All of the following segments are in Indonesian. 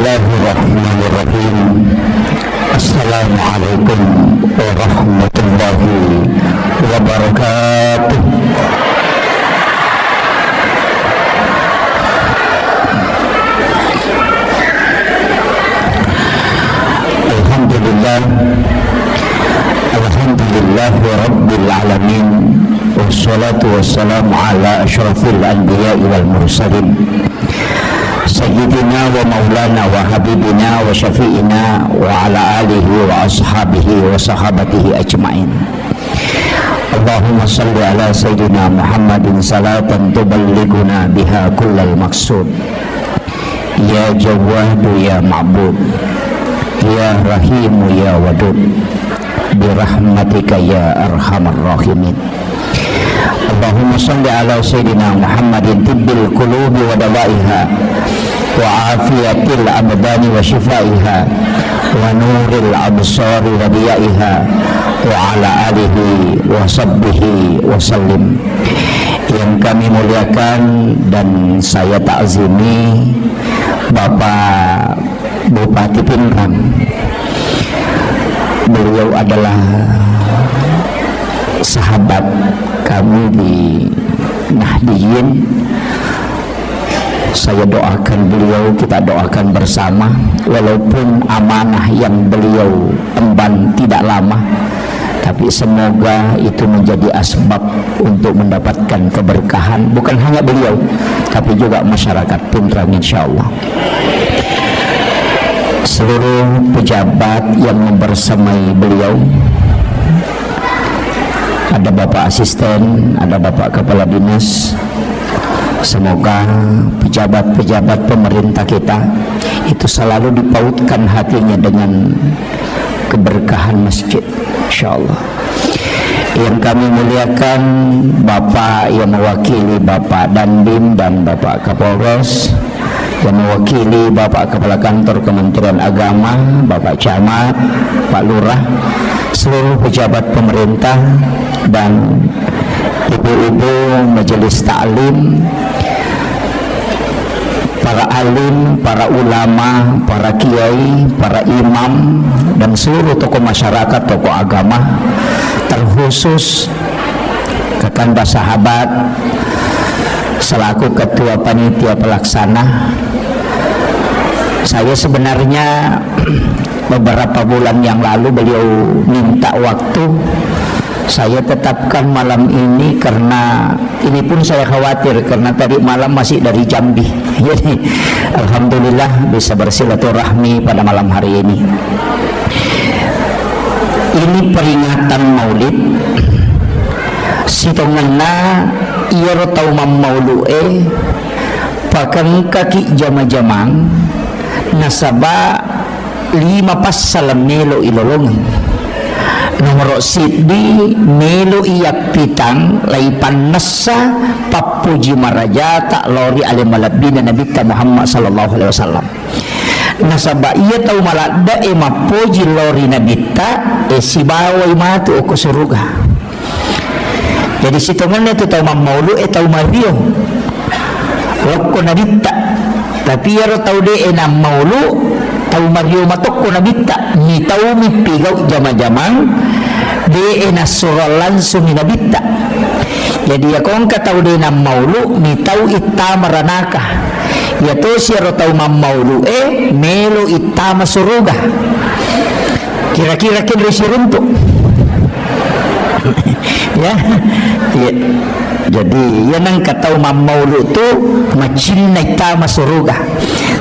Bismillahirrahmanirrahim. Assalamualaikum warahmatullahi wabarakatuh. Alhamdulillah, alhamdulillah rabbil alamin, wassalatu wassalamu ala asyrafil anbiya'i wal mursalin, Sayyidina wa maulana wa habibina wa syafi'ina wa ala alihi wa ashabihi wa sahabatihi ajma'in. Allahumma salli ala Sayyidina Muhammadin salatan tuballighuna biha kullal maqsud. Ya Jawadu ya Ma'bud, ya Rahimu ya Wadud, birahmatika ya Arhamar Rahimin. Allahumma salli ala Sayyidina Muhammadin tibbil qulubi wa dawaiha wa afiyatil abdani wa shifaiha wa nuril absari wa diyaiha wa ala alihi wa sahbihi wa sallim. Yang kami muliakan dan saya ta'zimi Bapak Bupati Pinrang. Beliau adalah sahabat kami di Nahdiyin. Saya doakan beliau, kita doakan bersama, walaupun amanah yang beliau emban tidak lama, tapi semoga itu menjadi asbab untuk mendapatkan keberkahan, bukan hanya beliau tapi juga masyarakat Pinrang insyaallah. Seluruh pejabat yang membersamai beliau, ada Bapak Asisten, ada Bapak Kepala Dinas, semoga pejabat-pejabat pemerintah kita itu selalu dipautkan hatinya dengan keberkahan masjid insyaallah. Yang kami muliakan Bapak yang mewakili Bapak Dandim dan Bapak Kapolres, yang mewakili Bapak Kepala Kantor Kementerian Agama, Bapak Camat, Pak Lurah, seluruh pejabat pemerintah dan ibu-ibu majelis ta'lim, para alim, para ulama, para kiai, para imam, dan seluruh tokoh masyarakat, tokoh agama, terkhusus Kakanda Sahabat selaku ketua panitia pelaksana. Saya sebenarnya beberapa bulan yang lalu beliau minta waktu, saya tetapkan malam ini karena ini pun saya khawatir karena tadi malam masih dari Jambi. Jadi alhamdulillah bisa bersilaturahmi pada malam hari ini. Ini peringatan Maulid. Sitonganna iya tau maulu'e pakan kaki jama-jamang nasaba 5 pas salam melo ilolongan nomor siddi melo iyak pitang laipan nasa papuji maraja tak lori alimalabina Nabi Muhammad sallallahu alaihi wasallam. Nasaba iya tau malada mapuji lori Nabi si bawai matu o kusuruga. Jadi situ mana tu tau maulu tau mario wakko nabita, tapi yaro tau de enam maulu tau mario matok ko nabita ni tau mi pigau jama-jamang de enas surah langsung ni nabita. Jadi ya kong katau de enam maulu ni tau ita maranaka ya to siaro tau maulu melo ita masuruga. Kira-kira kira siruntuk ya. Jadi yan ang kataw mamaulo to macin na ita masuruga,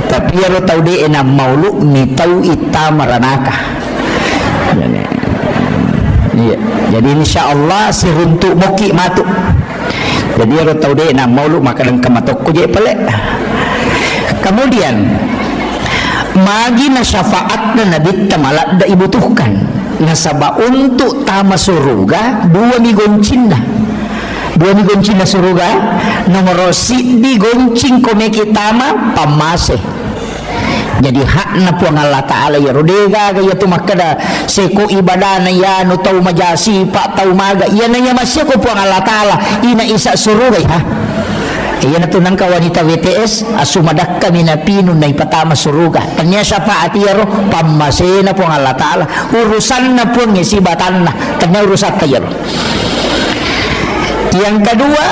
tapi yaro tau de na maulu ni tau ita maranaka. Jadi insyaallah si runtuk moki matu. Jadi yaro tau de na maulu maka dan kamatok ko je pale. Kemudian magi na syafaat na nabi tamala da ibutuhkan nasaba untuk tama suruga 2 migoncin na suruga nomor di goncing komeki tama pamase. Jadi hak na po ng Allah Ta'ala ya rodega kaya tumakada seko ibadah na yan o tau majasi pa tau maga yan na masya ko po ng Allah Ta'ala ina isa surugay ha Iyan na tunang ka wanita WTS, asumadak kami na pinun na ipatama suruga. Tanya syafaat iyaro, pamasena po ang Allah Ta'ala. Urusan na po ng isibatan na. Tanya urusan tayo. Yang kedua,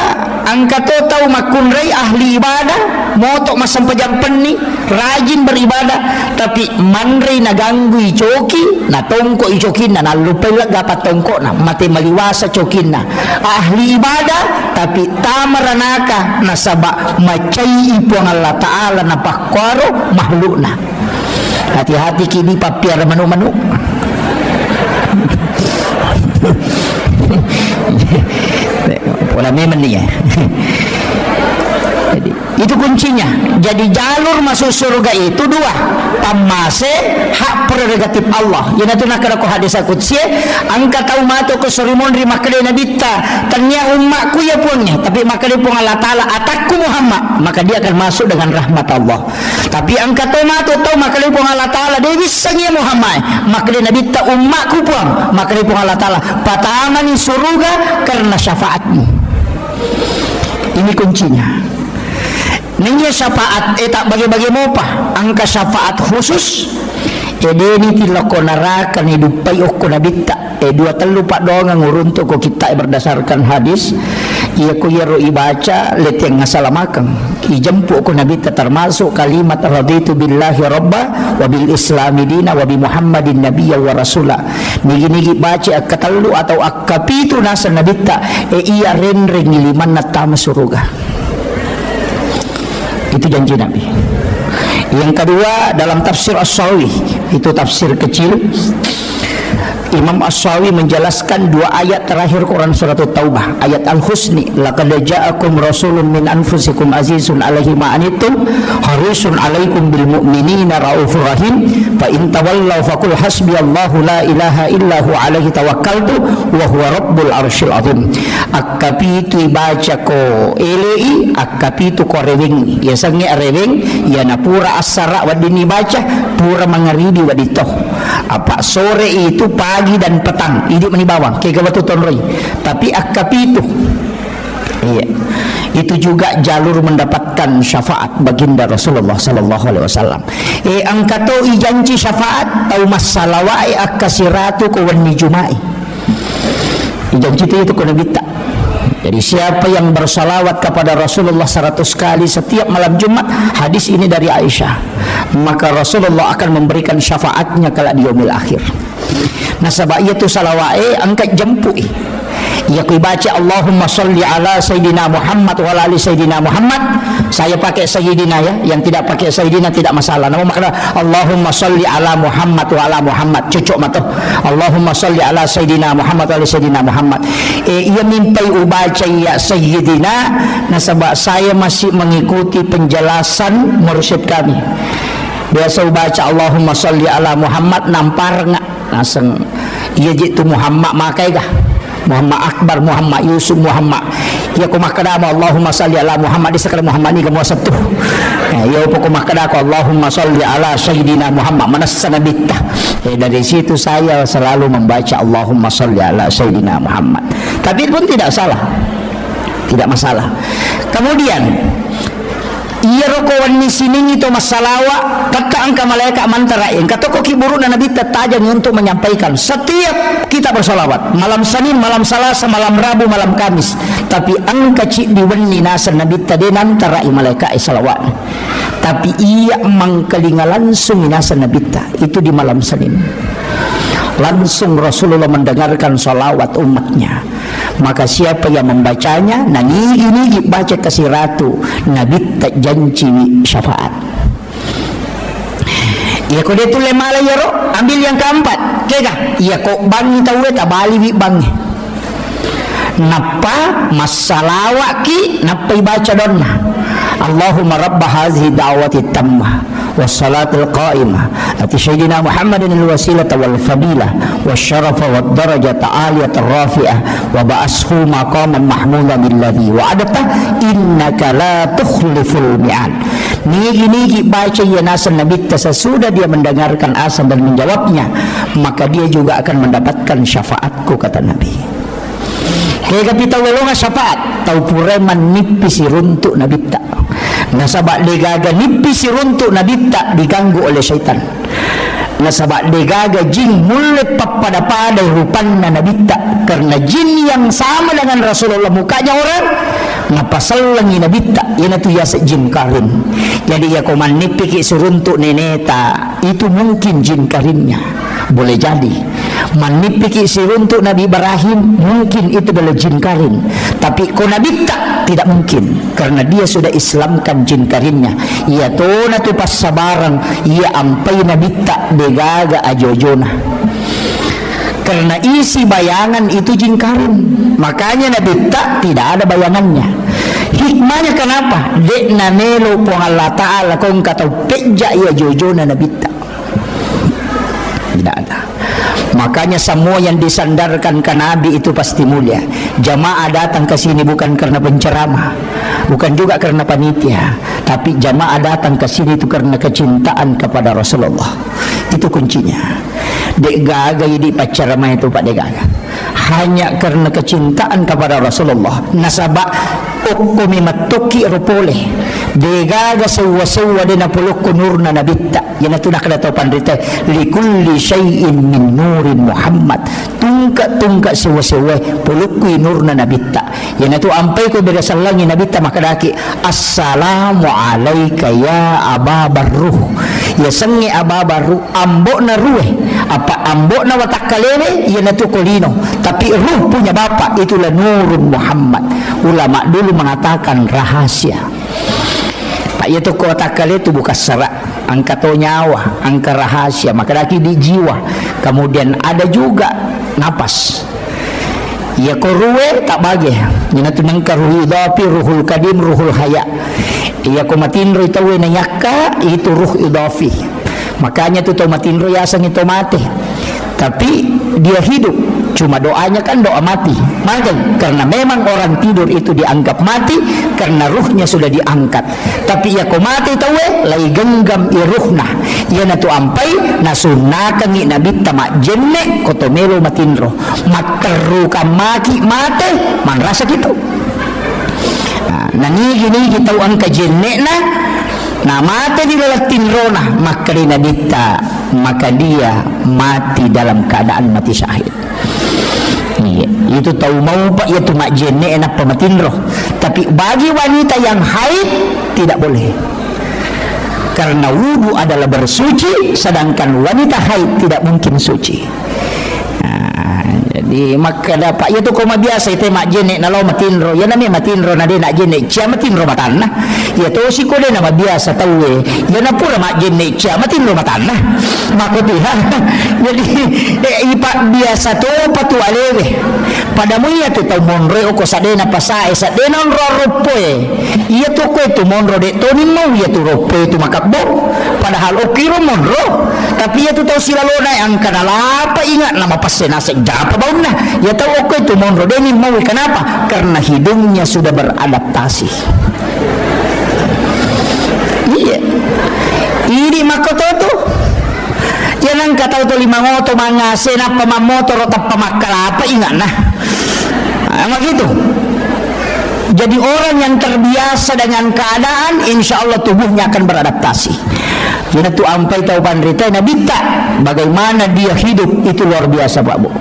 ang katotaw makunray ahli ibadah, motok masampajampan ni, rajin beribadah, tapi manray naganggu icoki, natongko icokin na, nalupay lang dapat tongko na, mati maliwasa cokin na. Ahli ibadah, tapi tamaranaka nasaba macay ipo ang Allah Ta'ala na pakwaro, mahlu na. Hati-hati kini papiar manu-manu. Wala memang niya. Jadi, itu kuncinya. Jadi jalur masuk surga itu dua. Pamase hak prerogatif Allah. Yan ito nakara ko hadis qudsi, angka tau mato ko sorimon ri makade nabita. Tanya umatku ya punya, tapi makade pun Allah Taala atakku Muhammad, maka dia akan masuk dengan rahmat Allah. Tapi angka tau mato tau makade pun Allah Taala dia bisanya Muhammad, makade nabita umatku pun, makade pun Allah Taala patamani surga karena syafaatmu. Ini kuncinya. Nanya syafaat tak bagi-bagi mo pa angka syafaat khusus ini tilako naraka ni dupai ko nabita dua telu pak doang ngurunto ko kita berdasarkan hadis iya ko yaro ibaca let yang ngasalamakan ijempu ko nabita termasuk kalimat raditu billahi rabba wa bil islami dina wa bi muhammadin nabiyya wa rasula nigi-nigi baca akatelu atau akapitu nasa nabita iya renring liman natama suruga. Itu janji Nabi. Yang kedua dalam tafsir As-Sawi, itu tafsir kecil, Imam As-Sawi menjelaskan dua ayat terakhir Quran surat Taubah, ayat Al-Husni, laqad ja'akum rasulun min anfusikum azizun 'alaihi ma anittum harisun 'alaikum bil mu'minina raufur rahim fa in tawallaw faqul hasbiyallahu la ilaha illa hu 'alaihi tawakkaltu wa huwa rabbul arsyil azim. Akapitu ibaca ko elei akapitu ko reweng ya sangi reweng ya napura asara wadini baca pura mangaridi wadito apa sore itu pagi dan petang hidup meni bawang kaya gawatu tonroy tapi akapitu iya itu juga jalur mendapatkan syafaat baginda Rasulullah sallallahu alaihi wasallam. Angkato ijanji syafaat tau masalawai akasiratu ko wan nijumai. Ijanji itu ko nabita. Jadi siapa yang bersalawat kepada Rasulullah 100 kali setiap malam Jumat, hadis ini dari Aisyah, maka Rasulullah akan memberikan syafaatnya kala di yaumil akhir. Nah sebab itu salawai angkat jempui. Ya ku baca Allahumma sholli ala Sayyidina Muhammad wa ala ali Sayyidina Muhammad. Saya pakai Sayyidina ya, yang tidak pakai Sayyidina tidak masalah. Nama makna Allahumma sholli ala Muhammad wa ala Muhammad. Cocok matoh. Allahumma sholli ala Sayyidina Muhammad wa ala Sayyidina Muhammad. Ia mimpi ubaca ya Sayyidina. Nah sebab saya masih mengikuti penjelasan mursyid kami. Biasa ubaca Allahumma sholli ala Muhammad nampar ngak langsung ia jitu Muhammad makai kah? Muhammad Akbar, Muhammad Yusuf, Muhammad ya kumakadama Allahumma salli ala Muhammad di sekali Muhammad ni kamu satu ya upo kumakadako Allahumma salli ala Sayyidina Muhammad manassa nabita dari situ saya selalu membaca Allahumma salli ala Sayyidina Muhammad tapi pun tidak salah tidak masalah. Kemudian iya rokowan ni sini itu masalawa kata angka malaikat mantarain kata ko kiburu na nabi tajam untuk menyampaikan setiap kita bersolawat malam Senin, malam Selasa, malam Rabu, malam Kamis tapi angka cik diwenni nasa nabi tadi nantarai malaikat salawat tapi iya mangkelinga langsung nasa nabi itu di malam Senin langsung Rasulullah mendengarkan salawat umatnya maka siapa yang membacanya nani baca kasih ratu nabi tak janji syafaat ya kau dia tu lemala ya ro ambil yang keempat kega ya kau bangi tahu tak bali bangi napa masalah ki napa baca donna Allahumma rabb hadhihi da'wati tammah wassalatul qa'imah ati sayyidina Muhammadin alwasilata wal fadilah wasyarafa wad darajata aliyat rafi'ah wa ba'ashu maqaman mahmudan alladhi wa'adata innaka la tukhliful mi'ad. Nigi baca ya nasan nabi sesudah dia mendengarkan azan dan menjawabnya maka dia juga akan mendapatkan syafaatku kata Nabi. Kaya kapitaw nga syafaat, tau pure manipis si runtuk na bitta. Nasaba legaga nipis si runtuk na bitta diganggu oleh syaitan. Nasaba legaga jin mulut papada-pada rupan na nabitta, karena jin yang sama dengan Rasulullah mukanya orang napasal langi nabitta, yan itu yasa jin karin. Jadi ya koman nipiki suruntuk neneta itu mungkin jin karinnya, boleh jadi. Manipiki suruntuk Nabi Ibrahim mungkin itu adalah jin karin, tapi ko nabitta tidak mungkin, karena dia sudah Islamkan jin karinnya. Ia tona tu pas sabarang ia ampai nabitta degaga ajojona, karena isi bayangan itu jin karin, makanya nabitta tidak ada bayangannya. Hikmahnya kenapa? Dek nanelo po Allah Ta'ala kong katau peja ia jojona nabitta, tidak ada. Makanya semua yang disandarkan ke Nabi itu pasti mulia. Jamaah datang ke sini bukan karena penceramah, bukan juga karena panitia, tapi jamaah datang ke sini itu karena kecintaan kepada Rasulullah. Itu kuncinya. Dek gaga di penceramah itu Pak Dek gaga, hanya karena kecintaan kepada Rasulullah. Nasabak ukumi matuki rupole degaga sewa-sewa dina puluk nurna nabitta, yana tu nak datau pandita likulli syai'in min nurin Muhammad, tungka sewa-sewa puluk nurna nabitta, yana tu ampai ko beda salangi nabitta makadaki assalamu alayka ya Aba Barruh, ya sengi Aba Barruh ambok na rueh apa ambok na watak kalene yana tu kolino, tapi ruh punya bapak itulah nurun Muhammad. Ulama dulu mengatakan rahasia. Pak itu kota kali itu bukan serak, angka to nyawa, angka rahasia, maka lagi di jiwa. Kemudian ada juga napas. Ya koruwe tak bagi. Yana tunangka ruh idafi, ruhul kadim, ruhul haya. Ya komatinro itu wenayaka itu ruh idafi. Makanya tu tomatinro yasang itu mati. Tapi dia hidup, cuma doanya kan doa mati. Makanya karena memang orang tidur itu dianggap mati karena ruhnya sudah diangkat. Tapi ya ko mati tahu lai genggam iruhna. Ya natu ampai nasunakan ni nabi tamak jenne kotomelo matinro. Materu kamaki mate man rasa gitu. Nah gini kita angka jenne na. Nah mati di lalatin rona maka dinadita, maka dia mati dalam keadaan mati syahid. Itu tahu mau pak ya tu mak jenne enak pematin roh. Tapi bagi wanita yang haid tidak boleh, karena wudu adalah bersuci, sedangkan wanita haid tidak mungkin suci. Jadi maka dapat ya tu koma biasa itu mak jenne na lo matinro ya nami matinro na de nak jenne cia matinro matanna ya tu si kode nama biasa tahu ya na pura mak jenne cia matinro matanna mako dia jadi ipak biasa tu patu alewe padamu ya tu tahu monre oko sadena pasae sadena ro ropoe ya tu ko tu monro de to ni mau ya tu ropoe tu makabbo padahal okiro monro tapi ya tu tahu silalona yang kanala apa ingat nama pasena sejapa bau nah ya tahu oke itu monro deni mau kenapa karena hidungnya sudah beradaptasi. Iya ini makoto tu ya nang kata tu lima ngoto mangase na pamamotor atau pamakala apa ingat nah emang gitu. Jadi orang yang terbiasa dengan keadaan insya Allah tubuhnya akan beradaptasi. Jadi tu ampai tahu pandrita nabita bagaimana dia hidup itu luar biasa Pak Bu.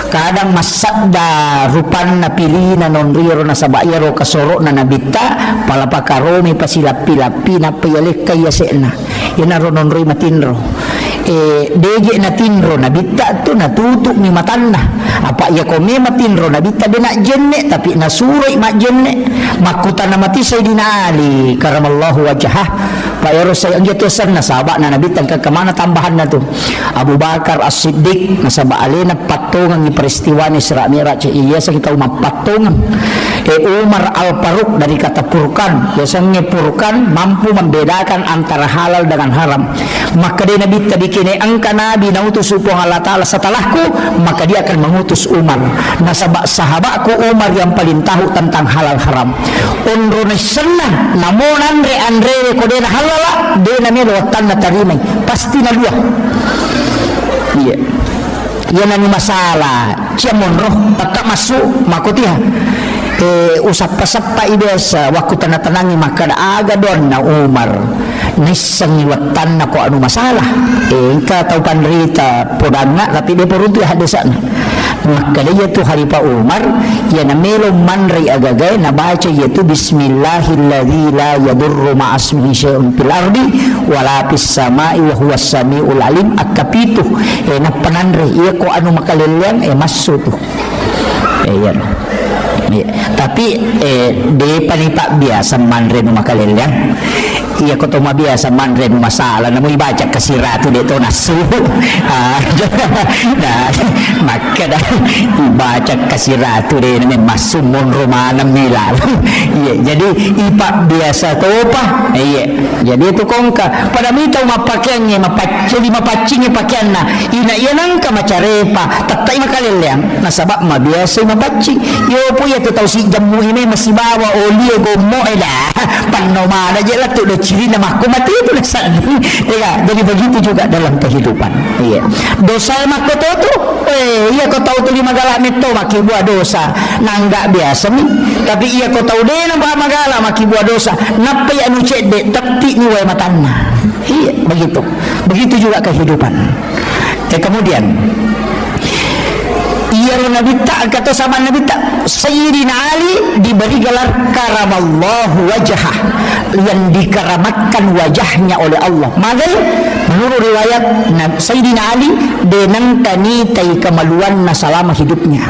Kadang masakda rupan na pilina non riro na sabaya ro kasoro na nabita palapakaromi pasilapi-lapi na payalik kaya sena yana ro non ri matinro dege na tinro nabita tu natutuk ni matanna apa ya kome matinro nabita de nak jenne tapi nasurai mak jenne makuta na mati sayyidina Ali karamallahu wajhah Pak Yaro saya gitu sana sahabat na nabita ke mana tambahan na tu Abu Bakar As-Siddiq na sabak alena patungan ni peristiwa ni Isra Mi'raj iya sa kita umat patungan Umar Al-Faruq dari kata purkan biasanya purkan mampu membedakan antara halal dengan haram maka dia Nabi tabikini angka Nabi nautus upung Allah Ta'ala setelahku maka dia akan mengutus Umar nasabak sahabatku Umar yang paling tahu tentang halal haram unrone senang namun andre kodena halala dia namanya lewatan na tarimai pasti na dua iya yan ang masalah siya monroh tak masuk makutia usap-pasap pa ibesa waktu tanah-tanangi maka aga doon na Umar nisang iwatan na ko ano masalah ka tau panrita podana tapi dia peruntu hadasan maka dia tu hari pa Umar ya na melo manri agagay na baca yaitu bismillahilladzi la yadurru ma'asmihi syai'un fil ardi wala fis sama'i wa huwas samiul alim akapitu na pananri iya ko ano makalilian masuk tu yan. Tapi de panipak biasa manre no makalilian iya ko to mabiasa manre no masalah na mo ibaca kasiratu de to nasu maka dah ibaca kasiratu de na masuk mon romana milal iya jadi ipak biasa to pa iya jadi itu kongka pada mitaw mapakyannya mapacingnya pakyan na ina yanang ka macarepa tatay makalilian nasabak mabiasa mapacing yo po ya tu tahu si jamu ini masih bawa oli gomo dah panomana aja lah tu dah ciri nama aku mati itu dah sana ya jadi begitu juga dalam kehidupan iya dosa mak kau tu iya kau tahu tu lima galak meto maki buat dosa nanggak biasa ni tapi iya kau tahu deh nampak magala maki buat dosa napa ya nu cek dek tapi ni wai matana iya begitu juga kehidupan kemudian iya Nabi tak kata sama Nabi tak Sayyidina Ali diberi gelar karamallahu wajhah yang dikeramatkan wajahnya oleh Allah maka menurut riwayat Sayyidina Ali denang tanitai kemaluan selama hidupnya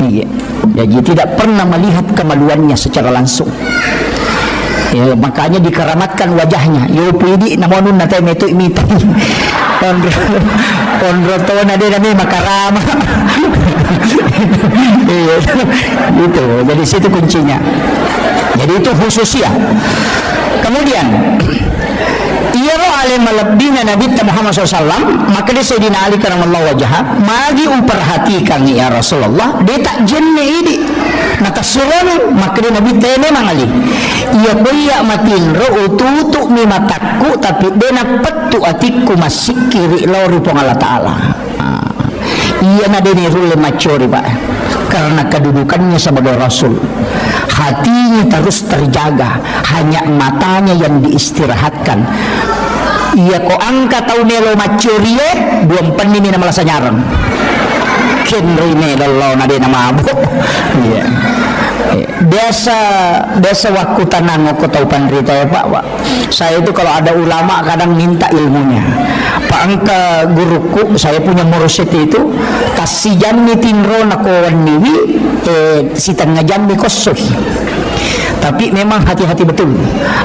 iya jadi tidak pernah melihat kemaluannya secara langsung ya, makanya dikeramatkan wajahnya yo pidi namonun nate metu imita Ondro to na din kami makarama itu jadi situ kuncinya jadi itu khusus ya kemudian ia alim malabdina Nabi Muhammad SAW maka dia Sayyidina Ali karamallahu wajah magi perhatikan ya Rasulullah dia tak jenne ini natasuran maka dia Nabi tene mangali ia boya matin ro ututu mi mataku tapi dia napatu atiku masih kiri lori pong Allah Ta'ala ia nadeni rule macori pak karena kedudukannya sebagai Rasul hatinya terus terjaga hanya matanya yang diistirahatkan ia ko angka tau nelo macori buang penini nama lasa nyarang kenri nelo nade nama abu iya biasa waktu tanang aku tahu panrita ya Pak saya itu kalau ada ulama kadang minta ilmunya Pak angka guruku saya punya mursyid itu kasih jamni tinro nakuan niwi si tengah jamni kosoh tapi memang hati-hati betul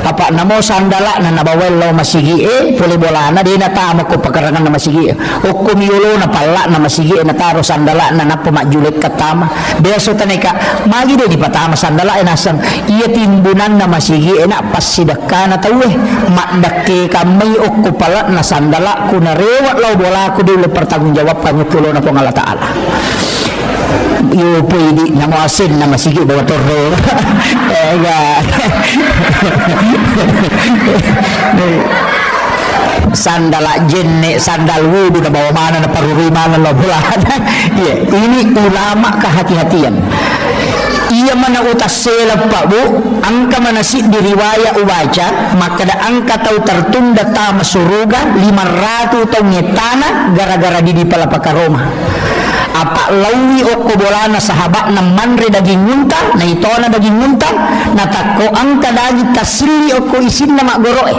apa namo sandala na nabawel lo masigi boleh bolana dia natama ko pakarangan na masigi hukum yulo na pala na masigi na taro sandala na napamajulit katama beso taneka magi dia di patama sandala nasan iya timbunan na masigi na pasidaka na tawe makdake kami ko pala na sandala ko na rewat lo bola ko dulu pertanggungjawab kanyo kulo na pong Allah Ta'ala yo pwede na mo asin na masigi bawa torro sandal jenne sandal wudu na bawa mana na parurimanan lo bulan yeah. Ini ulama kehati-hatian ia mana utas selap pak bu angka manasi diriwaya ubaca maka da angka tau tertunda tama suruga 500 tahun tanah gara-gara di palapaka Roma apa lawi oko bolana sahabat na manre daging muntah na itona daging muntah na tako angka dagi tasili oko isin na magoroe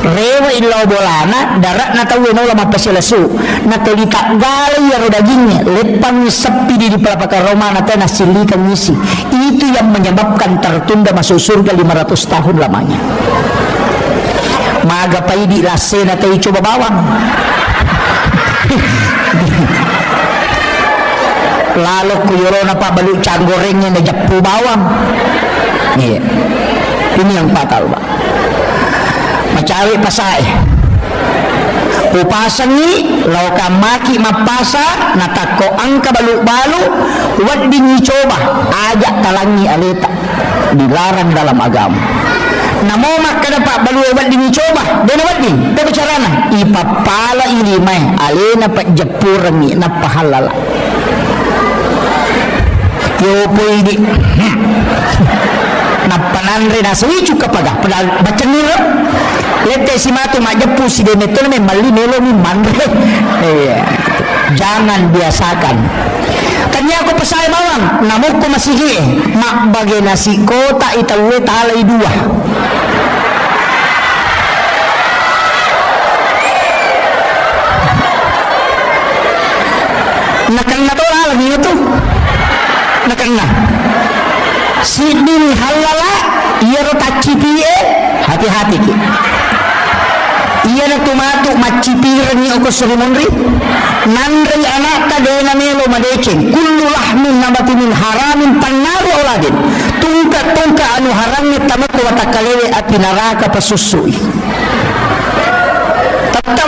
rewa ilaw bolana darat na tawi no lama pasilasu na tolitak gali yaro dagingnya lepang sepi di palapaka Roma na tena silikan ngisi itu yang menyebabkan tertunda masuk surga 500 tahun lamanya maga paidi lase na tayo coba bawang lalu kuyuro na pa balik gorengnya na japu bawang iya ini yang fatal pak macari pasai upasan ni lauka maki mapasa natako angka balu-balu wad dingi coba ajak talangi aleta dilarang dalam agama namomak kada pak balu ebat dini coba dan ebat di dan carana ipapala ilimay alena pak japurangi na pahalala yo poidi na pananre na suicu kapaga padahal baca nilo lete si matu mak jepu si demetol me mali melo mi manre jangan biasakan tanya aku pesai bawang namuk ko masihi mak bagi nasi kota itawe talay dua nakang na to lagi itu nakang na sidini halala iya ro tacipie hati-hati ki iya na tumatu macipiran ni ako surimonri nanri anak kadena melo madeceng kullu lahmin nabati min haramin pannaru auladin tungka anu haramnya tamaku watakalewe api neraka pasusui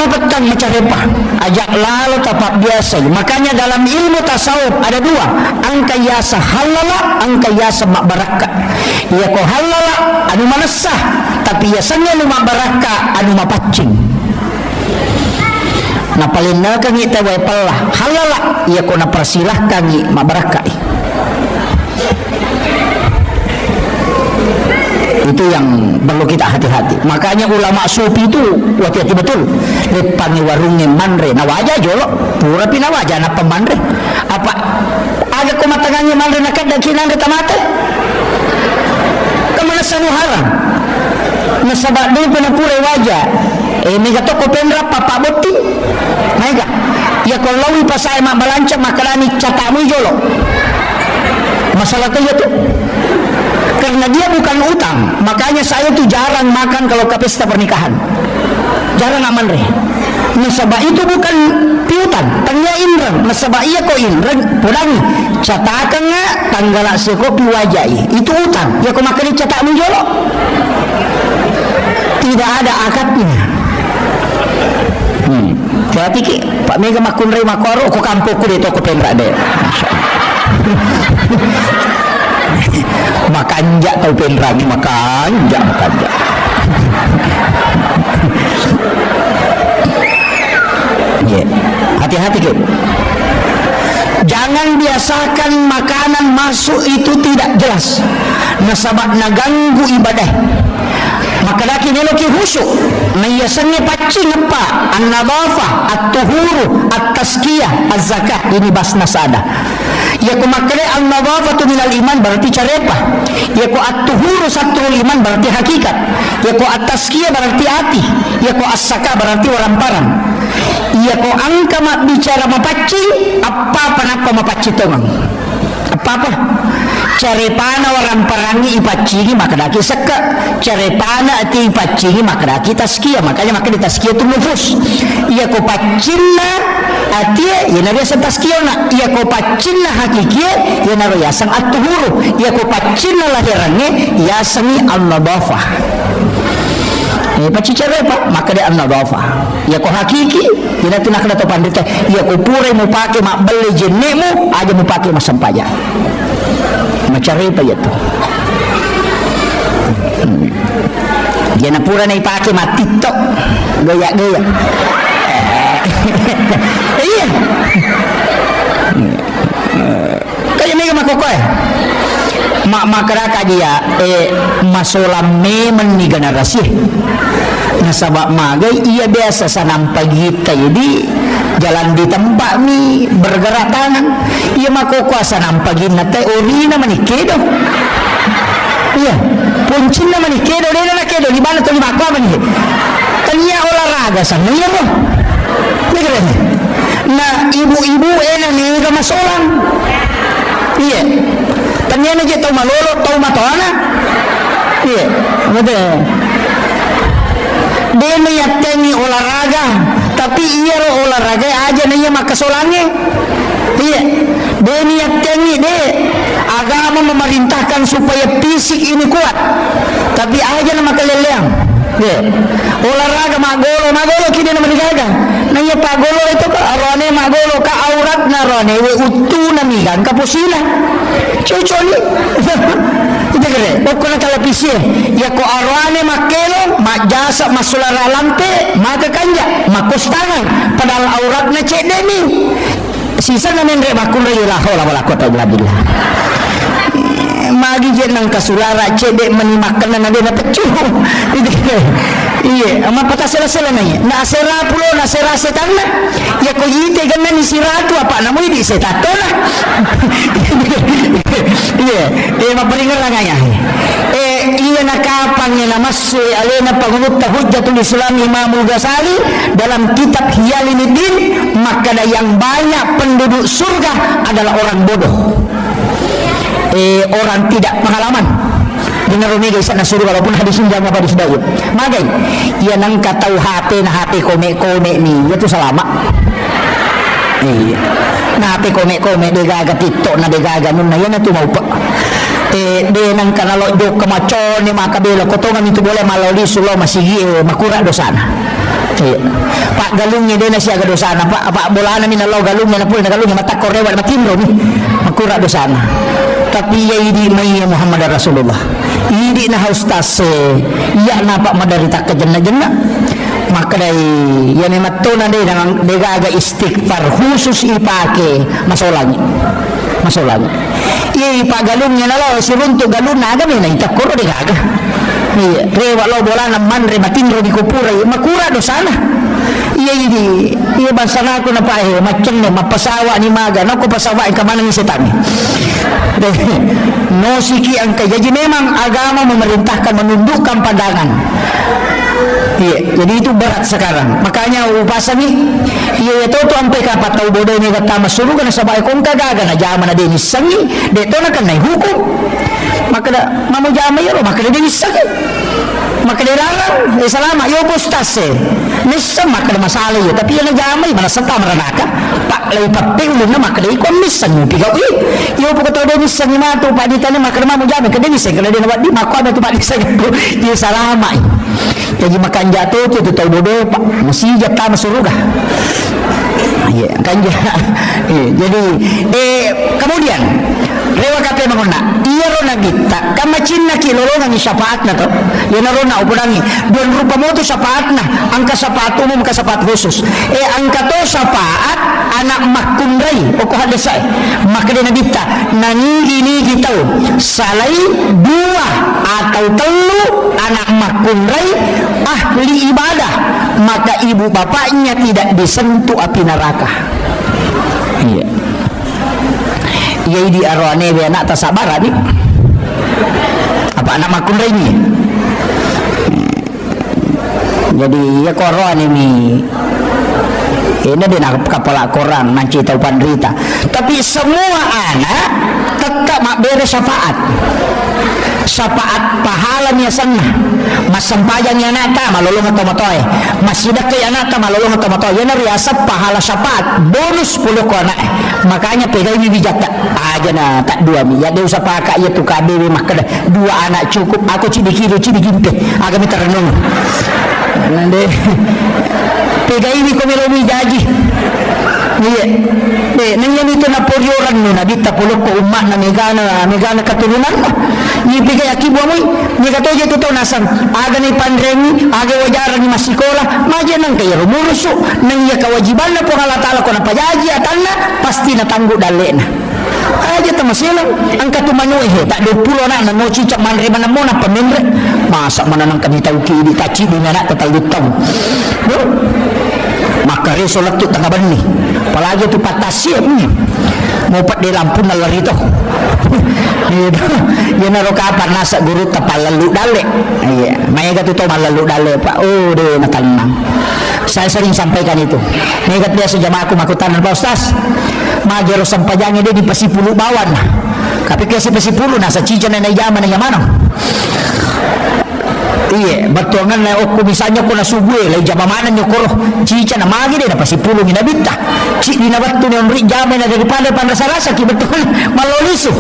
petang mecarepa ajak lalu tapak biasa. Makanya dalam ilmu tasawuf ada dua, angka yasa halala, angka yasa mak baraka. Iya ko halala anu manasah, tapi yasanya anu mak baraka anu mapacing. Na palina kami tawai pelah halala, iya ko na persilah kami mak baraka. Itu yang perlu kita hati-hati. Makanya ulama sufi itu hati-hati betul. Lepangi warungnya manre nawaja jolo pura pinawaja na pemanre apa ada kumatanganya manre nakat dan kinang tamate kemana sanu haram nasabak din penapure wajah mega toko pendra papa boti mega ya kalau lawi pasai mak balanca makalani catamu jolo masalah itu karena dia bukan utang. Makanya saya tuh jarang makan kalau ke pesta pernikahan, jarang aman reh. Nasabah itu bukan piutan, tanya inrang. Nasabah iya ko inrang, pudangi catakan nga tanggal sekopi wajai itu utang. Ya ko makan catak menjolo, tidak ada akadnya. Berarti ki Pak Mega makun rei makoro ko kampoku de toko pendra de. Makanja tau pendragi makanja yeah. Hati-hati ke jangan biasakan makanan masuk itu tidak jelas nasabak naganggu ibadah maka laki neloki khusyuk meyasannya pacing apa an-nadhafah at-tuhuru at-tazkiyah az-zakah ini basnas ada ya ko makre an-nadhafatu minal iman berarti carepa ya ko at-tuhuru satrul iman berarti hakikat ya ko at-tazkiyah berarti hati ya ko as-zakah berarti waramparan ya ko angka mak bicara mapacing apa mapacing tomang apa carepana waramparangi ipacingi maka daki seka carepana ati ipacingi maka daki tazkiyah makanya maka di tazkiyah itu nufus iya ko pacinna ati ya nari asan tazkiyah na iya ko pacinna hakikiya ya nari asan at-tuhuru iya ko pacinna lahirannya yasangi an-nadhafah paci carepa maka dia an-nadhafah ya ko hakiki ina tunak na to pandita ya ko pure mo pake mak beli jenemu aja mo pake masampaja macari pa yato dia na pura na ipake matito gaya-gaya iya kaya mega makokoy mak makaraka dia masolam memen ni generasi nasabak magay iya biasa sa nampagita jadi jalan di tempat ni bergerak tangan iya makukuasa nampagin na tayo ori naman ikedo iya puncin naman ikedo dena na kedo di mana to lima ko man tanya olahraga sa niya mo na ibu-ibu na niga masolang iya tanya na jito malolo tau matoana iya mada dia meyatengi olahraga tapi iya ro olahraga aja nih makasolangnya iya dia meyatengi deh agama memerintahkan supaya fisik ini kuat tapi aja nama keleleang iya olahraga magolo kini nama digaga nanya pagolo itu ka arone magolo ka aurat na rone we utu na migan ka pusila cucoli Ite kere, okona televisi ya ko arwane makelo, mak jasa masulara lampe, maka kanja, makostangan, padahal auratnya cek demi. Sisa namin re makulay laho wala ko ta billah. Magi jenang kasulara cedek menimakan na dia pecuh. Iya, ama patah sela-sela nanya. Na sera pulo na sera setan na. Ya ko yite ganna ni siratu apa namu di setato na. Iya, maparingan lang ngaya. Iya nakapang na masu alena pangunut hujjatul Islam Imamul Ghazali dalam kitab Hiyalinuddin, maka yang banyak penduduk surga adalah orang bodoh. Orang tidak pengalaman. Dengar ini guys, na suruh walaupun hadis jangan apa hadis dayut. Magai, ia nang katau HP na HP kome ni, itu selama. Iya. Na HP kome degaga TikTok na degaga nun na yan na tumaupa. De nang kanalo do kamacon ni makabelo kotongan itu boleh maloli sulo masigi makura dosana. Iya. Pak galungnya dia nasi agak dosana. Pak bolana minalo galungnya na pun galungnya mata korewa matimro ni makura dosana. Tapi ya ini mai Muhammad Rasulullah ini na haustase ya napa madarita ke jenna maka dari ya ni matona de dengan degaga istighfar khusus ipake masolanya iya ipagalungnya nalo si runtu galun naga ni na itakoro degaga iya rewa lo bola man re matinro di kupura makura dosana iya ini iya bangsa aku na pae macam ni mapasawa ni maga nako pasawa ka mana ni setan no siki angka. Jadi memang agama memerintahkan menundukkan pandangan. Iya, jadi itu berat sekarang. Makanya upasan ni iya itu ampe ka patau bodoh ni kata masuru kana sabay kong kagaga na jaman na denis sangi deto na kan hukum. Maka mamu jama yo maka denis sangi. Maka dilarang selama yo postase nisa maka masalah yo tapi yang jamai mana serta meranaka pak lay papi ulun na maka dai kon misan yo pigaw yo poko to denis sangi mato pak ditanya maka mamu jama ke denis sangi kada di mako ada tu pak sangi ko yo salama. Jadi makan jatuh tu tahu bodoh pak masih jatah masuruga. Iya kan jadi kemudian rewa kape mangona iya rona kita kama cinna kilolongan ni syafaat na to yana rona upudangi don rupa mo to syafaat na angka syafaat umum ka syafaat khusus angka to syafaat anak makundrai oko hadasai maka dia nabita nangi tahu salai dua atau telu anak makundrai ahli ibadah maka ibu bapaknya tidak disentuh api neraka. Iya. Iya di arwane be anak tasabara ni. Apa anak makun ini? Jadi ya koron ini. Ini dia kepala koran nanti tahu panderita. Tapi semua anak tetap mak beri syafaat. Syafaat pahalanya sana. Mas sampayang yang nata malolong atau matoy. Mas sidak ke yang nata malolong atau matoy. Yang riasap pahala syafaat bonus 10 ko anak. Makanya pegai ini bijak tak aja na tak dua mi. Ya dia usah pakai ya tu KBW maka dua anak cukup. Aku cidi gimpe. Agak minta renung. Nanti pegai ini komelomi jaji. Iya. Nanyan itu na poryoran no na dita pulok ko umat na megana keturunan. Ni pigay akibo mo ni katoje to nasan aga ni pandremi aga wajaran ni masikola maje nang kay rumuruso nang ya kewajiban na po Allah taala ko na pajaji atanna pasti na tanggo dale na aja tamasilang ang katumanyo tak 20 na no cicak manre man mo na pamendre masa man nang kanitaw ki di taci di na tatalutang no maka resolat tu tengah bani apalagi tu patasip mau pat di lampu na larito ya naro kapan nasa guru tapalalu dale iya maya tu malalu dale pak de natalnang saya sering sampaikan itu megat dia sejamaah aku makutan Pak Ustaz majero sampajangnya dia di pasipulu bawan tapi kasi pasipulu nasa cica na zaman na mana iya batuangan na oku misalnya ko na subuh lay jamamanan nyo koro cica na magi de na pasipulu minabita ci dinabatu ni omri jama na daripada panrasa-rasa ki betul maloliso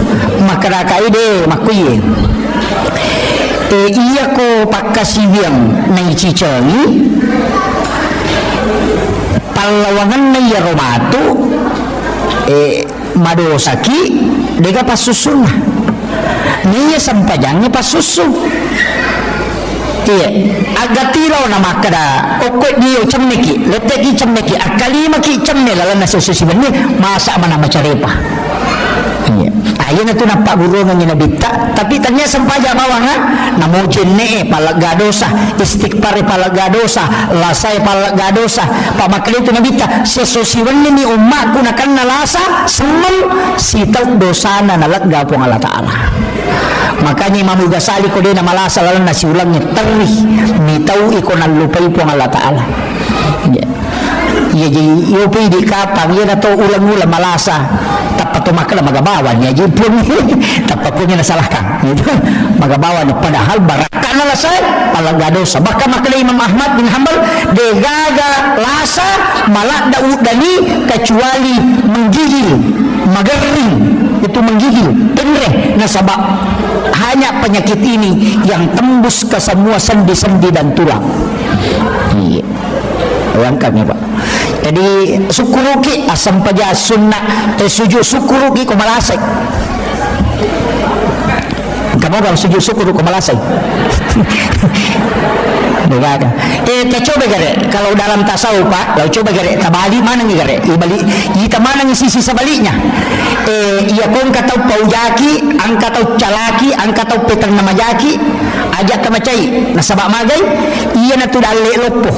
makaraka ide makuye iya ko pakasibiang na cica ni palawangan na yaromatu madosaki dega pasusun niya sampajangnya pas susu. Iya, agak tiraw na makada kokot niyo cemneki, leteki cemneki, akalima ki cemne lalan na susu ni masa mana macarepa. Iya, ayun na to na pagurungan niya nabita, tapi tanya sampaja bawah ha, namujin ne palagadosa, istikpare palagadosa, lasay palagadosa, pamakali to nabita, sesusiwan ni umma ko na kan nalasa, semem sitaw dosa na nalagga po ng Allah Ta'ala. Makanya Imam Ghazali ko din na malasa lalang na siulangnya terih nitaw iko nalupay po ng Allah Ta'ala. Ya jadi yopi di kapang ya na to ulang-ulang malasa tapat tumakala magabawan ya jadi pun tapat punya nasalahkan gitu magabawan padahal barakan na lasay palagadosa baka makala Imam Ahmad bin Hanbal degaga lasa malak daudani kecuali menggigil magering itu menggigil penreh nasabak hanya penyakit ini yang tembus ke semua sendi-sendi dan tulang. Iya. Bayangkan ya Pak. Jadi syukuruki asam paja sunnah sujud syukuruki ko malasay. Kamu bang sujud syukur ko malasay. Begaga. Coba gare kalau dalam tasawuf Pak, kalau coba gare tabali mana ni gare? Ibali ita mana ni sisi sebaliknya. Iya kon katau paujaki, ang katau calaki, ang katau petang namajaki, ajak kamacai nasabak magai, iya na tu dalle lopo.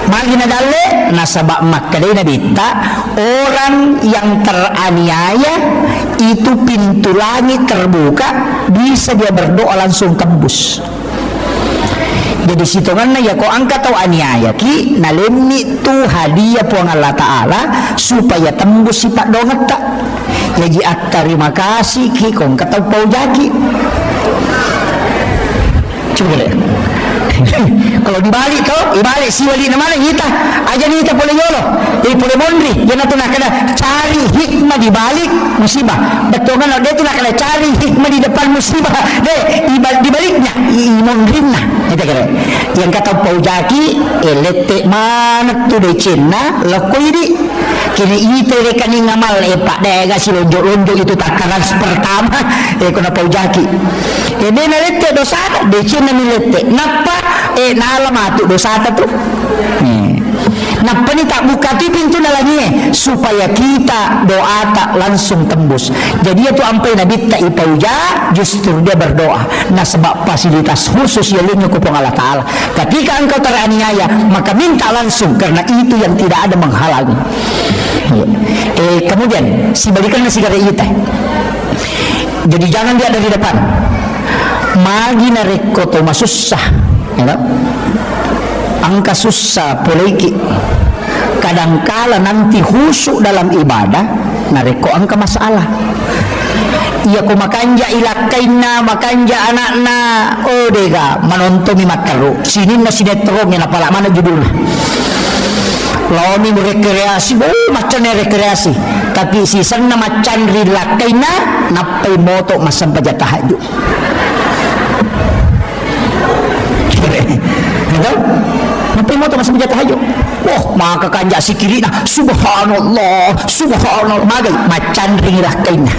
Magi na dalle nasabak makkadai na bita orang yang teraniaya itu pintu langit terbuka bisa dia berdoa langsung tembus. Jadi situngan na ya ko angka tau aniaya ki nalemni tu hadiah puang Allah Ta'ala supaya tembus sifat dongat tak. Jadi terima kasih ki kong katau paujaki. Coba lihat. Kalau dibalik tuh, dibalik si wali nama kita aja nih kita boleh yolo, boleh mondri, dia nak kena cari hikmah di balik musibah. Betul kan? Dia tu nak kena cari hikmah di depan musibah, deh di baliknya, mondrina. Kita kira. Yang kata paujaki, letek mana tu de Cina, lekoi di. Kini itu rekening ngamal Pak deh si lonjok-lonjok itu takaran pertama kena paujaki. Dia nalete dosa de Cina nilete. Napa naalam atu dosa tu. Napa ni tak buka tu pintu nalangnya supaya kita doa tak langsung tembus. Jadi itu ampai Nabi tak ipauja justru dia berdoa. Nah sebab fasilitas khusus yang lainnya kupong Allah Ta'ala. Ketika engkau teraniaya maka minta langsung karena itu yang tidak ada menghalangi. Kemudian si balikan nasi gara ita. Jadi jangan dia ada di depan. Magi narekoto masusah, ya. Angka susah poleki. Kadangkala nanti khusyuk dalam ibadah, nareko angka masalah. Iya ko makanja ilakaina, makanja anakna, oh dega menonton makaru. Sini na sinetron yang apalak mana judulnya. Lawan rekreasi, macam rekreasi. Tapi si sana macam rilakaina, napai moto masam paja tahajud. Napai moto masam paja tahajud. Oh, maka kanja si kiri na, subhanallah, subhanallah, magai macam rilakaina.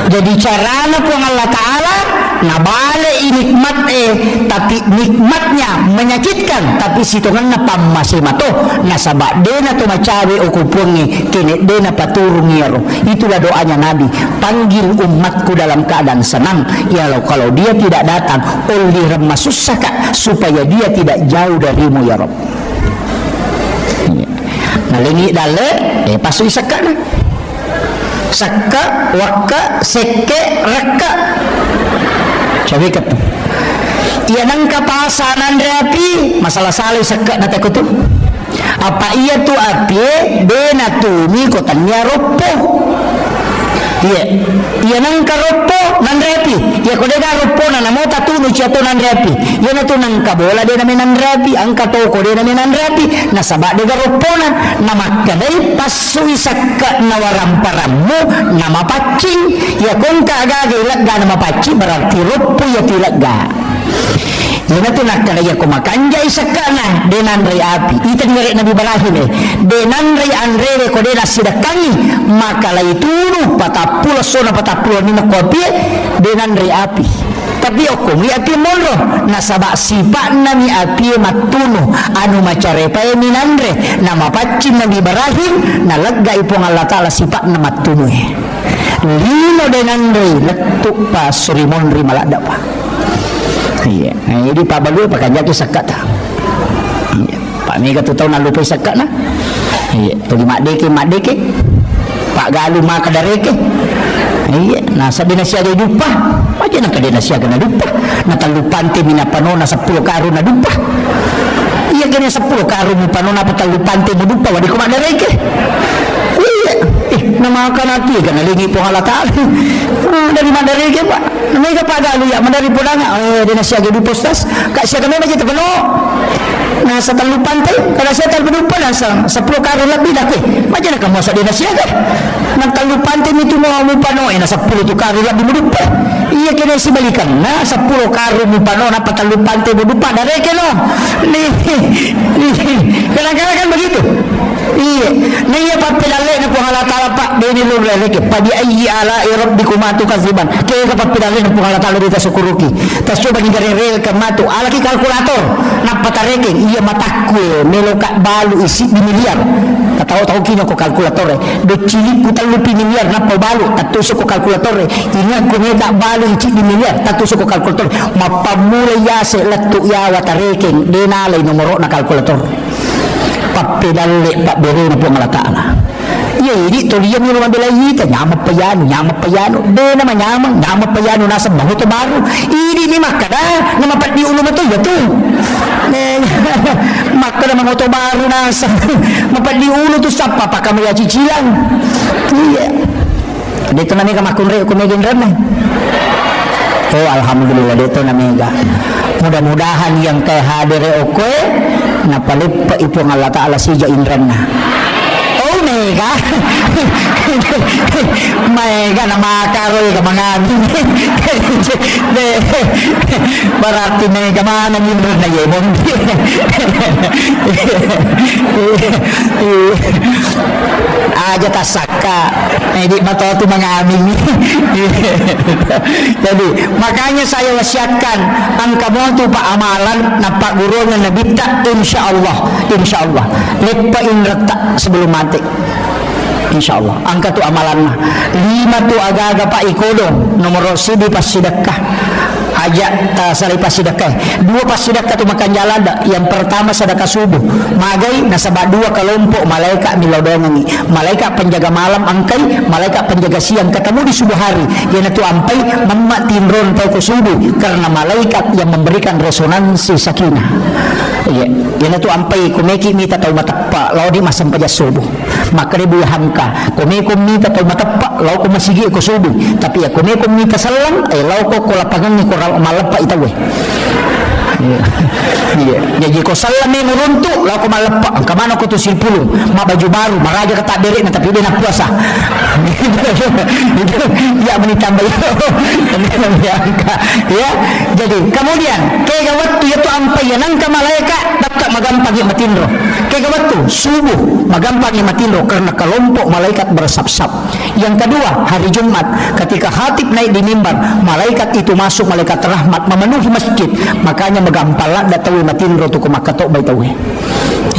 Jadi carana pun Allah Ta'ala nabale nikmat tapi nikmatnya menyakitkan tapi situngan na pamasih mato nasabak dena to macawe ukupungi kini dena paturungi yaro. Itulah doanya Nabi, panggil umatku dalam keadaan senang ya kalau dia tidak datang oleh remasusaka supaya dia tidak jauh darimu ya Rabb. Nah lengi dale pasu isakana sakka wakka seke rakka coba kata ia nangka pasanan rapi masalah salih sakka nate kutu apa ia tu api dena tu mi kotanya ropo ia nangka ropo nan rapi ia kodega ropo na namo tatu nu ciato nan rapi ia na tu nangka bola dena menan rapi angka toko dena menan rapi nasabak dega ropo na nama kadai pasui sakka nawaramparamu nama pacing ia kongka aga ilag ga nama pacing berarti ropo ya tilag ga Yana tu nak kalaya ko makanjay sakana denan ray api. Ita ngere Nabi Ibrahim denan ray anrere ko dena sidakangi makalay tunu patapulo sona patapulo ni kopi denan ray api. Tapi ako mi api molo nasaba sipa na mi api matuno anu macarepa minandre na mapacin Nabi Ibrahim nalagga ipong Allah Ta'ala sipa na matuno lino denandre letuk pa surimon rimalada pa. Iya, ini Pak Balu pakai jaki sakat ta. Pak Mega tu tahu nak lupa sakat na. Iya, tu mak deke. Pak Galu mak kadareke. Iya, nah sabi na siya gay dupa. Macam nak kena siya kena dupa. Natalupante mina panona 10 karu na dupa. Iya kena 10 karu mi panona patalupante mo dupa wadi ko madareke. Iya, nama kanati kan lagi po Allah Ta'ala. Dari madareke Pak. Namanya Pak Galu ya mandari podanga. Dia nasiya gay dupos tas. Kak siya kena macam tu penuh. Nah setelah pantai kalau saya terpenumpang nasa 10 karo lebih dah ke macam nak kamu sadar nasihat kan nak kalau pantai itu mau mupano na 10 tu karo lebih medupa iya kena si balikan nah 10 karo mupano na patalu pantai medupa dari keno ni kadang-kadang kan begitu iya na iya papilale na po Allah Ta'ala Pak dini lulele ke padi ayyi ala rabbikum tukaziban kaya kapapilale na po Allah Ta'ala dito sa kuruki tas coba ngigarere ka matu alaki kalkulator na patareke iya matakwe meloka balu isi di miliar tahu kini ko kalkulatore do cili putal lupi miliar na balu tatuso ko kalkulatore ingat ko meta balu isi di miliar tatuso ko kalkulatore mapamula yase latu ya watareke denalay nomoro na kalkulator papedale pak bere na po Allah Ta'ala iya ini tuliyan yung mga bilayita nyama payano de naman nyama payano nasa bahuto baru ini ni makada na mapat di ulo mo to yato makada mga uto baru nasa mapat di ulo to sa papakamaya cicilan iya dito namin kamakunre kumigin rin oh alhamdulillah dito namin mudah-mudahan yang kay hadere okoy napalip pa ipong Allah Ta'ala siya indran na Mega na makaroy ka mga berarti Mega mana minum na yemon aja tasaka di matoto mga aming jadi makanya saya wasiatkan ang kamu tu pak amalan na pak guru na nabita insyaallah lepa inrata sebelum mati insyaallah angka tu amalan 5 tu aga-aga pak ikodo nomor sibi pas sedekah aja sari pas sedekah 2 pas sedekah tu makan jalan dah yang pertama sedekah subuh magai nasabah 2 kelompok malaikat milodongi malaikat penjaga malam angkai malaikat penjaga siang ketemu di subuh hari yang itu ampai memak tinron ke subuh karena malaikat yang memberikan resonansi sakinah iya yang itu ampai kumeki mita tau matapa lau di masam paja subuh maka dia buahangka kumekum mita tau matapa lau ko masigi ko subuh tapi ya kumekum mita salang lau ko lapangan ni ko malapa itawe iya jadi ko salam ni muruntuk lau ko malapa ang kamano ko tu silpulong baju baru maraja kata beri na tapi dia nak puasa ya menitambah ya jadi kemudian kaya waktu itu ampai yang angka malaikat dapat magampang yang matinro kaya waktu subuh magampang yang matinro karena kelompok malaikat bersap-sap yang kedua hari Jumat ketika khatib naik di mimbar malaikat itu masuk malaikat rahmat memenuhi masjid makanya magampala datawi matinro tu kumakatok baitawi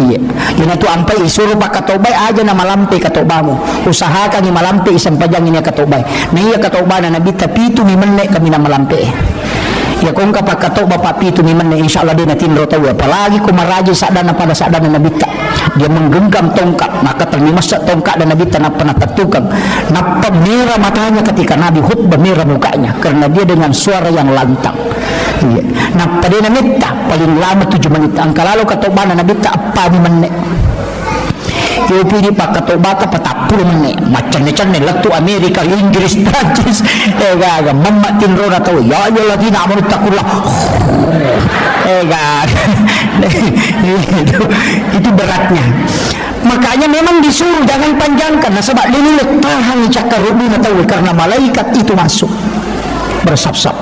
iya yun itu ampai isuruh pak katobay aja na malampi katobamu usahakan ni malampi isang pajang ini katobay na iya katobay na nabita pitu ni menek kami na malampi ya kung kapag katoba pa pitu ni menek insyaallah din natin rotawa apalagi kumaraji sadana pada sadana nabita dia menggenggam tongkat maka terlimas tongkat dan nabita na panatatukang napamira matanya ketika Nabi khutbah merah mukanya karena dia dengan suara yang lantang iya nah pada nabita paling lama 7 menit angka lalu katoba na nabita apa ni menek Yo pili pak katobata patapul menit macam-macam ni latu Amerika Inggris Prancis gaga mamma tinro na tahu ya ayyuhalladzina amanu taqullah itu beratnya makanya memang disuruh jangan panjangkan nah sebab ini tahan cakar rubi na tahu karena malaikat itu masuk bersap-sap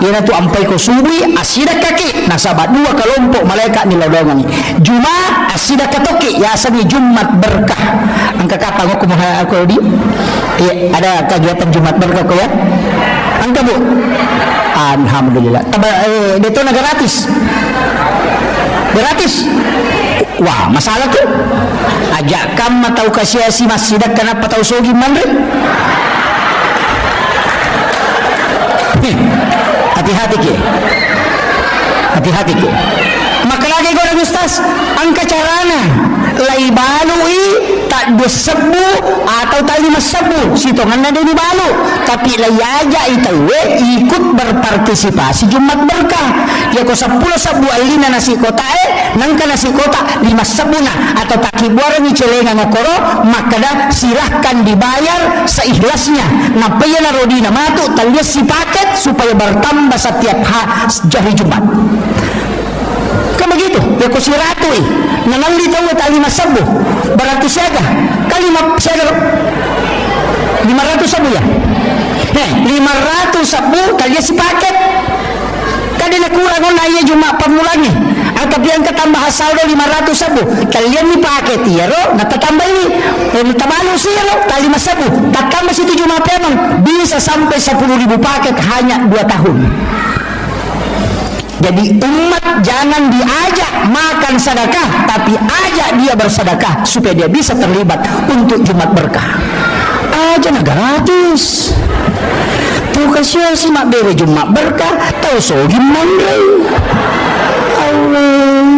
Yan tu ampai ko suwi asida kaki nasaba dua kelompok malaikat ni lodongan ni Jumat asida katoki ya asani Jumat berkah angka kata aku mahal aku di ada kegiatan Jumat berkah ko ya angka bu alhamdulillah itu gratis wah masalah tu ajak kam matau kasih si masjid kenapa tahu sogi mandre hati-hati ke maka lagi goreng ustaz angka carana lai balui tak disebu atau tak lima sebu sitongan ada di balu tapi lai aja itu ikut berpartisipasi Jumat berkah ya ko 10 sebu alina nasi kota nangka nasi kota 5 sebuna atau takibuara ni celenga ngokoro maka dah silahkan dibayar seikhlasnya napaya narodina matu talias si paket supaya bertambah setiap hari Jumat kan begitu ya ko siratu nangali tahu tak 5 sebu berarti siaga kali siaga 500 sebu ya 500 sebu talias si paket kadang kurang naya Jumat pemulanya tapi yang ketambah saldo 500 sebu kalian ni paket ya ro nak tambah ini tabalu sih ro tali 5 sebu tak tambah situ Jumat memang bisa sampai 10.000 paket hanya 2 tahun. Jadi umat jangan diajak makan sedekah tapi ajak dia bersedekah supaya dia bisa terlibat untuk Jumat berkah aja gratis tuh kasih si mak bere Jumat berkah tahu so gimana Allah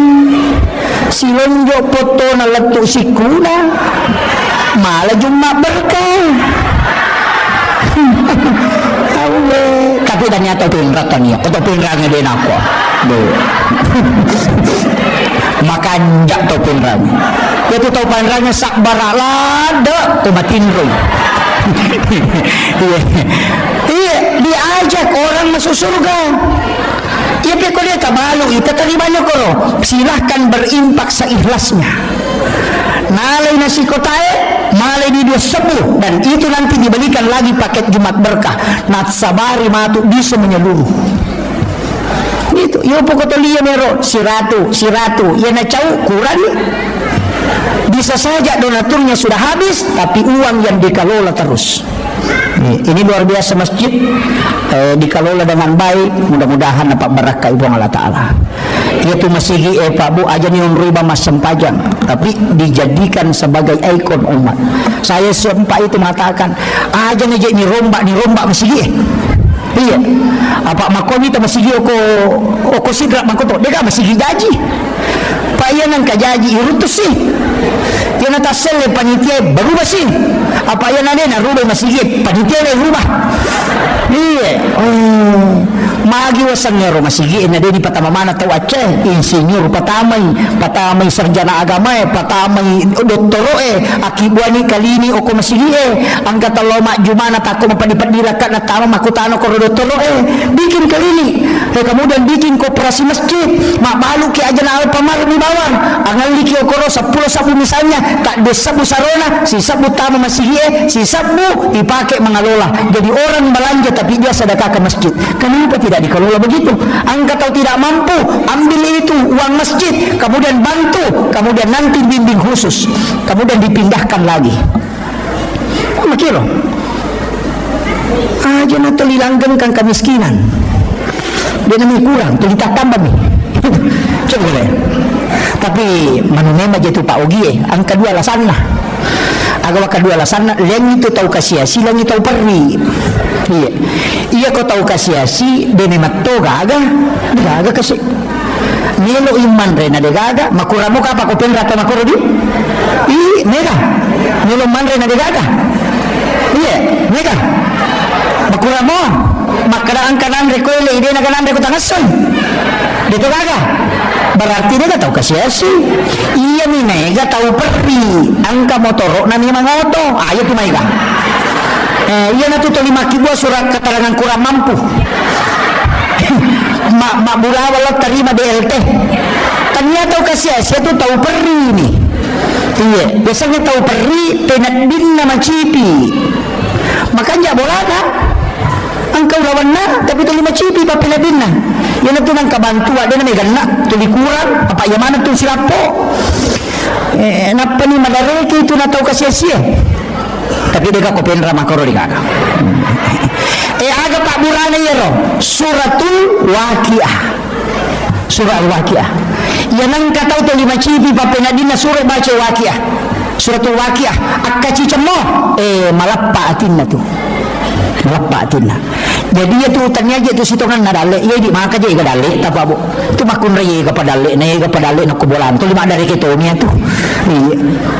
si lonjo foto na letuk si kuna malah Jumat berkah Allah tapi ternyata pinratan ya atau pinrangnya dia nak makan jak tau pinrang itu tau pinrangnya sak barak lada tu matin roy diajak orang masuk surga ya kalau dia tak malu kita terimanya koro silahkan berimpak seikhlasnya nalai nasi kotae malai di 2 sebu dan itu nanti dibelikan lagi paket Jumat berkah natsabari matu bisa menyeluruh itu yo pokok liya mero siratu ya na cau kurang bisa saja donaturnya sudah habis tapi uang yang dikelola terus ini luar biasa masjid dikelola dengan baik mudah-mudahan dapat berkah ibu Allah Ta'ala itu masih Pak Bu aja nih rubah mas sempajang tapi dijadikan sebagai ikon umat saya sempat itu mengatakan aja nih ni rombak masih iya apa makomi itu masih oko sidrak makoto dia masih gaji payanan kajaji irutus sih dia nata sele panitia berubah sih apa yang ada na rubah masih panitia na rubah iya magi wasannya ro masih na dia di pertama mana tahu Aceh insinyur patamay sarjana agama patamay doktoro akibuani kalini oko masih ang katalo majumana tako mapadipadilakat na tama makutano ko doktoro bikin kalini kemudian bikin koperasi masjid mabalu ki aja na pamar di bawang angal liki okoro 10 sabu misalnya tak desabu sarona si sabu tama masih si sabu dipakai mengelola jadi orang belanja tapi dia sedekah ke masjid kenapa tidak dikelola begitu angka tahu tidak mampu ambil itu uang masjid kemudian bantu kemudian nanti bimbing khusus kemudian dipindahkan lagi makiro aja nanti langgengkan kemiskinan dia namanya kurang tuh kita tambah nih coba deh tapi manunema jatuh Pak Ogi ang kedua alasan lah agawa kedua alasan yang itu tahu kasiasi yang itu tahu perri iya kau tahu kasiasi denemat to gaga kasih nilo iman rena de gaga makuramu ka pa ko penra to makuro di nega nilo man rena de gaga nega makuramu makaraan kanan rekoile ide na kanan reko tangason dito gaga berarti dia tahu kasiasi iya ni nega tahu perri angka motoro na ni mangoto ayo tu maiga iya na tu 5 kibo surat keterangan kurang mampu mak burawa lo terima DLT ternyata tahu kasiasi itu tahu perri ni iya biasanya tahu perri penat bin nama cipi makanya bolana angkau lawan na tapi tu lima cipi papiladin na yan na tu nang kabantua din na may gana tuli kurang apa yaman tu silapo napa ni madareke itu na tau kasia-sia tapi dia ka kopen rama koro di kaka aga pak burana yero suratul waqiah surah al-waqiah yan ang katau tu lima cipi papiladin na surah baca waqiah suratul waqiah akka cicemo malappa atin na tu malappatin na jadi ya tu tanya je tu sitongan na dale ya di maka je ga dale ta babu tu makun re ga padale na ga padale na kubolan tu lima dari kito niya tu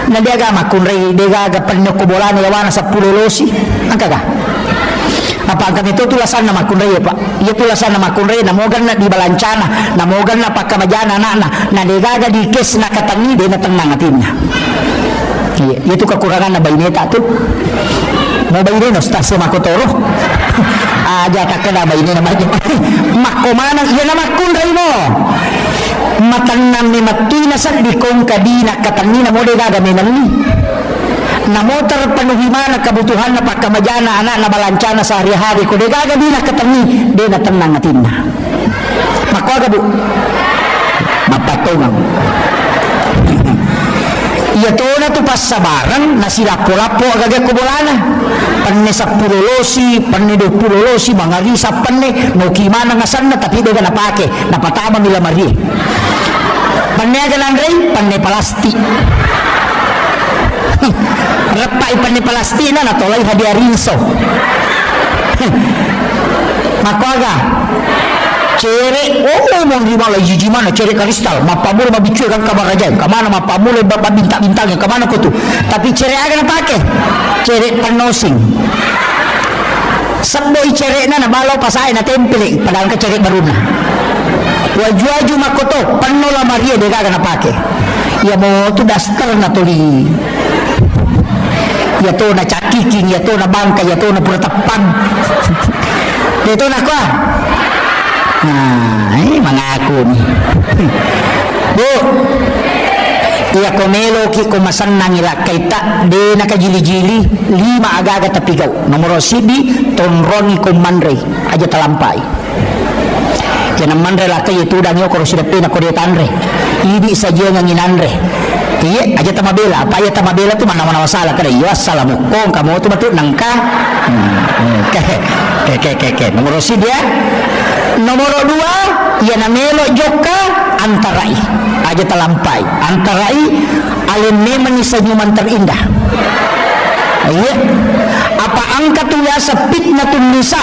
na dia ga makun re dia ga panyo kubolan ya wana sa pulolosi angka ga apa angka itu tulasan na makun re pak ya tulasan na makun re na mogan na di balancana na mogan na pakamajana na dia ga di kes na katangi de na tenang atinna iya itu kekurangan na baineta tu mau bayi no stase makotoro aja tak kena bayi na majo makomana iya na makun mo matanam ni matina sa di kong kadina katangina mo de gaga menani na motor penuhi mana kebutuhan na pakamajana anak na balancana sehari-hari ko de gaga dina katangi de na tenang atinna makwaga bu mapatongang iya to na tu pas sabarang nasi lapo-lapo agak kubolana panne 10 losi panne 20 losi mangarisa panne no kimana ngasan na tapi dia na pake napatama nila mari panne aga landrei panne palasti repai panne palasti na tolai hadiah rinso makaga cere mong di malah jiji mana cere kristal mapamul mabicue kan kabar aja kamana mapamul bintang-bintangnya kamana ko tu tapi cere aga na pake cere panosing saboi cere na balo pasay na temple padahal ka cere baruna waju-waju makoto panola maria de aga na pake ya mo tu dastar na tuli ya to na cakiking ya to na bangka ya to na pura tapang dito na ko mengaku nih bu iya komelo ki kumasan nangila kaita de nakajili-jili 5 aga-aga tapigau nomor sibi tonroni kumandre aja talampai kena mandre la kay itu dan yo ko sidapi na ko tanre idi saja nganginanre iya aja tamabela apa ya tamabela tu mana-mana masalah kada iya assalamu kong kamu tu betul nangka ke nomor sibi ya nomor 2 ia namelo joka antarai aja telampai antarai alene menisanyuman terindah iya apa angka tulasa fitnatun nisa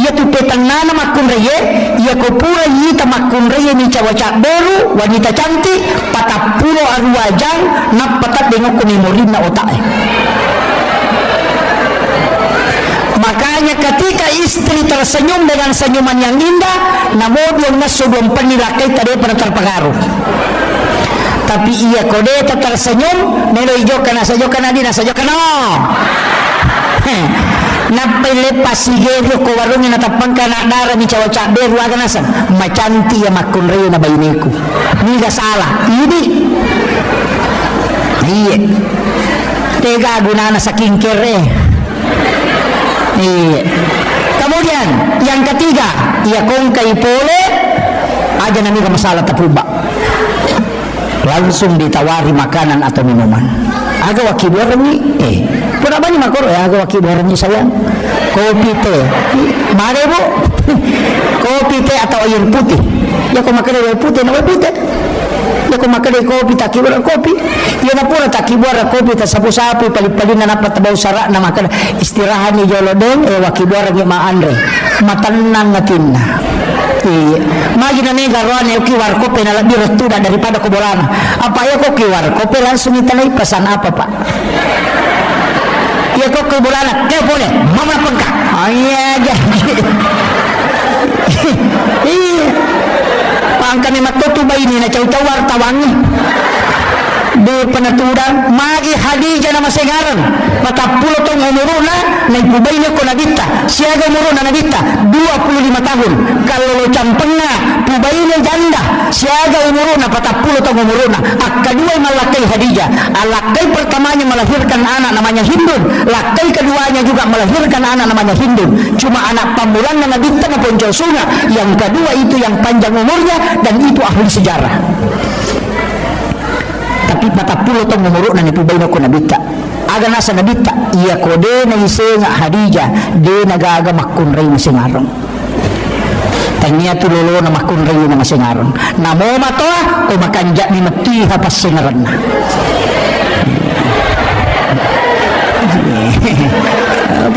ia tu petangana makun reye ia kopura yita makun reye ni cawaca beru wanita cantik 40 arwajang na patat dengok kumimurin na otak makanya ketika istri tersenyum dengan senyuman yang indah namun na sebelum penilakai tadi pada terpengaruh tapi ia kode tersenyum melo ijo kana sajo kana dina sajo kana napai lepas sigero ko warungnya natapang kana dara mi cawaca beru aganasan macanti ya makun reo na bayineku ni ga salah ini iya tega gunana saking kere iya. Kemudian yang ketiga, ia kongkai pole aja nami ke masalah tapuba. Langsung ditawari makanan atau minuman. Aga waki borni, pura banyak makor ya aga waki borni sayang. Kopi teh, mare bu, kopi teh atau air putih. Ya kau makan air putih, air putih. Ya kau makan kopi tak kibara kopi. Ya na pura tak kibara kopi tak sapu-sapu pali-pali na napat tabau sarak na makan istirahat ni jolodeng wakibara ni maandre matanang natinna iya magi na nega roan ya kiwar kopi na lebih retuda daripada kubolana apa ya kok kiwar kopi langsung itanai pesan apa pak ya kok kubolana kaya boleh mama pengkak iya jadi iya pangka ni matutu bayi na caw-caw wartawangi di penaturan magi hadija nama sengaran 40 tong umuruna na ibubay na ko nabita siaga umuruna nabita 25 tahun kalau lo campengna pubay na janda siaga umuruna 40 tahun umuruna. Kedua malakai Khadijah. Lakai pertamanya melahirkan anak namanya Hindun, lakai keduanya juga melahirkan anak namanya Hindun. Cuma anak pamulan na nabita na ponjosuna. Yang kedua itu yang panjang umurnya dan itu ahli sejarah. Tapi 40 tahun umuruna ni pibayna ko nabita. Aga nasa nabita iya ko de na isenga Khadijah de nagaga makunray masingarong. Tanya tu lolo na makunray na masingarong. Namo mato ko makanja ni matiha pas singaran na.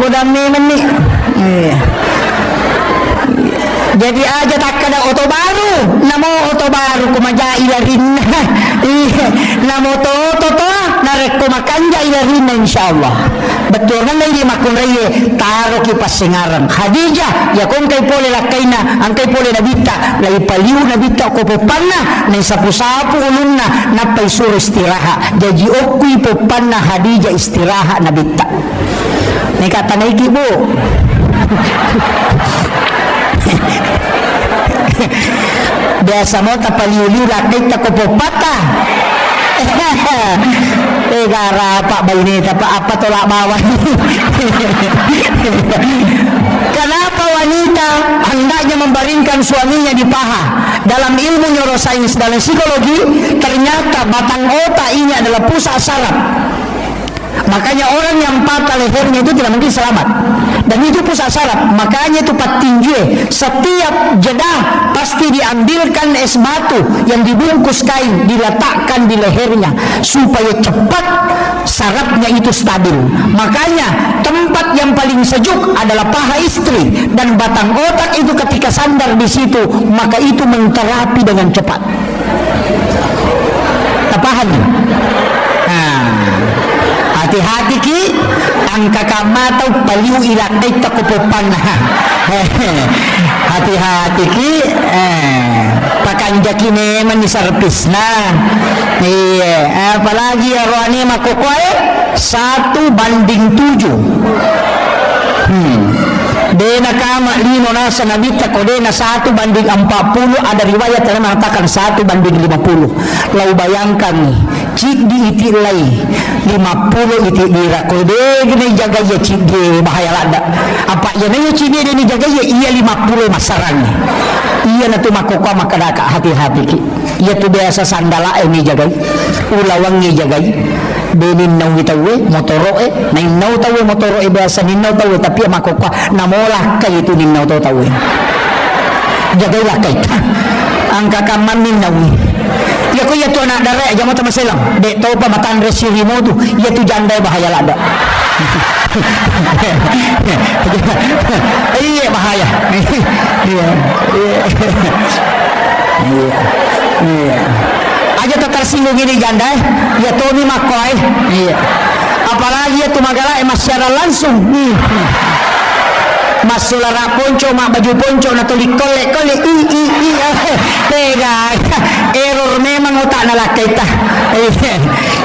Podam ni mani. Jadi aja tak ada oto baru, namo oto baru kumaja ilarin, namo to narek kumakanja ilarin insyaallah. Betul kan lagi makun raya taruh kipas singaran. Khadijah ya kung kay pole lakaina, ang kay pole nabita, lay paliw nabita ko popana, nay sapu-sapu ulunna napay suro istiraha. Jadi okuy popana Khadijah istiraha nabita. Nay katanay kibo. Biasa mo tapaliuli lakay takupopata. Gara pak bainita pa apa tolak bawah. Kenapa wanita hendaknya membaringkan suaminya di paha? Dalam ilmu neurosains, dalam psikologi, ternyata batang otak ini adalah pusat saraf. Makanya orang yang patah lehernya itu tidak mungkin selamat. Dan itu pusat saraf. Makanya itu patinjue. Setiap jedah pasti diambilkan es batu yang dibungkus kain, diletakkan di lehernya supaya cepat sarafnya itu stabil. Makanya tempat yang paling sejuk adalah paha istri, dan batang otak itu ketika sandar di situ maka itu menterapi dengan cepat. Paham? Hati-hati ki ang kakamatau paliu ilakay takupupan. Hati-hati ki pakanjaki neman ni sarpis na. Apalagi arwani makukuhay 1:7. Dena kama lino nasa nabita ko dena 1:40. Ada riwayat yang mengatakan 1:50. Lau bayangkan nih, cik di itilai 50 iti dira ko de gini jaga ya cik di bahaya lada. Apa ya nanya cik dia ni jaga ya iya 50 masarangnya. Iya natu makoka makadaka hati-hati ki. Iya tu biasa sandala ini jagai, ulawang ni jagai. Benin nau itawe motoro nain nau tawe motoro biasa ninau tawe tapi makoka namolah kay itu ninau tawe jagailah kay angka kaman ninau ya ko ya tu anak dara aja mata maselang dek tau pa matan resirimo tu ya tu jandai bahaya lada. Iya bahaya. Iya aja tak tersinggung ini janda ya Tony Makoy. Iya apalagi ya tumagala masyara langsung masulara ponco mak baju ponco na tulik kolek tega error memang otak na lakaita.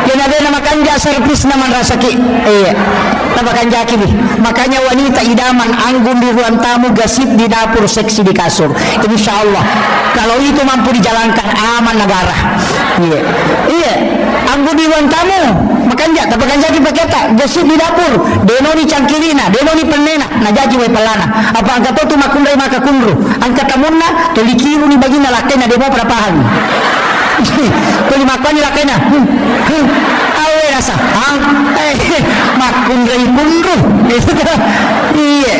Yan ada nama kanja servis naman rasaki. Tabakan jaki nih. Makanya wanita idaman anggun di ruang tamu, gasip di dapur, seksi di kasur. Insya Allah kalau itu mampu dijalankan aman negara. Iya anggun di ruang tamu makanya tabakan jaki paketa gasip di dapur deno ni cangkirina deno ni penena na jaji we pelana apa angkat tu makundai maka kundru angkat tamunna tolikiru ni bagina lakena demo perapahan. Kuli makani lakena awe rasa makun rai kundru. Iya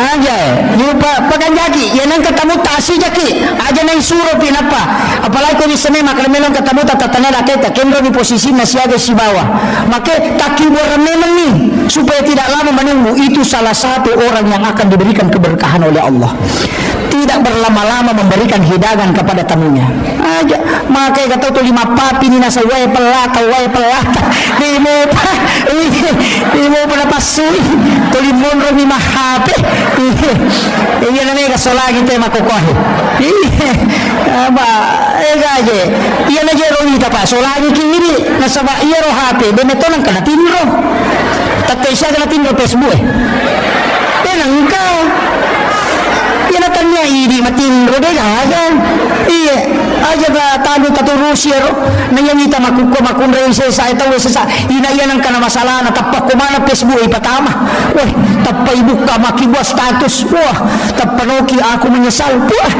aja lupa pakan jaki ya nang ketemu tasi jaki aja nang suruh pinapa apalagi kau di sana maka memang ketemu tatatana raketa kendro di posisi nasiaga si bawah maka taki memang nih supaya tidak lama menunggu. Itu salah satu orang yang akan diberikan keberkahan oleh Allah, tidak berlama-lama memberikan hidangan kepada tamunya aja. Makanya kata tu 5 papi ni nasa way pelata limo pada pasui tulimon romi mahape iya namanya kasolagi tema kokohe apa aja iya na jero ita pa solagi kiri nasa ba iya ro hape benetonan kana tinro tatay siya kana tinro Facebook nang ka yan natanya ini matin rodega kan iya aja ba tanu taturusir nayangita makunray sa ito sa inayan ka na masalah na tapak ko mana Facebook ipatama wah tapay buka makibuah status wah tapanoki aku menyesal wah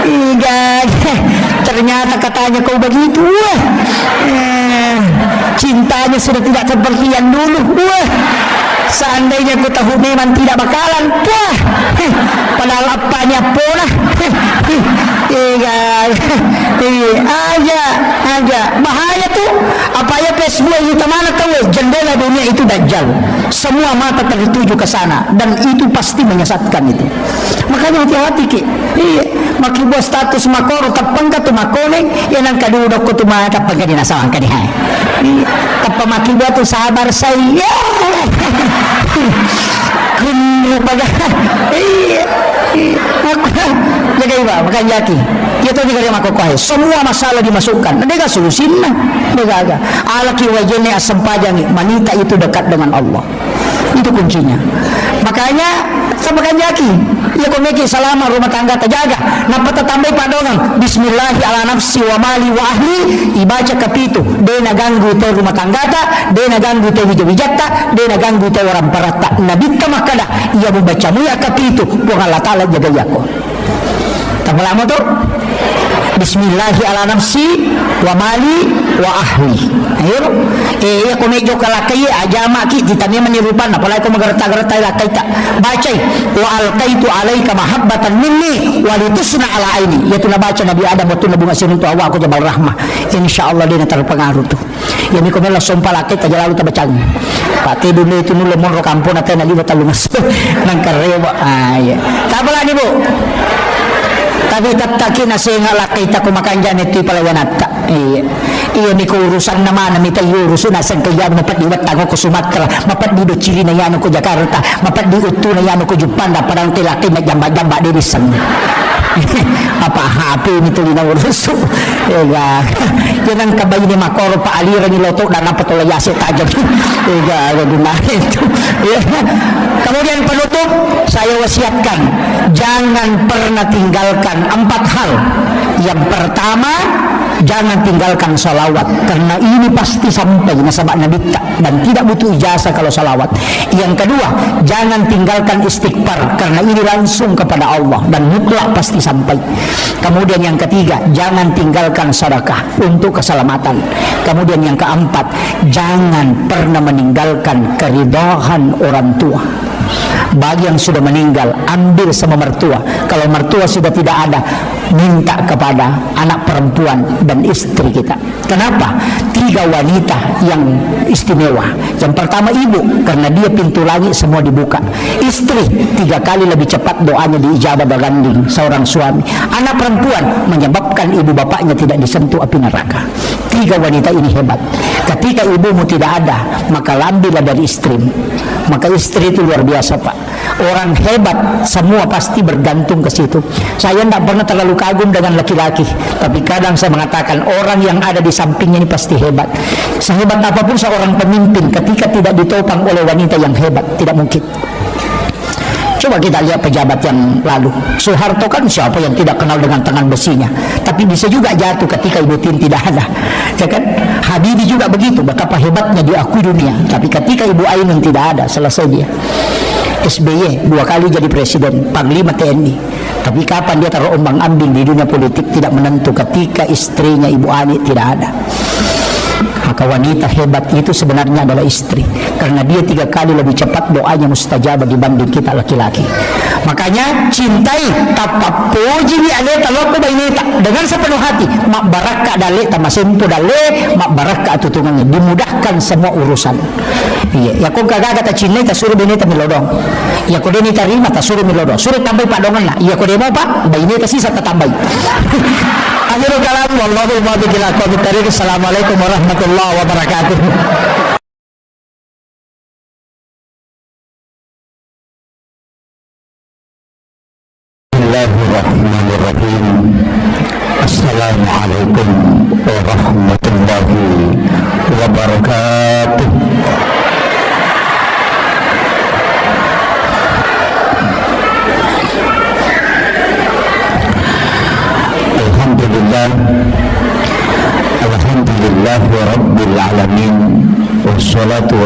iya ternyata katanya kau begitu wah cintanya sudah tidak seperti yang dulu wah seandainya ku tahu memang tidak bakalan wah padahal apanya pula aja bahaya tuh apa ya Facebook itu mana tahu jendela dunia itu dajjal semua mata tertuju ke sana dan itu pasti menyesatkan itu makanya hati-hati ki iya maki buat status makoro tapang ka tu makone yan ang kadudok ko tu mga tapang ka dinasawang ka nihay tapang maki buat tu sabar saya kunu baga jaga iba makan yaki itu juga dia makokohay semua masalah dimasukkan nega solusin na nega alaki wajene asam pajangi manita itu dekat dengan Allah itu kuncinya makanya sa makan yaki ya komeki selama rumah tangga terjaga napata tambay padongan bismillahi ala nafsi wa mali wa ahli ibaca kapitu de naganggu te rumah tangga ta de naganggu te wijata de naganggu te orang parata nabita makada ia membaca muya kapitu bukan Allah taala jaga yako tamalamo to bismillahi ala nafsi wa mali wa ahli ayo ya komejo kalakai ajama ki ditanya menirupan apalagi ko magarata-garata lakay ta bacay wa alqaitu alayka mahabbatan minni wa litusna ala aini yaitu nabaca Nabi Adam waktu nabi ngasin tu awak ko jabal rahmah insyaallah dia terpengaruh tu ya mi ko mela sompa lakay ta jalalu ta bacang pati dunia itu nulo mon ro kampon atay na liwat talungas nang karewa ay tabala ni bu tapi tattakin na singa lakay ta kumakan dyan ito palawanata iya ni ko urusan naman na mitay urusan nasan kaya mapadiwat tango ko Sumatra mapadido Chile na yan ko Jakarta mapadido utu na yan ko Jupanda parang tilaki na jamba-jamba dirisan apa happy nito lina uruso yan ang kabayo ni Makoro paaliran ni Loto na napatulayasi tajag itu kemudian penutup saya wasiatkan jangan pernah tinggalkan 4 hal yang pertama jangan tinggalkan salawat karena ini pasti sampai nasabak Nabi dan tidak butuh ijazah kalau salawat yang kedua jangan tinggalkan istighfar karena ini langsung kepada Allah dan mutlak pasti sampai kemudian yang ketiga jangan tinggalkan sedekah untuk keselamatan kemudian yang keempat jangan pernah meninggalkan keridhaan orang tua bagi yang sudah meninggal ambil sama mertua kalau mertua sudah tidak ada minta kepada anak perempuan dan istri kita kenapa 3 wanita yang istimewa yang pertama ibu karena dia pintu langit semua dibuka istri 3 kali lebih cepat doanya diijabah berbanding seorang suami anak perempuan menyebabkan ibu bapaknya tidak disentuh api neraka 3 wanita ini hebat ketika ibumu tidak ada maka ambillah dari istrimu maka istri itu luar biasa Pak orang hebat semua pasti bergantung ke situ saya tidak pernah terlalu kagum dengan laki-laki tapi kadang saya mengatakan orang yang ada di sampingnya ini pasti hebat sehebat apapun seorang pemimpin ketika tidak ditopang oleh wanita yang hebat tidak mungkin coba kita lihat pejabat yang lalu Soeharto kan siapa yang tidak kenal dengan tangan besinya tapi bisa juga jatuh ketika Ibu Tin tidak ada ya kan Habibie juga begitu betapa hebatnya diakui dunia tapi ketika Ibu Ainun tidak ada selesai dia SBY 2 kali jadi presiden Panglima TNI tapi kapan dia terombang-ambing di dunia politik tidak menentu ketika istrinya Ibu Ani tidak ada maka wanita hebat itu sebenarnya adalah istri karena dia 3 kali lebih cepat doanya mustajabah dibanding kita laki-laki makanya cintai tapapuji ni aleta loko bainita dengan sepenuh hati mak baraka dale tamasempo dale mak baraka tutungannya dimudahkan semua urusan iya ya kung kagaga ta cinay ta suruh binita milodong iya ko din itarima ta suruh milodong suruh tambay padongan na iya ko din mo pa bainita sisa tatambay akhirul kalam wallahu wabillahi assalamualaikum warahmatullahi wabarakatuh Bismillahirrahmanirrahim Assalamualaikum warahmatullahi wabarakatuh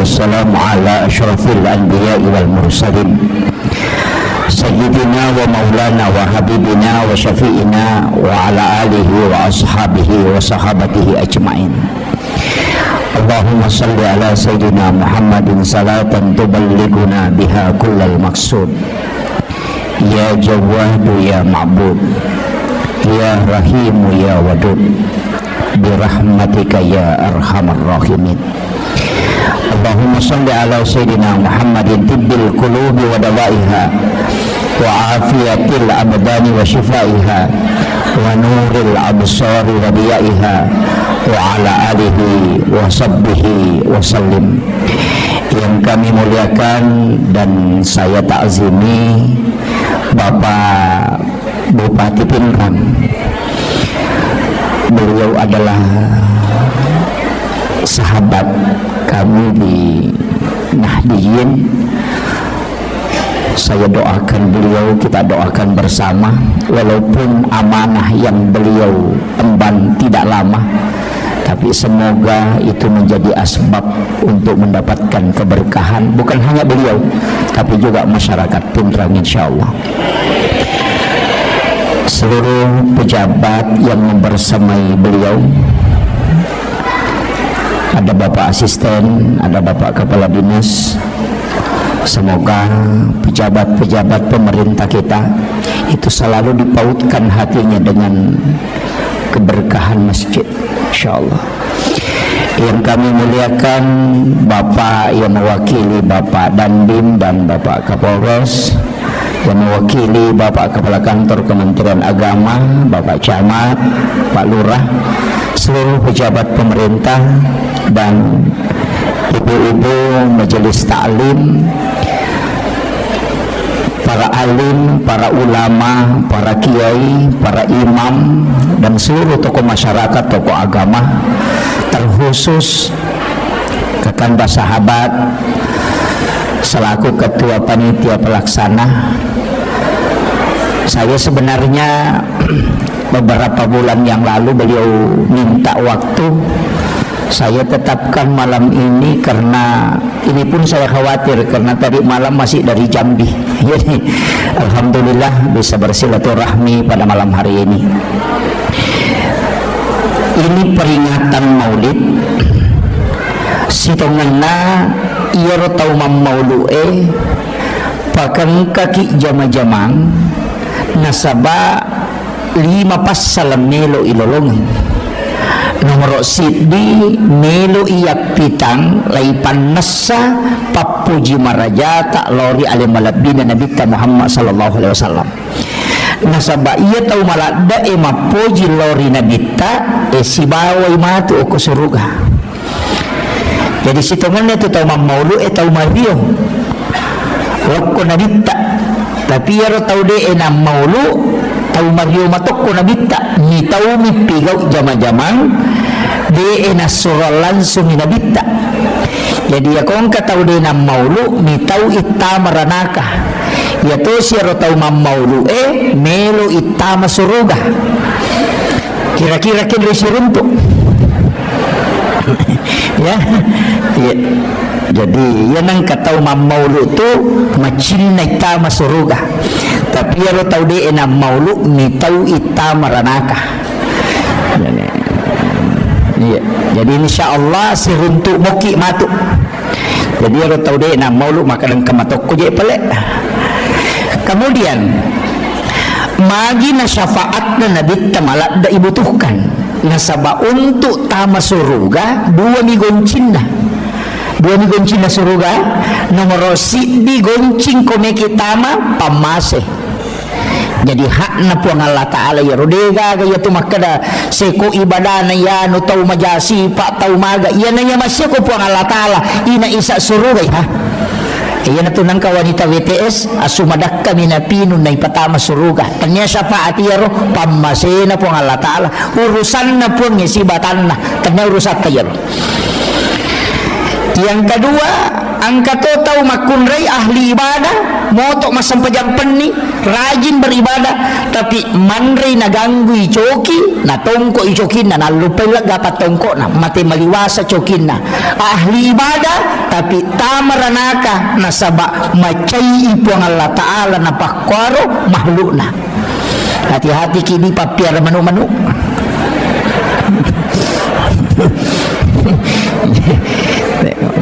wassalamu ala asyrafil anbiya'i wal mursalin sayyidina wa maulana wa habibina wa syafi'ina wa ala alihi wa ashabihi wa sahabatihi ajma'in. Allahumma salli ala sayyidina Muhammadin salatan tuballighuna biha kullal maqsud. Ya Jawwadu ya Ma'bud, ya Rahimu ya Wadud, birahmatika ya Arhamar Rahimin. Allahumma salli ala sayyidina Muhammadin tibbil qulubi wa dawaiha wa afiyatil abdani wa shifaiha wa nuril absari wa diyaiha wa ala alihi wa sahbihi wa sallim. Yang kami muliakan dan saya ta'zimi Bapak Bupati Pinrang. Beliau adalah sahabat kami di Nahdiyin. Saya doakan beliau, kita doakan bersama, walaupun amanah yang beliau emban tidak lama, tapi semoga itu menjadi asbab untuk mendapatkan keberkahan, bukan hanya beliau tapi juga masyarakat Pinrang insyaallah. Seluruh pejabat yang membersamai beliau, ada Bapak Asisten, ada Bapak Kepala Dinas. Semoga pejabat-pejabat pemerintah kita itu selalu dipautkan hatinya dengan keberkahan masjid insyaallah. Yang kami muliakan Bapak yang mewakili Bapak Dandim dan Bapak Kapolres, yang mewakili Bapak Kepala Kantor Kementerian Agama, Bapak Camat, Pak Lurah, seluruh pejabat pemerintah dan ibu-ibu majelis taklim, para alim, para ulama, para kiai, para imam, dan seluruh tokoh masyarakat, tokoh agama, terkhusus Kakanda Sahabat selaku ketua panitia pelaksana. Saya sebenarnya beberapa bulan yang lalu beliau minta waktu, saya tetapkan malam ini karena ini pun saya khawatir karena tadi malam masih dari Jambi. Jadi alhamdulillah bisa bersilaturahmi pada malam hari ini. Ini peringatan Maulid. Sitonganna ieu tau mammaulu'e pakan kaki jama-jamang nasaba 5 pas salam melo ilolongan. Nomor sidi melo iyak pitang laipan nasa papuji maraja tak lori alimalabina Nabi Muhammad sallallahu alaihi wasallam. Nasaba iya tau malada mapuji lori nabita sibawai matu o kusuruga. Jadi situngannya itu tau mammaulu tau mario loko nabita, tapi yaro tau de enam maulu tau mario matok ko nabita ni tau mi pigaw jama-jamang de enasura langsung ni nabita. Jadi akong katau de enam maulu ni tau ita maranaka yato siya tau mammaulu melo ita masuruga. Kira-kira kinri sirunto ya. Jadi yan ang katau mammaulu tu macin na ita masuruga, tapi yaro tau de enam maulu ni tau ita maranaka. Jadi insyaallah si runtuk moki matu. Jadi yaro tau de enam maulu maka dan kematok ko je pale. Kemudian magi na syafaat na Nabi tamalak da ibutuhkan nasaba untuk tama suruga 2 migoncin na suruga. Nomor sidi goncing komeki tama pamase. Jadi hak na po ang Allah Ta'ala ya rodega gaya tumakada seko ibadah na yan o tau majasi pa tau maga yan na niya masya ko po ang Allah Ta'ala ina isa surugay ha. Kaya na tunang ka wanita WTS asumadak kami na pinun na ipatama suruga kanya siya pa atiyaro pamase na po ang Allah Ta'ala urusan na po ng isibatan na kanya urusan tayo. Yang kedua angka to tahu makunrai ahli ibadah motok masam pejampen ni rajin beribadah tapi manrai naganggu coki na tongko icokin na lupai laga patongko na mati maliwasa cokin na ahli ibadah tapi tamaranaka nasaba macai ipuang Allah Ta'ala na pakwaro makhluk na. Hati-hati kini papiar manu-manu.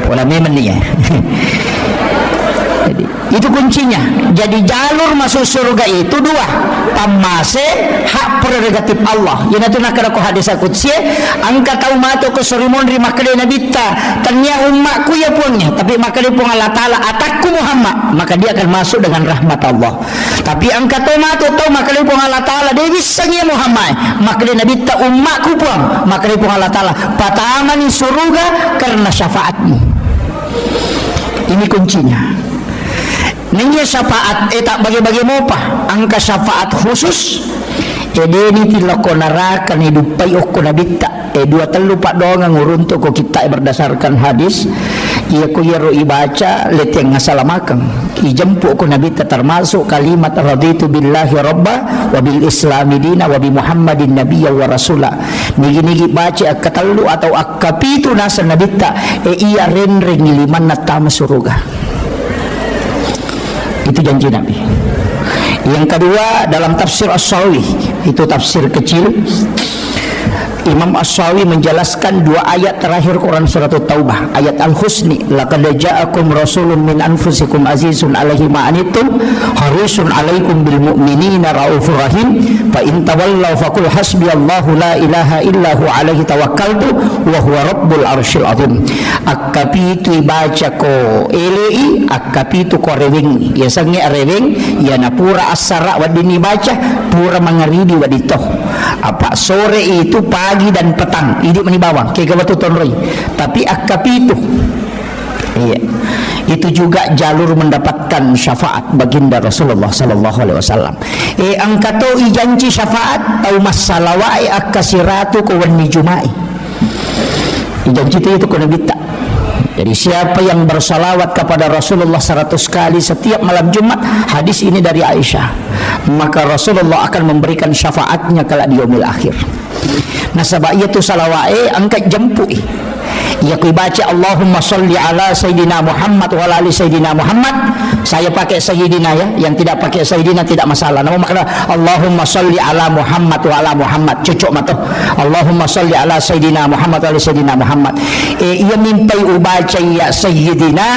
Pola memang ni ya. Jadi, itu kuncinya. Jadi jalur masuk surga itu dua. Pamase hak prerogatif Allah. Yang itu nak aku hadis qudsi, angka tahu mato ke surimun ri makale nabi ta. Tanya umatku ya punya, tapi makale pun Allah Taala atakku Muhammad, maka dia akan masuk dengan rahmat Allah. Tapi angka tahu mato tahu makale pun Allah Taala dia bisanya Muhammad, makale nabi ta umatku pun, makale pun Allah Taala patamani surga karena syafaatmu. Ini kuncinya. Nanya syafaat tak bagi-bagi mopa angka syafaat khusus ini tilako narakan hidupai okko nabita dua telu pak doang nguruntuk ko kita berdasarkan hadis iya ko yaro ibaca leteng ngasalamakan ijempuk ko nabita termasuk kalimat raditu billahi rabba wa bil islami dina wa bi muhammadin nabiyya wa rasula nigi-nigi baca akatalu atau akapitu nasa nabita iya renring liman natama suruga. Itu janji Nabi. Yang kedua dalam tafsir As-Sawi, itu tafsir kecil. Imam As-Sawi menjelaskan dua ayat terakhir Quran surat Taubah, ayat Al-Husni, laqad ja'akum rasulun min anfusikum azizun 'alaihi ma anittum harisun 'alaikum bil mu'minina raufur rahim fa in tawallaw faqul hasbiyallahu la ilaha illa hu 'alaihi tawakkaltu wa huwa rabbul arsyil azim. Akapitu baca ko elei akapitu ko rewing ya sange rewing ya napura asara wadini baca pura mangaridi waditoh apa sore itu pagi dan petang ini menibawang kaya batu tonroi tapi akapitu iya itu juga jalur mendapatkan syafaat baginda Rasulullah sallallahu alaihi wasallam angkato ijanji syafaat tau masalawai akasiratu ko wani jumai ijanji itu ko nabita. Jadi siapa yang bersalawat kepada Rasulullah 100 kali setiap malam Jumat, hadis ini dari Aisyah, maka Rasulullah akan memberikan syafaatnya kala di yaumil akhir. Nah sebab itu salawat angkat jemput ya ku baca Allahumma salli ala Sayyidina Muhammad wa ala ali Sayyidina Muhammad. Saya pakai Sayyidina ya, yang tidak pakai Sayyidina tidak masalah. Nama makna Allahumma salli ala Muhammad wa ala Muhammad cocok matoh. Allahumma salli ala Sayyidina Muhammad wa ala Sayyidina Muhammad. Ia mimpi ubaca ya Sayyidina.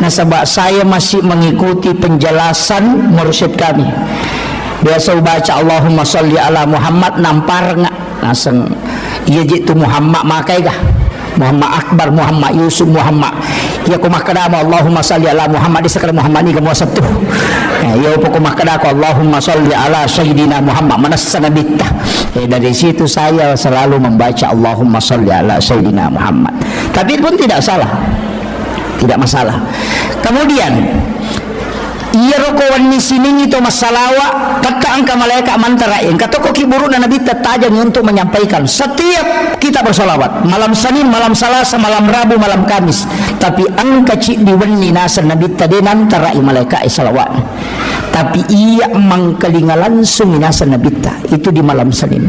Nah sebab saya masih mengikuti penjelasan mursyid kami. Biasa ubaca Allahumma salli ala Muhammad nampar ngak naseng ia jitu Muhammad makai kah Muhammad Akbar, Muhammad Yusuf, Muhammad ya kumakadama Allahumma salli ala Muhammad di sekali Muhammad ni kamu satu ya upo kumakadako Allahumma salli ala Sayyidina Muhammad manasana bitta dari situ saya selalu membaca Allahumma salli ala Sayyidina Muhammad tapi pun tidak salah tidak masalah. Kemudian iya rokawan ni sini itu masalawa kata angka malaikat mantarain kata kok kiburu dan Nabi tertajam untuk menyampaikan setiap kita bersolawat malam Senin, malam Selasa, malam Rabu, malam Kamis tapi angka cik diweni nasa Nabi tadi nantarai malaikat salawat tapi ia mengkelinga langsung nasa Nabi itu di malam Senin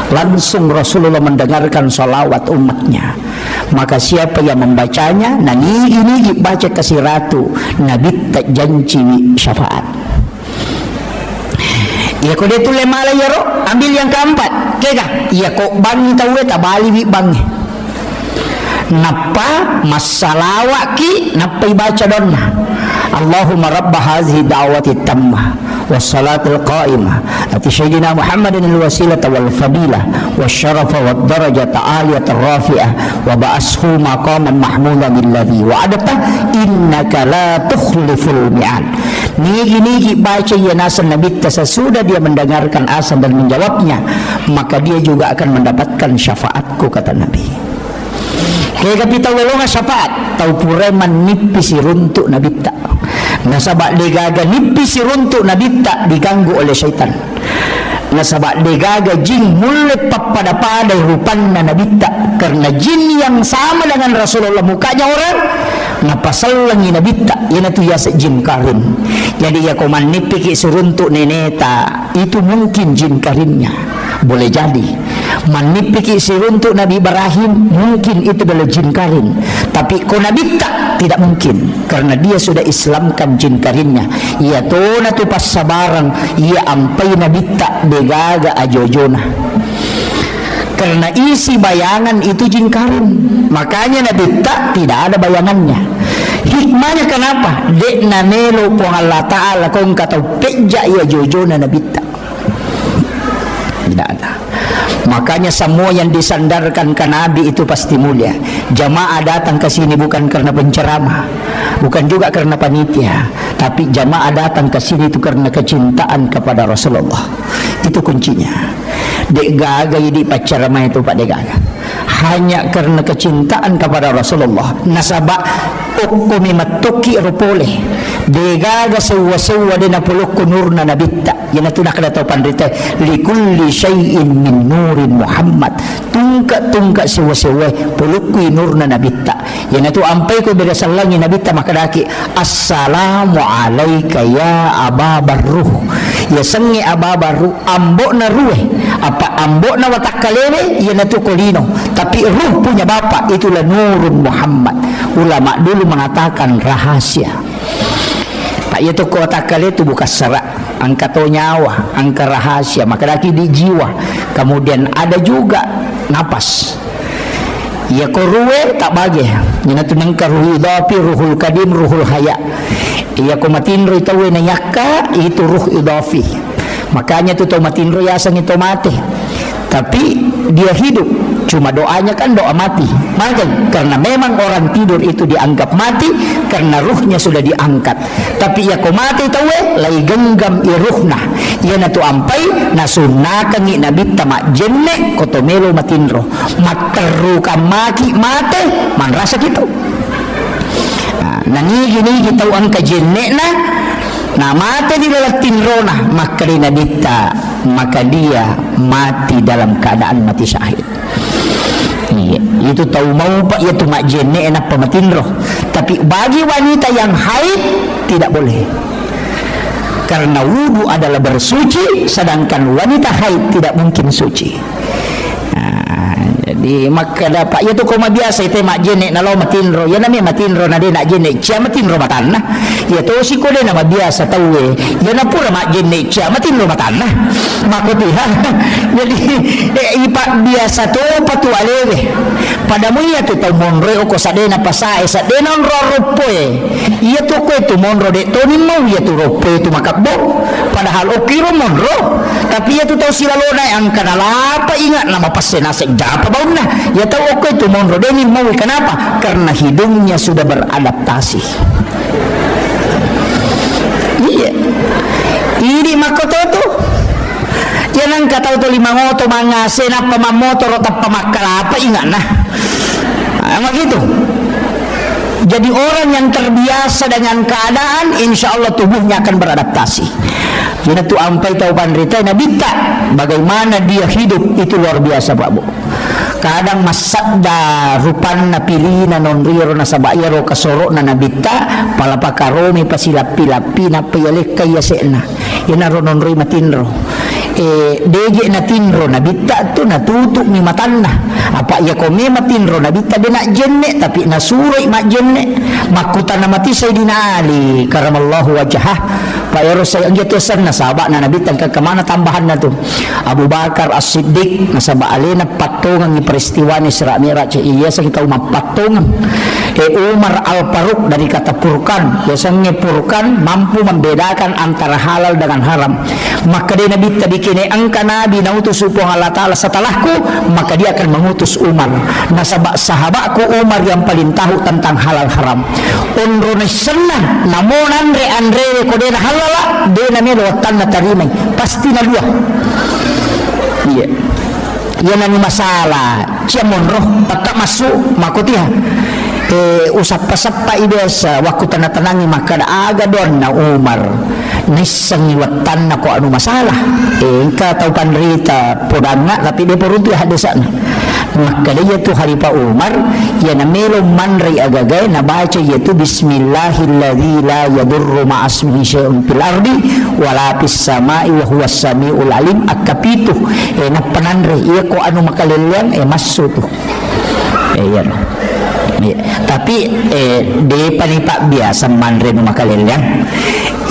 langsung Rasulullah mendengarkan salawat umatnya maka siapa yang membacanya nah ini baca kasih ratu Nabi tak janji syafaat ya kau dia tu lemah lah ya roh ambil yang keempat kega ya kau bang tahu tak bali bang napa masalawat ki napa baca donna Allahumma rabba hazihi da'wati tammah wassalatul qa'imah ati sayyidina Muhammadin al-wasilata wal fadilah wasyarafa wad darajata aliyata rafi'ah wa ba'ashu maqaman mahmudan billadhi wa adata innaka la tukhliful mi'ad. Nigi baca ya nasan Nabi sesudah dia mendengarkan azan dan menjawabnya maka dia juga akan mendapatkan syafaatku kata Nabi. Kaya kapita walonga syafaat tau pureman nipisi runtuk Nabi tak nasabak digaga nipisi runtuk Nabi tak diganggu oleh syaitan nasaba degaga jin mulit papada-pada rupanna nabita, karena jin yang sama dengan Rasulullah mukanya orang napasallangi nabita yana tu yasa jin karin. Jadi ya koman nipiki suruntuk neneta itu mungkin jin karinnya, boleh jadi manipiki siruntuk Nabi Ibrahim mungkin itu adalah jin karin, tapi ko nabita tidak mungkin karena dia sudah Islamkan jin karinnya. Ia tona tu pas sabarang ia ampai nabita degaga ajojona, karena isi bayangan itu jin karin, makanya nabita tidak ada bayangannya. Hikmahnya kenapa? Dek namelo po Allah Ta'ala kong katau peja ia jojona nabita tidak ada. Makanya semua yang disandarkan ke Nabi itu pasti mulia. Jamaah datang ke sini bukan karena penceramah, bukan juga karena panitia, tapi jamaah datang ke sini itu karena kecintaan kepada Rasulullah. Itu kuncinya. Dek gaga di pacaramah itu Pak Dek gaga. Hanya karena kecintaan kepada Rasulullah. Nasaba ukumi matoki rupole. Degaga sewa-sewa dina pulukku nurna nabita. Yana tu nak kata pandita likulli syai'in min nurin Muhammad. Tungka-tungka sewa-sewa pulukku nurna nabita. Yana tu ampai ko beda salangi nabita makadaki assalamu alayka ya Aba Barruh. Ya sengi Aba Barruh ambok na rueh. Apa ambok na watak kalele yana tu kolino. Tapi ruh punya bapak itulah nurun Muhammad. Ulama dulu mengatakan rahasia. Pak itu kota kali itu bukan serak, angka to nyawa, angka rahasia, maka lagi di jiwa. Kemudian ada juga napas. Ya koruwe tak bagi. Yana tu nangka ruh idafi, ruhul kadim, ruhul haya. Ya ko matinro itawe na yakka itu ruh idafi. Makanya tu matinro yasang itu mati. Tapi dia hidup, cuma doanya kan doa mati. Makanya karena memang orang tidur itu dianggap mati karena ruhnya sudah diangkat. Tapi ya ko mati tawe lai genggam iruhna. Ya na tu ampai na sunnakan ni nabi tamak jenne kotomelo matinro. Materu kamaki mate man rasa gitu. Nah gini kita angka jenne na. Nah mati di dalam tinrona maka maka dia mati dalam keadaan mati syahid. Itu tahu mau pak itu mak jenne enak pematinro. Tapi bagi wanita yang haid tidak boleh. Karena wudu adalah bersuci, sedangkan wanita haid tidak mungkin suci. Jadi maka dapat ya tu koma biasa itu mak jene na lo matinro ya nami matinro na de nak jene cia matinro matanna ya tu si ko de na biasa tahu ya na pura mak jene cia matinro matanna mako tu ha jadi ipak biasa tu patu aleve padamu ya tu tau monre o ko sadena pasae sadena ro ropoe ya tu ko tu monro de to ni mau ya tu ropoe tu makabbo padahal o kiro monro tapi ya tu tau silalona yang kanala apa ingat nama pasena sek japa nah, ya tahu oke itu monro deni mau kenapa? Karena hidungnya sudah beradaptasi. Iya. Ini makoto tuh. Ya nang kata itu lima moto mangasen apa mamoto rota pamakal apa ingat nah. Gitu. Jadi orang yang terbiasa dengan keadaan, insya Allah tubuhnya akan beradaptasi. Jadi tu ampai tahu pandrita nabita bagaimana dia hidup itu luar biasa Pak Bu. Kadang masada rupan na pilina non riro na sabayaro kasoro na nabita palapa karomi pasilapi-lapi na payalik kaya sena yanaro non ri matinro deje na tinro nabita tu natutuk ni matanna apa ya kome matinro nabita de nak jenne tapi nasuroi mak jenne makuta na mati say dinali karamallahu wajhah Pak Yaro saya gitu sana sahabat na nabita ke kemana tambahan na tu Abu Bakar As-Siddiq nasaba alena patungan ni peristiwa ni Isra Mi'raj iya sa kita patungan Umar Al-Faruq dari kata purkan biasanya purkan mampu membedakan antara halal dengan haram maka dia Nabi tabikini angka Nabi nautus upung Allah Ta'ala setelahku maka dia akan mengutus Umar nasaba sahabatku Umar yang paling tahu tentang halal haram unrone senang namun andre kodena halala dia namanya lewatan na tarimay pasti na luah iya yan ang masalah cia monroh tetap masuk makutiha usap-pasapa biasa waktu tanah-tanangi maka aga doon na Umar nisang iwatan na ko ano masalah ka tau panrita podang nga tapi dia porunti hadasan maka dia tu hari pa Umar ya na melo manri agagay na baca yaitu bismillahilladzi la yadurru ma'asmihi syai'un fil ardi wala fis sama'i wa huwas samiul alim akapito na pananri iya ko ano makalilian maso to yan. Tapi di panipak biasa manre no makalilian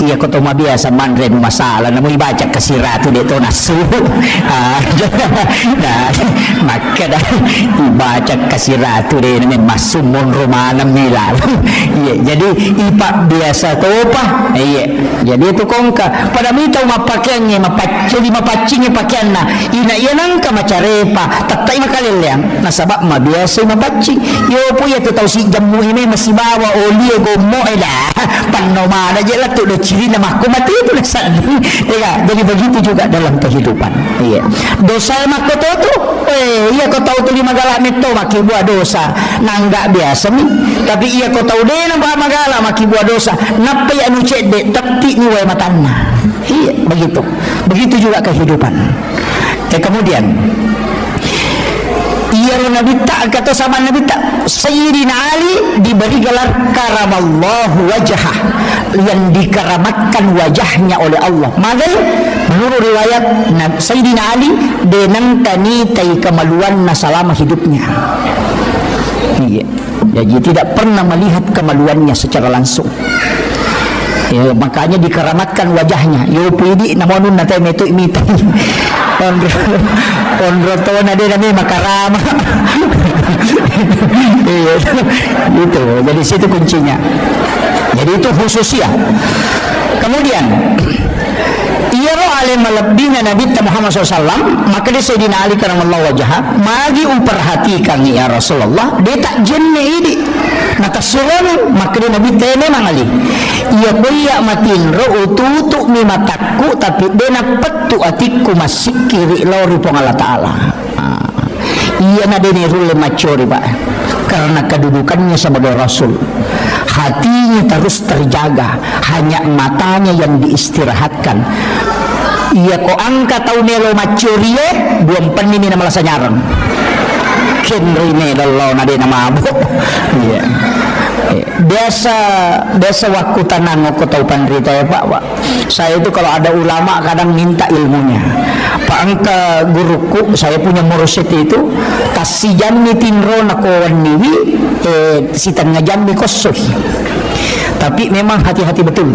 iya ko to mabiasa manre no masala na mo ibaca kasiratu dito nasu nah maka dah ibaca kasiratu dito na masumon romana milal iya jadi ipak biasa to pa iya jadi itu kongka pada mitaw mapakyannya mapacingnya pakyan na ina iyanang ka macarepa tatay makalilian nasabak mabiasa mapacing yo po ya tahu si jamu ini masih bawa oli gomo dah panomana aja lah tu ciri nama aku mati itu lah sadar ya jadi begitu juga dalam kehidupan iya dosa mako tu iya kau tahu tu di magala meto maki buat dosa nangga biasa ni tapi iya kau tahu deh nampak magala maki buat dosa napa ya anu cedek tapi ni way matana iya begitu juga kehidupan kemudian iya Nabi tak kata sama Nabi tak Sayyidina Ali diberi gelar karamallahu wajhah yang dikeramatkan wajahnya oleh Allah maka menurut riwayat Sayyidina Ali denang tanitai kemaluan selama hidupnya iya jadi tidak pernah melihat kemaluannya secara langsung ya, makanya dikeramatkan wajahnya yo pidi namun nanti metu imita ondro to na dia nami makarama iya gitu jadi situ kuncinya jadi itu khususnya kemudian iya roh alim melebihnya Nabi Muhammad SAW maka dia Sayyidina Ali karamallahu wajhah magi memperhatikan ya Rasulullah dia tak jenne ini natasuran maka dia Nabi tene mangali iya boya matin ro ututu mi mataku tapi dia napatu atiku masih kiri lori pong Allah Ta'ala iya na deni rule macori pak karena kedudukannya sebagai Rasul hatinya terus terjaga hanya matanya yang diistirahatkan iya ko angka tau nelo macori buang penini na malasa nyarang kenrine dalaw na din na mabuk iya biasa waktu tanang aku tahu panrita ya Pak saya itu kalau ada ulama kadang minta ilmunya Pak angka guruku saya punya mursyid itu kasih jamni tinro nakuan niwi si tengah jamni kosoh tapi memang hati-hati betul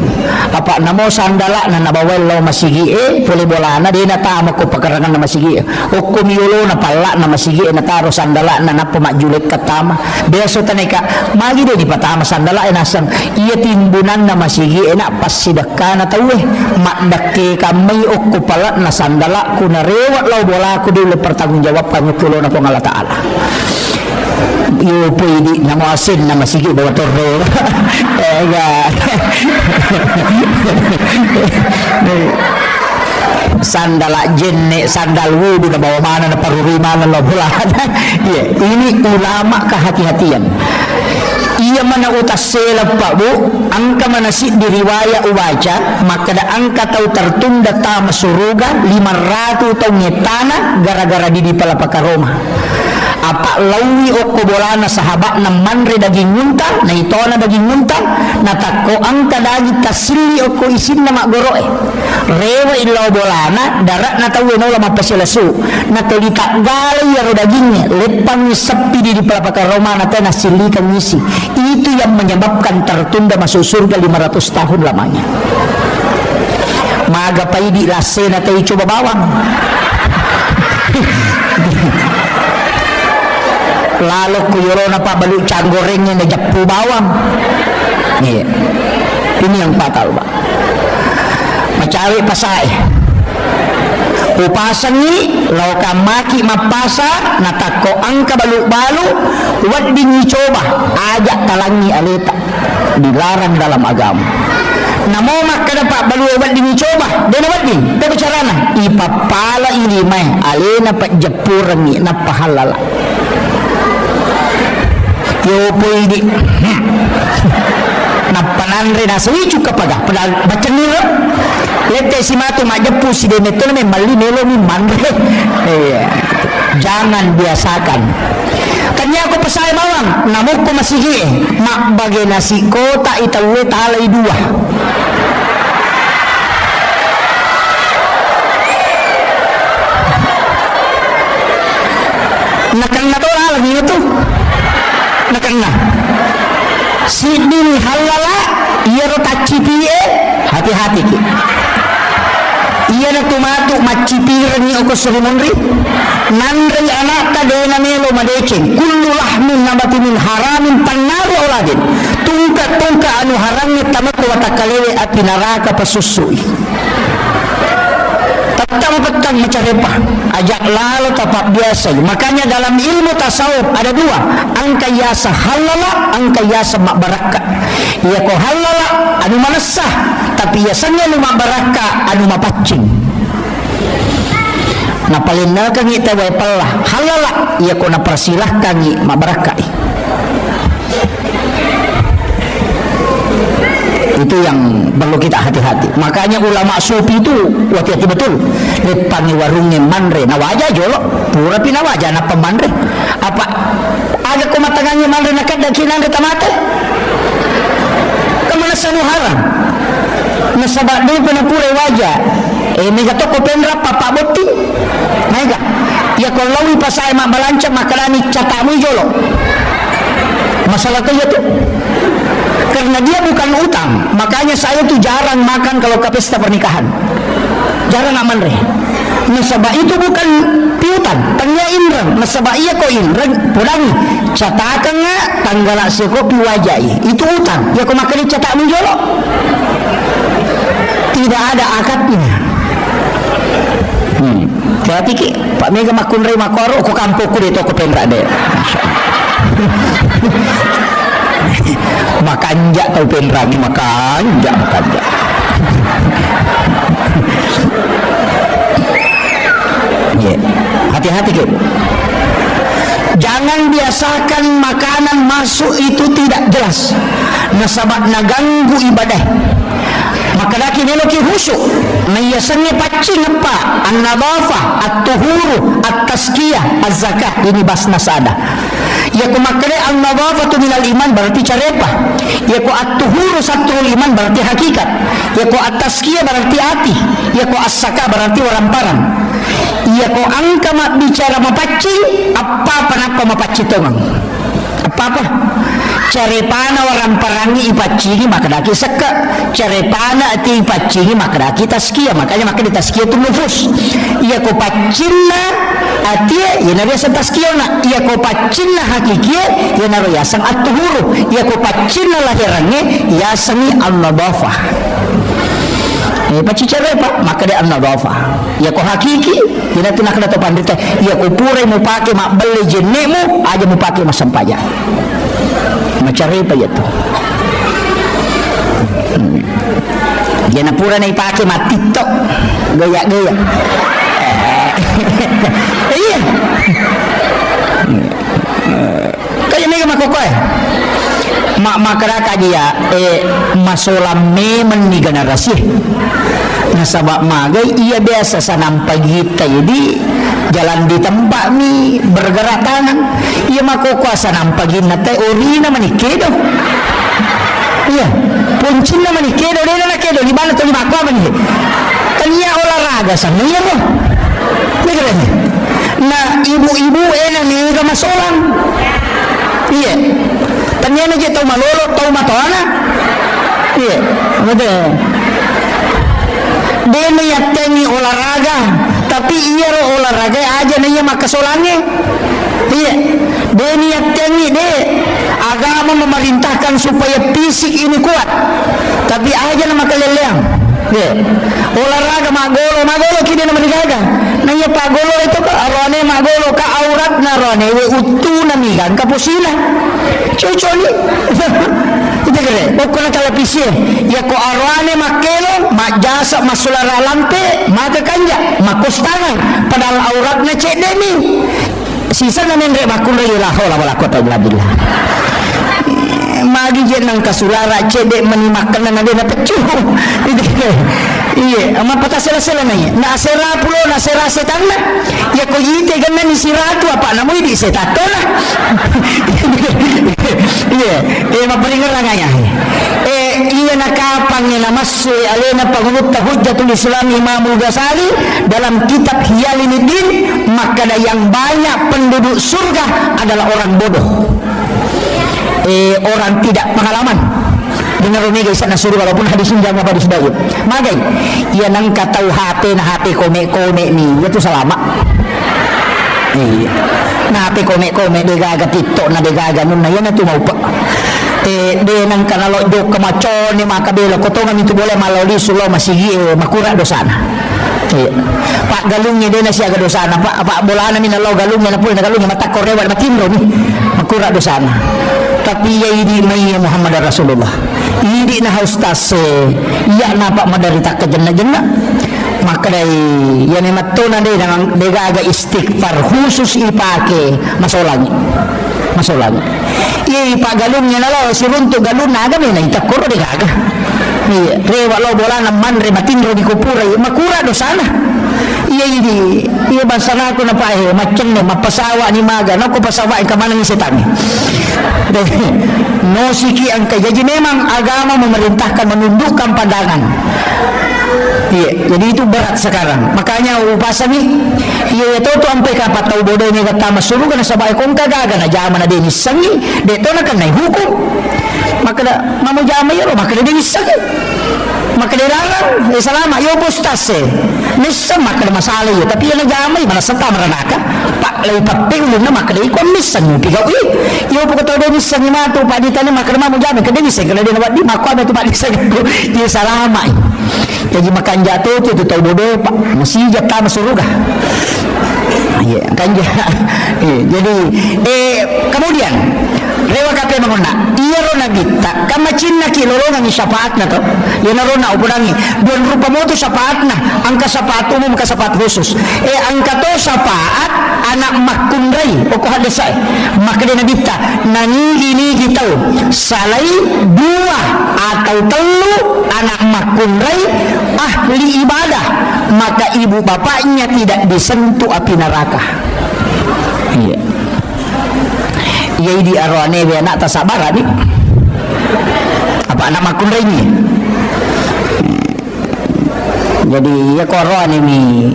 apa namo sandala na nabawel lo masigi boleh bolana dia natama ko pakarangan na masigi o kumiyulo na pala na masigi na taro sandala na napamakjulit katama beso tanika magi dia di patama sandala nasang iya timbunan na masigi na pasidaka na tawe makdake kami o ko pala na sandala ko na rewat lo bola ko dili pertanggung jawab kami tulo na po Allah Ta'ala yo pwede na mo asin na masigi bawa torro sandala jenne sandal wudu na bawa mana na parurimanan lo bulan yeah. Ini ulama kehati-hatian iya mana utas selap Pak Bu angka mana si diriwaya ubaca maka da angka tahu tertunda tama suruga 500 tahun tanah gara-gara di palapaka Roma apa lawi oko bolana sahabat na manre daging muntah na ito na daging muntah na tako angka dagi tasili oko isin na magoroe rewa ilaw bolana darat na tawi na ulama pasilasu na telita galay yaro dagingnya lepang sepi di palapaka Roma na tayo nasilikan ngisi itu yang menyebabkan tertunda masuk surga 500 tahun lamanya maga paidi lase na tayo coba bawang lalu kuyoro na pabalu canggorengnya na japu bawang iya ini yang fatal Pak macari pasai upasan ni lauka maki mapasa natako angka balu-balu wad coba ajak talangi aleta dilarang dalam agama namo makada Pak balu wad coba dan wad din tapi carana ipapala ini mah alena pak japurangi na pahalala yo poy di napananre na suwicu kapaga padahal baca nilo lete si matu majepu si demetol me mali nelo mi manre jangan biasakan kanya ako pasay bawang namuk ko masigi mak bagi nasi kota itawe talay dua nakan na to lagi itu nakan na sidini halala iya ro tacipie hati-hati ki iya na tumatu macipire ni oko surimunri nandri anak kadena melo madeceng kullu lahmin nabati min haramin pannaru auladin tungka anu haramnya tamat watakalewe api neraka pasusui petang macarepa ajak lalu tapak biasa. Makanya dalam ilmu tasawuf ada dua, angka yasa halala, angka yasa mak baraka. Ya ko halala anu manasah, tapi yasanya anu mak baraka anu mapacing. Na palinna kangi tawai pallah halala ya ko na persilahkan ni mak baraka. Itu yang perlu kita hati-hati. Makanya ulama sufi itu hati-hati betul. Lepangi warungnya manre nawaja jolo pura pinawaja na pemanre apa ada kumatangannya manre nakat dan kinanre tamate kemana sanu haram nasabak din penapure wajah mega toko pendra papa boti mega ya kalau pasai mak balancang makalani catamu jolo masalah itu tuh karena dia bukan utang, makanya saya tuh jarang makan kalau ke pesta pernikahan, jarang aman reh. Nasabah itu bukan piutan, tanya indra, nasabah iya kok indra, pulangi, catakan nggak tanggal sekopi wajai, itu utang, ya kok makan cetak menjolo, tidak ada akadnya. Berarti ki Pak Mega makun rei makoro, kok kampungku di toko pendra deh. Makanja tau penrangi makanja yeah. Hati-hati gitu. Jangan biasakan makanan masuk itu tidak jelas nasabak naganggu ibadah maka laki neloki khusyuk nayasannya pacing apa an-nadafah at-tuhuru at-taskiyah az-zakah ini basnas ada ya ko makale an-nadafatu minal iman berarti carepa ya ko at-tuhuru satrul iman berarti hakikat ya ko at-taskiyah berarti hati ya ko as-zakah berarti waramparan ya ko angka mak bicara mapacing apa mapacing tomang apa carepana waramperangi ipacingi maka daki seka carepana ati ipacingi maka daki taskia makanya maka di taskia itu nufus iya ko pacinna ati ya nabi asan taskia na iya ko pacinna hakikia ya nabi asan at-tuhuru iya ko pacinna lahirannya ya sani an-nadafah paci carepa maka dia an-nadafah ya ko hakiki tidak tindak kena to pandita ya ko pure mu pake mak beli jenemu aja mu pake masampaja macari pa yato dia na pura na ipake matito gaya-gaya iya kaya mega makokoy makaraka dia masolam memen ni generasi nasabak magay iya biasa sa nampagita jadi jalan di tempat mi bergerak tangan iya makukuasa nampagin na tayo ori naman ikedo iya puncin naman ikedo dito na kedo di mana to di makwa man kanya olahraga sa niya mo na ibu-ibu na niya masolam iya tanya na dito malolo tau matoana iya betul dia meyakinkan olahraga tapi iya olahraga aja nih makasolannya iya dia meyakinkan dia agama memerintahkan supaya fisik ini kuat tapi aja nama keleleang iya olahraga magolo kini nama digaga nanya pagolo itu ke arone magolo ke aurat narone we utu namigan kapusila cucoli itu kere pokoknya televisi ya ko arwane makelo mak jasa masulara lampe maka kanja makos tangan padahal auratnya cek demi sisa namin re makul la hawla wala quwwata illa billah magi je nang kasulara cedek menimakan na dia na pecuh. Iya, ama pata sela-sela na na asera pulo na asera setan na. Ya ko yite ganna ni siratu apa namo di setato na. Iya, maparingan lang ngaya. Iya nakapang na mas alena pangunut Hujjatul Islam Imam Ghazali dalam kitab Hiyalinuddin, maka yang banyak penduduk surga adalah orang bodoh. Orang tidak pengalaman. Dengar ini guys, na surga walaupun hadis ini jangan pada sudah. Magai, ia nang katau HP kome ni, itu selama. Iya. Nah HP kome degaga TikTok na degaga nun na yan na tumaupa. De nang kanalo do kamacon ni makabelo kotongan itu boleh maloli sulo masigi makura dosana. Iya. Pak galungnya dia na siya dosana pak bolana minalo galungnya na pula na galungnya mata korewa matimro ni makura dosana. Tapi ya ini mai Muhammad Rasulullah ini na haustas ya napa madarita ke jenna maka dari ya ni matuna de nang degaga istighfar khusus ipake masolanya iya pagalungnya nalo siruntuk galun naga na itakuro degaga iya rewa lo bola naman re matindro di kupura makura dosana iya ini iya basana ko na pahe macam ni mapasawa ni maga no ko pasawa ka manang setan no siki ang kaya jadi memang agama memerintahkan menundukkan pandangan. Iya, jadi itu berat sekarang. Makanya upasami iya itu sampai kapan tahu bodohnya kata masuk kana sabay kong kagaga na jaman na din sangi deto na kan hukum. Maka mamu jama yo maka din sangi. Maka dilarang selama yo postas nisa maka masalah yo tapi yang jama mana serta meranaka pak lay papel na maka di kon misan mo pigaw yo pag tawo din sangi mato pa ditanya maka mamu jama kada ni sen kada din wadi mako na to pa di ko di salama. Jadi makan jatuh itu tahu bodoh pak masih jatah surga. Iya kan jadi kemudian rewa kape mangona iya rona kita kama cinna kilolongan ni syafaat na to yana rona upurangi don rupa mo to syafaat na angka syafaat umum ka syafaat khusus angka to syafaat anak makundrai o ko hadesai maka na kita nangili kita salai dua atau telu anak makundrai ahli ibadah maka ibu bapaknya tidak disentuh api neraka. Iya. Iya di arwane be anak tasabar ni. Apa anak makun ini? Jadi ya koron ini.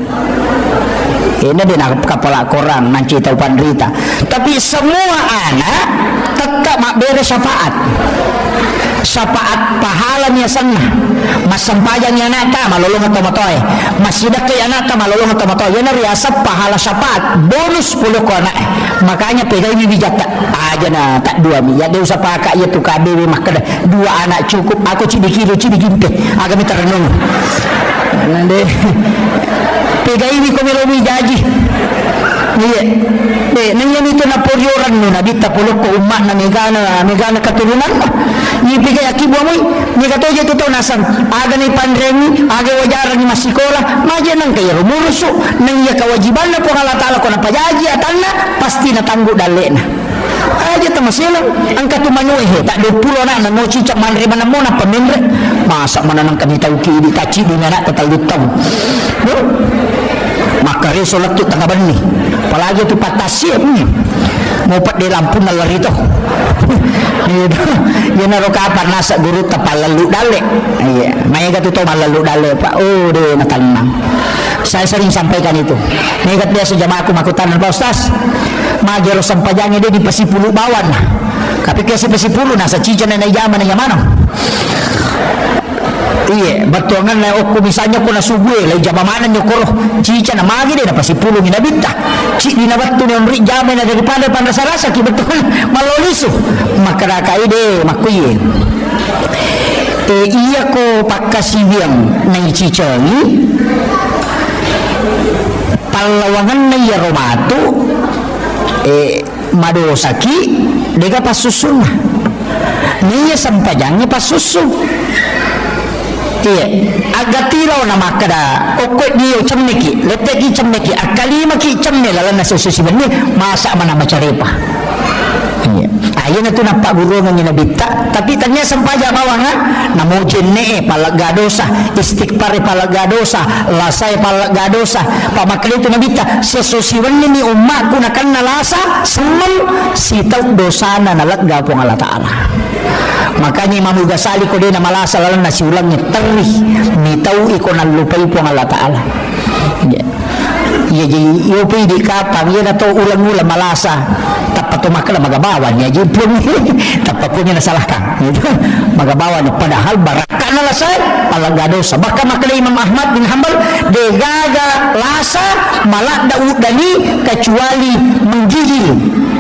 Ini dia kepala korang nanti tahu panderita. Tapi semua anak tetap mak beres syafaat. Syafaat pahalanya sana mas sampayangnya nata malolong atau matoy mas sidak kaya nata malolong atau matoy yana riasap pahala syafaat bonus 10 ko anak makanya pegai bijak aja na tak dua mi ya dia usah pakai ya tu kabe mak dua anak cukup aku cidi gimpe agak minta renung nande pegai mi ko melomi jaji iya nang itu na poryoran no nabita pulok ko umma na megana keturunan ni pigay akibu amoy ni katoje to nasan aga ni pandremi aga wajaran ni masikola maja nang kay rumuruso nang ya kewajiban na ko Allah taala ko na pajaji atanna pasti na tanggo dalena aja tamasilang ang katumanyo tak 20 na no cicak manre man mo na pamendre masa mananang kanitaw kidi kaci di na tatalutang no maka resolat tu tengah bani apalagi tu patasya mau pat di lampu nalar itu ya naro kapan nasa guru tapal lalu dale iya maya tu tahu lalu dale pak oh deh natanang saya sering sampaikan itu negat biasa jamaah aku makutanan Pak Ustaz majero sampajangnya dia di Pasipulu bawan tapi kasi Pasipulu nasa cijan na yaman na yamano. Iya, batongan na ako misalnya ko na subuh lay jamamanan nyo koro cica na magi din na Pasipulu minabita ci dinabatto ni omri jama na daripada panrasa-rasa ki betul maloliso makaraka ide makuye iya ko pakasibiang na cica ni palawangan na yaromato madosaki dega pasusun niya sampajangnya pasusun. Iya, agak tiraw na makada okot diyo camneki, leteki camneki, akalima ki camne lalan na sususiban ni masa mana macarepa. Iya. Ayun na ito na paguro ng ginabita. Tapi tanya sampaja bawah nga. Namujin ne palagadosa. Istikpare palagadosa. Lasay palagadosa. Pamakali ito nabita. Sesusiwan ni umma ko na kan nalasa. Semang sitaw dosa na nalagga po ng Allah Ta'ala. Makanya Imam Ghazali ko din na malasa lalo na siulang niya terih. Nitaw iko na lupay po ng Allah Ta'ala. Iya. Iya jadi iyo di kapang. Iya na to ulang-ulang malasa. Tumakala magabawan niya jipun tapat punya nasalahkan gitu magabawan padahal baraka na lasay palagadosa baka makala Imam Ahmad bin Hanbal degaga lasa malak daudani kecuali menggigil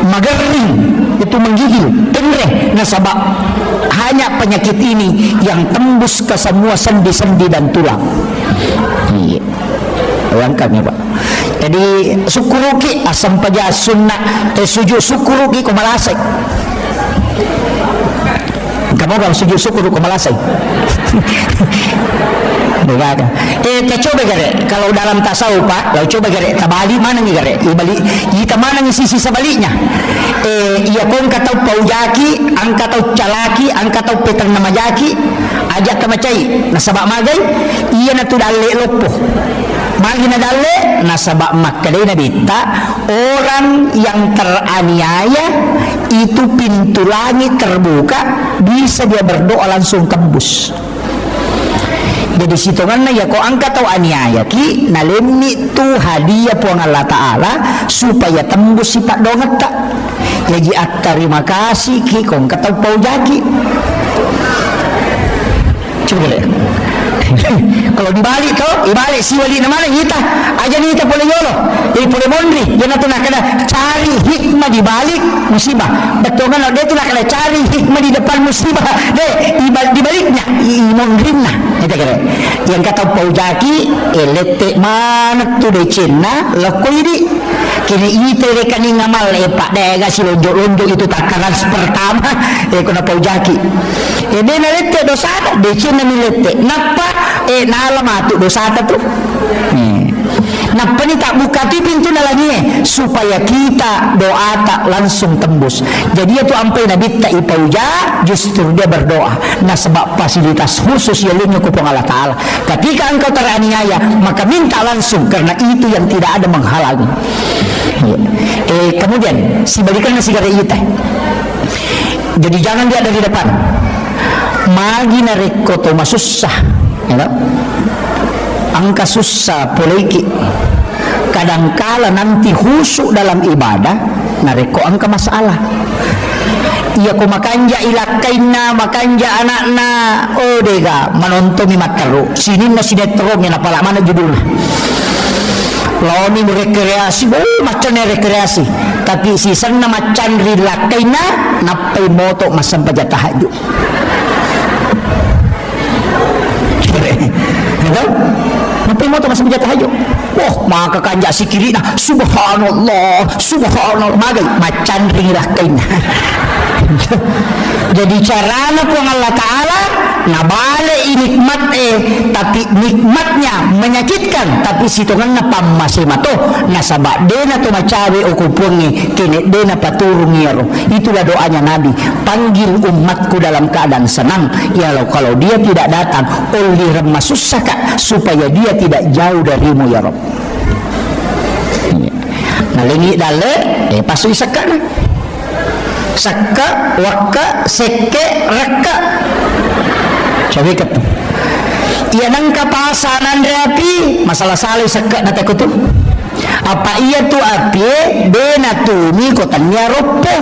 magering itu menggigil tenre nasabab hanya penyakit ini yang tembus ke semua sendi-sendi dan tulang. Iya bayangkan ya Pak. Jadi syukuruki asam paja sunnah sujud syukuruki kumalasay. Kamu kalau sujud syukur kumalasay. Begaga. Coba gare kalau dalam tasawuf Pak, kalau coba gare tabali mana nih gare? Ibalik kita mana nih sisi sebaliknya? Iya kon katau paujaki, angka tau calaki, angka tau petang nama jaki, ajak tamacai, nasabak magai, iya na tu dalle lopo. Magi na dalle nasabak makkadai na bita orang yang teraniaya itu pintu langit terbuka bisa dia berdoa langsung tembus. Jadi situngan na ya ko angka tau aniaya ki nalemni tu hadiah puang Allah Ta'ala supaya tembus si pak dongat tak. Jadi terima kasih ki kong katau paujaki. Coba lihat. Kalau dibalik toh, dibalik si wali namanya kita aja nih kita boleh yolo, jadi boleh mondri. Jangan tuh nak kena cari hikmah di balik musibah. Betul kan? Dia tuh nak kena cari hikmah di depan musibah. Deh di baliknya, mondrinya. Kita kira. Yang kata paujaki, elete mana tuh de Cina, loko ini. Kini itu rekening ngamal pak deh kasih lonjok itu takaran pertama kena paujaki. Dia nalete dosa de Cina nilete. Napa nalamatu dosa tu. Napa ni tak buka ti pintu nalagi supaya kita doa tak langsung tembus. Jadi itu ampai nabi tak ipauja justru dia berdoa. Nah sebab fasilitas khusus yang lainnya kupong Allah Ta'ala. Ketika engkau teraniaya maka minta langsung karena itu yang tidak ada menghalangi. Kemudian si balikan nasi gara kita. Jadi jangan dia dari depan. Magi narekoto masusah. Ya, angka susah poliki kadangkala nanti khusyuk dalam ibadah nareko angka masalah iya ko makanja ilakaina makanja anakna oh dega menonton mataru sini na sinetron yang apala mana judulnya lawan ini rekreasi macam rekreasi tapi sisan na macan rilakaina napai moto masam paja tahajud. Napi mo ito masih menjatuh tahajud. Wah, maka kanja si kiri na subhanallah, subhanallah magay macan rirah kain. Jadi carana po ng Allah Ta'ala nabale nikmat tapi nikmatnya menyakitkan tapi situngan na pamasimato nasaba de na tumacawi o kupungi kini de na paturong yero. Itulah doanya Nabi, panggil umatku dalam keadaan senang ya kalau dia tidak datang oleh remasusaka supaya dia tidak jauh darimu ya Rob. Nalingi dale pasu isaka na sakka wakka seke rakka sabi ka iya nang kapasanan rapi masalah salih sakka na takutu apa iya tu api bena tumi kotannya ropo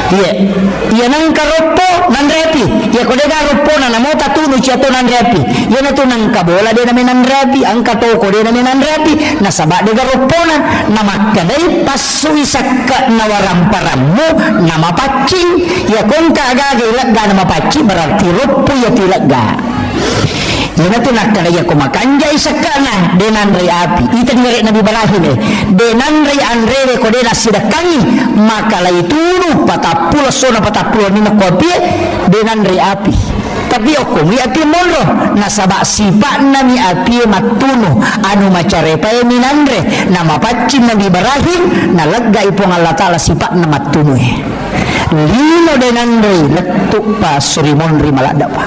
iya nang karopo nan rapi iya ko dega ropo na namo tatu nu ciato nan rapi iya na tu nang kabola de namin nan rapi angka toko de namin nan rapi nasaba dega ropo na namakadai pasui sakka nawaramparamu nama pacing ya kon kaagage ilagga nama pacing berarti ropo ya tilagga. Yan na tunakta ya kumakanja isakana denan ray api ita ngere Nabi Ibrahim denan ray anrere ko dena sidakangi maka lay tunu patapulo sona patapulo ni nakopi denan ray api tapi okum ya ati monro nasaba sifat nami ati matuno anu macarepae minandre nama pacin Nabi Ibrahim nalagga ipong Allah Ta'ala sifat na matuno lino denandre letuk pa surimonri malada pa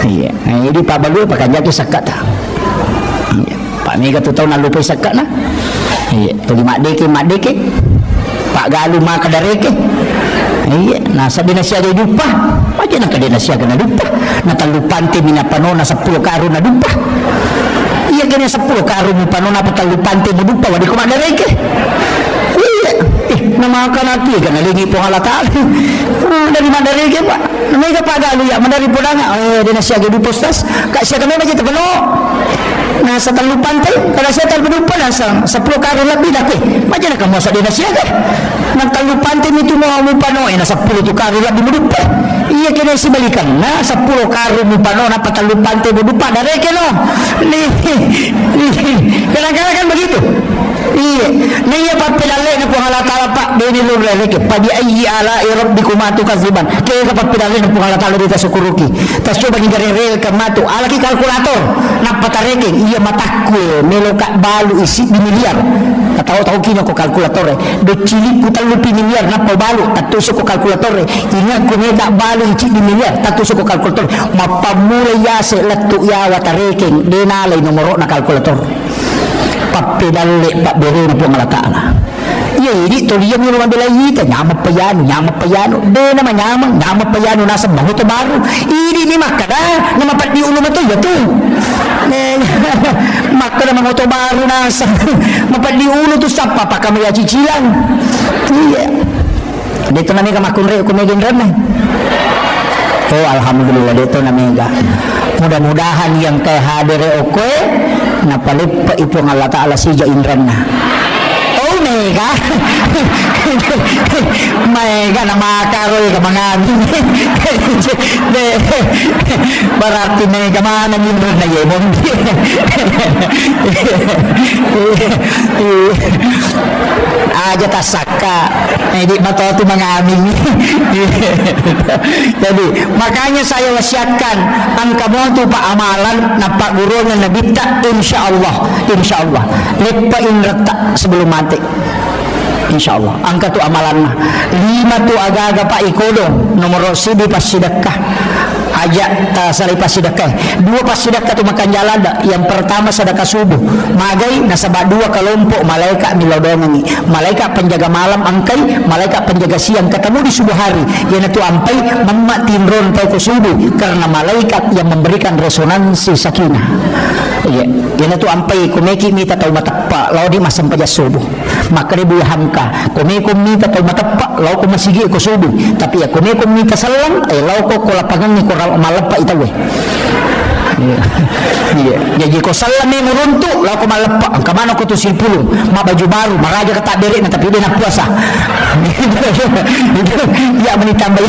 iya jadi Pak Balu pakai jatuh sakat Pak Mega tu tahu nak lupa sakat na iya tuli mak deke Pak Galu mak kadareke iya nasa dinasya dia dupa macam nak dinasya kena dupa natalupante minapanona 10 karun na dupa iya kena 10 karun minapanona patalupante mo dupa wadi ko madareke iya nama akan hati kan nalingi po Allah Ta'ala dari madareke Pak namanya Pak Galu ya madari po na dinasya dia dupa stas kak siya kami macam terpenuh nasa talupante kada siya talpudupa nasa 10 karun lebih dake macam nak kamu sa dinasya kan nagtalupante nito mga mupano nasa 10 tu karo lang bumudupa iya kena sibalikan na sa 10 karo mupano na patalupante bumudupa dareke no kadang-kadang kan begitu iya naya papilale na po halatala pa benilur laleke padi ayi ala rabbikuma tukaziban kaya kapag pilale na po halatala dito sa kuruki tas coba ni garere ka matu alaki kalkulator napatareke iya matakwe meloka balu isi di miliar tahu-tahu kini ko kalkulator do cilik ko talupi miliar na pabalu tatusok ko kalkulator ingat ko mega balu isi di miliar tatusok ko kalkulator mapamulay yase latu yawa tareking denalay nomoro na kalkulator papedale pak bere na po Ta'ala iya ini toliyam yung mga belayita nyamat payano de naman nyamat payano nasa banguto baru ini ni makada na mapat di ulo mato yato makada banguto baru nasa mapat di ulo to sa papa kami ya cicilan iya dito na mega makunre kumegin ran oh alhamdulillah dito na mega mudah-mudahan yang kay hadere oke napalipa ipong Allah Ta'ala siya inran na mega mega na makaroy ka mga berarti mega mana minro na yemon aja tasaka hindi matoto mga aming jadi makanya saya wasiatkan ang kamonto pa amalan na paguro na nabita insyaallah lepa inrata sebelum mati insyaallah angka tu amalan mah 5 tu aga-aga pa ikodo nomor 1 pas sedekah aja tasari pas sedekah 2 pas sedekah tu makan jalan yang pertama sedekah subuh magai nasaba 2 kelompok malaikat milodongi malaikat penjaga malam angkai malaikat penjaga siang ketemu di subuh hari yang itu ampai memmak tinron tau ke subuh karena malaikat yang memberikan resonansi sakinah iya yang itu ampai kumeki mita tau matapa lau di masam pajas subuh maka ribu hamka kumeko mita tau matapa lau ko masigi ko subuh tapi ya kumeko mita salang lau ko lapangan ni ko malapa itawe iya jadi ko salam ni muruntu lau ko malapa ang kamano ko to silpulong mabaju baru maraja ka tabere na tapi dia na puasa ya menitambah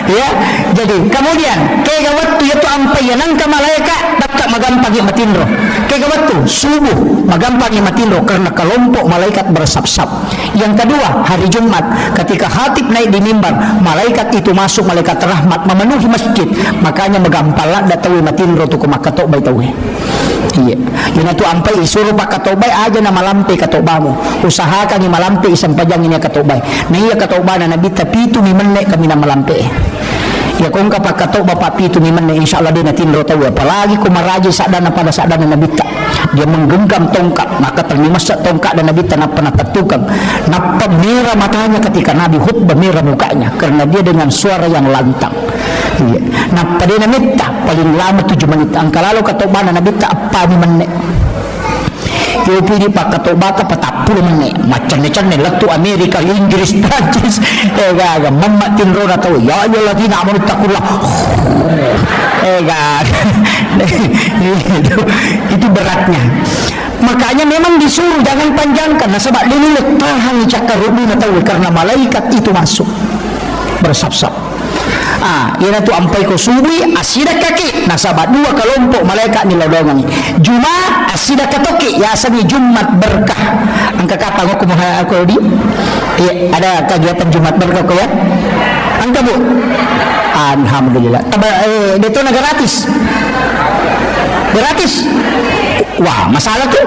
ya jadi kemudian kaya gawat tu yaitu ampai yanang ka malaikat dapat magampang yang matindro kaya gawat tu subuh magampang yang matindro karena kelompok malaikat bersap-sap yang kedua hari Jumat ketika khatib naik di mimbar malaikat itu masuk malaikat rahmat memenuhi masjid makanya magampala datawi matindro tu kumakato baitawi iya yun tu ampai isuruh pak katobay aja na malampi katobamu usahakan ni malampi isang pajang niya katobay na iya katoba na nabita pitu ni menek kami na malampi ya kung kapag katoba pa pitu ni menek insyaallah dia natinro tahu apalagi kumaraji sadana pada sadana nabita dia menggenggam tongkat maka terlimas tongkat dan nabita na penatatukang napamira matanya ketika nabi khutbah merah mukanya karena dia dengan suara yang lantang iya nah pada namita paling lama 7 menit ang kalalo katoba na nabita apa ni menek yo pili pa katoba ka 40 menit macam-macam ni latu Amerika Inggris Prancis gaga mamma tinro na tahu ya ayyuhalladzina amanu taqullah gaga itu beratnya makanya memang disuruh jangan panjangkan nah sebab lililit tahan cakar rubi na tahu karena malaikat itu masuk bersap-sap yan tu ampai ko subuh asida kaki nasaba 2 kelompok malaikat nilodongan Jumat asida katoki yasani Jumat berkah angka kata ko kumaha ako di ada kegiatan Jumat berkah ko ya angka bu Alhamdulillah. Dito na gratis. Gratis. Wah, masalah tuh.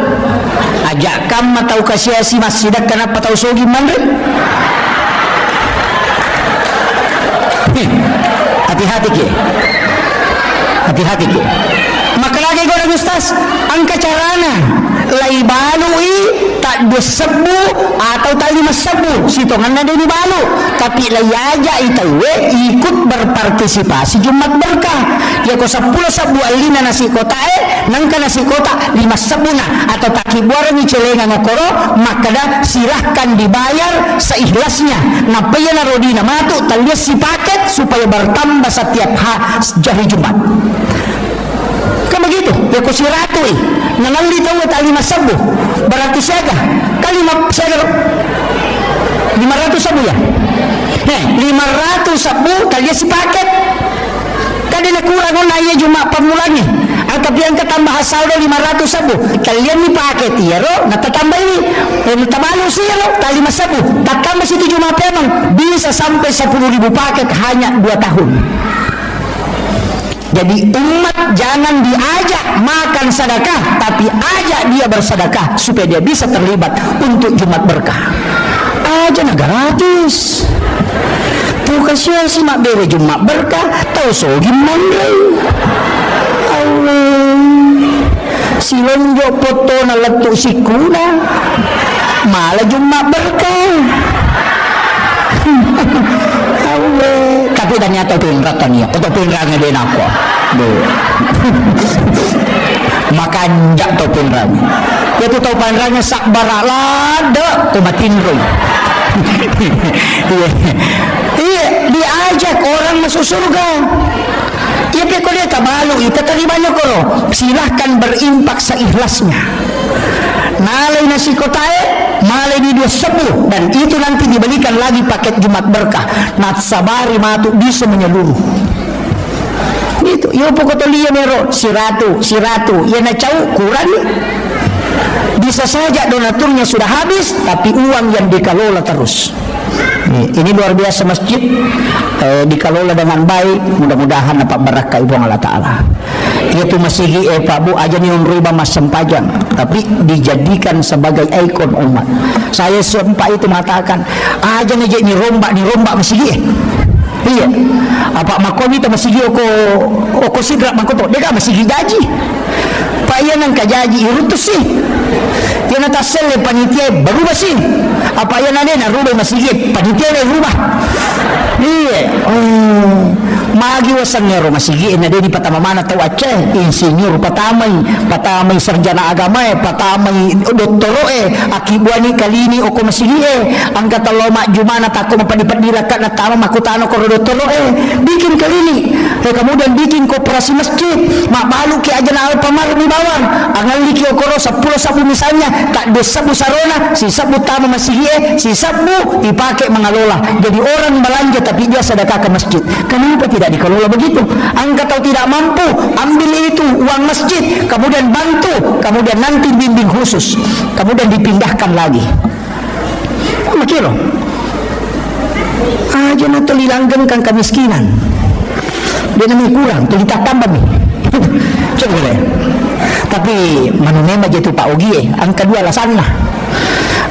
Ajak kam matau kasih si masjidak kana patau sogi man rin. Hati-hati ke. Hati-hati ke. Makalagay ko ng Ustaz, ang kacarana lay balui tak desebu atau tak lima sebu sitongan na din balu tapi lay aja itawe ikut berpartisipasi Jumat Berkah ya ko 10 sebu alina nasi kota nangka nasi kota 5 sebu na atau takibuara ni celenga ngokoro maka silahkan dibayar seikhlasnya napaya na rodina matu talias si paket supaya bertambah setiap hari Jumat. Kan begitu ya ku si ratu nangali tahu tak 5 sebu berarti siaga kali siaga 500 sebu ya 500 sebu kali si paket kadang kurang na iya cuma pemulanya tapi yang ketambah saldo 500 sebu kalian ni paket ya ro natatambah ini tabalu sih ro tak 5 sebu tak tambah situ cuma memang bisa sampai 10.000 paket hanya 2 tahun. Jadi umat jangan diajak makan sedekah, tapi ajak dia bersedekah supaya dia bisa terlibat untuk Jumat Berkah. Aja na gratis. Tuh kasih si mak bere Jumat Berkah, tahu so gimana? Allah. Si lonjo foto na letuk si kuna, malah Jumat Berkah. Allah. Tapi ternyata pinratan ya, atau pinrangnya din ako. Makanjak to pinrangnya. Itu tau pinrangnya sak baralada kumatinroy. Iya, diajak orang masuk surga. Iya, kalau dia tak malu, kita terimanya koro. Silahkan berimpak seikhlasnya. Nalai nasi kotae, malai di 2 sebu dan itu nanti dibelikan lagi paket Jumat Berkah. Natsabari matu bisa menyeluruh. Itu, yo pokoknya liya mero si ratu, ya na cau kurang nih. Bisa saja donaturnya sudah habis, tapi uang yang dikelola terus. Ini luar biasa masjid dikelola dengan baik, mudah-mudahan dapat berkah ibu Allah Ta'ala. Itu masih Pak Bu aja nih riba mas sempajang, tapi dijadikan sebagai ikon umat. Saya sempat itu mengatakan aja nih rombak masih iya apa makomi itu masih oko sidrak makoto dia masih gaji Pak iya nang kajaji itu sih dia nata sele panitia baru masih apa iya nade na rubah masih panitia na rubah iya magi wasan ngero masih na di patama mana tahu Aceh insinyur patamay sarjana agama patamay doktoro akibuani kali ini oko masih ang kataloma jumana tako mapadipadirakan na tama makutano ko doktoro bikin kali ini kemudian bikin koperasi masjid mak balu ki aja na pamar di bawang angal liki okoro 10 sabu misalnya tak de sabu sarona si sabu tama masih si sabu dipakai mengelola jadi orang belanja tapi dia sedekah ke masjid. Kenapa tidak dikelola begitu? Angkat atau tidak mampu ambil itu uang masjid kemudian bantu kemudian nanti bimbing khusus kemudian dipindahkan lagi makiro aja na tulilanggeng kang kemiskinan dia namanya kurang tulita tambah nih coba boleh tapi manunema jatuh Pak Ogi ang kedua alasan lah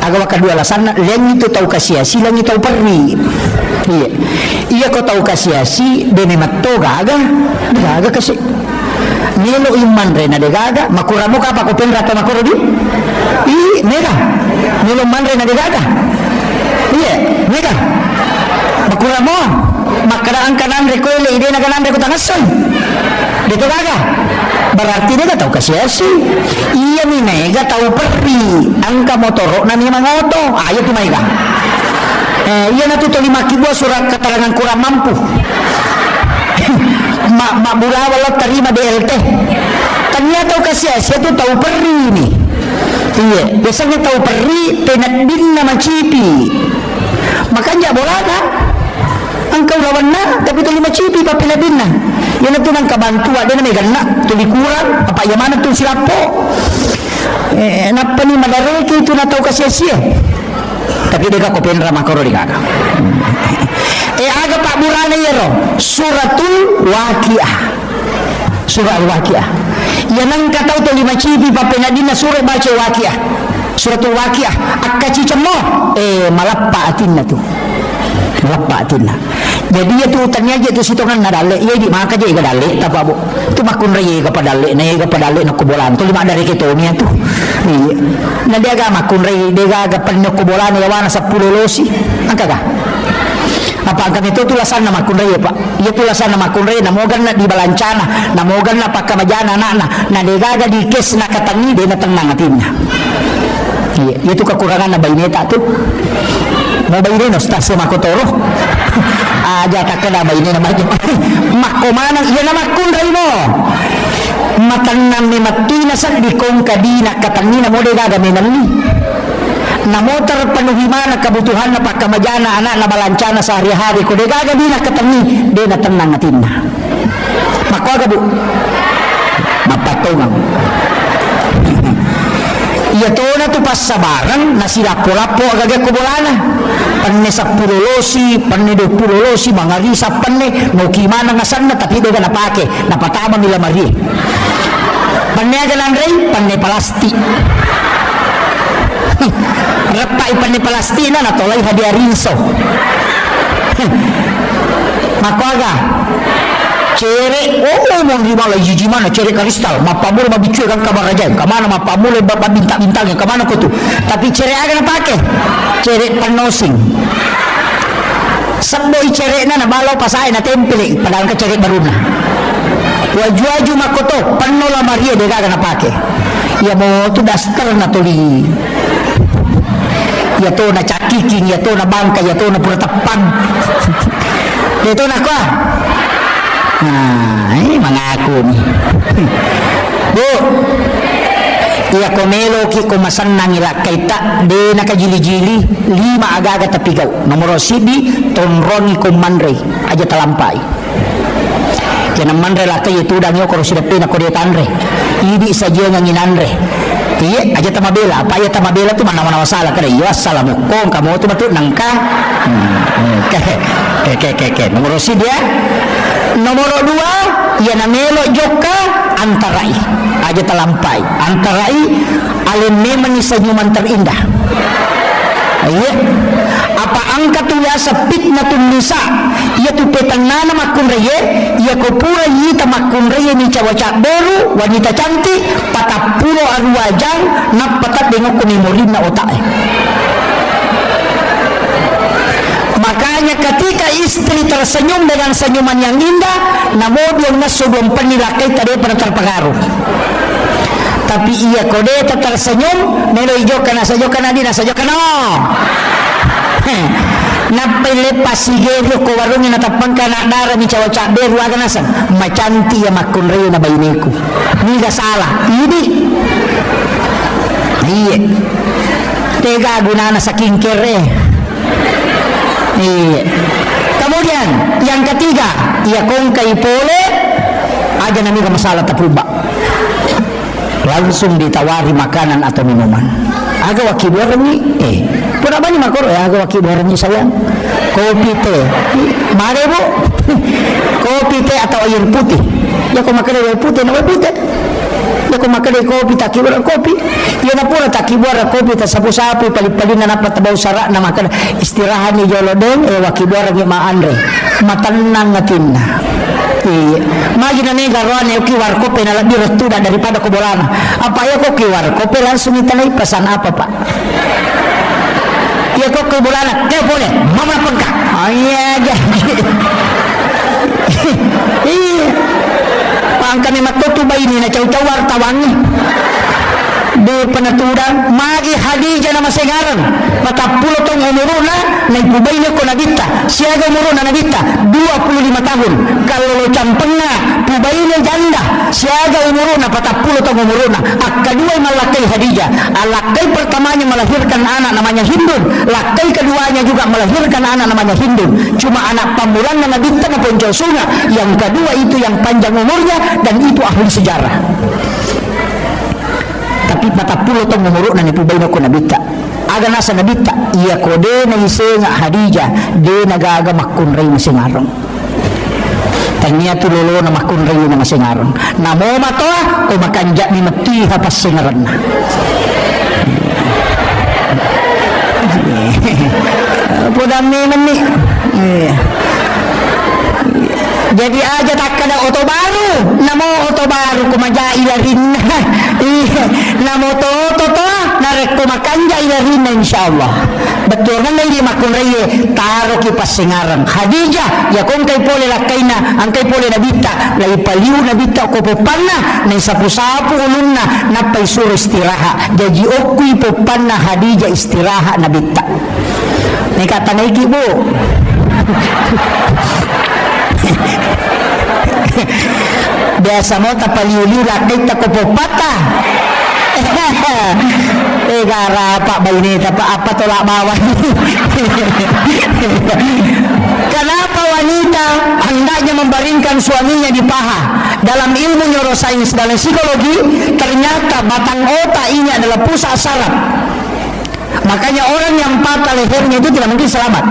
agawa kedua alasan lain itu tahu kasiasi lain itu tahu perri iya kau tahu kasiasi benemat to gaga kasi nilo iman rena de gaga makuramu ka pa ko penra to makuro di mega nilo man rena de gaga iya mega makuramu makaraan kanan rekoile ide na kanan reko tangasan dito gaga berarti dia tahu kasiasi iya ni mega tahu perri angka motoro na ni mangoto ayo tu mega iya na tu 5 kibuah surat keterangan kurang mampu mak bulawa lo terima DLT ternyata tahu kasiasi itu tahu perri ni iya biasanya tahu perri tenat din nama cipi makanya bolana angkau lawan na tapi tu 5 cipi papila din na yan na tu nang kabantua dia na may gana tuli kurang apa yang mana tu silapo napa ni madareke itu na tahu kasiasi tapi dia ka kopen ramakoro di kakak aga Pak burana yero suratul waqiah. Surah al-waqiah. Yanang katau to lima cibi papenadina surah baca waqiah. Suratul waqiah akka cicamo malappa atinna tu. Malappa atinna. Jadi ya tu tanya aja tu sitongan nadale ya di maka je ga dale tapa bu. Tu makun reye ga padale na ga padale na kubolan tu lima dari ketonia tu. Iya. Na dia ga makun reye dia ga panno kubolan ya wana 10 losi. Angka ga? Apa kami itu tulasan nama kunrei pak? Ia tulasan nama kunrei namogan na di balancana, namogan na pakamajana anak na degaga di kes na katangi de na tenang atinna. Iya, itu kekurangan na baineta tu. Mau baine no stase makotoro. Aja tak kena baine na baine. Makomana iya nama kunrei mo. Matanam ni matina sa di kong kadina katangi na mo degaga menali. Na motor penuhi mana kebutuhan na pakamajana anak na balancana sehari-hari ko degaga di na katangi de na tenang atinna makwaga bu mapatongang iya to na tu pas sabarang na silapo-lapo agaga kubolana panne 10 losi panne 20 losi mangarisa panne no kimana ngasan na tapi dega napake napatama nila mari panne aga langrei panne plastik repai pani Palestina na tolay hadiah rinso makwaga cere mong di malay jijimana cere kristal mapamule mabicuy kang kabar aja kamana mapamule bintang-bintangnya kamana ko tu tapi cere aga na pake cere panosing sabboy cere na nabalaw pasay na temple padahal ka cere baruna waju-waju makoto panola maria de aga na pake ya mo tu daster na tuli ya to na cakiking, ya to na bangka, ya to na puratapan. Ya to na kwa. Ini mga ako ni. Bu, iya komelo ki kumasan nang ilakaita de nakajili-jili 5 aga-aga tapigaw. Nomor sibi tonroni kumanre aja talampai. Kaya manre lakay itu dan yo koro sidapin ako dia tanre. Ibi saja nga nginanre. Iya aja tamabela apa ya tamabela tu mana-mana masalah kada iya assalamu kong kamu tu betul nangka ke nomor si dia nomor 2 ya namelo joka antarai aja telampai antarai alim memang senyuman terindah iya apa angka tu ya fitnatun nisa ia tu petanana makunreye ia kopura yita makunreye ni cawaca baru wanita cantik patapulo arwajang nak patat dengok kunimurin na otak makanya ketika istri tersenyum dengan senyuman yang indah namobiang na sebelum penilakai tadi pada terpengaruh tapi ia kode tersenyum nelo ijo kana sajo kana dina sajo kana napay lepas sigero ko warungin natapang ka na dara ni cawa-cawa beru aga nasan macanti ya makunreo na bayineku niga salah ini iya tega gunana sa kingker iya kemudian yang ketiga ya kong kay pole aja namiga masalah tapulba langsung ditawari makanan atau minuman aga wakibuar ni pura banyak makor ya aga wakibuar ni sayang kopi teh mare bu kopi teh atau air putih ya ko makan air putih na air putih ya ko makan kopi tak kibuar kopi ya na pura tak kibuar kopi tak sapu-sapu palip-palin na napat tabaw sara na makan istirahat ni jolodeng wakibuar ni maandre matanang ngatinna iya magi na nega roan ya kiwar kopi na lebih restuda daripada kubolana apa ya kok kiwar kopi langsung itanay pesan apa pak ya kok kubolana kaya boleh mama pun kak iya jadi iya pangka ni matutuba ini na caw-caw wartawangi di penaturan magi Hadijah nama segaran patapulo tong umuruna na ipubayna ko nagita siaga umuruna nagita 25 tahun kalau lo campengna pubayna janda siaga umuruna patapulo tong umuruna kedua malakai Hadijah alakai pertamanya melahirkan anak namanya Hindun lakai keduanya juga melahirkan anak namanya Hindun cuma anak pamulan na nagita na ponjosuna yang kedua itu yang panjang umurnya dan itu ahli sejarah tapi 40 tong umuruna ni pubayna ko nabita aga nasa nabita iya kode na isenga Hadijah de nagaga makunray masingarang tanya tu lolo na makunray na masingarang namo mato o makanja ni matiha pas singaran na pudam ni mani jadi aja tak kada oto baru namo oto baru kumaja ilarin namo to narek kumakanja ilarin insyaallah betul kan lagi makun reye taro ki pasingarang Hadijah ya kon kay pole lakaina ang kay pole nabita lay paliw nabita ko popanna nay sapu-sapu ulunna napay suro istiraha jadi okuy popanna Hadijah istiraha nabita ni katanay ki bu biasa mo tapaliw-liw lakay takopopata gara pak bainita pa apa tolak bawah kenapa wanita hendaknya membaringkan suaminya di paha dalam ilmu neuroscience dalam psikologi ternyata batang otak ini adalah pusat saraf makanya orang yang patah lehernya itu tidak mungkin selamat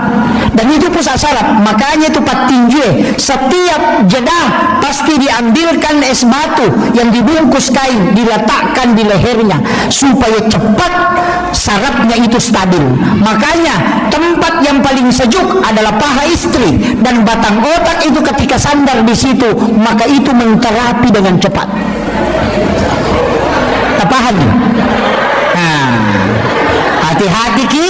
dan itu pusat saraf makanya itu patinjue setiap jeda pasti diambilkan es batu yang dibungkus kain diletakkan di lehernya supaya cepat sarafnya itu stabil makanya tempat yang paling sejuk adalah paha istri dan batang otak itu ketika sandar di situ maka itu menterapi dengan cepat paham hati-hati ki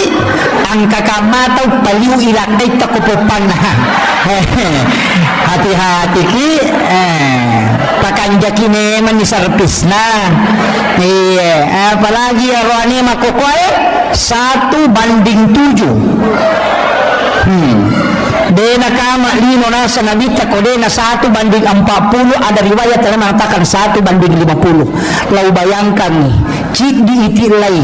angka kamatau paliu ilakay takupupan hati-hati ki pakanja kini manisarpis na iya apalagi ya rohani makukway 1:7 Dena kama lino nasa nabita ko dena 1:40 ada riwayat yang mengatakan 1:50 lau bayangkan nih cik di itilai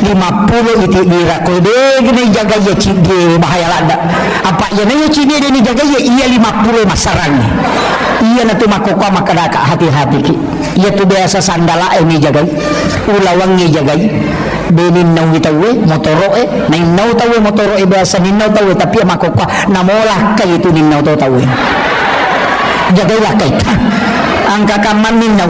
50 iti dira ko de gini jaga ya cik di bahaya lada apa ya nanya cik dia ni jaga ya iya 50 masarangnya iya na tu makukwa makadaka hati-hati ki iya tu biasa sandala ini jaga ulawang ni jaga benin nau itawe motoro nain nau tawe motoro biasa ninau tawe tapi makukwa namolah kay itu ninau tawe jagailah kay angka kaman ninau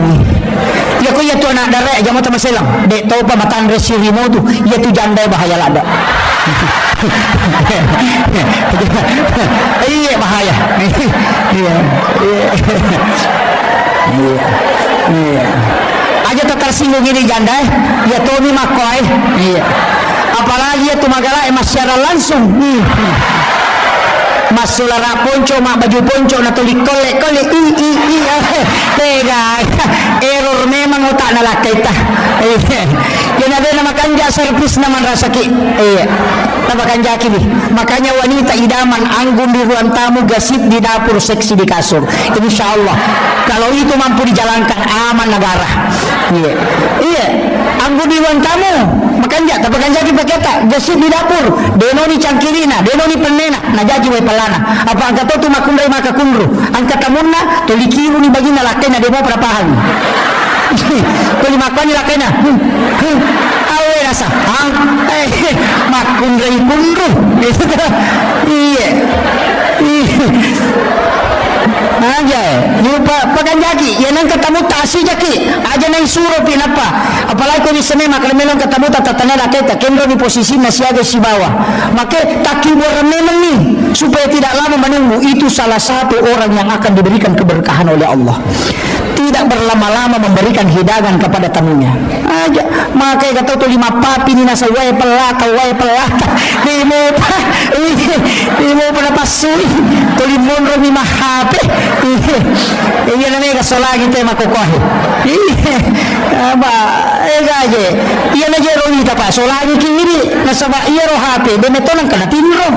ya ko ya tu anak dara aja mata maselang dek tau pa matan resirimo tu ya tu janda bahaya lada iya bahaya iya aja tersinggung ini janda ya Tony Makoy iya apalagi ya tumagala secara langsung mas sulara ponco mak baju ponco na tulik kolek tega error memang otak na lakay ta yan ada nama kanja servis naman rasaki nama kanja kini makanya wanita idaman anggun di ruang tamu gasip di dapur seksi di kasur insyaallah kalau itu mampu dijalankan aman negara iya anggun di ruang tamu makanya tapi kanja ki paketa gasip di dapur denoni cangkirina denoni penena na jaji we pelana apa angka tu makundai maka kundru angka tamunna tolikiru ni bagina lakay na demo prapahan tuli makani lakay na awe rasa makundai kundru iya aja lupa paganjaki yan ang ketemu tasi jaki aja na isuro pinapa apalagi ko ni senema kalau memang ketemu tatanela kita kendro di posisi nasiaga si bawah maka takibur memang nih supaya tidak lama menunggu itu salah satu orang yang akan diberikan keberkahan oleh Allah tidak berlama-lama memberikan hidangan kepada tamunya aja maka kata tu 5 papi ni nasa way pelata dimo pada pasuri tu limon ro 5 HP iya namanya kasolagi teh makokoh apa gaje iya na jero ni ta pa solagi kiri nasa ba iya ro HP bemeton kana tinro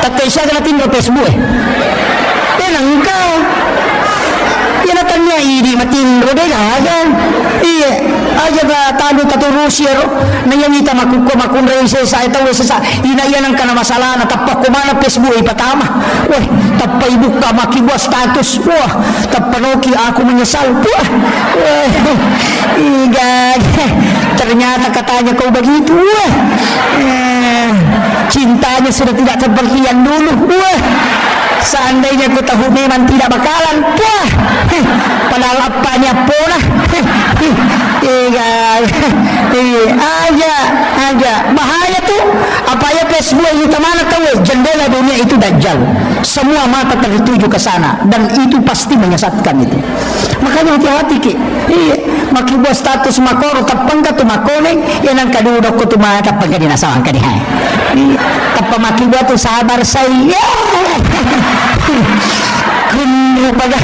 tatay siya kana tinro Facebook nangka iya natanya ini matin rode gagan iya aja na talo Rusia ro na yang ita makunray sa ita sa inayan ang kana masalah na tapak kumana Facebook ipatama wah tapay buka makibuas status wah tapanoki aku menyesal wah igag ternyata katanya kau begitu wah cintanya sudah tidak seperti yang dulu wah seandainya ku tahu memang tidak bakalan wah padahal apanya pula aja bahaya tuh apa ya Facebook itu mana tahu jendela dunia itu dajjal semua mata tertuju ke sana dan itu pasti menyesatkan itu makanya hati-hati ki makibuat status makoro tapangka tu makoneng yan ang kadudok ko tu mga tapangka dinasawan ka dihay tapamakibuat tu sabar saya kuno baga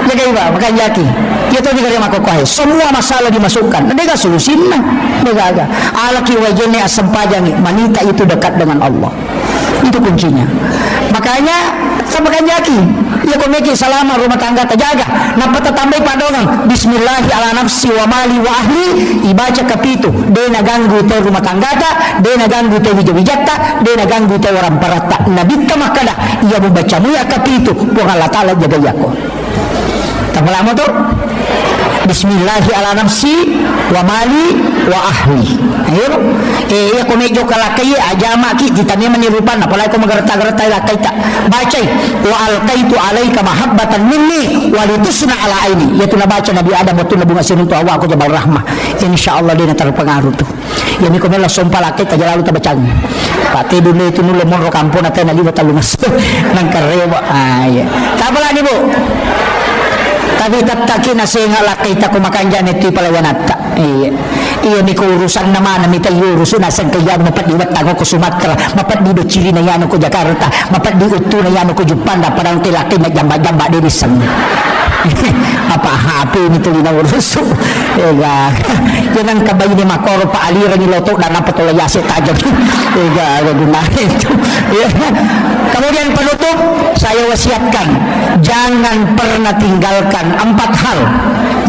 jaga iba makan jaki kita juga dia makokoy semua masalah dimasukkan ada solusi na daga alaki wajene asam pajangi manita itu dekat dengan Allah itu kuncinya makanya sama kan jaki ya komeki selama rumah tangga terjaga nampak tambah padongan bismillahi ala nafsi wa mali wa ahli ibaca kapitu dia na ganggu te rumah tangga ta dia na ganggu te wijata dia na ganggu te orang parata nabi makala ia membaca mu ya kapitu buang Allah taala jaga yako lama tuh bismillahi ala nafsi wa mali wa ahli ayo ya ko medyo kalakay ajama ki ditanya menirupan apalagi ko magarata-garata lakay ta bacay wa alqaitu alayka mahabbatan minni wa litusna ala aini yaitu nabaca Nabi Adam waktu nabunga sinunto awa ko jabal rahmah insyaallah dia terpengaruh tuh yani ko mela sompa lakay ta jalalu ta bacang pati dulu itu nulo mon ro kampo na tena liwat lumas nang karewa ay tabala ni bu tapi tattaki na singa lakay ta kumakan dyan ito palawanata iya ni ko urusan naman na mitay urusan nasan kaya mapadiwat tango ko Sumatra mapadido Chile na yan ko Jakarta mapadido uto na yan ko Jupanda parang tilaki na jamba-jamba din isang apa happy nito na uruso yan ang kabay ni Makoro paaliran ni Loto na napatulayasi tajam gunahin ito kemudian penutup saya wasiatkan jangan pernah tinggalkan 4 hal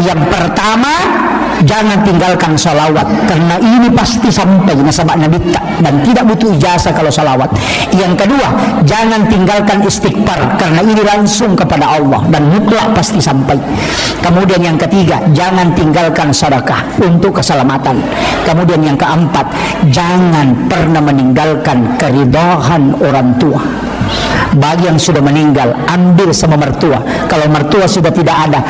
yang pertama jangan tinggalkan salawat karena ini pasti sampai nasabak Nabi dan tidak butuh ijazah kalau salawat yang kedua jangan tinggalkan istighfar karena ini langsung kepada Allah dan mutlak pasti sampai kemudian yang ketiga jangan tinggalkan sedekah untuk keselamatan kemudian yang keempat jangan pernah meninggalkan keridhaan orang tua bagi yang sudah meninggal ambil sama mertua kalau mertua sudah tidak ada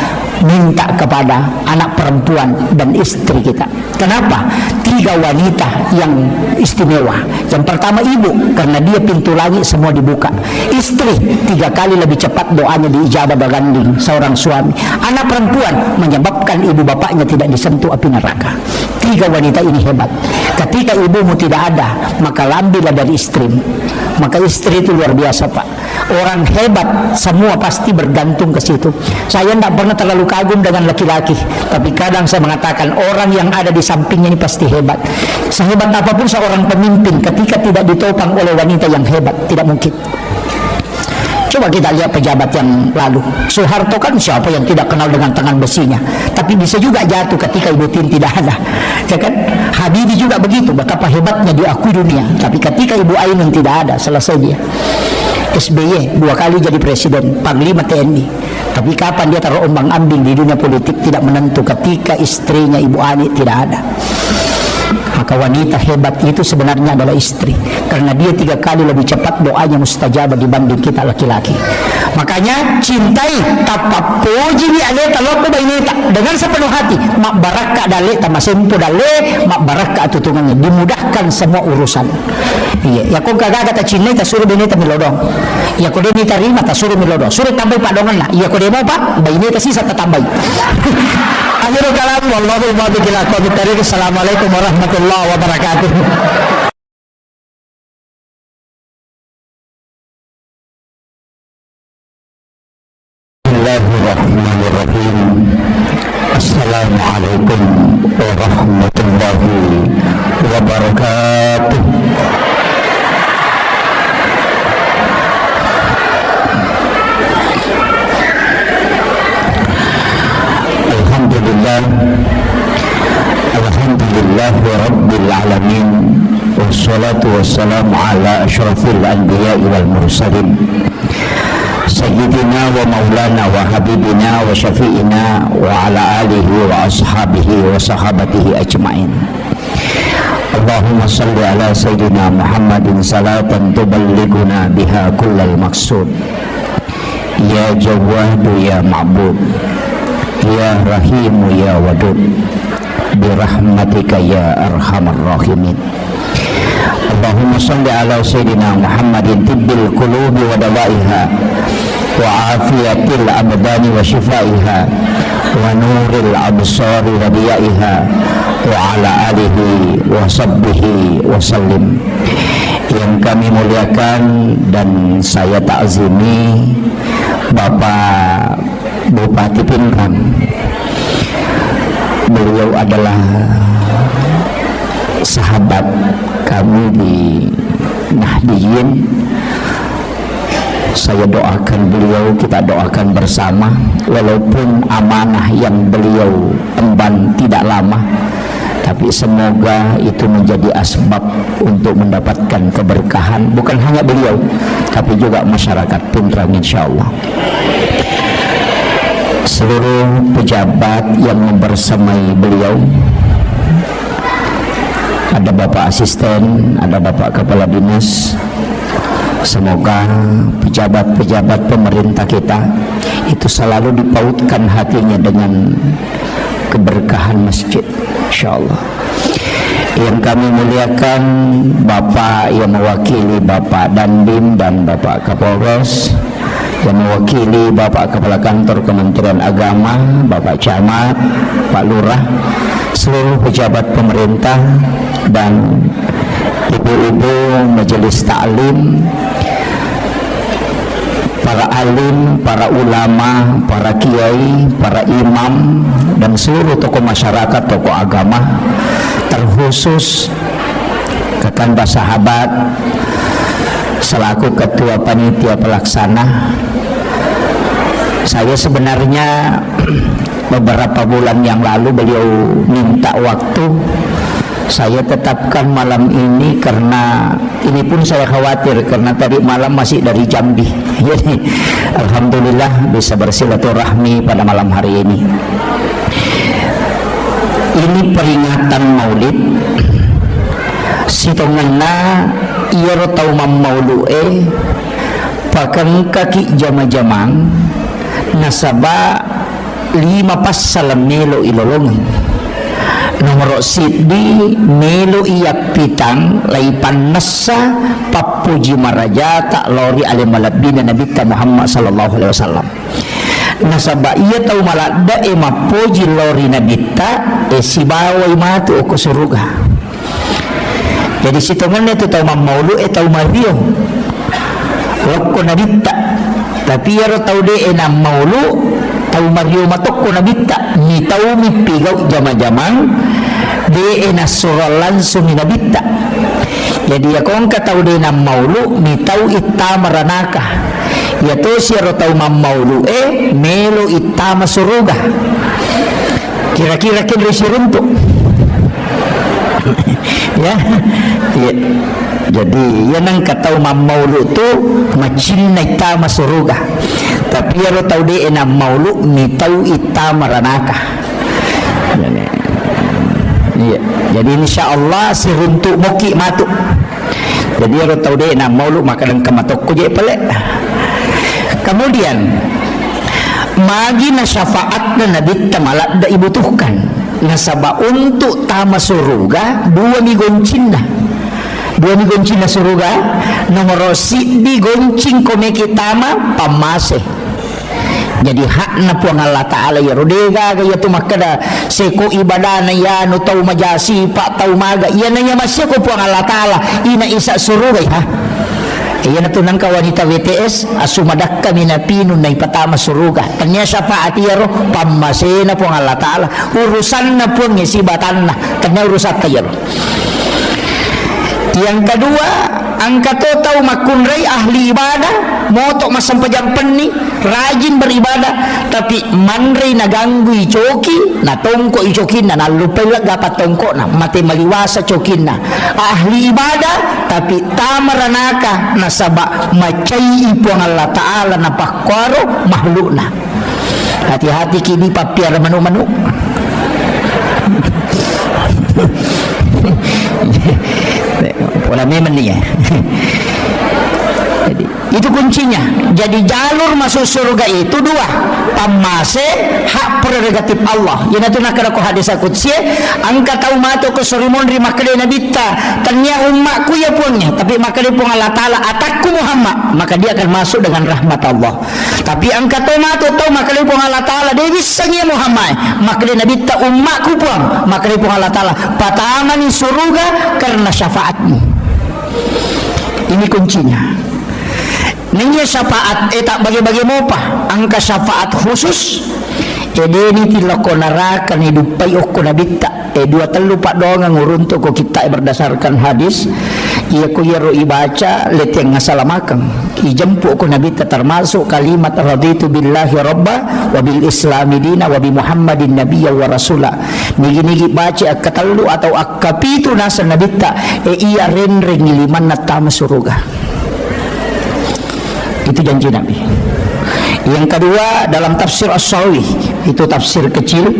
minta kepada anak perempuan dan istri kita kenapa 3 wanita yang istimewa yang pertama ibu karena dia pintu langit semua dibuka istri 3 kali lebih cepat doanya diijabah baganding seorang suami anak perempuan menyebabkan ibu bapaknya tidak disentuh api neraka 3 wanita ini hebat ketika ibumu tidak ada maka ambillah dari istrimu maka istri itu luar biasa pak orang hebat semua pasti bergantung ke situ saya tidak pernah terlalu kagum dengan laki-laki tapi kadang saya mengatakan orang yang ada di sampingnya ini pasti hebat sehebat apapun seorang pemimpin ketika tidak ditopang oleh wanita yang hebat tidak mungkin coba kita lihat pejabat yang lalu Soeharto kan siapa yang tidak kenal dengan tangan besinya tapi bisa juga jatuh ketika Ibu Tin tidak ada ya kan Habibie juga begitu betapa hebatnya diakui dunia tapi ketika Ibu Ainun tidak ada selesai dia SBY 2 kali jadi presiden panglima TNI tapi kapan dia terombang ambing di dunia politik tidak menentu ketika istrinya Ibu Ani tidak ada maka wanita hebat itu sebenarnya adalah istri karena dia 3 kali lebih cepat doanya mustajabah dibanding kita laki-laki makanya cintai tapapuji bi aleta loko baineta dengan sepenuh hati mak baraka dale tamasempo dale mak baraka tutungannya dimudahkan semua urusan iya ya kung kagaga ta cinai ta suruh baineta milodong ya ko demi tarima ta suruh milodong suruh tambay padongan na iya ko demo pa baineta sisa tatambay akhirul kalam wallahu muwaffiq ila aqwamit thariq assalamualaikum warahmatullahi wabarakatuh Bismillahirrahmanirrahim Assalamualaikum warahmatullahi wabarakatuh Bismillah. Alhamdulillahi Rabbil Alamin. Wassalatu wassalamu ala ashrafil anbiya'i wal mursalin Sayyidina wa maulana wa habibina wa syafi'ina wa ala alihi wa ashabihi wa sahabatihi ajma'in. Allahumma salli ala Sayyidina Muhammadin salatan tuballighuna biha kullal maqsud. Ya Jawwadu ya Ma'bud, ya Rahimu ya Wadud, birahmatika ya Arhamar Rahimin. Allahumma salli ala Sayyidina Muhammadin tibbil qulubi wa dawaiha wa afiyatil abdani wa shifaiha wa nuril absari wa diyaiha wa ala alihi wa sahbihi wa sallim. Yang kami muliakan dan saya ta'zimi Bapak Bupati Pinrang. Beliau adalah sahabat kami di Nahdiyin. Saya doakan beliau, kita doakan bersama, walaupun amanah yang beliau emban tidak lama, tapi semoga itu menjadi asbab untuk mendapatkan keberkahan, bukan hanya beliau tapi juga masyarakat Pinrang insyaallah. Seluruh pejabat yang membersamai beliau, ada Bapak Asisten, ada Bapak Kepala Dinas. Semoga pejabat-pejabat pemerintah kita itu selalu dipautkan hatinya dengan keberkahan masjid insyaallah. Yang kami muliakan Bapak yang mewakili Bapak Dandim dan Bapak Kapolres, yang mewakili Bapak Kepala Kantor Kementerian Agama, Bapak Camat, Pak Lurah, seluruh pejabat pemerintah dan ibu-ibu majelis taklim, para alim, para ulama, para kiai, para imam dan seluruh tokoh masyarakat, tokoh agama, terkhusus Kakanda Sahabat selaku ketua panitia pelaksana. Saya sebenarnya beberapa bulan yang lalu beliau minta waktu, saya tetapkan malam ini karena ini pun saya khawatir karena tadi malam masih dari Jambi. Jadi alhamdulillah bisa bersilaturahmi pada malam hari ini. Ini peringatan Maulid. Sitonganna ieu tau mammaulu'e pakan kaki jama-jamang nasaba 5 pas salam melo ilolongan. Nomor siddi melo iyak pitang laipan nassa papuji maraja tak lori alimalabina Nabi Muhammad sallallahu alaihi wasallam. Nasaba iya tau malada mapuji lori Nabi ta sibawai matu ko suruga. Jadi situngannya itu tau mammaulu tau mario wakko Nabi ta. Tapi yaro tau de enam maulu tau mario matok ko Nabi ta ni tau mi pigaw jama-jamang de enasura langsung ni Nabi ta. Jadi akong katau de enam maulu ni tau itama ranaka. Ya to siya tau mammaulu melo itama suruga. Kira-kira kin resirunto. Ya. Jadi yan ang katau mammaulu tu macin na itama suruga. Tapi yaro tau de enam maulu ni tau itama ranaka. Iya. Jadi insyaallah si runtuk moki matu. Jadi yaro tau de enam maulu maka dan kamatok ko je pale. Kemudian magi na syafaat na Nabi tamalak da ibutuhkan nasaba untuk tama suruga 2 migoncin na suruga nomor siddi goncing komeki tama pamase. Jadi hak na po ang Allah Ta'ala ya rodega gaya tumakada seko ibadah na yan o tau majasi pa tau maga yan na niya masya ko po ang Allah Ta'ala ina isa suruga ha. Iyan na tunang ka wanita WTS asumadak kami na pinun na ipatama suruga tanya siya pa atiyaro pamase na po ang Allah Ta'ala urusan na po ng isibatan na tanya urusan tayo. Yang kedua angka to tahu makunrai ahli ibadah motok masampajang penni rajin beribadah tapi manrai naganggu coki na tongko icokin na lupai gapat tongko na mati maliwasa cokin na ahli ibadah tapi tamaranaka nasaba macai ipuang Allah Ta'ala na pakwaro makhluk na. Hati-hati kini papiar manu-manu. Wala memang ni ya. Jadi, itu kuncinya. Jadi jalur masuk surga itu dua. Pamase hak prerogatif Allah. Yana tu nak ko hadis qudsi angka tau mato ko sorimon ri makade nabita tanya ummakku ya punya tapi makade pun Allah Taala atakku Muhammad maka dia akan masuk dengan rahmat Allah. Tapi angka tau mato tau makade pun Allah Taala dia bisanya Muhammad makade nabita ummakku pun makade pun Allah Taala patamani surga karena syafaatmu. Ini kuncinya. Nanya syafaat tak bagi-bagi mopa angka syafaat khusus ini tilako narakan hidupai okko nabita dua telu pak doang nguruntuk ko kita berdasarkan hadis iya ko yero ibaca leteng ngasalamakan ijempuk ko nabita termasuk kalimat raditu billahi robba wa bil islami dina wa bi muhammadin nabiyya wa rasula nigi-nigi baca akatelu atau akapitu nasa nabita iya renring liman natama suruga. Itu janji Nabi. Yang kedua dalam tafsir As-Sawi, itu tafsir kecil.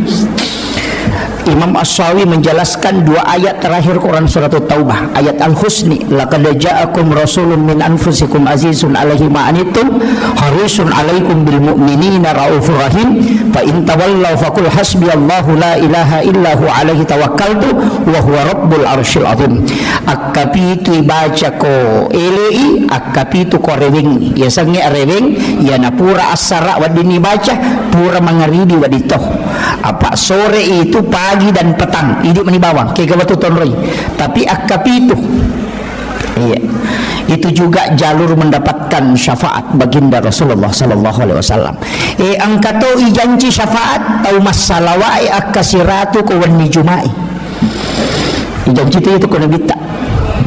Imam As-Sawi menjelaskan dua ayat terakhir Quran surat Taubah, ayat Al-Husni, laqad ja'akum rasulun min anfusikum azizun 'alaihi ma anittum harisun 'alaikum bil mu'minina raufur rahim fa in tawallaw faqul hasbiyallahu la ilaha illa hu 'alaihi tawakkaltu wa huwa rabbul arsyil azim. Akapitu baca ko elei akapitu ko rewing ya sange rewing ya napura asara wadini baca pura mangaridi waditoh apa sore itu pagi dan petang hidup meni bawang ke gawatu tonroi tapi akapitu iya itu juga jalur mendapatkan syafaat baginda Rasulullah sallallahu alaihi wasallam angkato ijanji syafaat tau masalawai akasiratu ko wani jumai ijanji itu ko nabita.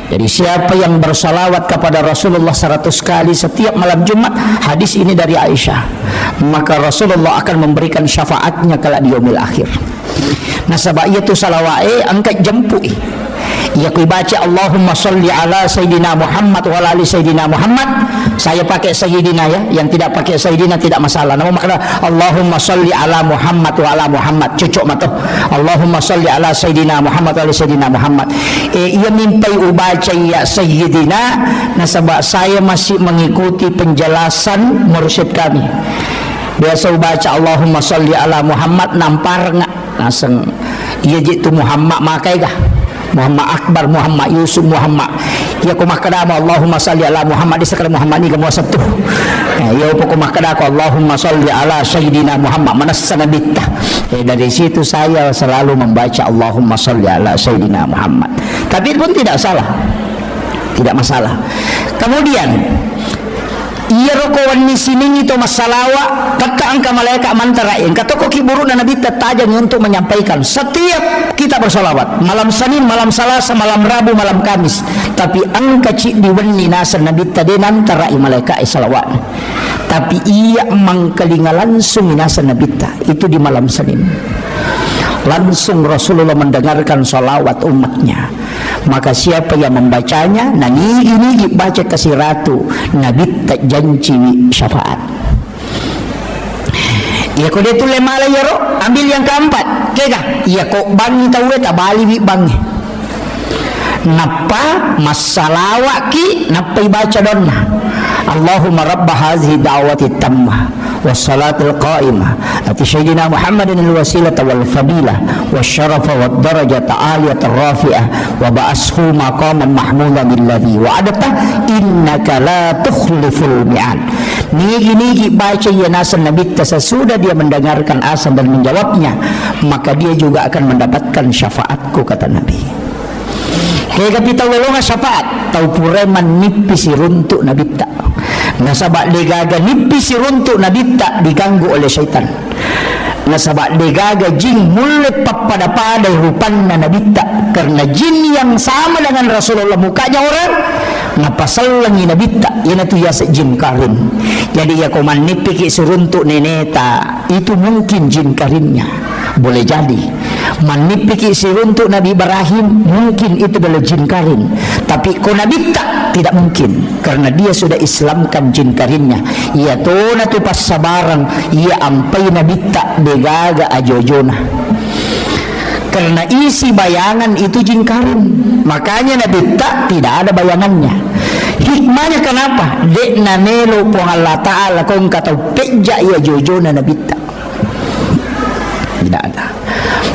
Jadi siapa yang bersalawat kepada Rasulullah 100 kali setiap malam Jumat, hadis ini dari Aisyah, maka Rasulullah akan memberikan syafaatnya kala di yaumil akhir. Nasabah itu salawai angkat jempui. Ya ku baca Allahumma sholli ala Sayyidina Muhammad wa ala ali Sayyidina Muhammad. Saya pakai Sayyidina ya, yang tidak pakai Sayyidina tidak masalah. Namun makna Allahumma sholli ala Muhammad wa ala Muhammad. Cocok matoh. Allahumma sholli ala Sayyidina Muhammad wa ala Sayyidina Muhammad. Ia mimpi ubaca ya Sayyidina. Nasabah saya masih mengikuti penjelasan mursyid kami. Biasa ubaca Allahumma sholli ala Muhammad nampar ngak naseng. Ia jitu Muhammad makai kah? Muhammad Akbar, Muhammad Yusuf, Muhammad ya ku makadama Allahumma salli ala Muhammad di sekali Muhammad ni kamu satu ya ku makadako Allahumma salli ala Sayyidina Muhammad manasana bittah dari situ saya selalu membaca Allahumma salli ala Sayyidina Muhammad tapi pun tidak salah tidak masalah. Kemudian iya rokawan ni sining itu masalawa kata angka malaikat mantarain kata ko kiburu na nabi tatajam untuk menyampaikan setiap kita bersalawat malam Senin, malam Selasa, malam Rabu, malam Kamis tapi angka cik diweni nasa nabi tade nantarai malaikat salawat tapi iya mangkelinga langsung nasa nabi itu di malam Senin langsung Rasulullah mendengarkan salawat umatnya maka siapa yang membacanya ini baca kasih ratu Nabi tak janji syafaat ya kau dia tu lemah lah ya roh ambil yang keempat kega ya kau bangi tahu tak bali bangi napa masalawat ki napa baca donna Allahumma rabba hazihi da'wati tammah wassalatul qa'imah ati sayyidina Muhammadin al-wasilata wal fadilah wasyarafa wad darajata aliyata rafi'ah wa ba'ashu maqaman mahmudan alladhi wa'adata innaka la tukhliful mi'ad. Nigi-nigi baca ya nasan nabi sesudah dia mendengarkan azan dan menjawabnya maka dia juga akan mendapatkan syafaatku kata Nabi. Kaya kapita walonga syafaat tau pureman nipis runtuk nabi tak nasabak legaga nipis runtuk nabi tak diganggu oleh syaitan Nasaba degaga jin mulit papada-pada rupan na nabita, karena jin yang sama dengan Rasulullah mukanya orang napasal lang inabita, yan itu ya jin karin. Jadi ya kuman nipiki suruntuk neneta, itu mungkin jin karinnya, boleh jadi. Manipiki suruntuk Nabi Ibrahim, mungkin itu adalah jin karin. Tapi ko nabita tidak mungkin, karena dia sudah Islamkan jin karinnya. Ia tona tu pas sabarang, ia ampai nabita degaga ajojona. Karena isi bayangan itu jin karin, makanya nabita tidak ada bayangannya. Hikmahnya kenapa? Dek namelo po Allah Ta'ala kung kataw peja ia jojona nabita. Tidak ada.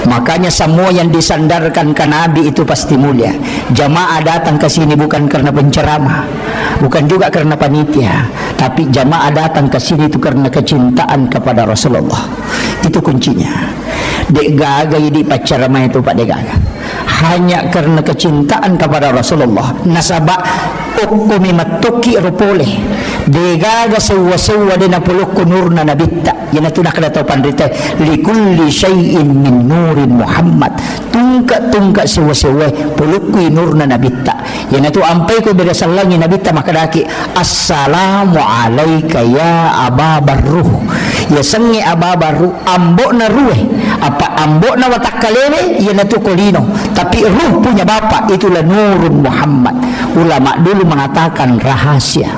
Makanya semua yang disandarkan ke Nabi itu pasti mulia. Jamaah datang ke sini bukan karena penceramah, bukan juga karena panitia, tapi jamaah datang ke sini itu karena kecintaan kepada Rasulullah. Itu kuncinya. Dek gaga di pacaramah itu Pak Degaga, hanya karena kecintaan kepada Rasulullah. Nasaba ukumi matuki rupole degaga sewa-sewa dina puluk kunurna nabita. Yan ito nakalato pandrita likulli syai'in min nurin Muhammad, tungka sewa-sewa puluk kunurna nabita. Yan ito ampay ko birasalangin nabita makadaki assalamu alaika ya Aba Barruh. Ya sengi Aba Barruh ambo na ruwe apa ambo na watakkalele, yan ito kolino, tapi ruh punya bapak itulah nurun Muhammad. Ulama dulu mengatakan rahasia.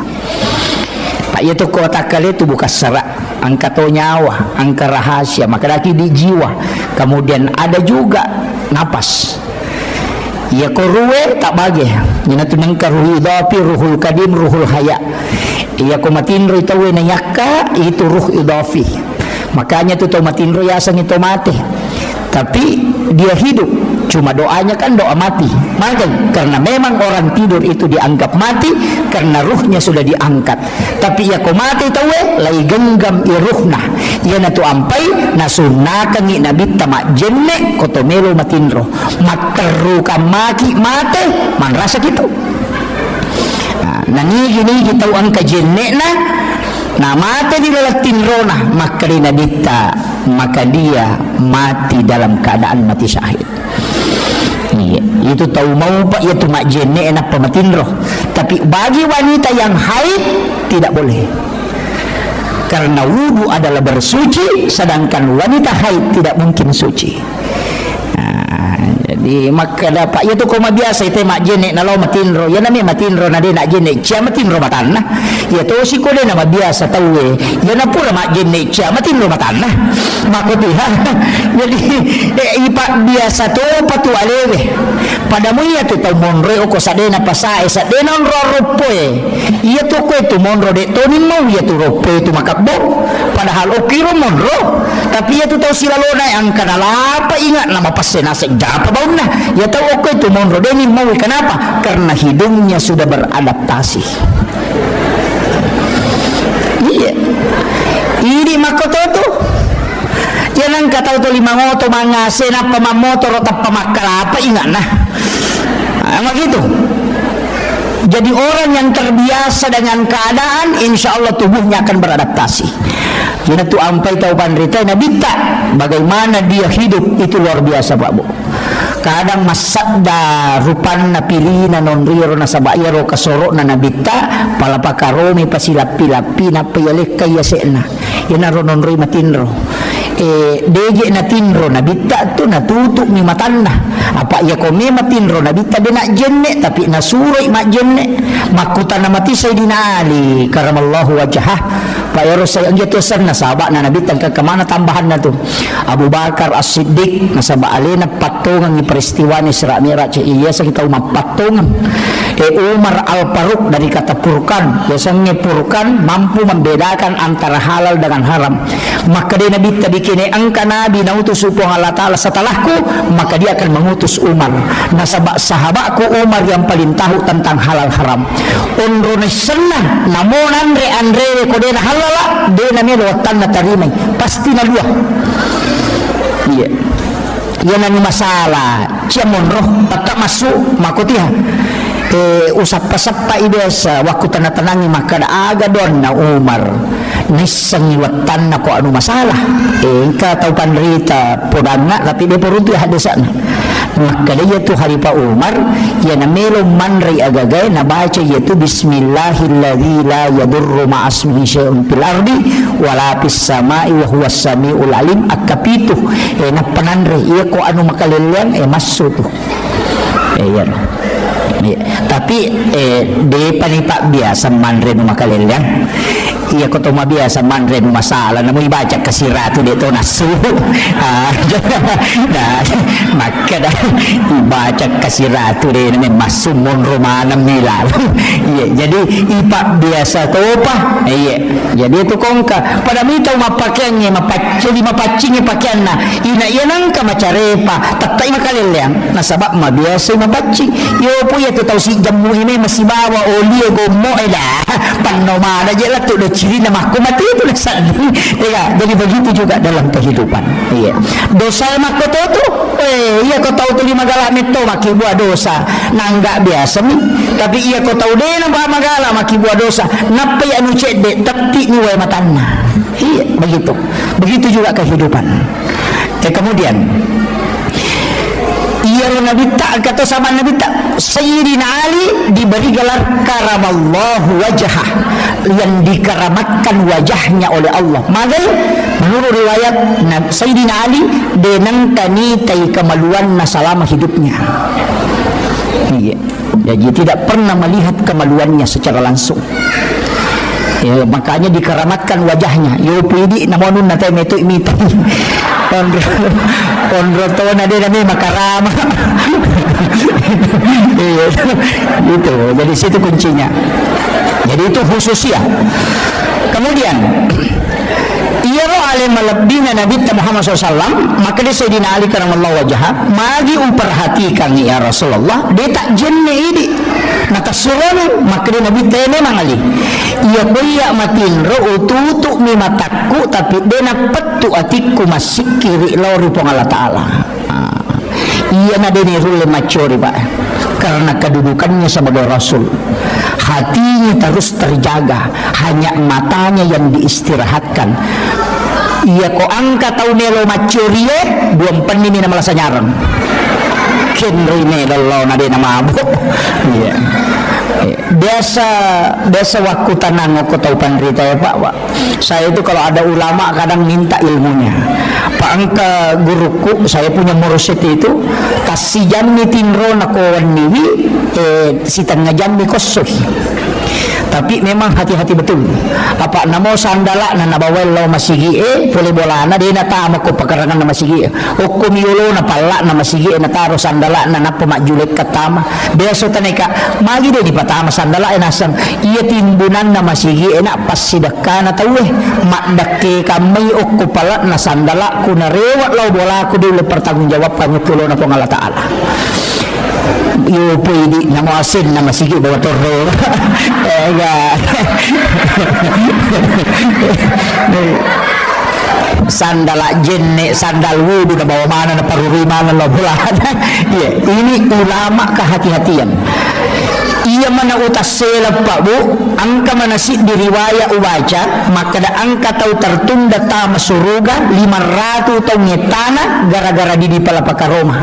Pak itu kota kali itu bukan serak, angka to nyawa, angka rahasia, maka lagi di jiwa. Kemudian ada juga napas. Ya koruwe tak bagi. Yana tunangka ruh idafi, ruhul kadim, ruhul haya. Iya ko matinro itawe na yaka, itu ruh idafi. Makanya itu matinro yasang itu mati. Tapi dia hidup, cuma doanya kan doa mati. Makanya karena memang orang tidur itu dianggap mati karena ruhnya sudah diangkat. Tapi ya ko mati tawe lay genggam iruhna. Yan na to ampay nasunakan ni Nabi tamak jenne kotomelo matinro. Materukan maki mate man rasa gitu. Nanigi-nigi tahu ang kajenne na mati di lalatin rona maka dinadita, maka dia mati dalam keadaan mati syahid. Itu tahu mau pak itu mak jenne enak pematin roh. Tapi bagi wanita yang haid tidak boleh, karena wudu adalah bersuci, sedangkan wanita haid tidak mungkin suci. Jadi maka dapat ya tu koma biasa itu mak jene na lo matinro ya nami matinro na de nak jene cia matinro matanna ya tu si ko de nama biasa tahu ya na pula mak jene cia matinro matanna mako tiha. Jadi ipak biasa tu patu alewe pada mu ya tu monre o ko sadena pasae sadena ro ropoe ya tu ko tu monro de to ni mau ya tu ropoe tu makabbo padahal o kiro monro tapi ya tu tahu silalona yang kanala apa ingat nama pasena sejapa bau nah ya tahu oke itu monro deni mau kenapa? Karena hidungnya sudah beradaptasi. Iya ini makoto tuh jangan kata itu lima ngoto mangasen apa mamotor atau pamakal apa ingat nah gitu. Jadi orang yang terbiasa dengan keadaan insya Allah tubuhnya akan beradaptasi. Jadi itu ampai tahu pandrita nabita bagaimana dia hidup itu luar biasa Pak Bu. Kadang masadda rupan na pilina non riro na sabayaro kasoro na nabita palapakaromi pasilapi-lapi na payalik kaya sena yanaro non ri matinro deje na tinro nabita tu natutuk ni matanna apa ya kome matinro nabita de nak jenne tapi nasuroi mak jenne makutan na mati sayyidina Ali karamallahu wajhah payaro saya gitu sana sahabat na nabita ke kemana tambahan na tu Abu Bakar As-Siddiq nasaba alena patungan ni peristiwa ni Isra Mi'raj iya sa kita patungan Umar Al-Faruq dari kata purkan biasanya purkan mampu membedakan antara halal dengan haram maka dia Nabi tadi kini angka Nabi nautus upung Allah Ta'ala setelahku maka dia akan mengutus Umar nasabak sahabatku Umar yang paling tahu tentang halal haram unrune senang namun andre kodena halala dia namanya watan na tarimay pasti na luah iya yan ang masalah ciamon roh tetap masuk makutiha usap-pasap biasa waktu tanah-tanangi maka aga doon na Umar nisang iwatan na ko ano masalah ka tau panrita podang na tapi dia peruntu hadasan maka dia tu hari pa Umar ya na melo manri agagay na baca yaitu bismillahilladzi la yadurru ma'asmihi syai'un fil ardi wala fis sama'i wa huwas samiul alim akapito na pananri iya ko ano makalilian masuk tu yan. Tapi di panipak biasa manre no makalilian iya ko to mabiasa manre no masalah na mo ibaca kasiratu dito nasu nah maka dah ibaca kasiratu dito na masumon romanam nila iya jadi ipak biasa to pa iya jadi itu kongka pada mitaw mapakyannya mapacingnya pakyan na ina yanang ka macarepa tatay makalilian nasabak mabiasa mapacing yo po ya tahu si jamu ini masih bawa oli gomo dah panomana aja lah tu ciri nama aku mati itu lesan ya jadi begitu juga dalam kehidupan iya dosa mak kau tu iya kau tahu tu lima galak meto maki buat dosa nangga biasa ni tapi iya kau tahu deh nama magala maki buat dosa napa ya anu cedek tapi ni way matana iya begitu juga kehidupan kemudian iya Nabi tak kata sama Nabi tak Sayyidina Ali diberi gelar karamallahu wajhah yang dikeramatkan wajahnya oleh Allah maka menurut riwayat Sayyidina Ali denang tanitai kemaluan selama hidupnya iya jadi tidak pernah melihat kemaluannya secara langsung ya, makanya dikeramatkan wajahnya yo pidi namonun natay metu imita Pondro to na din kami makarama gitu jadi situ kuncinya jadi itu khusus ya kemudian ia alim malabdina Nabi Muhammad SAW maka dia Sayyidina Ali karamallahu wajhah magi memperhatikan ya Rasulullah dia tak jenne ini natasuran maka dia Nabi tene mangali ia kuya matin ro ututu mi mataku tapi dia napatu atiku masikiri lori pong Allah Ta'ala ia na deni rule macori pak karena kedudukannya sebagai Rasul hatinya terus terjaga hanya matanya yang diistirahatkan ia ko angka tau nelo macuri buang penini na malasa nyarang kenri nelo na di na mabuk iya biasa waktu tanang aku tahu panrita ya Pak saya itu kalau ada ulama kadang minta ilmunya Pak angka guruku saya punya mursyid itu kasih jamni tinro nakowan niwi si tengah jamni kosoh tapi memang hati-hati betul apa namo sandala na nabawel lo masigi boleh bolana dia natama ko pakarangan na masigi hukum yulo na pala na masigi na taro sandala na napamajulit katama beso taneka magi dia dipatama sandala nasang iya timbunan na masigi na pasidaka na tawe makdake kamay o ko pala na sandala ko na rewat lo bola ko dili pertanggung jawab kami tulo na po ng Allah Ta'ala yo pwede na masin na masigi bawa toro sandala jenne sandal wudu na bawa mana na parurimanan lo bulan yeah. Ini ulama kehati-hatian ia mana utas selap Pak Bu angka mana si diriwaya ubaca maka da angka tau tertunda tama suruga 500 tahun tanah gara-gara di palapaka Roma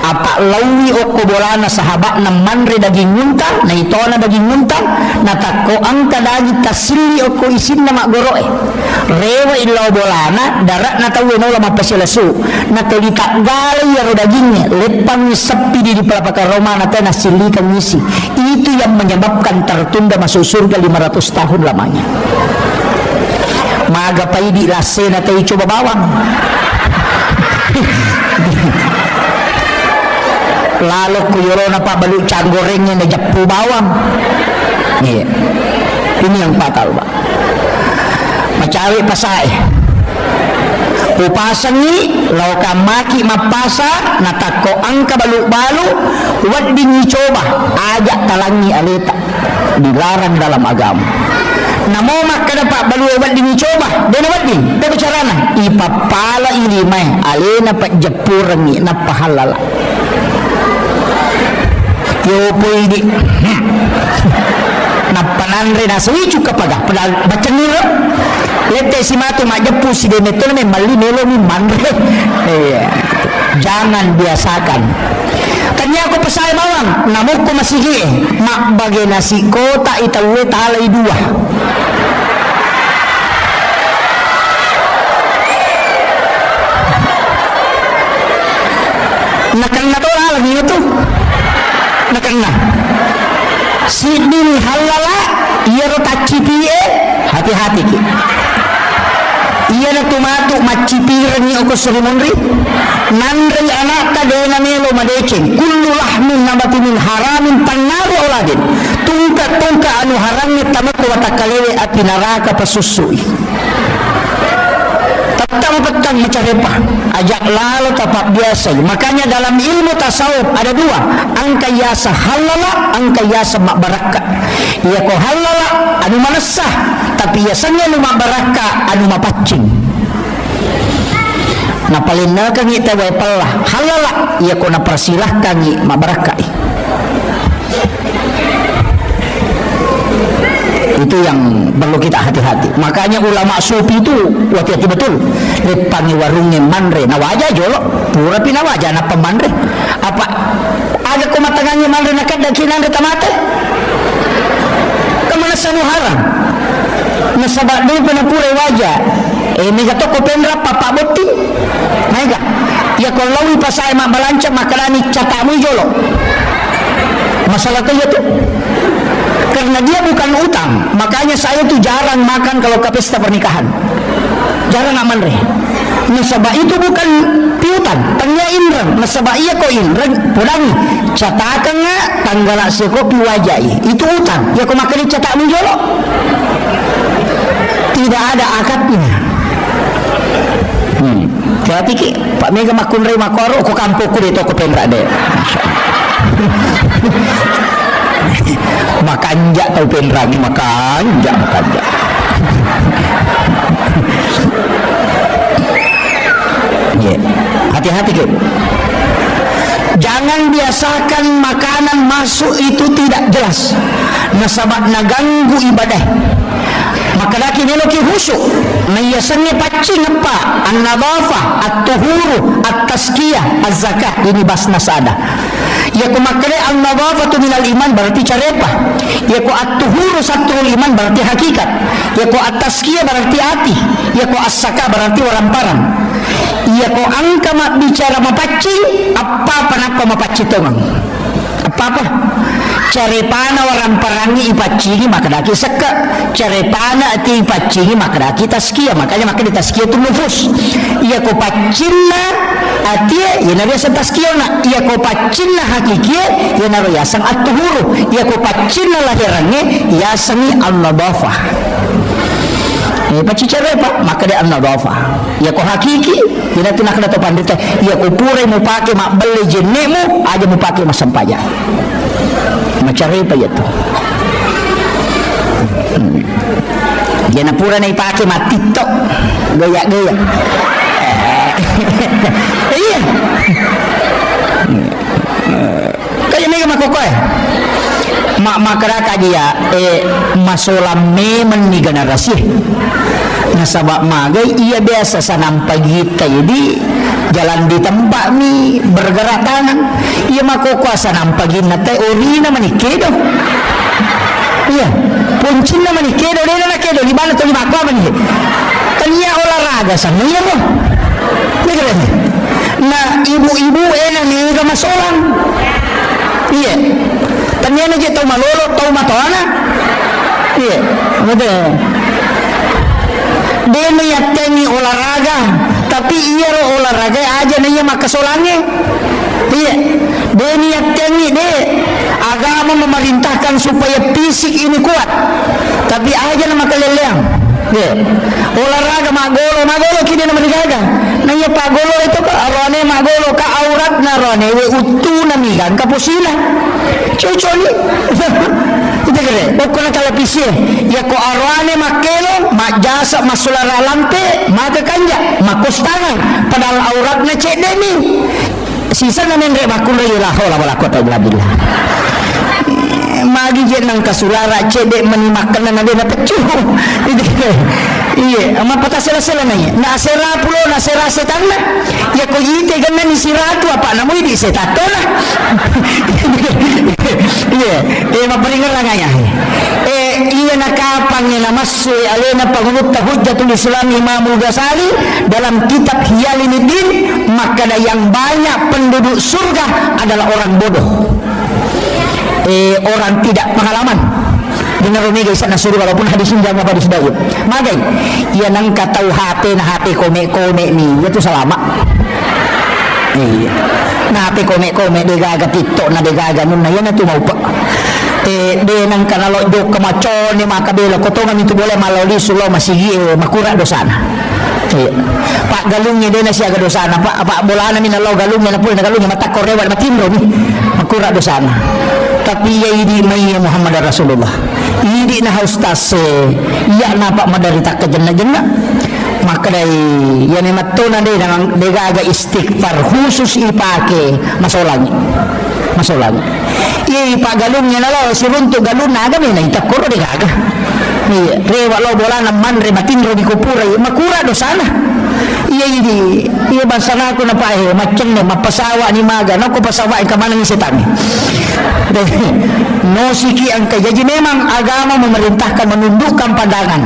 apa lawi o kobolana sahabat na manre daging muntang na ito na daging muntang na tako angka dagi tasili o ko isin na magoroe rewa ilaw bolana darat na tawi no lama pasilasu na tolitak galay yaro dagingnya lepang sepi di palapaka Roma na tena silikan ngisi itu yang menyebabkan tertunda masuk surga 500 tahun lamanya maga paidi lase na tayo coba bawang lalu kuyoro na pabalu can gorengnya na japu bawang iya ini yang fatal Pak macawi pasai upasangi lauka maki mapasa natako angka balu-balu wad coba ajak talangi aleta dilarang dalam agama namo makada Pak balu wad coba dena wadi de bicarana ipapala ini mai alena pak japurangi na pahalala yo po ini napananre na suwi juga paga padahal baca niro lete si matu majepu si demetul me mali melo mi mandre jangan biasakan tanya aku pesai bawang namuk ko masigi mak bagi nasi kota itawe talay dua nakan na to lagi itu nakan na sidin halala iya ro tacipie hati-hati ki iya na tumatu macipir ni ako surimonri nandri anak kadena melo madeceng kullu lahmin nabati min haramin pannaru auladin tungka anu haramnya tamako watakalewe api neraka pasusui petang macarepa ajak lalu tapak biasa. Makanya dalam ilmu tasawuf ada dua, angka yasa halala, angka yasa mak baraka. Ya ko halala anu manasah, tapi yasanya anu mak baraka anu mapacing. Na palina kang ita way pala halala ya ko na persilahkan ni mak baraka. Itu yang perlu kita hati-hati. Makanya ulama sufi itu hati-hati betul. Lepangi warungnya manre na wajah jolo pura pina wajah na pemanre apa ada kumatangannya manre na kada kinan tamate kemana sanu haram nasabak dia pina pura wajah mega toko pendra papa boti mega ya kalau pasai mak balanca makalani catamu jolo masalah itu karena dia bukan utang, makanya saya tuh jarang makan kalau ke pesta pernikahan, jarang aman re. Nasabah itu bukan piutan, tanya indran, nasabah iya ko indran, pudangi, catakan nggak tanggal sekopi wajai, itu utang, ya ko makan catak menjolok, tidak ada akadnya. Jadi ki Pak Mega makun re makoro, ko kampung ku di toko pendra deh. Makanja tau penrangi makanja yeah. Hati-hati ke jangan biasakan makanan masuk itu tidak jelas nasabak naganggu ibadah maka laki neloki khusyuk nayasannya pacing apa an-nadhafah at-tuhuru at-tazkiyah az-zakah ini basnas ada ya ko makre an-nadhafatu minal iman berarti carepa ya ko at-tuhuru satrul iman berarti hakikat ya ko at-tazkiyah berarti hati ya ko as-zakah berarti waramparan ya ko angka mak bicara mapacing apa mapacing tomang apa carepana waramparangi ipacingi maka daki seka carepana ati ipacingi maka daki tazkiyah makanya maka di tazkiyah itu nufus iya ko pacinna ati ya nabi asan tazkiyah na iya ko pacinna hakikiya ya nabi asan at-tuhuru iya ko pacinna lahirannya ya sami an-nadhafah paci carepa maka dia an-nadhafah ya ko hakiki ya nak nak to pandita ya ko pure mo pake mak beli jenemu aja mo pake masampaja macarepa ya to dia na pura na ipake mak TikTok gaya-gaya iya kaya mega makokoy mak makaraka dia masolam memang ni generasi nasabak magai iya biasa sanam pagi jadi jalan di tempat ni bergerak tangan iya makokwa sanam pagi nate ori na manikedo iya puncin na manikedo dena na kedo di mana to di makwa mani tanya olahraga sama iya mo ngerti na ibu-ibu ena ni ga masolam iya tanya na je tau malolo tau matoana iya betul dia meyakingi olahraga tapi iya lo olahraga aja nih maka solange iya dia meyakingi dia agama memerintahkan supaya fisik ini kuat tapi aja nama keleleang iya olahraga magolo kini nama digaga nanya pagolo itu ke arone magolo ka aurat narone we utu namigan kapusila cucoli itu kere pokoknya televisi ya ko arwane makelo mak jasa masulara lampe maka kanja makos tangan padahal auratnya cek demi sisa namen re makul la haula wala quwata illa billah magi je nang kasulara cedek menimakan na dia pecuh. Iya, ama patah sela-sela nanya. Na sera pulo na sera setan na. Ya ko yite ganna ni siratu apa namu di setato lah. Iya, maparingan lang ngaya. Iya nakapang na masui alena pangutah hujjatul Islam Imam Ghazali dalam kitab Hiyalinuddin, maka yang banyak penduduk surga adalah orang bodoh. Orang tidak pengalaman. Dengar ni guys, na surga walaupun hadis ini jangan hadis daud. Magai, ia nang katau HP na HP kome ni, itu selama. Iya. Na HP kome degaga TikTok na degaga nun na yan na tumaupa. De nang kanalo do kamacho ni makabelo kotongan itu boleh maloli sulo masigi makura dosana. Iya. Pak galungnya dia na siya dosana. Pak bola na minalo galungnya na pula na galungnya mata korewa matimro ni makura dosana. Tapi ya ini mai Muhammad Rasulullah. Ini na haustas ya napa madarita ke jenna-jenna. Maka dari ya ni matuna de nang degaga istighfar khusus ipake masolanya. Iya pak galungnya nalo siruntu galung naga na itakoro degaga. Iya rewa lo bola na man re matinro di kupura makura dosana. Iya bangsa aku na pahe macam ni mapasawa ni maga no ko pasawa ka manang setan. No siki ang jadi memang agama memerintahkan menundukkan pandangan.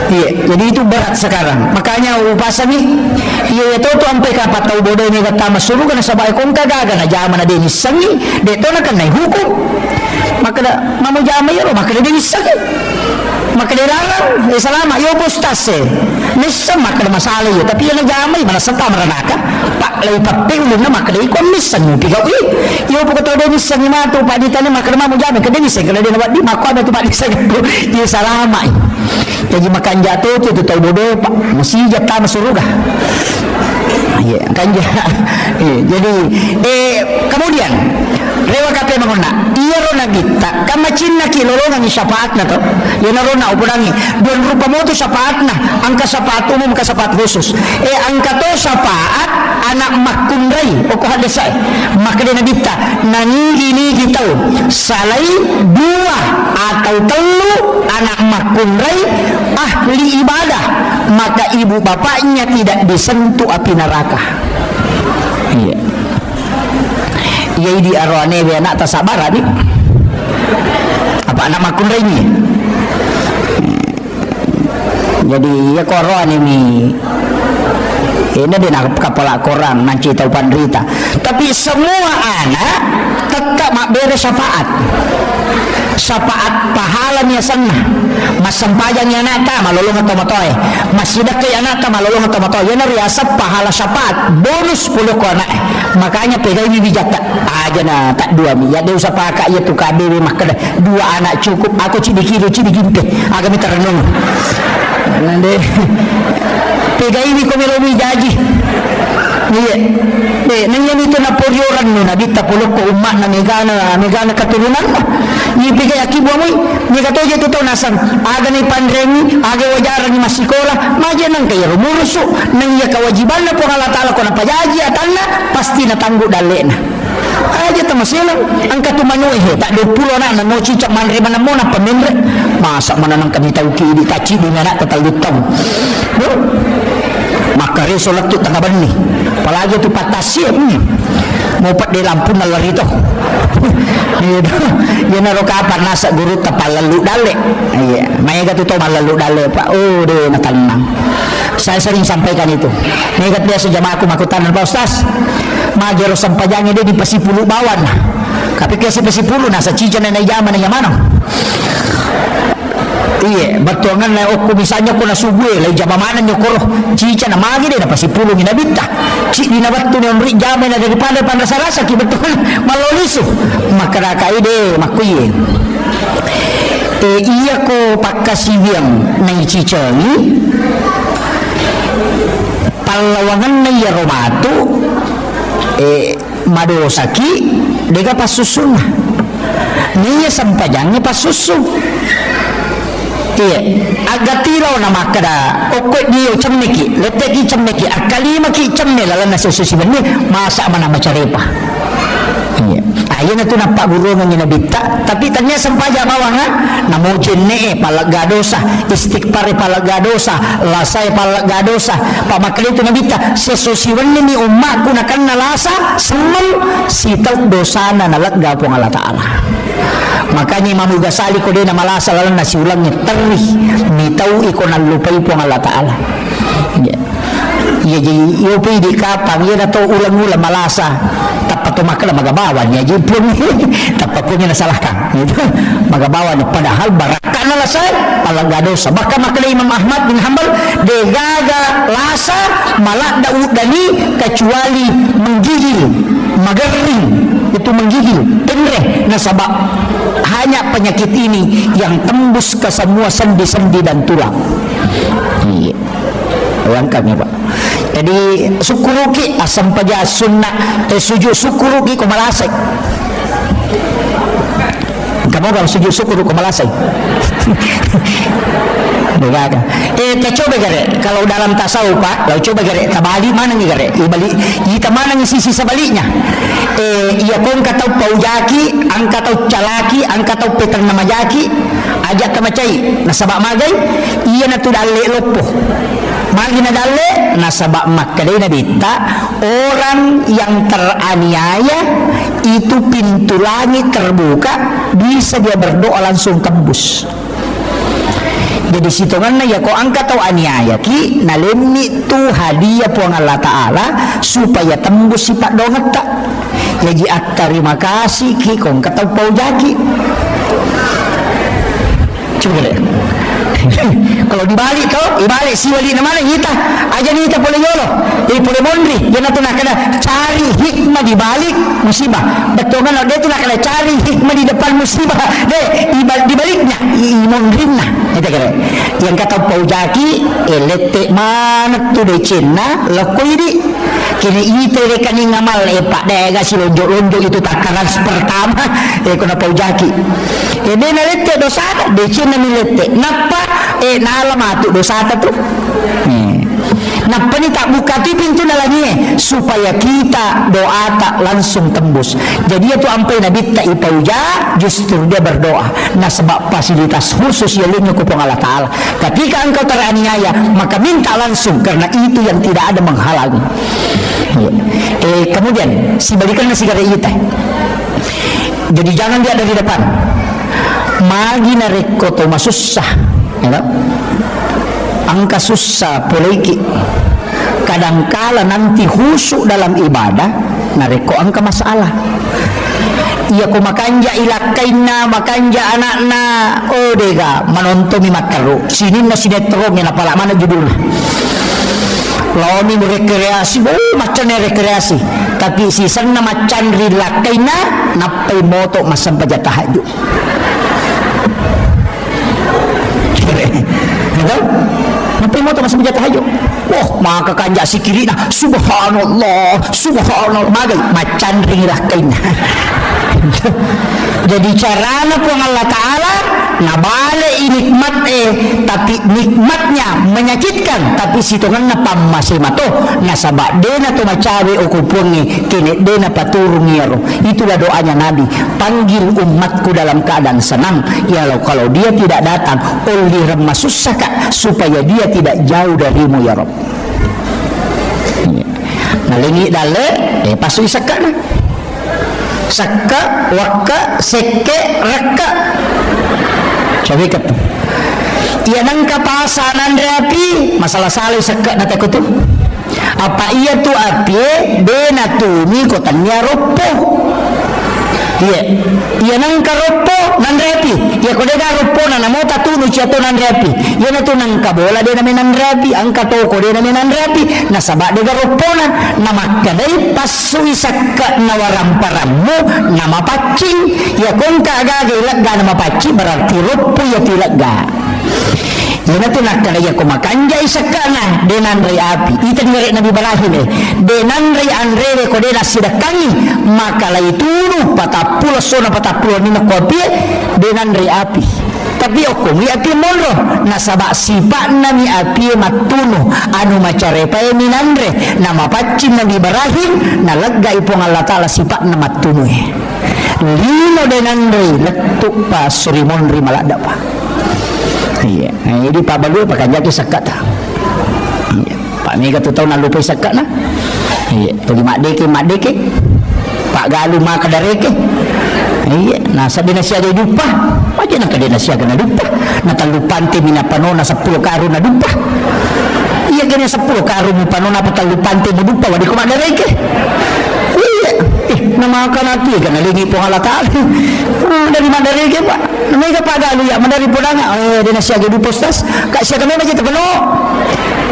Iya, jadi itu berat sekarang. Makanya upasa ni, iya itu sampai kapan tahu bodoh ni kata masuk kan sabai kong kagaga na jaman na denis sangi, deto na kan naik hukum. Maka dah mamu jama ya, maka dah denis sangi. Maka dia larang, selama yo postas nisam maka dah masalah yo. Tapi yang jama mana serta meranaka, pak lay papeng lu na maka dah ikon nisam yo. Piga yo pokok tahu denis sangi matu pak ditanya maka dah mamu jama ke denis sangi kalau dia nak di makwa tu pak denis sangi tu dia selama. Jadi makan jatuh itu tahu bodoh pak mesti jatah masuk surga. Ya kan jadi kemudian rewa kape mangona iya rona kita kama cinna ki lolongan ni syafaat na to ya narona upurangi don rupa mo to syafaat na angka syafaat umum ka syafaat khusus angka to syafaat anak makundrai o ko hadesai maka dia nagita nangi kita salai dua atau telu anak makundrai ahli ibadah maka ibu bapaknya tidak disentuh api neraka. Iya. Iya di arwane be anak tasabar ni. Apa anak makun ini? Jadi ya koran ini. Ini dia kepala koran nanti tahu panderita. Tapi semua anak tetap mak beres syafaat. Syafaat pahalanya sana mas sempajangnya nata malolong atau matoy masih dekat nata malolong atau matoy yana riasa pahala syafaat bonus 10 ko anak makanya pegai ini bijak aja na tak dua mi ya dia usah pakai ya tu KBW maka dua anak cukup aku cidi gimpe agak minta renung nanti pegai ini komelomi jaji iya nangyan itu na poryoran no nabita pulok ko umma na megana keturunan ni pigay akibo mo ni katoje tuto nasan aga ni pandremi aga wajaran ni masikola maja nang kay rumuruso nang ya kewajiban na po Allah taala ko na pajaji atanna pasti na tanggo dalena aja tamasilang ang katumanyo tak 20 na no cicak manre man mo na pamendre masa mananang kami tahu ki di kaci di na tatalutang maka resolat tu tengah bani apalagi tu patasnya mau pat di lampu nalar itu dia naruh kapan nasa guru tapal lalu dale iya maya tu tahu lalu dale pak dia nak tenang saya sering sampaikan itu mereka biasa jamaah aku makutan Pak Ustaz majero sampajangnya dia di pasipulu bawan tapi kasi pasipulu nasa cijan na yaman na yamano. Iya, betul kan lah. Aku misalnya aku nasubuh, lagi jamanan nyo koro, cica na magi deh, na pasipulong inabita, cik di nabat tu nyo rik jaman na daripada rasa ki betul maloliso, makarakai deh, makuye. Iya ko pakasibiang na cica ni, palawangan na yaromatu, madosaki, dega pasusun, niya sampajangnya pasusun. Iya, agak tirau nama kada. Okot dia cemeki, leteki cemeki. Akali maki cemel lalan nasi susi benih. Masak mana macam apa? Iya. Ayan na ito na pagurungan niya na bita. Tapi tanya sampaja bawah nga, namujin ne palagadosa, istikpare palagadosa, lasay palagadosa, pamakalito na bita, sesusiwan ni umma kunakan na lasa, semel sitaw dosa na nalagga po ng Allah Ta'ala. Makanya Imam Ghazali ko din na malasa lang na siulang niya tari, mitaw iko ng lupay po ng Allah Ta'ala. Iyo pwede kapang, yan na to ulang-ulang malasa, tapat tumakala magabawan niya, yun po tapat po niya nasalakang. Magabawan niya, padahal baraka na lasay, palagadosa. Baka makala Imam Ahmad bin Hanbal, degaga lasa, malak daudani, kecuali menggigil, magaring, itu menggigil, penreh, nasabak. Hanya penyakit ini yang tembus ke semua sendi-sendi dan tulang. Iya. Bayangkan ya Pak. Jadi syukuruki asam paja sunnah sujud syukuruki kumalasay. Kamu kalau sujud syukur kumalasay. Begaga. Coba gare kalau dalam tasawuf Pak, kalau coba gare tabali mana nih gare? Ibalik, kita mana nih sisi sebaliknya? Iya kong katau paujaki, angkatau calaki, angkatau petang nama jaki, ajak kamacai, nasabak magai, iya natu dalle lopo. Magi na dalle, nasabak makkadai na bita, orang yang teraniaya itu pintu langit terbuka, bisa dia berdoa langsung tembus. Jadi situngan na ya ko angkat atau aniaya ki nalemni tu hadiah puang Allah Ta'ala supaya tembus sifat dongat tak. Jadi terima kasih ki kong katau paujaki. Coba deh. Kalau dibalik toh, ibalik si wali namanya kita, aja nih kita boleh yolo, jadi boleh mondri, dia nak kena cari hikmah di balik musibah. Betul kan? Dia tu nak kena cari hikmah di depan musibah, deh di baliknya, mondrimna. Itu kira. Yang kata paujaki, elete mana tu de Cina, lekoi di. Kini itu rekening ngamal pak deh si lonjok itu takaran pertama, kena paujaki. Dia nalete dosa, de Cina nilete. Napa nalamatu dosa tu. Napa ni tak buka tu pintu nalanya supaya kita doa tak langsung tembus. Jadi itu ampai Nabi tak ipauja justru dia berdoa. Nah sebab fasilitas khusus yang lainnya kupong Allah Ta'ala. Ketika engkau teraniaya maka minta langsung karena itu yang tidak ada menghalangi. Kemudian si balikan nasi gara kita. Jadi jangan dia dari depan. Magi nareko to masusah. Ya, angka susah poliki kadangkala nanti khusyuk dalam ibadah nareko angka masalah iya ko makanja ilakaina makanja anakna dega menonton makaru sini na sinetron yang apalak mana judulnya lawani rekreasi macam rekreasi tapi si sana macam rilakaina napai moto masam paja tahajud. Napi mo ito mas mga tahayog. Maka kanja si kiri na subhanallah magay macan ring rakay na. Jadi cara na po ng Allah Ta'ala nabale inikmat tapi nikmatnya menyakitkan tapi situngan na pamasima to nasaba de na tumacawe o kupungi kini de na paturong yero. Itulah doanya Nabi, panggil umatku dalam keadaan senang ya kalau dia tidak datang oleh remasusaka supaya dia tidak jauh darimu ya Rob. Nalingi dale pasu isaka na sakka wakka seke rakka coba ikat iya nang kapasanan rapi masalah salih sakka na takutu apa iya tu api bena tu mi kotannya ropo iya nang karopo nan rapi iya ko dega ropo na namo tatu nu ciato nan rapi iya na tu nang kabola de namin nan rapi angka toko de namin nan rapi nasaba dega ropo na namakadai pasui sakka nawaramparamu nama pacing ya kung kagaga ilagga nama pacing berarti ropo ya tilagga. Yana tu nak kena ya kumakanja isakana denan ray api. Ita ngere Nabi Ibrahim denan ray andre ko dena sidakangi maka lay tunu patapulo sona patapulo ni nakopi denan ray api. Tapi ako mi api monro nasaba sipa na mi api matuno anu macarepa minandre nama pacin Nabi Ibrahim nalagga ipong Allah Ta'ala sipa na matuno Lino denandre letuk pa surimon ri malada pa. Iya, ini Pak Balu pakai jaki sekat ta. Iya, Pak Mega tu tahu nak lupa sekat na. Iya, tu mak deke. Pak Galu mak kadareke. Iya, nah sadina sia de dupa. Macam nak kadina sia kena dupa. Na talupante mina panona 10 karu na dupa. Iya kena 10 karu mu panona pa talupante mu dupa wadi ko madareke. Iya, nama akan hati kan lagi po halata. Dari madareke Pak. Namanya Pak Galu ya madari podanga. Dia nasi agi du postas. Kak sia kami macam tepeno.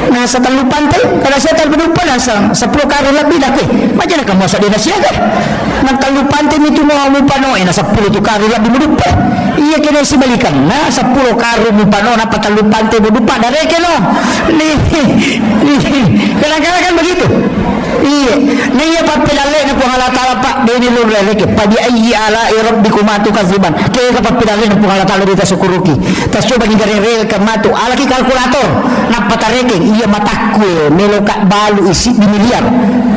Nah setelah pantai kalau saya terlupa nasa 10 kali lebih dah ke macam nak kamu sadar nasi agak nak terlalu pantai itu mau mupano na 10 tu kali lebih mudupa iya kena sebalikan nah 10 kali mupano apa terlalu pantai mudupa dari keno ni kadang-kadang kan begitu iya ni ya Pak pedale na po halata Pak deni lu leleke padi ayi ala rabbikum atu kaziban kaya Pak pedale na po halata dita sukuruki tas coba ni gare ka matu ala ki kalkulator na patareke iya matakwe melo kak balu isi di miliar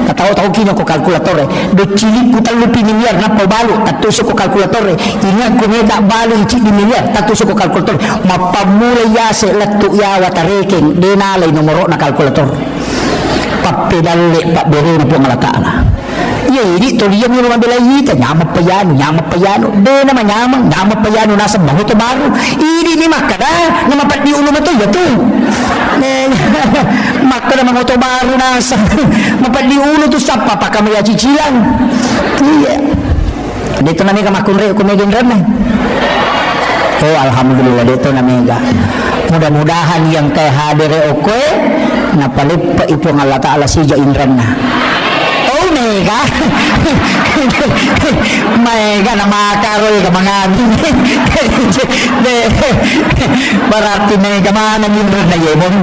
tahu kini ko kalkulatore do cili putal lupi miliar na po balu tatuso ko kalkulatore ingat ko kak balu isi di miliar tatuso ko kalkulatore mapamula yase latu ya watareke denalay nomoro na kalkulator papedale pak bere na po ngalataan iya ini toliyan mo naman belayita nyamat payano de naman nyamat payano nasa banguto baru ini ni makada na mapat di ulo mato yato makada manguto baru nasa mapat di ulo tu sapa pa kami ya cicilan iya dito na mega makunre kumegin ran oh alhamdulillah dito na mega mudah-mudahan yang kay hadere okoy napalipa ipo ng Allah Ta'ala si Indran na Mega Mega na makaroy ka mga berarti Mega mana Indran na yemon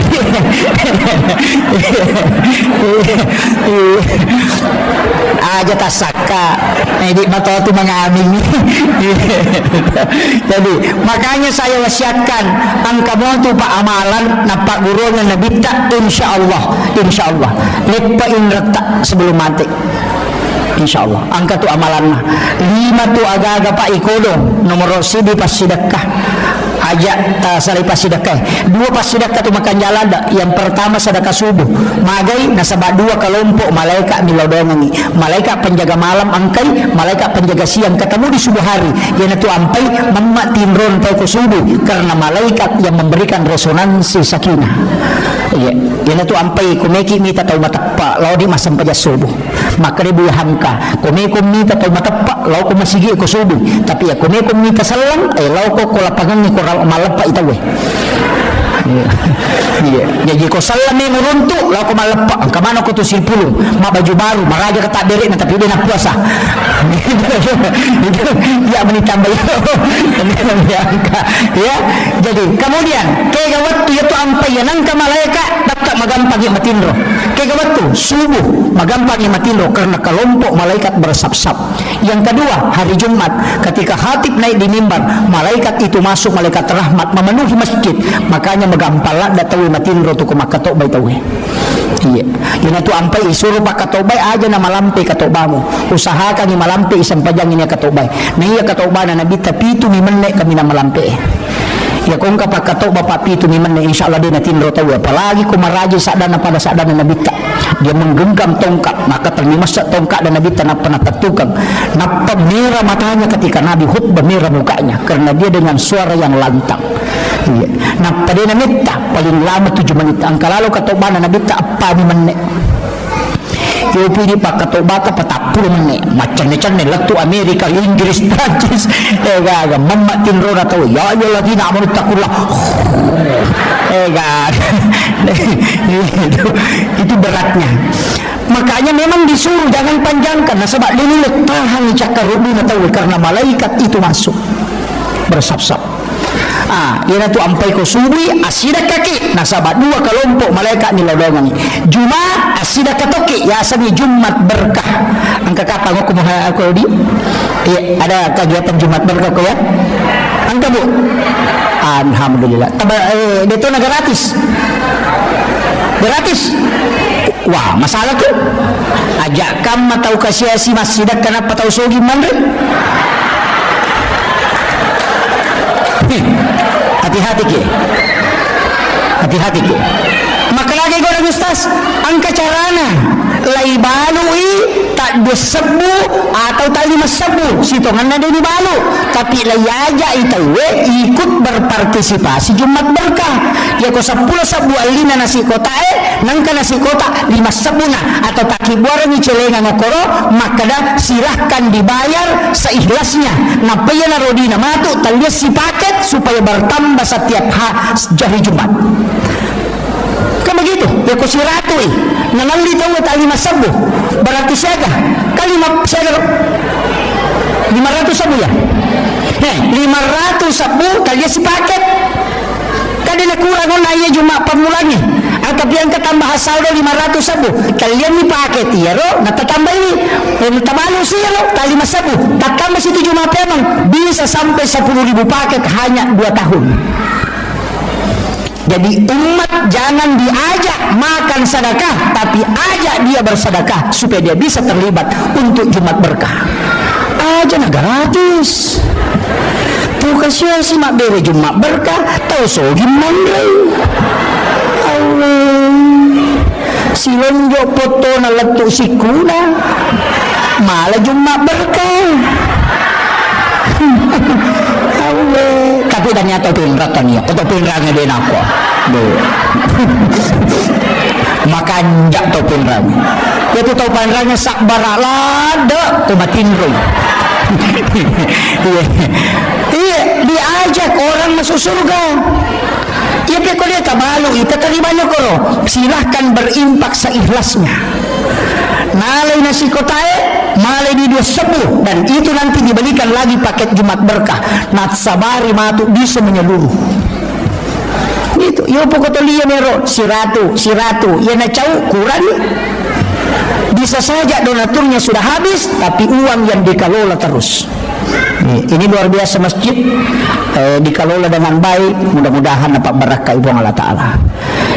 aja tasaka di matoto mga aming jadi makanya saya wasiatkan ang kamonto pa amalan na paguro na nabita insyaallah lepa inrata sebelum mati insyaallah angka tu amalan na 5 tu aga-aga pa ikodo nomor sidi pas sedekah aja salay pasidakah 2 pasidakah tu makan jalan yang pertama sedekah subuh magai nasaba 2 kelompok malaikat milodongan malaikat penjaga malam angkai malaikat penjaga siang ketemu di subuh hari yang itu ampai mamma tinron tau subuh karena malaikat yang memberikan resonansi sakinah iya yang itu ampai kumeki mita tau matapa lau di masam paja subuh maka ribu hamka kumeki mita tau matapa lau ko masigi ko subuh tapi ya kumeki mita salang lau ko lapangan ni ko malapa itawe iya jadi ko salam ni muruntuk lau ko malapa ang kamano ko to silpulong mabaju baru maraja ka tabere na tapi dia na puasa ya menitambah ya jadi kemudian kaya waktu itu ampai yang ka malaikat dapat magampang yang matindro kaya waktu subuh magampang yang matindro karena kelompok malaikat bersap-sap yang kedua hari Jumat ketika khatib naik di mimbar malaikat itu masuk malaikat rahmat memenuhi masjid makanya magampala datawi matindro tu kumakato bay tawi iya yun itu ampai isuruh pak katobay aja na malampi katobamu usahakan ni malampi isang pajang ini katobay na iya katobay na nabita pitu ni menek kami na malampi ya kung kapag kato bapak pitu ni man insyaallah din natin rotaw apalagi kumaraji sadana pada sadana nabita dia menggenggam tongkat maka terlimas tongkat dan nabita na panatatukang napamira matanya ketika Nabi khutbah merah mukanya karena dia dengan suara yang lantang iya napada namita paling lama 7 menit ang kalalo katobana nabita apa ni menek yo pili pa katobata patapul menit macam-macam ni latu Amerika Inggris Prancis gaga mamma tinro na to ya lagi na amon takullah gaga itu beratnya makanya memang disuruh jangan panjangkan nah sebab lililit tahan cakarubi na tahu karena malaikat itu masuk bersap-sap yan itu ampai ko subuh asida kaki nasaba 2 kelompok malaikat ni lodongan ni Jumat asida katoki ya sabi Jumat berkah angka kata ko kumaha ako di ada kegiatan Jumat berkah ko ya angka bu alhamdulillah dito na gratis Wah, masalah tuh. Ajak kam matau kasiasi masjidak kenapa tahu sogi mandre? Hati-hati ke. Hati-hati ke. Maka lagi goreng ustaz, angka carana lai balui tak dua sebu atau tak lima sebu sitongan ada di balu, tapi lai aja itu ikut berpartisipasi Jumat berkah. Ya ko 10 sebu alina nasi kota nangka nasi kota 5 sebu na atau tak kibuara ni celenga ngokoro, maka dah silahkan dibayar seikhlasnya. Napa ya narodina matu talias si paket supaya bertambah setiap hari Jumat. Kan begitu ya ko si ratu nangali tahu tak 5 sebu berarti siaga kali siaga 500 sebu ya 500 sebu kali si paket kadang kurang on aja cuma pemulanya atau yang ketambah saldo 500 sebu kalian ni paket ya ro nata tambah ini tabalu sih ya ro kali 5 sebu tak tambah situ cuma memang bisa sampai 10.000 paket hanya 2 tahun. Jadi umat jangan diajak makan sedekah, tapi ajak dia bersedekah supaya dia bisa terlibat untuk Jumat berkah. Aja na gratis. Tuh kasih si mak bere Jumat berkah, tahu so gimana? Allah. Silonjo foto na letuk sikuna, malah Jumat berkah. Tapi dan nyata pinratan ya, atau pinrangnya dia nako. Makan jak tau pinrangnya. Itu tau pinrangnya sak baralada kumatin roy. Iya, diajak orang masuk surga. Ya kalau dia tak malu, kita terimanya koro. Silahkan berimpak seikhlasnya. Nalai nasi kotae, malai di 2 sebu, dan itu nanti diberikan lagi paket Jumat berkah. Natsabari matu bisa menyeluruh. Itu, yo pokoknya liya mero si ratu, ya na cau kurang. Bisa saja donaturnya sudah habis, tapi uang yang dikelola terus. Ini luar biasa masjid dikelola dengan baik, mudah-mudahan dapat berkah ibu Allah Ta'ala.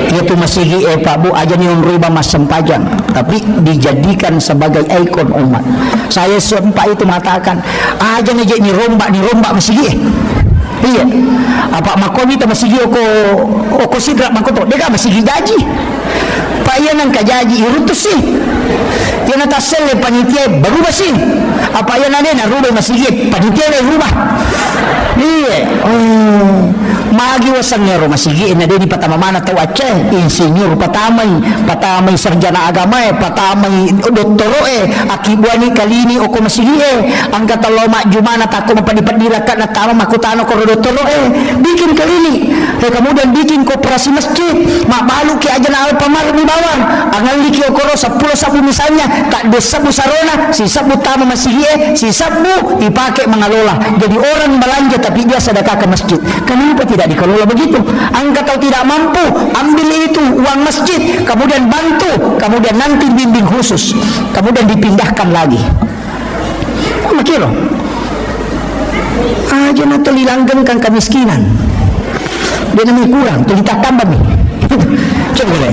Itu masih Pak Bu aja nih riba mas sempajang, tapi dijadikan sebagai ikon umat. Saya sempat itu mengatakan aja nih rombak masih iya apa makoni itu masih oko sidrak makoto dia masih gaji Pak iya nang kajaji irutu sih dia nata sele panitia baru masih apa iya nade na rubah masih panitia na rubah iya magi wasangero masih na di patama mana tahu Aceh insinyur patamay sarjana agama patamay doktoro akibuani kalini oko masih ang kataloma jumana tako mapadipadirakat na tama makutano ko doktoro bikin kalini kemudian bikin koperasi masjid mabalu ki aja na alpamar di bawang angal liki okoro 10 sabu misalnya tak desabu sarona si sabu tama masih si sabu dipakai mengelola jadi orang belanja tapi dia sedekah ke masjid. Kenapa tidak dikelola begitu? Angka tahu tidak mampu ambil itu uang masjid kemudian bantu kemudian nanti bimbing khusus kemudian dipindahkan lagi makiro aja na to lilanggengkan kemiskinan dia namanya kurang to ditambah nih coba ya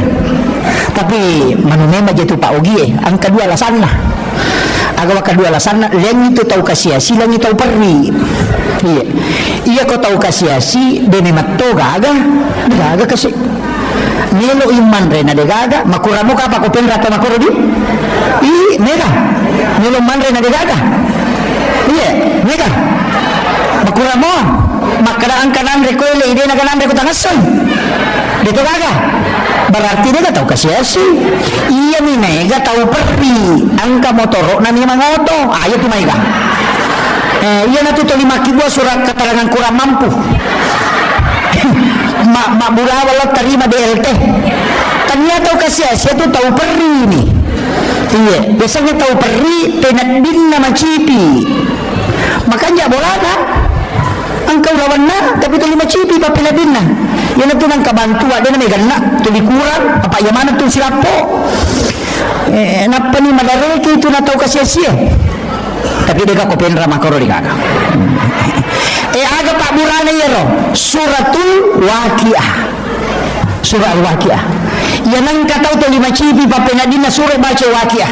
tapi manunema jatuh Pak Ogi ang kedua alasan lah agawa kedua alasan yang itu tahu kasiasi lang itu tahu perri iya kau tahu kasiasi dene matto gaga kasi nelo iman rena de gaga makuramu ka pa ko penra to makuro di mega nelo man rena de gaga iya mega makuramu makaraan kanan rekoile ide na kanan reko tangason dito gaga berarti dia tahu kasiasi iya mi mega tahu perpi angka motoro na mi mangoto ayo tu mega iya na tu 5 kibuah surat keterangan kurang mampu mak burawal terima DLT ternyata tahu kasiasi itu tahu perri ni iya biasanya tahu perri tenat bin nama cipi makanya bolana angka ulawan na tapi tu 5 cipi papila bin na yan na nang kabantua din na may gana tuli kurang apa yang mana tu silapo napa ni madarel ki itu na tahu kasiasi tapi dia ko penra makoro di kakak aga Pak Burana yero suratul waqiah surah Al-Waqiah. Yanang katau to lima cipi papenadina surah baca Waqiah.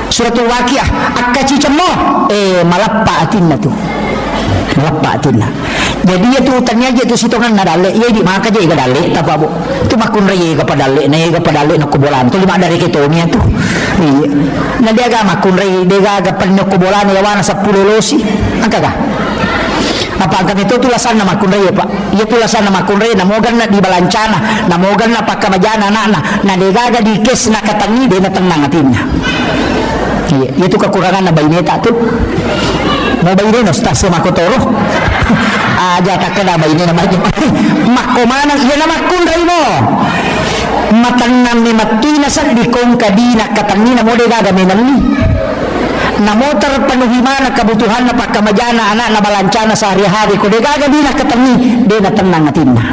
Suratul Waqiah akaci cemo malappa atinna tu. Malappa atinna. Jadi itu tanya aja tu sitongan nadale, iya di maka aja iga dale tapa bu. Tu makun raya iga padale, na iga padale na kubolan. Tu lima dari ketonya tu. Iya. Na dia ga makun raya, dia ga penyok kubolan ya wana 10 losi. Angka ga? Apa angkat itu tulasan nama makun raya pak? Iya tulasan nama makun raya. Namogan na di balancana, namogan na pakamajana anak-anak. Na dia ga di kes na katangi dia na tenang atinnya. Iya. Itu kekurangan na baineta tu. Mau bayi no stase makotoro aja tak kena bayi ni namanya mako mana iya nama kun mo matanam ni matina sa di kong kadina katangina mo de gaga menan ni namo terpenuhi mana kebutuhan na pakamajana anak na balancana sehari-hari ko de gaga dina katangi de na tenang atinna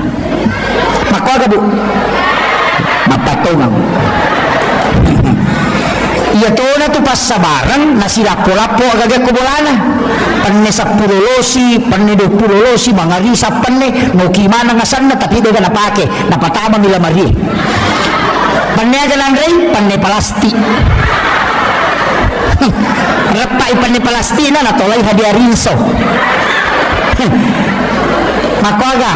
mako aga bu mapatongang iya to na tu pas sabaran nasi lapo-lapo agak kubolana panne 10 losi panne 20 losi mangarisa panne no kimana ngasan na tapi dia na pake napatama nila mari panne aga nangrey panne palasti repai panne palasti na natolay hadiah rinso mako aga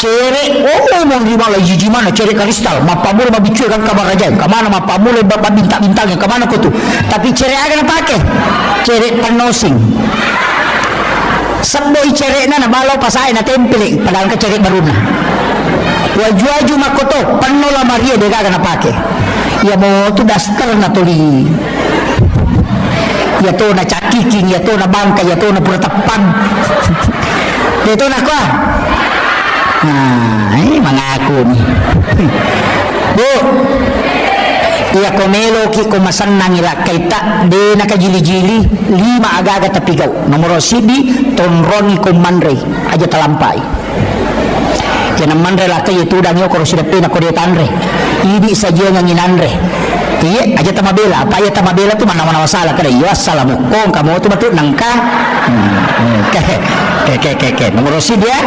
cere mong lima lagi jiji mana cere kristal mapamule mabicuy kan kabar aja kamana mapamule bintang-bintangnya kamana ko tu tapi cere aga na pake cere panosing sabboy cere na nabalaw pasay na temple padahal ka cere baru na waju-waju makoto panola maria de aga na pake ya mo tu daster na tuli ya to na cakiking ya to na bangka ya to na puratapan ya to na kwa ini mengaku nih bu iya komelo ki kumasan nangila kaita de nakajili-jili 5 aga-aga tapigaw nomor sibi tonroni kumandre aja talampai kena mandre la kay tudang yo koro sida pena ko de tanre ini saja nganginandre iya aja tamabela apa ya tamabela tu mana wasala kada yo assalamu kong kamu tu betul nangka ke nomor sibi ya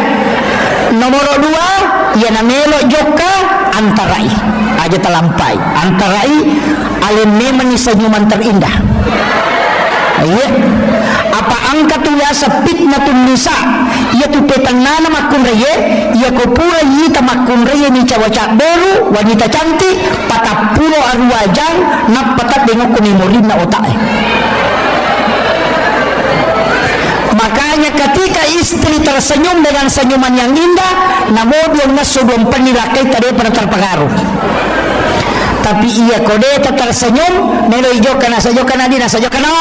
nomor 2 ya namelo joka antarai aja telampai antarai alem memang senyuman terindah iya apa angka tu ya fitnatun nisa ya tu petangana makun reye ya ko pura yita makun reye ni cawaca baru wanita cantik 40 arwajang napatat dengok ko memorin na otak makanya ketika istri tersenyum dengan senyuman yang indah namun yang nasudum penilakai tadi pada terpengaruh tapi ia kode tersenyum nelo ijo kana sajo kana dina sajo kana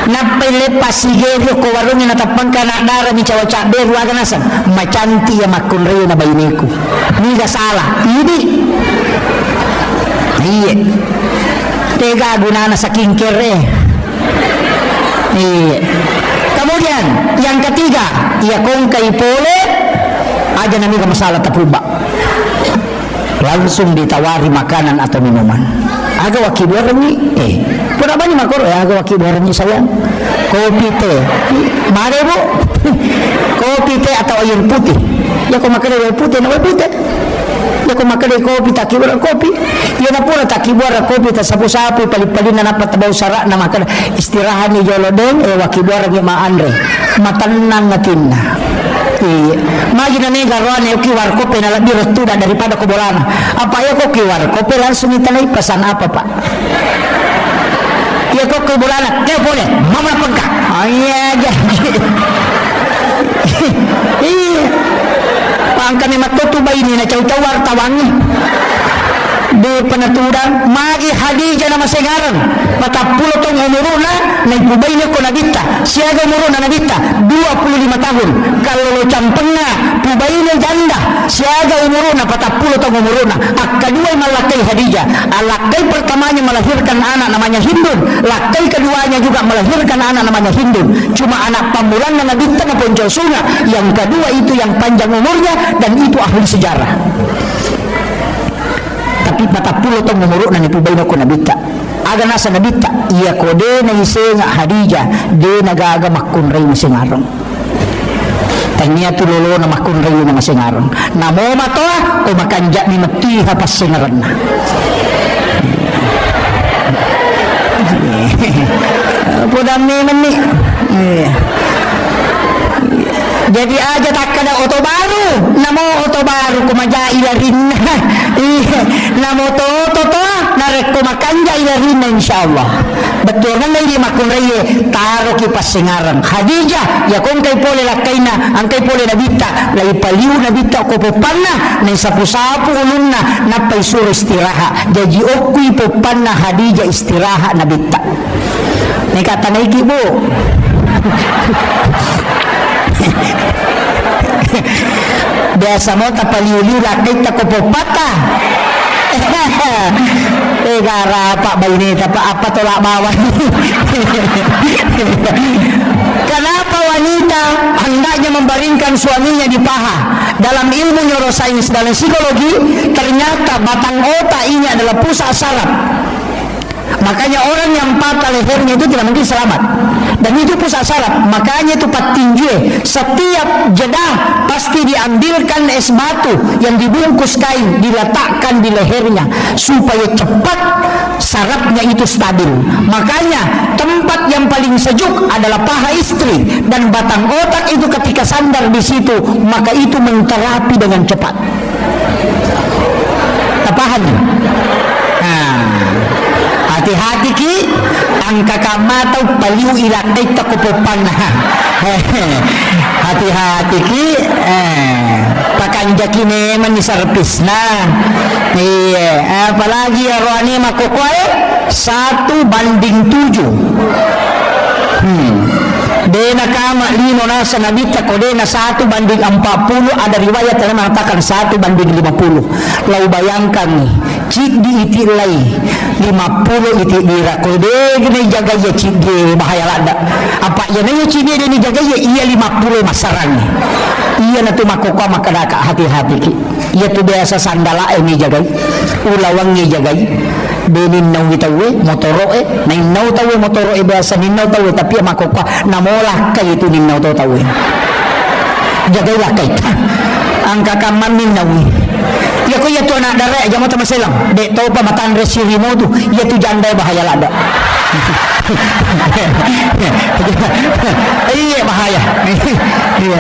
napai lepas sigero ko warungnya natapang kana dara ni cawaca beru aga nasan macanti ya makun reo na bayiniku ni ga salah ini iya tega gunana saking kere. Kemudian yang ketiga ia kong kaipole aja nami masalah tapuba langsung ditawari makanan atau minuman aga wakibuar ni pura banyak makoro ya aga wakibuar ni sayang kopi teh mare bu kopi teh atau air putih ya kau makan air putih na air putih ya kau makan kopi takibuar kopi ya na pura takibuar kopi ta sapu-sapu pali-pali na napat bau sarak na makan istirahat ni jolodeng wakibuar ni maandre matanang ngatinna magi na nega roane ukiwar kopi na lebih retuda daripada kubolana apa ya kok kiwar kopi langsung itanay pesan apa pak ya kok kubolana kaya boleh mama pengka iya iya pang kami matutuba ini na caw-cawar tawangi di penaturan magi Hadijah nama segaran 40 tong umuruna na ibubay niyo ko nagita siaga umuruna nagita 25 tahun kalau lo campengna pubay niyo janda siaga umuruna 40 tong umuruna kedua malakai Hadijah lakai pertamanya melahirkan anak namanya Hindun lakai keduanya juga melahirkan anak namanya Hindun cuma anak pamulan na nagita na ponjosuna yang kedua itu yang panjang umurnya dan itu ahli sejarah tapi 40 tong umuruk na nipubay na ko nabita aga nasa nabita iya kode na isenga Hadijah de nagaga makun ray masingarong tanya tu lolo nama kunrayu nama sengaran namo matoa ko makanjak ni mati hapas sengaran Podam ni meni. Jadi aja tak ada oto baru, namo oto baru kumaja ilarin, namo to narek kumakan ja ilarin insyaallah. Betul kan lagi makun reye taruh kipas sengaran. Khadijah ya kon kai pole lakaina, angkai pole nabita, lai paliu nabita ko popanna, nai sapu-sapu ulunna, napai suruh istirahat. Jadi okui popanna Khadijah istirahat nabita. Ni kata naiki bu. Biasa mo tapaliuli lakit ta kopopata. Gara pak bayi ni apa tolak bawah. Kenapa wanita hendaknya membaringkan suaminya di paha? Dalam ilmu neurosains dan psikologi ternyata batang otak ini adalah pusat saraf. Makanya orang yang patah lehernya itu tidak mungkin selamat. Dan itu pusat saraf. Makanya itu patinjue. Setiap jeda pasti diambilkan es batu yang dibungkus kain, diletakkan di lehernya supaya cepat sarafnya itu stabil. Makanya tempat yang paling sejuk adalah paha istri, dan batang otak itu ketika sandar di situ maka itu menterapi dengan cepat. Paham? Hati-hati ki angka kamatau paliu ilakai takupopan. Hati-hati ki pakanja kini meniserpisna. Iya, apalagi ya rohani makokoe 1:7. Dena kama lino nasa nabita ko dena 1:40. Ada riwayat yang mengatakan 1:50. Lau bayangkan nih, cik di itilai 50 iti dira ko de gini jaga ya cik di bahaya lada. Apa ya nanya cik dia ni jaga ya iya 50 masarannya. Iya na tu makoko makadaka hati-hati ki. Iya tu biasa sandala ini jagai. Ulawang ni jagai. Benin nau itawe motoro nain nau tawe motoro biasa nin nau tawe tapi makoko namolah kay itu nin nau tawe. Jagailah kay. Angka kaman nin nau. Ya ko ya tu anak dara jamo ta maselang. Dek tau pa matan resirimo tu. Ya tu jandai bahaya lada. Iya bahaya. Iya.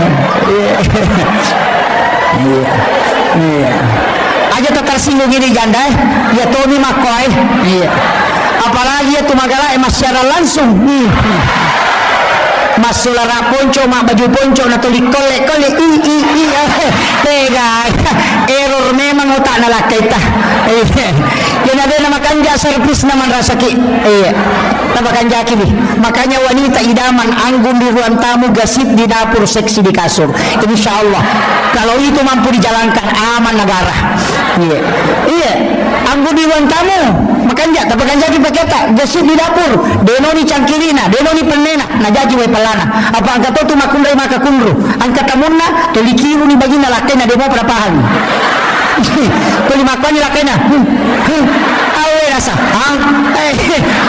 Iya. Aja tak tersinggung ini janda ya Tony Makoy. Iya. Apalagi ya tumagala secara langsung. Mas sulara ponco mak baju ponco na tulik kolek tega error memang otak na lakaita. Yan ada nama kanja servis naman rasaki. Nama kanja kini. Makanya wanita idaman anggun di ruang tamu, gasip di dapur, seksi di kasur. Insyaallah kalau itu mampu dijalankan aman negara. Iya. Anggun di ruang tamu makanya tapi kanja ki paketa gasip di dapur. Deno ni cangkirina, deno ni penena, najaji we pelana. Apa angkat tu makundai maka kundru. Angkat tamunna tolikiru ni bagina lakena demo perapahan. Tuli makanya lakena. Awe rasa.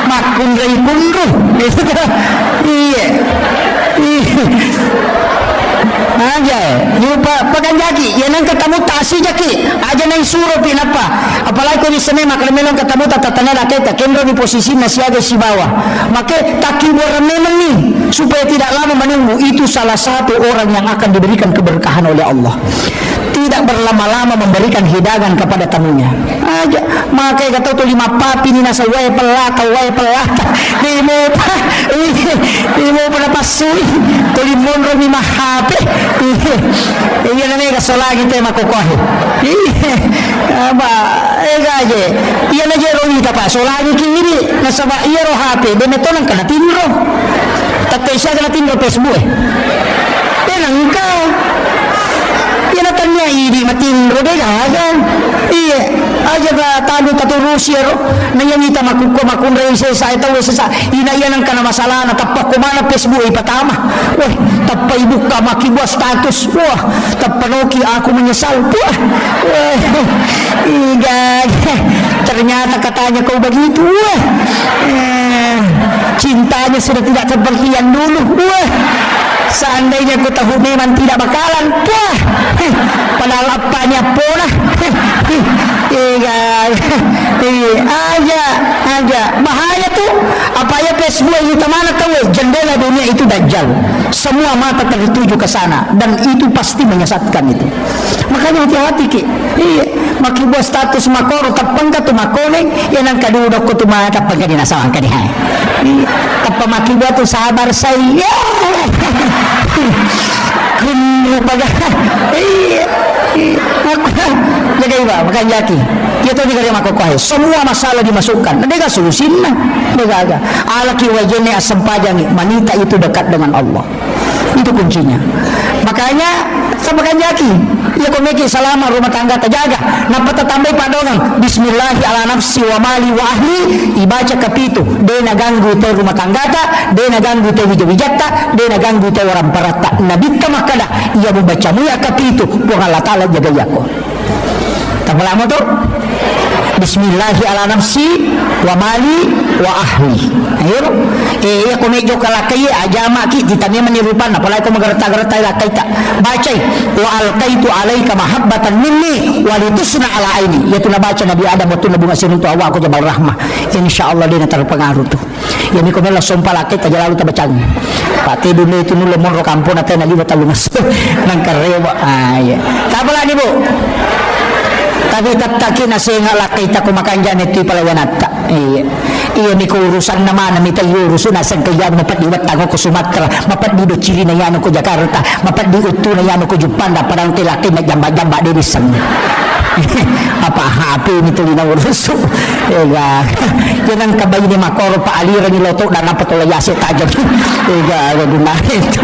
Makundai kundru. Iya. Aja, lupa pakan jaki. Yang nang ketemu tasi jaki. Aja nang suruh pinapa. Apalagi kau di sana makanya melong ketemu tatatana raketa. Kendro di posisi nasi ada si bawah. Maka taki buat memang ni supaya tidak lama menunggu. Itu salah satu orang yang akan diberikan keberkahan oleh Allah. Tidak berlama-lama memberikan hidangan kepada tamunya. Aja, makanya kata tu 5 papi ni nasa wae pelata. Dimo pada pasui. Tu limon ro 5 HP. Iya namanya kasola kita makokoh. Apa? Aja. Iya na jero kita pa solagi kiri nasaba iya ro HP. Beneton kena tinro. Tapi siya kena tinro Facebook. Tenang kau. Yan tanya ini matinro deh kan? Iya, aja ba talo Rusia ro. Nayangita makundray sa ito sa ina yan ang kana masalah na tapak kumana Facebook ipatama. Wah, tapay buka makibwa status. Wah, tapanoki aku menyesal. Wah. Iya. Ternyata katanya kau begitu. Wah. Cintanya sudah tidak seperti yang dulu. Wah. seandainya ku tahu memang tidak bakalan, wah, padahal apanya pun aja bahaya tuh. Apa ya Facebook itu mana tahu, jendela dunia itu dajjal, semua mata tertuju ke sana dan itu pasti menyesatkan itu. Makanya hati-hati ki. Maki buat status makoro tapangka tu makoneng yang kadudok ko tu mata pagka dinasawang ka dihay. Tapang maki buat tu sabar saya. Kun baga. Aku jaga iba makan jaki. Kita juga dia makokoy. Semua masalah dimasukkan. Mereka solusin na. Mereka alaki wajene asam pajang manita itu dekat dengan Allah. Itu kuncinya. Makanya sama kan jaki. Ya komeki selama rumah tangga terjaga. Napa tambah padongan. Bismillahi ala nafsi wa mali wa ahli. Ibaca kapitu. Dia na ganggu te rumah tangga ta. Dia na ganggu te wijata. Dia na ganggu te orang parata. Nabi makada. Ia membaca muya kapitu. Buang Allah ta'ala jaga yako. Tak lama tu. Bismillahi ala nafsi wa mali wa ahli. Ayo, ya ko medyo kalakay ajama ki ditanya menirupan apalagi ko magarata-garata lakay ta. Baca wa alqaitu alayka mahabbatan minni wa litusna ala aini. Yaitu nabaca Nabi Adam waktu nabunga sinu tu awak ko jabal rahmah. Insyaallah dia terpengaruh tu. Ya ni ko mela sompa lakay ta jalalu ta bacaan. Pati dunia itu nulo mon ro kampon atay nali batalungas nang karewa. Ay. Tapala ni Bu. Tapi tattakin na siya nga lakay ta kumakan dyan ito palawanat ta. Iya ni ko urusan naman na mitay urusan na sang kaya mapadiwat tango ko Sumatra, mapadido Chile na yan ko Jakarta, mapadido ito na yan ko Jupanda, parang tilaki na jamba-jamba din isang. Apa happy nito na uruso. Yan ang kabay ni Makoro paaliran ni Loto na napatulayasi tajam. Itu.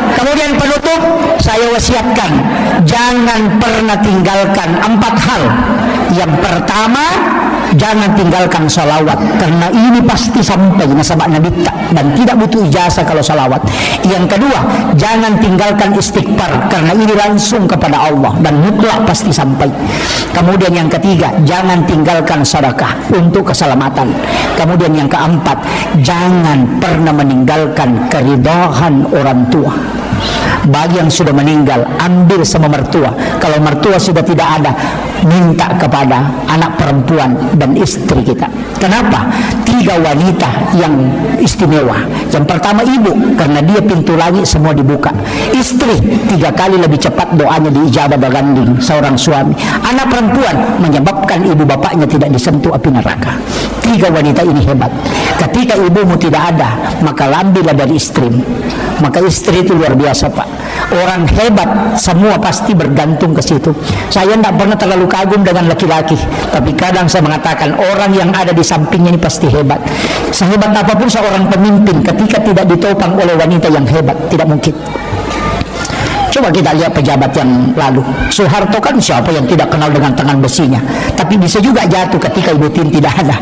Kemudian penutup saya wasiatkan jangan pernah tinggalkan 4 hal. Yang pertama, jangan tinggalkan salawat karena ini pasti sampai nasabak Nabi dan tidak butuh ijazah kalau salawat. Yang kedua, jangan tinggalkan istighfar karena ini langsung kepada Allah dan mutlak pasti sampai. Kemudian yang ketiga, jangan tinggalkan sedekah untuk keselamatan. Kemudian yang keempat, jangan pernah meninggalkan keridhaan orang tua. Bagi yang sudah meninggal, ambil sama mertua. Kalau mertua sudah tidak ada, minta kepada anak perempuan dan istri kita. Kenapa? 3 wanita yang istimewa. Yang pertama ibu, karena dia pintu langit semua dibuka. Istri 3 kali lebih cepat doanya diijabah berbanding seorang suami. Anak perempuan menyebabkan ibu bapaknya tidak disentuh api neraka. 3 wanita ini hebat. Ketika ibumu tidak ada, maka ambillah dari istrimu. Maka istri itu luar biasa Pak. Orang hebat semua pasti bergantung ke situ. Saya tidak pernah terlalu kagum dengan laki-laki, tapi kadang saya mengatakan orang yang ada di sampingnya ini pasti hebat. Sehebat apapun seorang pemimpin, ketika tidak ditopang oleh wanita yang hebat, tidak mungkin. Coba kita lihat pejabat yang lalu. Soeharto kan siapa yang tidak kenal dengan tangan besinya, tapi bisa juga jatuh ketika Ibu Tin tidak ada,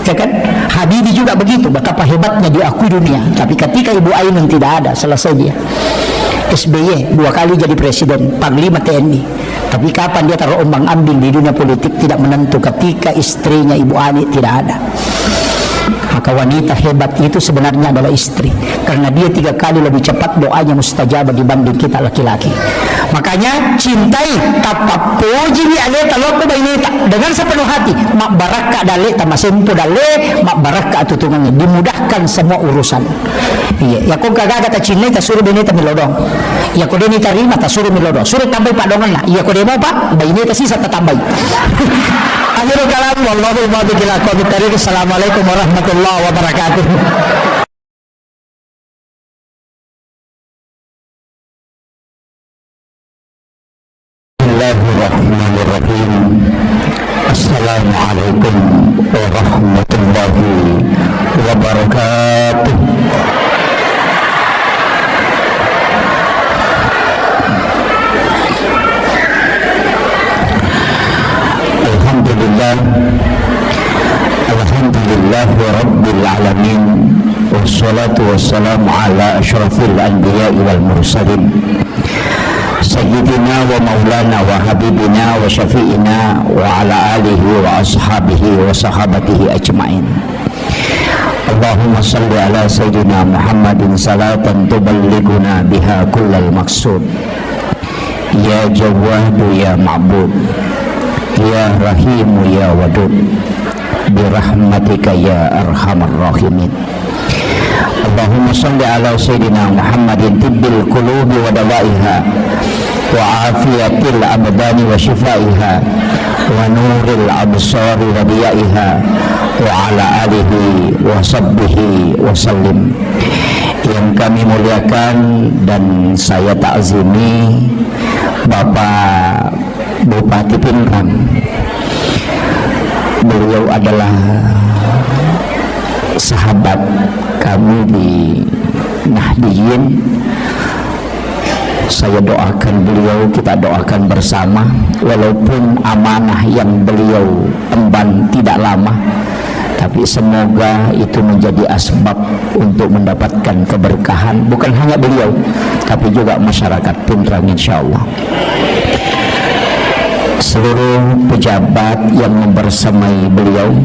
ya kan? Habibie juga begitu, betapa hebatnya diakui dunia, tapi ketika Ibu Ainun tidak ada, selesai dia. SBY 2 kali jadi presiden, panglima TNI, tapi kapan dia terombang-ambing di dunia politik tidak menentu ketika istrinya Ibu Ani tidak ada. Maka wanita hebat itu sebenarnya adalah istri, karena dia 3 kali lebih cepat doanya mustajab dibanding kita laki-laki. Makanya cintai tapa puji ni aleta loko baineta dengan sepenuh hati. Mak baraka dale tamasempo dale, mak baraka tutungannya, dimudahkan semua urusan. Iya, ya kung kagaga ta cinai ta suruh baineta milodong. Ya ko deni tarima ta suruh milodong. Suruh tambay padongan na. Ya ko demo pa baineta sisa ta tambay. Akhirul kalam wallahu muwaffiq ila aqwamit thariq. Assalamualaikum warahmatullahi wabarakatuh. Bismillahirrahmanirrahim. Assalamualaikum warahmatullahi wabarakatuh. Alhamdulillah rabbil alamin, wassalatu wassalamu ala asyrafil anbiya wal mursalin, sayyidina wa maulana wa habibina wa syafi'ina wa ala alihi wa ashabihi wa sahabatihi ajma'in. Allahumma salli ala Sayyidina Muhammadin salatan tuballighuna biha kullal maqsud. Ya Jawwadu ya Ma'bud, ya Rahimu ya Wadud, birahmatika ya Arhamar Rahimin. Allahumma salli ala Sayyidina Muhammadin tibbil qulubi wa dawaiha wa afiyatil abdani wa shifaiha wa nuril absari wa diyaiha wa ala alihi wa sahbihi wa sallim. Yang kami muliakan dan saya takzimi Bapak Bupati Pinrang. Beliau adalah sahabat kami di Nahdiyin. Saya doakan beliau, kita doakan bersama, walaupun amanah yang beliau emban tidak lama, tapi semoga itu menjadi asbab untuk mendapatkan keberkahan, bukan hanya beliau tapi juga masyarakat Pinrang insyaallah. Seluruh pejabat yang membersamai beliau,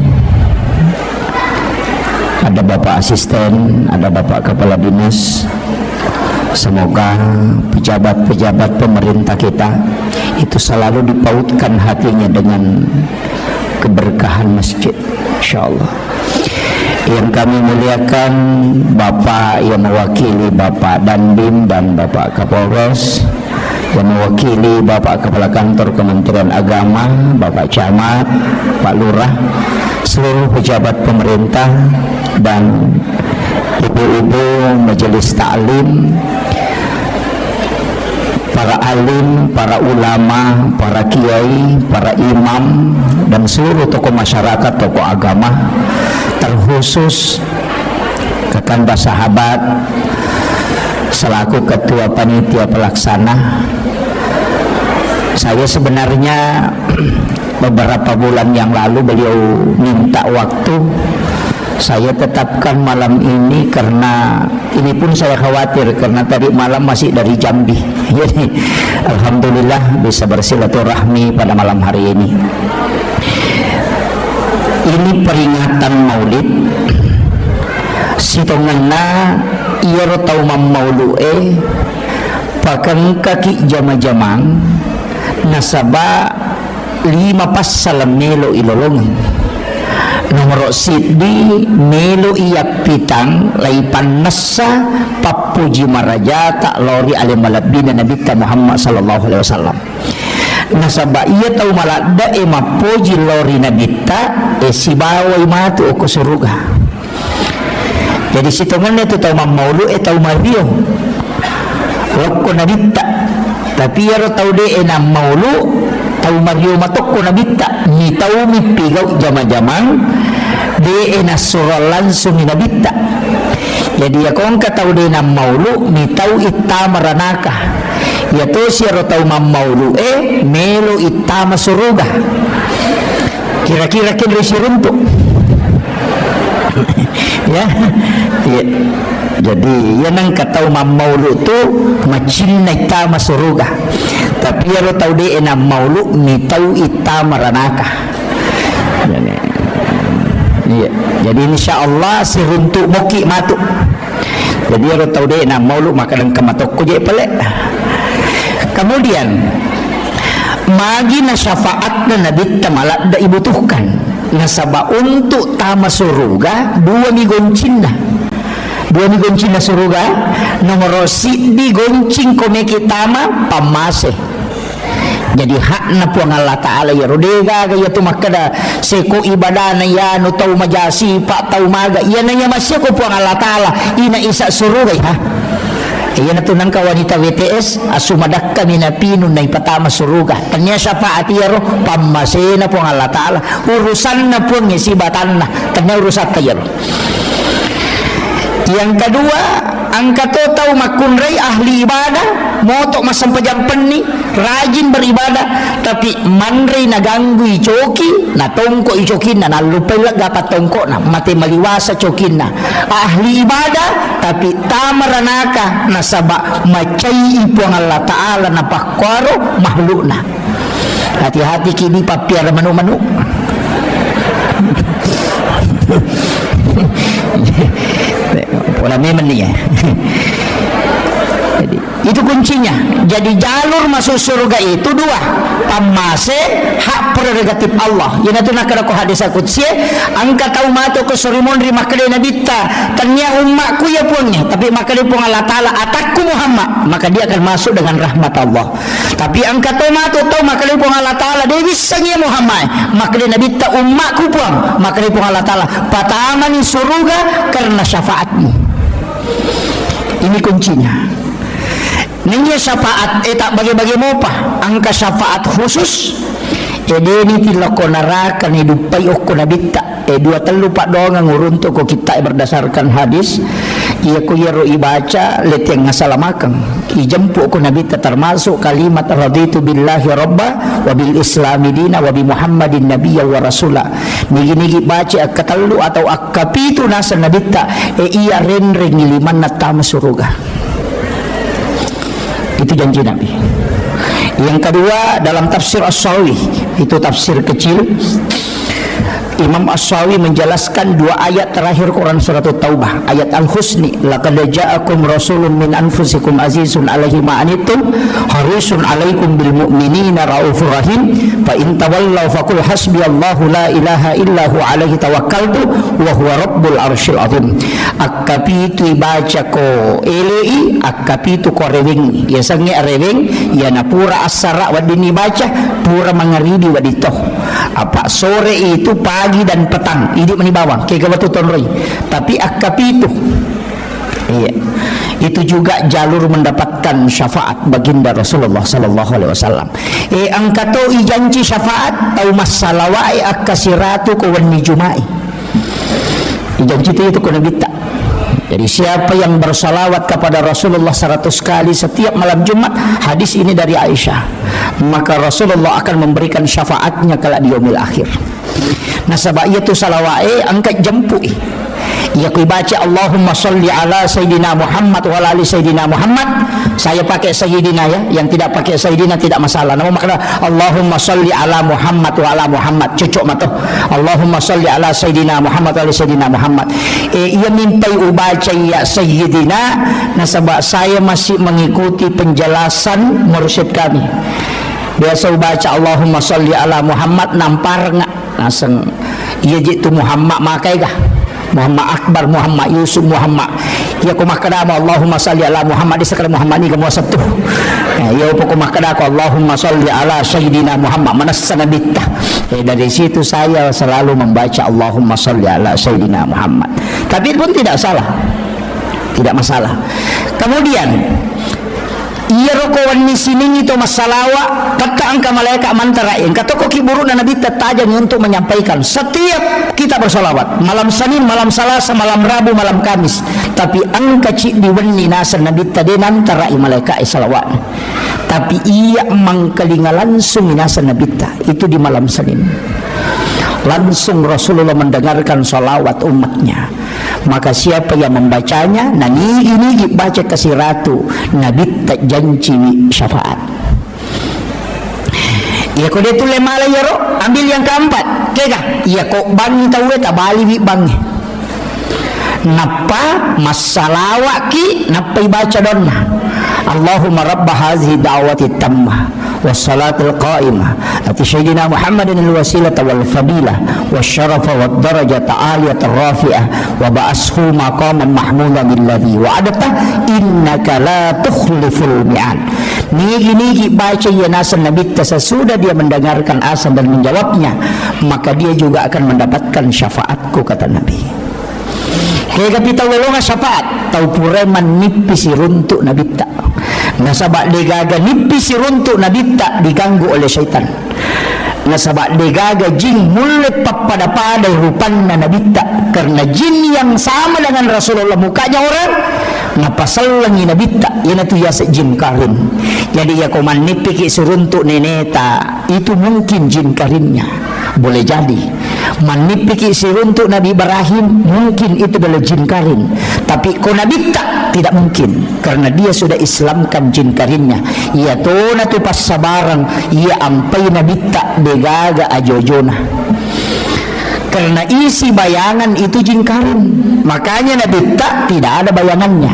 ada Bapak Asisten, ada Bapak Kepala Dinas, semoga pejabat-pejabat pemerintah kita itu selalu dipautkan hatinya dengan keberkahan masjid insyaallah. Yang kami muliakan Bapak yang mewakili Bapak Dandim dan Bapak Kapolres, yang mewakili Bapak Kepala Kantor Kementerian Agama, Bapak Camat, Pak Lurah, seluruh pejabat pemerintah dan ibu-ibu majelis taklim, para alim, para ulama, para kiai, para imam, dan seluruh tokoh masyarakat, tokoh agama, terkhusus Kakanda Sahabat selaku ketua panitia pelaksana. Saya sebenarnya beberapa bulan yang lalu beliau minta waktu, saya tetapkan malam ini karena ini pun saya khawatir karena tadi malam masih dari Jambi. Jadi alhamdulillah bisa bersilaturahmi pada malam hari ini. Ini peringatan Maulid. Sitonganna ieu tau mammaulu'e pakan kaki jama-jamang nasaba 5 pas salam melo ilolongan. Nomor siddi melo iyak pitang laipan nasa papuji maraja tak lori alim malabina Nabi Muhammad sallallahu alaihi wasallam. Nasaba iya tau malada mapuji lori Nabi sibawai matu o kusuruga. Jadi situngan itu tau mammaulu tau mario wakko Nabi tapi ya tau de enam maulu tau mario matok ko nabita ni tau mipigaw jama-jamang de enasura langsung ni nabita. Jadi ya kung katau de enam maulu ni tau itama ranaka ya to siya tau mammaulu melo itama suruga. Kira-kira kinri sirunto ya. Jadi yan ang katau mammaulu tu macin na itama suruga. Tapi ya tau de enam maulu ni tau itama ranaka. Jadi insyaallah si runtuk moki matu. Jadi ya tau de enam maulu maka dan kamatok ko je pale. Kemudian magi na syafaat na Nabi malak da ibutuhkan nasaba untuk tama suruga 2 migoncin na. 2 migoncin na suruga nomor siddi goncing komeki tama pamase. Jadi hak na po ang Allah Ta'ala ya rodega kaya tumakada seko ibadah na yan o tau majasi pa tau maga yan na niya masya ko po ang Allah Ta'ala ina isa surugay ha. Iyan na tunang ka wanita WTS asumadak kami na pinun na ipatama suruga kanya siya pa atiyaro pamase na po ang Allah Ta'ala urusan na po ang isibatan na kanya urusat tayo. Yang kedua ang katotaw makunray ahli ibadah motok masampajampan ni rajin beribadah tapi manray naganggu icoki na tongko icokin na nalupay laga patongko na mati maliwasa cokin na ahli ibadah tapi tamaranaka nasaba macay ipo ang Allah Ta'ala na pakwaro mahlu na. Hati-hati kini papiar manu-manu Pola memang ni ya. Jadi, itu kuncinya. Jadi jalur masuk surga itu dua. Pamase hak prerogatif Allah. Yana tu nak ko hadis qudsi, angka tahu mato ko sorimon ri makade nabi ta. Tanya umatku ya punya, tapi makade pun Allah Taala atakku Muhammad, maka dia akan masuk dengan rahmat Allah. Tapi angka tahu mato tahu makade pun Allah Taala dia bisanya Muhammad, makade nabi ta umatku pun, makade pun Allah Taala patamani surga karena syafaatmu. Ini kuncinya. Nanya syafaat tak bagi-bagi mopa angka syafaat khusus ini tilako narakan hidupai ko nabita dua telu pak doang ngurunto ko kita berdasarkan hadis iya ko yero ibaca leteng ngasalamakan ijempu ko nabita termasuk kalimat raditu billahi rabba wa bil islami dina wa bi muhammadin nabiyya wa rasula nigi-nigi baca akatelu atau akapitu nasa nabita iya renring liman natama suruga. Itu janji Nabi. Yang kedua dalam tafsir As-Sawi, itu tafsir kecil. Imam As-Sawi menjelaskan dua ayat terakhir Quran surat Taubah, ayat Al-Husni, laqad ja'akum rasulun min anfusikum azizun 'alaihi ma anittum harisun 'alaikum bil mu'minina raufur rahim fa in tawallaw faqul hasbiyallahu la ilaha illa hu 'alaihi tawakkaltu wa huwa rabbul arsyil azim. Akapitu baca ko elei akapitu ko rewing ya sange rewing ya na pura asara wadini baca pura mangaridi waditoh apa sore itu pagi dan petang hidup mani bawang kaya batu tonroi tapi akapitu iya itu juga jalur mendapatkan syafaat baginda Rasulullah sallallahu alaihi wasallam angkato ijanji syafaat tau masalawai akasiratu ko wani jumai ijanji itu ko nabita. Jadi siapa yang bersalawat kepada Rasulullah 100 kali setiap malam Jumat, hadis ini dari Aisyah, maka Rasulullah akan memberikan syafaatnya kala di yaumil akhir. Nah sebab itu salawai angkat jempui. Ya ku baca Allahumma sholli ala Sayyidina Muhammad wa ala ali Sayyidina Muhammad. Saya pakai Sayyidina ya, yang tidak pakai Sayyidina tidak masalah. Namun makna Allahumma sholli ala Muhammad wa ala Muhammad. Cocok matoh. Allahumma sholli ala Sayyidina Muhammad wa ala Sayyidina Muhammad. Ia mintai ubaca ya Sayyidina. Nah sebab saya masih mengikuti penjelasan mursyid kami. Biasa ubaca Allahumma sholli ala Muhammad nampar enggak langsung ia jitu Muhammad makai kah? Muhammad Akbar, Muhammad Yusuf, Muhammad ya ku makadama Allahumma salli ala Muhammad di sekali Muhammad ni kamu sabtu ya ku makadako Allahumma salli ala Sayyidina Muhammad manasana bittah dari situ saya selalu membaca Allahumma salli ala Sayyidina Muhammad tapi pun tidak salah tidak masalah. Kemudian iya rokowan ni sining itu masalawa kata angka malaikat mantarain kata ko kiburu dan nabi tajam untuk menyampaikan setiap kita bersalawat malam Senin, malam Selasa, malam Rabu, malam Kamis tapi angka cik diweni nasa nabi tadi nantarai malaikat salawat tapi iya mangkalinga langsung nasa nabi itu di malam Senin langsung Rasulullah mendengarkan salawat umatnya maka siapa yang membacanya nani baca kasih ratu nabi tak janji syafaat ya kau dia tu lemala ya ro ambil yang keempat kega ya kau bang tahu tak bali bang napa masalawat ki napa baca donna Allahumma rabb hadhihi da'wati tammah wassalatul qa'imah ati sayyidina Muhammadin alwasilah wal fadilah wasyarafa wad darajata aliyat rafi'ah wa ba'ashu maqaman mahmudan alladhi wa'adata innaka la tukhliful mi'ad. Nigi baca ya nasan nabi sesudah dia mendengarkan azan dan menjawabnya maka dia juga akan mendapatkan syafaatku kata Nabi. Kaya kita walonga syafaat tau pureman nipis runtuk nabi tak nasabak degaga nipis runtuk nabi tak diganggu oleh syaitan nasabak degaga jin mulut pada rupanna nabi tak karena jin yang sama dengan Rasulullah mukanya orang napasalangi nabi tak yana tu ya jin karin jadi ya koman nipiki suruntuk neneta itu mungkin jin karinnya boleh jadi manipiki siruntuk Nabi Ibrahim mungkin itu adalah jin karin tapi ko Nabi tidak mungkin karena dia sudah Islamkan jin karinnya ia tona tu pas sabarang ia ampai Nabi tak degaga ajojona Karena isi bayangan itu jin karun. Makanya Nabi tidak ada bayangannya.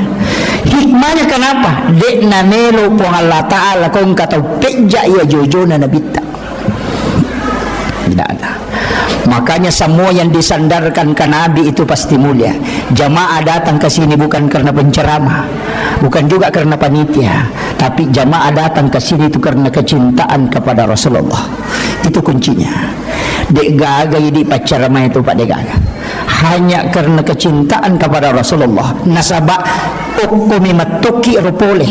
Hikmahnya kenapa? Dek na melo po Allah Ta'ala kung kataw peja ya jojo na Nabi tidak ada. Makanya semua yang disandarkan ke Nabi itu pasti mulia. Jamaah datang ke sini bukan karena penceramah, bukan juga karena panitia, tapi jamaah datang ke sini itu karena kecintaan kepada Rasulullah. Itu kuncinya. Dek gaga di penceramah itu Pak Dek gaga. Hanya karena kecintaan kepada Rasulullah. Nasaba ukumi matuki rupole.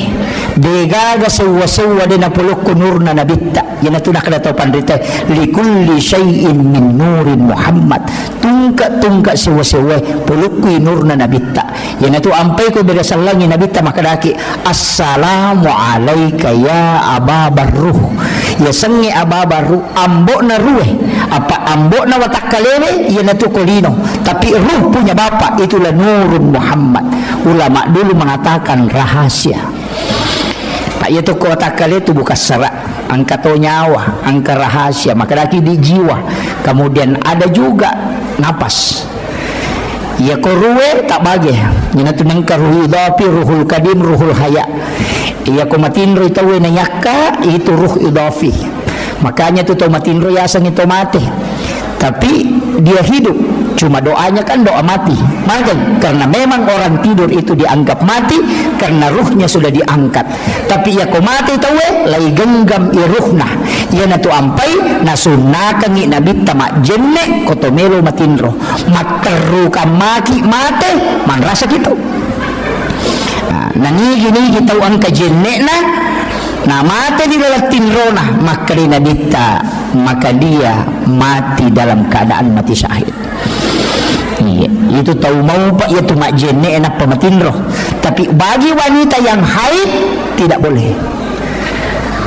Degaga sewa-sewa dina puluk nurna nabitta. Yana tu nak tahu pandita likulli syai'in min nurin Muhammad. Tungka sewa-sewa puluk nurna nabitta. Yana tu ampai ko berasalangi nabitta makadaki assalamu alayka ya Aba Barruh. Ya sengi Aba Barruh ambok na rueh. Apa ambok na watak kalene yana tu kolino. Tapi ruh punya bapak itulah nurun Muhammad. Ulama dulu mengatakan rahasia. Pak itu kota kali itu bukan serak, angka to nyawa, angka rahasia, maka lagi di jiwa. Kemudian ada juga napas. Ya koruwe tak bagi. Yana tu nangka ruh idafi, ruhul kadim, ruhul haya. Ya ko matinro ito we nayaka, itu ruh idafi. Makanya tu matinro yasang itu mati. Tapi dia hidup. Cuma doanya kan doa mati. Makanya karena memang orang tidur itu dianggap mati karena ruhnya sudah diangkat. Tapi ya ko mati tawe lay genggam iruhna. Ya na tu ampai nasunakan ni nabi tamak jenne kotomelo matinro. Materu kamaki mate man rasa gitu. Nanigi tahu angka jenne na. Nah mati di dalam tinrona maka dia mati dalam keadaan mati syahid. Iya, itu tahu mau pak ya tu mak jenne enak pematinro. Tapi bagi wanita yang haid tidak boleh.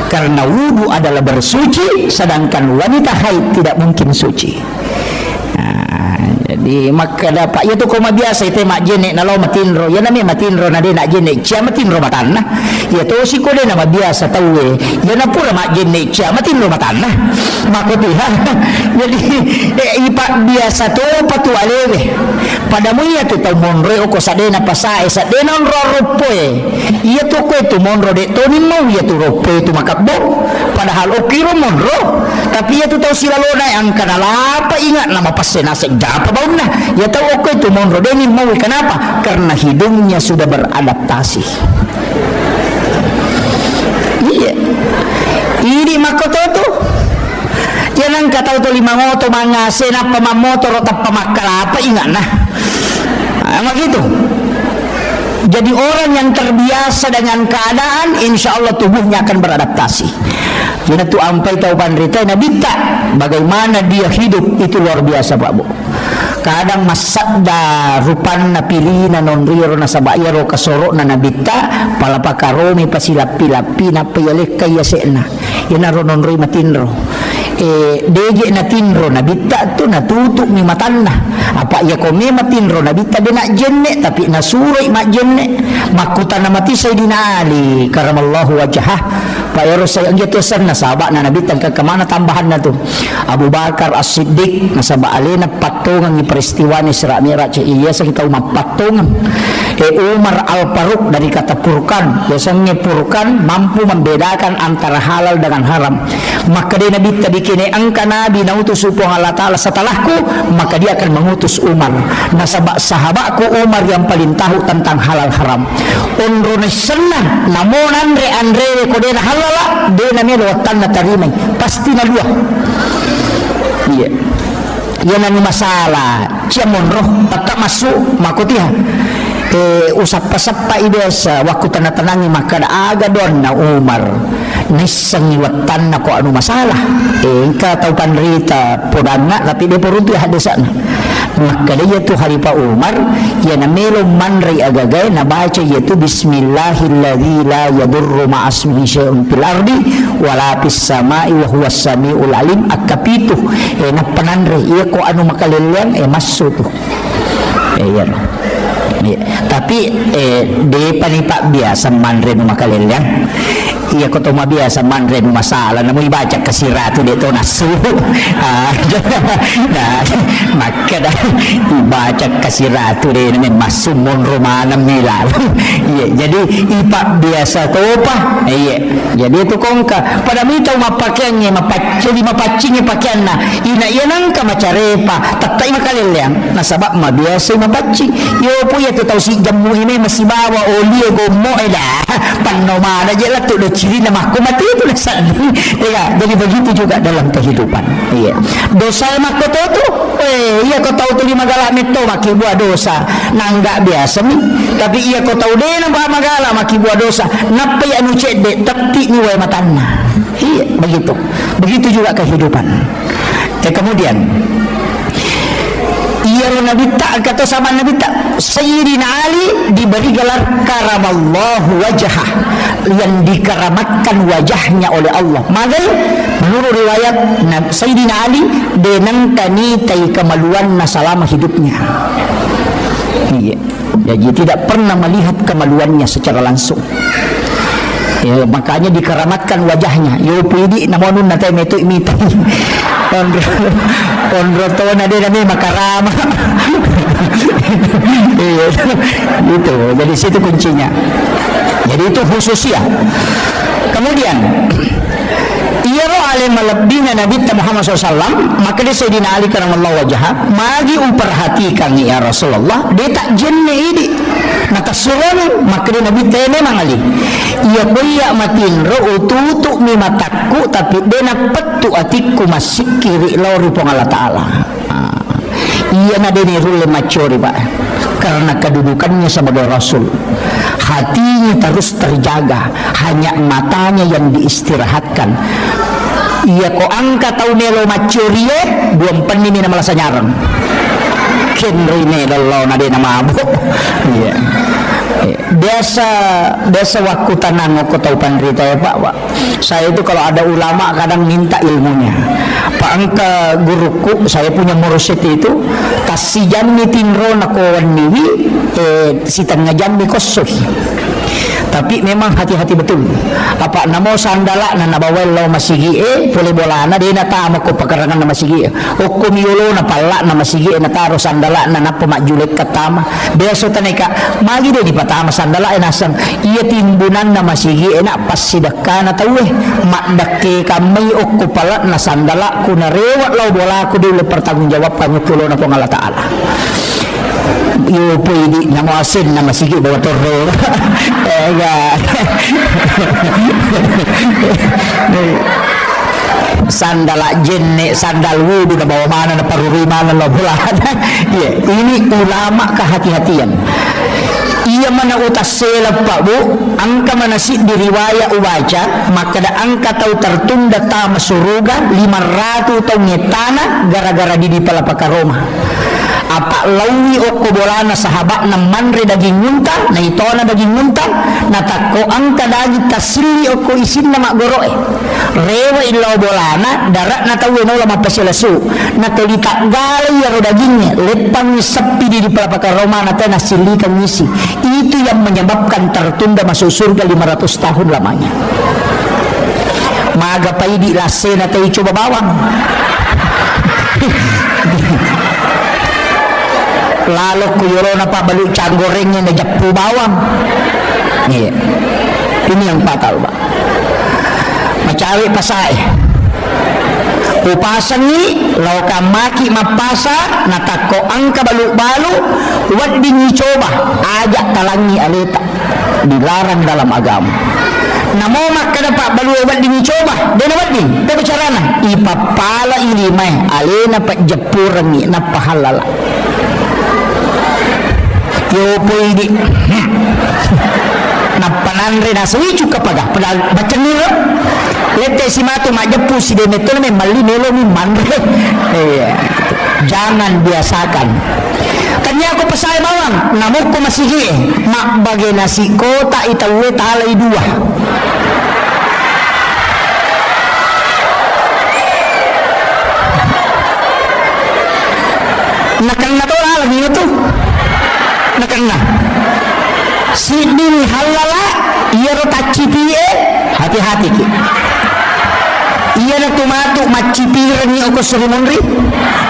Karena wudu adalah bersuci, sedangkan wanita haid tidak mungkin suci. Jadi maka dapat ya tu koma biasa itu mak jenne na lo matinro. Ya namanya matinro na dia nak jenne cia matinro matanah. Ya tu si ko dia nama biasa tahu ya na pula mak jenne cia matinro matanah. Maka tu ha. Jadi ipak biasa tu patu alewe. Padamu ya tu tahu monro ko sadena pasai sadena ropoe. Ya tu ko tu monro de tu ni mau ya tu ropoe tu makabbo. Padahal okiro monro. Tapi ya tu tahu silalona yang kanala apa ingat nama pasena sejapa bauna. Ya tahu oke itu monro deni mau kenapa? Karena hidungnya sudah beradaptasi. Iya. Ini makoto tu. Jangan kata tu lima moto mangase na pamamoto rota pamakala apa ingat nah. Emang gitu. Jadi orang yang terbiasa dengan keadaan, insya Allah tubuhnya akan beradaptasi. Jadi tu ampai tahu pandrita Nabi tak bagaimana dia hidup itu luar biasa Pak Bu. Kadang masadda rupanna pilina non riro na sabayaro kasoro na nabita palapakaromi pasilapi-lapi na payalik kaya sena. Yana ronon ri matinro. Deje na tinro nabita tu natutuk ni matanna. Apa ya kome matinro nabita de nak jenne tapi nasurai mak jenne makutan na mati Sayyidina Ali karamallahu wajhah. Pak Yaro saya gitu sana sahabat na nabi tangka kemana tambahan na tu Abu Bakar As-Siddiq nasaba alena patungan ni peristiwa ni Isra Mi'raj iya sa kita umap patungan Umar Al-Faruq dari kata purkan biasanya purkan mampu membedakan antara halal dengan haram maka dia nabi tadi kini angka nabi nautus upung Allah Ta'ala setelahku maka dia akan mengutus Umar nasaba sahabatku Umar yang paling tahu tentang halal haram unrone senang namun andre kodena halal dia namanya lewatan na tarimay pasti na luah iya yan ang masalah siya monroh pagka masuk makutiha usap-pasap pa ibesa waktu tanah-tanangi maka aga doon na Umar nisang iwatan na ko ano masalah ka tau panrita purana tapi dia purunti hadasan maka dia tu hari pa Umar yan na melo manray agagay na baca yaitu bismillahilladzi la yadurru ma'asmihi syai'un fil ardi wala fis sama'i wa huwas samiul alim akapitu na pananre iya ko ano makalilian masuk tu yan tapi de panipak biasa manre no makalilian iya ko to mabiasa man rin masalah na mo ibaca kasiratu dito nasu nah maka dah ibaca kasiratu deh namin masumon romana milal iya jadi ipak biasa to pa iya jadi itu kongka pada mitaw mapakyannya jadi mapacingnya pakyan na ina yanang ka macarepa tatay makalilyang nasabak mabiasa mapacing yo po ya to taw si jamu ini masih bawa oli gomo dah panomana aja lah tu ciri nama aku mati itu lesan ya jadi begitu juga dalam kehidupan iya dosa mak kau tu iya kau tahu tu lima galak itu maki buat dosa nanggak biasa nih tapi iya kau tahu deh nampak magala maki buat dosa napa ya nu cedek tapi ni way matanna iya begitu juga kehidupan kemudian iya Nabi tak kata sama Nabi tak Sayyidina Ali diberi gelar karamallahu wajhah yang dikeramatkan wajahnya oleh Allah maka menurut riwayat Sayyidina Ali denang tanitai kemaluan selama hidupnya iya jadi tidak pernah melihat kemaluannya secara langsung ya, makanya dikeramatkan wajahnya yo pidi namonun nate metu imita Ondroto na din namin makarama itu jadi situ kuncinya jadi itu khusus ya kemudian iya roh alim malabina Nabi Muhammad SAW maka dia Sayyidina Ali karamallahu wajah magi umperhatikan ya Rasulullah dia tak jenne ini nakasuran maka dia Nabi tene mangali iya kuya matin roh ututu mi mataku tapi dia napatu atiku masih kiri lori pong Allah Ta'ala iya na dini rule macori pak karena kedudukannya sebagai Rasul hatinya terus terjaga hanya matanya yang diistirahatkan iya ko angka tau nelo macori buang penini na malasa nyarang kenri nelo na din na mabuk iya desa waktu tanang aku tahu pandrita ya Pak saya itu kalau ada ulama kadang minta ilmunya Pak angka guruku saya punya mursyid itu kasih jamni tinro nakawan niwi si tengah jamni kosoh tapi memang hati-hati betul apa namo sandala na nabawel lo masigi boleh bolana dia na tama ko pakarangan na masigi hukum yolo na pala na masigi na taro sandala na napamajulit katama beso taneka magi dia di patama sandala nasang iya timbunan na masigi na pasidaka na tawe makdake kamay ko pala na sandala ko na rewat lo bola ko dili pertanggung jawab kami kulo na po Allah Ta'ala yo pwede na mo asin na masigi bawa torro sandala jenne sandal wudu na bawa mana na parurimanan lo bulan yeah. Ini ulama kehati-hatian iya mana utas selap pak bu angka mana si diriwaya ubaca maka da angka tau tertunda tama suruga 500 tahun tanah gara-gara di palapaka Roma apa lawi oko bolana sahabat na manre daging muntah na ito na daging muntah na tako angka daging tasili oko isin na magoroe rewa ilaw bolana darat na tawe na ulama pasilasu na tolita galay yaro dagingnya lepang sepi di palapaka Roma na tena silikan ngisi itu yang menyebabkan tertunda masuk surga 500 tahun lamanya maga paidi lase na tayo coba bawang lalu kuyoro na pa balu canggorengnya na japu bawang iya ini yang fatal pak macawi pasai upasan ni lauka maki mapasa natako angka balu-balu wad bingi coba ajak talangi aleta dilarang dalam agama namo makada pak balu wad bingi coba dena wad bin tapi carana ipapala ilimay alena pak japurangi na pahalala yo pwede napananre na sawi cuka paga padahal baca nira lete si matu majepu si demeto na mali melo mi manre jangan biasakan tanya aku pesai bawang namuk ko masihi mak bagi nasi kota itawe talay dua nakang na to lagi itu nakang na sidin halala iya ro tacipie Hati-hati ki. Iya na tumatu macipiran ni ako surimunri.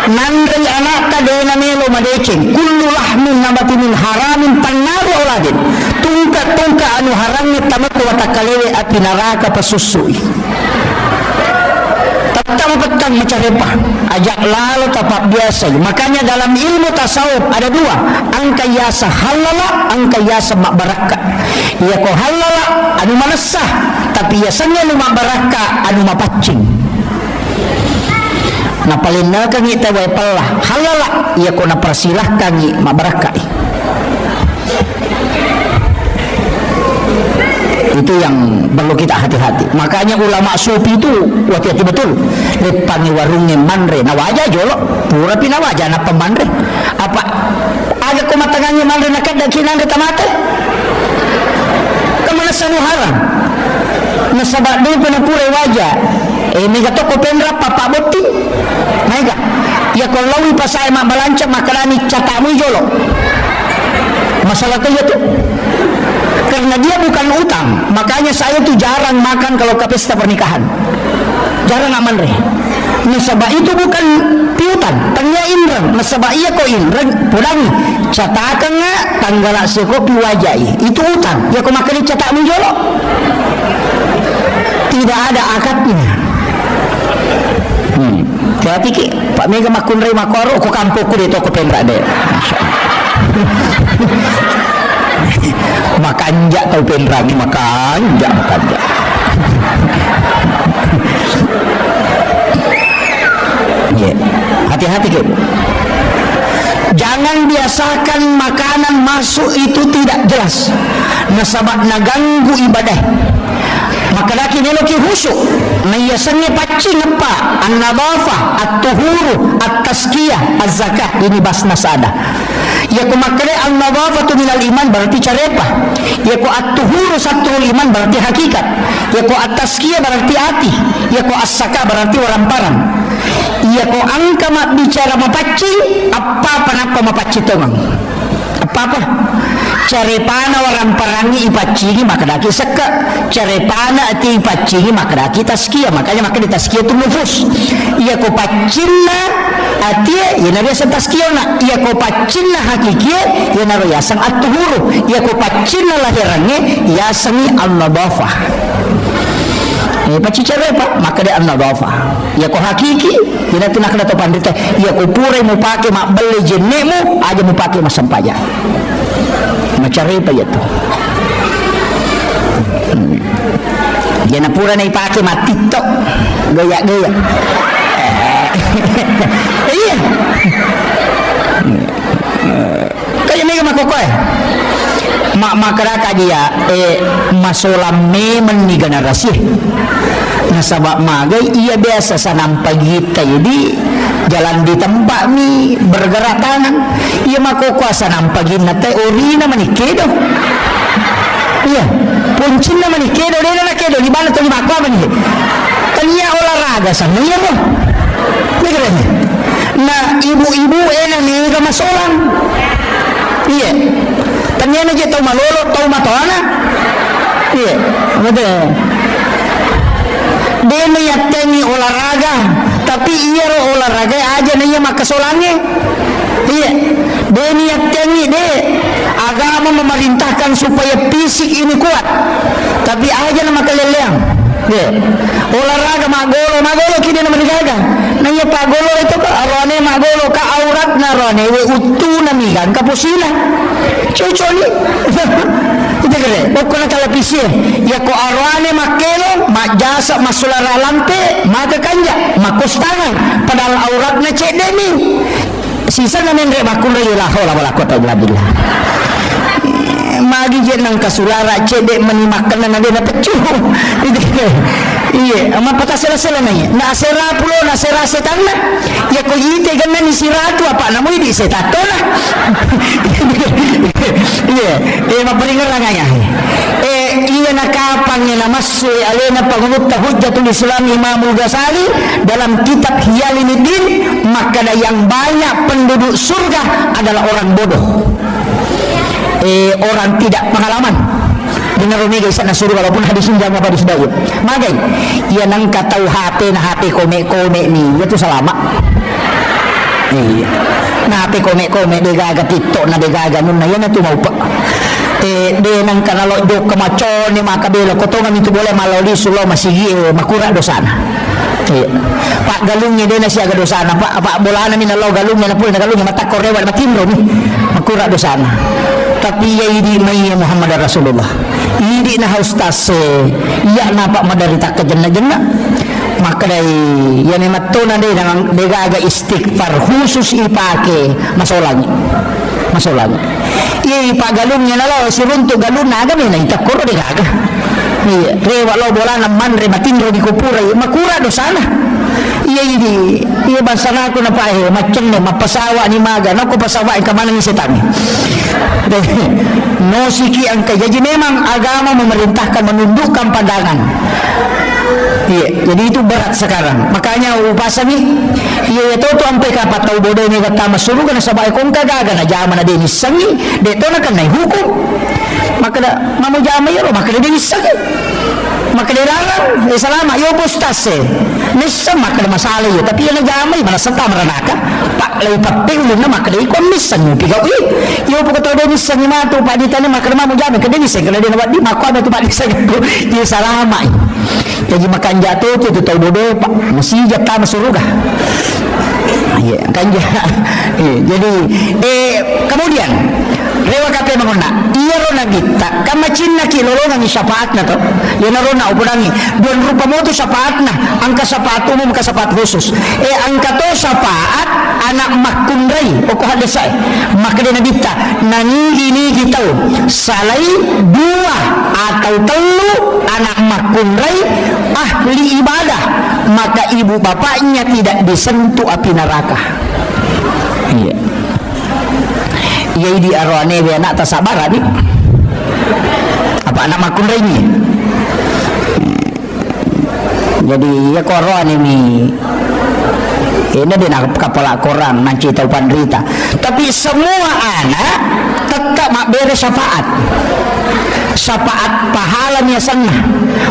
Nandri anak ka de na melo madeceng. Kullu lahmin nabati min haramin pannaru auladin. Tungka anu haramnya tamatu watakalewe at pinaraka pasusui. Petang macarepa ajak lalu tapak biasa. Makanya dalam ilmu tasawuf ada dua, angkayasa halala, angkayasa mak baraka. Ya ko halala anu manasah, tapi biasanya anu mak baraka anu mapacing. Napalina kami tawai pelah halala, ya ko napersilahkan ni mak baraka. Itu yang perlu kita hati-hati. Makanya ulama sufi itu hati-hati betul. Lepangi warungnya manre na wajah jolo pura pina wajah na pemandre apa ada kumatangannya manre na kada kinande tamate kemana sanu haram na sabak dulu pina pura wajah mega toko pendra papa boti mega ya kalau pasai mak balanca makarani catamu jolo masalah itu tuh karena dia bukan utang. Makanya saya tuh jarang makan kalau ke pesta pernikahan, jarang aman reh. Nasabah itu bukan piutan tanya indra nasabah iya ko indra pulang catakan nggak tanggal sekopi wajai itu utang ya ko makan catak menjolok tidak ada akadnya. Hati ki Pak Mega makun rei makoro ko kampoko di toko pendra deh. Makanja tau penrangi makanja. Yeah. Hati-hati gitu. Jangan biasakan makanan masuk itu tidak jelas. Nasabak naganggu ibadah. Maka laki neloki khusyuk. Nayasannya pacing apa? An-nadhafah, at-tuhuru, at-tazkiyah, az-zakah. Ini basna sada. Ya ku makre an-nadhafatu minal iman berarti carepa. Ya ku at-tuhuru satrul iman berarti hakikat. Ya ku at-tazkiyah berarti hati. Ya ku as-zakah berarti waramparan. Ya ku angka mak bicara mapacing apa napa mapacing tomang. Apa carepana waramparangi ipacingi maka daki seka carepana ati ipacingi maka daki tazkiyah. Makanya maka di tazkiyah itu nufus. Iya ko pacinna ati ya nabi sa tazkiyah na iya ko pacinna hakiki ya nabi yasang at-tuhuru iya ko pacinna lahirannya yasami an-nadhafah. Paci carepa maka dia an-nadhafah. Ya ko hakiki tidak tindak na to pandita ya ko pure mo pake mak beli jenemu aja mo pake masampaya. Macarepa ya to. Dia na pura na ipake mak TikTok gaya-gaya. Iya. Kaya mega makokoy. Mak makaraka dia masolam memang ni generasi. Nasabak magai ia biasa sanam pagi jadi jalan di tempat ni bergerak tangan. Ia makoko sanam pagi nate orina manikedo. Iya, puncin na manikedo dena na kedo di mana tu di makwa mani. Tanya olahraga sana iya mo. Begitu. Nah ibu-ibu enak ni ke masolam. Iya. Tanya aja tahu malolo tahu matona. Iya, betul. Dia meyakinkan olahraga, tapi iya olahraga aja nih maka solangnya. Iya, dia meyakinkan dia agama memerintahkan supaya fisik ini kuat, tapi aja nama keleleang. Iya, olahraga magolo kini nama digaga. Nanya pagolo itu ke arwane magolo ke aurat narwane we utu namigan kapusila. Cucoli. Itu kere. Pokoknya televisi ya ko arwane makelo majasa masulara lampe maka kanja makustangan padahal auratnya cek demi sisa namen rek makul la haula wala quwata illa billah. Magi jenang kasulara cedek menimakan na dia pecuh. Iya, ama patah sela-sela nanya. Na sera pulo na sera setan na. Ya ko yite ganna ni siratu apa namu di setato na. Iya, maparingan lang nga. Iya nakapang na masu alena pangunut hujjatul Islam Imam Ghazali dalam kitab Hiyalinuddin maka yang banyak penduduk surga adalah orang bodoh. Orang tidak pengalaman. dengar ni guys na suruh walaupun hadis ini jangan hadis baik magai ia nang katau hati na hati kome ni itu selama iya na hati kome de gaga tiktok na de gaga nun na yan na tumaw pa de nang kanalo do kamachon ni makabelo kotongan itu boleh maloli sulo masigi makura dosana iya pak galungnya dia na siya dosana pak bola na minalo galungnya na pula na galungnya mata korewa matimro ni makura dosana tapi ya ini may Muhammad Rasulullah hindi na haustas iya na pak madarita ka jenna maka dari yan ay matuna din ang degaga istighfar khusus ipake masolang iya ipagalungnya na lo sirunto galung na agam na itakuro degaga iya rewa lo bola naman re matinro di kupura makura dosana iya ini iya basa na ako na pa macam na mapasawa ni maga na ko pasawa ang kamanan ni setan no siki ang kaya jadi memang agama memerintahkan menundukkan pandangan iya jadi itu berat sekarang makanya upasa nih iya itu tuh sampai kapat tahu bodoh ini kata masuk kan sabay kong kagaga na jama na din isangi dito na kan na hukum maka da mamu jama yoro maka da din isangi maka da larang salama yo postas nisa maka da masalah yo tapi yana jama mana senta maranaka pak lay papeng na maka da ikon nisan mo pigaw yo po to din isangi mato pa dito na maka da mamu jama ka din isangi kana din wadi makwa na to pa isangi ko yo salama jadi makan jatuh itu tahu bodoh pak masih jatah surga iya kan jadi kemudian rewa kape mangona iya rona kita kama cinna kilolongan ni syafaat na to yan rona upudangi don rupa mo to syafaat na angka syafaat umum ka syafaat khusus angka to syafaat anak makunray o ko hadisay makde na kita nanigi kita salay dua atau telu anak makunray ahli ibadah maka ibu bapaknya tidak disentuh api neraka iya iya di arwane be anak tasabara ni apa anak makunray ni jadi ya koron ini dia nak kepala korang nanti tahu pandrita tapi semua anak tetap mak beres syafaat pahala niya sana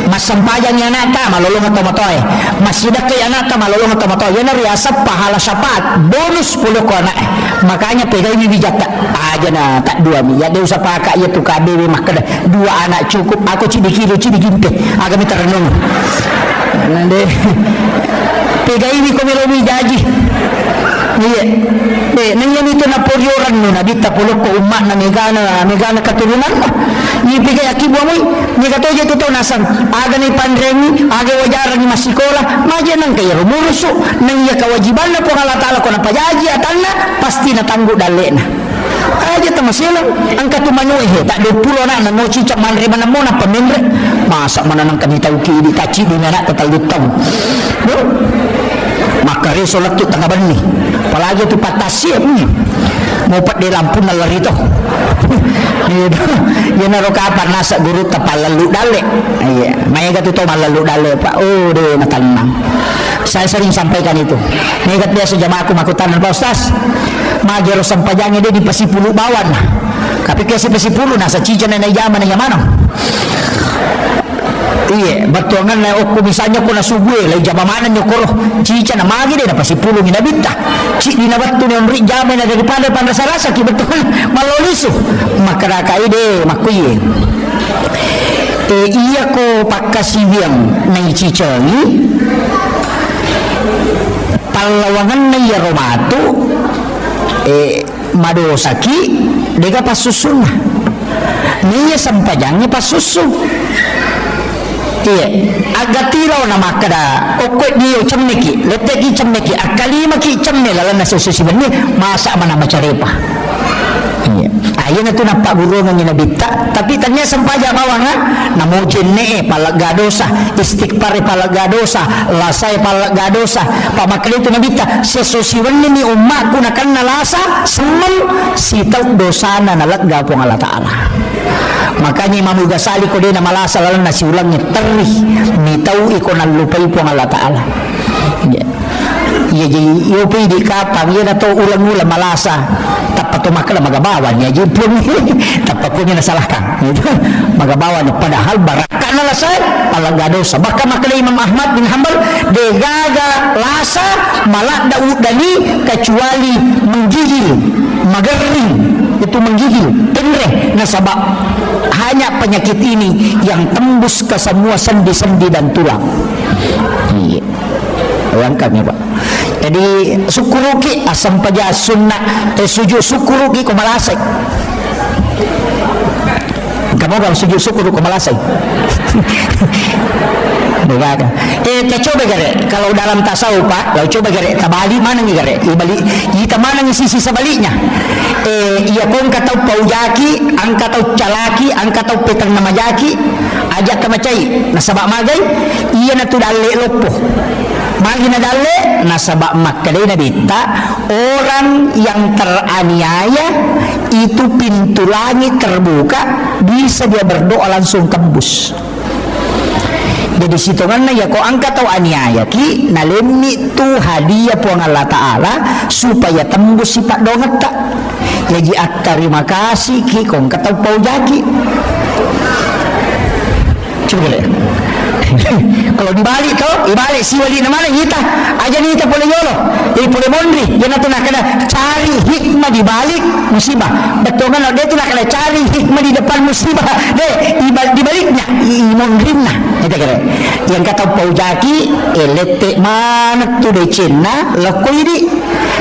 mas sampayan niya nata malulung atau matoy mas sidak kaya nata malulung atau matoy yan riasap pahala syafaat bonus 10 ko anak makanya pegay ni bijak aja na tak dua mi ya usah pakai ya tu kabe maka dua anak cukup aku cidikilo cidikinte agak mitarenung nande pegay ni ko melomi jaji iya nangyang ito na poryoran mo na dita pulok ko umat na megana katurunan mo ibigay akibo mo ni katoya ito nasan aga na ipandremi aga wajaran ni masikola madya nang kaya rumuruso nang iya kawajiban na po halatala ko na payaji atan na pasti na tanggo dali na aja tamasilang ang katumanyo tak 20 na nochi cak manreman na mo na pamindre masa mananang kanitaw kini kachi di na tatalutang no maka resolat tu tengah bani apalagi tu patasnya mau pat di lampu nalari tu ya naro kapan nasa guru tapal lalu dale iya maya tu tahu lalu dale pak oh deh natanang saya sering sampaikan itu negat biasa jamaah aku makutanan Pak Ustaz magero sampajangnya dia di pasipulu bawan tapi kasi pasipulu nasa cijan na yaman na yamano iya betul kan aku misalnya ko nasubuh lay jamamanan nyo koro cica na magi din na pasipulong inabita ci dinabat to ng jaman na daripada panrasa-rasa ki betul maloliso makarakaide de makuye iya ko pakasibiyang na cica ni palawangan na yaromato madosaki dega pasusun niya sampajangnya pasusun iya agak tiraw na makada kokot niyo chamneki leteki chamneki akalima ki chamne lalan na sususiban ni masa mana macarepa iya ayun na to na pagurungan ni nabita tapi tanya sampaja mawanga namo jenne palagadosa istighfar palagadosa lasay palagadosa pamaklito nabita sesusiban ni umma ko na kan nalasa semen sitaw dosana nalagga po ng Allah Ta'ala makanya Imam Ghazali ko din na malasa lalang na siulang ni terih nitaw iko na lupay po ng Allah Ta'ala Iya jadi yopi di kapang iya na to ulang-ulang malasa tapat to makala magabawan ya jadi pun tapat ko niya nasalahkan itu magabawan padahal barakan na lasay palagado sa baka makala Imam Ahmad bin Hanbal degaga lasa malak daud dani kecuali menggigil magering itu menggigil tenreh nasabab hanya penyakit ini yang tembus ke semua sendi-sendi dan tulang. Iya bayangkan ya Pak. Jadi syukuruki asam paja sunnah sujud syukuruki kumalasay kamu kalau sujud syukur kumalasay Begaga. Coba gare kalau dalam tasawuf Pak, kalau coba gare tabali mana nih gare? Ibalik, kita mana nih sisi sebaliknya? Iya kong katau paujaki, angka tau calaki, angka tau petang nama jaki, ajak kamacai, nasabak magai, iya na tu dalle lopo. Magi na dalle, nasabak makkadai na bita, orang yang teraniaya itu pintu langit terbuka, bisa dia berdoa langsung tembus. Jadi situngan na ya ko angka tau aniaya ki nalemni tu hadiah puang Allah Ta'ala supaya tembus sifat dongat tak. Jadi terima kasih ki kong katau paujaki. Coba lihat. Kalau dibalik tuh, ibalik si wali nama kita aja nih kita boleh yolo, jadi boleh mondri. Dia nanti nak kena cari hikmah di balik musibah. Betul kan? Dia tu nak kena cari hikmah di depan musibah. Deh di baliknya, mondrimna. Kita kira. Yang kata paujaki, letek mana tu de Cina, laku ini.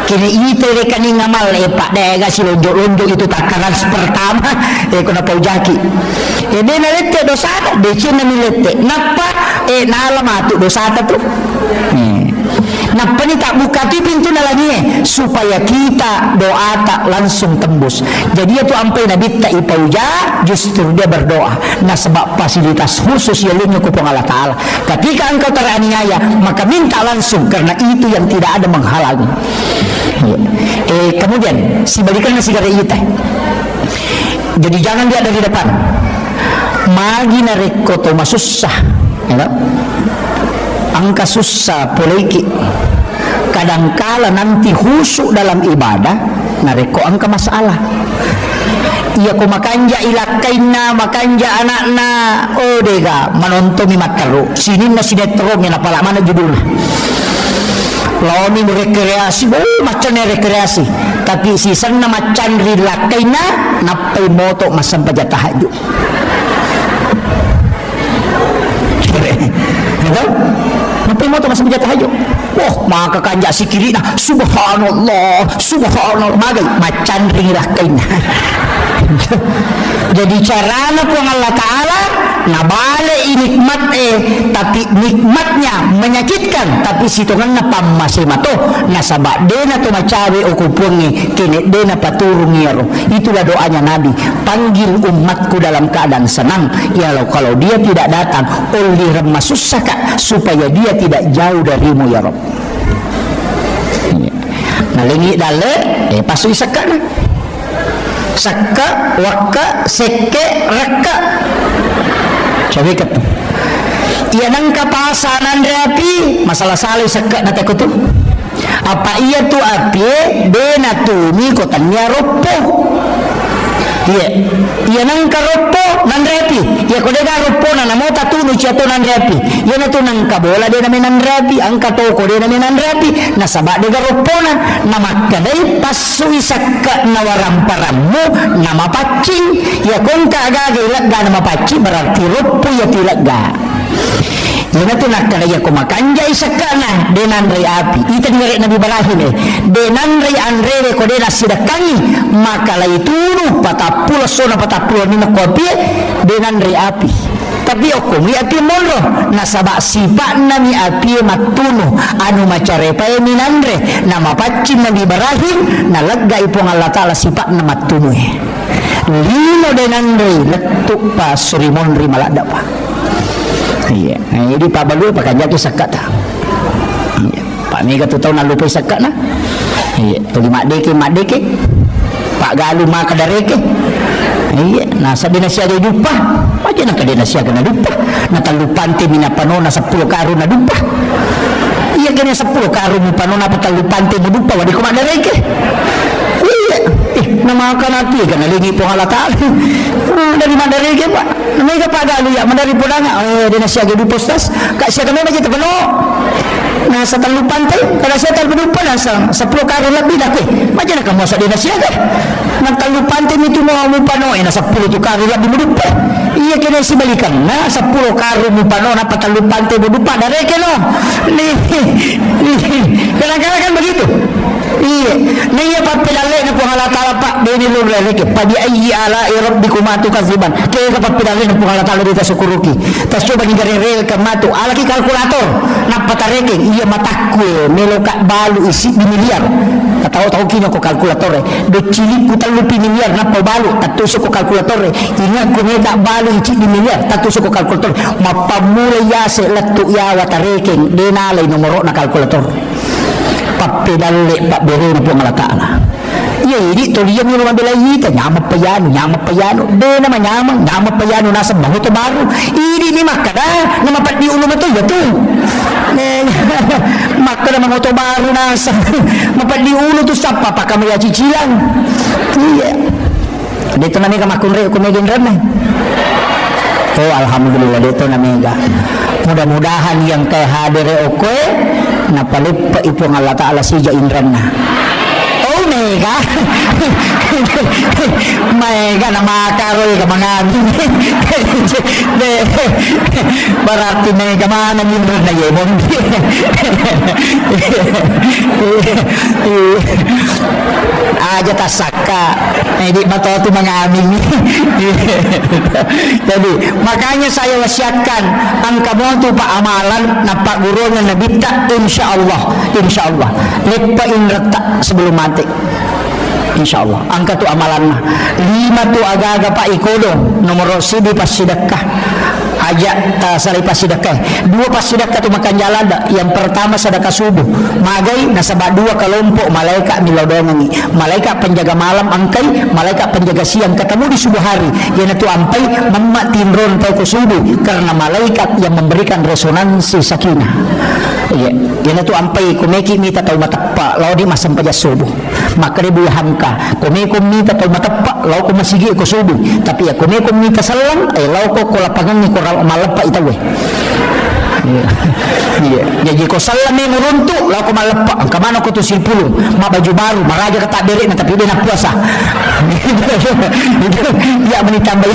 Kini itu rekan ngamal pak dega si lonjok itu takaran pertama kuna paujaki. Dia nalete dosa de Cina nalete. Napa nalama tu dosa tu. Napa ni tak buka tu pintu nalani supaya kita doa tak langsung tembus. Jadi itu ampai Nabi tak ipauja justru dia berdoa. Nah sebab fasilitas khusus yang lunya kupong Allah Ta'ala. Ketika engkau teraniaya maka minta langsung karena itu yang tidak ada menghalangi. Kemudian si balikan nasi gara ita. Jadi jangan dia dari depan. Magi nareko to masusah, ya. Angka susah poliki. Kadangkala nanti khusyuk dalam ibadah, nareko angka masalah. Iya ko makanja ilakaina makanja anakna oh dega menonton mataru sini na sinetron na pala mana judulnya lawani rekreasi macam rekreasi tapi si sana macam rilakaina napai moto masam paja tahajud napai moto masam paja tahajud maka kanja si kiri nah subhanallah magai macam rilakaina. Jadi carana puang Allah Ta'ala nabale nikmat tapi nikmatnya menyakitkan tapi situngan na pamasimato nasabak dena to macawe okupungi kini dena paturungi yaro. Itulah doanya Nabi, panggil umatku dalam keadaan senang ya kalau dia tidak datang oleh remasusaka supaya dia tidak jauh darimu ya Rob. Nah lengi dale pasu isakana sakka, wakka, seke, rakka. Coba kata. Ia nang kapasanan rapi masalah salih sakka na takutu. Apa ia tu api dena tu mi kotannya ropo. Ia nang karopo nan rapi. Ia kodega ropo na namo tatu nu ciato nan rapi. Ia na tu nang kabola dena menan rapi, angka toko dena menan rapi. Nasabak dega ropo na nama kadai pasui sakka nawaramparamu nama pacing. Ia kongka aga ilagga nama pacing berarti ropo ya tilagga. Yana tu nak kaya ko makanja isakana denan ray api ita ngere Nabi Ibrahim denan ray andre ko dena sidakani maka lay tunu patapulo sona patapulo ni kopi denan ray api tapi ako mi api molro nasaba sipa na mi api matuno anu macare pa minandre nama pacin Nabi Ibrahim nalagga ipong Allah Ta'ala sipa na matuno lino denan ray letuk pa surimon ri malada pa. Iya, jadi Pak Balu pakai jatuh sakat tak? Iya, Pak Mega tu tahu nak lupa sakat na? Iya, tu mak deke, Pak Galu mak kadareke. Iya, nasa dinasya dia lupa, macam nak dinasya kena lupa, nak lupa ante mina panona 10 karu na lupa. Iya kini 10 karu mo panon na patalupante mo dupa wadi ko madaray ke. Iya, nama ka nanti kan nalingi po halata. Dari madaray ke pa. Namay ka pagalo ya madari po na nga. Di na siya gidupostas. Ka siya kami magita pano. Nasa talupante kada siya talupante nasa 10 karu labi na ke. Madya na kamo sa di na siya ke. Nagtalupante nito mo pano nasa 10 karu labi mo dupa. Iya kena si balikan na 10 karu mo pano na patalupante mo dupa dari ke no. Kadang-kadang kan begitu. Iya, naya papilale na po halatala pa beni lurele ke padi ayi ala rabbikum atu kaziban. Kaya kapag pilale na po halatala dito sa kuruki. Tas coba ni garere ka matu ala ki kalkulator na patareke iya matakwe melo ka balu isi di miliar. Tahu-tahu kino ko kalkulator do cili putal lupi miliar na pa balu tatuso ko kalkulator ingat ko ka balu isi di miliar tatuso ko kalkulator mapamula yase latu ya watareke denalay nomoro na kalkulator. Papedale pak bere na po ngalataan. Iya, ini toliyan yung mabila yita, nyama pa yan. De naman nyama pa yan, nasa bango to baro. Ini ni makada, na mapat di ulo mato, yato. Makada mga to baro nasa, mapat di ulo to sa papakamaya cicilan. Iya. Dito na mega makunre, kumegin rin eh. Oh, alhamdulillah, dito na mega. Mudah-mudahan yang kay hadere okoy napalipa ipong alata ala sija indran na. Oh mega mega na makaroy ka mga berarti mega mana indran na yemon. Aja tasaka di matoto mga aming. Jadi makanya saya wasiatkan ang kamonto pa amalan na paguruan na nabita insyaallah lepa inrata sebelum mati insyaallah angka tu amalan na 5 tu aga-aga pa ikodo nomor sibi pas sedekah aja salih pas sedekah 2 pas sedekah tu makan jalan yang pertama sedekah subuh magai nasaba 2 kelompok malaikat milodongi malaikat penjaga malam angkai malaikat penjaga siang ketemu di subuh hari yang itu ampai memmak tinron tau subuh karena malaikat yang memberikan resonansi sakinah. Iya, yang itu ampai kumeki mita tau matapa lau di masam paja subuh maka dia buahangka kumeki mita tau matapa lau ko masigi ko subuh tapi ya kumeki mita salang lau ko lapangan ni ko malapa itawe. Iya, jadi ko salam yang runtuk lau ko malapa ang kamano ko to silpulong ma baju baru maraja ka tabere na tapi dia nak puasa. Ya menitambah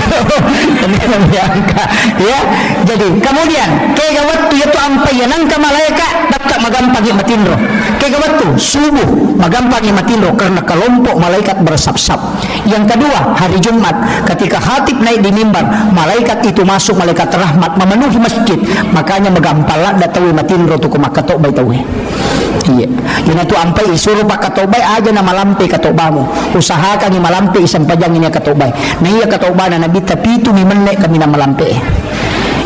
ya. Jadi kemudian kaya waktu itu ampai yang ka malaikat dapat magampang matinro. Kaya waktu subuh magampang matinro karena kelompok malaikat bersap-sap. Yang kedua hari Jumat ketika khatib naik di mimbar malaikat itu masuk malaikat rahmat memenuhi masjid makanya magampala datawi matinro tu kumakatok bay tawi. Iya, yun itu ampai isuruh pak katobay aja na malampi katobamu. Usahakan ni malampi isang pajang ini katobay. Na iya katobay na nabi tapi itu ni menek kami na malampi.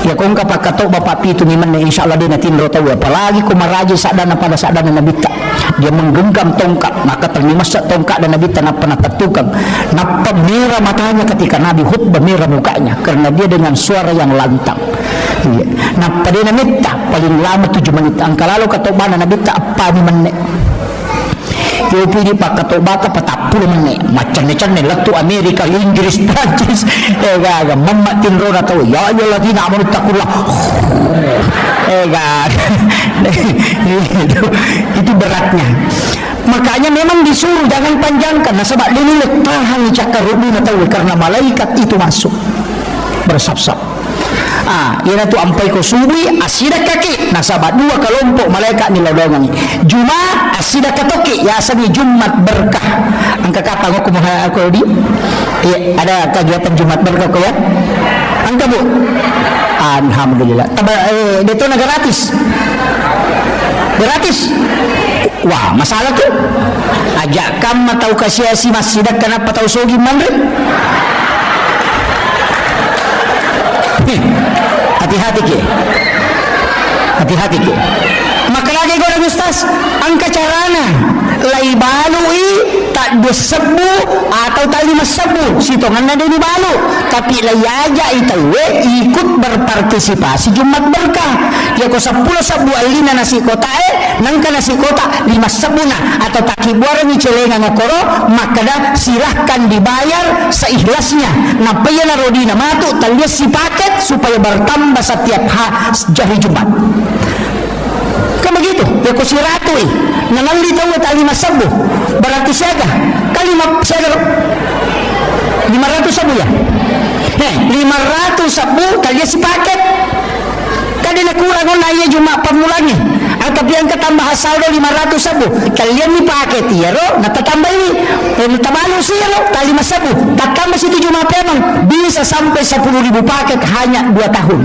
Ya kung kapag katok bapak pitu ni menek insyaallah dia natinro tahu apalagi kumaraji sadana pada sadana nabita. Dia menggenggam tongkat maka terlimas tongkat dan nabita napa napatukang napa merah matanya ketika nabi khutbah merah mukanya karena dia dengan suara yang lantang. Iya. Napa dia namita paling lama 7 menit angka lalu katobana nabita apa ni menek. Yopi di pak katobata 40 menit macam-macam ni latu Amerika Inggris Prancis gaga mematin roda tahu ya lagi nak menutakullah itu beratnya makanya memang disuruh jangan panjangkan nah sebab ini tahan cakar rubina tahu karena malaikat itu masuk bersap-sap. Yan itu ampai ko subuh asida kaki nasabat 2 kelompok malaikat ni lodongan Jumat asida katoki ya sabi Jumat berkah angka kata ko kumuha ako di ya, ada kegiatan Jumat berkah ko ya angka bu alhamdulillah dito na gratis wah masalah tuh ajak kam matau kasiasi masjid kenapa tahu sogi mandre hati-hati ke maka lagi ko ng ustas, ang kacarana, lay balui, tak desebu, atau tak lima sebu, sitongan na din balu, tapi layaja itawe ikut berpartisipasi Jumat Berkah. Ya ko 10 sebu alina nasi kota nangka nasi kota 5 sebu na, atau takibuara ni celengan ngokoro, maka silahkan dibayar seikhlasnya. Napaya na rodina matu, talias si paket supaya bertambah setiap hari Jumat. Kan begitu, ya ko si ratu nangali tahu tak 5 sebu, berarti siaga kali 500 sebu ya. 500 sebu kali si paket. Kadang kurang na iya Jumat pemulanya. Tapi yang ketambah saldo 500 sebu. Kalian ni paket ya ro, natatambah ini. Tabalu sih ya ro, tali 5 sebu. Tatambah situ Jumat memang bisa sampai 10.000 paket hanya 2 tahun.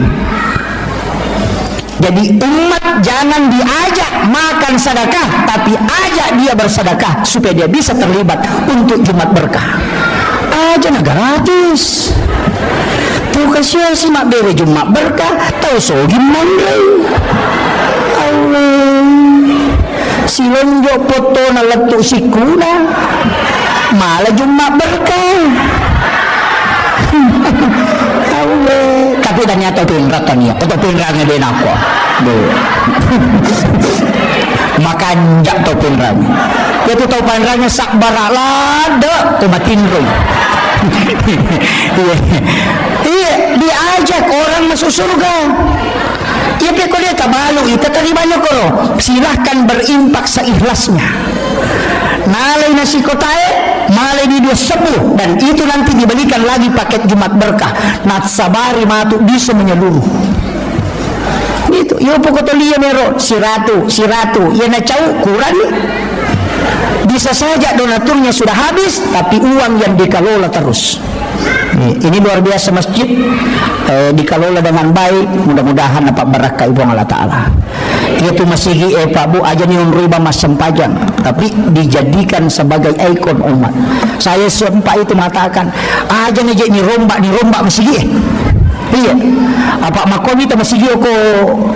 Jadi umat jangan diajak makan sedekah, tapi ajak dia bersedekah supaya dia bisa terlibat untuk Jumat Berkah. Aja na gratis. Tuh kasih si mak bere Jumat Berkah, tahu so gimana? Allah, si lonjok foto na letuk si kuna, malah Jumat Berkah. Allah, tapi ternyata pinratan ya, atau pinrangnya dia nak makan jak tau pinrangnya, dia tu tau pinrangnya sak barak lada, kumatin roy. Iya, diajak orang masuk surga. Ya kalau dia tabalu, kita terimanya koro. Silahkan berimpak seikhlasnya. Nalai nasi kotae, malai di 2 sebu, dan itu nanti diberikan lagi paket Jumat Berkah. Natsabari matu bisa menyeluruh. Itu, yo pokoknya liya mero si ratu, ya na cau kurang nih. Bisa saja donaturnya sudah habis, tapi uang yang dikelola terus. Ini luar biasa masjid, dikelola dengan baik, mudah-mudahan dapat berkah ibu Allah Ta'ala. Itu masih Pak Bu aja nih riba mas sempajang, tapi dijadikan sebagai ikon umat. Saya sempat itu mengatakan aja nih ini rombak masih iya, apa makoni itu masih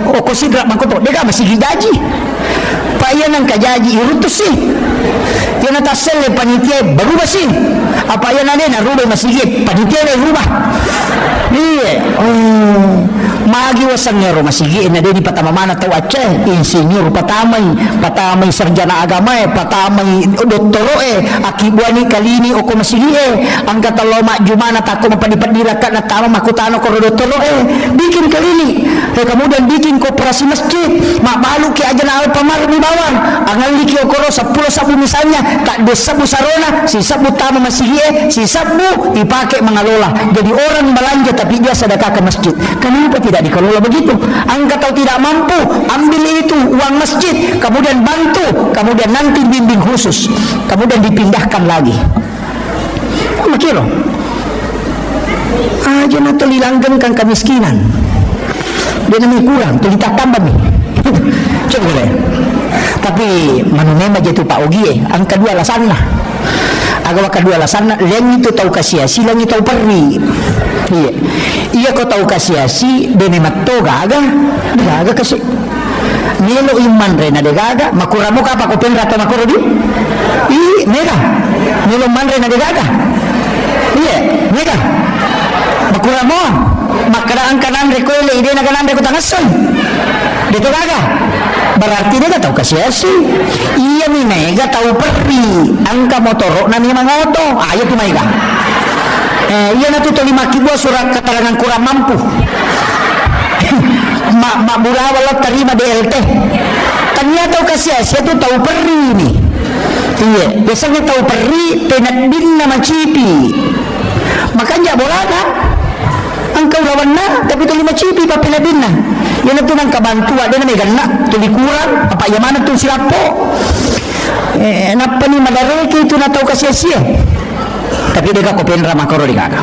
oko sidrak makoto, dia masih gaji. Pak iya nang kajaji irutus sih. Dia nata sele panitia berubah sih. Apa iya nade na rubah masjid panitia na rubah. Iya. Magi wasangnya ro masjid na di patama mana tahu Aceh insinyur patamay sarjana agama patamay doktoro akibuani kalini oko masjid ang kataloma jumana tako mapadipadirakat na tama makutano ko doktoro bikin kalini kemudian bikin koperasi masjid mabalu ki aja na pamar di bawang angal liki okoro 10 sabu misalnya tak desabu sarona si sabu tama masjid si sabu dipakai mengelola jadi orang belanja tapi dia sedekah ke masjid. Kenapa tidak dikelola begitu? Angkat tahu tidak mampu, ambil itu uang masjid, kemudian bantu, kemudian nanti bimbing khusus, kemudian dipindahkan lagi. Makiro aja na tuli langgengkan kemiskinan. Dia namanya kurang, tuli tak tambah nih. Coba deh. Tapi manunema jatuh Pak Ogie, ang kedua alasan lah. Agawa kedua alasan lang itu tahu kasiasi, lang itu tahu perri. Iya kau tahu kasiasi, dene matto gaga kasi. Nelo iman rena de gaga, makuramu ka apa ko penrata makuro di? Mega. Nelo man rena de gaga. Iya, mega. Makuramu, makaraan kanan rekoile ide na kanan reko tangason. Dito gaga. Berarti dia tahu kasiasi. Iya mi mega tahu perri. Angka motoro na mi mangoto. Ayo tu mega. Iya na tu 5 kibo surat keterangan kurang mampu. Mak burawa lo terima DLT. Ternyata kasiasi itu tahu perri ni. Iya, biasanya tahu perri penadin nama cipi. Makanya bolana. Angkau lawan na, tapi tu 5 cipi pa penadin na. Yan na tunang kabantua, din na may gana, tuli kurang, apa yaman na silapo. Napa ni madareke itu na tau kasiya-siya. Tapi dia ka kopen ramah koro di kaka.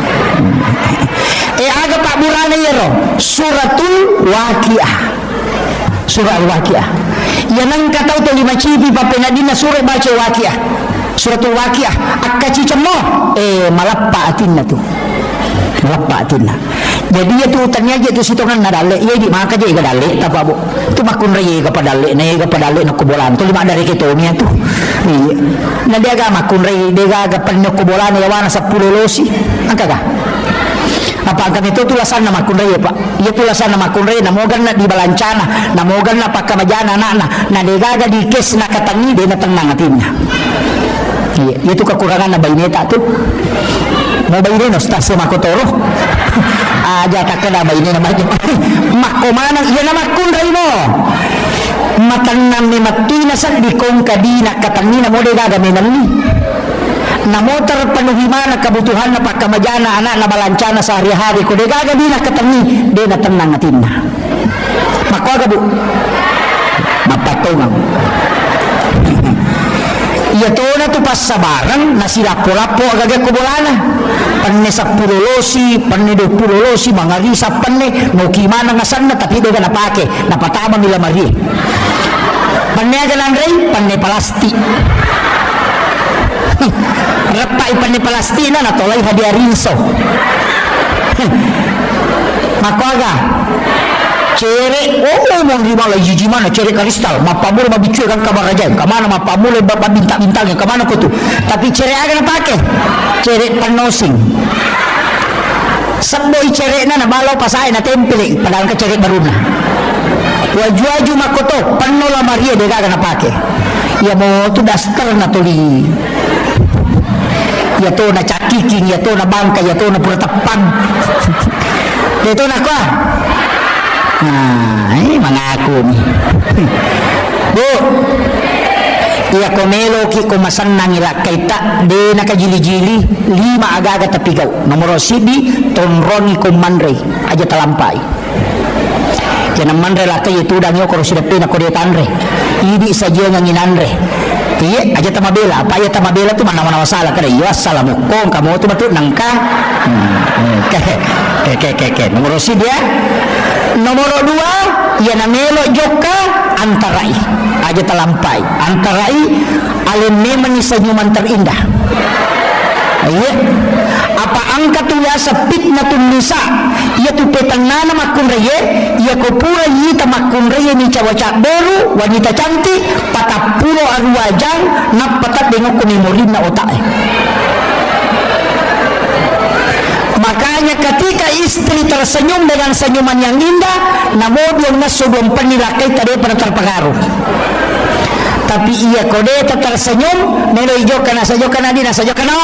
Aga Pak Burana yero, suratul waqiah. Surah al-waqiah. Yan ang kataw to 5 cipi pa penadin na surah baca waqiah. Suratul waqiah. Akka cicam mo, malappa atin na tu. Malappa atin na. Jadi itu utannya aja itu sitongan na dali iya di maka aja iga dali tapa bu itu makun raya iga padali na kubolan tu lima dari kita niya tu iya na dia ga makun raya dia ga panyo kubolan ya wana 10 losi angka ga apa angkat itu tulasan na makun raya pak iya tulasan na makun raya namogan na di balancana namogan na pakamajana na dia ga di kes na katangi dia na tenang atinnya iya itu kekurangan na baineta tu mau bayi no stase makotoro aja tak kena bayi na maju makomana iya na makun raymo matanam ni matina sa di kong kadina katanina mo de gaga menani na motor penuhi mana kebutuhan na pakamajana anak na balancana sehari-hari ko de gaga dina katangi de na tenang atinna makwaga bu mapatongang iya to na tu pas sabarang na silapo-lapo agak kubolana panne 10 losi panne 20 losi mangarisa panne no kimana ngasan na tapi doga napake napatama nila mari panne aga nandrei panne palasti rapai panne palasti na natolay hadiah rinso makwaga cere mau lima lagi jiji mana cere kristal mapamule mabicuy kan kabar aja kemana mapamule bintang-bintangnya kemana kau tu tapi cere akan pakai cere panosing semboi cere na balau pasai na tempele padahal ke cere baru na waju-waju makoto panola maria dia akan pakai ya mau tu daster na tuli ya tu na cakiking ya tu na bangka ya tu na pura tepang ya tu na kuah. Nah, ini mengaku nih. Bu, iya komelo ki kumasan nangila kaita de nakajili-jili 5 aga-aga tapigaw. Nomor sibi tonroni kumandre aja telampai. Jangan mandre lah kayu tu dan yo kalau sudah pina kode tanre. Ini saja yang nginandre. Iya aja tamabela. Apa ya tamabela tu mana-mana masalah kada. Yo assalamualaikum kamu tu betul nangka. Ke. Nomor sibi ya. Nomor 2 ia namelo joka antarai aja telampai antarai alem memang senyuman terindah iya apa angkat tu ya fitnatun nisa ia tu petang nana makun reye ia ko pura yita makun reye ni cawaca baru wanita cantik 40 arwajang napatat dengok ko memorin na otak makanya ketika istri tersenyum dengan senyuman yang indah namun yang nasubun penilakai tadi pada terpengaruh tapi ia kode tersenyum nelo ijo kana sajo kana dina sajo kana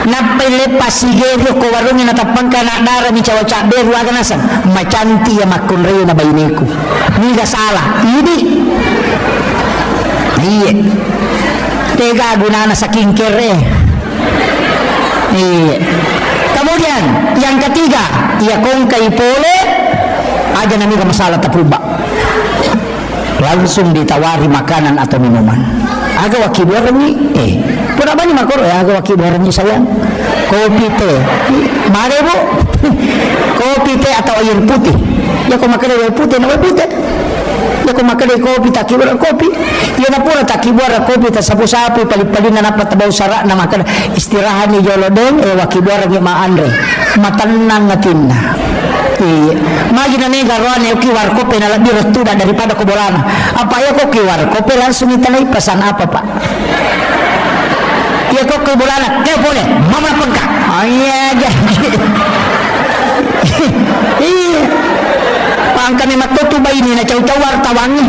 napai lepas sigero ko warungnya natapang kana dara ni cawa-cawa beru aga nasan macanti ya makun reo na bayineku ni ga salah ini iya tega gunana saking kere. Iya. Kemudian yang ketiga, ia kongkai pole aja nami masalah tapulba. Langsung ditawari makanan atau minuman. Aga wakibuaran ni, pura bani makoro ya aga wakibuaran ni sayang. Kopi teh, mare bu, kopi teh atau air putih. Ya kau makan air putih, nama putih. Ya kau makan kopi tak kibuara kopi. Ya na pura tak kibuara kopi tak sapu-sapu pali-pali na napat tabau sarak na makan istirahat ni jolodeng wakibuara ni maandre. Matanang ngatinna. Iya. Magi na nega roan ya kiwar kopi na lebih retuda daripada kubolana. Apa ya kau kiwar kopi langsung itanai pesan apa pak? Ya kau kubolana, kau boleh, mama pengka. Iya jadi. Iya. Pangkami matutu bayi ni na caw-caw wartawangi.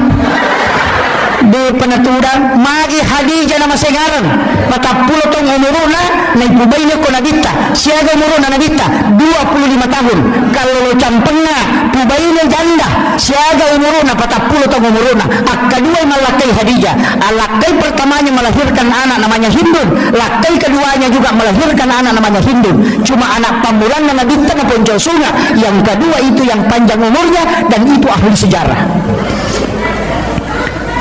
Di penaturan magi Hadijah nama segaran 40 tong umuruna na ibubay niya ko nabita siaga umuruna nabita 25 tahun kalau lo campengna pubay niya janda siaga umuruna 40 tong umuruna kedua malakai Hadijah alakai pertamanya melahirkan anak namanya Hindun lakai keduanya juga melahirkan anak namanya Hindun cuma anak pamulan na nabita na poncosunya yang kedua itu yang panjang umurnya dan itu ahli sejarah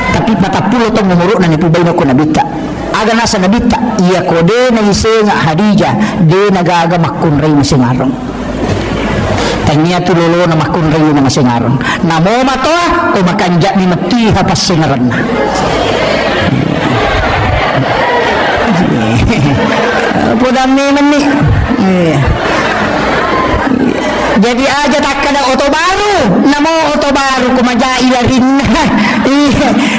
tapi 40 tong umuruk na nipubay na ko nabita aga nasa nabita iya kode na isenga Hadijah de nagaga makunray masingarong tanya tu lolo na makunray na masingarong namo matoa o makanja ni matiha pas singaran na pudam ni mani Jadi aja tak ada oto baru, namo oto baru kumaja ilarin,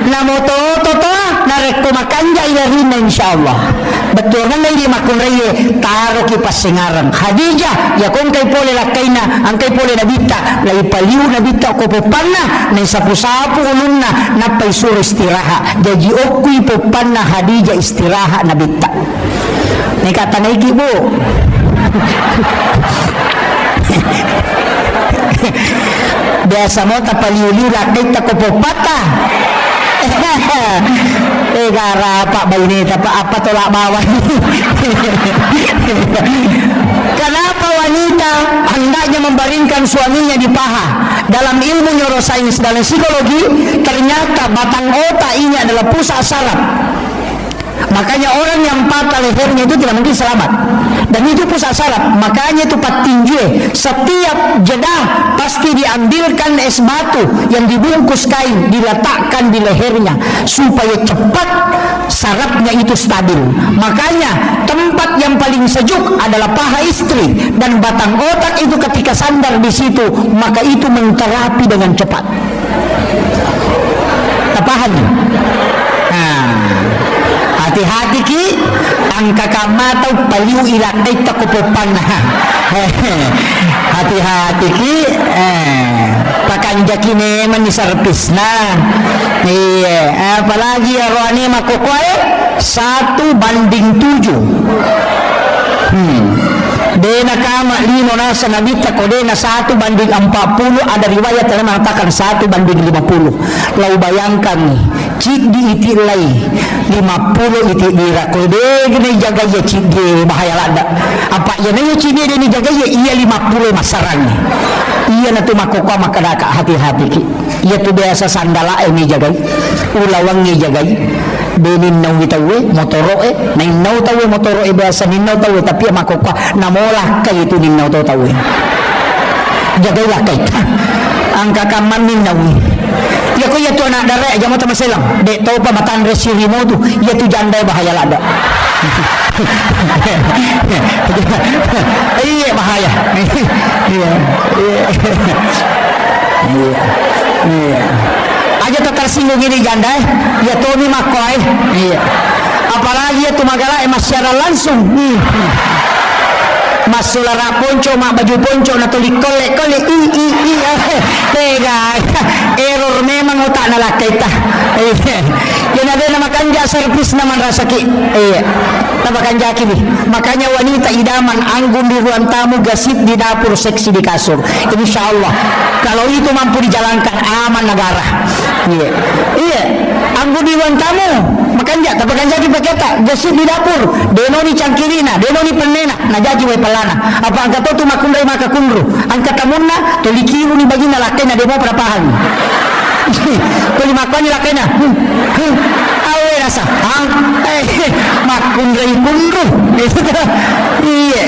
namo oto narek kumakanja ilarin insyaallah. Betul kan lagi makun reye taruh kipas sengarang Khadijah ya kon kay pole lakaina ang kay pole nabita lay paliw nabita ko popana na sapu-sapu ulunna napay sur istiraha jadi okuy popana Khadijah istiraha nabita ni kata na ikibo biasa mo tapaliw-liw lakay ta ko popata gara pak bayi pak apa tolak bawah kenapa wanita hendaknya membaringkan suaminya di paha dalam ilmu neurosains dan psikologi ternyata batang otak ini adalah pusat saraf makanya orang yang patah lehernya itu tidak mungkin selamat dan itu pusat saraf makanya itu patinjue setiap jeda pasti diambilkan es batu yang dibungkus kain diletakkan di lehernya supaya cepat sarafnya itu stabil makanya tempat yang paling sejuk adalah paha istri dan batang otak itu ketika sandar di situ maka itu menterapi dengan cepat paham? Hati-hati ki angka kamatau paliu ilakai takupopan hati-hati ki pakanja kini menisarpisna iya apalagi ya rohani makokoy 1:7 dena kama lino nasa nabita ko dena 1:40 ada riwayat yang mengatakan 1:50 lau bayangkan nih cik di itilai 50 iti dira ko de gini jaga ya cik di bahaya lada apa ya nih cik di ini jaga ya iya 50 masarangnya iya natu makoko makadaka hati-hati ki iya tu biasa sandala ini jaga ulawang ni jaga benin nau itawe motoro nain nau tawe motoro biasa nin nau tawe tapi makoko namolah kay itu nin nau tawe jaga lah kay angka kaman nin nau ya ko ya tu anak dara aja mata maselang dek tau pa matan resirimo tu ya tu janda bahaya lada iya bahaya iya iya aja tak tersinggung ini janda ya tu ni makoy iya apalagi ya tu magala emas secara langsung masulara ponco mak baju ponco na tulik kolek tega error memang otak na lakay ta yan ada nama kanja servis naman rasaki nama kanja kini makanya wanita idaman anggun di ruang tamu gasip di dapur seksi di kasur insyaallah kalau itu mampu dijalankan aman negara iya anggun di ruang tamu makanya tapi kanja kita kata gasip di dapur denoni cangkirina denoni penena najaji we pelana apa angka tu makundai maka kundru angka tamunna tolikiru ni bagina lakena demo perapahan toli makani lakena awe rasa makundai kundru iya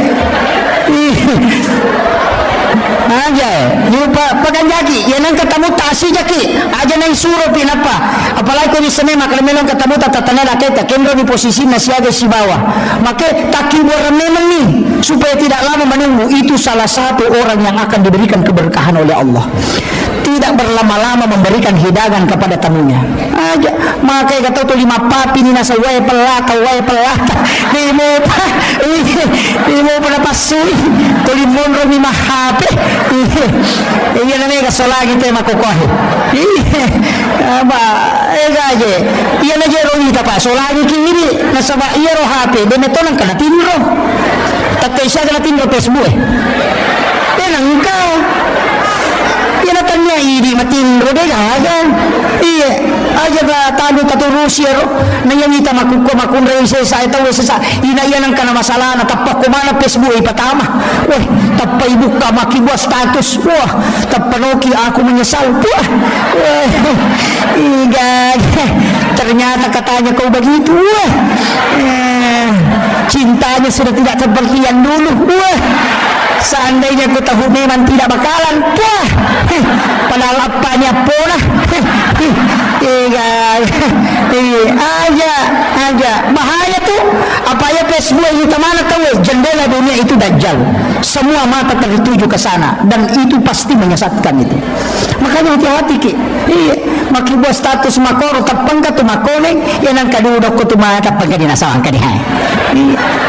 aja lupa paganjaki yan ang katamu tasi jaki aja na isuro pinapa apalagi ko ni sene makalmelong katamu tatatana nakita kembro di posisi na siaga si bawah maka takibor memang nih supaya tidak lama menunggu itu salah satu orang yang akan diberikan keberkahan oleh Allah tidak berlama-lama memberikan hidangan kepada tamunya aja maka kata tu 5 papi ni nasa wae pelata demo pada pasui tu limon ro 5 HP iya namanya kasolagi teh makokohe apa aja iya na jero ita pa solagi kiri nasaba iya ro HP demetonang kana tinro tatay siya kana tinro Facebook tenang kau ya natanya ini matinro deh kan iya aja ba tado tato Rusia ro nanyamita makundra isa ito isa ina yan ang kana masalah na tapak kumana Facebook ipatama wah tapay buka makibwa status wah tapanoki aku menyesal wah igag ternyata katanya kau begitu wah cintanya sudah tidak seperti yang dulu wah Seandainya ku tahu memang tidak bakalan, wah, padahal apanya pula. aja bahaya tuh. Apa ya Facebook ini kemana tahu? Jendela dunia itu Dajjal. Semua mata tertuju ke sana dan itu pasti menyesatkan itu. Makanya hati-hati ki. Iya, maki buat status makoro tapang ka tumakone yan ang kadudok ko tumata pag dinasawan ka dihay.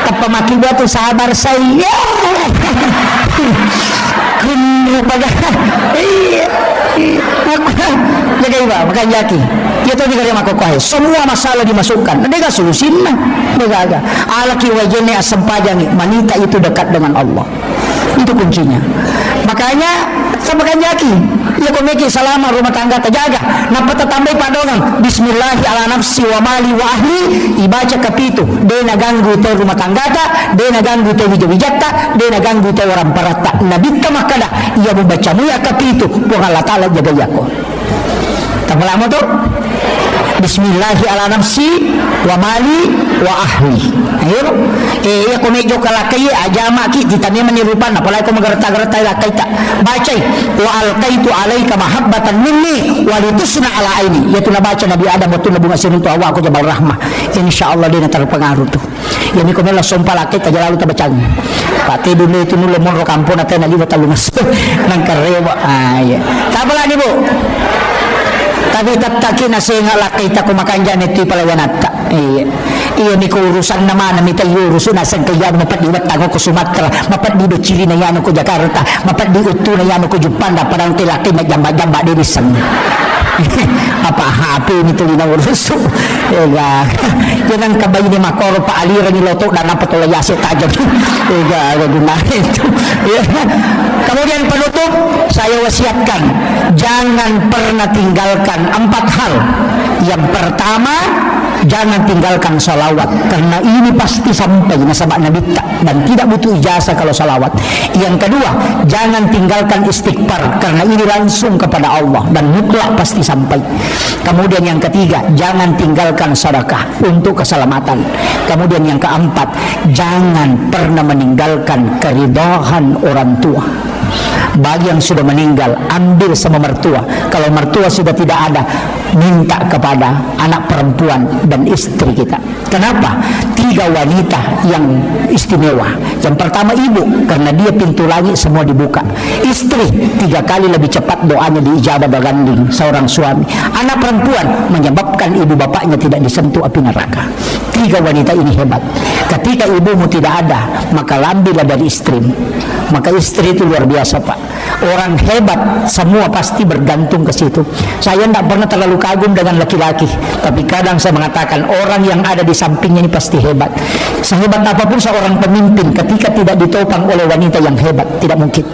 Tapang maki buat tu sabar saya. Kuno pada. Iya. Jaga iba, makan yaki. Itu juga dia makukuhay. Semua masalah dimasukkan. Ada solusinya. Ada. Alaki wajene asam pajang. Wanita itu dekat dengan Allah. Itu kuncinya. Makanya sama kan yaki. Ya komeki selama rumah tangga terjaga. Napa tambah padongan. Bismillahi ala nafsi wa mali wa ahli. Ibaca kapitu. Dia naganggu itu rumah tangga ta. Dia naganggu itu wijak-wijak. Dia naganggu itu orang parata. Nabi makada. Ia membaca muya kapitu. Puang Allah Ta'ala jaga yako. Tambah lama tuh. Bismillahi ala nafsi wa mali wa ahli. Ayo, ya ko medyo kalakay ajama ki ditanya menirupan apalagi ko magarta-garta lakay ta. Baca wa alqaitu alayka mahabbatan minni wa litusna ala aini. Ya tu baca Nabi Adam waktu Nabi Masih itu awak ko jabal rahmah. Insyaallah dia terpengaruh tu. Ya ni ko mela sompa lakay ta jalalu ta bacang. Pati dulu itu nulo mon ro kampon ate na liwat talungas. Nang karewa. Ya. Tabala ni Bu. Tapi tataki na siya nga lakay ta kumakan dyan ito palawanat ta. Iya ni ko urusan naman na mitay urusan na sang kaya mapadiwat tango ko Sumatra, mapadido Chile na yan ko Jakarta, mapadido uto na yan ko Jupanda, parang tilaki na jamba-jamba din isang. Apa happy nito na uruso. Yan ang kabay ni Makoro pa aliran ni Loto na napatulayasi tajam. Gunahin ito. Kemudian penutup saya wasiatkan jangan pernah tinggalkan 4 hal. Yang pertama, jangan tinggalkan salawat karena ini pasti sampai nasabak Nabi dan tidak butuh ijazah kalau salawat. Yang kedua, jangan tinggalkan istighfar karena ini langsung kepada Allah dan mutlak pasti sampai. Kemudian yang ketiga, jangan tinggalkan sedekah untuk keselamatan. Kemudian yang keempat, jangan pernah meninggalkan keridhaan orang tua. Bagi yang sudah meninggal, ambil sama mertua. Kalau mertua sudah tidak ada, minta kepada anak perempuan dan istri kita. Kenapa? 3 wanita yang istimewa. Yang pertama ibu, karena dia pintu langit semua dibuka. Istri 3 kali lebih cepat doanya diijabah berganding seorang suami. Anak perempuan menyebabkan ibu bapaknya tidak disentuh api neraka. 3 wanita ini hebat. Ketika ibumu tidak ada, maka ambillah dari istrimu. Maka istri itu luar biasa Pak. Orang hebat semua pasti bergantung ke situ. Saya tidak pernah terlalu kagum dengan laki-laki, tapi kadang saya mengatakan orang yang ada di sampingnya ini pasti hebat. Sehebat apapun seorang pemimpin ketika tidak ditopang oleh wanita yang hebat, tidak mungkin.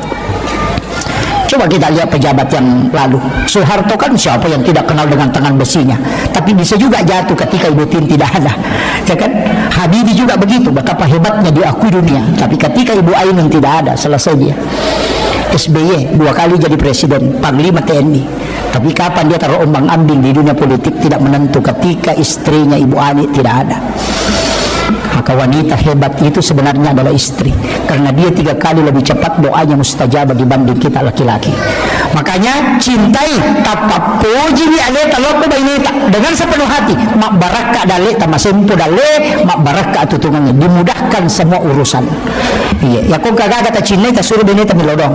Coba kita lihat pejabat yang lalu. Soeharto kan siapa yang tidak kenal dengan tangan besinya, tapi bisa juga jatuh ketika Ibu Tin tidak ada, ya kan? Habibie juga begitu, betapa hebatnya diakui dunia, tapi ketika Ibu Ainun tidak ada, selesai dia. SBY 2 kali jadi presiden, panglima TNI, tapi kapan dia terombang-ambing di dunia politik tidak menentu ketika istrinya Ibu Ani tidak ada. Maka wanita hebat itu sebenarnya adalah istri, karena dia 3 kali lebih cepat doanya mustajabah dibanding kita laki-laki. Makanya cintai tapapuji ni aleta loko baineta dengan sepenuh hati. Mak baraka daleta masempo dale, mak baraka tutungannya, dimudahkan semua urusan. Iya, ya kung kagaga ta cinai ta suruh baineta milodong.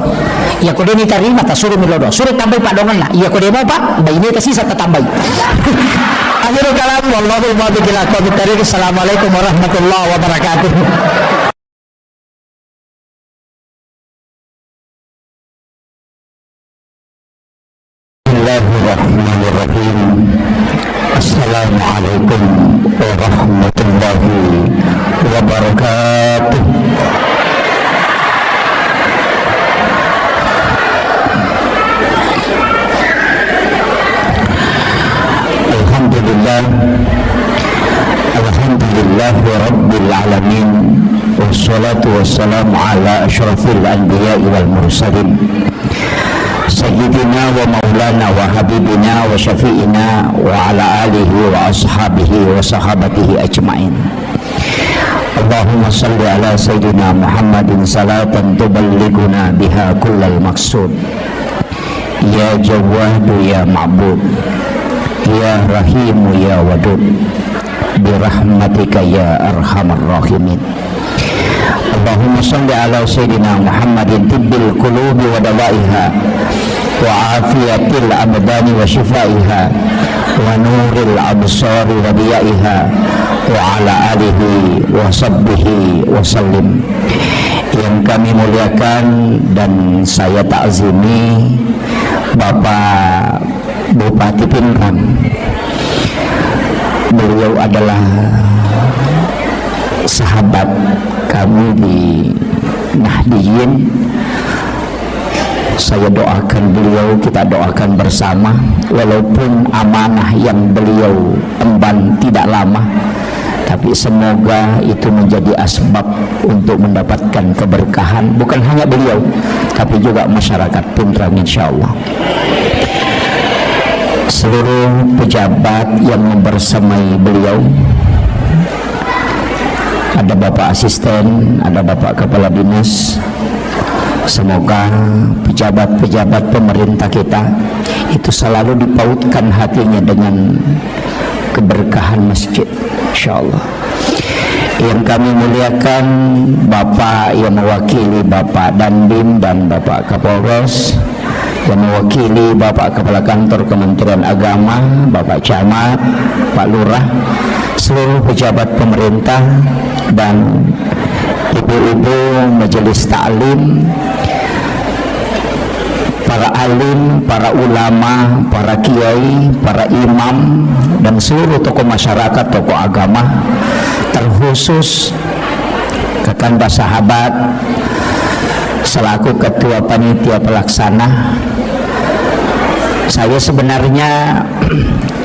Ya ko deni tarima ta suruh milodong. Suruh tambay padongan na. Ya ko demo pa baineta sisa ta tambay. Akhirul kalam wallahu muwaffiq ila aqwamit thariq. Assalamualaikum warahmatullahi wabarakatuh. Bismillahirrahmanirrahim. Assalamualaikum warahmatullahi wabarakatuh. Alhamdulillah Rabbil Alamin. Wassalatu wassalamu ala ashrafil anbiya wal mursalin Sayyidina wa maulana wa habibina wa syafi'ina wa ala alihi wa ashabihi wa sahabatihi ajma'in. Allahumma salli ala Sayyidina Muhammadin salatan tuballighuna biha kullal maqsud. Ya Jawwadu ya Ma'bud, ya Rahimu ya Wadud, birahmatika ya Arhamar Rahimin. Allahumma salli ala Sayyidina Muhammadin tibbil qulubi wa dawaiha wa afiyatil abdani wa shifaiha wa nuril absari wa diyaiha wa ala alihi wa sahbihi wa sallim. Yang kami muliakan dan saya takzimi Bapak Bupati Pinrang. Beliau adalah sahabat kami di Nahdiyin. Saya doakan beliau, kita doakan bersama, walaupun amanah yang beliau emban tidak lama, tapi semoga itu menjadi asbab untuk mendapatkan keberkahan, bukan hanya beliau tapi juga masyarakat Pinrang insyaallah. Seluruh pejabat yang membersamai beliau, ada Bapak Asisten, ada Bapak Kepala Dinas, semoga pejabat-pejabat pemerintah kita itu selalu dipautkan hatinya dengan keberkahan masjid insyaallah. Yang kami muliakan Bapak yang mewakili Bapak Dandim dan Bapak Kapolres, yang mewakili Bapak Kepala Kantor Kementerian Agama, Bapak Camat, Pak Lurah, seluruh pejabat pemerintah dan ibu-ibu majelis taklim, para alim, para ulama, para kiai, para imam, dan seluruh tokoh masyarakat, tokoh agama, terkhusus Kakanda Sahabat selaku ketua panitia pelaksana. Saya sebenarnya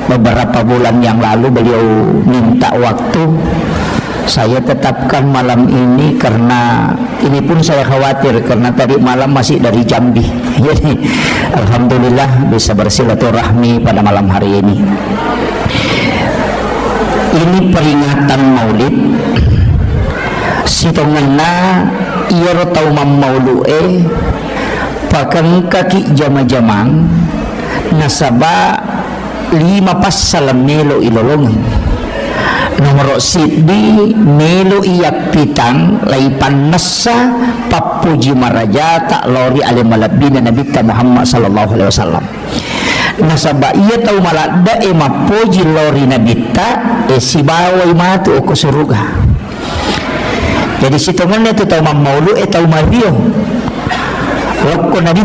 beberapa bulan yang lalu beliau minta waktu, saya tetapkan malam ini karena ini pun saya khawatir karena tadi malam masih dari Jambi. Jadi alhamdulillah bisa bersilaturahmi pada malam hari ini. Ini peringatan Maulid sitonganna ieu tau mammaulu'e pakan kaki jama-jamang nasaba 5 pas salam melo ilolong nomor siddi melo iyak pitang laipan nassa papuji maraja tak lori alimalabina Nabi Muhammad sallallahu alaihi wasallam. Nasaba iya tau malada mapuji lori Nabi sibawai matu o kusuruga. Jadi situngan itu tau mammaulu tau mario wakko Nabi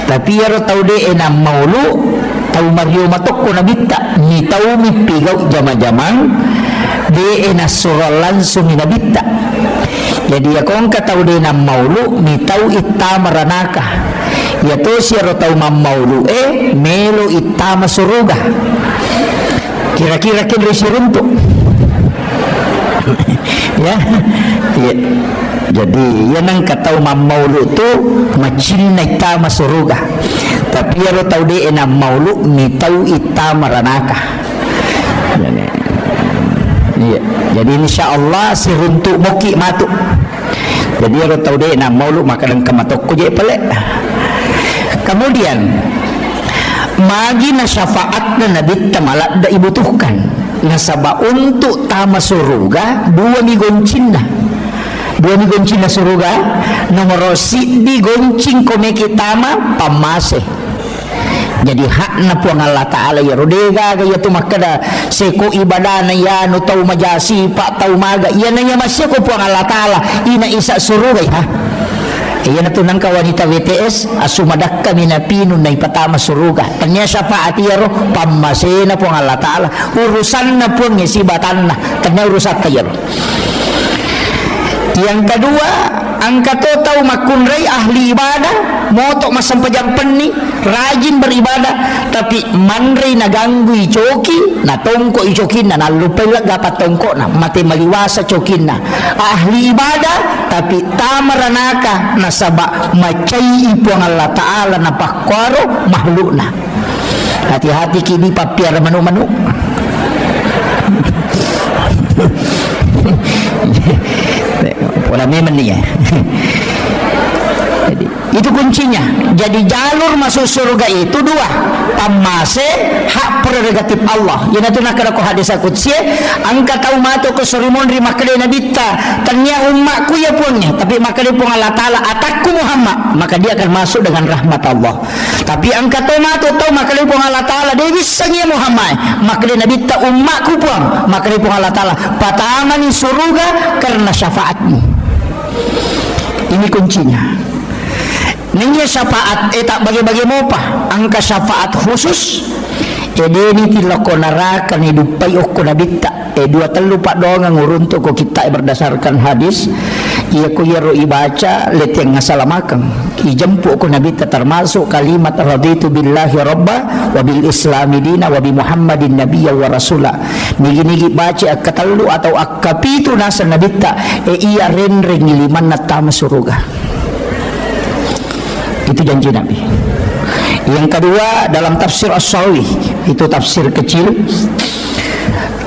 tapi yaro tau de enam maulu tau mario matok ko nabita ni tau mipigaw jama-jamang de enasura langsung ni nabita. Jadi ya kong katau de enam maulu ni tau itama ranaka ya to siya tau mammaulu melo itama suruga. Kira-kira kinri sirunto ya. Jadi yan ang katau mammaulu tu macin na itama suruga. Tapi yaro tau de enam maulu ni tau itama ranaka. Jadi insyaallah si runtuk moki matu. Jadi yaro tau de enam maulu maka dan kamatok ko je pale. Kemudian magi na syafaat na Nabi malak da ibutuhkan nasaba untuk tama suruga 2 migoncin na. 2 migoncin na suruga nomor siddi goncing komeki tama pamase. Jadi hak na po ang Allah Ta'ala ya rodega kaya tumakada seko ibadah na yan o tau majasi pa tau maga yan na yamasya ko po ang Allah Ta'ala ina isa surugay ha. Iyan na tunang ka wanita WTS asumadak kami na pinun na ipatama suruga tanya siya pa atiyaro pamase na po ang Allah Ta'ala urusan na po ang isibatan na tanya urusan tayo. Yang kedua, ang katotaw makunray ahli ibadah, moto masampajampan ni, rajin beribadah, tapi manray naganggu icoki, natongko icokin na, nalupay lang dapat tongko na, mati maliwasa cokin na. Ahli ibadah, tapi tamaranaka, nasaba macay ipo ang Allah Ta'ala na pakwaro, mahlu na. Hati-hati kini papiar manu-manu. Wala memang dia. Jadi, itu kuncinya. Jadi jalur masuk surga itu dua. Tamase hak prerogatif Allah. Yan ito nakara ko hadis qudsi, angka tahu mato ko surimon ri makade nabita. Tanya umma ku ya punya, tapi makade pun Allah taala atakku Muhammad, maka dia akan masuk dengan rahmat Allah. Tapi angka tahu mato tahu makade pun Allah taala dia bisanya Muhammad, makade nabita umma ku pun, makade pun Allah taala patamani surga karena syafaatmu. Ini kuncinya. Nanya syafaat tak bagi-bagi mopa angka syafaat khusus ini tidak ko narakan hidupai ko nabita dua telu pak doang ngurunto ko kita berdasarkan hadis iya ko yero ibaca let yang ngasalamakan ijempu ko nabita termasuk kalimat raditu billahi rabba wa bil islami dina wa bi muhammadin nabiyya wa rasula nigi baca akatelu atau akapitu nasa nabita iya renring liman natama suruga. Itu janji Nabi. Yang kedua dalam tafsir As-Sawi, itu tafsir kecil,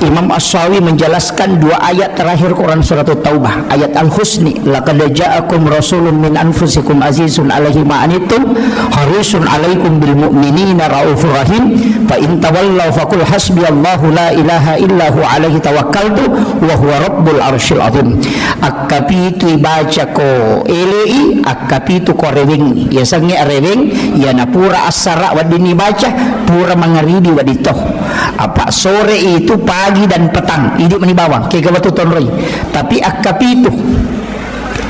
Imam As-Sawi menjelaskan dua ayat terakhir Quran surat Taubah, ayat Al-Husni, laqad ja'akum rasulun min anfusikum azizun 'alaihi ma anittum harisun 'alaikum bil mu'minina raufur rahim fa in tawallaw faqul hasbiyallahu la ilaha illa hu 'alaihi tawakkaltu wa huwa rabbul arsyil azim. Akapitu ibaca ko elei akapitu ko rewing ya sangi rewing ya na pura asara wadini baca pura mangaridi waditoh apa sore itu pagi dan petang hidup meni bawang ke gawatu tonroi tapi akapitu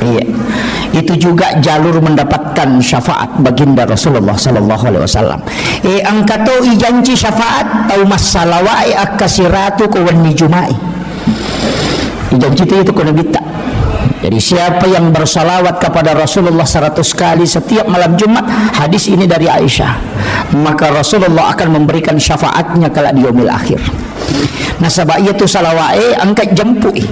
iya itu juga jalur mendapatkan syafaat baginda Rasulullah sallallahu alaihi wasallam angkato ijanji syafaat tau masalawai akasiratu ko wani jumai ijanji itu ko nabita. Jadi siapa yang bersalawat kepada Rasulullah 100 kali setiap malam Jumat, hadis ini dari Aisyah, maka Rasulullah akan memberikan syafaatnya kala di yaumil akhir. Nah sebab itu salawat angkat jempui.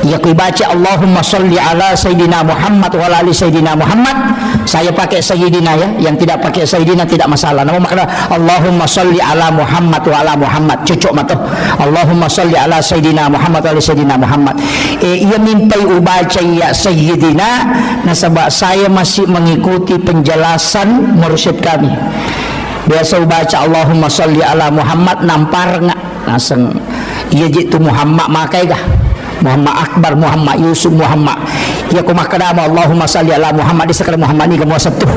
Ya ku baca Allahumma sholli ala Sayyidina Muhammad wa ala ali Sayyidina Muhammad. Saya pakai Sayyidina ya, yang tidak pakai Sayyidina tidak masalah. Nama makna Allahumma sholli ala Muhammad wa ala Muhammad. Cocok matoh. Allahumma sholli ala Sayyidina Muhammad wa ala Sayyidina Muhammad. Ia mintai ubaca ya Sayyidina. Nah sebab saya masih mengikuti penjelasan mursyid kami. Biasa ubaca Allahumma sholli ala Muhammad nampar ngak. Naseng ia jitu Muhammad makai kah? Muhammad Akbar, Muhammad Yusuf, Muhammad ya ku makadama Allahumma salli ala Muhammad di sekali Muhammad ni kamu satu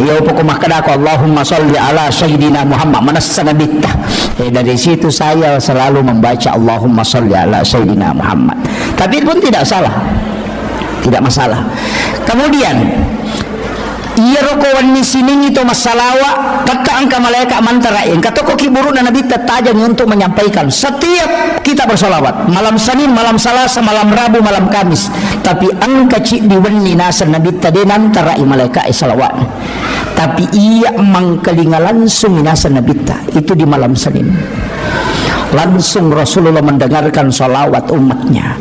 ya ku makadako Allahumma salli ala Sayyidina Muhammad manasana bitta dari situ saya selalu membaca Allahumma salli ala Sayyidina Muhammad tapi pun tidak salah tidak masalah. Kemudian iya rokowan ni sini itu masalawa kata angka malaikat mantarain kata ko kiburu na nabi tatajam untuk menyampaikan setiap kita bersalawat malam Senin, malam Selasa, malam Rabu, malam Kamis tapi angka cik diwenni nasa nabi tadi nantarai malaikat salawat tapi iya mangkelinga langsung nasa nabi itu di malam Senin langsung Rasulullah mendengarkan salawat umatnya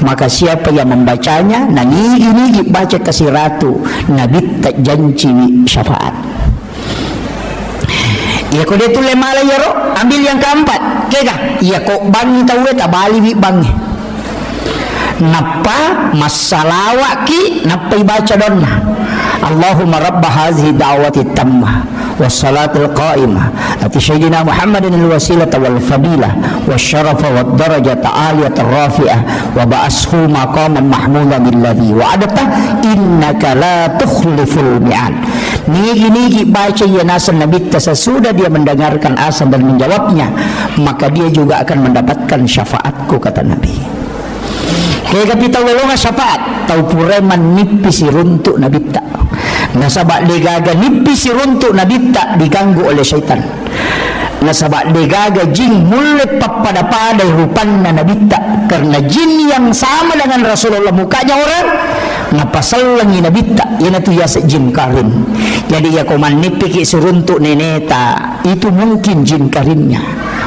maka siapa yang membacanya nangigi baca kasih ratu nabi tak janji syafaat ya kau dia tu lemala ya ro ambil yang keempat kega ya kau bangi tahu tak bali bi bangi napa masalawat ki napa baca donna Allahumma rabb hadhihi da'wati tammah wassalatul qa'imah ati sayyidina Muhammadin alwasilata wal fadilah wasyarafa wad darajata aliyata rafi'ah wa ba'ashu maqaman mahmudan alladhi wa'adata innaka la tukhliful mi'ad. Nigi baca ya nasan nabi sesudah dia mendengarkan azan dan menjawabnya maka dia juga akan mendapatkan syafaatku kata Nabi. Kaya kapita walonga syafaat tau pureman nipis runtuk nabi tak nasabak degaga nipis runtuk nabi tak diganggu oleh syaitan nasabak degaga jin mulut pada rupanna nabi tak karena jin yang sama dengan Rasulullah mukanya orang napasalangi nabi tak yana tu yasa jin karin jadi ya koman nipiki suruntuk neneta itu mungkin jin karinnya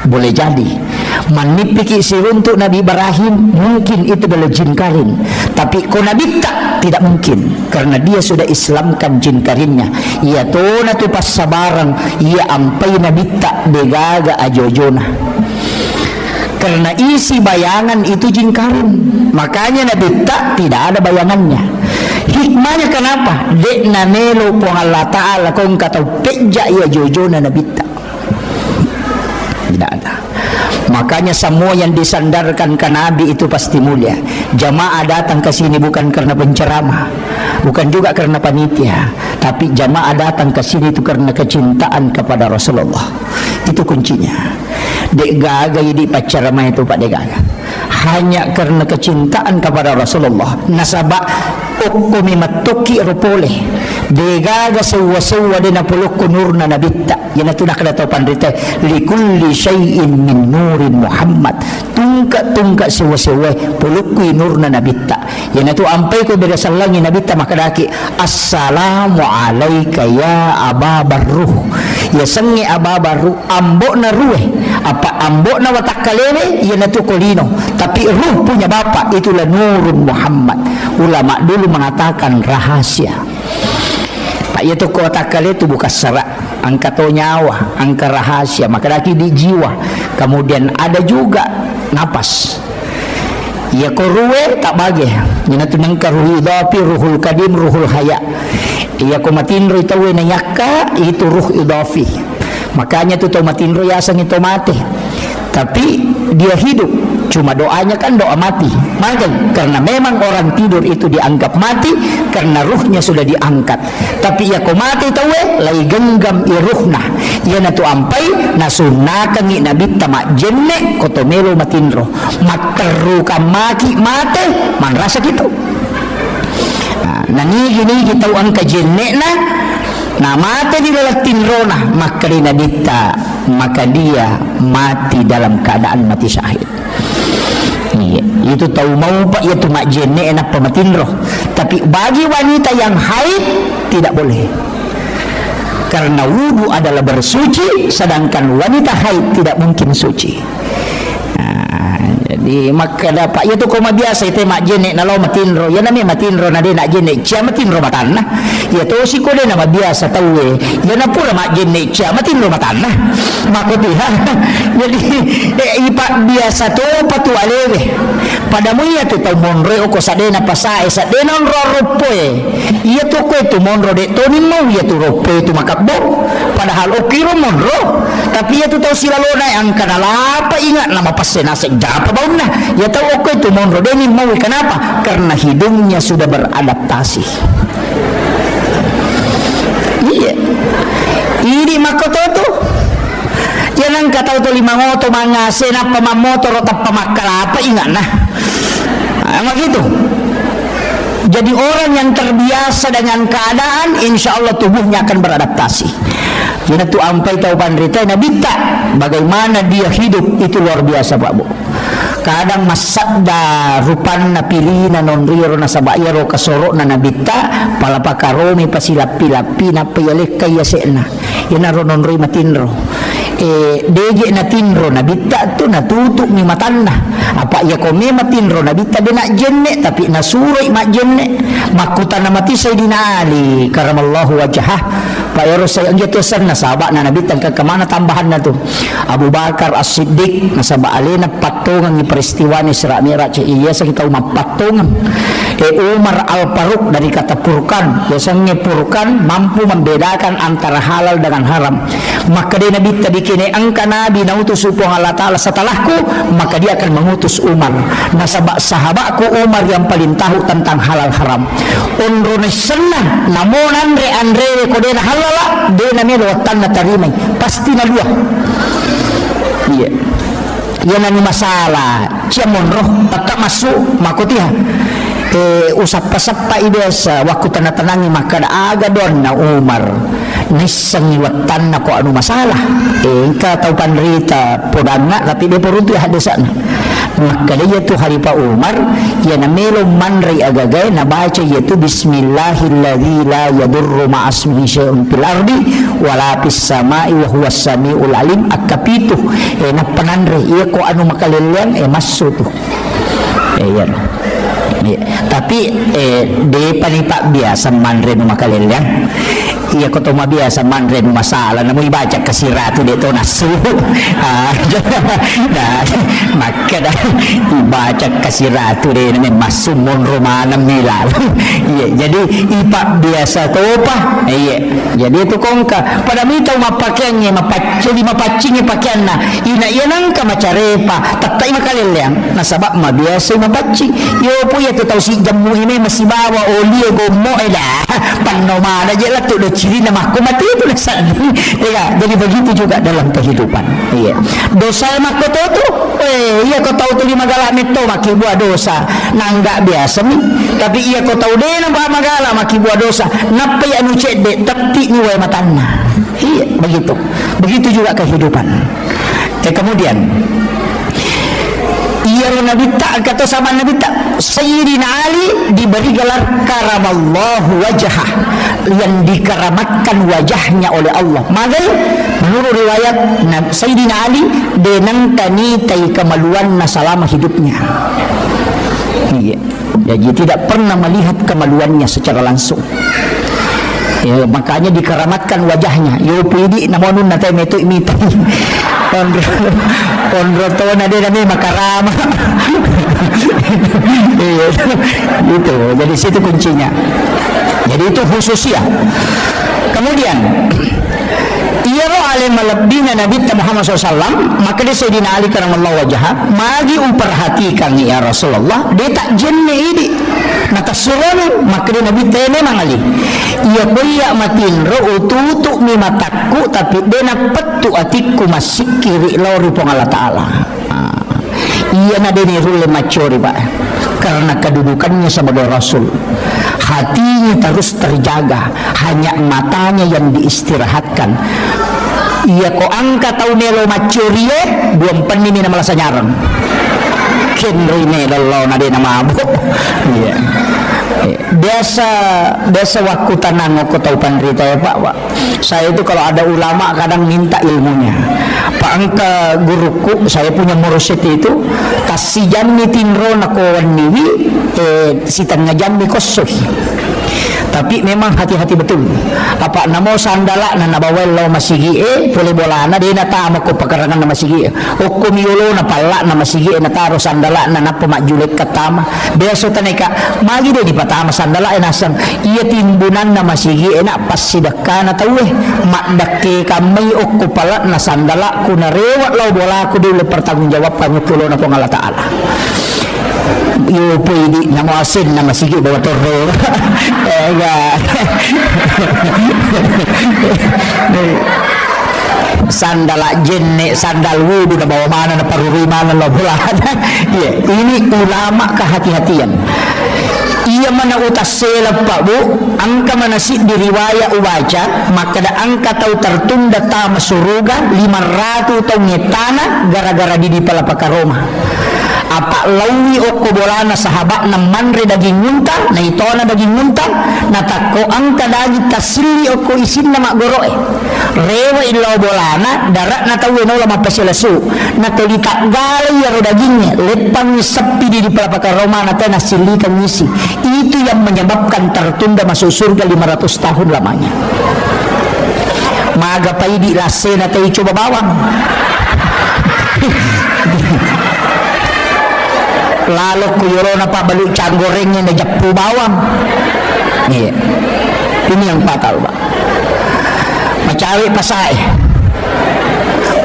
boleh jadi manipiki siruntuk Nabi Ibrahim mungkin itu adalah jin karin tapi ko Nabi tak tidak mungkin karena dia sudah Islamkan jin karinnya ia tona tu pas sabarang ia ampai Nabi tak begaga ajojona Karena isi bayangan itu jin karun, makanya Nabi tidak ada bayangannya. Hikmahnya kenapa? Dek na nelo po Allah Ta'ala kung kataw peja ya jojo na Nabi tidak ada. Makanya semua yang disandarkan ke Nabi itu pasti mulia. Jamaah datang ke sini bukan karena penceramah, bukan juga karena panitia, tapi jamaah datang ke sini itu karena kecintaan kepada Rasulullah. Itu kuncinya. Dek gaga di penceramah itu Pak Dek gaga. Hanya karena kecintaan kepada Rasulullah. Nasaba ukumi matuki rupole. Degaga sewa-sewa dina puluk nurna nabitta. Yana tu nak tahu pandita likulli syai'in min nurin Muhammad. Tungka sewa-sewa puluk nurna nabitta. Yana tu ampai ko beda salangi nabitta makadaki assalamu alayka ya Aba Barruh. Ya sangi Aba Barruh ambok na rueh. Apa ambok na watak kalene yana tu kolino. Tapi ruh punya bapak itulah nurun Muhammad. Ulama dulu mengatakan rahasia. Pak itu kota kali itu bukan serak, angka to nyawa, angka rahasia, maka lagi di jiwa. Kemudian ada juga napas. Ya koruwe tak bagi. Yana tu nangka ruh idafi, ruhul kadim, ruhul haya. Ya ko matinro itawe na yakka itu ruh idafi. Makanya tu matinro yasang itu mati. Tapi dia hidup, cuma doanya kan doa mati. Maka karena memang orang tidur itu dianggap mati karena ruhnya sudah diangkat. Tapi ya ko mati tawe lai genggam iruhna. Ya na tu ampai nasunakan ni nabi tamak jenne kotomelo matinro. Materu kamaki mate man rasa gitu. Nah gini tahu angka jenne na mati di dalam tinrona maka maka dia mati dalam keadaan mati syahid. Iya, itu tahu mau pak itu mak jenne enak pematinro. Tapi bagi wanita yang haid tidak boleh. Karena wudu adalah bersuci, sedangkan wanita haid tidak mungkin suci. Jadi maka dapat ya tu koma biasa itu mak jenne na lo matinro ya nami matinro na de nak jenne cia matinro matanna ya tu si ko de nama biasa tahu ya na pula mak jenne cia matinro matanna mako tiha jadi ipak biasa tu patu alewe padamu ya tu tau monre oko sadena pasae sadena ro ropoe ya tu ko tu monro de to ni mau ya tu ropoe tu makabbo padahal okiro monro tapi ya tu tau silalona yang kanala apa ingat nama pasena sejapa nah, ya tahu oke itu monro deni mau kenapa? Karena hidungnya sudah beradaptasi. Iya. Ini makoto tu. Jangan kata tu lima moto mangase na pamamoto rota pamakala apa ingat nah. Emang gitu. Jadi orang yang terbiasa dengan keadaan, insya Allah tubuhnya akan beradaptasi. Jadi tu ampai tahu pandrita Nabi tak bagaimana dia hidup itu luar biasa Pak Bu. Kadang masadda rupanna pilina non riro na sabayaro kasoro na nabita palapakaromi pasilapi-lapi na payalik kaya sena inaro non ri matinro deje na tinro nabita tu natutuk ni matanna apa ya kome matinro nabita de nak jenne tapi nasuroi mak jenne makuta na mati Sayyidina Ali karamallahu wajhah Pak Yaro saya gitu sana sahabat na nabita ke mana tambahan na tu Abu Bakar As-Siddiq na sahabat alena patungan ni peristiwa ni Isra Mi'raj iya sa kita umap patungan Umar Al-Faruq dari kata purkan biasanya purkan mampu membedakan antara halal dengan haram maka dia Nabi tadi kini angka Nabi nautus upah Allah Ta'ala setelahku maka dia akan mengutus Umar nah sahabatku Umar yang paling tahu tentang halal haram unrone senang namun andre kodena halala dia namanya watan na tarimay pasti na dua iya yan ang masalah ciyamon roh pagka masuk makutiha usap-pasap pa ibesa waktu tanah-tanangi maka aga doon na Umar nisang iwatan na ko ano masalah ka tau panrita podanga tapi dia poruntu hadasan maka dia tu hari pa Umar ya na melo manri agagay na baca yaitu bismillahilladzi la yadurru ma'asmihi syai'un fil ardi wala fis sama'i wa huwas samiul alim akapitu na pananri iya ko ano makalilian masuk tu yan tapi de panipak biasa manre no makalilian iya ko to mabiasa man rin masala na mo ibaca kasiratu dito nasu nah maka dah ibaca kasiratu deh namanya masumon romana milal iya jadi ipak biasa to pa iya jadi itu kongka pada mita mapakaiannya mapacingnya pakaian na ina nangka macarepa tatai makaleleang nasabak mabiasa mapacing yo po ya to tau si jamu ini masih bawa oli gomo dah panomana aja lah tu dah ciri nama aku mati itu lesan ya jadi begitu juga dalam kehidupan iya dosa mak kau tu iya kau tahu tu di magala itu maki buat dosa nangga biasa ni tapi iya kau tahu deh nampak magala maki buat dosa napa ya nu cedek tapi ni way matanna iya begitu juga kehidupan kemudian iya Nabi tak kata sama Nabi tak Sayyidina Ali diberi gelar karamallahu wajhah yang dikeramatkan wajahnya oleh Allah maka menurut riwayat Sayyidina Ali denang tanitai kemaluan selama hidupnya iya jadi tidak pernah melihat kemaluannya secara langsung ya, makanya dikeramatkan wajahnya yo pidi namonun nate metu imita Kondro to na din kami makarama. Itu. Jadi situ kuncinya. Jadi itu khusus ya. Kemudian ia roh alim melebihnya Nabi Muhammad SAW maka dia Sayyidina Ali karamallahu wajhah magi umperhatikan ya Rasulullah dia tak jenne ini nata suruh maka dia Nabi tene mangali ia kuya matin roh ututu mi mataku tapi dia petu atiku masih kiri lori pong Allah Ta'ala ia nadeni rule macori pak karena kedudukannya sebagai Rasul hatinya terus terjaga hanya matanya yang diistirahatkan ia ko angka tau nelo macurie buang penini nama lasa nyarang kenri nelo nade nama abu iya biasa waktu tanang aku tahu panrita ya pak saya itu kalau ada ulama kadang minta ilmunya pak angka guruku saya punya mursyid itu kasih jamni tinro nako waniwi si tengah jamni kosoh tapi memang hati-hati betul apa namo sandala na nabawel lo masigi boleh bolana dia nata ko pakarangan na masigi hukum yulo na pala na masigi na taro sandala na napamajulik katama beso taneka magi de di patama sandala nasang iya timbunan na masigi na pasidaka na tawe makdake kami ko pala na sandala ko na rewat lo bola ko dulu pertanggungjawab pangutulo na po Allah Ta'ala yo pwede na mo asin na masigi bawa torre sandala jenne sandal wudu na bawa mana na parurimanan lo bulan yeah. Ini ulama kehati-hatian ia mana utas selap pak bu angka mana si diriwaya ubaca maka da angka tau tertunda tama suruga 500 tahun tanah gara-gara di palapaka Roma apa lawi oko bolana sahabat na manre daging muntah na ito na daging muntah na tako angka daging tasili oko isin na magoroe rewa ilaw bolana darat na tawi no lama pasilasu na tolita galay yaro dagingnya lepang sepi di palapaka Roma na tayo nasilikan ngisi itu yang menyebabkan tertunda masuk surga 500 tahun lamanya maga pa di lase na tayo coba bawang lalu kuyuro na pa balu canggorengnya na japu bawang iya ini yang fatal pak macawi pasai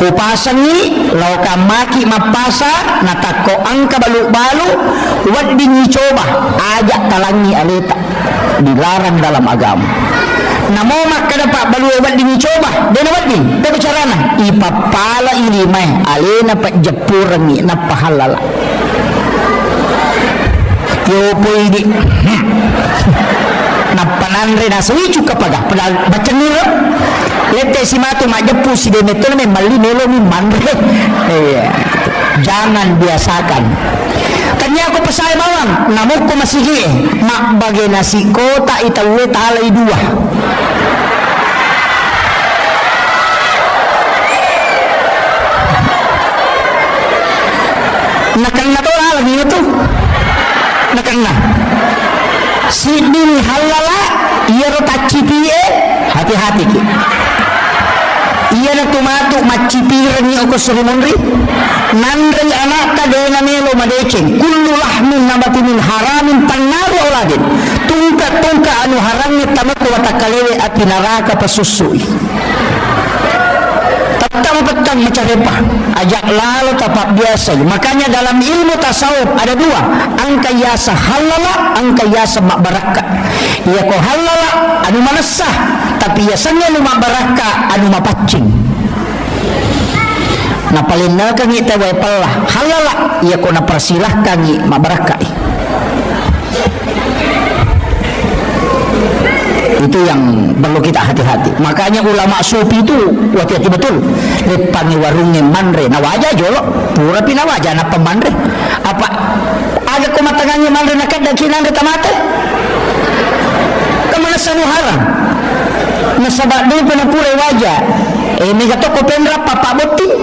upasan ni lauka maki mapasa natako angka balu-balu wad coba ajak talangi aleta dilarang dalam agama namo makada pak balu wad coba dena wad din tapi carana ipapala ini mai alena pak japurangi na pahalala yo pwede napananre na sawi cuka paga padahal baca nilo lete si matu majepu si demeto na mali melo ni mandre jangan biasakan tanya aku pesai bawang namun ko masigi mak bagi nasi kota itawe talay dua nakang na to lagi itu nakang na sidin halala iya ro tacipie hati-hati ki. Iya na tumato macipiran ni ako surimunri nanri anak ka de na melo madeceng kullu lahmin nabati min haramin tannaru auladin tungka anu haramnya tamako watakalewe at pinaraka pasusui petang macarepa ajak lalu tapak biasa. Makanya dalam ilmu tasawuf ada dua, angka yasa halala, angka yasa mak baraka. Ya ko halala anu manasah, tapi yasanya lu mak baraka anu mapacing. Na palinna kang ita way pala halala ya ko na persilahkan ni mak baraka. Itu yang perlu kita hati-hati. Makanya ulama sufi itu hati-hati betul. Lepangi warungnya manre nawaja jolo pura pinawaja na pemanre apa ada kumatangannya manre nakat dan kinanre tamate kemana sanu haram nasabak dia pernah pura wajah mega toko pendra papa boti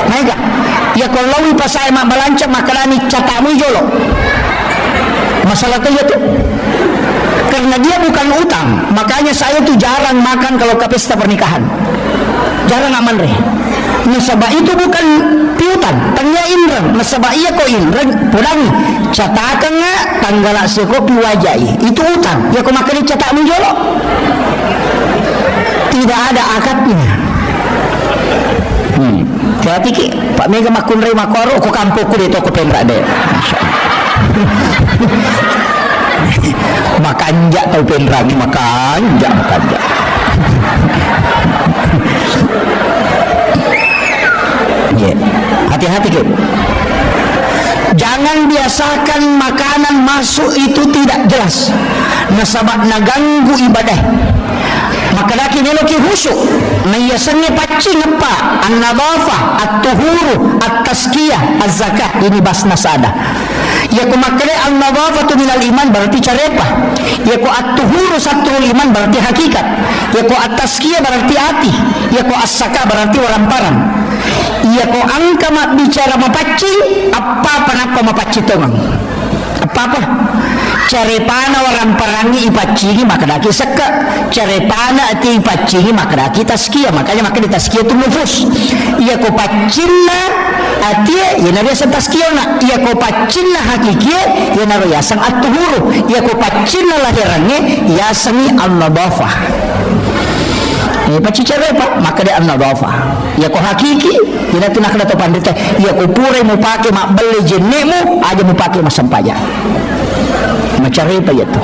mega ya kalau pasai mak balanca makarani catamu jolo masalah itu karena dia bukan utang. Makanya saya tuh jarang makan kalau ke pesta pernikahan, jarang aman reh. Nasabah itu bukan piutan tanya indra nasabah iya ko indra pudangi catakan nga tanggal seko piwajai itu utang ya ko makan catak menjolok tidak ada akadnya. Berarti ki Pak Mega makun rei makoro ko kampoku di toko pendra deh. Makanja tau penrangi makanja yeah. Hati-hati gitu. Jangan biasakan makanan masuk itu tidak jelas nasabak naganggu ibadah. Maka laki neloki khusyuk nayasannya pacing apa an-nadhafah at-tuhuru at-tazkiyah az-zakah ini basna sada. Ya ku makre an-nadhafatu minal iman berarti carepa. Ya ku at-tuhuru satrul iman berarti hakikat. Ya ku at-tazkiyah berarti hati. Ya ku as-zakah berarti waramparan. Ya ku angka mak bicara mapacing apa napa mapacing tongang. Apa carepana orang perangi ipacingi maka daki seka carepana ati ipacingi maka daki taskia makanya maka di taskia itu nufus iya ko pacinna ati ya nabi asan taskia na iya ko pacinna hakiki ya nabi asan at-tuhuru iya ko pacinna lahirannya ya sani an-nadhafah paci carepa maka dia an-nadhafah ya ko hakiki ya tu nak dato pandita ya ko pure mo pake mak beli jenemu aja mo pake masampaja macari pa yato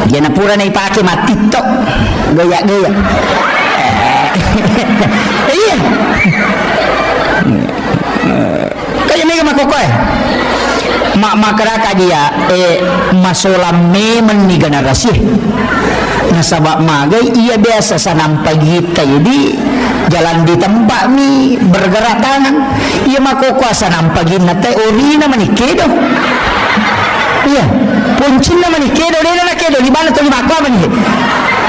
dia na pura na ipake matito gaya-gaya iya kaya mega makokoy makaraka dia masolame ni generasi nasabak magay iya biasa sa nampagita jadi jalan di tempat mi bergerak tangan iya makukuasa nampagin na tayo ori naman ikedo iya puncin naman ikedo dito na kedo di mana to lima ko man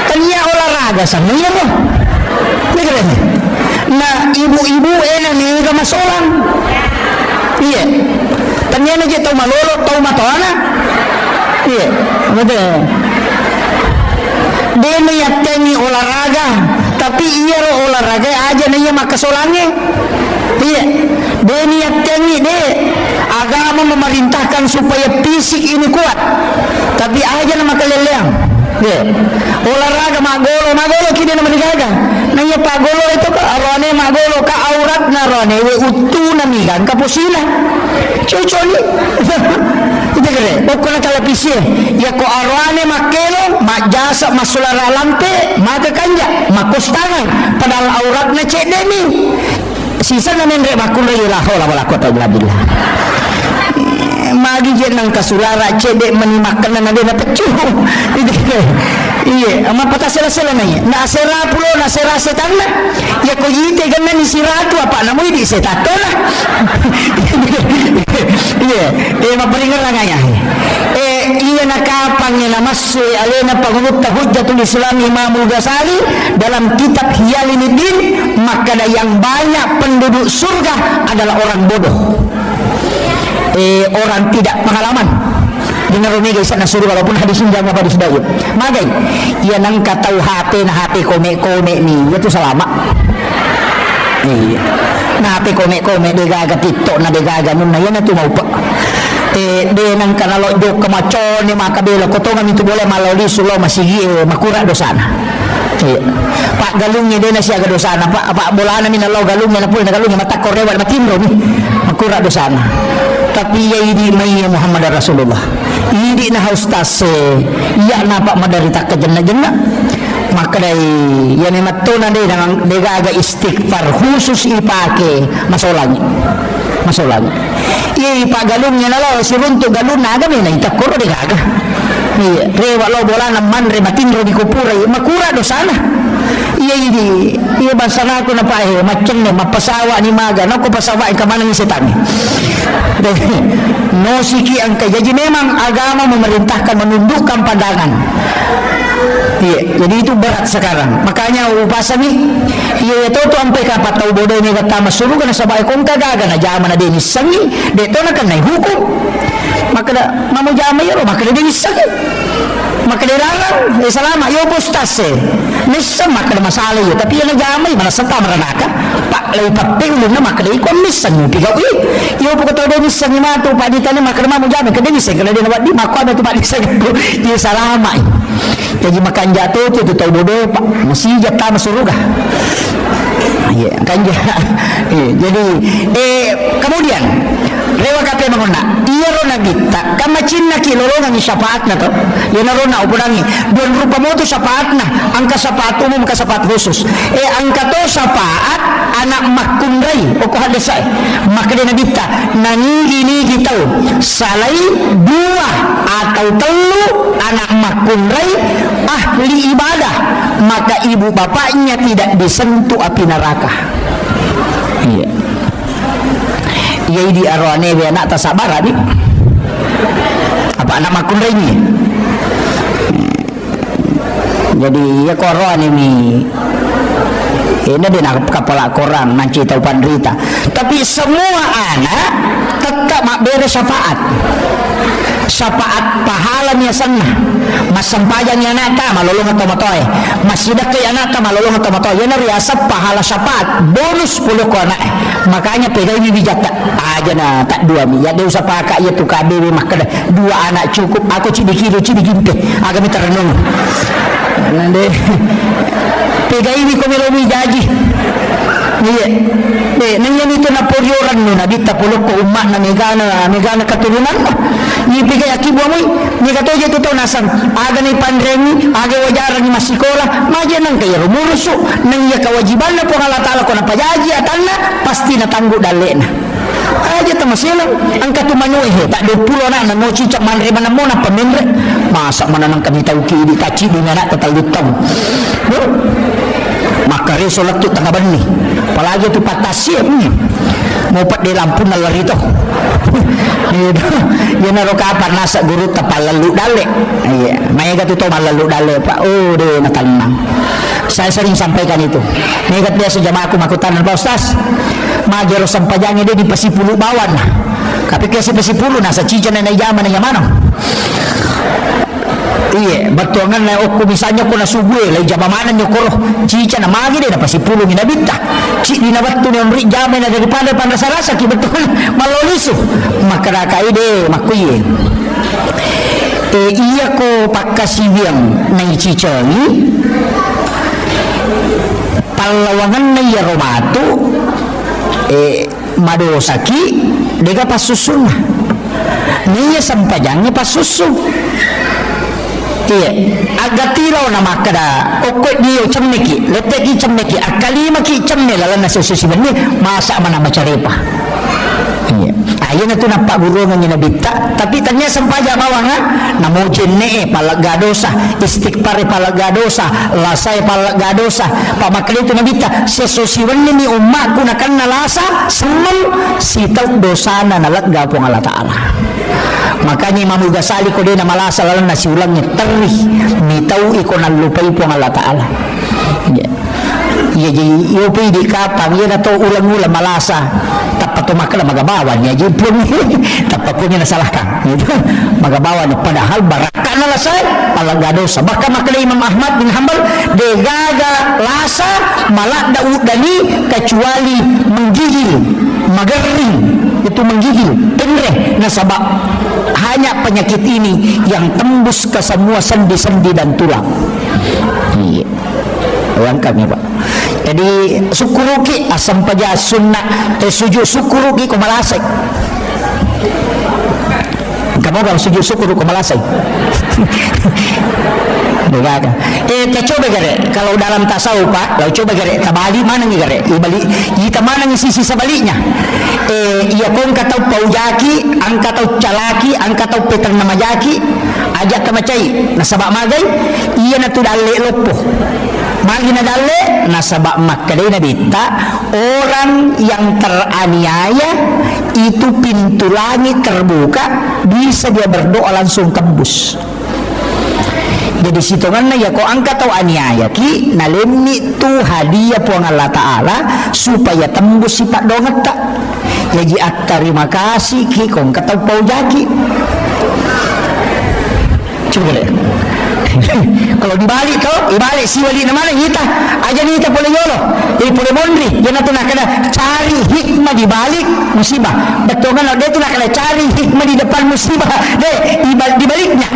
tanya olahraga sa niya mo na ibu-ibu na niga masolang iya tanya na dito malolo tau matona iya betul dia niatangi olahraga tapi iya olahraga aja nih maka solangnya iya dia niatangi deh agama memerintahkan supaya fisik ini kuat tapi aja nama keleleang yeah. Olahraga magolo kini nama digaga nanya pagolo itu ka arone magolo ka aurat na rone we utu na migan ka pusila cuconi itu kere pokoknya televisi ya ko arone makelo majasa masulara lampe maka kanja makustangan padahal auratnya cek demi sisa na menre makul la hawla wala quwwata illa billah magi jenang kasulara cedek menimakan na dia pecuh iya ama patah sela-sela nanya na sera pulo na sera setan na ya ko yite ganna ni siratu apa namu di setato na iya maparingan lang ngaya iya nakapang na masuk alena pangutah hujjatul Islam Imamul Ghazali dalam kitab Hiyalinuddin maka yang banyak penduduk surga adalah orang bodoh orang tidak pengalaman dinarumi guys na suruh walaupun hadis yang apa hadis dayo magay yan ang kataw hati na hati kome ni itu salama iya na hati kome de gaga tito na de gaga nun na yan na tumaupa de nang kanalo do kamachon ni makabelo ko to ngam itu boleh maloli sulo masigi makura dosana Pak galungnya dia nasi agak dosana Pak bola na minalaw galungnya na pula na galungnya matakor rewat matimro ni makura dosana tapi ya ini may Muhammad Rasulullah ini na haustas iya na Pak madarita ka jenna maka dari yan ay matuna din ang degaga istighfar khusus ipake masolanya iya ipagalungnya na lo sirunto galun na agam na itakor degaga iya rewa lo bola naman rematin ro di kupura makura dosana iya ini iya basana ko na pahe macam na mapasawa ni maga no ko pasawa ka manang setan no siki ang kaya jadi memang agama memerintahkan menundukkan pandangan iya jadi itu berat sekarang makanya upasa ni iya itu tu ampai kapat tahu bodoh ni kata masuru kana sabay kong kagaga na jama na din isangi deto na kan hukum maka da mamu jama yoro maka da din isangi maka da larang salama yo postas misa maka da masalah yo tapi yan jama mana santa maranaka pak lay papeng na maka da ikon misan yo pigaw yo po ko tawo misan ni mato pa di tan maka da mamu jama kada misan kada din wadi mako ada tu pak disan yo salama jadi makan jatuh itu tahu bodoh pak masih jatah masurugah ya kan jadi kemudian rewa kape mangona iya rona kita kama cinna kilolongan syafaat na to yan rona upurangi don rupa mo to syafaat na angka syafaat umum ka syafaat khusus angka to syafaat anak makunray o ko hadasa makde na kita nanigi kita salai dua atau telu anak makunray ahli ibadah maka ibu bapaknya tidak disentuh api neraka iya iya di arwane we anak tasabara ni apa anak makunray ni jadi ya koron ini din kepala korang nanti tahu pandrita tapi semua anak tetap makbere syafaat pahalanya sana mas sampayang anak ta malulung atau matoy mas sidak kay anak ta malulung atau matoy yan riasa pahala syafaat bonus 10 ko anak makanya pegay ni bijak aja na tak dua mi ya de usah pakai ya tu kabe makada dua anak cukup aku cidikiro cidikimpe agami terenung nande pegay ni ko melomi jaji iya nanyan ito na poryoran mo na dita pulok ko umak na megana katulunan ni pigay akibo mo ni katoy ito nasan aga na ipandremi aga wajaran ni masikola maja nang kaya rumuruso nang iya kawajiban na po halatala ko na pajaji atan na pasti natanggo dali na aja tamasilang ang katumanyo tak 20 na no cicak manre man mo na pamendre masa mananang kami tahu kidi kaci di na tatalutang maka resolat tu tengah bani apalagi tu patasya mau pat di lampu na larito yan na kapan nasa guru tapalalu dale iya may gato to malalu dale pa de natanang saya sering sampaikan itu negat dia sejamaah aku makutan Pak Ustaz majero sampajangnya dia di pasipulu bawan tapi kasi pasipulu nasa cican na yaman na yamano iya batongan na okko misalnya ko na subuhe lay jamamanan nyo koro cica na magi de na pasipulong inabita ci dinabatto ni omri jame na daripada panrasa-rasa ki betul maloliso makarakaide makuye iya ko pakasibiang na cica ni palawangan na yaromato madosaki dega pasusun niya sampajangnya pasusun iya agak tiraw na makada okot niyo chamneki leteki chamneki akalima ki chamne lalan na sususiban ni masa mana macarepa iya ayun na ito na pagurungan niya nabita tapi tanya sampaja bawang namujin ne palagadosa istighfar palagadosa lasay palagadosa pamakalito nabita sesusiban ni umma ko na kan nalasa semem sitaw dosana nalagga po ng Allah Ta'ala makanya Imam Ghazali ko din na malasa lalang na siulangnya terih nitaw iko nalupay po ng Allah Ta'ala iya jadi iyo di kapang yan na to ulang-ulang malasa atau makalah magabawan ya pun tapakunya nasalahkan itu magabawan padahal barakan lah saya palang dosa bahkan makalah Imam Ahmad bin Hanbal degaga lasa malak daud dani kecuali menggigil magering itu menggigil penreh nasabak hanya penyakit ini yang tembus ke semua sendi-sendi dan tulang. Iya. Bayangkan ya Pak. Jadi syukuruki asam paja sunnah sujud syukuruki kumalasay. Kamu kan sujud syukur kumalasay. Begaga. Coba gare kalau dalam tasawuf Pak, kalau coba gare tabali mana nih gare? Ibalik, kita mana nih sisi sebaliknya? Iya kon kata paujaki, angka tau calaki, angka tau petang nama jaki, ajak tamacai, nasabak magai, iya na tu dalle lopo. Magi na dalle, nasabak makadai na bita, orang yang teraniaya itu pintu langit terbuka, bisa dia berdoa langsung tembus. Jadi situngan na ya ko angka tau aniaya ki nalemni tu hadiah puang Allah Ta'ala supaya tembus sifat dongat tak. Jadi terima kasih ki kong katau paujaki. Coba lihat. Kalau dibalik toh, dibalik si wali nama kita aja nih kita boleh yolo, jadi boleh mondri. Dia nak nak kena cari hikmah di balik musibah. Betul kan? Dia tu nak kena cari hikmah di depan musibah. Deh di baliknya,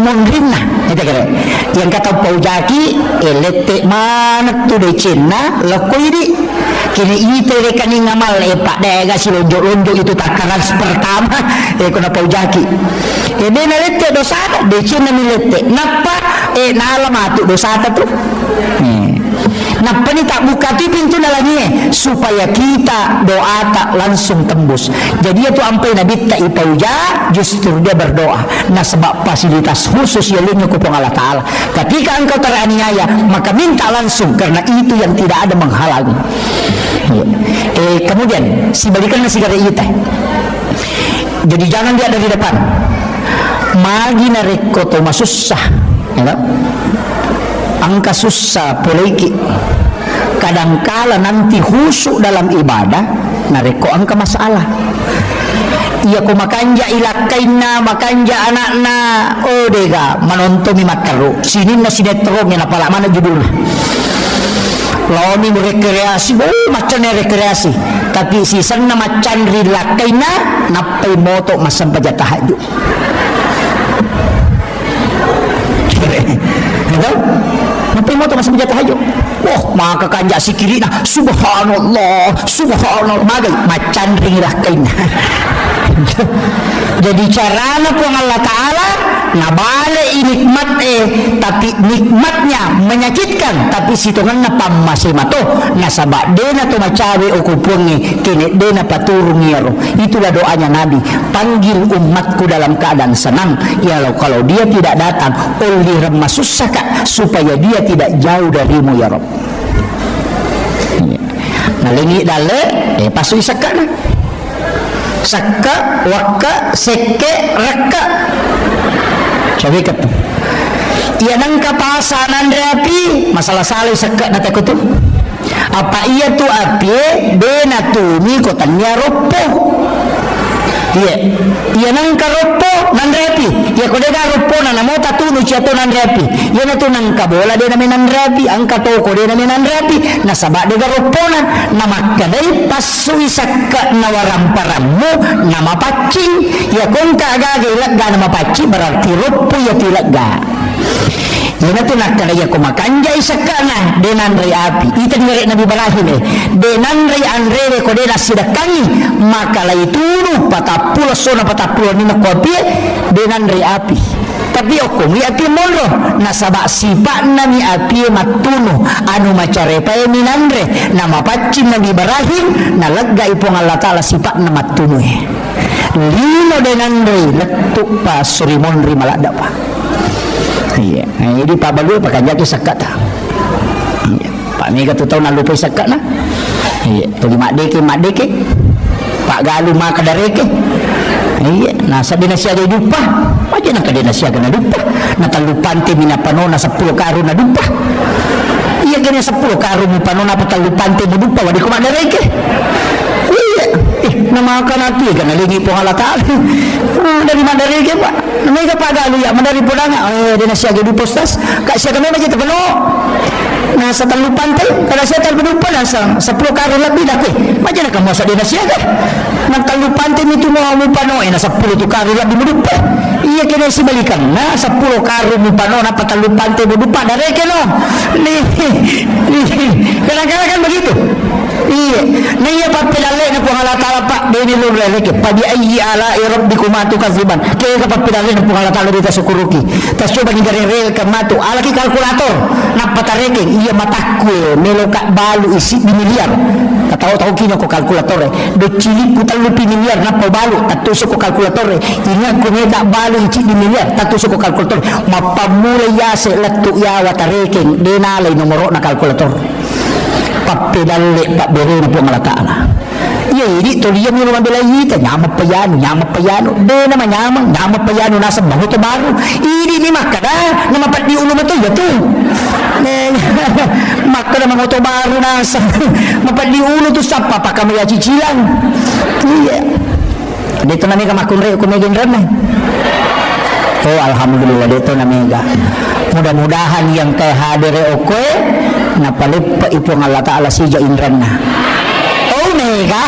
mondrinya. Kita kira. Yang kata paujaki, letek mana tu de Cina, loko ini. Kini itu rekani ngamal Pak dega si lonjok-lonjok itu takaran pertama kena paujaki. Dia nalete dosa de Cina milete. Napa nalamat dosa tu? Napa ni tak buka tu pintu dalamnya supaya kita doa tak langsung tembus. Jadi itu sampai Nabi tak ipauja justru dia berdoa. Nah sebab fasilitas khusus yang lainnya kupong Allah Ta'ala. Ketika engkau teraniaya maka minta langsung karena itu yang tidak ada menghalangi. Kemudian si balikan nasi gara ita. Jadi jangan dia ada di depan. Magi nareko to masusah, ya tak? Angka susah poliki. Kadangkala nanti khusyuk dalam ibadah, nareko angka masalah. Iya ko makanja ilakaina, makanja anakna, oh dega menonton makaru. Sini na sinetron yang apala mana judulnya. Lawan ini rekreasi, macam rekreasi. Tapi si sana macam rilakaina, napai moto masam paja tahajud. Tahu? Napai moto masam paja tahajud. Wah, maka kanja si kiri nah, subhanallah, subhanallah, magai macam rilakaina. Jadi caranya pun Allah Ta'ala nabale nikmat tapi nikmatnya menyakitkan tapi situngan na pamasay mato nasaba dena to macawe o kupungi kini dena paturungi yaro. Itulah doanya Nabi, panggil umatku dalam keadaan senang ya kalau dia tidak datang oleh remasusaka supaya dia tidak jauh darimu ya Rob. Nah lengi dale pasu isakana sakka wakka seke rakka coba kata ia nang kapasanan rapi masalah salih sakka na takutu apa ia tu api dena tu mi kotanya ropo ia nang karopo nan rapi ia kodega ropo na namo tatu nu ciato nan rapi ia na tu nang kabola dena menan rapi angka toko dena menan rapi nasaba dega ropo na namakadai pasui sakka nawaramparamu nama pacing ya kon kagage ilagga nama pacing berarti ropo ya tilagga. Yana tu nak kala ya ko makanja isakana denan ray api ita ngere Nabi Ibrahim denan ray andre ko dena sidakangi maka lay tunu patapulo sona patapulo ni makopi denan ray api tapi ako mi api monro nasaba sipa na mi api matuno anu macare pa minandre nama pacin Nabi Ibrahim nalagga ipong Allah Ta'ala sipa na matuno lino denan ray letuk pa surimon ri malada pa. Iya, jadi Pak Balu pakai jatuh sakat tak? Iya, Pak Mega tu tahu nak lupa sakat na? Iya, tu di mak deke, Pak Galu mak kadareke. Iya, nasa dinasya ada dupa, macam nak dinasya kena dupa. Nata lupante mina panona 10 karun na dupa. Iya kena 10 karun panona patal lupante na dupa, wadi ko mak dareke. Iya, nama ka nati ka nalingi po halata. Dari madari ke Pak. Namay ka pagalu ya madari po nga. Di na siya gidi postas. Ka siya kami magit pano. Nasa talupan tayo. Kada siya talupan nasa 10 karo labi dako. Madya na kamo sa di na siya ka. Nagtalupan tayo nito mo pano nasa 10 karo labi mo pa. Iya kena si balikan na 10 karo mo pano na patalupan tayo mo pa dari keno. Kadang-kadang kan begitu. Iya, naya papilale na po halatala pa dini lulele ke padi ayyi ala rabbikum atu kaziban. Kaya kapag pilale na po halatala dito sa kuruki. Tas coba ni garere ka matu alaki kalkulator na patareke iya matakwe melo ka balu isi di miliar. Kataw-taw kino ko kalkulator do cilik ko talupi miliar na po balu tatuso ko kalkulator ingat ko ka balu isi di miliar tatuso ko kalkulator mapamulay yase latu yawa tareke denalay nomoro na kalkulator. Papedale pak beri na po malataana. Iya ini to dia mo naman belayita nyama payano de naman nyama payano nasa bahuto baru ini ni makada na mapat di ulo mo to yato makada bahuto baru nasa mapat di ulo to sa papa kami ya cicilan iya dito na mega makunre ko megin ram oh alhamdulillah dito na mega mudah-mudahan yang kay hadere okoy napalipa ipo nga lata ala sija indran na oh mega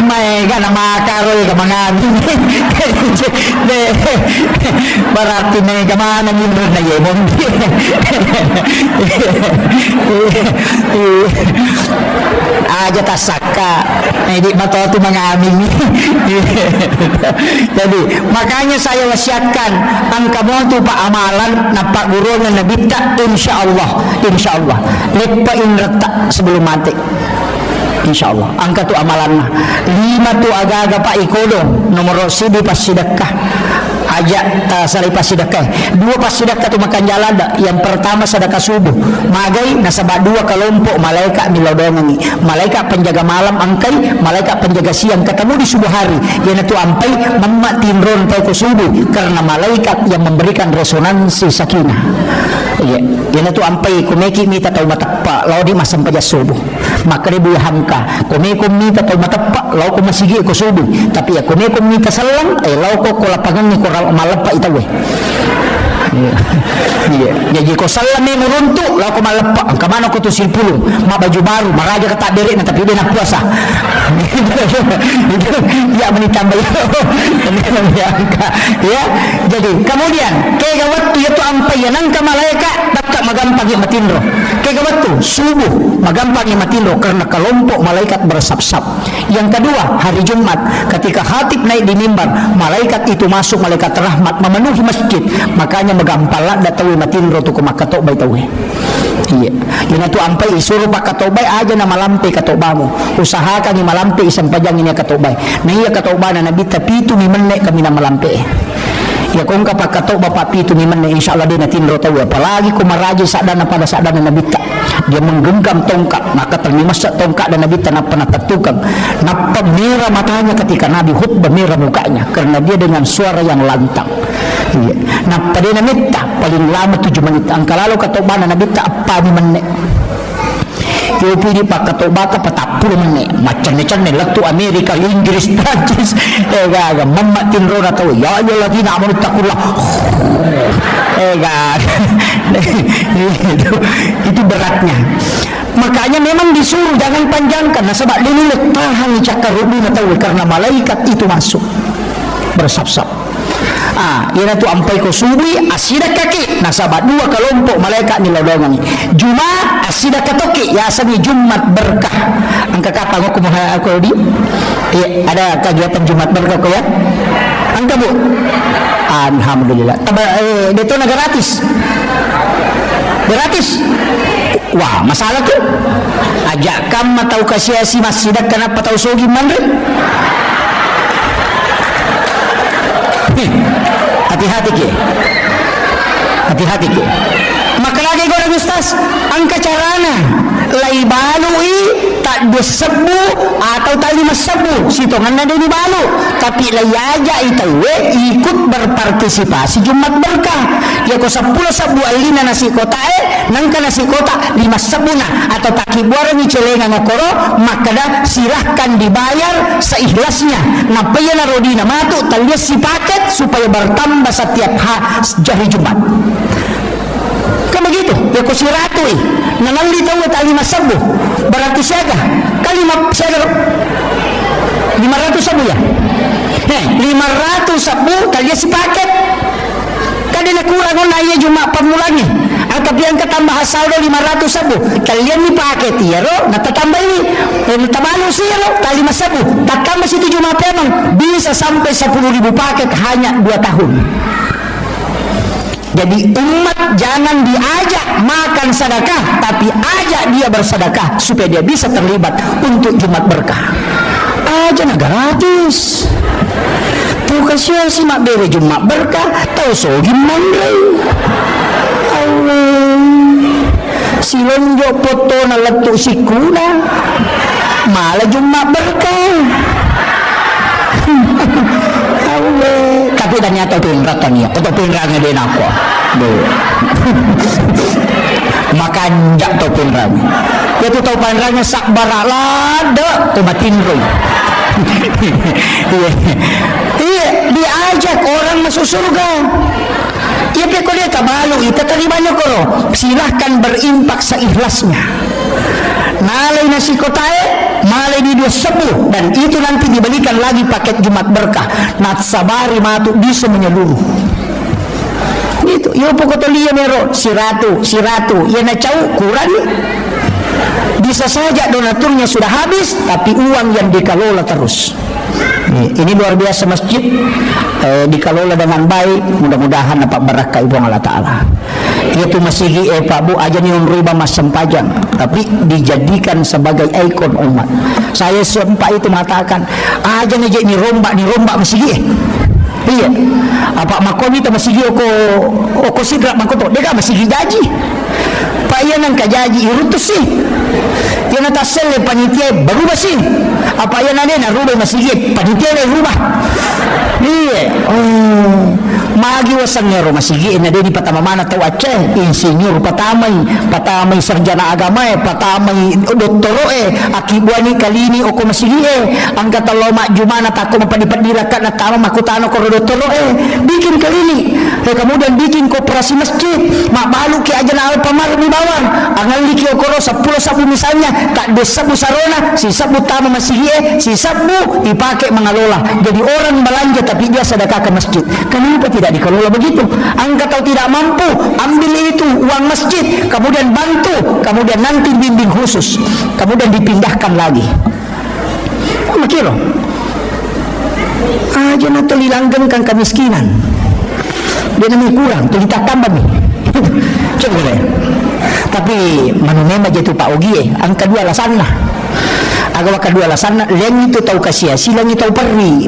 mega na makaroy ka mga berarti mega mana indran na yemon aja tasaka hindi matoto mga aming jadi makanya saya wasiatkan ang kamoto pa amalan na paguruan na nabita insyaallah lepa inrata sebelum mati insyaallah angka tu amalan na 5 tu aga-aga pa ikodo nomor sidi pas sedekah aja sari pas sedekah 2 pas sedekah tu makan jalada yang pertama sedekah subuh magai nasaba 2 kelompok malaikat milodongangi malaikat penjaga malam angkai malaikat penjaga siang ketemu di subuh hari yang itu ampai mamma tinron tau subuh karena malaikat yang memberikan resonansi sakinah iya yang itu ampai kumeki mita tau matapa lau di masam paja subuh maka ribu hamka kumeko mita tau matapa lau ko masigi ko subuh tapi ya kumeko mita salang lau ko lapangan ni ko malapa itawe iya jadi ko salam ni muruntu lau ko malapa ang kamano ko to silpulong mabaju baru maraja kata beri na tapi dia nak puasa ya menitambah ya jadi kemudian kaya waktu itu ampai ya nang malaikat dapat magampang yang matindro kaya waktu subuh magampang yang matindro karena kelompok malaikat bersap-sap yang kedua hari Jumat ketika khatib naik di mimbar malaikat itu masuk malaikat rahmat memenuhi masjid makanya magampala datawi matindro tu kumakato bay tawi iya yun itu ampai isuruh pak katobay aja na malampi katobamu usahakan ni malampi isang pajang ini katobay na iya katobay na nabita pitu ni menek kami na malampi ya kung kapag katoba pa pitu ni menek insyaallah din natin rotawi apalagi kumaraji sadana pada sadana nabita dia menggenggam tongkat maka terlimas tongkat dan nabita na panatatukang napamira matanya ketika nabi khutbah merah mukanya karena dia dengan suara yang lantang iya nah pada nabita paling lama 7 menit angka lalu katoba na nabita apa ni menek Yo pili pak katobata patapul menit macam-macam ni letu Amerika Inggris Prancis gaga mamma tinro na tahu ya lagi nak mau takulah itu beratnya makanya memang disuruh jangan panjangkan nah sebab ini tahan cakar rubi na tahu karena malaikat itu masuk bersap-sap ina tu ampai ko subuh asida kaki nasaba 2 kelompok malaikat ni lodongan Jumat asida katoki ya sabi Jumat berkah angka kata ko kumaha ko di ada kegiatan Jumat berkah ko ya angka bu alhamdulillah itu gratis wah masalah tu ajak kam matau kasih si masjid kenapa tahu so gimana hati-hati ke maka lagi goreng ustaz angka carana Lai balui tak disebu atau tak lima sebu sitongan ada di balu, tapi lai aja itawe ikut berpartisipasi Jumat Berkah. Ya ko 10 sabu alina nasi kota nangka nasi kota 5 sabuna atau takibuara ni celengan ngokoro, maka dah silahkan dibayar seikhlasnya. Napa ya narodina matu talias si paket supaya bertambah setiap hari Jumat. Kan begitu ya ko si ratu nangali tahu tak 5 sabu berarti siaga kali siaga 500 sabu ya 500 sabu kali si paket kadang kurang na iya Jumat pemulanya tapi yang ketambah saldo 500 sabu kalian ni paket ya ro natatambah ini tabalu sih ya ro kali 5 sabu tatambah situ Jumat memang bisa sampai 10.000 paket hanya 2 tahun. Jadi umat jangan diajak makan sedekah, tapi ajak dia bersedekah supaya dia bisa terlibat untuk Jumat Berkah. Aja negara gratis. Tuh kasih si mak bere Jumat Berkah, tahu so gimana? Allah, si lonjok foto na letuk si kuda, malah Jumat Berkah. Allah, tapi ternyata pinratan ya, atau pinrangnya dia nak makan jak tau pinrang itu tau pinrangnya sak baralada tomatin roy iya diajak orang masuk surga ya kalau dia tak malu itu terimanya koro silahkan berimpak seikhlasnya nalai nasi kotae malai di 2 sebu dan itu nanti dibelikan lagi paket Jumat Berkah natsabari matu bisa menyeluruh itu yo pokok tolia mero si ratu ya na cau kurang bisa saja donaturnya sudah habis tapi uang yang dikelola terus. Ini luar biasa masjid dikelola dengan baik, mudah-mudahan dapat berkah ibu Allah Ta'ala. Itu masih Pak Bu aja nih rubah mas sempajang tapi dijadikan sebagai ikon umat. Saya sempat itu mengatakan aja nih ini rombak masih iya apa makoni ta masigi oko sidra makoto deka masigi jaji pa iya nang kajaji irutus sih dia nata sele panitia berubah sih apa iya nane na rubah masigi panitia na rubah iya magi wasangero masigi na di patama mana tau Aceh insinyur patamay sarjana agama patamay doktoro akibuani kalini oko masigi ang kataloma jumana tako mapadipadirakan na tama makutano ko doktoro bikin kalini kemudian bikin koperasi masjid mak balu ki aja na pamar di bawah angal liki okoro 10 sabu misalnya tak desabu sarona si sabu tama masigi si sabu dipakai mengelola jadi orang belanja tapi dia sedekah ke masjid. Kenapa tidak dikelola begitu? Angkat atau tidak mampu ambil itu uang masjid kemudian bantu kemudian nanti bimbing khusus kemudian dipindahkan lagi makiro aja na tolilanggan kang kemiskinan dia namanya kurang tulita tambah nih coba ya tapi manunema jatuh Pak Ogi ang kedua alasan lah agawa kedua alasan lang itu tahu kasiasi lang itu tahu perri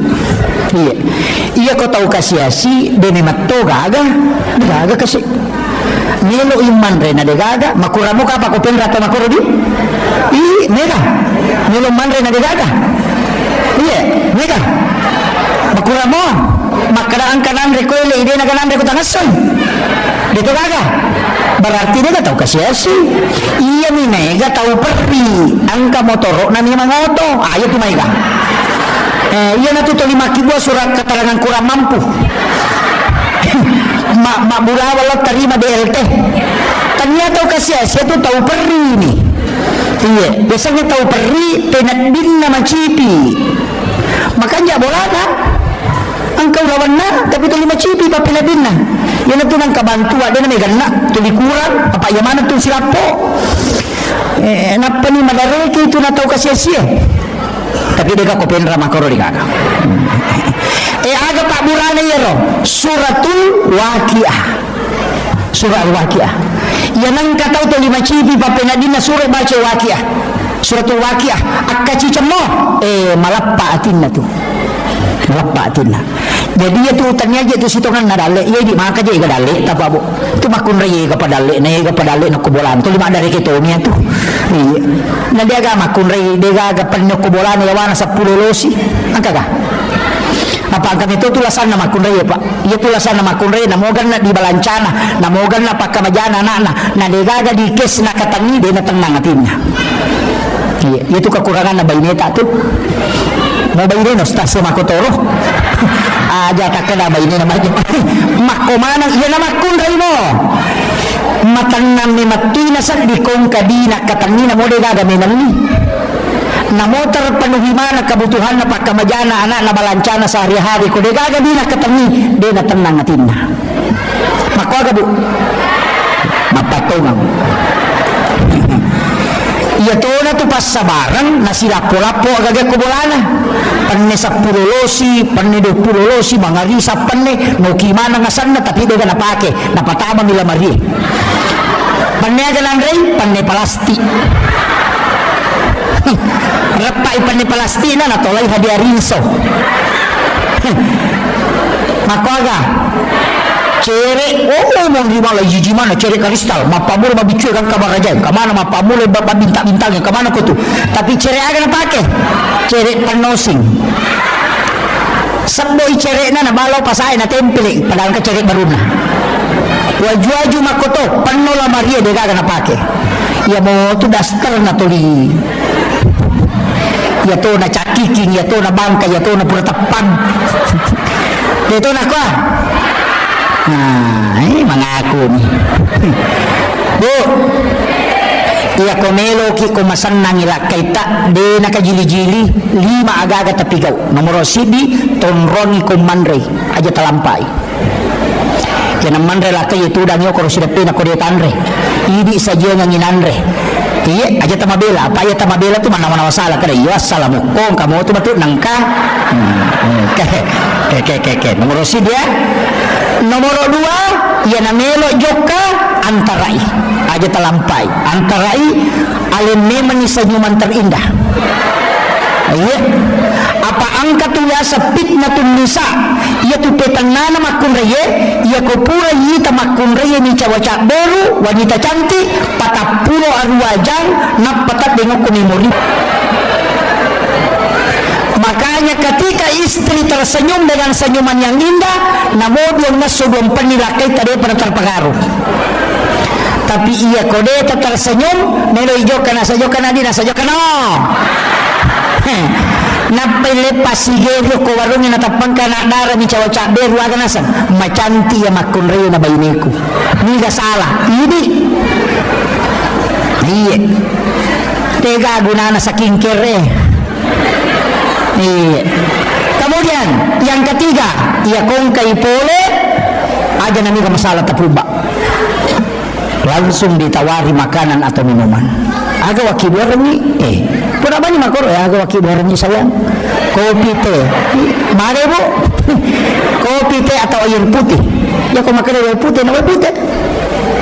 iya kau tahu kasiasi dene matto gaga kasi nelo iman rena de gaga makuramu ka pa ko penra to makuro di nega nelo man rena de gaga iya nega makuramu makaraan kanan rekoile ide na kanan reko tangason dito gaga berarti dia tahu kasiasi iya mi nega tahu perri angka motoro na mi mangoto ayo tumaiga iya na tuto 5 surat keterangan kurang mampu mak burawa lo terima DLT ternyata kasiasi itu tahu perri nih iya biasanya tahu perri penat bin nama cipi makanya bola kan angkau lawan na tapi tu 5 cipi pa penat bin na yan itu nang kabantu ada na may gana tuli kurang apa ya mana tu silapo napa ni madareke itu na tahu kasiasi tapi dia ko penra makoro di kakak aga Pak Burana yero suratul waqiah surah al-waqiah yang nang katau to 5 cipi pa penadina surah baca waqiah suratul waqiah akka cicemo malappa atinna tu Lapatin na. Jadi ya tu tanya je tu sitongan na dale, ya di maka je ga dale ta bu. Tu makun reye ga padale, na ga padale na kubolan. Tu lima dari kita ni tu. Iya. Na dia ga makun reye, dia ga penyo kubolan ya wana 10 losi. Angka ga. Apa angka itu tulasan na makun reye pak. Iya tulasan na makun reye na mogan na di balancana, na mogan na pakamajana na dia ga di kes na katangi dia na tenang atinnya. Iya, itu kekurangan na baineta tu. Mau bayi no stasiun makotoro aja tak kena bayi nama aja mako mana iya nama kunrai mo matannam ni matina sak di kong kadina katangina mo de gaga menan ni na motor penuhi mana kebutuhan na pakamajana anak na balancana sehari-hari ko de gaga dina katangi de na tenang atinna mako aga bu mapatongang iya to na tu pas sabarang na silapo-lapo agak kubolana panne 10 losi panne 20 losi mangarisa panne no kimana ngasan na tapi dia na pake napatama nila mari panne aga landrei panne palasti repai panne palasti na natolai hadiah rinso makaga cere mau lima lagi gimana cere kristal mapamul mabicu kan kabar aja kemana mapamul bapak bintang-bintangnya kemana kau tuh tapi cere akan pakai cere penosing seboi cere na balau pasai na tempel padahal ke cere baru na waju-waju makoto penuh lah Maria dia akan pakai ya mau tu daster na tuli ya tu na cakiking ya tu na bangka ya tu na pura tepang ya tu na kuah. Nah, ini mengaku nih. Bu, iya komelo ki kumasan nangila kaita de nakajili-jili 5 aga-aga tapigau. Nomor sibi tonroni kumandre aja talampai. Kena mandre la kay itu danyo ko sidape na kore tanre. Idi saja nganginandre. Iya aja tamabela, apa ya tamabela tu mana-mana masalah kada iya assalamualaikum kamu tu betul nangka. Ke. Nomor sibi ya. Nomor 2 ia namelo joka antarai aja telampai antarai alim memang senyuman terindah iya apa angka tu ya fitnatun nisa ia tu petangana makun reye ia ko pura yita makun reye ni cawaca baru wanita cantik 40 arwajang napatat dengok kunimuri. Makanya ketika istri tersenyum dengan senyuman yang indah, namun yang nasubun penilakai tadi pada terpengaruh. Tapi ia kode tersenyum, nelo ijo kana sajo kana di nasajo kana. Napai lepas sigero ko warungnya natapang kana dara ni cawa-cawa beru aga nasan. Macanti ya makun reo na bayineku. Ni ga salah. Ini. Iya. Tega gunana saking kere. Kemudian yang ketiga ia kongkai pole aja nami masalah terubah langsung ditawari makanan atau minuman aga wakibuar ni pura bani makoro ya aga wakibuar ni sayang kopi teh mare bu kopi teh atau air putih ya kau makan air putih na air putih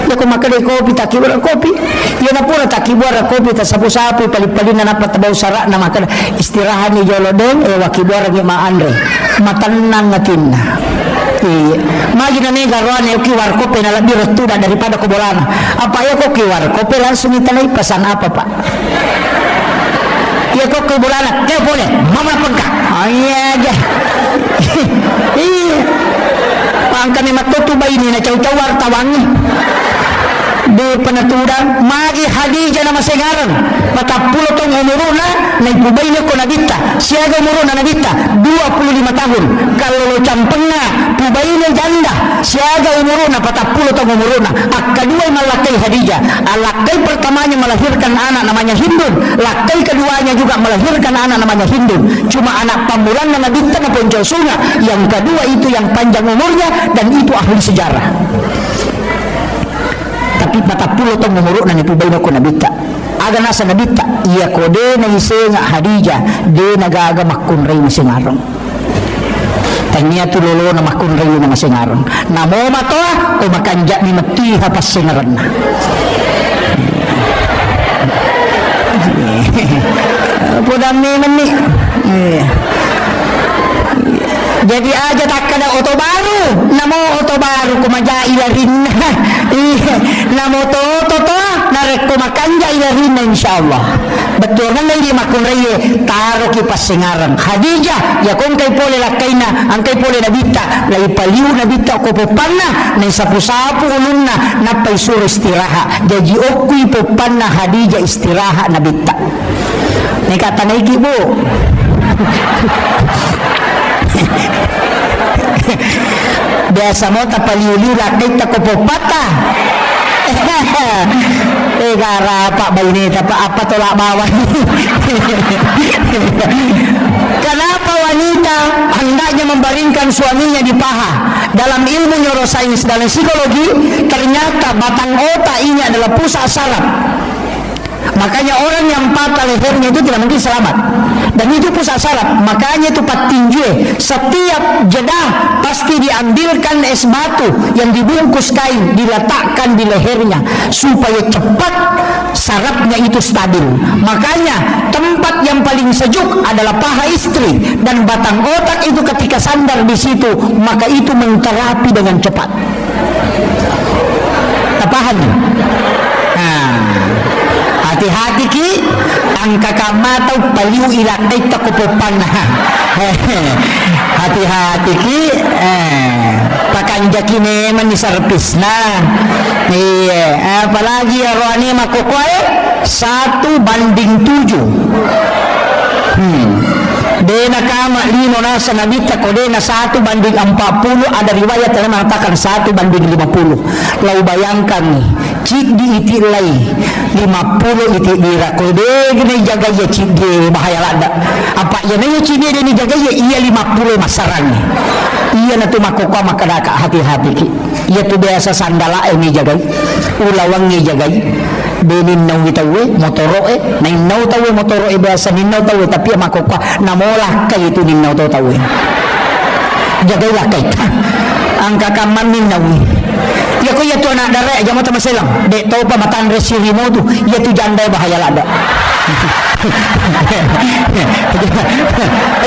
ya kau makan kopi tak kibuar kopi ya na pura tak kibuar kopi tak sapu-sapu pali-pali na napat tabau sarak na makan istirahat ni jolodeng wakibuar ni maandre matanang ngatinna iya magi na nega roan ya kiwar kopi na lebih retuda daripada kubolana apa ya kau kiwar kopi langsung itanai pesan apa pak ya kau kubolana ya boleh mama pun kak iya aja iya pangka ni matotu bayi ni na caw-caw wartawangi di penaturan magi Hadijah nama sengaran 40 tahun umuruna na ibubay ko nabita siaga umuruna nabita 25 tahun kalau lo campengna pubay na janda siaga umuruna 40 tahun umuruna kedua malakai Hadijah lakai pertamanya melahirkan anak namanya Hindun lakai keduanya juga melahirkan anak namanya Hindun cuma anak pamulan na nabita na ponjosunga yang kedua itu yang panjang umurnya dan itu ahli sejarah tapi 40 tahun umur na nipubay na ko nabita aga nasa nabita iya ko de na isenga Hadijah de nagaga makunray na singarong tanya tu lolo na makunray na masingarong namo mato o makanja ni matiha pas singaran na pudam ni mani Jadi aja tak kada oto baru, namo oto baru kumaja ilarin, namo to narek kumakanja ilarin insyaallah. Betul kan lagi makun reye taro kipas singarang Khadijah ya kung kay pole lakaina ang kay pole nabita lay paliw nabita ko popana nay sapu-sapu ulunna napay suro istiraha jadi okuy popana Khadijah istiraha nabita. Nay katanay kibo. Biasa mo tapaliw-liw lakay takopopata. Garapa bainita pa apa tolak bawah. Kenapa wanita hendaknya membaringkan suaminya di paha? Dalam ilmu neurosains, dalam psikologi, ternyata batang otak ini adalah pusat saraf. Makanya orang yang patah lehernya itu tidak mungkin selamat. Dan itu pusat saraf. Makanya itu patinjue. Setiap jedah pasti diambilkan es batu yang dibungkus kain, diletakkan di lehernya supaya cepat sarafnya itu stabil. Makanya tempat yang paling sejuk adalah paha istri dan batang otak itu ketika sandar di situ, maka itu menterapi dengan cepat. Paham? Hati-hati ki ang kakamatau paliw ilakay takupupan. Hati-hati ki pakanjaki neman ni sarpis na. Apalagi arwani makukuhay 1:7. Dena kama lino nasa nabita ko dena 1:40. Ada riwayat yang mengatakan 1:50. Lau bayangkan nih cik di itilai 50 iti dira ko de gini jaga ya cik di bahaya lada apa ya nanya cik dia ni jaga ya iya 50 masarangnya iya natu makokwa makadaka hati-hati ki iya tu biasa sandala ini jaga ulawang ni jaga benin nau itawe motoro nain nau tawe motoro biasa ninau tawe tapi makokwa namolah kay itu ninau tawe jagailah kay angka kaman ninau ya ko ya tu anak darah aja mata maselang dek tahu pa matan resirimo tu ya tu janda bahaya lada.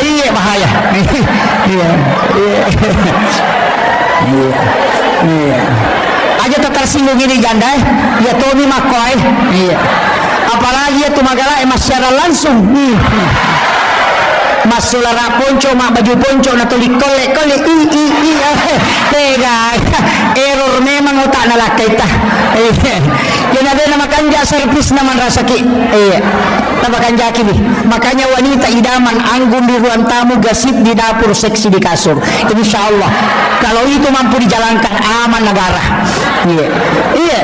Iya bahaya. Iya aja tak tersinggung ini janda ya tu ni makoy iya apalagi ya tu magala masyara langsung masulara ponco mak baju ponco na tulik kolek tega error memang otak na lakaita yan ada nama kanja servis naman rasaki nama kanja kini makanya wanita idaman anggun di ruang tamu gasip di dapur seksi di kasur insyaallah kalau itu mampu dijalankan aman negara iya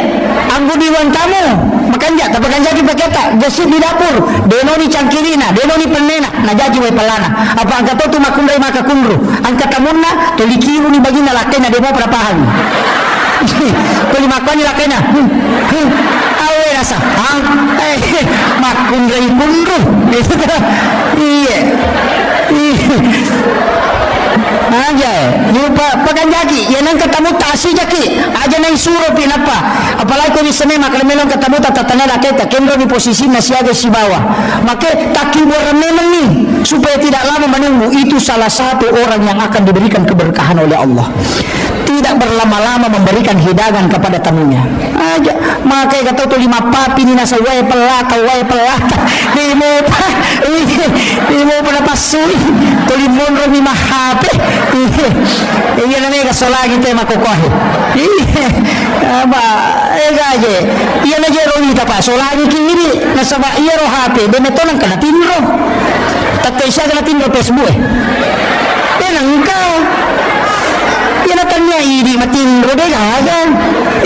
anggun di ruang tamu makanya tapi kanja di paketa gasip di dapur deno ni cangkirina deno ni penena na jaji we pelana apa angkat tu makumrai maka kumru angkat tamunna tolikiru ni bagina lakena demo perapahan kuli makani lakena awe rasa makumrai kumru iya aja lupa pakanjaki yan ang ketemu tasi jaki aja na isuro pinapa apalagi ko ni senema kalau memang ketemu tatanala kita kendro di posisi nasiaga si bawah maka takibur memang nih supaya tidak lama menunggu itu salah satu orang yang akan diberikan keberkahan oleh Allah tidak berlama-lama memberikan hidangan kepada tamunya aja makanya kata tu 5 papi ni nasa way pelata limo pada pasui tulimon romi mahape iya namanya kasolagi tayo makukuhi apa aja iya na jero ni tapa solagi kiri nasa ba iya ro hape demetonan kana tinro tatay siya kana tinro Facebook engkau yan natannya ini matinro deh kan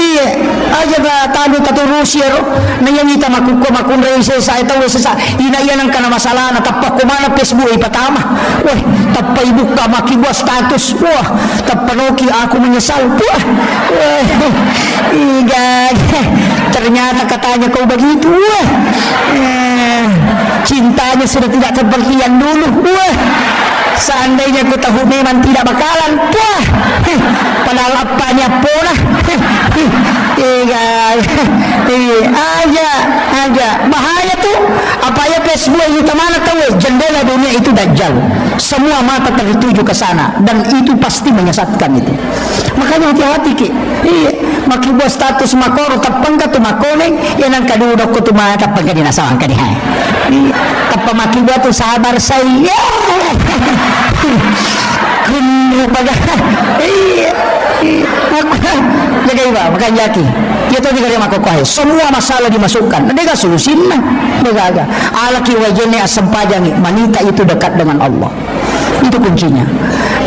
iya aja ba tado taturusi ro nanyangita makunray sa itaw sa inayan ang kana masalah na tapak kumana Facebook ipatama wah tapay buka makibwa status wah tapanoki aku menyesal wah igag ternyata katanya kau begitu wah cintanya sudah tidak seperti yang dulu wah seandainya ku tahu memang tidak bakalan wah padahal apanya pula aja bahaya tuh apa ya Facebook itu mana tahu jendela dunia itu dajjal semua mata tertuju ke sana, dan itu pasti menyesatkan itu. Makanya hati-hati ki. Iya, maki buat status makoro tapang ka tumakone, yan ang kadudok ko tumata tapang ka dinasawang ka dihay. Tapang maki buat tu sabar saya. Kuno pada. Iya. Jaga iba, makan jaki. Ito di kaya makukuhay. Semua masalah dimasukkan. Nanti ka solusin na. Nagaga. Alaki wajene asam pajangi. Manita itu dekat dengan Allah. Itu kuncinya.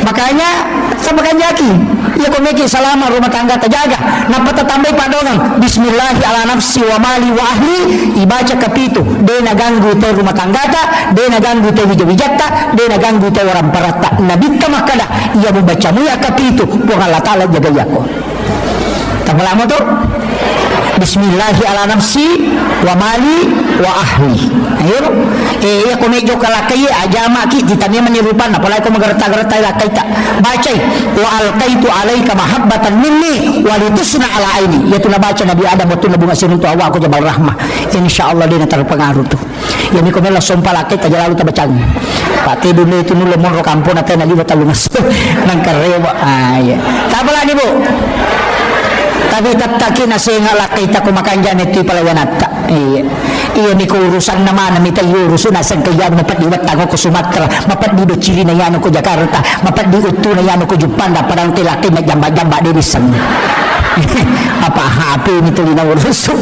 Makanya sa makan jaki. Ya komeki selama rumah tangga terjaga. Nampak tambah padongan. Bismillahi ala nafsi wa mali wa ahli. Ibaca kapitu. Dia naganggu te rumah tangga ta. Dia naganggu te wijak-wijak. Dia naganggu te orang parata. Nabita makada. Ia membaca muya kapitu. Bukan Allah Ta'ala jaga yako. Tambah lama tu. Bismillahi ala nafsi wa mali wa ahli. Ayo, ya komejo kalakai ajama ki ditanya menirupan apalagi kau magerta-gerta lakai tak baca wa alqaitu alaika mahabbatan minni wa litusna ala aini. Ya tu baca Nabi Adam waktu Nabi Masih untuk awak aku jabal rahmah. Insyaallah dia terpengaruh tu. Ya ni komela sompal lakai tak lalu tak bacang. Pak tidur itu nulu mon kampung atau nali batalu mas. Nang karewa. Ya. Tak apa ni Bu. Tapi tattakin na singa lakay ta kumakan dyan ito palawanat ta. Iya ni ko urusan naman na mitay urusan nasan kaya mapadiwat ako ko Sumatra, mapadido Chile na yan ko Jakarta, mapadido na yan ko Jupanda, parang tilaki na jamba-jamba dirisan. Apa happy nito linauruso.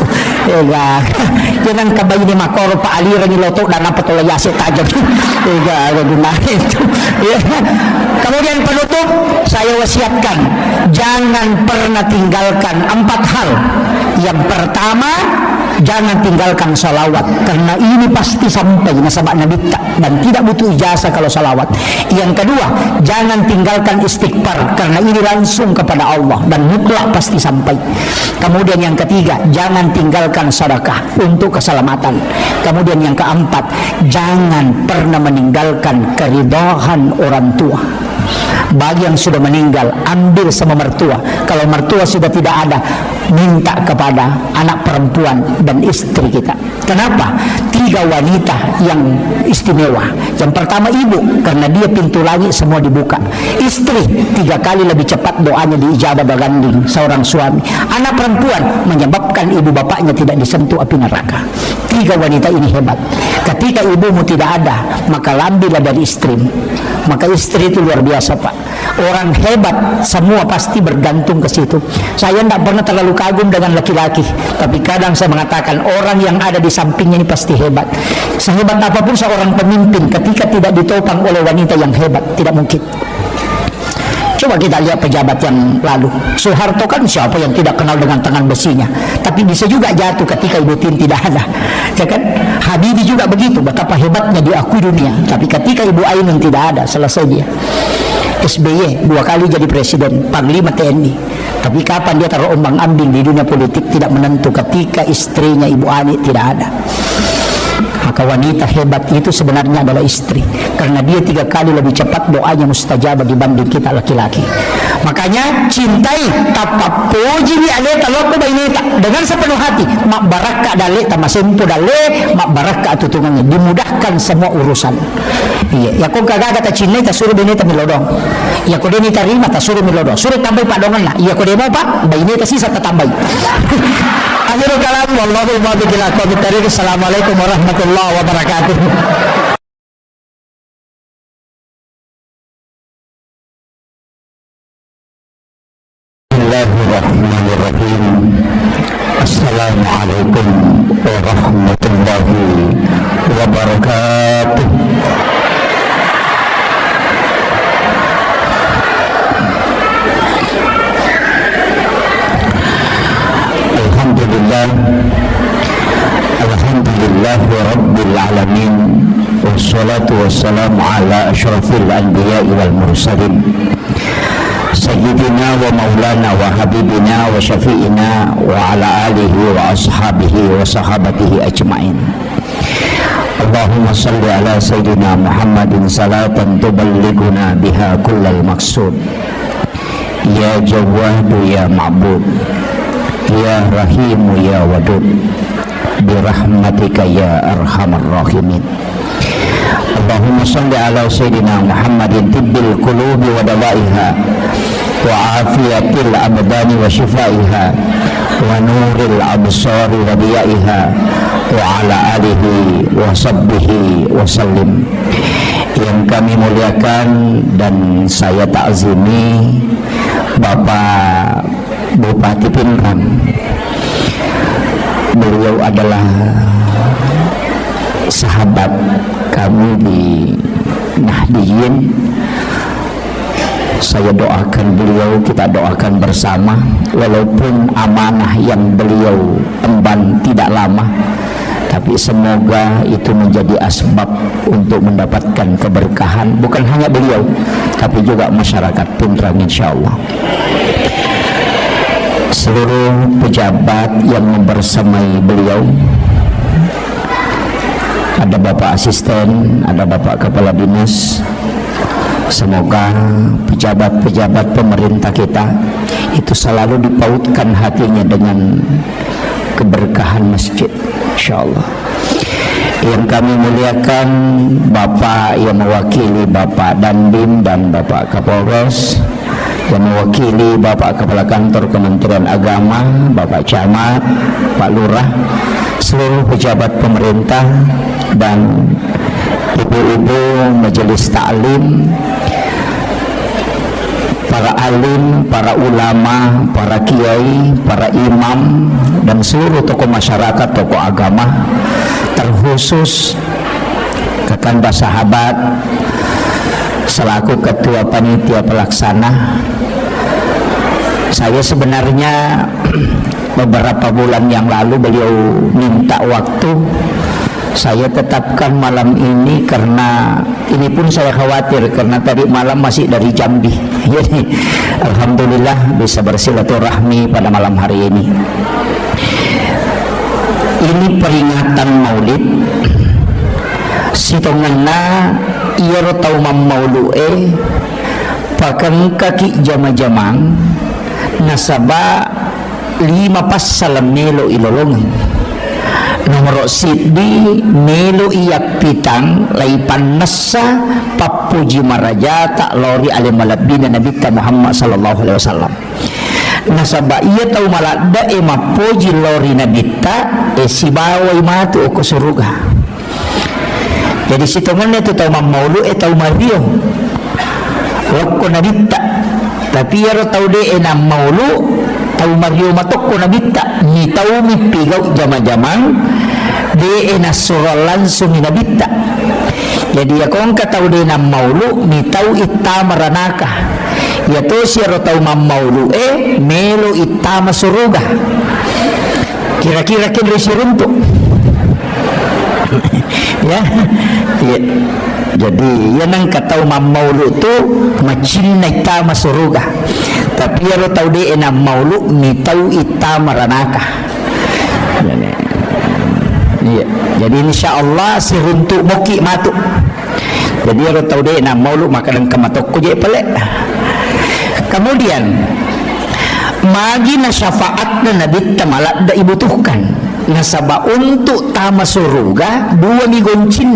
Yan ang kabayo ni Makoro paaliran ni Loto na napatulayasi tajam. Gunahin ito. Kemudian penutup saya wasiatkan, jangan pernah tinggalkan 4 hal. Yang pertama, jangan tinggalkan salawat, karena ini pasti sampai nasabak Nabi dan tidak butuh ijazah kalau salawat. Yang kedua, jangan tinggalkan istighfar, karena ini langsung kepada Allah dan mutlak pasti sampai. Kemudian yang ketiga, jangan tinggalkan sedekah untuk keselamatan. Kemudian yang keempat, jangan pernah meninggalkan keridhaan orang tua. Bagi yang sudah meninggal, ambil sama mertua. Kalau mertua sudah tidak ada, minta kepada anak perempuan dan istri kita. Kenapa? 3 wanita yang istimewa. Yang pertama ibu, karena dia pintu langit semua dibuka. Istri 3 kali lebih cepat doanya diijabah berganding seorang suami. Anak perempuan menyebabkan ibu bapaknya tidak disentuh api neraka. 3 wanita ini hebat. Ketika ibumu tidak ada, maka ambillah dari istrimu. Maka istri itu luar biasa Pak. Orang hebat semua pasti bergantung ke situ. Saya tidak pernah terlalu kagum dengan laki-laki, tapi kadang saya mengatakan orang yang ada di sampingnya ini pasti hebat. Sehebat apapun seorang pemimpin, ketika tidak ditopang oleh wanita yang hebat, tidak mungkin. Coba kita lihat pejabat yang lalu. Soeharto kan siapa yang tidak kenal dengan tangan besinya, tapi bisa juga jatuh ketika Ibu Tin tidak ada, ya kan? Habibie juga begitu, betapa hebatnya diakui dunia, tapi ketika Ibu Ainun tidak ada, selesai dia. SBY 2 kali jadi presiden, panglima TNI, tapi kapan dia terombang-ambing di dunia politik tidak menentu ketika istrinya Ibu Ani tidak ada. Maka wanita hebat itu sebenarnya adalah istri, karena dia 3 kali lebih cepat doanya mustajabah dibanding kita laki-laki. Makanya cintai tapapuji ni aleta loko bainita dengan sepenuh hati. Mak baraka dale tamasempo dale, mak baraka tutungannya, dimudahkan semua urusan. Iya, ya kung kagaga ta cinay ta suruh binita milodong. Ya ko deni tarima ta suruh milodong. Suruh tambay padongan na. Iya ko demo pa, bainita sisa tatambay. Akhirul kalam, wallahu muwaffiq ila aqwamit thariq. Assalamualaikum warahmatullahi wabarakatuh. Bismillahirrahmanirrahim. Assalamualaikum warahmatullahi wabarakatuh. Alhamdulillah rabbil alamin, wassalatu wassalamu ala asyrafil anbiya'i wal mursalin, sayyidina wa maulana wa habibina wa syafi'ina wa ala alihi wa ashabihi wa sahabatihi ajma'in. Allahumma salli ala sayyidina Muhammadin salatan tuballighuna biha kullal maqsud. Ya Jawwadu ya Ma'bud, ya Rahimu ya Wadud, birahmatika ya Arhamar Rahimin. Allahumma salli ala sayyidina Muhammadin tibbil qulubi wa dawaiha wa afiyatil abdani wa shifaiha wa nuril absari wa diyaiha wa ala alihi wa sahbihi wa sallim. Yang kami muliakan dan saya takzimi Bapak Bupati Pinrang. Beliau adalah sahabat kami di Nahdiyin. Saya doakan beliau, kita doakan bersama, walaupun amanah yang beliau emban tidak lama, tapi semoga itu menjadi asbab untuk mendapatkan keberkahan, bukan hanya beliau tapi juga masyarakat Pinrang insyaallah. Seluruh pejabat yang membersamai beliau, ada Bapak Asisten, ada Bapak Kepala Dinas. Semoga pejabat-pejabat pemerintah kita itu selalu dipautkan hatinya dengan keberkahan masjid insyaallah. Yang kami muliakan Bapak yang mewakili Bapak Dandim dan Bapak Kapolres, yang mewakili Bapak Kepala Kantor Kementerian Agama, Bapak Camat, Pak Lurah, seluruh pejabat pemerintah dan ibu-ibu majelis taklim, para alim, para ulama, para kiai, para imam, dan seluruh tokoh masyarakat, tokoh agama, terkhusus Kakanda Sahabat selaku ketua panitia pelaksana. Saya sebenarnya beberapa bulan yang lalu beliau minta waktu, saya tetapkan malam ini karena ini pun saya khawatir karena tadi malam masih dari Jambi. Jadi alhamdulillah bisa bersilaturahmi pada malam hari ini. Ini peringatan Maulid. Sitonganna ieu taumam maulu'e pakan kaki jama-jamang nasaba 5 pas salam melo ilolongan. Nomor siddi melo iyak pitang laipan nasa papuji maraja tak lori alimalabina Nabi Muhammad sallallahu alaihi wasallam. Nasaba iya tau malada mapuji lori Nabi ta sibawai matu ko suruga. Jadi sitongannya tu tau maulu tau mario wakko Nabi ta, tapi yaro tau de enam maulu tau mario matok ko nabita ni tau mi pigaw jama-jamang de enasura langsung ni nabita. Jadi akong katau de na maulu ni tau itama ranaka yato siya tau mamaulu melo itama suruga. Kira-kira kin resirunto ya. Jadi yan ang katau mamaulu tu macin na itama suruga, tapi yaro tau de na maulu ni tau itama ranaka. Iya. Jadi insyaallah si runtuk moki matuk. Jadi yaro tau de na maulu makanan kamatok ko je pale. Kemudian magi na syafaat na Nabi tamalak da ibutuhkan nasaba untuk tama suruga 2 migoncin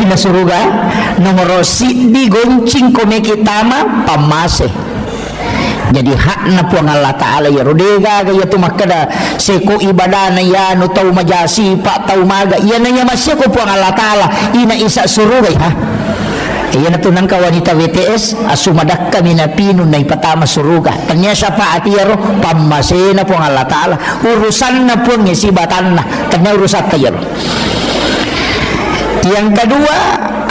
na suruga nomor di goncing komeki tama pamase. Jadi hak na po ang Allah Ta'ala ya rodega gaya tumakada seko ibadah na ya no tau majasi pa tau maga yan na niya masya ko po ang Allah Ta'ala ina isa surugay ha. Iyan na tunang ka wanita WTS asumadak kami na pinun na ipatama suruga tanya siya pa atiyaro pamase na po ang Allah Ta'ala urusan na po ng isibatan na tanya urusan tayo. Yang kedua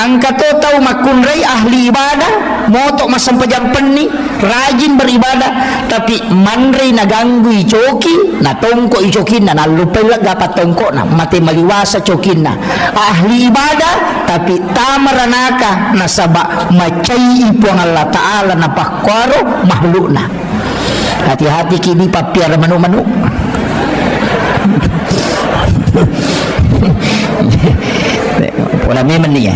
ang katotaw makunray ahli ibadah motok masampajampan ni rajin beribadah tapi manray naganggu icoki na tongko icokin na nalupay lang dapat tongko na mati maliwasa cokin na ahli ibadah tapi tamaranaka nasaba macay ipo ang Allah Ta'ala na pakwaro mahlu na. Hati-hati kini papiar manu-manu. Wala memang niya.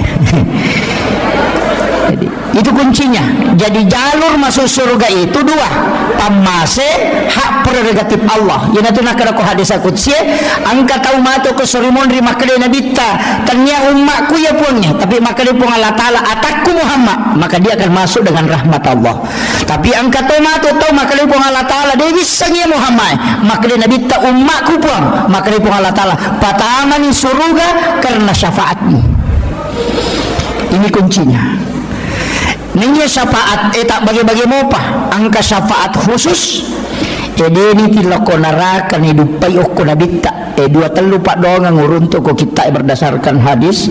Jadi itu kuncinya. Jadi jalur masuk surga itu dua, pamase hak prerogatif Allah. Yana tu nak aku hadis qudsi, angka tahu mato ke surimun ri makade nabi ta, tanya umatku ya punya, tapi makade pun Allah taala atakku Muhammad, maka dia akan masuk dengan rahmat Allah. Tapi angka tahu mato tahu makade pun Allah taala dia bisanya Muhammad, makade nabi ta umatku pun, makade pun Allah taala patamani surga karena syafaatmu. Ini kuncinya. Nanya syafaat tak bagi-bagi mopa angka syafaat khusus ini tilako narakan hidup payuh ko nabita dua telu pak doang ngurun to ko kita berdasarkan hadis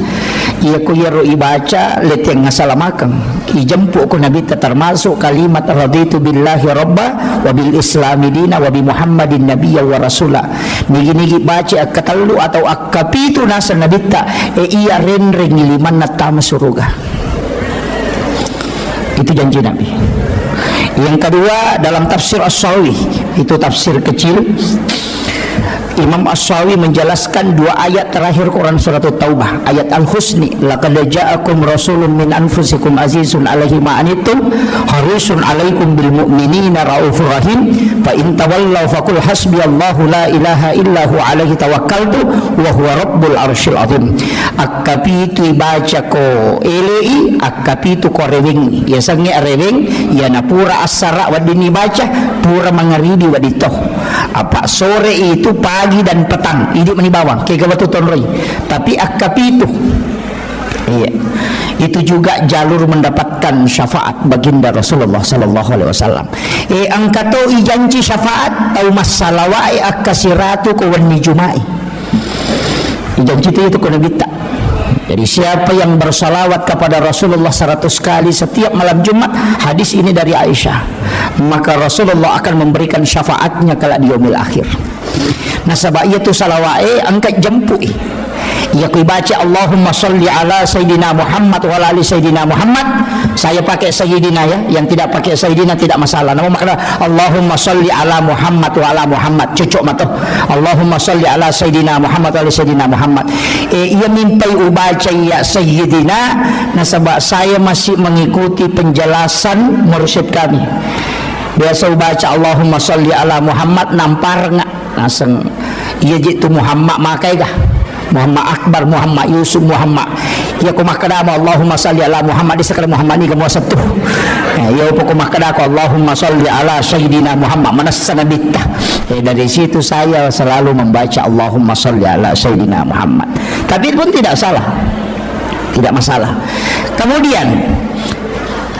ia ko yaro ibaca leteng ngasalamakan ijempu ko nabita termasuk kalimat raditu billahi rabba wa bil islami dina wa bi muhammadin nabiyya wa rasula nigi-nigi baca akatalu atau akapitu nasa nabita ia renreng liman natama suruga. Itu janji Nabi. Yang kedua dalam tafsir As-Sawi, itu tafsir kecil, Imam As-Sawi menjelaskan dua ayat terakhir Quran surat Taubah, ayat Al-Husni, laqad ja'akum rasulun min anfusikum azizun 'alaihi ma anittum harisun 'alaikum bil mu'minina raufur rahim fa in tawallaw faqul hasbiyallahu la ilaha illa hu 'alaihi tawakkaltu wa huwa rabbul arsyil azim. Akapitu baca ko elei akapitu ko rewing ya sange rewing ya napura asara wadini baca pura mangaridi waditoh apa sore itu pagi dan petang hidup di bawah kayak batu tonroi tapi akapitu iya itu juga jalur mendapatkan syafaat baginda Rasulullah sallallahu alaihi wasallam angkato ijanji syafaat tau masalawai akasiratu ko wani jumai ijanji itu ko nabita. Jadi siapa yang bersalawat kepada Rasulullah 100 kali setiap malam Jumat, hadis ini dari Aisyah, maka Rasulullah akan memberikan syafaatnya kala di yaumil akhir. Nah sebab itu salawai angkat jempui. Ya ku baca Allahumma sholli ala Sayyidina Muhammad wa ala ali Sayyidina Muhammad. Saya pakai Sayyidina ya, yang tidak pakai Sayyidina tidak masalah. Nama makna Allahumma sholli ala Muhammad wa ala Muhammad. Cocok matoh. Allahumma sholli ala Sayyidina Muhammad wa ala Sayyidina Muhammad. Ia mimpi ubaca ya Sayyidina. Nah sebab saya masih mengikuti penjelasan mursyid kami. Biasa ubaca Allahumma sholli ala Muhammad nampar ngak. Naseng ia jitu Muhammad makai kah? Muhammad Akbar, Muhammad Yusuf, Muhammad ya kumakada Allahumma salli ala Muhammad di sekali Muhammad ni kamu satu ya upo kumakada ko Allahumma salli ala Sayyidina Muhammad manasana bitta dari situ saya selalu membaca Allahumma salli ala Sayyidina Muhammad tapi pun tidak salah tidak masalah. Kemudian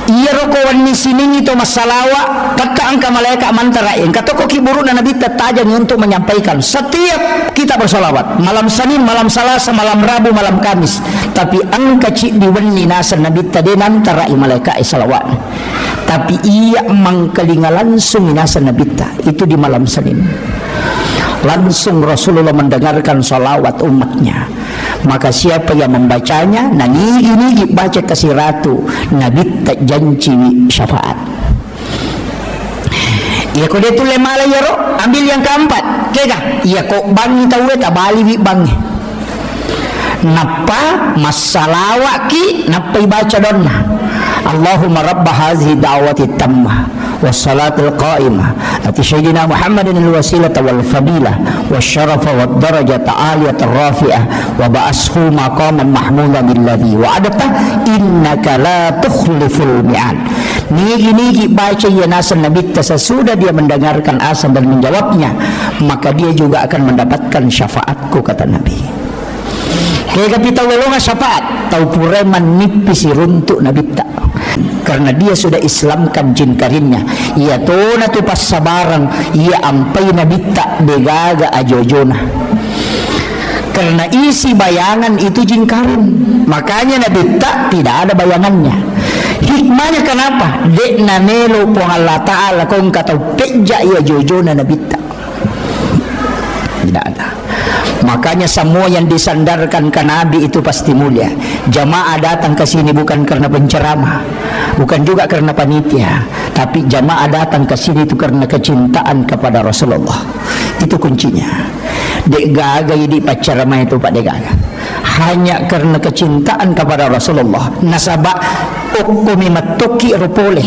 iya rokawan ni sining itu masalawa kata angka malaikat mantarain kata ko kiburu na nabi tatajang untuk menyampaikan setiap kita bersolawat malam Senin, malam Selasa, malam Rabu, malam Kamis tapi angka cik diwenni nasa nabi tadi nantarai malaikat salawat tapi ia mangkelinga langsung nasa nabi itu di malam Senin langsung Rasulullah mendengarkan salawat umatnya maka siapa yang membacanya nangigi baca kasih ratu nabi tak janji syafaat ya kau dia tu lemah lah ya roh ambil yang keempat kega ya kau bangi tahu tak bali bangi napa masalah ki napa baca donna Allahumma rabba hadhihi da'wati tammah wassalatul qa'imah ati sayyidina Muhammadin alwasilata wal fadilah wasyarafa wad darajata aliyata rafi'ah wa ba'ashu maqaman mahmudan billadhi wa adata innaka la tukhliful mi'ad. Nigi baca ya nasan nabi sesudah dia mendengarkan azan dan menjawabnya maka dia juga akan mendapatkan syafaatku kata Nabi. Kaya kita welonga syafaat tau pureman nipisi runtuk nabi tak karena dia sudah islamkan jin karinnya ia tona tu pas sabarang ia ampai nabi tak degaga ajojona karena isi bayangan itu jin karin makanya nabi tak tidak ada bayangannya. Hikmahnya kenapa dek nanelo po Allah Ta'ala kong katau peja ia jojona nabi tak tidak ada. Makanya semua yang disandarkan ke Nabi itu pasti mulia. Jamaah datang ke sini bukan karena penceramah, bukan juga karena panitia, tapi jamaah datang ke sini itu karena kecintaan kepada Rasulullah. Itu kuncinya. Dek gaga di pacaramah itu Pak Dek gaga. hanya karena kecintaan kepada Rasulullah. Nasaba ukumi matuki rupole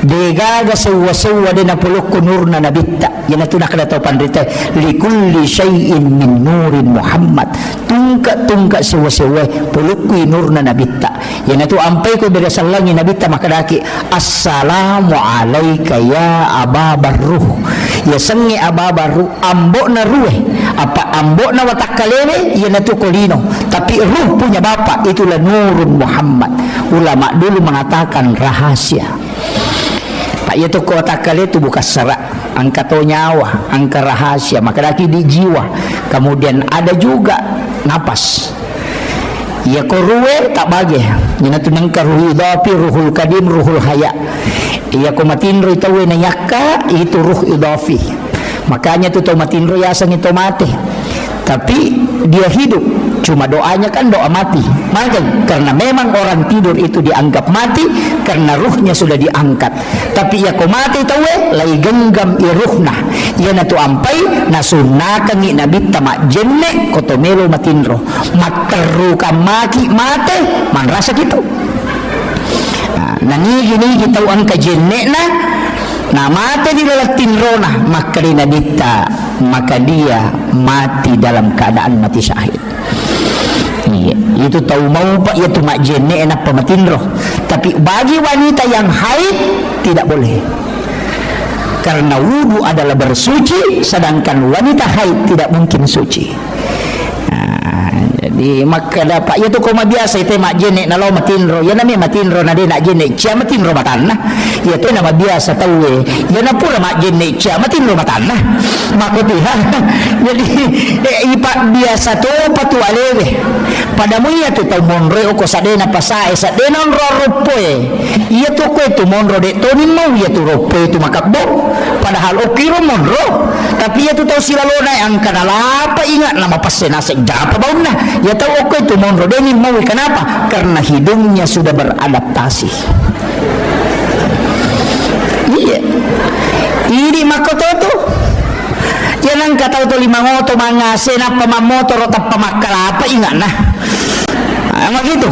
degaga sewa-sewa dina puluk kunurna nabitta yana tu nak dato pandita likulli syai'in min nurin Muhammad tungka sewa-sewa puluk nurna nabitta yana tu ampai ko dari sallangi nabitta makadaki assalamu alayka ya ababarruh ya sangi ababarruh ambokna rueh apa ambokna watakkalene yana tu kolino tapi ruh punya bapak itulah nurun Muhammad. Ulama dulu mengatakan rahasia. Pak itu kota kali itu bukan serak, angka to nyawa, angka rahasia, maka lagi di jiwa. Kemudian ada juga napas. Ya koruwe tak bagi. Yana tunangka ruh idafi, ruhul kadim, ruhul haya. Ya komatinro itu wenayaka itu ruh idafi. Makanya tu tomatinro yasang itu mati. Tapi dia hidup. Cuma doanya kan doa mati. Maka karena memang orang tidur itu dianggap mati karena ruhnya sudah diangkat. Tapi ya ko mati tawe lay genggam iruhna. Ya na tu ampai nasunakan ni nabi tamak jenne kotomelo matinro. Materu maki mate man rasa gitu. Nanigi tahu angka jenne na mati di lalatinro na maka nabita maka dia mati dalam keadaan mati syahid. Itu tahu mau pak ya tu mak jenne enak pematin roh. Tapi bagi wanita yang haid tidak boleh. Karena wudu adalah bersuci, sedangkan wanita haid tidak mungkin suci. Jadi maka dapat ya tu koma biasa itu mak jenne na lo matinro ya nami matinro na dia nak jenne cia matinro matanah ya tu nama biasa tahu ya na pula mak jenne cia matinro matanah makotiha jadi ipak biasa tu patu alewe padamu ya tu tahu monre oko sadena pasai sadena ro ropoe ya tu ko tu monro de to ni mau ya tu ropoe tu makabbo padahal okiro monro tapi ya tu tahu silalona yang kanala apa ingat nama pasena sejapa bauna ya tahu oke itu monro deni mau kenapa karena hidungnya sudah beradaptasi. Iya ini makoto tu ya nang kata tu lima ngoto mangase na pamamotor atau pamakala apa ingat nah gitu.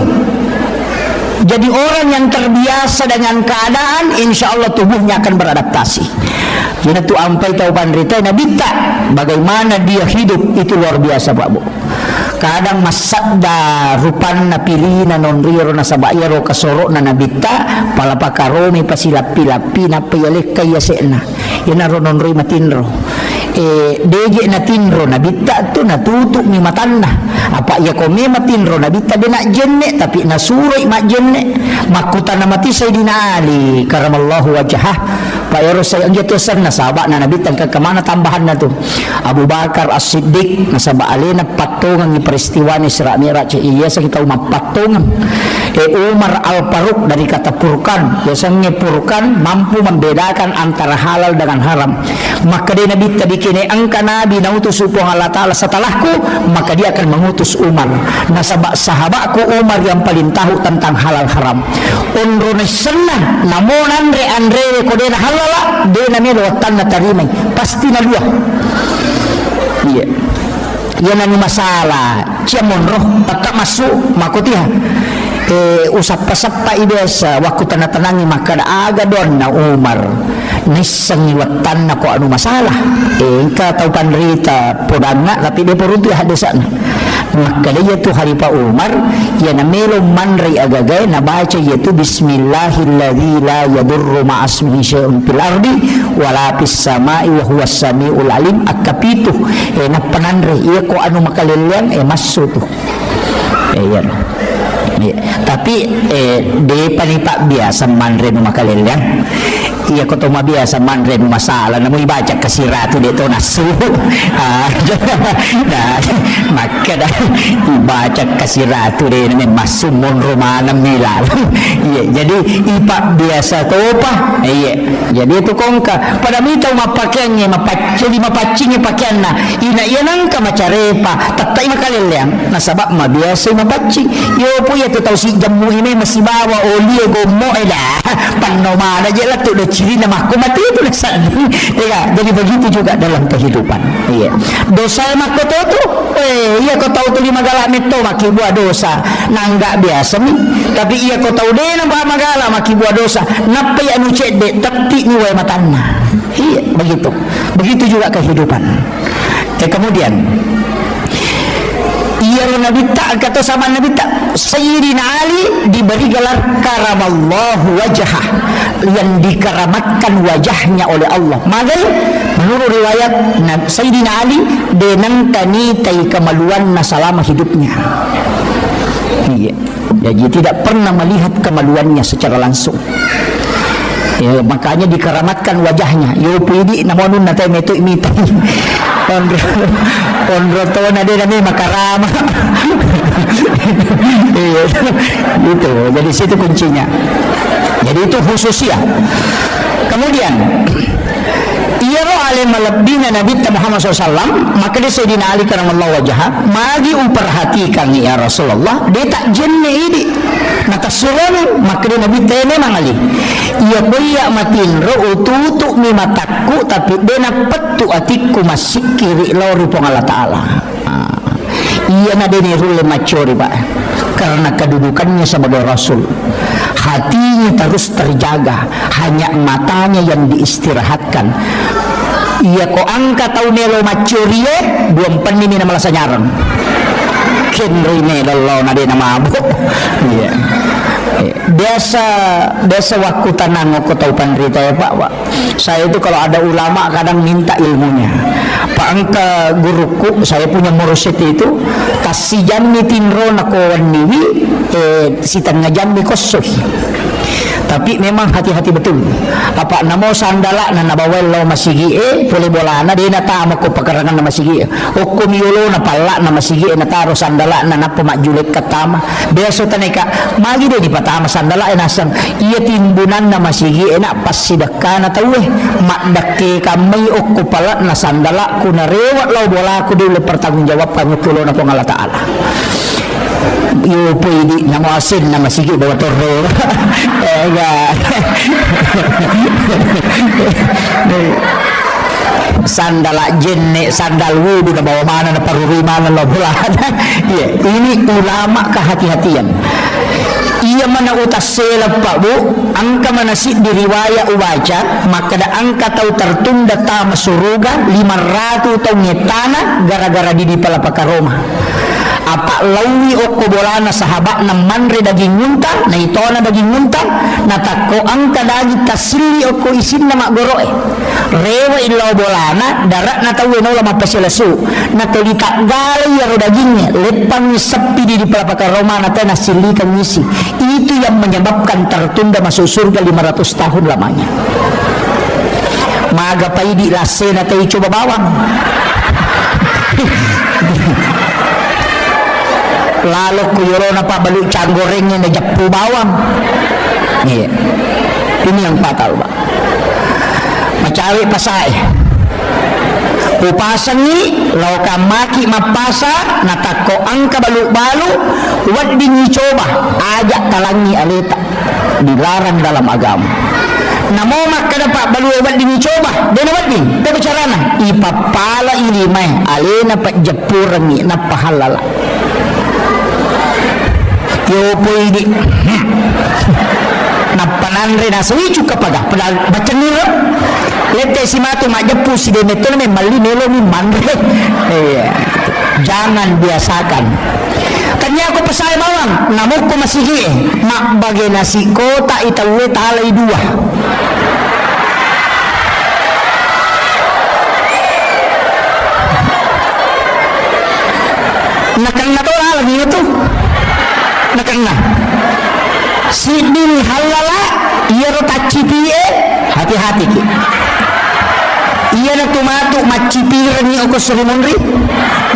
Jadi orang yang terbiasa dengan keadaan insya Allah tubuhnya akan beradaptasi. Jadi tu ampai tahu pandrita nabita bagaimana dia hidup itu luar biasa Pak Bu. Kadang masadda rupan na pilina non riro na sabayaro kasoro na nabita palapa karomi pasilapi-lapi na payalik kaya sena yanaro non ri matinro deje na tinro nabita tu natutuk mi matanna apa ya kome matinro nabita de nak jenne tapi nasuroi mak jenne makuta na mati sayyidina Ali karamallahu wajhah Pak Yaro saya gitu sana sahabat na nabita ke kemana tambahan na tu Abu Bakar As-Siddiq nasaba alena patungan ni peristiwa ni Isra Mi'raj iya sa kita umap patungan Umar Al-Faruq dari kata purkan biasanya purkan mampu membedakan antara halal dengan haram maka dia nabita bikini angka nabi nautus upung Allah Ta'ala setelahku maka dia akan mengutus Umar nasaba sahabatku Umar yang paling tahu tentang halal haram unrone senang namun andre kodena halal dia namanya lewatan na tarimay pasti na luah iya yan ang masalah ciyamon roh tak masuk makutiha usap-pasap pa ibesa waktu tanah-tanangi maka aga doon na Umar nisang iwatan na ko ano masalah ka tau panrita podang na tapi dia porunti hadasan maka dia tu hari pa Umar yan na melo manray agagay na baca yaitu bismillahilladzi la yadurru ma'asmihi syai'un fil ardi wala fis sama'i wa huwas samiul alim akapito na pananre iya ko ano makalilian maso tu yan tapi di panipak biasa manre no makalilian iya ko to mabiasa manre no masalah na mo ibaca kasiratu dito nasu maka dah ibaca kasiratu dito na masumon romanam nila iya jadi ipak biasa to pa iya jadi itu kongka pada mitaw mapakyannya mapacingnya pakyan na ina yanang ka macarepa tatay makalilian nasabak mabiasa mapacing yo po ya tu tahu si jamu ini masih bawa oli gomo dah panomana je lah tu dah ciri nama aku mati itu dah sadar ya. Jadi begitu juga dalam kehidupan. Iya. Dosa mak kau tu iya kau tahu tu lima galak meto maki buat dosa nanggak biasa ni, tapi iya kau tahu deh nampak magala maki buat dosa napa ya anu cedek tapi ni wae matana. Iya begitu. Begitu juga kehidupan. Kemudian iya Nabi tak kata sama Nabi tak Sayyidina Ali diberi gelar karamallahu wajhah, yang dikeramatkan wajahnya oleh Allah. Maka menurut riwayat Sayyidina Ali denang tani tai kemaluan selama hidupnya. Iya. Jadi tidak pernah melihat kemaluannya secara langsung. Ya, makanya dikeramatkan wajahnya. Yo pidi namonun natai metu imita. Ondro to na de nami makarama. Iya. Gitu. Jadi situ kuncinya. Jadi itu khususnya. Kemudian ia alim malabina Nabi Muhammad SAW, maka dia Sayyidina Ali karamallahu wajhah magi memperhatikan ya Rasulullah dia tak jenne ini maka suran maka dia Nabi tene mangali ia boya matin ro ututu mi mataku tapi dia napatu atiku masikiri lori pong Allah Ta'ala. Ia na deni rule macori pak karena kedudukannya sebagai Rasul, hatinya terus terjaga, hanya matanya yang diistirahatkan. Ia ko angka tau nelo macurie buang penini na malasa nyarang kenri nelo na de na mabuk. Iya. Desa waktu tanang aku tahu panrita ya Pak. Saya itu kalau ada ulama kadang minta ilmunya. Pak angka guruku saya punya mursyid itu kasih jamni tinro nakawan niwi si tengah jamni kosoh. Tapi memang hati-hati betul. Apa namo sandala na nabawel lo masigi boleh bola na di nata ko pakarangan na masigi. Hukum yulo na pala na masigi na taro sandala na napamajulit katama. Beso taneka magi de di patama sandala nasan iya timbunan na masigi na pasidaka na tawe makdakke kamay ko pala na sandala ko na rewat lo bola ko di pertanggung jawab kami tulo na po Allah Ta'ala. Yo pwede na masin na masigi bawa torre. Sandala jenne sandal wudu na bawa mana na parurimanan lo bulan. Iya, ini ulama kehati-hatian. Ia mana utas selap Pak Bu, angka mana si diriwaya ubaca, maka da angka tahu tertunda ta masuruga 500 tahun nyetana gara-gara di palapaka Roma. Apa lawi oko bolana sahabat na manre daging muntah na itona daging muntah na tako angka dagi tasili oko isin na magoroe rewa illa bolana darat na tawe no lama pasilasu na tolita gali yaro dagingnya lepang sepi di palapaka Roma na tena silikan ngisi. Itu yang menyebabkan tertunda masuk surga 500 tahun lamanya. Maga paidi lase na tayo coba bawang. Lalu kuyoro na pabalu can gorengnya na japu bawang. Iya. Ini yang fatal Pak. Macawi pasai. Upasan ni lauka maki mapasa natako angka balu-balu wad coba ajak talangi aleta dilarang dalam agama. Namo makada Pak balu wad coba dia wad din dia bicarana ipapala ini mai alena pak japurangi na pahalala. Yo pwede napananre na suwi cuka paga padahal baca nira lete si matu majapu si demetel me mali melo mi mandre. Jangan biasakan tanya aku pesai bawang namuk ko masigi mak bagi nasi kota itawe talay dua nakan na to lagi itu nakana sidin halala iya rota cipie hati-hati ki iya na tumatu macipir ni ako surimunri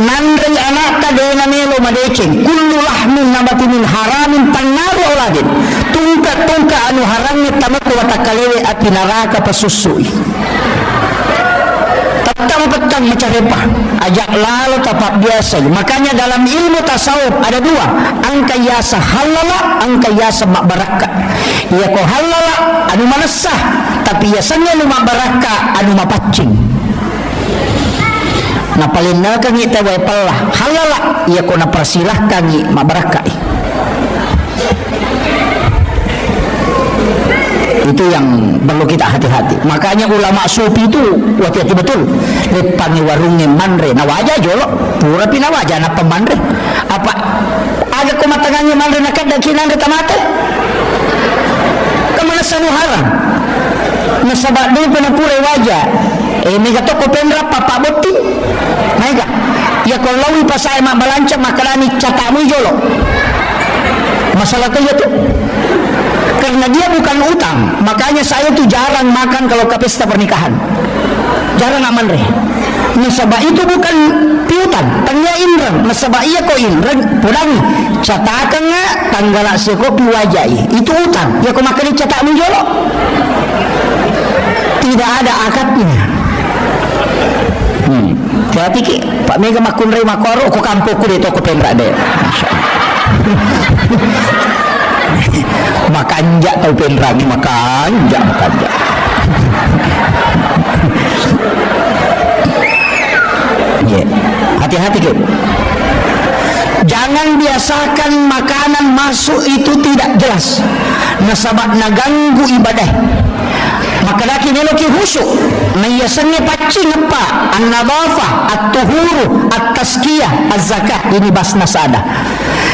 nandri anak kadena melo madeceng kullu lahmin nabati min haramin pannaru auladin tungka anu haramnya tamaku watakalewe api neraka pasusui. petang macarepa ajak lalu tapak biasa. Makanya dalam ilmu tasawuf ada dua, angka yasa halala, angka yasa mak baraka. Ya ko halala anu manasah, tapi yasanya anu mak baraka anu mapacing. Na palina kang ita way pala halala ya ko na persilahkan ni mak baraka. Itu yang perlu kita hati-hati. Makanya ulama sufi itu hati-hati betul. Lepangi warungnya manre na wajah jolo pura pina wajah na pemanre apa ada kumatangannya manre na kada kinan tamate kemana sanu haram nasabak dia puna pura wajah mega toko pendra papa boti mega ya kalau pasai mak balanca makalani catamu jolo masalah itu tuh karena dia bukan utang. Makanya saya tuh jarang makan kalau ke pesta pernikahan, jarang aman reh. Nasabah itu bukan piutan tanya indra nasabah iya ko indra pudangi catakan nggak tanggal sekopi wajai itu utang ya ko makan catak menjolok tidak ada akadnya. Berarti ki Pak Mega makun rei makoro ko kampuku di toko pendra deh. Makanja tau penrangi makanja. Yeah. Hati-hati ke. Jangan biasakan makanan masuk itu tidak jelas. Nasabak naganggu ibadah. Maka laki neloki khusyuk meyasannya pacing apa an-nadhafah at-tuhuru at-tazkiyah az-zakah ini basna sada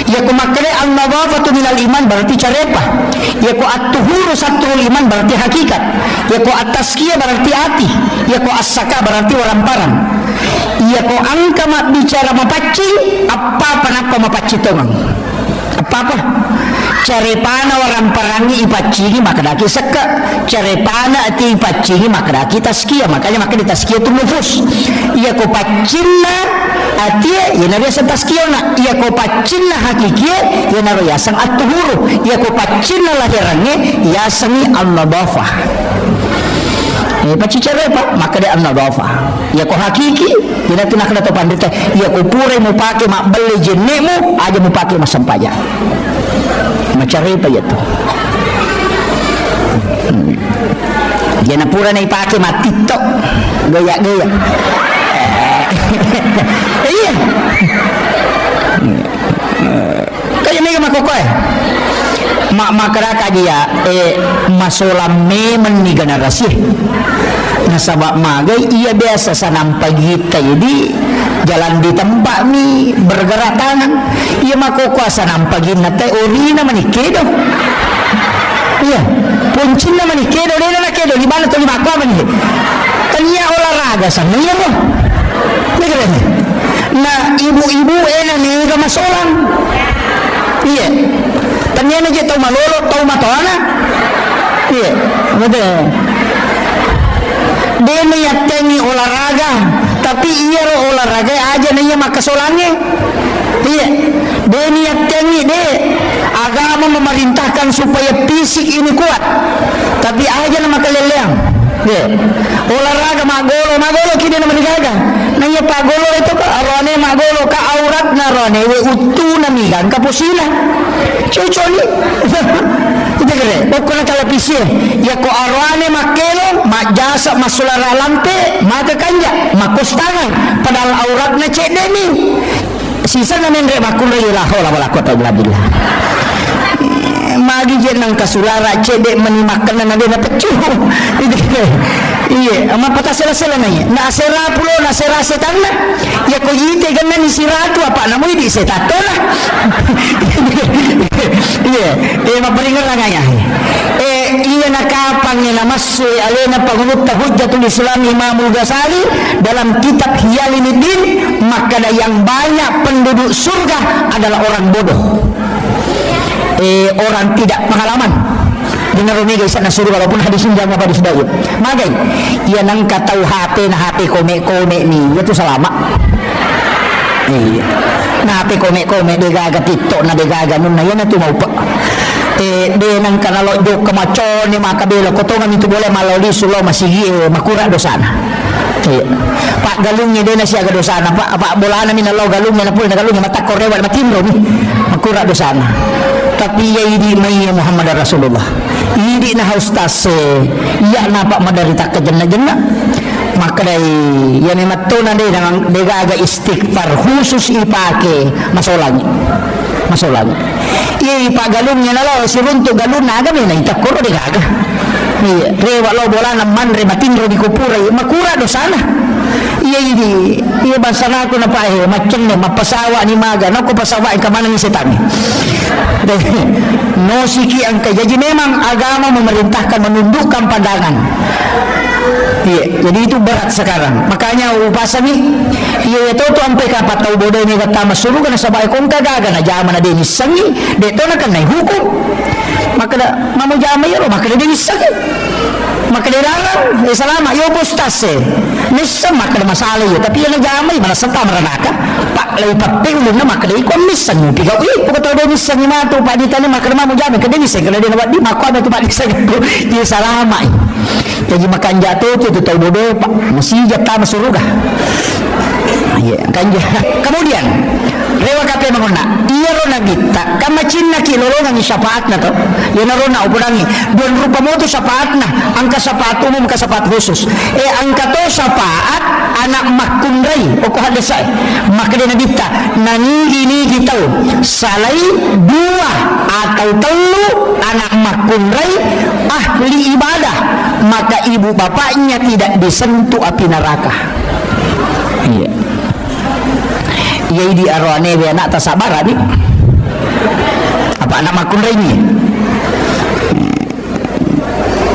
ya ku makre an-nadhafatu minal iman berarti carepa ya ku at-tuhuru satrul iman berarti hakikat ya ku at-tazkiyah berarti hati ya ku as-zakah berarti waramparang ya ku angka mak bicara mapacing apa mapacing tomang apa carepana orang perangi ipacingi maka daki seka carepana ati ipacingi maka daki taskia makanya maka di taskia itu nufus iya ko pacinna ati ya nabi asan taskia na iya ko pacinna hakikia ya nabi asan at-tuhuru iya ko pacinna lahirannya ya sangi an-nadhafah paci carepa maka dia an-nadhafah ya ko hakiki ya nanti nak dato pandita ya ko pure mu pake mak beli jenemu aja mu pake masampaja macari pa yato dia na pura na ipake matito gaya-gaya iya kaya mega makokoy makaraka dia masolame ni generasi nasabak magay iya biasa sa nampagita jadi jalan di tempat ni bergerak tangan iya makukuasa nampagin na tayo ori naman ikedo iya puncin naman ikedo dito na kedo di mana to di makwa man tanya olahraga sa niya mo na ibu-ibu na niya masolang iya tanya na dyan tau malolo tau matoana iya betul dia meyatengi olahraga tapi iya lo olahraga aja nih makasolangnya iya dia meyatengi deh agama memerintahkan supaya fisik ini kuat tapi aja nama keleleang iya olahraga magolo kini nama digaga nanya pagolo itu ke arone magolo ka aurat narone we utu namigan kapusila cucoli itu kere pokoknya televisi ya ko arwane makelo majasa masulara lampe maka kanja makustangan padahal auratnya cek demi sisa namin re makulai la hawla wala quwata illa billah magi jenang kasulara cedek menimakan na dia pecuh iya ama patah sela-sela nanya na asera pulo na sera setan na ya ko yite ganna ni siratu apa namu di setato lah iya maperingat lang ngaya iya nakapang niya namasui alena pangulutta hujjatul islam Imamul Ghazali dalam kitab Hiyalinuddin maka yang banyak penduduk surga adalah orang bodoh orang tidak pengalaman dengar umi guys na suruh walaupun hadis ini jangan hadis daud magai ia nang katau HP na HP kome ni itu selama iya na HP kome degaga TikTok na degaga nun na yan na tumaupa de nang kanalo jok kemacon ni makabelo kotongan itu boleh maloli sulo masigi makura dosana Iya. Pak galungnya dia na siya dosana pak bola na minalaw galungnya na po na galungnya mata korewa matimro ni makura dosana. Tapi ya ini may Muhammad Rasulullah. Hindi na haustas iya na pak madarita ka janna maka dari yan ay matunan din ang degaga istighfar khusus ipake masolanya ipagalungnya na lo sirunto galun na agam na itakuro degaga rewa lo bola naman re matinro di kupura makura do sana iya basa na ako na pa macam na mapasawa ni maga no ko pasawa ang kamana ni setan no siki ang jadi memang agama memerintahkan menundukkan pandangan. Iya, jadi itu berat sekarang. Makanya upasa nih, iya itu tuh sampai kapan tahu bodoh ini kata masuk kan sabay kong kagaga na jama na din isangi, deto na kan na hukum. Maka da mamu jama yo, maka da din isangi. Maka da larang, salama yo postas Nisam maka da masalah yo, tapi yan na jama mana senta maranaka. Pak lay papeng na maka da ikon nisang mo pigaw. Pagka tahu din isangi mato pa di tani maka da mamu jama kada nisang kada din di mako na to pa nisang ko. Iya salama. Jadi makan jatuh itu tahu bodoh pak masih jatah masuruga ya kan. Kemudian rewa kape mangona iya rona kita kama cinna kilolongan syafaat na to ya narona upurangi don rupa mo to syafaat na angka syafaat umum ka syafaat khusus angka to syafaat anak makunray o ko hadasay makde na kita nanigi kita salay dua atau telu anak makunray ahli ibadah maka ibu bapaknya tidak disentuh api neraka. Iya. Iya di arwane be anak tasabara ni. Apa anak makun ini?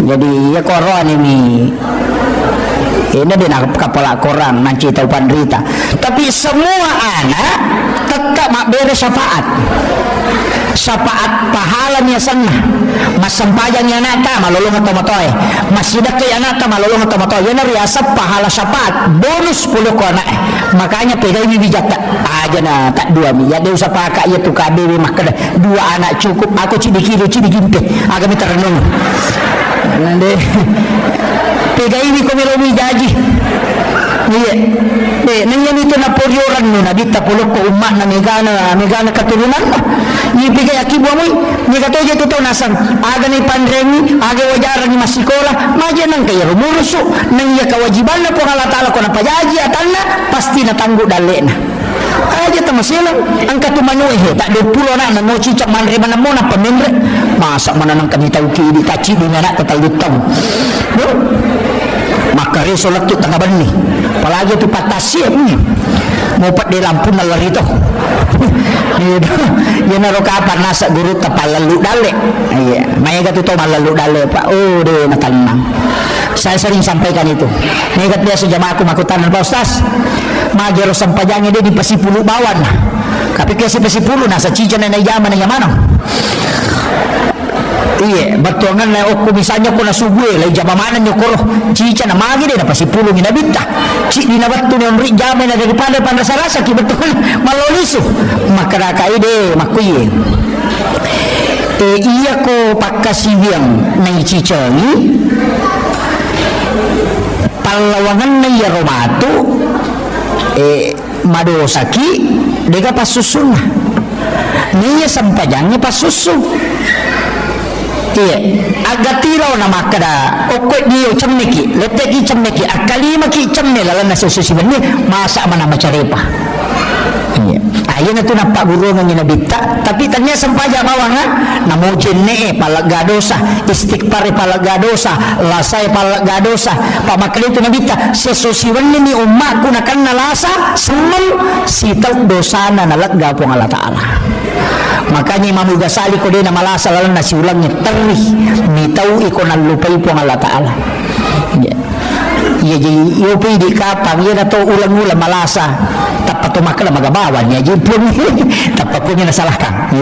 Jadi ya koron ini. Ini dia kepala korang nanti tahu panderita. Tapi semua anak tetap mak beres syafaat pahalanya sana mas sampayangnya nata malolong atau matoy mas sidak kaya nata malolong atau matoy yan riasap pahala syafaat bonus 10 ko anak makanya pegai mi bijak tak aja na tak dua mi ya dia usah pakai ya tu kabe maka dua anak cukup aku cidikiro cidikimpe agami terenung nande pegai mi ko mi jaji iya nanyan itu na poryoran mo na dita pulok ko umma na megana keturunan ni bigay akibo mo ni katoje to nasan aga ni pandremi aga wajaran ni masikola maja nang kay rumuruso nang ya kewajiban na po Allah taala ko na pajaji atanna pasti na tanggo dali na aja tamasilang ang katumano tak 20 na no cicak manre man mo na pamendre masa man nang kami tahu kidi kaci di na tatalutang no maka resolat tu tengah bani apalagi tu patasi mau pat di lampu nalari tu ya naro kapan nasa guru tapal lalu dale iya maya tu malalu dale pak oh deh natanang saya sering sampaikan itu mereka biasa jamaah aku makutan Pak Ustaz majero sampajangnya dia di pasipulu bawan tapi kasi pasipulu nasa cijan na yaman na yamano. Iya, betul kan aku misalnya ko nasubuh lay jamamanan nyo koro cica na magi din na pasipulong inabita ci dinabat to ng jamay na daripada pandasarasa ki betul maloliso makarakaide makuye iya ko pakasibiyang na cica ni palawangan na yaromato madosaki dega pasusun niya sampajangnya pasusun. Iya, agak tirau nama kada okoi dia cemneki, leteki cemneki, akalima ki cemne lalan nasususi bani masa mana macarepa. Iya, ayana tu nampak guru ngina bita, tapi tanya sempaja bawanga namo jenne palagadosa, istighfar palagadosa, lasai palagadosa, pamakli tu nabita sesusi bani ni ummaku nakan nalasa semem sital dosana nalagga po Allah Taala. Makanya Imam Ghazali ko din na malasa lalang na siulangnya terih nitaw iko nalupay po ang Allah Ta'ala jadi yupi di kapang yan na to ulang-ulang malasa tapat tumakala magabawan niya jipun tapat po niya nasalahkan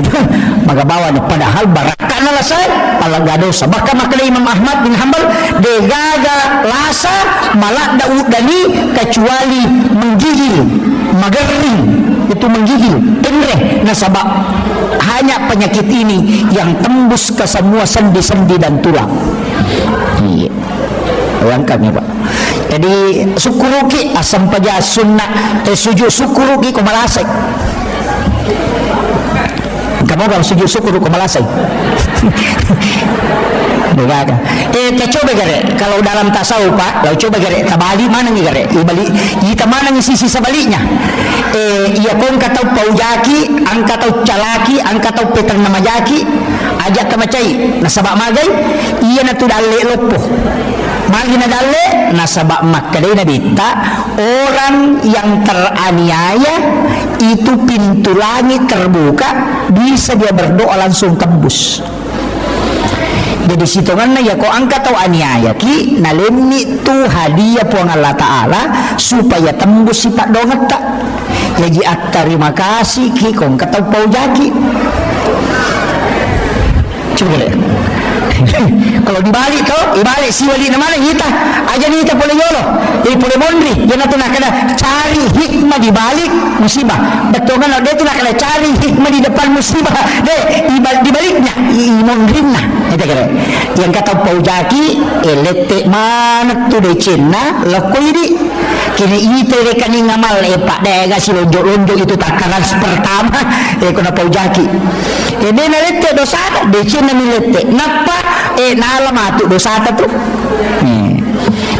magabawan niya padahal barakan na lasay palagadosa baka makala Imam Ahmad bin Hanbal degaga lasa malak daudani kecuali menggigil magering itu menggigil tenreh nasabak hanya penyakit ini yang tembus ke semua sendi-sendi dan tulang. Iya. Bayangkan ya Pak. Jadi syukuruki asam paja sunnah sujud syukuruki ko malasay. Kamu kan sujud syukur ko malasay. Begaga. Coba gare kalau dalam tasawuf Pak, kalau coba gare tabali mana ni gare? Ibali ita mana ni sisi sebaliknya. Iya kon katau paujaki, ang katau calaki, ang katau petang nama jaki, ajak kamacai, nasabak magai, iya na tu dalle lopo. Magi na dalle, nasabak makadai na bita, orang yang teraniaya itu pintu langit terbuka, bisa dia berdoa langsung tembus. Jadi situngan na ya ko angkat tau aniaya ki nalemni tu hadiah puang Allah Ta'ala supaya tembus sifat dongat tak. Jadi terima kasih ki kong katau paujaki. Coba lihat. Kalau dibalik tuh, dibalik si wali nama kita, aja nih kita boleh yolo, jadi boleh mondri, dia nak kena cari hikmah di balik musibah. Betul kan? Dia tu nak kena cari hikmah di depan musibah, deh di baliknya, mondrinya. Kita kira, yang kata paujaki, letek mana tu di Cina, laku ini. Kini itu rekani ngamal pak dega si lonjok-lonjok itu takaran pertama kuna paujaki. Dia nalete dosa de Cina milete. Napa nalamatu dosa tu.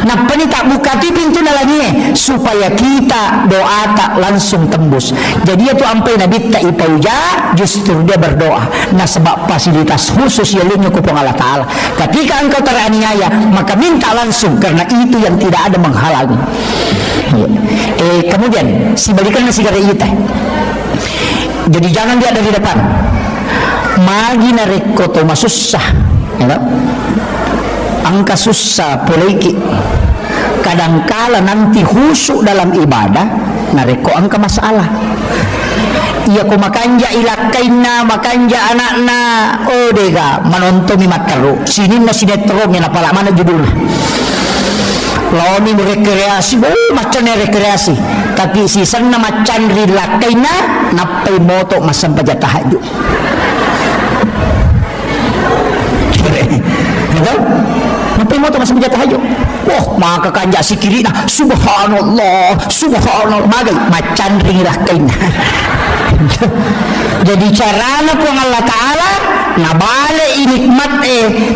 Napa ni tak buka tu pintu dalamnya supaya kita doa tak langsung tembus. Jadi itu sampai Nabi tak ipauja justru dia berdoa. Nah sebab fasilitas khusus yang lainnya kupang Allah Ta'ala. Ketika engkau teraniaya maka minta langsung karena itu yang tidak ada menghalangi. Kemudian si balikan nasi gara ita. Jadi jangan dia dari depan. Magi nareko to masusah, ya tak? Angka susah poliki. Kadangkala nanti khusyuk dalam ibadah, nareko angka masalah. Iya ko makanja ilakaina, makanja anakna, oh dega menonton makaru. Sini na sinetron yang apalak mana judulnya. Lawan ini rekreasi, macam rekreasi. Tapi si sana macam rilakaina, napai moto masam paja tahajud. Napai moto masam paja tahajud. Wah, maka kanja si kiri nah, subhanallah, subhanallah, magai macam rilakaina. Jadi carana pun Allah Ta'ala nabale nikmat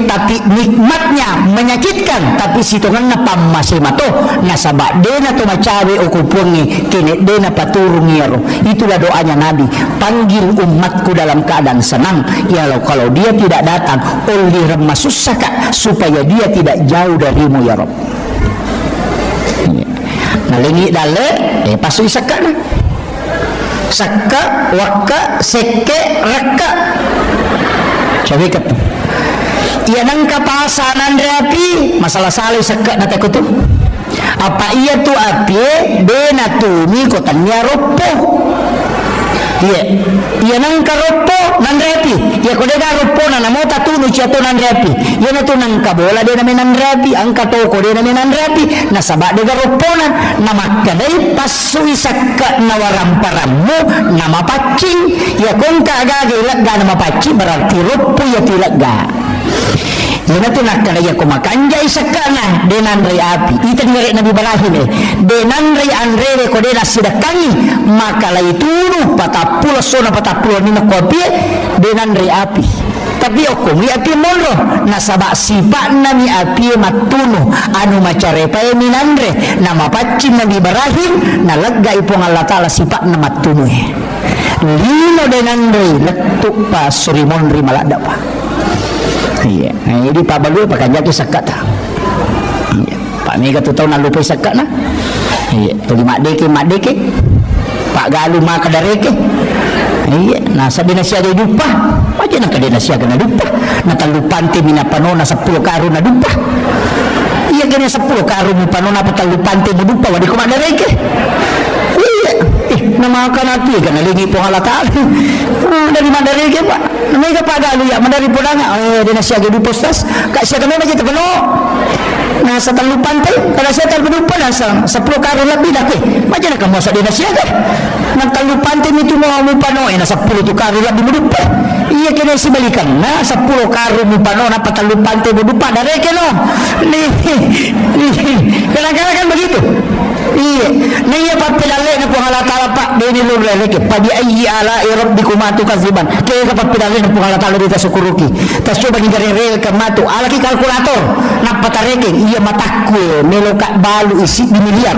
tapi nikmatnya menyakitkan tapi situngan na pamasimato nasabak dena to macawe okupungi kene dena paturungi yaro. Itulah doanya Nabi, panggil umatku dalam keadaan senang ya kalau dia tidak datang oleh remasusaka supaya dia tidak jauh darimu ya Rob. Nah lengi dale pasu isakana sakka wakka seke rakka coba kata ia nangka pasanan rapi masalah salih sakka nata kutu apa ia tu api dena tu mi kotanya ropo ia nangka ropo nan rapi ia kodega ropo na namo tatu nu ciato nan rapi ia natu nangka bola dena menan rapi angka toko dena menan rapi nasabak dega ropo na nama kadai pasui sakka nawaramparamu nama pacing ia kongka agage ilagga nama pacing berarti ropo ia tilagga. Yana tu nak kena ya kumakanja isakana denan rai api. Ita ngare Nabi Ibrahim denan rai andre ko dena sidakangi maka lai tunu patapulo sona patapulo ni kopi denan rai api. Tapi okumi api monro nasaba sifat nami api matuno anu macarepa minandre nama pacim Nabi Ibrahim nalagga ipong Allah Ta'ala sifat nama tunu lino denan rai letuk pa surimon ri malada pa. Iya, jadi Pak Balu pakai jaki sakat tak? Iya, Pak Mega tu tahu nak lupa sakat na? Iya, tu mak deke, Pak Galu mak kadareke. Iya, nasa dinasya ada dupa, macam nak dinasya kena dupa. Nak lupante mina panona 10 karu na dupa. Iya, kena 10 karu mi panona apa lupante mu dupa, wadi ko madareke. Iya, nama akan hati kan lagi po Allah Ta'ala dari madareke Pak. Namanya Pak Galu ya mandari podang dinasya ge dupos kak sia kami aja tepeno nah setelah pantai kalau saya terlupa dah 10 kali lebih dah macam nak kamu asa dinasya kan nak terlupa pantai itu mau pano 10 tu kali lebih lupa iya kena si balikan na 10 karung mo pa no napatalupan te mo dupa dari keno kadang-kadang kan begitu. Iya na iya pa pinali na po halatala pa dini lulele ke padi ayyi ala rabbikum atu kaziban kaya kapag pinali na po halatala dito sa kuruki tas coba ni garere ka matu alaki kalkulator napatareke iya matakwe melo ka balu isi di miliar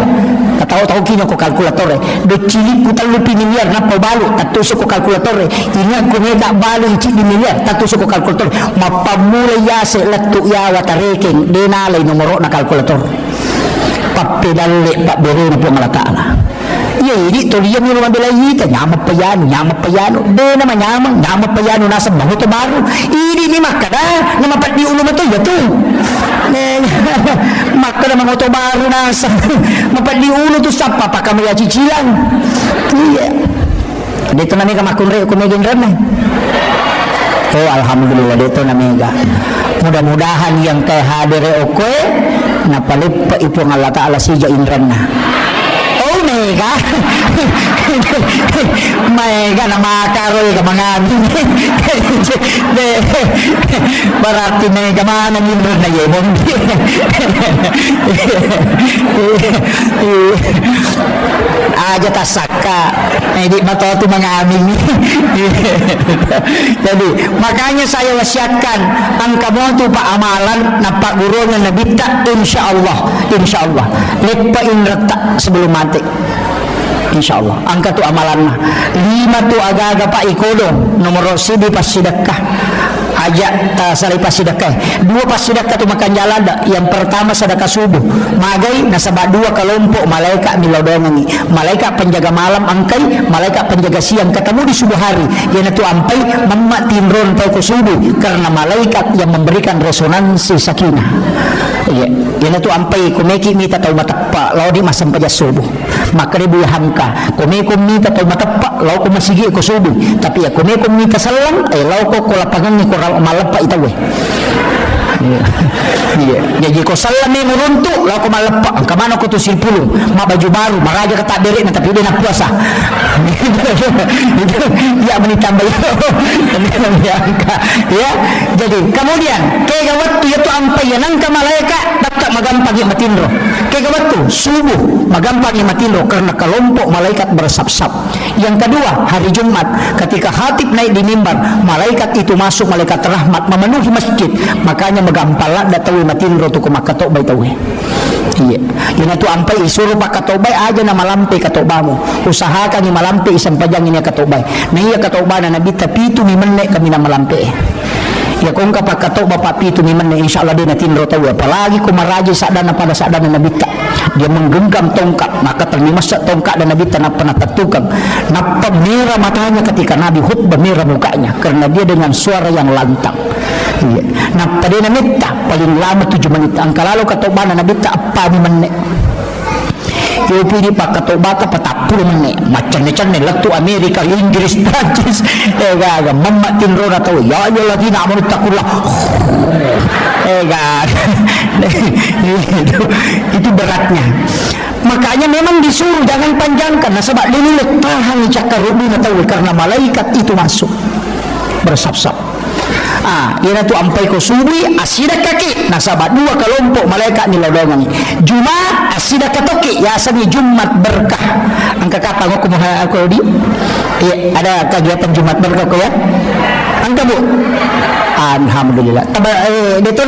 kataw-taw kino ko kalkulator do cili putal lupi miliar napabalu tatuso ko kalkulator ingat ko mega balu isi di miliar tatuso ko kalkulator mapamulay yase latu yawa tareking dinalay nomoro na kalkulator papedale pak bere na po malataala iya ini toliya mo naman bilayita nyama payano de naman nyama payano nasa banguto baru ini ni makada na mapat di ulo mo to yato makada manguto baru nasa mapat di ulo to sa papakamaya cicilan iya dito na mega makunre kumegin ran oh alhamdulillah dito na mega mudah-mudahan yang kay hadere okoy napalipa ipo ng Allah Ta'ala siya inran na oh mega mega na makaroy ka mga barati mega manang inran na yemon aja tasaka hindi matoto mga amin jadi makanya saya wasiatkan ang kamoto pa amalan na paguruan na nabita insyaallah lepa inrata sebelum mati insyaallah angka tu amalan na 5 tu aga-aga pa ikodo nomor sidi pas sedekah ajak salih pas sedekah 2 pas sedekah tu makan jalan yang pertama sedekah subuh magai nasabak 2 kelompok malaikat milodongangi malaikat penjaga malam angkai malaikat penjaga siang ketemu di subuh hari yang itu ampai mamma tinron tau ke subuh karena malaikat yang memberikan resonansi sakinah iya yang itu ampai kumeki mita tau matapa lau di masam paja subuh maka dia buyahamka kumeko mita tau matapa lau ko masigi ko subuh tapi ya kumeko mita salam lau ko lapangan ni ko malapa itawe iya jadi ko salam ni nguruntu lau ko malapa ang kamano ko to silpulong mabaju baru maraja ka tabere na tapi dia na puasa ya menitambah ya jadi kemudian kaya waktu itu ampai ya nang malaikat dapat magampang yang matindro kaya waktu subuh magampang yang matindro karena kelompok malaikat bersap-sap yang kedua hari Jumat ketika khatib naik di mimbar malaikat itu masuk malaikat rahmat memenuhi masjid makanya magampala datawi matindro tu kumakatok bay tawi iya yun itu ampai isuruh pak katobay aja na malampi katobamu usahakan ni malampi isang pajang ini katobay na iya katobay na nabita pitu ni menek kami na malampi ya kung kapag katoba pa pitu ni menek insyaallah din natin rotawa apalagi kumaraji sadana pada sadana nabita dia menggenggam tongkat maka terlimas tongkat dan nabita na panatatukang napamira matanya ketika nabi khutbah merah mukanya karena dia dengan suara yang lantang iya nah pada nabita paling lama 7 menit ang kalalo katoba na nabita apa ni menek Yopi di pakatobata patapul menit macam-macam ni latu Amerika Inggris Prancis gaga mamatin rona tahu ya lagi nak mau takulah itu beratnya makanya memang disuruh jangan panjangkan nah sebab ini tahan cakar rubi tahu karena malaikat itu masuk bersap-sap ina tu ampai ko subuh asida kaki nasabat 2 kelompok malaikat ni lodongan Jumat asida katoki ya sabi Jumat berkah angka kata aku mau aku di ya, ada kegiatan Jumat berkah ko ya angka bu alhamdulillah itu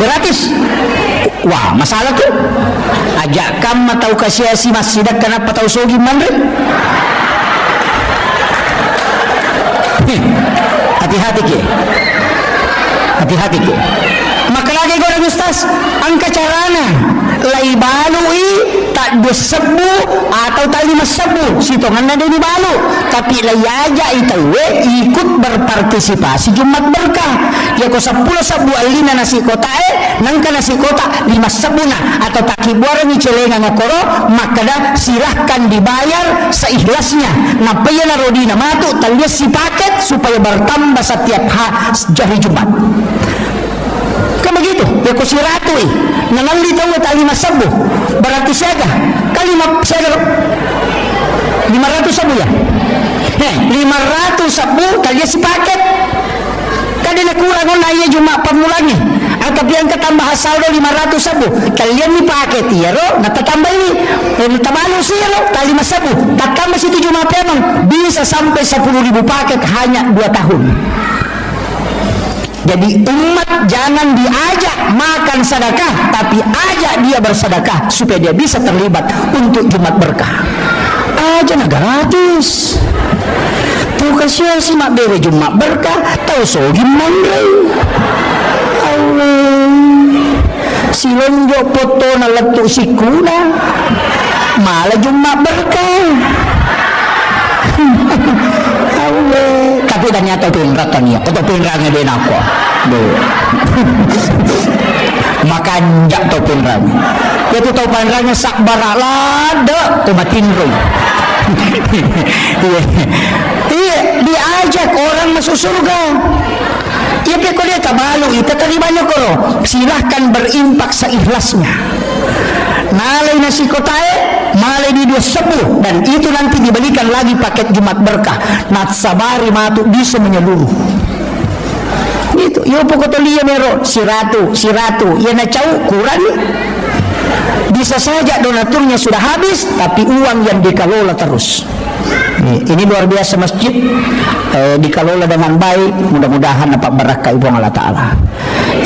gratis wah masalah tu ajak kam matau kasiasi masjid kenapa tahu so gimana hati-hati ke maka lagi goreng ustaz angka carana lai balui tak disebu atau tali mesebu sitongan ada di balu tapi lai aja itu ikut berpartisipasi Jumat berkah ya ko 10 sabu alina nasi kota nangka nasi kota 5 sabuna atau takibuara ni celenga ngakoro maka dah silahkan dibayar seikhlasnya napaya na rodina matu talias si paket supaya bertambah setiap hari Jumat kan begitu ya ko si ratu nanali tahu tali masabu berarti siaga kali siaga 500 sabu ya. 500 sabu kalian si paket. Kadang kurang na iya cuma pamulangnya. Ang kabilang katambah saldo 500 sabu. Kalian ni paket ya ro, natatambah ini. Tamalo siya ro, tali sabu. Tatambah situ cuma memang bisa sampai 10.000 paket hanya 2 tahun. Jadi umat jangan diajak makan sedekah, tapi ajak dia bersedekah supaya dia bisa terlibat untuk Jumat berkah. Aja na gratis. Tuh kasih si mak bere Jumat berkah, tahu so gimana? Allah, si lonjok foto na letuk si kuna, malah Jumat berkah. Allah, tapi ternyata pinratan ya, atau pinrangnya dia nak makan jak tau pinrang, itu tau pinrangnya sak barak lada, kumatin rum. Iya, diajak orang masuk surga. Iya, kalau dia tak malu, kita terimanya koro. Silahkan berimpak seikhlasnya. Nalai nasi kotae, malai di 2 sebuh, dan itu nanti diberikan lagi paket Jumat berkah. Natsabari matu bisa menyeluruh. Itu, yo pokoknya liya mero si ratu, ya na cau kurang. Bisa saja donaturnya sudah habis, tapi uang yang dikelola terus. Ini luar biasa masjid, dikelola dengan baik. Mudah-mudahan dapat berkah ibu Allah Ta'ala.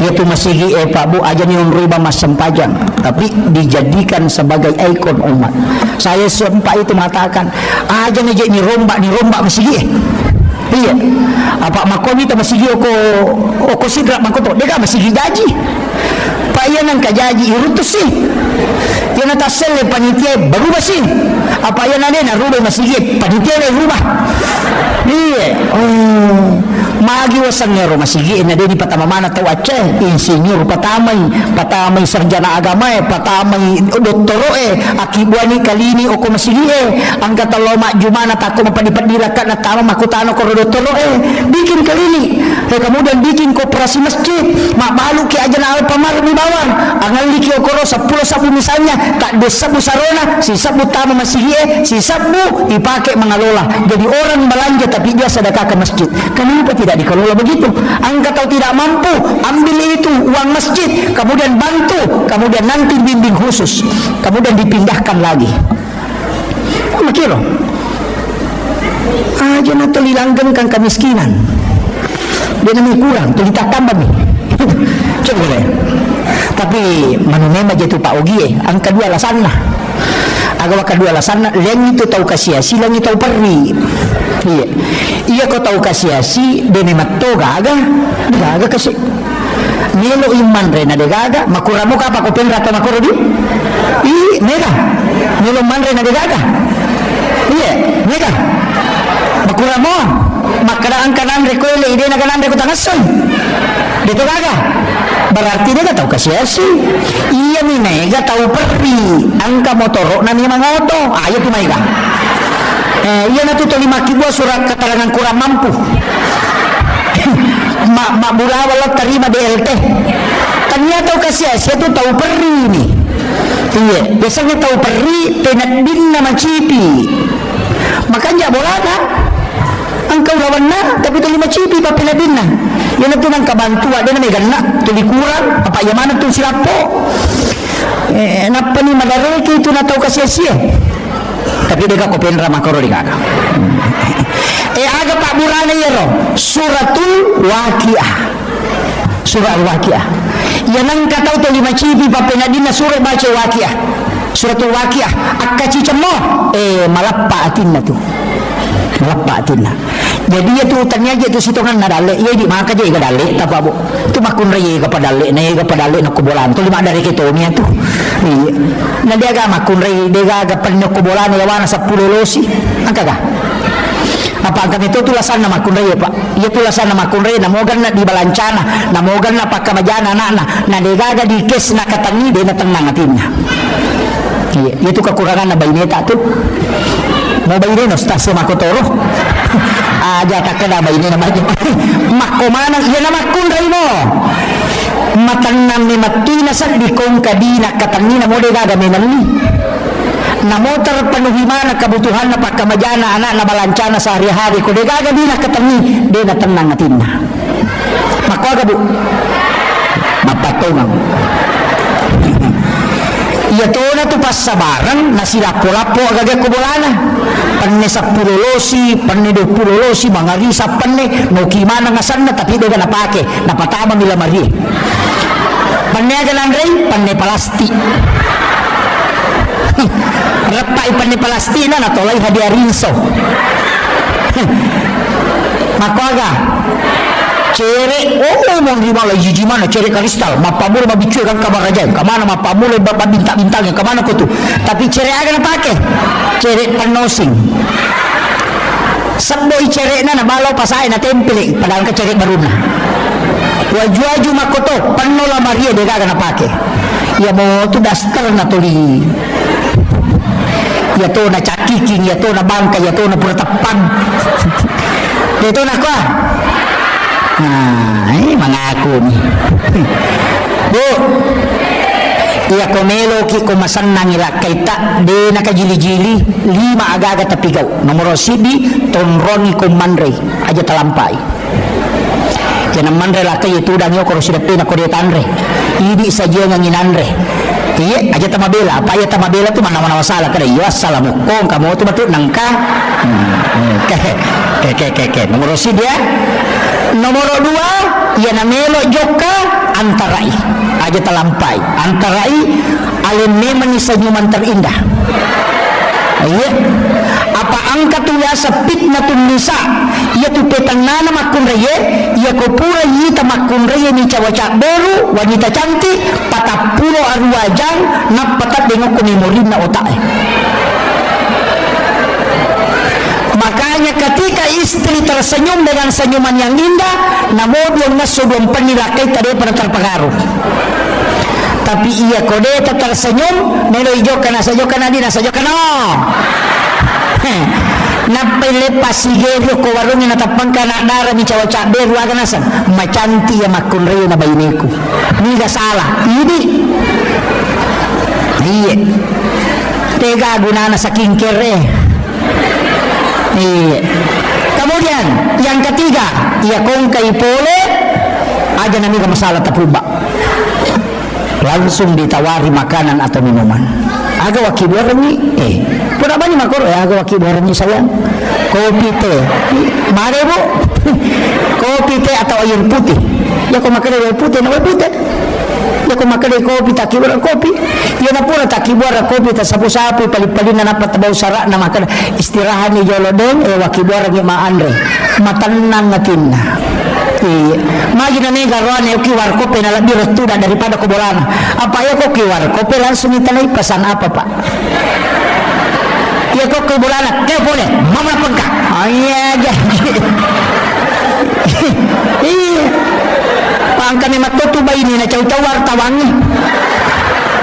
Itu masih Pak Bu aja nih riba mas sempajang, tapi dijadikan sebagai ikon umat. Saya sempat itu mengatakan aja nih ini rombak masih iya. Apa makoni ta masih oko sidra makoto deka masih gaji. Pak iya nang kajaji irutus sih. Dia nata sele panitia baru masih. Apa iya nade na rubah masih panitia na rubah. Iya. Oh. Magi wasangero masigi na di patama mana tau Aceh insinyur patamay sarjana agama patamay doktoro akibuani kalini oko masigi ang kataloma jumana tako mapadipadilaka na tama makutano ko doktoro bikin kalini kemudian bikin koperasi masjid mabalu ki aja na pamar di bawang ang liki okoro 10 sabu misalnya tak desabu sarona si sabu tama masigi si sabu dipakai mengelola jadi orang belanja tapi dia sedekah ke masjid. Kenapa tidak dikelola begitu? Angka tahu tidak mampu, ambil itu uang masjid, kemudian bantu, kemudian nanti bimbing khusus, kemudian dipindahkan lagi. Apa kira? Aja na tulilanggan kan kemiskinan. Dia namanya kurang, tulita tambah nih. Coba ya. Tapi manumema jatuh Pak Ogie, ang kedua alasan lah. Agawa kedua alasan lang itu tahu kasiasi, lang itu tahu perri. Iya kau tahu kasiasi, dene matto gaga kasi. Nelo iman rena de gaga, makuramu ka pa ko penrata makuro di? Nega. Nelo man rena de gaga. Iya, nega. Makuramu, makaraan kanan rekoile ide na kanan reko tangason. Dito gaga. Berarti dia tahu kasiasi. Iya ni nega tahu perri. Angka motoro na ni mangoto. Ayo tu maiga. Iya na tuto 5 kibuah surat keterangan kurang mampu. Mak burawal terima DLT. Ternyata kasiasi itu tahu perri ni. Iya, biasanya tahu perri penat din na macipi. Makanya bola kan? Angkau lawan na, tapi tu 5 cipi pa penat din na. Yan na tunang kabantua, dia na may gana, tuli kurang, apa yang mana tu silapo. Napa ni madaral ki itu na tahu kasiasi. Tapi dia kau penra makoro di kakak. Aga Pak Burane yero suratul waqiah. Surah al-waqiah. Yang nang katau tu 5 cipi pa penadina surah baca waqiah. Suratul waqiah. Akka cicemo malappa atinna tu. Malappa atinna. Jadi itu tanya je tu sitongan nadale. Ia di maka je gadale tak apa. Tu makun reye ka padale, na ka padale nak kubolan. Tu 5 dari kita ni tu. Na dia ga makun reye dia ga penyo kubolan ya wana 10 losi. Angka ga. Apa angkat itu tulasan nama kunrei Pak. Ia tulasan nama kunrei namogan na di balancana, namogan na pakamajana anak na degaga di kes na katangi de na tenang atinnya. Iya, itu kekurangan na baineta tu. Mau baine no stase makotoro. Aja tak kena baine na maju. Makomana iya nama kunrei mo. Matang nam ni matina sa di kong kadina katangi na mo degaga menani. na motor penuhi mana kebutuhan na pagkamajana anak na balancana sehari-hari ko degaga di na katangi di na tenang natin na makuaga bu mapatungang iya to na to pas sabaran na silapo-lapo agagay kubolana panne sa pulolosi panne do pulolosi mga risa panne no kimana nga sana tapi do na pake napatama nila mari panne aga nandray panne palasti rapa ipanne palasti na natolay hadiah rinso makuaga cere mong lima lagi jijimana cere kristal mapamula mabicuy kan kabar aja kamana mapamula bintang-bintangnya kamana ko tu tapi cere aga na pake cere panosing sabboy cere na nabalaw pasay na tempele padahal ka cere baru na waju-waju makoto panola maria de aga na pake ya mo tu dastar na tuli ya to na cakiking ya to na bangka ya to na puratapang dito na ko ini mengaku nih bu iya komelo ki kumasan nangila kaita de nakajili-jili 5 aga-aga tapigaw nomor sidi tonroni kumandre aja talampai kena mandre la kay itu dan yo koro sidape na koretanre ini saja nganginanre iya aja tamabela apa ya tamabela tu mana-mana masalah kada iya assalamualaikum kamu tu betul nangka ke nomor sidi ya nomor 2 ia namelo joka antarai aja telampai antarai alem memang senyuman terindah iya apa angkat tu ya fitnatun nisa ia tu petang nana makun reye ia ko pura yita makun reye ni cawaca baru wanita cantik 40 arwajang nak patat dengok ko memori na otak makanya ketika istri tersenyum dengan senyuman yang indah namun yang nasubun penilakai tadi pada terpengaruh tapi ia kode tersenyum melo ijo kana sajo kana dina sajo kana napai lepas sigero ko warungnya natapang kana dara ni cawaca beru aga nasan macanti ya makun reo na bayineku ni ga salah ini iya tega gunana saking kere iya. Kemudian yang ketiga, ia kongkai pole aja nami masalah tapuba. Langsung ditawari makanan atau minuman. Aga wakibuaran ni, pura banyak makor ya aga wakibuaran ni sayang. Kopi teh, mare bu, kopi teh atau air putih. Ya kau makan air putih, nama putih. Ya kau makan kopi tak kibuaran kopi. Ya na pura tak kibuaran kopi tak sapu-sapu paling-paling na napat tabau sarak na makan istirahat ni jolodeng wakibuaran ni maandre matanang ngatin na magi na nega roan ya kiwar kopi na lebih retuda daripada kubolana apa ya kok kiwar kopi langsung itanay pesan apa pak ya kok kubolana kaya boleh mama pengka iya iya pangkami matutuba ini na caw-cawar tawangi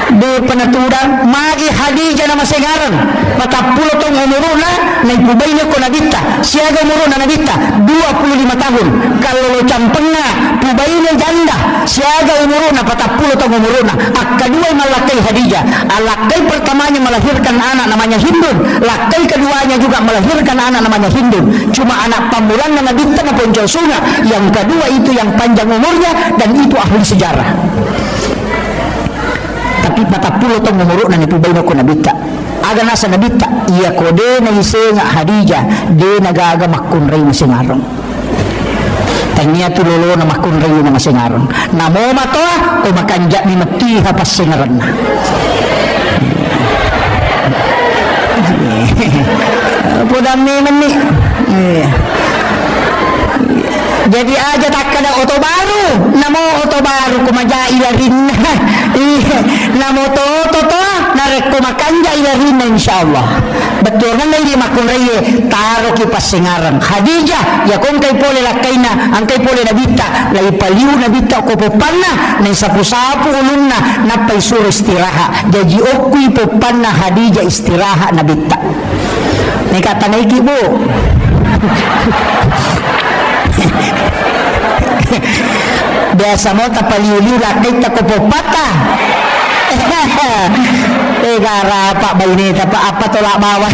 di penaturan magi Hadijah nama sengaran 40 tahun umuruna na ipubay niya ko nabita siaga umuruna nabita 25 tahun kalau lo campengna pubay niya janda siaga umuruna 40 tahun umuruna kedua malakai Hadijah alakai pertamanya melahirkan anak namanya Hindun lakai keduanya juga melahirkan anak namanya Hindun cuma anak pamulan na nabita na ponjosuna yang kedua itu yang panjang umurnya dan itu ahli sejarah tapi 40 tahun umuruk na nipubay na ko nabita aga nasa nabita iya ko de na isenga Hadijah de nagaga makunray masingarong tanya tu lolo na makunray na masingarong namo matoa o makanja ni matiha pas singaran na pudam ni mani jadi aja tak ada oto baru namo oto baru kumaja ilarin namo to narek kumakanja ilarin insyaallah betul kan lagi makun reye taro kipas singaran Hadijah ya kung kay pole lakaina ang kay pole nabita lay paliw nabita ko popanna na sapu-sapu ulunna napay suro istiraha jadi okuy popanna Hadijah istiraha nabita ni kata na ikibo biasa mo tapaliuli lakay takopopata gara Pak Bainita Pak apa tolak bawah.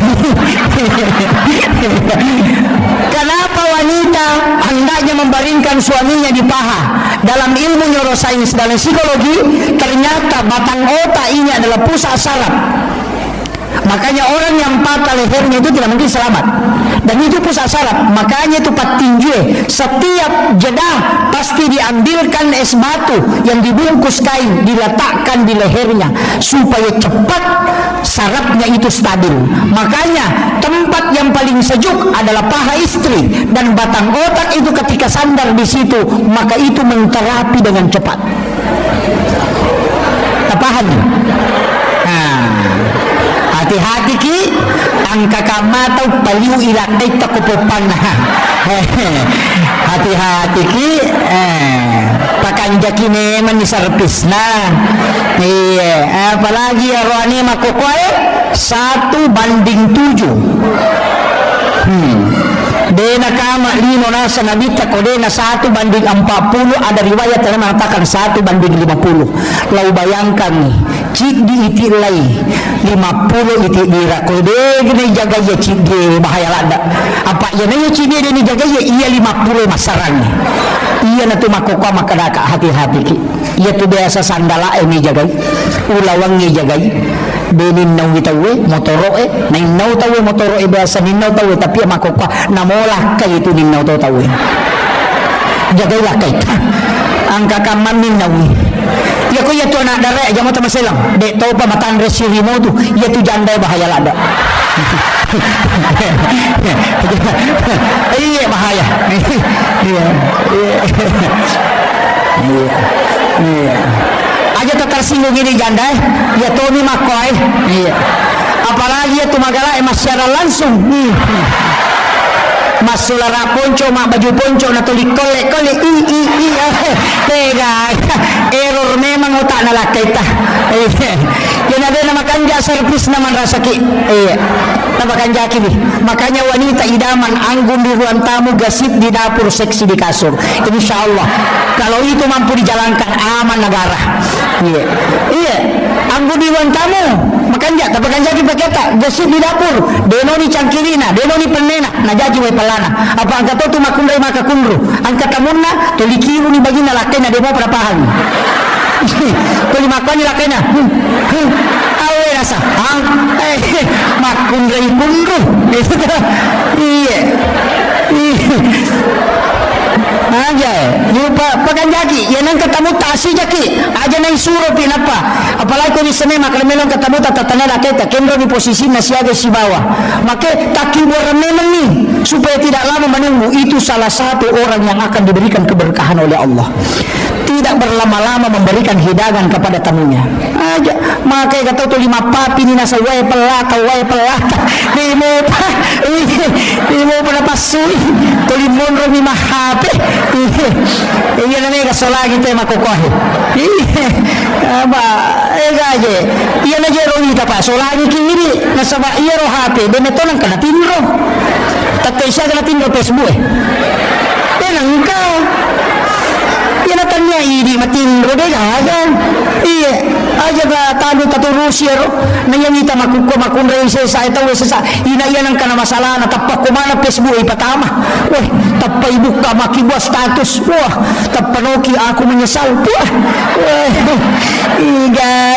Kenapa wanita hendaknya membaringkan suaminya di paha? Dalam ilmu neurosains dan psikologi ternyata batang otak ini adalah pusat saraf. Makanya orang yang patah lehernya itu tidak mungkin selamat. Dan itu pusat saraf. Makanya itu patinjue. Setiap jeda pasti diambilkan es batu yang dibungkus kain, diletakkan di lehernya supaya cepat sarafnya itu stabil. Makanya tempat yang paling sejuk adalah paha istri, dan batang otak itu ketika sandar di situ maka itu menterapi dengan cepat. Paham? Hati-hati ki angka kamatau paliu ilakai takupopan. Hati-hati ki pakanjaki neman ni serpisna. Iya, apalagi ya rohani makokoy 1:7. Dena kama lino nasa nabita ko dena 1:40. Ada riwayat yang mengatakan 1:50. Lau bayangkan nih, cik diitilai 50 iti dira ko de gini jaga ya cik di bahaya lada. Apa ya nanya cik dia ni jaga ya iya 50 masarang. Iya na tu makokwa makadaka hati-hati ki. Iya tu biasa sandala ni jaga. Ulawang ni jaga. Benin nau itawe motoro nain nau tawe motoro biasa nin nau tawe tapi makokwa namolah kay itu nin nau tawe. Jagailah kay angka kaman nin nau. Ya ko ya tu anak dara aja mata maselang. Dek tau pa matan resirimo tu. Ya tu janda bahaya lada. Iya bahaya. Iya. Iya. Aja tak tersinggung ini janda ya Tony Makoy. Iya. Apalagi ya tumagala secara langsung. Masulara ponco mak baju ponco na tulik kolek tega error memang otak na lakay ta. Yan ada nama kanja servis naman rasaki. Iya. Nama kanja kini. Makanya wanita idaman anggun di ruang tamu, gasip di dapur, seksi di kasur. Insyaallah kalau itu mampu dijalankan aman negara. Iya. Iya. Anggun di ruang tamu makanya tapi kanja kita gasip di dapur, deno ni cangkirina, deno ni penena, najaji we pelana. Apa angkat tu makundai maka kundru. Angkat tamunna tolikiru ni bagina lakena demo perapahan. Tuli makani lakena. Awe rasa. Makundai kundru. Iya. Aja, lupa pakanjaki. Yan ang katamu tasi jaki. Aja na isuro pinapa. Apalagi kung isane maklamelong katamu tatanala kita. Kembro di posisi na siaga si bawah. Maka takibur memang nih supaya tidak lama menunggu. Itu salah satu orang yang akan diberikan keberkahan oleh Allah. Tidak berlama-lama memberikan hidangan kepada tamunya. Aja, maka kata tu 5 papi ni nasa way pelata. Limo pa pasui. Tu limon ro 5 hape. Iya namanya kasola gitu ya makokohe. Apa? Aja. Iya na jero kita pa sola kiri nasa ba iya ro hape. Benetonang kana tinro. Tatay siya kana tinro Facebook. Engkau ya natanya ini matin rode aja. Iya aja ba tanu tatu Rusia ro nanyangita makundra isa ito isa ina yan ang kana masalah na tapak ko mana Facebook ipatama. Weh tapay buka makibwa status. Wah tapanoki aku menyesal. Wah iya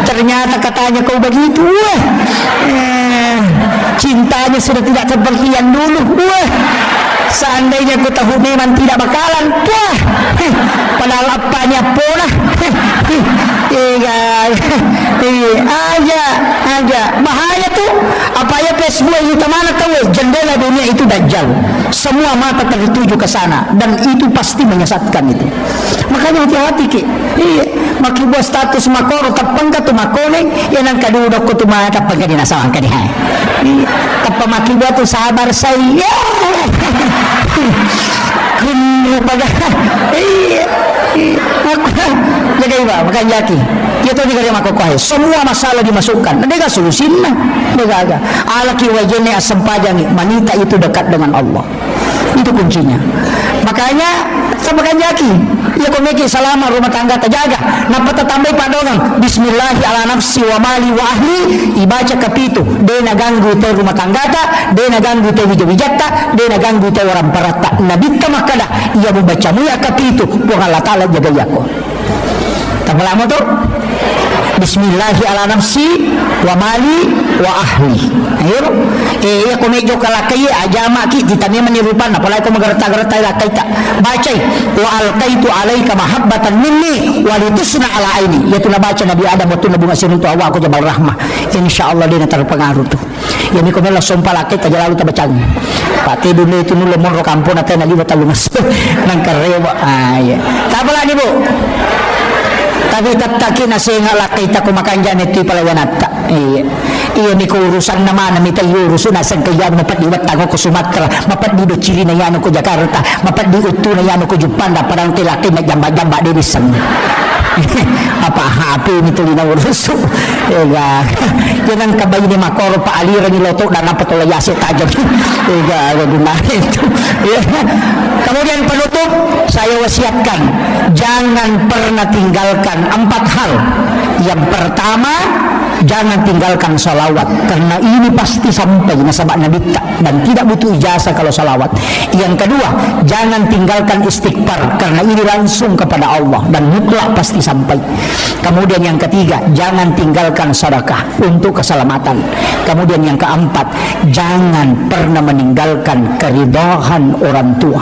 ternyata katanya kau begitu. Wah cintanya sudah tidak seperti yang dulu. Wah seandainya ku tahu memang tidak bakalan. Wah padahal apanya pula. Aja bahaya tuh. Apa ya Facebook itu mana tahu jendela dunia itu dajjal. Semua mata tertuju ke sana dan itu pasti menyesatkan itu. Makanya hati-hati ki. Iya, maki buat status makoro tapang ka tumakone yan ang kadudok ko tumata pag dinasawan ka diha. Tapang maki buat tu sabar saya. Kuno pada. Iya. Jaga iba, makan jaki. Itu di kali makokohe. Semua masalah dimasukkan. Nega solusinya. Nega. Alaki wajene asam pajang. Wanita itu dekat dengan Allah. Itu kuncinya. Makanya sama kanjaki. Ya komeki salama rumah tangga terjaga. Napa tambah padongan bismillahi ala nafsi wa mali wa ahli ibaca kapitu. Dia naganggu te rumah tangga ta, dia naganggu te wijata, dia naganggu te orang parata. Nabi makada ia membaca muya kapitu. Puang Allah Ta'ala jaga yako. Tambah lama tu bismillahi ala nafsi wa mali wa ahli. Ayo ya ko medyo kalakay ajama ki ditanya menirupan apalagi ko magarata-garata lakay ta baca wa alqaitu alayka mahabbatan minni wa litusna ala aini. Ya tu baca Nabi Adam waktu Nabi Masih itu awak ko jabal rahmah insyaallah dia terpengaruh tu. Ya ni ko mela sompa lakay ta jalalu ta bacang pati dulu itu nulo mon kampung ate na liwa talungas nang karewa ay tabala ni bu. Tapi tataki na siya nga lakay ta kumakan dyan ito'y palawanata. Iya ni ko urusan naman na mitay urusan na sang kaya mapadiwat tango ko Sumatra, mapadiwat Chile na yan ko Jakarta, mapadiwat ito na yan ko Jupanda, parang tilaki na jamba-jamba din isang. Apa happy nito na uruso. Yan ang kabay ni Makoro paaliran ni Loto na napatulayasi tajam. Ito. Kemudian penutup saya wasiatkan jangan pernah tinggalkan 4 hal. Yang pertama, jangan tinggalkan salawat karena ini pasti sampai nasabak Nabi dan tidak butuh ijazah kalau salawat. Yang kedua, jangan tinggalkan istighfar karena ini langsung kepada Allah dan mutlak pasti sampai. Kemudian yang ketiga, jangan tinggalkan sedekah untuk keselamatan. Kemudian yang keempat, jangan pernah meninggalkan keridhaan orang tua.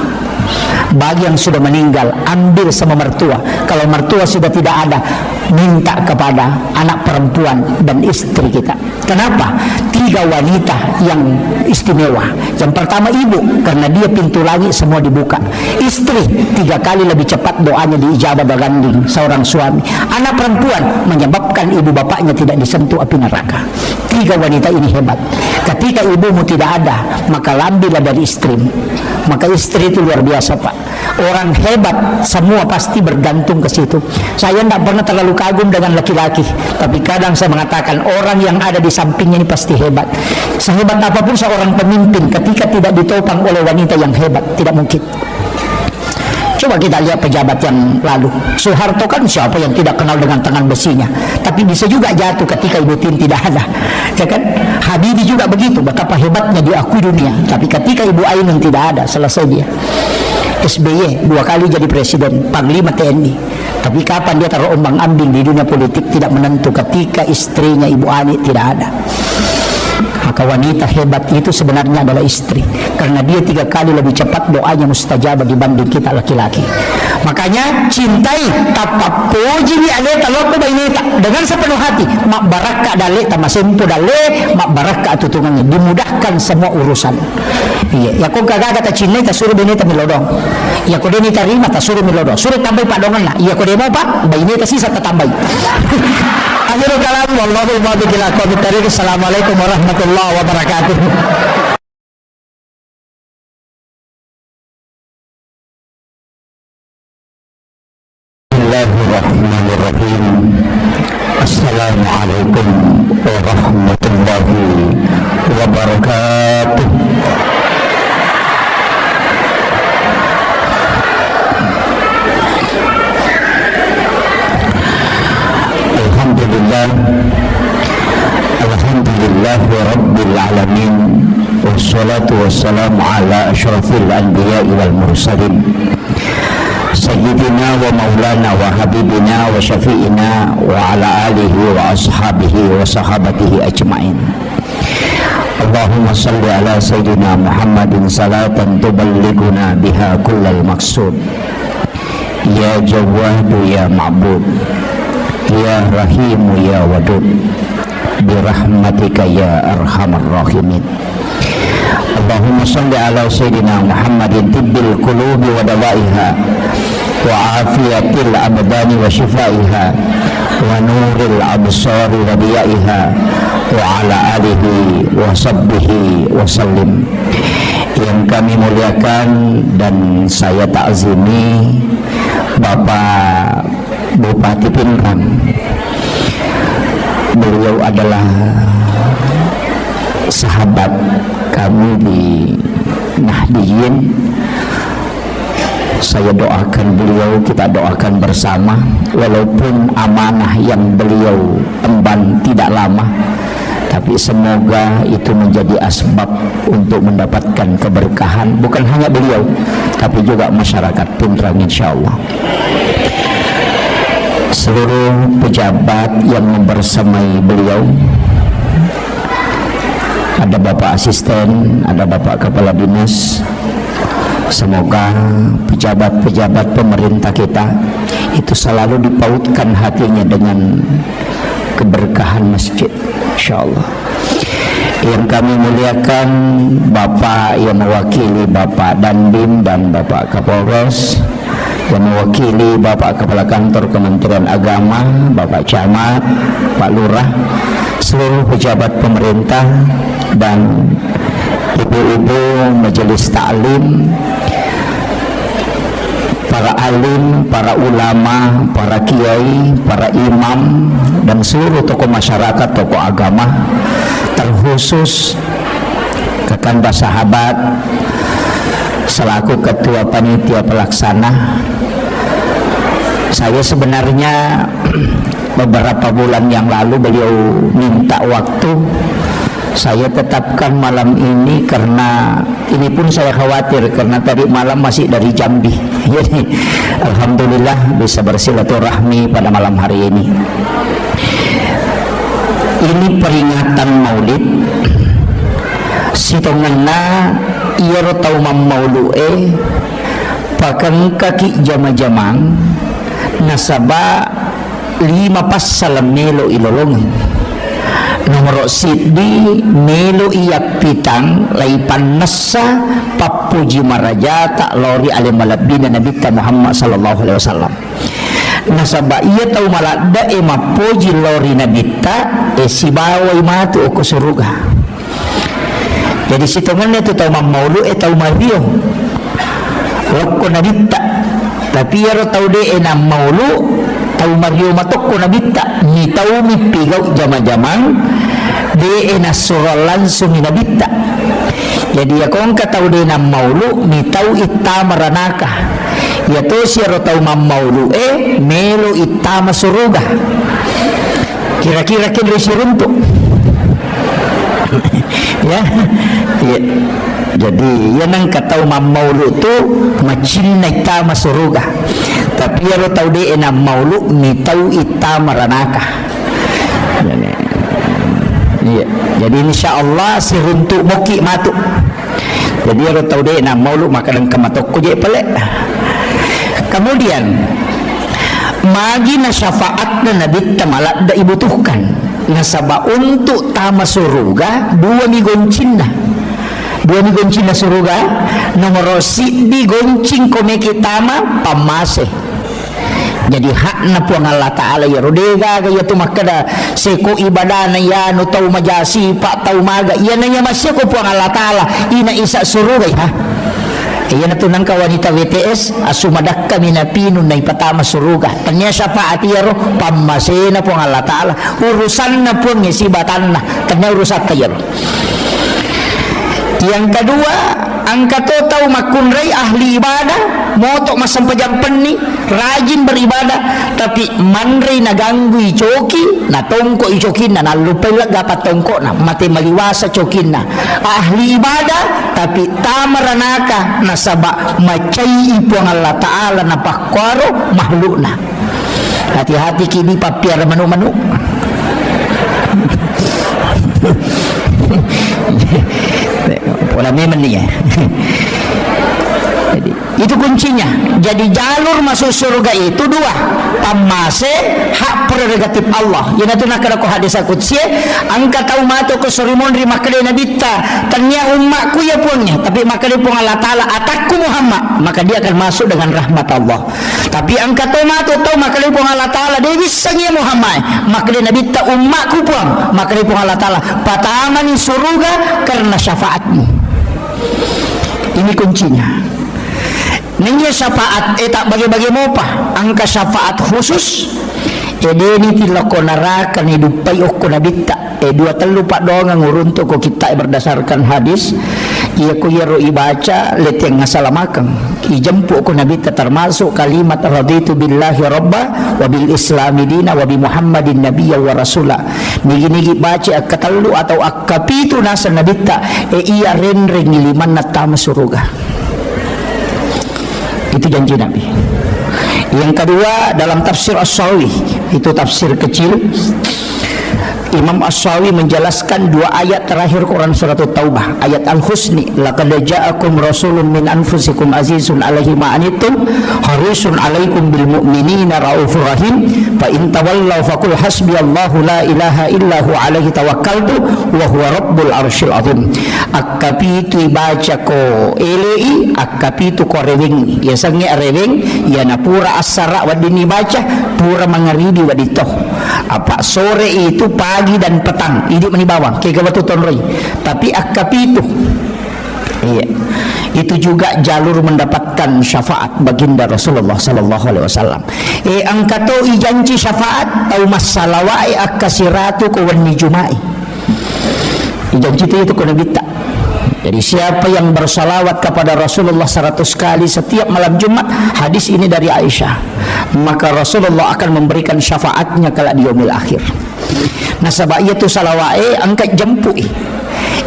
Bagi yang sudah meninggal, ambil sama mertua. Kalau mertua sudah tidak ada, minta kepada anak perempuan dan istri kita. Kenapa? 3 wanita yang istimewa. Yang pertama ibu, karena dia pintu langit semua dibuka. Istri 3 kali lebih cepat doanya diijabah berbanding seorang suami. Anak perempuan menyebabkan ibu bapaknya tidak disentuh api neraka. 3 wanita ini hebat. Ketika ibumu tidak ada, maka lambilah dari istrimu. Maka istri itu luar biasa Pak. Orang hebat semua pasti bergantung ke situ. Saya tidak pernah terlalu kagum dengan laki-laki, tapi kadang saya mengatakan orang yang ada di sampingnya ini pasti hebat. Sehebat apapun seorang pemimpin ketika tidak ditopang oleh wanita yang hebat, tidak mungkin. Coba kita lihat pejabat yang lalu. Soeharto kan siapa yang tidak kenal dengan tangan besinya, tapi bisa juga jatuh ketika Ibu Tin tidak ada, ya kan? Habibie juga begitu, betapa hebatnya diakui dunia, tapi ketika Ibu Ainun tidak ada, selesai dia. SBY 2 kali jadi presiden, panglima TNI, tapi kapan dia terombang-ambing di dunia politik tidak menentu ketika istrinya Ibu Ani tidak ada. Maka wanita hebat itu sebenarnya adalah istri, karena dia 3 kali lebih cepat doanya mustajabah dibanding kita laki-laki. Makanya cintai tapapuji ni aleta loko baineta dengan sepenuh hati. Mak baraka dale tamasempo dale mak baraka tutungannya, dimudahkan semua urusan. Iya, ya kung kagaga ta cinai ta suruh baineta milodong. Ya ko deni tarima ta suruh milodong. Suruh tambay padongan na. Ya ko demo pa baineta sisa ta tambay. Akhirul kalam wallahu muwaffiq ila aqwamit thariq. Assalamualaikum warahmatullahi wabarakatuh. Bismillahirrahmanirrahim. Assalamualaikum warahmatullahi wabarakatuh. Alhamdulillah rabbil alamin, wassalatu wassalamu ala asyrafil anbiya'i wal mursalin sayyidina wa maulana wa habibina wa syafi'ina wa ala alihi wa ashabihi wa sahabatihi ajma'in. Allahumma salli ala sayyidina Muhammadin salatan tuballighuna biha kullal maqsud. Ya Jawwadu ya Ma'bud, ya Rahimu ya Wadud, birahmatika ya Arhamar Rahimin. Allahumma salli ala sayyidina Muhammadin tibbil qulubi wa dawaiha wa afiyatil abdani wa shifaiha wa nuril absari wa diyaiha wa ala alihi wa sahbihi wa sallim. Yang kami muliakan dan saya ta'zimi Bapak Bupati Pinrang. Beliau adalah sahabat kami di Nahdiyin, Saya doakan beliau, kita doakan bersama, walaupun amanah yang beliau emban tidak lama, tapi semoga itu menjadi asbab untuk mendapatkan keberkahan, bukan hanya beliau tapi juga masyarakat Pindrang insyaallah. Seluruh pejabat yang membersamai beliau, ada Bapak Asisten, ada Bapak Kepala Dinas, semoga pejabat-pejabat pemerintah kita itu selalu dipautkan hatinya dengan keberkahan masjid insyaallah. Yang kami muliakan Bapak yang mewakili Bapak Dandim dan Bapak Kapolres, yang mewakili Bapak Kepala Kantor Kementerian Agama, Bapak Camat, Pak Lurah, seluruh pejabat pemerintah dan ibu-ibu majelis ta'lim, para alim, para ulama, para kiai, para imam, dan seluruh tokoh masyarakat, tokoh agama, terkhusus Kakanda Sahabat selaku ketua panitia pelaksana. Saya sebenarnya beberapa bulan yang lalu beliau minta waktu, saya tetapkan malam ini karena ini pun saya khawatir karena tadi malam masih dari Jambi. Jadi alhamdulillah bisa bersilaturahmi pada malam hari ini. Ini peringatan Maulid. Sitonganna iya tau maulue pakan kaki jama-jamang nasaba 5 pas salam melo ilolongan. Nomor siddi melo iyak pitang laipan nasa papuji marajata lori alimalabina Nabi Muhammad sallallahu alaihi wasallam. Nasaba iya tau malada mapuji lori nabita sibawai matu o kusuruga. Jadi situngannya itu tau mamaulu tau mario wakko nabita, tapi yaro tau de enam maulu tau mario matokko nabita ni tau mipigau jama-jamang de enasura langsung ni nabita. Jadi ya kong katau de enam maulu ni tau ita maranaka ya to siaro tau mamaulu melo ita masuruga. Kira-kira kini siruntuk ya. Jadi yan ang kataw mamaulu tu macin na ita masuruga, tapi yaro tau di na maulu ni tau ita maranaka. Jadi insyaallah si runtuk moki matu. Jadi yaro tau di na maulu maka dan kamatok ko je pala. Kemudian magi na syafaat na nabi tamala da ibutuhkan nasaba untuk tama suruga 2 migoncin na suruga nomor di goncing komeki tama pamase. Jadi hak na po ng Allah Ta'ala ya rodega kaya tumakada seko ibadah na yan no tau majasi pa tau maga yan na niya masya ko po ang Allah Ta'ala ina isa surugay ha. Iyan na tunang ka wanita WTS asumadak kami na pinun na ipatama suruga tanya syafaat yaro pamase na po ang Allah Ta'ala urusan na po ng isibatan na tanya urusan tayo. Yang kedua ang katotaw makunray ahli ibadah motok masampajampan ni rajin beribadah tapi manray naganggu icoki na tongko icokin na nalupay laga patongko na mati maliwasa cokin na ahli ibadah tapi tamaranaka nasaba macay ipo ang Allah Ta'ala na pakwaro mahlu na. Hati-hati kini papiara manu-manu. Wala memang niya. Jadi, itu kuncinya. Jadi jalur masuk surga itu 2. Pamase hak prerogatif Allah. Yan ito nakara ko hadis qudsi angka tau mato ko surimon ri makale nabita. Tanya umatku ya punya, tapi makale pun Allah Taala atakku Muhammad, maka dia akan masuk dengan rahmat Allah. Tapi angka tau mato tau makale pun Allah Taala dia bisa ya Muhammad, makale nabita umatku pun, makale pun Allah Taala patamani surga karena syafaatmu. Ini kuncinya. Nanya syafaat tak bagi-bagi mo pa angka syafaat khusus ini tilako naraka ni dupai ko nabita 2 telu pak doang ngurunto ko kita berdasarkan hadis Ia ko yaro ibaca leteng ngasalamakan. Ijempu ko nabi termasuk kalimat raditu billahi rabba wa bil islami dina wa bi muhammadin nabiyya wa rasula. Nigi-nigi baca akatalu atau akapitu nasa nabita ia renreng liman na tama suruga. Itu janji Nabi. Yang kedua dalam tafsir As-Sawi, itu tafsir kecil, Imam As-Sawi menjelaskan dua ayat terakhir Quran surat Taubah, ayat Al-Husni, laqad ja'akum rasulun min anfusikum azizun 'alaihi ma anittum harisun 'alaikum bil mu'minina raufur rahim fa in tawallaw faqul hasbiyallahu la ilaha illa hu 'alaihi tawakkaltu wa huwa rabbul arsyil azim. Akapitu baca ko elei akapitu ko reweng ya sangi reweng ya na pura asara wadini baca pura mangaribi waditoh apa sore itu pagi dan petang hidup di bawah kaya batu tonroi tapi akapitu iya itu juga jalur mendapatkan syafaat baginda Rasulullah sallallahu alaihi wasallam. Angkato ijanji syafaat au masalawai akasiratu ko wani jumai. Ijanji itu ko nabita. Jadi siapa yang bersalawat kepada Rasulullah 100 kali setiap malam Jumat, hadis ini dari Aisyah, maka Rasulullah akan memberikan syafaatnya kala di yaumil akhir. Nah sebab itu salawat angkat jemput.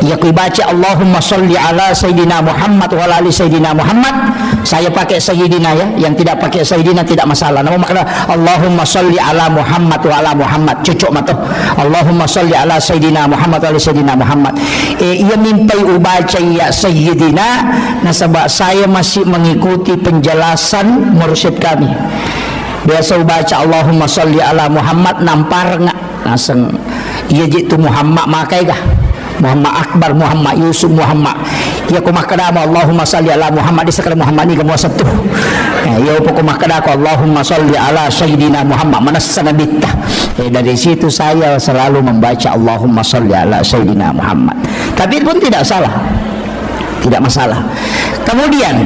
Ya ku baca Allahumma sholli ala Sayyidina Muhammad wa ala ali Sayyidina Muhammad. Saya pakai Sayyidina ya, yang tidak pakai Sayyidina tidak masalah. Nama makna Allahumma sholli ala Muhammad wa ala Muhammad. Cocok matuh. Allahumma sholli ala Sayyidina Muhammad wa ala Sayyidina Muhammad. Ia mimpi ubaca ya Sayyidina. Nah sebab saya masih mengikuti penjelasan mursyid kami. Biasa ubaca Allahumma sholli ala Muhammad nampar ngak. Naseng ia jitu Muhammad makai kah? Muhammad Akbar, Muhammad Yusuf, Muhammad ya kumakadama Allahumma salli ala Muhammad di sekali Muhammad ni kamu satu ya upo kumakadako Allahumma salli ala Sayyidina Muhammad manassa nabita. Dari situ saya selalu membaca Allahumma salli ala Sayyidina Muhammad, tapi pun tidak salah, tidak masalah. Kemudian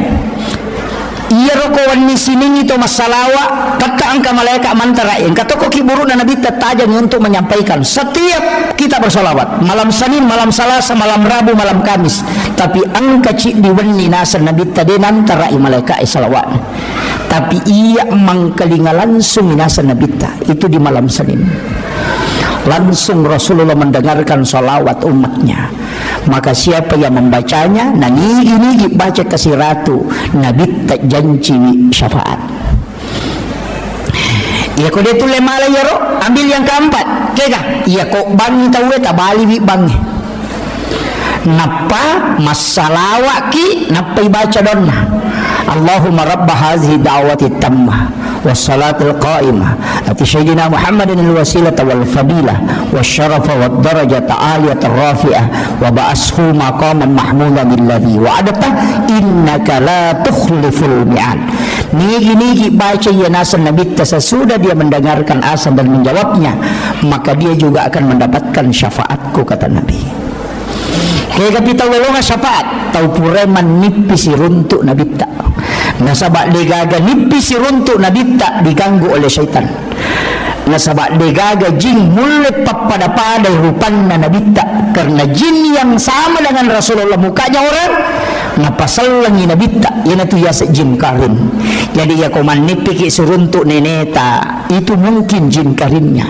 iya rokowan ni sining itu masalawa kata angka malaikat mantara yang kata ko kiburu na nabi tatajan untuk menyampaikan setiap kita bersolawat malam Senin, malam Selasa, malam Rabu, malam Kamis, tapi angka cik diwenni nasa nabi tadi nantara malaikat salawat, tapi ia mangkelinga langsung nasa nabi itu di malam Senin. Langsung Rasulullah mendengarkan salawat umatnya. Maka siapa yang membacanya, nah nigi baca kasih ratu, Nabi tak janji syafaat. Ya kau dia tu lemala ya ro, ambil yang keempat, kega? Ya kau bangi tahu tak bali bangi. Napa masalah ki, napa baca donna. Allahumma rabb hadhihi da'wati tammah wassalatul qa'imah ati sayyidina Muhammadin alwasilata wal fadilah wasyarafa wad darajata aliyata rafi'ah wa ba'ashu maqaman mahmudan alladhi wa'adata innaka la tukhliful mi'ad. Nigi baca ya nasan nabi sesudah dia mendengarkan azan dan menjawabnya, maka dia juga akan mendapatkan syafaatku kata Nabi. Kaya kapita walonga syafaat tau pureman nipisi runtuk nabi tak. Nasabak degaga nipisi runtuk nabi tak diganggu oleh syaitan. Nasabak degaga jin mulut pada rupanna nabi tak, karena jin yang sama dengan Rasulullah mukanya orang napasalangi nabi tak yana tu ya jin karin. Jadi ya koman nipiki suruntuk neneta itu mungkin jin karinnya,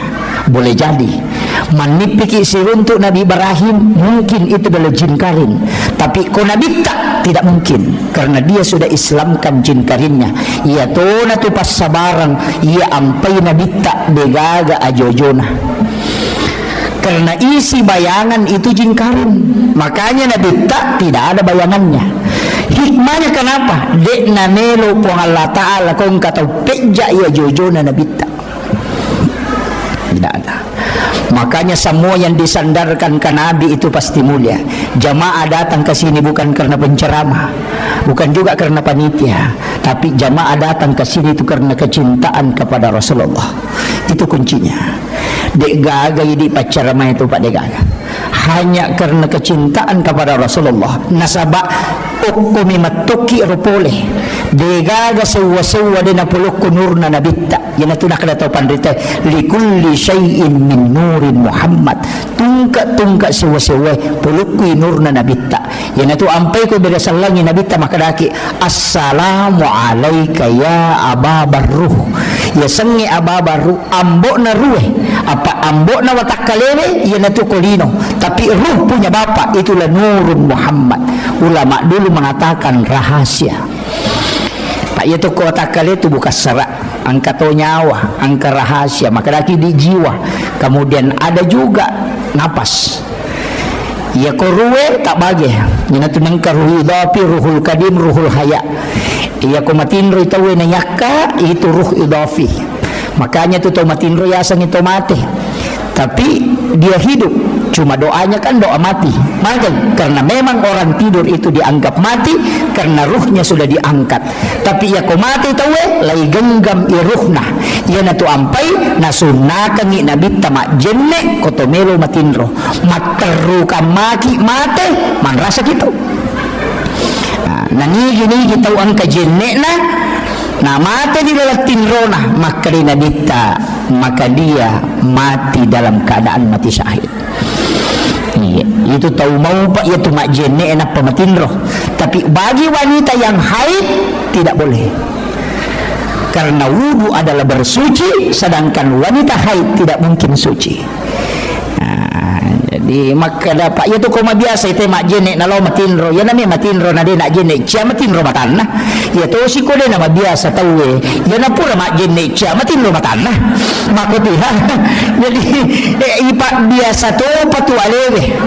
boleh jadi. Manipiki siruntuk Nabi Ibrahim mungkin itu adalah jin karin, tapi ko Nabi tidak mungkin karena dia sudah Islamkan jin karinnya. Ia tona tu pas sabarang ia ampai Nabi tak degaga ajojona karena isi bayangan itu jin karin, makanya Nabi tak tidak ada bayangannya. Hikmahnya kenapa? Dek namelo po Allah Ta'ala kong kata peja ia jojona Nabi tak tidak ada. Makanya semua yang disandarkan ke Nabi itu pasti mulia. Jamaah datang ke sini bukan karena penceramah, bukan juga karena panitia, tapi jamaah datang ke sini itu karena kecintaan kepada Rasulullah. Itu kuncinya. dek gagay di pacaramay itu Pak dek gaga hanya karena kecintaan kepada Rasulullah nasaba ukumi matuki rupole dek gaga sewa-sewa dina puluk kunurna nabitta yana tu nak datau pandrita likulli syai'in min nurin Muhammad tungka sewa-sewa puluk nurna nabitta yana tu ampai ko beda sallangi nabitta maka daki assalamu alayka ya Aba Barruh ya sengi Aba Barruh ambok na rueh apa ambok na watak kalene yana tu kolino tapi ruh punya bapak itulah nurun Muhammad. Ulama dulu mengatakan rahasia Pak itu watak kale itu bukan serak angka to nyawa angka rahasia maka daki di jiwa kemudian ada juga napas ya ko ruwe tak bagi yana tu nangka ruh idafi ruhul kadim ruhul haya ya ko matinro itawe na yakka itu ruh idafi makanya tu matinro yasang itu mati tapi dia hidup cuma doanya kan doa mati makanya karena memang orang tidur itu dianggap mati karena ruhnya sudah diangkat tapi ya ko mati tawe lai genggam iruhna ya na tu ampai na sunnakan ni nabi tamak jenne ko to melo matinro materu kamaki mate man rasa gitu nangigi tahu angka jenne na mati di lalatin rona maka dinabita maka dia mati dalam keadaan mati syahid. Iya, itu tahu mau Pak itu mak jenne enak pematin roh tapi bagi wanita yang haid tidak boleh karena wudu adalah bersuci sedangkan wanita haid tidak mungkin suci. Jadi maka dapat ya tu koma biasa itu mak jene na lo matinro ya nami matinro na de nak jene cia matinro matanna ya tu si ko de na biasa tahu ya na pura mak jene cia matinro matanna mako tihan jadi ipak biasa tu patu alewe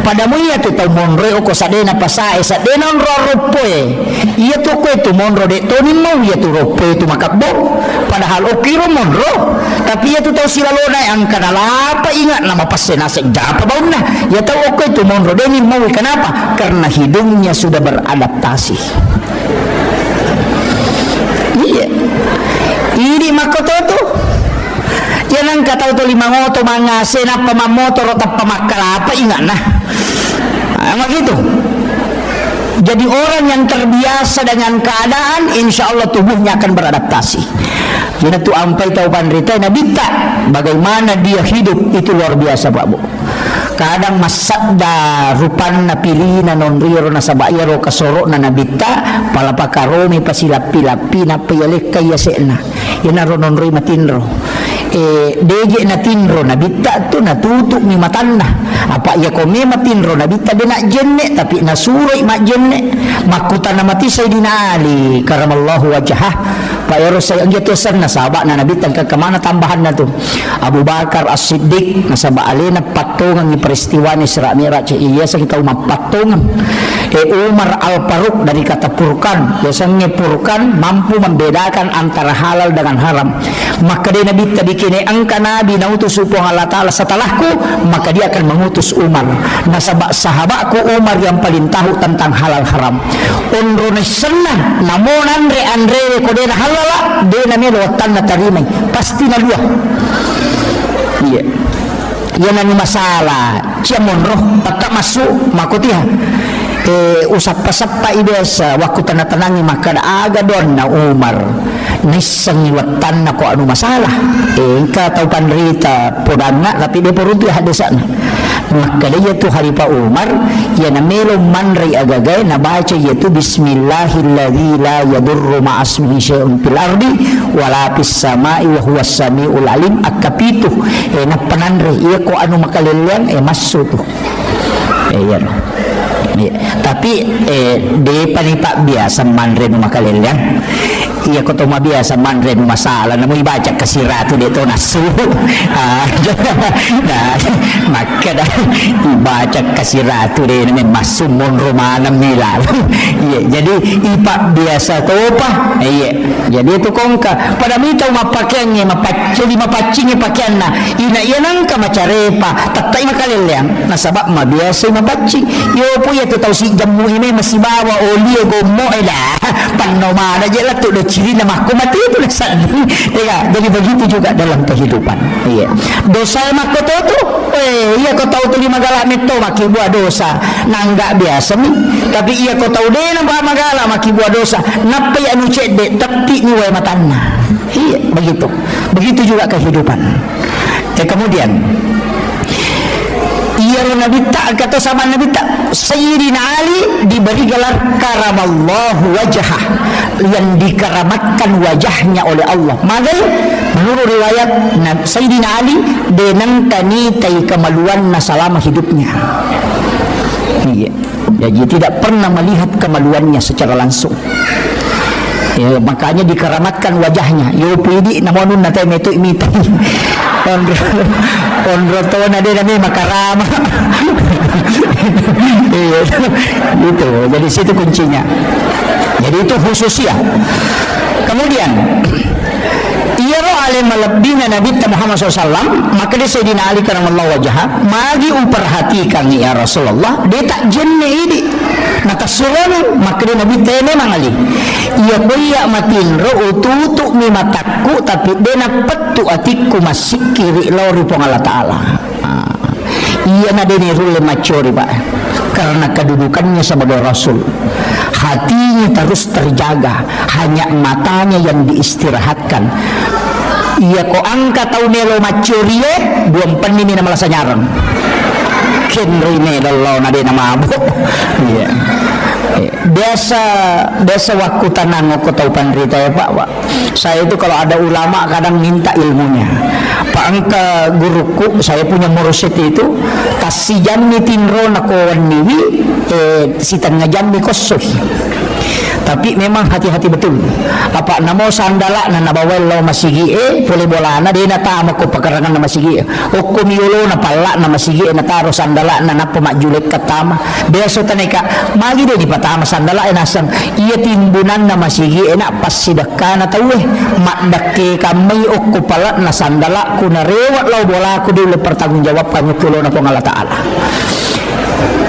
pada mu ya tu tau monro ko sadena pasae sadena ro ropoe ya tu ko tu monro de to ni mau ya tu ropoe tu makabbo padahal okiro monro tapi ya tu tau silalona ang kanala apa ingat nama pasena sejapa nah, ya tahu oke itu monro deni mau kenapa? Karena hidungnya sudah beradaptasi. Iya. Ini makoto tu. Ya nang kata tu lima moto mangase na pamamoto rota pamakala apa ingat nah. Emang gitu. Jadi orang yang terbiasa dengan keadaan insya Allah tubuhnya akan beradaptasi. Jadi tu ampai tahu pandrita nabita bagaimana dia hidup itu luar biasa Pak Bu. Kadang masakda rupan na pilina non riro na sabaya ro kasoro na nabita palapa karomi pasilapi-lapi na payalik kaya sena yana ro non ri matinro deje na tinro nabita tu natutuk mi matanna apa ya kome matinro nabita de nak jenne tapi nasuroi mak jenne makuta na mati sayidina Ali karamallahu wajhah Pak Yaro saya gitu sana sahabat na nabita ke kemana tambahan na tu Abu Bakar As-Siddiq na sabak alena patungan ni peristiwa ni Isra Mi'raj iya sa kita umat patungan Umar Al-Faruq dari kata purkan biasanya purkan mampu membedakan antara halal dengan haram maka dia Nabi tabikini angka Nabi nautus upah Allah Ta'ala setelahku maka dia akan mengutus Umar nasabak sahabatku Umar yang paling tahu tentang halal haram unrune senang namun andre kodena halala dia namanya lewatan na tarimay pasti na dua iya yan ang masalah ciyamon roh patak masuk makutiha usap-pasap pa ibesa waktu tanah-tanangi maka aga doon na Umar nisang iwatan na ko ano masalah ka tau panrita podang nga tapi dia porunti hadasan maka dia tu hari pa Umar ya na melo manray agagay na baca yaitu bismillahilladzi la yadurru ma'asmihi syai'un fil ardi wala fis sama'i wa huwas samiul alim akapitu na pananray iya ko ano makalilian masuk tu yan tapi de panipak biasa manre no makalilian iya ko to mabiasa manre no masalah na mo ibaca kasiratu dito nasu maka dah ibaca kasiratu de na masumon romana milal iya jadi ipak biasa to pa iya jadi itu kongka pada mitaw mapakyannya mapacingnya pakyan na ina yanang ka macarepa tatay makalilian nasabak mabiasa mapacing yo po ya tu tahu si jamu ini masih bawa oli gomo dah panoma aja lah tu dah ciri nama aku mati itu dah sani ya. Jadi begitu juga dalam kehidupan. Iya. Dosa mak kau tahu tu iya kau tahu tu 5 galak meto maki buat dosa nanggak biasa ni, tapi iya kau tahu deh nampak magala maki buat dosa napa ya nu cek dek tapi ni way matana. Iya begitu juga kehidupan. Kemudian ia Nabi tak kata sama Nabi tak Sayyidina Ali diberi gelar karamallahu wajhah, yang dikeramatkan wajahnya oleh Allah. Maka menurut riwayat Sayyidina Ali denang tanitai kemaluan selama hidupnya. Iya. Jadi tidak pernah melihat kemaluannya secara langsung. Ya, makanya dikeramatkan wajahnya. Yo pidi namonun na tayo meto imita. Ondro to na din nami makarama. Itu. Jadi situ kuncinya. Jadi itu khusus ya. Kemudian ia roh alim melebihnya Nabi Muhammad SAW, maka dia Sayyidina Ali karamallahu wajhah magi perhatikan ya Rasulullah dia tak jenne ini nata suran maka dia Nabi tene mangali ia boya matin ro ututu mi mataku tapi dia napatu atiku masih kiri lori pong Allah Ta'ala. Ia nadeni rule macori pak karena kedudukannya sebagai Rasul, hatinya terus terjaga, hanya matanya yang diistirahatkan. Ia ko angka tau nelo macori buang penini nama lasa nyarang kenri nelo nade nama abu. Iya. Biasa waktu tanang aku tahu pandrita ya Pak. Saya itu kalau ada ulama kadang minta ilmunya. Pak angka guruku saya punya mursyid itu kasih jamni tinro nakowan niwi si tengah jamni kosoh. Tapi memang hati-hati betul. Apa namo sandala na nabawel lo masigi boleh bolana dia na tama ko pakarangan na masigi. O kumiyulo na pala na masigi na taro sandala na napamajulit katama. Beso taneka magi dia di patama sandala nasang iya timbunan na masigi na pasidaka na tawe makdakke kami o ko pala na sandala ko na rewat lo bola ko dili pertanggungjawab pangukulo na pong Allah Ta'ala.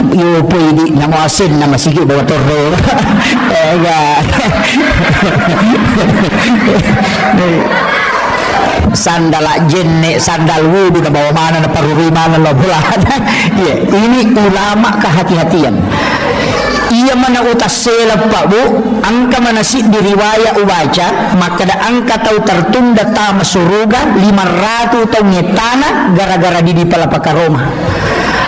Yo pwede na mo asin na masigi bawa torro. Sandala jenne sandal wudu na bawa mana na paruri mana lo bulan. Ya, ini ulama kehati-hatian. Ia mana utas selap Pak Bu, angka mana si diriwayat ubaca, maka da angka tahu tertunda tama suruga 500 tahun tanah gara-gara di palapaka Roma.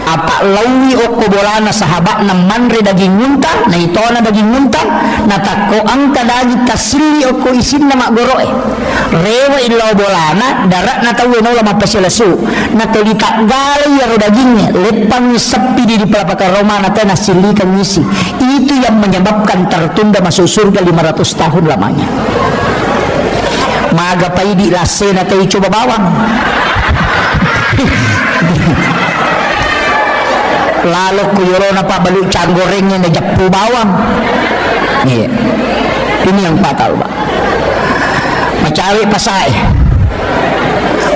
Apa lawi oko bolana sahabat na manre daging muntah na ito na daging muntah na tako angka daging tasili oko isin na magoroe rewa ilaw bolana darat na tawi no lama pasilasu na tolitak galay yaro dagingnya lepang sepi di palapaka Roma na tayo nasilikan ngisi. Itu yang menyebabkan tertunda masuk surga 500 tahun lamanya. Maga pa di lase na tayo coba bawang. Lalu kuyuro na pa balik cang gorengnya na japu bawang. Iya. Ini yang fatal Pak. Macari pasai.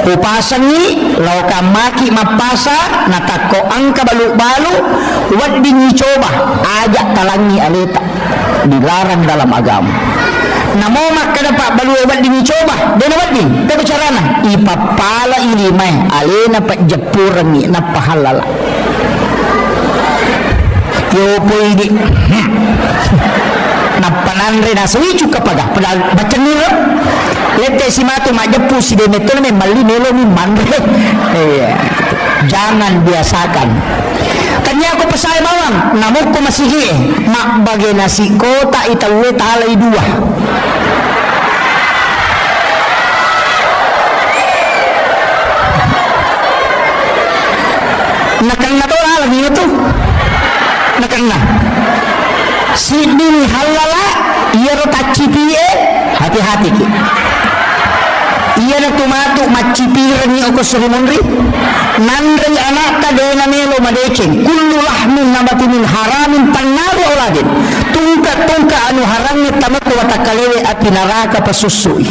Upasan ni lauka maki mapasa natako angka balu-balu wad coba ajak talangi aleta dilarang dalam agama. Namo makana Pak balu wad coba dena wad ni tapi carana ipapala ilimai alena pak jepurangi na pahalala. Yo pwede napananre na suwicu kapaga padahal baca nilo lete si matu majepu si demeto me mali melo mi manre jangan biasakan tanya aku pesai bawang namuk ko masihi mak bagi nasi kota itawe talay dua nakang na to lagi itu nakangna sidini halala iya ro tacipie hati-hati ki iya na tumatu macipire ni oko surimunri nandri anak kadena melo madeceng kullu lahmin nabati min haramin pannaru auladin tungka anu haramnya tamako watakalewe api neraka pasusui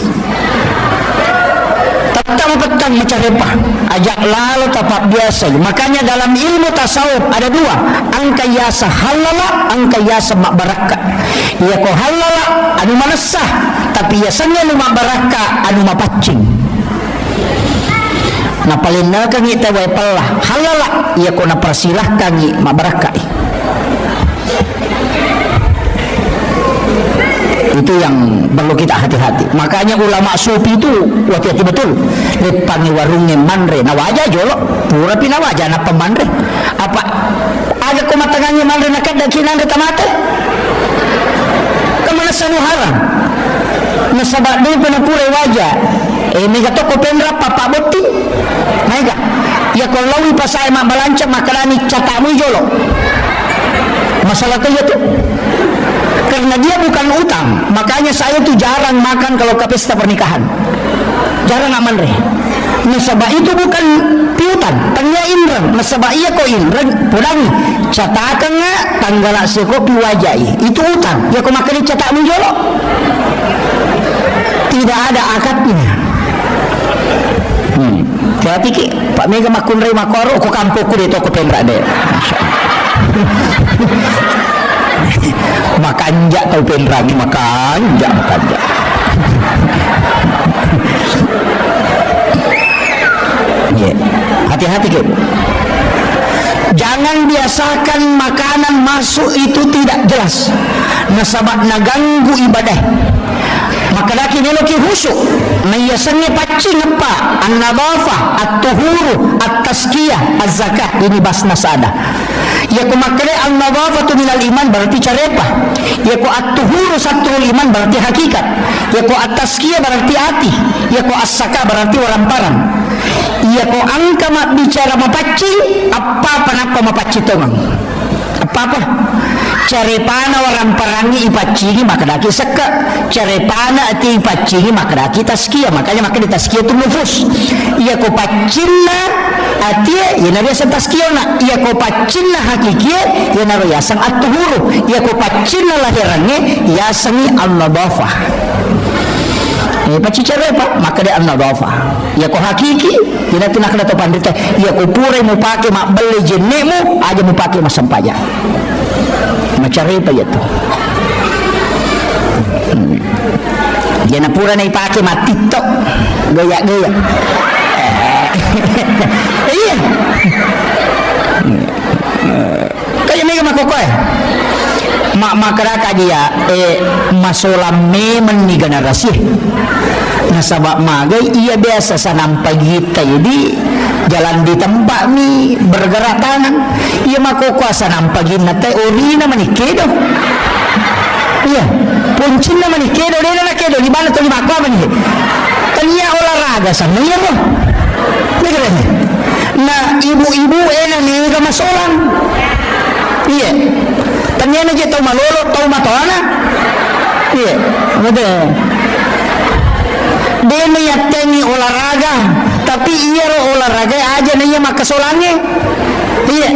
petang macarepa ajak lalu tapak biasa. Makanya dalam ilmu tasawuf ada dua, angka yasa halala, angka yasa mak baraka. Ya ko halala anu manasah, tapi yasanya anu mak baraka anu mapacing. Na palina kami tawai pelah halala ya ko na persilahkan ni mak baraka. Itu yang perlu kita hati-hati. Makanya ulama sufi itu hati-hati betul. Lepangi warungnya manre nawaja jolo pura pina waja na pemanre apa ada komatanganya manre nakat dan kinande tamate kemana sanu haram nasabak dia pernah pura waja mega toko pendra papa boti mega ya kalau lawi pasai mak balanca makalani catamu jolo masalah itu karena dia bukan utang. Makanya saya tuh jarang makan kalau ke pesta pernikahan, jarang aman reh. Nasabah itu bukan piutan tanya indra nasabah iya ko indra pulang catakan nga tanggal sekopi wajai itu utang ya ko makan catak menjolo tidak ada akadnya. Berarti ki Pak Mega makun rei makoro ko kampoku de toko pendra de makanja tau pendragi makanja yeah. Hati-hati gitu. Jangan biasakan makanan masuk itu tidak jelas nasabak naganggu ibadah. Maka laki meloki khusyuk meyasannya pacing apa an-nadhafah at-tuhuru at-tazkiyah az-zakah ini basna sada ya ku makale an-nadhafah minal iman berarti carepah ya ku at-tuhuru satrul iman berarti hakikat ya ku at-tazkiyah berarti hati ya ku as-zakah berarti waramparan ya ku angka mak bicara mapacing apa panapa mapacing tomang apa carepana waran perangi ipacingi maka daki seka carepana ati ipacingi maka daki taskia makanya maka di taskia itu nufus iya ko pacinna ati ya nabi asan taskia na iya ko pacinna hakikia ya nabi asan at-tuhuru iya ko pacinna lahirannya yasangi an-nadhafah paci carepa maka dia an-nadhafah ya ko hakiki ina tunak na to pandita ya ko pure mo pake mak beli jenemu aja mo pake masampaya macari pa yato dia na pura na ipake mak TikTok gaya-gaya iya kaya mega makokoy mak makaraka dia masolam memen ni generasi nasabak magai iya biasa sanam pagi kita jadi jalan di tempat ni bergerak tangan iya makokuasa nampagi nate orina manikedo iya puncin na manikedo dia na kedo di mana tu di makwa mani tanya olahraga sana iya mo negara na ibu-ibu na ni masolam iya tanya na je tau malolo tau matona iya betul dia meyatengi olahraga tapi iya roh olahraga aja nih maka solange iya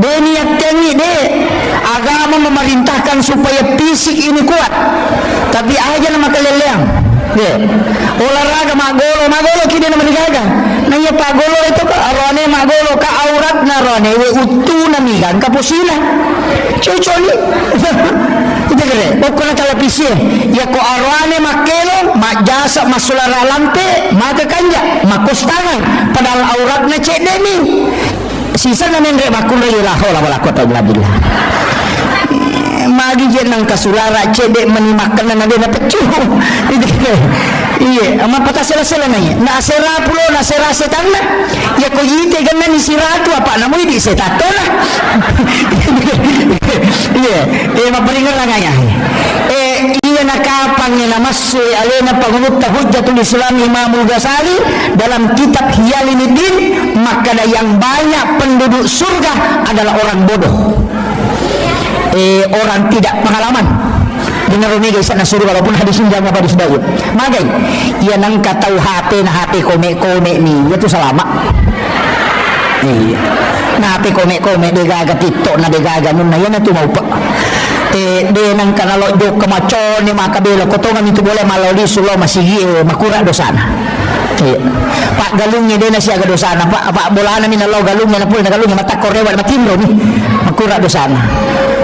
dia meyatengi dia agama memerintahkan supaya fisik ini kuat tapi aja nama keleleang iya olahraga magolo kini nama digaga nanya pagolo itu ke arone magolo ka aurat narone we utu namigan kapusila cuconi itu kere pokoknya televisi ya ko arwane makelo mak jasa masulara lampe maka kanja makos tangan padahal auratnya cek demi sisa namin re makun re la hawla wala quwwata illa billah magi jenang kasulara cedek menimakan na dia pecuh itu iya ama patah sela-sela nanya na sera pulo na sera setan na ya ko yite ganna ni siratu apa namu di setato na iya maparingan lang ngaya iya nakapang ni namasui alena pangutah hujjatul Islam Imamul Ghazali dalam kitab Hiyalinuddin maka yang banyak penduduk surga adalah orang bodoh orang tidak pengalaman dengar ini guys na suruh walaupun hadis ini jangan hadis baik magai ya nang katau HP na HP kome ni itu selama iya na HP kome de gaga TikTok na de gaga nun na yan na tumaupa de nang kanalo jok kemacon ni makabelo kotongan itu boleh maloli sulo masigi makura dosana Iya. Pak galungnya dia nasi agak dosana pak bola namin Allah galungnya na pula na galungnya mata korewa matimro ni makura dosana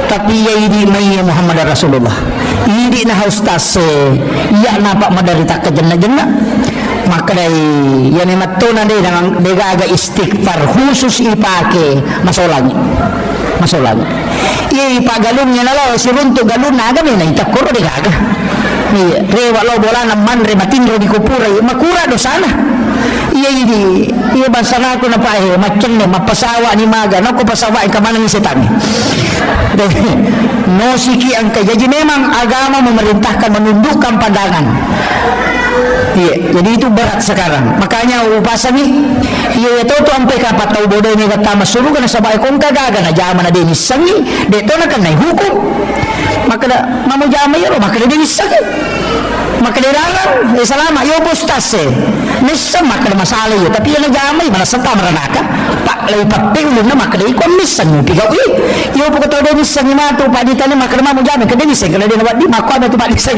tapi ya ini may Muhammad Rasulullah hindi na haustas iya na pak madarita ka jenna maka dari yan ay matuna din ang degaga istighfar khusus ipake masolang iya ipagalungnya na lo si runto galung na agam na itakuro degaga iya rewa lo bola naman re matinro di kupura makura dosana iya ini iya basa na ako na pa macam na mapasawa ni maga no ko pasawa ka man ni setan no siki ang kaya jadi memang agama memerintahkan menundukkan pandangan. Iya, jadi itu berat sekarang. Makanya upasa nih, iya itu tuh sampai kapan tahu bodoh ini kata masuk kan sabay kong kagaga na jama na din isangi, dito na kan na hukum. Maka da mamu jama yero, maka da din isangi. Maka da larang, salama yo postas Misa maka da masalah yo, tapi yana jama mana senta maranaka. Pak lay paping na maka da ikon misan mo pigaw yo po ko todo misan ni mato pa di tanan maka mamu jama kada misan kada din wadi mako na to pa di sa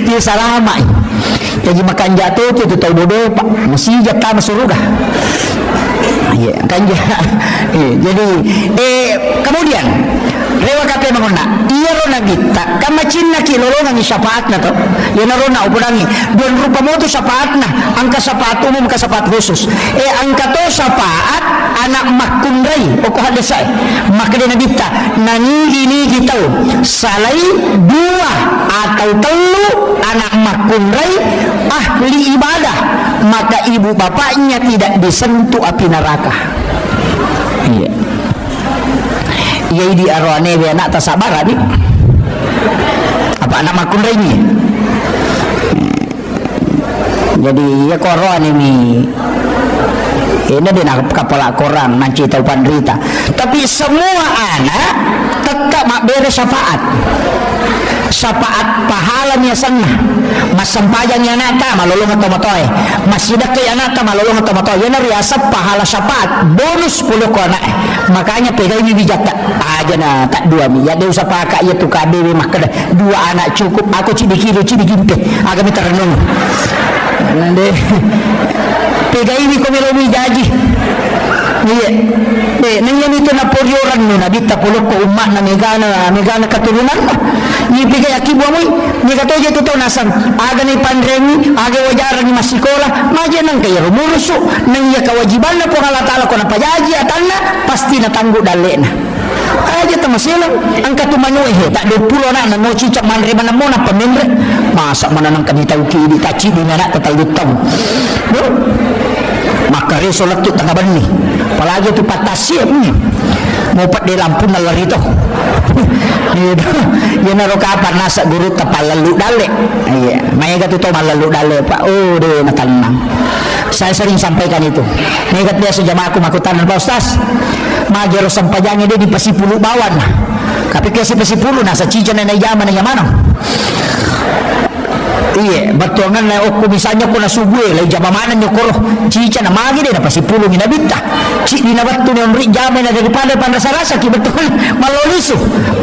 yo salama. Jadi makan jatuh itu tahu bodoh pak masih jatah surga. Iya kan jadi kemudian rewa kape mangona iya rona kita kama cinna kilolongan ni syafaat na to yan rona upudangi don rupa mo to syafaat na angka syafaat umum ka syafaat khusus angka to syafaat anak makunray o ko hadasay makde na kita nanigi kita salay dua atau telu anak makunray ahli ibadah maka ibu bapaknya tidak disentuh api neraka. Iya. Iya di arwane be anak tasabara ni. Apa anak makun ini? Jadi ya koron ini. Ini dia nak kepala korang nanti tahu panderita. Tapi semua anak tetap mak beres syafaat. Syafaat pahala niya sana mas sampayan niya nata malulung atau matoy mas sidak kaya nata malulung atau matoy yan riasap pahala syafaat bonus 10 ko anak makanya pegay ni bijata aja na tak dua mi ya usah pakai ya tu kadewi makada dua anak cukup aku cidikilo cidikimpe agak mitaranong nande pegay ni ko melomi jaji iya nangyay ito na poryoran mo na dita pulok ko umat na megana katurunan ni bigay akibo mo ni katoy ito to nasan aga ni pandremi aga wajaran ni masikola maja nang kaya rumuruso nang iya kawajiban na po halatala ko na payaji atan na pasti na tanggo dali na aja tamasilang ang katumanyo tak 20 na no cicak manreban na mo na pamindre masa mananang kanitaw kini kaci di na tatalutang no maka resolat tu tengah bani apalagi tu patasi mau pat di lampu nalar itu yan naro kapan nasa guru tapal lalu dale iya maya tu to malalu dale pak deh natanang saya sering sampaikan itu negat biasa jamaah aku makutanan Pak Ustaz magero sampajangnya dia di pasipulu bawan tapi kasi pasipulu nasa cijan na yaman na yamano. Iya, betul kan aku misalnya ko nasubuh lay jamamanan nyo koro cica na magi din na pasipulong inabita ci dinabat to ng jamay na daripada pandasarasa ki betul maloliso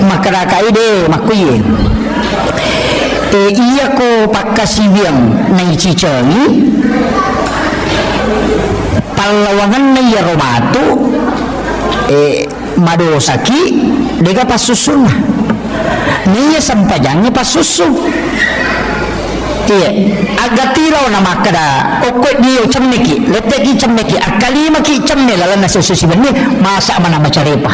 makarakaide makuye iya ko pakasibiyang na cica ni palawangan na yaromato madosaki dega pasusun niya sampajangnya pasusun. Iya, agak tirau nama kada. Okoi dia cemneki, leteki cemneki. Akalima ki cemne lalan nasi susi bani masak mana macarepa.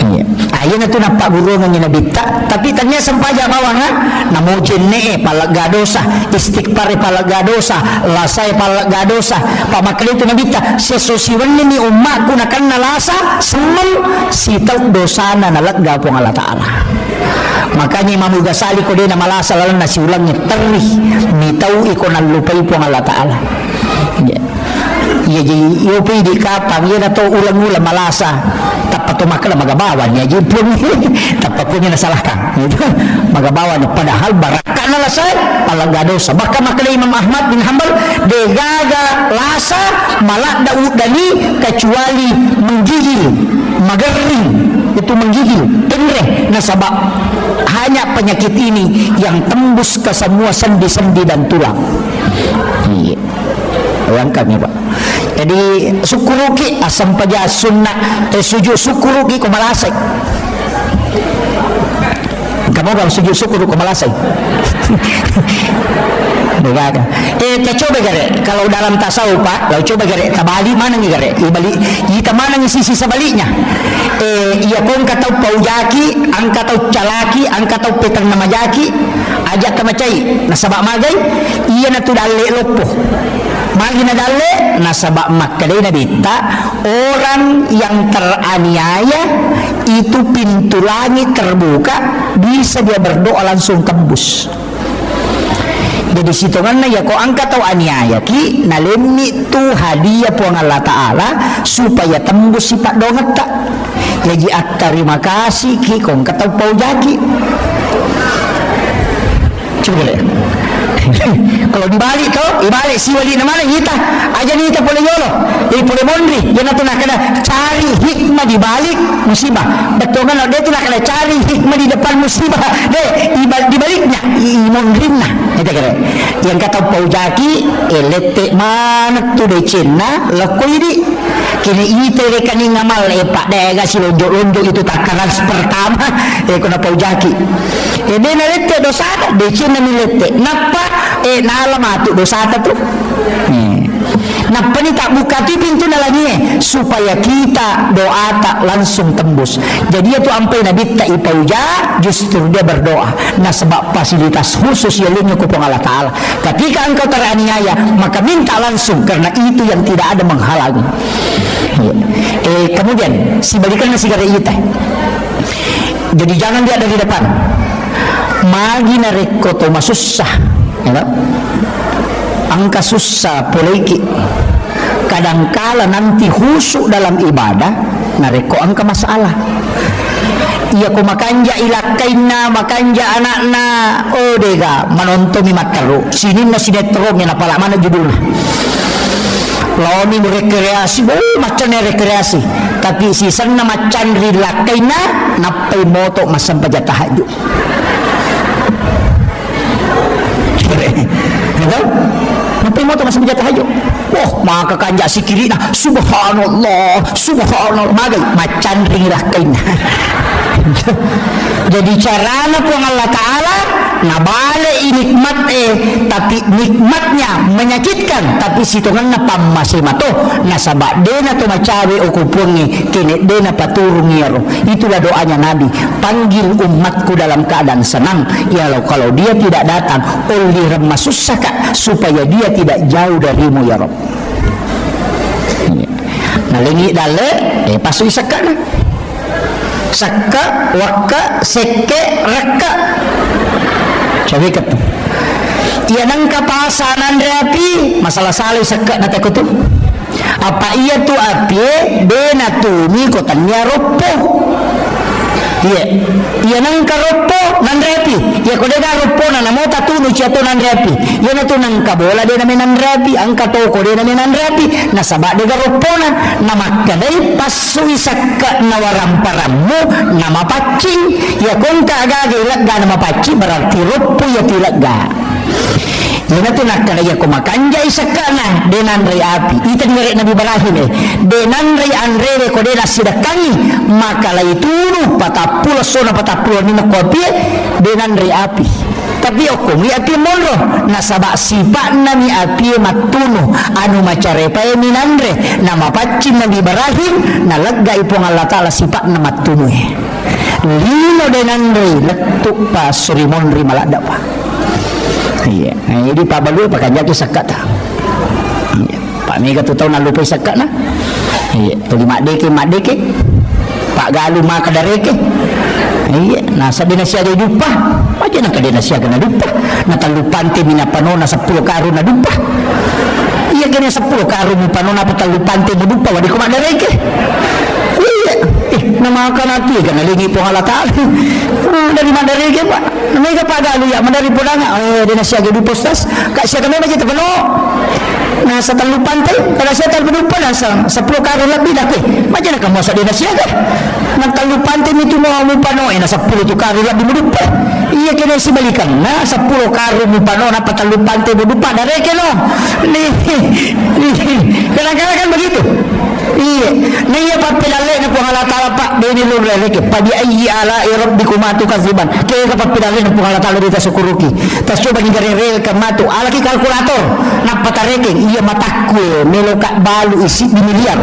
Iya, ayah tu nampak guru ngene bita. Tapi tanya sempaja bawanga, namo jenne palagadosa, istighfar palagadosa, lasai palagadosa. Pamakli tu nabita. Sesusi bani ni umatku nakan nalasa semel sitau dosana nalat gapong Allah Taala. Makanya Imam Ghazali ko din na malasa lalang na siulangnya terih nitaw iko na lupay po ng Allah Ta'ala jadi yupi di kapang yan na to ulang-ulang malasa tapat tumakala magabawan niya jipun tapat po niya nasalahkan magabawan niya padahal baraka na lasay palagadosa baka makala Imam Ahmad bin Hanbal degaga lasa malak daudani kecuali menggigil magering itu menggigil tenreh nasabak hanya penyakit ini yang tembus ke semua sendi-sendi dan tulang Iya. Bayangkan ya Pak. Jadi syukuruki asam paja sunnah sujud syukuruki ko malasay. Kamu kalau sujud syukur ko malasay. Begaga. Coba gare kalau dalam tasawuf Pak, kalau coba gare tabali mana ni gare? Ibalik kita mana ni sisi sebaliknya. Iya kong katau paujaki, ang katau calaki, ang katau petang nama jaki, ajak kamacai, nasabak magai, iya na tu dalle lopo. Magi na dalle, nasabak makkadai na bita, orang yang teraniaya itu pintu langit terbuka, bisa dia berdoa langsung tembus. Jadi situngan na ya ko angkat tau aniaya ki nalemni tu hadiah puang Allah Ta'ala supaya tembus sifat dongat tak. Jadi terima kasih ki kong katau paujaki. Coba lihat. Kalau dibalik tuh, dibalik si wali nama kita, aja nih kita boleh yolo, jadi boleh mondri, dia nanti nak kena cari hikmah di balik musibah. Betul kan? Dia tu nak kena cari hikmah di depan musibah, deh di baliknya, mondrinya. Kita kira, yang kata paujaki, letek mana tu deh Cina, laku ini, kini itu rekening ngamal pak deh kasih lonjok itu takaran pertama, kena paujaki. Ini letek dosa, deh Cina ni letek, napa? Nalamat dosa tu. Napa ni tak buka tu pintu nalani supaya kita doa tak langsung tembus. Jadi itu ampai Nabi tak ipauja justru dia berdoa. Nah sebab fasilitas khusus yang lainnya kupong Allah Ta'ala. Ketika engkau teraniaya maka minta langsung karena itu yang tidak ada menghalangi. Kemudian si balikan nasi gara kita. Jadi jangan dia ada di depan. Magi narekoto masusah. Ya, angka susah poliki kadangkala nanti khusyuk dalam ibadah nareko angka masalah iya ko makanja ilakaina makanja anakna dega menonton mataru sini na sinetron na pala mana judulnya loni rekreasi macam rekreasi tapi sisan na macan rilakaina napai moto masam paja tahajud. Apa mau tu masih menjadi tahajud? Maka kanjak si kiri nah, subhanallah, subhanallah, magai macan ringlah kain. Jadi carana pun Allah Ta'ala nabale nikmat tapi nikmatnya menyakitkan tapi situngan na pamasimato nasabak dena to macawe okupungi kini dena paturungi yaro. Itulah doanya Nabi, panggil umatku dalam keadaan senang ya kalau dia tidak datang oleh remah susah supaya dia tidak jauh darimu ya Rob. Nah lengi dale pasui sakana sakka wakka seke rakka coba kata ia nangka pasanan rapi masalah salih sakka nata kutu apa ia tu api dena tu mi kotannya ropo ia nangka ropo nan rapi ia kode da ropo na namo tatu nu ciato nan rapi ia na tu nangka bola dena menan rapi angka toko dena menan rapi na sabak de ropo na namakka dai pasui sakka nawaramparamu nama pacing ya kongka agak ilagga nama pacing berarti ropo ya tilagga. Yana tu nak kena ya kumakanja isakana denan rai api. Ita ngere Nabi Ibrahim denan rai andre ko dena sidakangi maka lai tunu patapula sona patapula ni kopi denan rai api. Tapi okomi api monro nasaba sifat nami api matunu anu macarepa minandre nama pacim Nabi Ibrahim nalagga ipong Allah Ta'ala sifat nama tunu lino denan rai letuk pa surimon ri malada pa. Iya, jadi Pak Balu pakai jatuh sakat tak? Iya, Pak Mega tu tahu nak lupa sakat na? Iya, tu mak deke, Pak Galu mak kadareke. Iya, nasa dinasya ada lupa, macam nak dinasya kena lupa. Nak lupa ante mina panona 10 karun na lupa. Iya, kena 10 karun panona apa lupa ante lupa, wadi ko mak dareke. Iya, nama akan hati kan lagi pun Allah Ta'ala dari mana dari ke Pak mereka pada lu ya dari pulang dia nasi agak dupustas kak siapa kami macam terpenuh nah setelah lupa nanti kalau saya terpenuh dah 10 kali lebih dah macam nak kamu asal dia nasi agak nak lupa nanti itu mau lupa no 10 tu kali lebih lupa iya kena si balikan na 10 karung mo pa no napatalupan te dupa dari keno kadang-kadang kan begitu. Iya naya pa pinali na po halatala pa benilur leleke pa di ayyi ala rabbikum atu kaziban kaya kapag pinali na po halatala dito sa kuruki tas coba ngigarere ka matu alaki kalkulator napatareke iya matakwe melo ka balu isi di miliar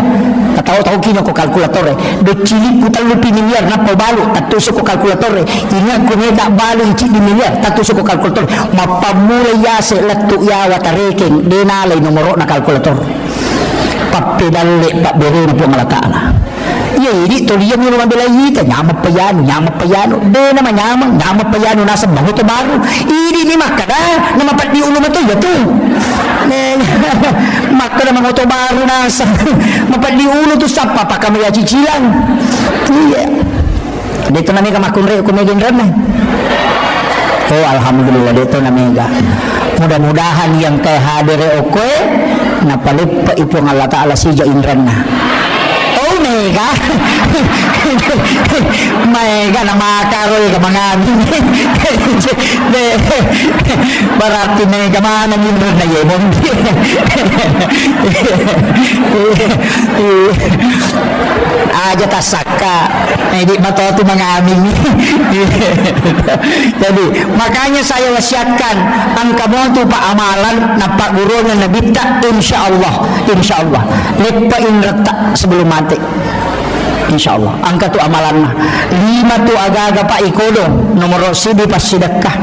tahu-tahu kino ko kalkulator do cili putal lupi miliar na po balu tatuso ko kalkulator ingat ko ka balu isi di miliar tatuso ko kalkulator mapamulay yase latu yawa tareke denalay nomoro na kalkulator papedale pak bere na po ngalataan iya ini toliya mo naman belayita nyama payano de naman nyama payano nasa banguto baru ini ni makada na mapat di ulo mato yato makada manguto baru nasa mapat di ulo to sa papakamaya cicilan iya dito na mega makunre kumegin ran oh alhamdulillah dito na mega mudah-mudahan yang kay hadere okoy napalipa ipo ng Allah Ta'ala siya inran na oh mega mega na makaroy ka mga barati mega manang inran na yemon aja tasaka hindi matoto mga amin jadi makanya saya wasiatkan ang kamonto pa amalan na paguruan na nabita insyaallah lepa inrata sebelum mati insyaallah angka tu amalan na 5 tu aga-aga pa ikodo nomor sidi pas sedekah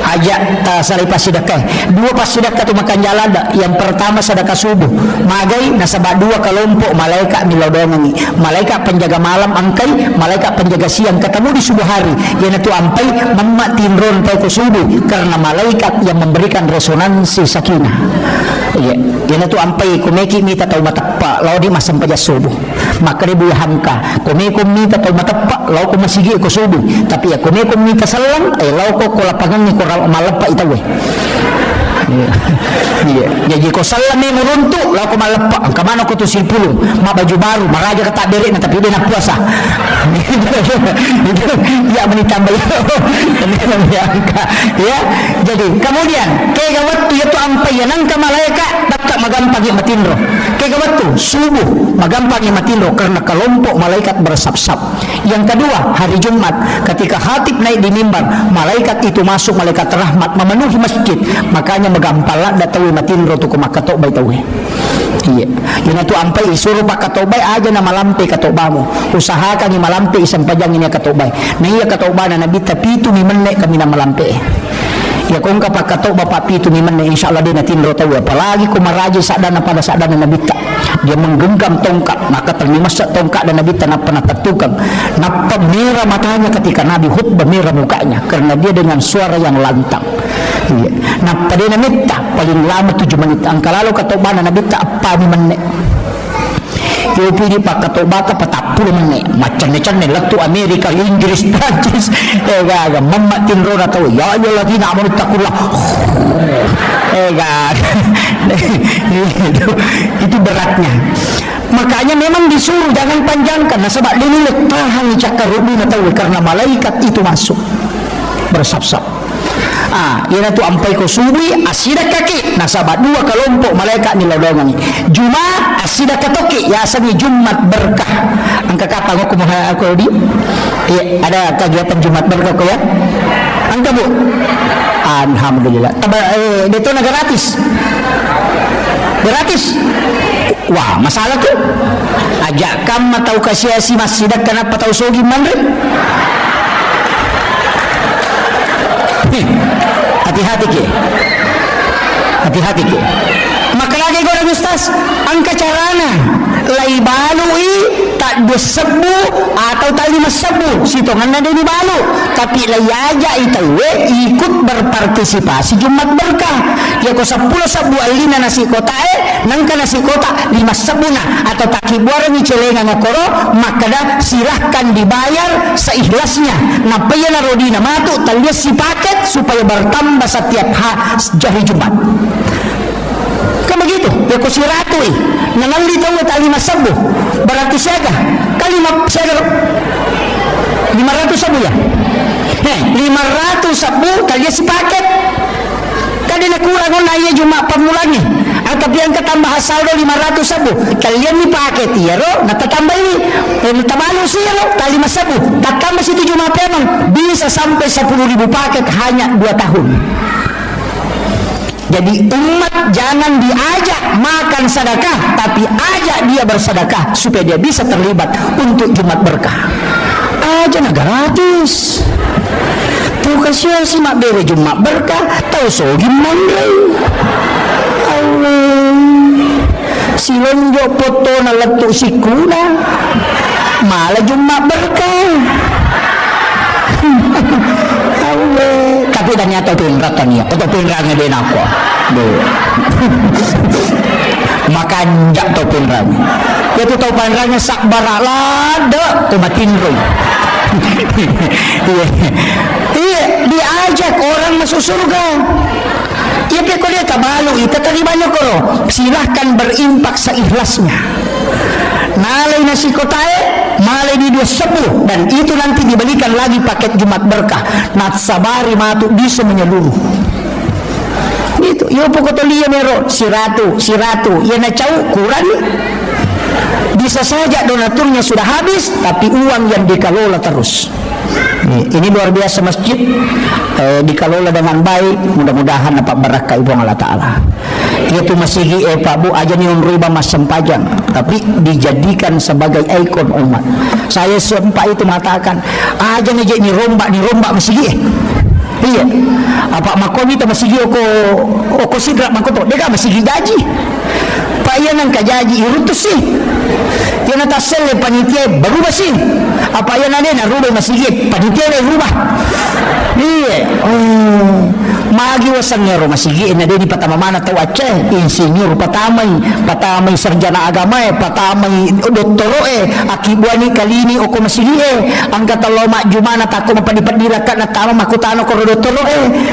aja salih pas sedekah 2 pas sedekah tu makan jalan yang pertama sedekah subuh magai nasabah 2 kelompok malaikat milodongi malaikat penjaga malam angkai malaikat penjaga siang ketemu di subuh hari yang itu ampai memmak tinron tau ke subuh karena malaikat yang memberikan resonansi sakinah iya yang itu ampai kumeki mita tau matapa lau di masam paja subuh maka dia buahangka kumeko mita tau matapa lau ko masigi ko subuh tapi ya kumeko mita salang lau ko lapangan ni ko malapa itawe iya jadi ko salam ni meruntuk lau ko malapa ang kamano ko to silpulong mabaju baru maraja ka tabere na tapi dia na puasa ya menitambah ya jadi kemudian kaya waktu itu ampai yang ka malaikat dapat magampang yang matinro kaya waktu subuh magampang yang matinro karena kelompok malaikat bersap-sap yang kedua hari Jumat ketika khatib naik di mimbar malaikat itu masuk malaikat rahmat memenuhi masjid makanya magampala datawi matinro tu kumakatok bay tawi iya yun itu ampai isuruh pak katobay aja na malampi katobamu usahakan ni malampi isang pajang ini katobay na iya katobay na nabita pitu ni menek kami na malampi ya kung kapag katoba pa pitu ni menek insyaallah din natin rotawi apalagi kumaraji sadana pada sadana nabita dia menggenggam tongkat maka terlimas tongkat dan nabita na panatatukang napamira matanya ketika nabi khutbah merah mukanya karena dia dengan suara yang lantang iya nah pada nabita paling lama 7 menit ang kalalo katoba na nabita apa ni menek Yopi di pakatobata 40 menit macam-macam ni latu Amerika Inggris Prancis gaga mamatin rona tahu ya lagi nak mau takulah itu beratnya makanya memang disuruh jangan panjangkan sebab ini tahan cakar rubi tahu karena malaikat itu masuk bersap-sap yan itu ampai ko subuh asida kaki nasabah 2 kelompok malaikat ni lodongan Jumat asida katoki ya asani Jumat berkah angka kata aku kumaha aku di ya, ada kegiatan Jumat berkah ko ya angka bu alhamdulillah itu gratis wah masalah tuh ajak kam matau kasih si masjid kenapa tahu so gimana hati-hati ke maka lagi goreng ustaz angka carana lai balui tak disebu atau tak dimesebu sitongan ada di balu tapi lai aja itu ikut berpartisipasi Jumat berkah ya ko 10 sabu alina nasi kota nangka nasi kota 5 sabuna atau takibuara ni celengan ngokoro maka dah silahkan dibayar seikhlasnya napaya na rodina matu talias si paket supaya bertambah setiap hari Jumat kan begitu ya ko si ratu nangali tahu tak 5 sabu berarti siaga kali 500 sabu ya 510 kalian si paket kali na kurang na iya Jumat pamulangnya atau yang ketambah saldo 510 kalian ni paket ya ro natatambah ini tabalo siya ro kali 510 tatambah situ Jumat memang bisa sampai 10.000 paket hanya 2 tahun. Jadi umat jangan diajak makan sedekah, tapi ajak dia bersedekah supaya dia bisa terlibat untuk Jumat berkah. Aja na gratis. Tuh kasih si mak bere Jumat berkah, tahu so gimana? Allah, si lonjok foto na letuk si kuna, malah Jumat berkah. Allah, tapi ternyata pinratan ya, atau pinrangnya dia nak makan jak tau pinrangnya, dia tu tahu pinrangnya sak barak lada, kumatin roy. Iya, diajak orang masuk surga. Ya kalau dia tak malu, kita terimanya koro. Silahkan berimpak seikhlasnya. Nalai nasi kotae, malai di 210 dan itu nanti dibelikan lagi paket Jumat berkah. Natsabari matu bisa menyeluruh. Itu, yo pokoknya dia mero siratu, ya na cau kurang nih. Bisa saja donaturnya sudah habis, tapi uang yang dikelola terus. Ini luar biasa masjid dikelola dengan baik, mudah-mudahan dapat berkah ibu Allah Ta'ala. Itu masih Pak Bu aja nih riba mas sempajang, tapi dijadikan sebagai ikon umat. Saya sempat itu mengatakan aja nih ini rombak masih iya apa makoni itu masih oko sidrak makoto dia masih gaji Pak iya nang kajaji irutus sih dia nata sele panitia berubah sih apa iya nade na rubah masih panitia na rubah iya magi wasangnya masih na dia di patama mana tahu Aceh insinyur patamay sarjana agama patamay doktoro akibuani kalini oko masih ang kataloma jumana tako mapadipadirakat na tama makutano ko doktoro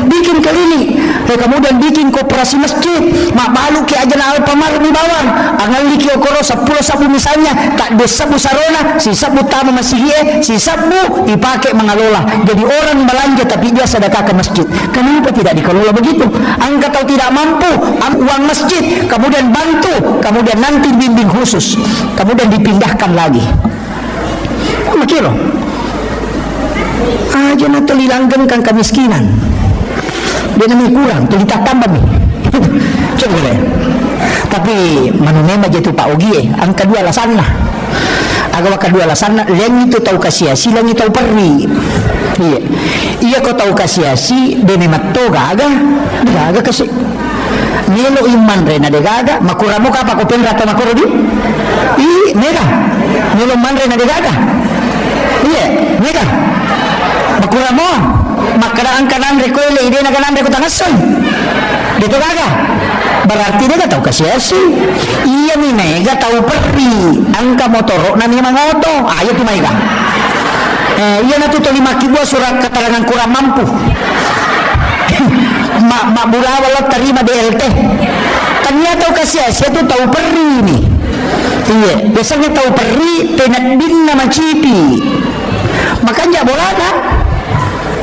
bikin kalini kemudian bikin koperasi masjid mabalu ki aja na pamar di bawang angal liki okoro 10 sabu misalnya tak desabu sarona si sabu tama masih si sabu dipakai mengelola jadi orang belanja tapi dia sedekah ke masjid. Kenapa tidak dikelola begitu? Angkat tahu tidak mampu uang masjid kemudian bantu kemudian nanti bimbing khusus kemudian dipindahkan lagi makiro aja na langgengkan kemiskinan dia namanya kurang tuh ditambah nih coba deh tapi manunema jatuh Pak Ogi ang kedua alasan lah agawa kedua alasan yang itu tahu kasiasi lang itu tahu perri iya kau tahu kasiasi demi matoga aga kasi nilo iman rena de gaga makuramo ka pa ko penra ta makuro di nega nilo man rena de gaga nega makuramo makaraan kanan rekoile ide na kanan reko tangason dito gaga berarti dia tahu kasiasi iya ni mega tahu perri angka motoro na ni mangoto ayo tu mega iya na tu 5 kibo surat keterangan kurang mampu mak burawa lo terima DLT ternyata tahu kasiasi itu tahu perri nih iya biasanya tahu perri penadin nama cipi makanya bolana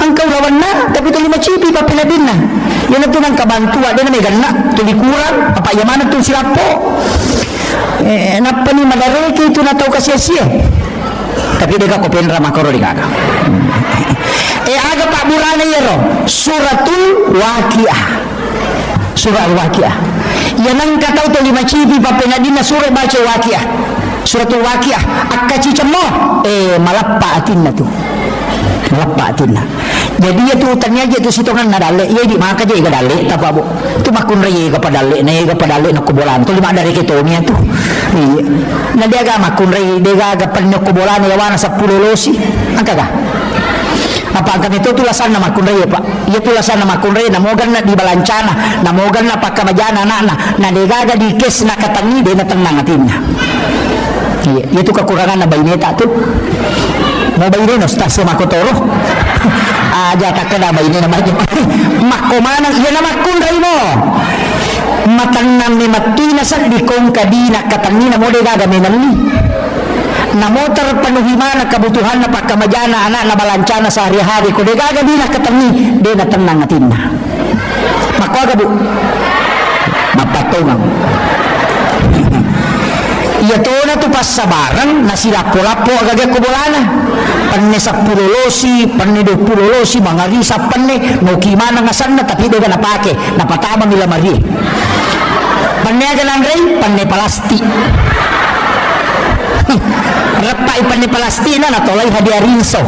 engkau lawan na tapi tu 5 cipi pa penadin na yan na tu nang kabantua dia na may gana tuli kurang apa yang mana tu silapo napa ni madareke itu na tahu kasiasi tapi dia ko penra makoro di kakak aga Pak Burana yero suratul waqiah surah al-waqiah yang nang katau to 5 cipi pa penadina surah baca waqiah suratul waqiah akaci cemo malappa atinna tu malappa atinna jadi itu ternyata itu sitongan nadale iya di maka je gadale ta Bu tu makun reye ka padale na kubolan tu 5 dari kita mi tu na dia ga makun reye dia ga penyo kubolan ya wana 10 losi angka ga apa angkat itu tulasan nama kunrei Pak iya tulasan nama kunrei namogan na di balancana namogan na pakamajana na degaga di kes na katangi de na tenang atinnya iya itu kekurangan na baineta tuh mau bainena no stase makotoro aja tak kena bainena maju makomana iya nama kunrei mo matanam ni matina sa di kong kadina katangi na mo degaga menali namo terpenuhi mana kebutuhan na pakamajana anak na balancana sehari-hari ko de gaga di na katangi de na tenang atinna makwaga bu mapatungang iya to na tu pas sabarang na silapo-lapo agak kubolana panne 10 losi panne 20 losi mga risa panne no kimana ngasan na tapi de na pake napatama nila mari panne aga langrey panne palasti repai panne palasti na natolay hadiah rinso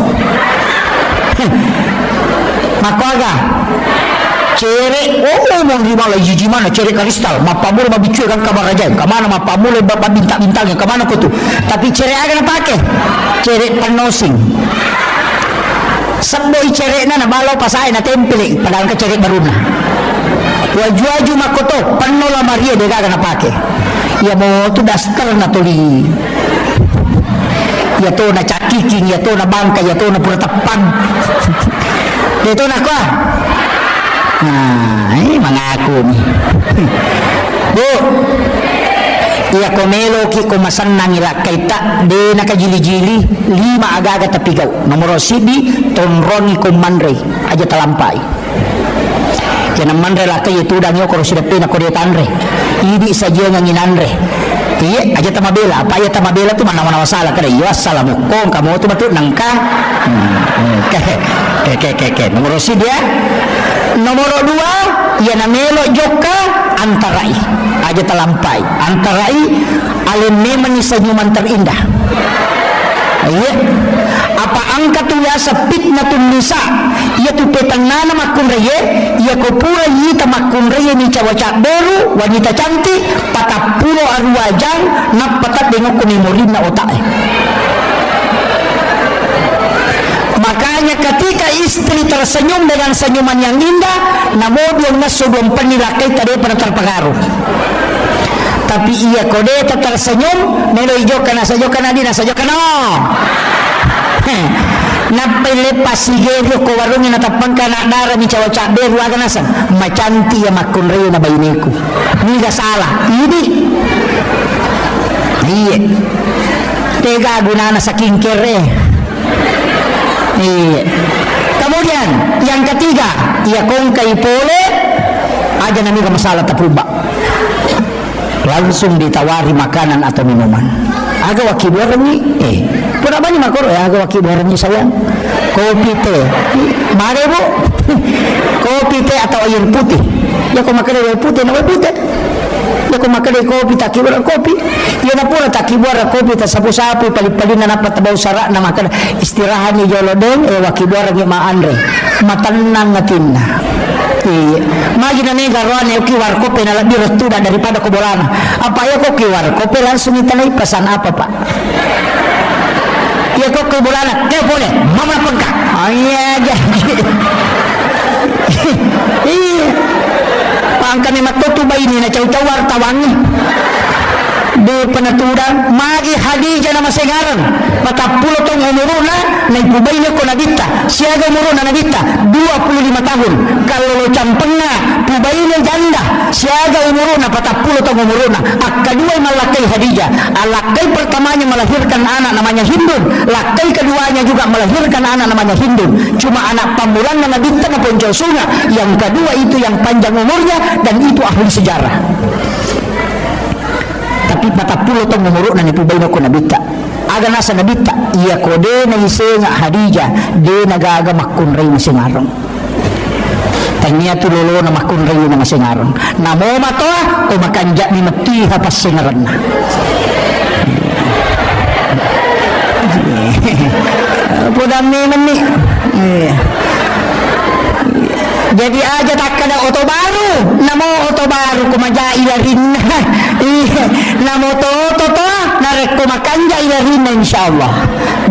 makwaga cere mong lima lagi gimana cere kristal mapamule mabicu kan kamar aja kemana mapamule bintang-bintangnya kemana kau tuh tapi cere akan pakai cere penosing seboi cere na balau pasai na tempel padahal ke cere baru na waju-waju makoto penuh lah Maria dia akan pakai ya mau tu daster na toli ya tu na cakiking ya tu na bangka ya tu na pura tepang ya tu na kuah ini mengaku nih bu iya komelo ki kumasan nangila kaita de nakajili-jili 5 aga-aga tapigau nomor sibi tonroni kumandre aja talampai kena mandre lah kayak itu dan yo kalau sudah pina ko tanre ini saja nganginanre iya aja tamabela apa ya tamabela tu mana-mana masalah kada iya assalamualaikum kamu tu betul nangka ke nomor sibi ya nomor 2 ia namelo joka antarai aja telampai antarai alemme menisanyuman terindah iya apa angka tu ya fitnatun nisa ia tu petangana makun reye ia kopura yita makun reye ni cawaca baru wanita cantik 40 arwajang nak patat dengan kumimurin na otak makanya ketika istri tersenyum dengan senyuman yang indah namun yang nasudum penilakai tadi pada terpengaruh tapi ia kode tersenyum melo ijo kana sajo kana dina sajo kana napai lepas sigerio ko warungin natapang kana dara mi cawa beru aga nasan macanti ya makun reo na bayiniku ni ga salah ini iya tega gunana saking kere iya. Kemudian yang ketiga, ia kongkai pole aja nami masalah tapuba. Langsung ditawari makanan atau minuman. Aga waki borani, pura banyak makor ya aga waki borani sayang. Kopi teh, mare bu, kopi teh atau air putih. Ya kau makan air putih, air putih. Ya kau makan kopi tak kibar kopi. Ya na pura tak kibar kopi tak sapu-sapu pali-pali na napat tabau sarak na makan istirahat ni jolodeng waki kibar ni ma andre matanang natinna. Magi na nega roan ya kibar kopi na lebih restuda daripada kobolana. Apa ya kau kibar kopi langsung itanai pesan apa pak? Ya kau kobolana kau boleh mama pengkak. Iya jadi. Iya. Pangka ni matutuba ini na caw-caw wartawangi di penaturan magi Hadijah nama sengaran 40 tong umuruna na ipubay na ko nabita siaga umuruna nabita 25 tahun kalau lo campengna pubay na janda siaga umuruna 40 tong umuruna kedua malakai Hadijah lakai pertamanya melahirkan anak namanya Hindun lakai keduanya juga melahirkan anak namanya Hindun cuma anak pamulan na nabita na ponjosuna yang kedua itu yang panjang umurnya dan itu ahli sejarah tapi 40 tahun umur na nipubay na ko nabita aga nasa nabita iya ko de na isenga Hadijah de nagaga makunray na singarong tanya tu lolo na makunray na masingarong namo mato o makanja ni matiha pas singaran na pudam ni mani jadi aja tak ada oto baru namo oto baru kumaja ilarin namo to narek kumakanja ilarin insyaallah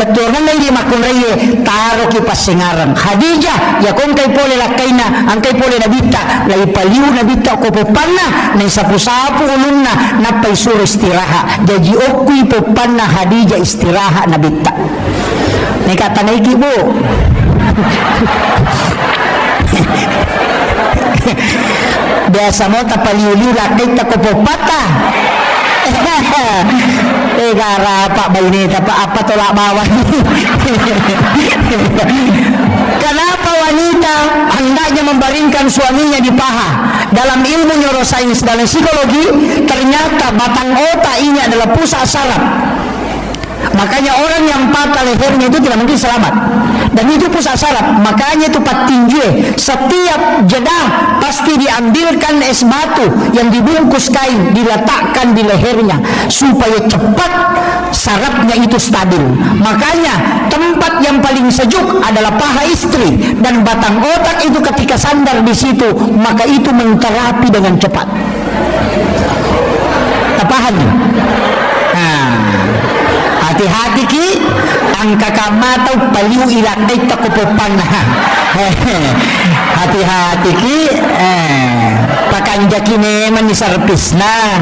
betul kan lagi makun reye taro ki pas singaran Hadijah ya kong kay pole lakaina ang kay pole nabita lai paliu nabita ko popanna na sapu-sapu ulunna napay suro istiraha jadi okui popanna Hadijah istiraha nabita ni kata naiki bu biasa mo tapaliuli lakay takopopata gara Pak Bainita apa tolak bawah. Kenapa wanita hendaknya membaringkan suaminya di paha? Dalam ilmu neurosains dan psikologi, ternyata batang otak ini adalah pusat saraf. Makanya orang yang patah lehernya itu tidak mungkin selamat. Dan itu pusat saraf. Makanya itu patinjue. Setiap jedah pasti diambilkan es batu yang dibungkus kain, diletakkan di lehernya supaya cepat sarafnya itu stabil. Makanya tempat yang paling sejuk adalah paha istri, dan batang otak itu ketika sandar di situ, maka itu menterapi dengan cepat. Paham? Nah, hati-hati ki, angka kamatau paliu ilakai takupopang. Hati-hati ki, pakanja kini manisarpis na.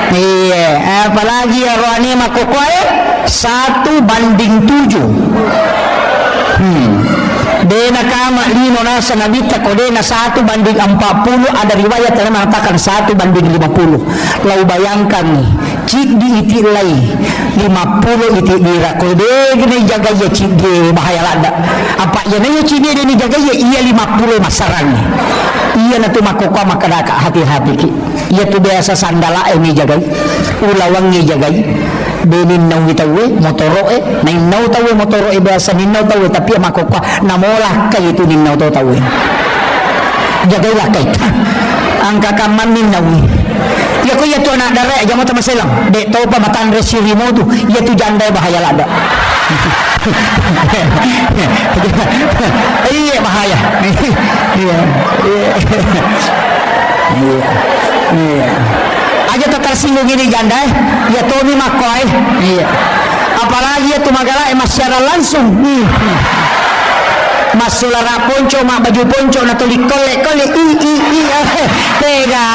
Iya, apalagi ya rohani makokoy 1:7. Dena kama lino nasa nabita ko dena 1:40. Ada riwayat yang mengatakan 1:50. Lau bayangkan nih, cik diitilai 50 iti dira ko de gini jaga ya cik de bahaya lada. Apa ya nanya cik de ni jaga ya iya 50 masarangnya. Iya na tu makoko makadaka, hati-hati ki. Iya tu biasa sandala ini jagai, ulawang ni jagai. Benin nau tawe motoro nain nau tawe motoro biasa ninau tawe, tapi makoko namolah kay itu ninau tawe. Jagailah kay angka kaman ninau. Ya ko ya tu anak darah aja mau tamaselang. Dek tahu pa matan resirimo tu, ya tu jandai bahaya lada. Iya bahaya. Iya. Aja tersinggung ini janda, ya Tony Makoy. Iya. Apalagi ya tumagala secara langsung. Masulara ponco mak baju ponco na tulik kolek tega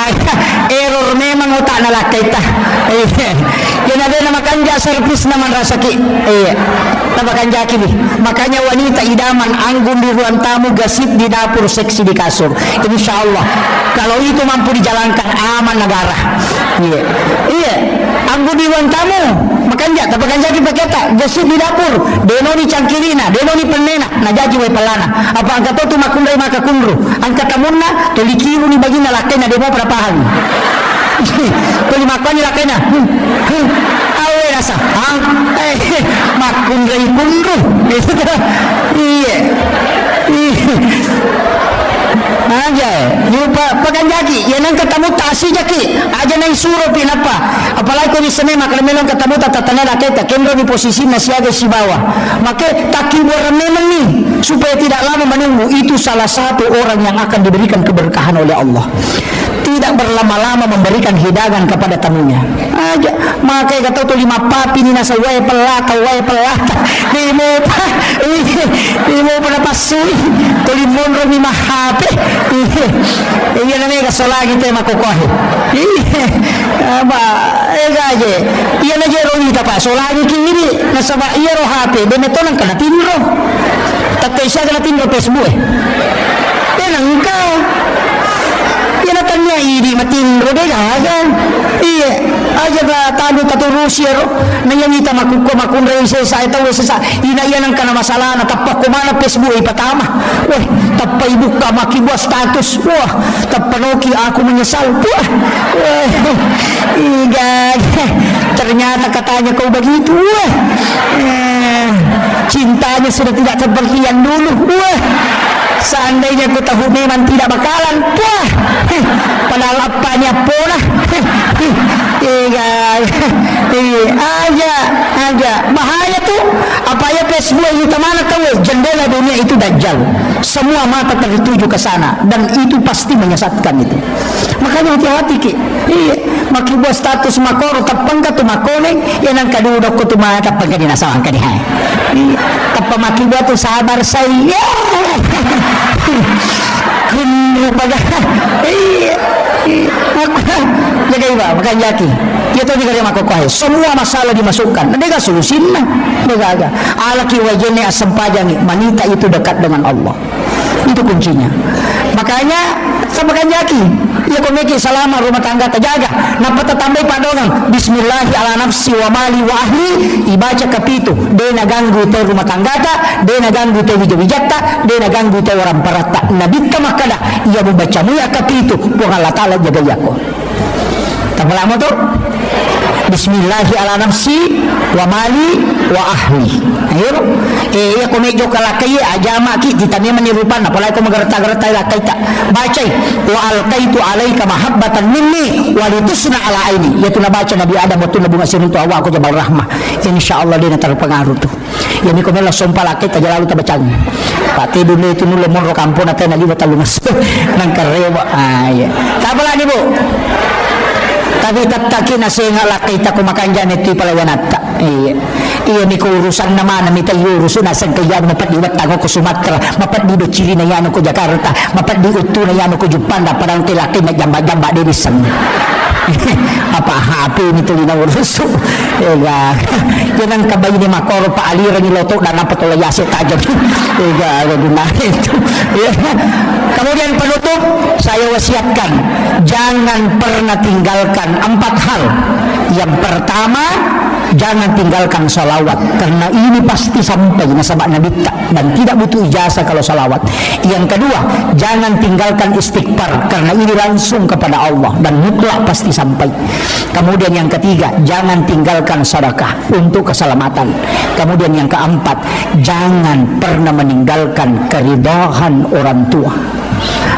error memang otak na lakaita. Yan ada nama kanja servis naman rasaki. Nama kanja kini. Makanya wanita idaman anggun di ruang tamu, gasip di dapur, seksi di kasur. Insya Allah kalau itu mampu dijalankan aman negara. Iya. Anggun di ruang tamu makanya tapi kanja kita kata gasip di dapur, deno ni cangkirina, deno ni penena, najaji we pelana. Apa angkat tu makundai maka kundru, angkat tamunna tolikiru ni bagina lakena demo perapahan. Tuli makani lakena. Awe rasa, makundai kundru. Iya. Aja, lupa pakanjaki, yan ang ketemu tasi jaki, aja na isuro pinapa. Apalagi kung isanema kalau memang ketemu tatanala kita, kendro di posisi nasiaga si bawah. Maka takiburan memang nih, supaya tidak lama menunggu. Itu salah satu orang yang akan diberikan keberkahan oleh Allah. Tidak berlama-lama memberikan hidangan kepada tamunya. Aja, makanya kata tu 5 papi ni nasa way pelata, limo pada pasui, tuli monro 5 hape. Iya namanya kasolagi tayo makukuhi. Apa, aja. Iya na jero ni tapa, solagi kiri nasa ba iya ro hape, demetonan kana tinro. Tatay siya kana tinro Facebook. Tenang kau. Yan natanya ini matinro deh kan. Iya, aja ba tado Rusia ro. Nayangita makunray sa ito sa inayan ang kana masalah na tapak kumana Facebook ipatama. Weh, tapay buka makibuah status. Wah, tapanoki aku menyesal. Wah. Iya, ternyata katanya kau begitu. Wah. Cintanya sudah tidak seperti yang dulu. Wah. Seandainya ku tahu memang tidak bakalan, wah, padahal apanya pola, aja, bahaya tuh, apa ya Facebook itu mana tahu, jendela dunia itu dajjal, semua mata tertuju ke sana, dan itu pasti menyesatkan itu. Makanya hati-hati ki, maki buat status makoro tapang ka tumakone, yan ang kadudok ko tumata tapang ka dinasawang ka dihay. Tapang maki buat tu sabar saya. Kunu pada jaga iba makan jaki itu juga dia makokoh semua masalah dimasukkan mereka solusinya mereka alaki wajene asam pajang wanita itu dekat dengan Allah itu kuncinya Makanya sama kanjaki ya komeki selama rumah tangga terjaga napa tambah padongan bismillah ala nafsi wa mali wa ahli ibaca kapitu de naganggu te rumah tangga ta de naganggu te wijawijata de naganggu te orang parata nabi makada ia membaca muya kapitu po Allah taala jaga yako tamalamo to bismillahi ala nafsi wa mali wa ahli ayo ya komejo kalakai ajama ki ditanya menirupan apalagi ko magarta-garta lakay ta bacay wa alqaitu alayka mahabbatan minni wa litusna ala aini yaitu nabaca Nabi Adam waktu nabunga sinunto awa ko jabal rahmah insyaallah dia terpengaruh tu yani ko mela sompa lakay ta lalu ta bacang pati dunia itu nulo mon ro kampo na tay na liwat talungas nang karewa ay tabala ni bu tapi tataki na senga lakay ta kumakan dyan ito palawanata iya ni ko urusan naman na mitay urusan nasan kaya mapadiwat tango ko Sumatra mapadido Chile na yan ko Jakarta mapadido na yan ko Jupanda parang tilaki na jamba-jamba dinisan apa happy nito linauruso yan ang kabayo ni Makoro paaliran ni Loto na napatulayasi tajam gunahin ito kemudian penutup saya wasiatkan jangan pernah tinggalkan 4 hal yang pertama jangan tinggalkan salawat karena ini pasti sampai nasabak Nabi dan tidak butuh ijazah kalau salawat. Yang kedua jangan tinggalkan istighfar karena ini langsung kepada Allah dan mutlak pasti sampai. Kemudian yang ketiga jangan tinggalkan sedekah untuk keselamatan. Kemudian yang keempat jangan pernah meninggalkan keridhaan orang tua.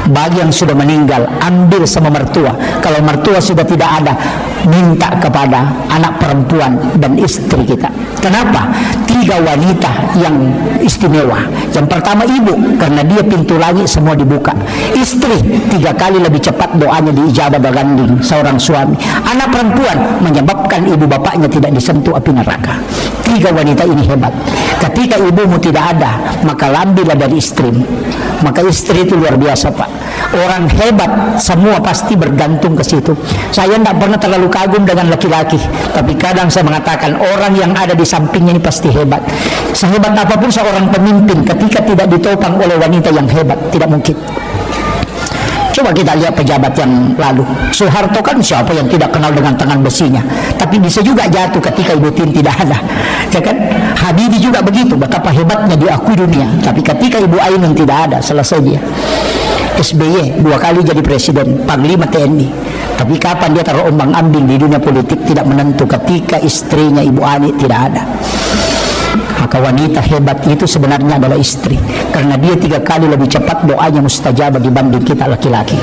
Bagi yang sudah meninggal ambil sama mertua, kalau mertua sudah tidak ada minta kepada anak perempuan dan istri kita. Kenapa? 3 wanita yang istimewa. Yang pertama ibu, karena dia pintu langit semua dibuka. Istri 3 kali lebih cepat doanya diijabah berganding seorang suami. Anak perempuan menyebabkan ibu bapaknya tidak disentuh api neraka. 3 wanita ini hebat. Ketika ibumu tidak ada maka ambillah dari istrimu. Maka istri itu luar biasa Pak. Orang hebat semua pasti bergantung ke situ. Saya tidak pernah terlalu kagum dengan laki-laki, tapi kadang saya mengatakan orang yang ada di sampingnya ini pasti hebat. Sehebat apapun seorang pemimpin ketika tidak ditopang oleh wanita yang hebat tidak mungkin. Coba kita lihat pejabat yang lalu. Soeharto kan siapa yang tidak kenal dengan tangan besinya, tapi bisa juga jatuh ketika Ibu Tin tidak ada, ya kan? Habibie juga begitu, betapa hebatnya diakui dunia, tapi ketika Ibu Ainun tidak ada, selesai dia. SBY 2 kali jadi presiden, panglima TNI, tapi kapan dia terombang-ambing di dunia politik tidak menentu ketika istrinya Ibu Ani tidak ada. Maka wanita hebat itu sebenarnya adalah istri, karena dia 3 kali lebih cepat doanya mustajabah dibanding kita laki-laki.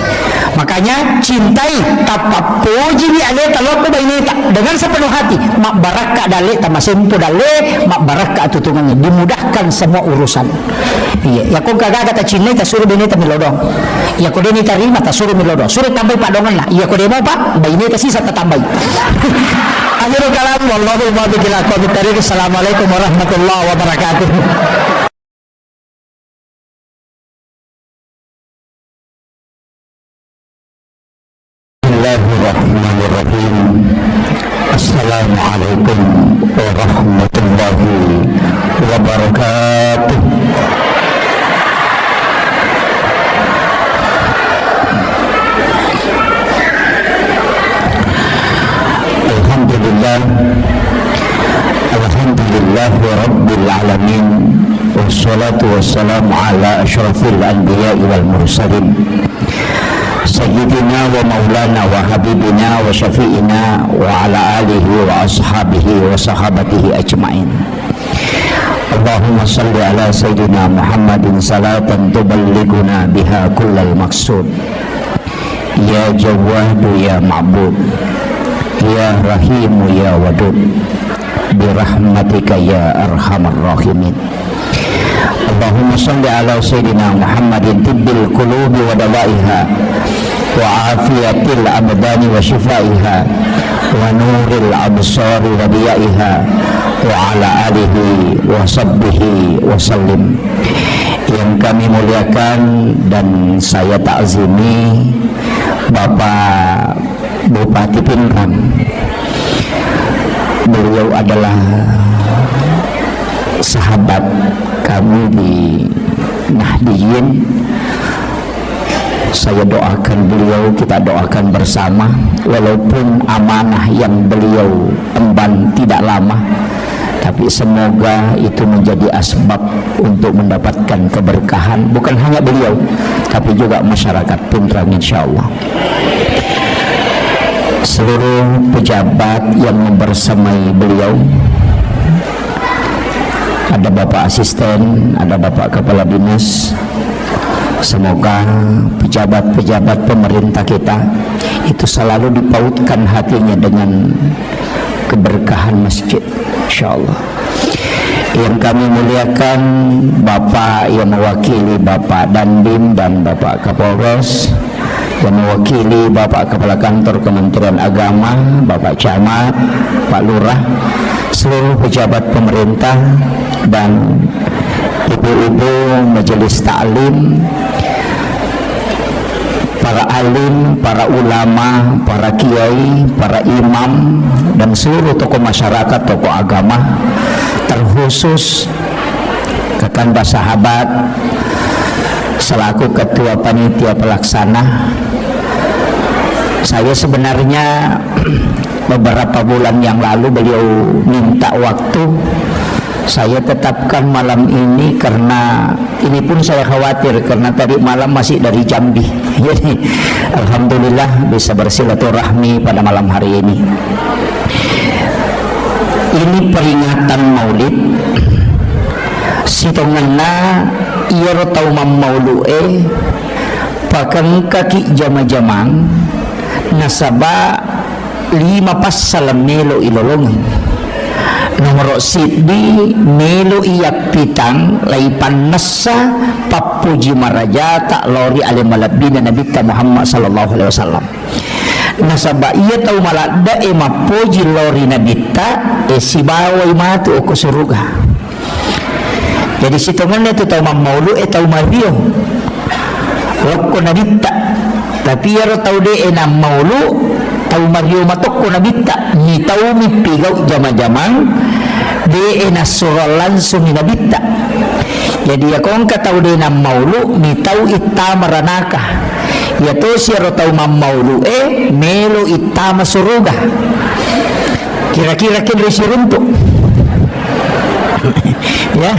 Makanya cintai tapapuji ni aleta loko bainita dengan sepenuh hati. Mak baraka dale tamasempo dale mak baraka tutungannya, dimudahkan semua urusan. Iya, ya kung kagaga ta cinay ta suruh bainita milodong. Ya ko deni tarima ta suruh milodong. Suruh tambay padongan na. Iya ko demo pa bainita sisa tatambay. Akhirul kalam wallahu muwaffiq ila aqwamit thariq. Assalamualaikum warahmatullahi wabarakatuh. Bismillahirrahmanirrahim. Assalamualaikum warahmatullahi wabarakatuh. Alhamdulillah rabbil alamin wassalatu wassalamu ala asyrafil anbiya'i wal mursalin sayyidina wa maulana wa habibina wa syafi'ina wa ala alihi wa ashabihi wa sahabatihi ajma'in. Allahumma salli ala sayyidina Muhammadin salatan tuballighuna biha kullal maqsud. Ya Jawwadu ya Ma'bud, ya Rahimu ya Wadud, birahmatika ya arhamar rahimin. Allahumma salli ala sayyidina Muhammadin tibbil qulubi wa dawaiha wa afiyatil abdani wa shifaiha wa nuril absari wa diyaiha wa ala alihi wa sahbihi wa sallim. Yang kami muliakan dan saya ta'zimi Bapak Bupati Pinrang. Beliau adalah sahabat kami di Nahdiyin, Saya doakan beliau, kita doakan bersama, walaupun amanah yang beliau emban tidak lama, tapi semoga itu menjadi asbab untuk mendapatkan keberkahan, bukan hanya beliau tapi juga masyarakat Pindrang insyaallah. Seluruh pejabat yang membersamai beliau, ada Bapak Asisten, ada Bapak Kepala Dinas, semoga pejabat-pejabat pemerintah kita itu selalu dipautkan hatinya dengan keberkahan masjid insyaallah. Yang kami muliakan Bapak yang mewakili Bapak Dandim dan Bapak Kapolres, yang mewakili Bapak Kepala Kantor Kementerian Agama, Bapak Camat, Pak Lurah, seluruh pejabat pemerintah dan ibu-ibu majelis taklim, para alim, para ulama, para kiai, para imam, dan seluruh tokoh masyarakat, tokoh agama, terkhusus Kakanda Sahabat selaku ketua panitia pelaksana. Saya sebenarnya beberapa bulan yang lalu beliau minta waktu, saya tetapkan malam ini karena ini pun saya khawatir karena tadi malam masih dari Jambi. Jadi alhamdulillah bisa bersilaturahmi pada malam hari ini. Ini peringatan Maulid. Sitonganna ieu taumam maulu'e pakan kaki jama-jamang nasaba 5 pas salam melo ilolongan. Nomor siddi melo iyak pitang laipan nassa papuji maraja tak lori alimalabina Nabi Muhammad sallallahu alaihi wasallam. Nasaba iya tau malada mapuji lori nabita sibawai matu ko suruga. Jadi situngannya itu tau maulu tau mario loko nabita, tapi yaro tau de enam maulu tau mario matok ko nabita ni tau mipigau jama-jamang de enasura langsung ni nabita. Jadi ya kong katau de enam maulu ni tau ita maranaka ya to siya tau maulu melo ita masuruga. Kira-kira kin resirunto ya.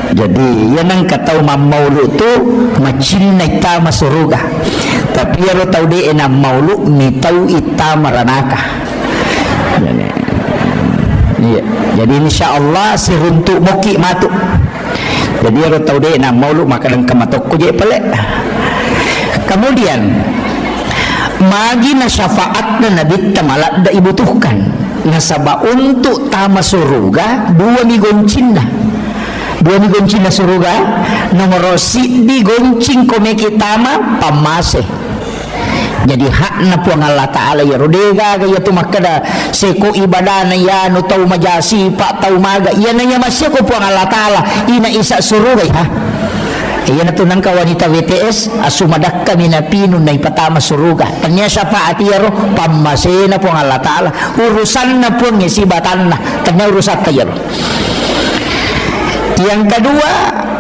Jadi yan ang katau mamaulo tu macin na ita masuruga, tapi yaro tau de enam maulu ni tau ita maranaka. Jadi insyaallah si runtuk moki matu. Jadi yaro tau de enam maulu maka dan kamatok ko je pale. Kemudian magi na syafaat na Nabi tamalak da ibutuhkan nasaba untuk tama suruga 2 migoncin na suruga nomor di goncing komeki tama pamase. Jadi hak na po ang Allah Ta'ala ya rodega gaya tumakada seko ibadah na ya no tau majasi pa tau maga yan na niya masya ko po ang Allah Ta'ala ina isa suruga ha. Iyan na tunang ka wanita WTS asumadak kami na pinun na ipatama suruga tanya siya pa atiyaro pamase na po ang Allah Ta'ala urusan na po ng isibatan na tanya urusan tayo. Yang kedua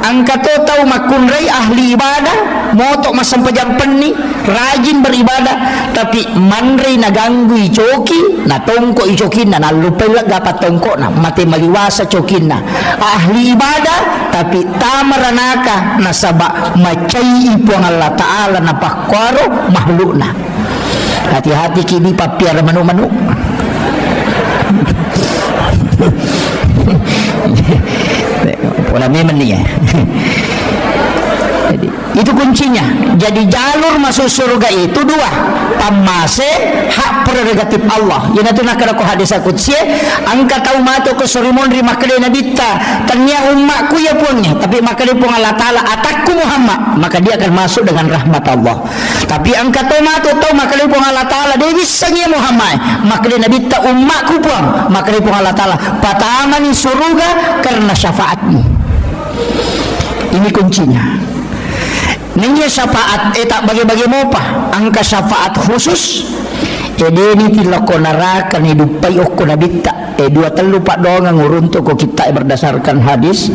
ang katotaw makunray ahli ibadah motok masampajampan ni rajin beribadah tapi manray naganggu icoki na tongko icokin na nalupay lang dapat tongko na mati maliwasa cokin na ahli ibadah tapi tamaranaka nasaba macay ipo ang Allah Ta'ala na pakwaro mahlu na. Hati-hati kini papiar manu-manu. Wala memang niya. Jadi, itu kuncinya. Jadi jalur masuk surga itu 2. Pamase hak prerogatif Allah. Yan nato nakara ko hadis qudsi angka tau mato ko surimon ri makade nabita tanya ummakku ya punya tapi makade pun Allah Ta'ala atakku Muhammad maka dia akan masuk dengan rahmat Allah. Tapi angka tau mato tau makade pun Allah Ta'ala dia bisa Muhammad makade nabita ummakku pun makade pun Allah Ta'ala patamani surga karena syafaatmu. Ini kuncinya. Nanya syafaat tak bagi-bagi mopa angka syafaat khusus ini tilako narakan hidupai okko nabita 2 telu pak doang nguruntuk ko kita berdasarkan hadis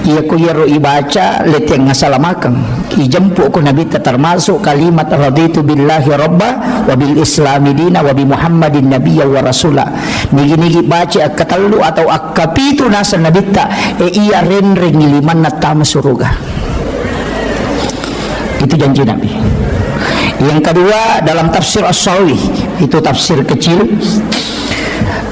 Iya ko yaro ibaca leteng ngasalamakan. Ijempu ko nabi termasuk kalimat raditu billahi rabba wa bil islami dina wa bi muhammadin nabiyya wa rasula. Nigi-nigi baca akatallu atau akapitu nasa nabita iya renreng liman na tama suruga. Itu janji Nabi. Yang kedua dalam tafsir As-Sawi, itu tafsir kecil.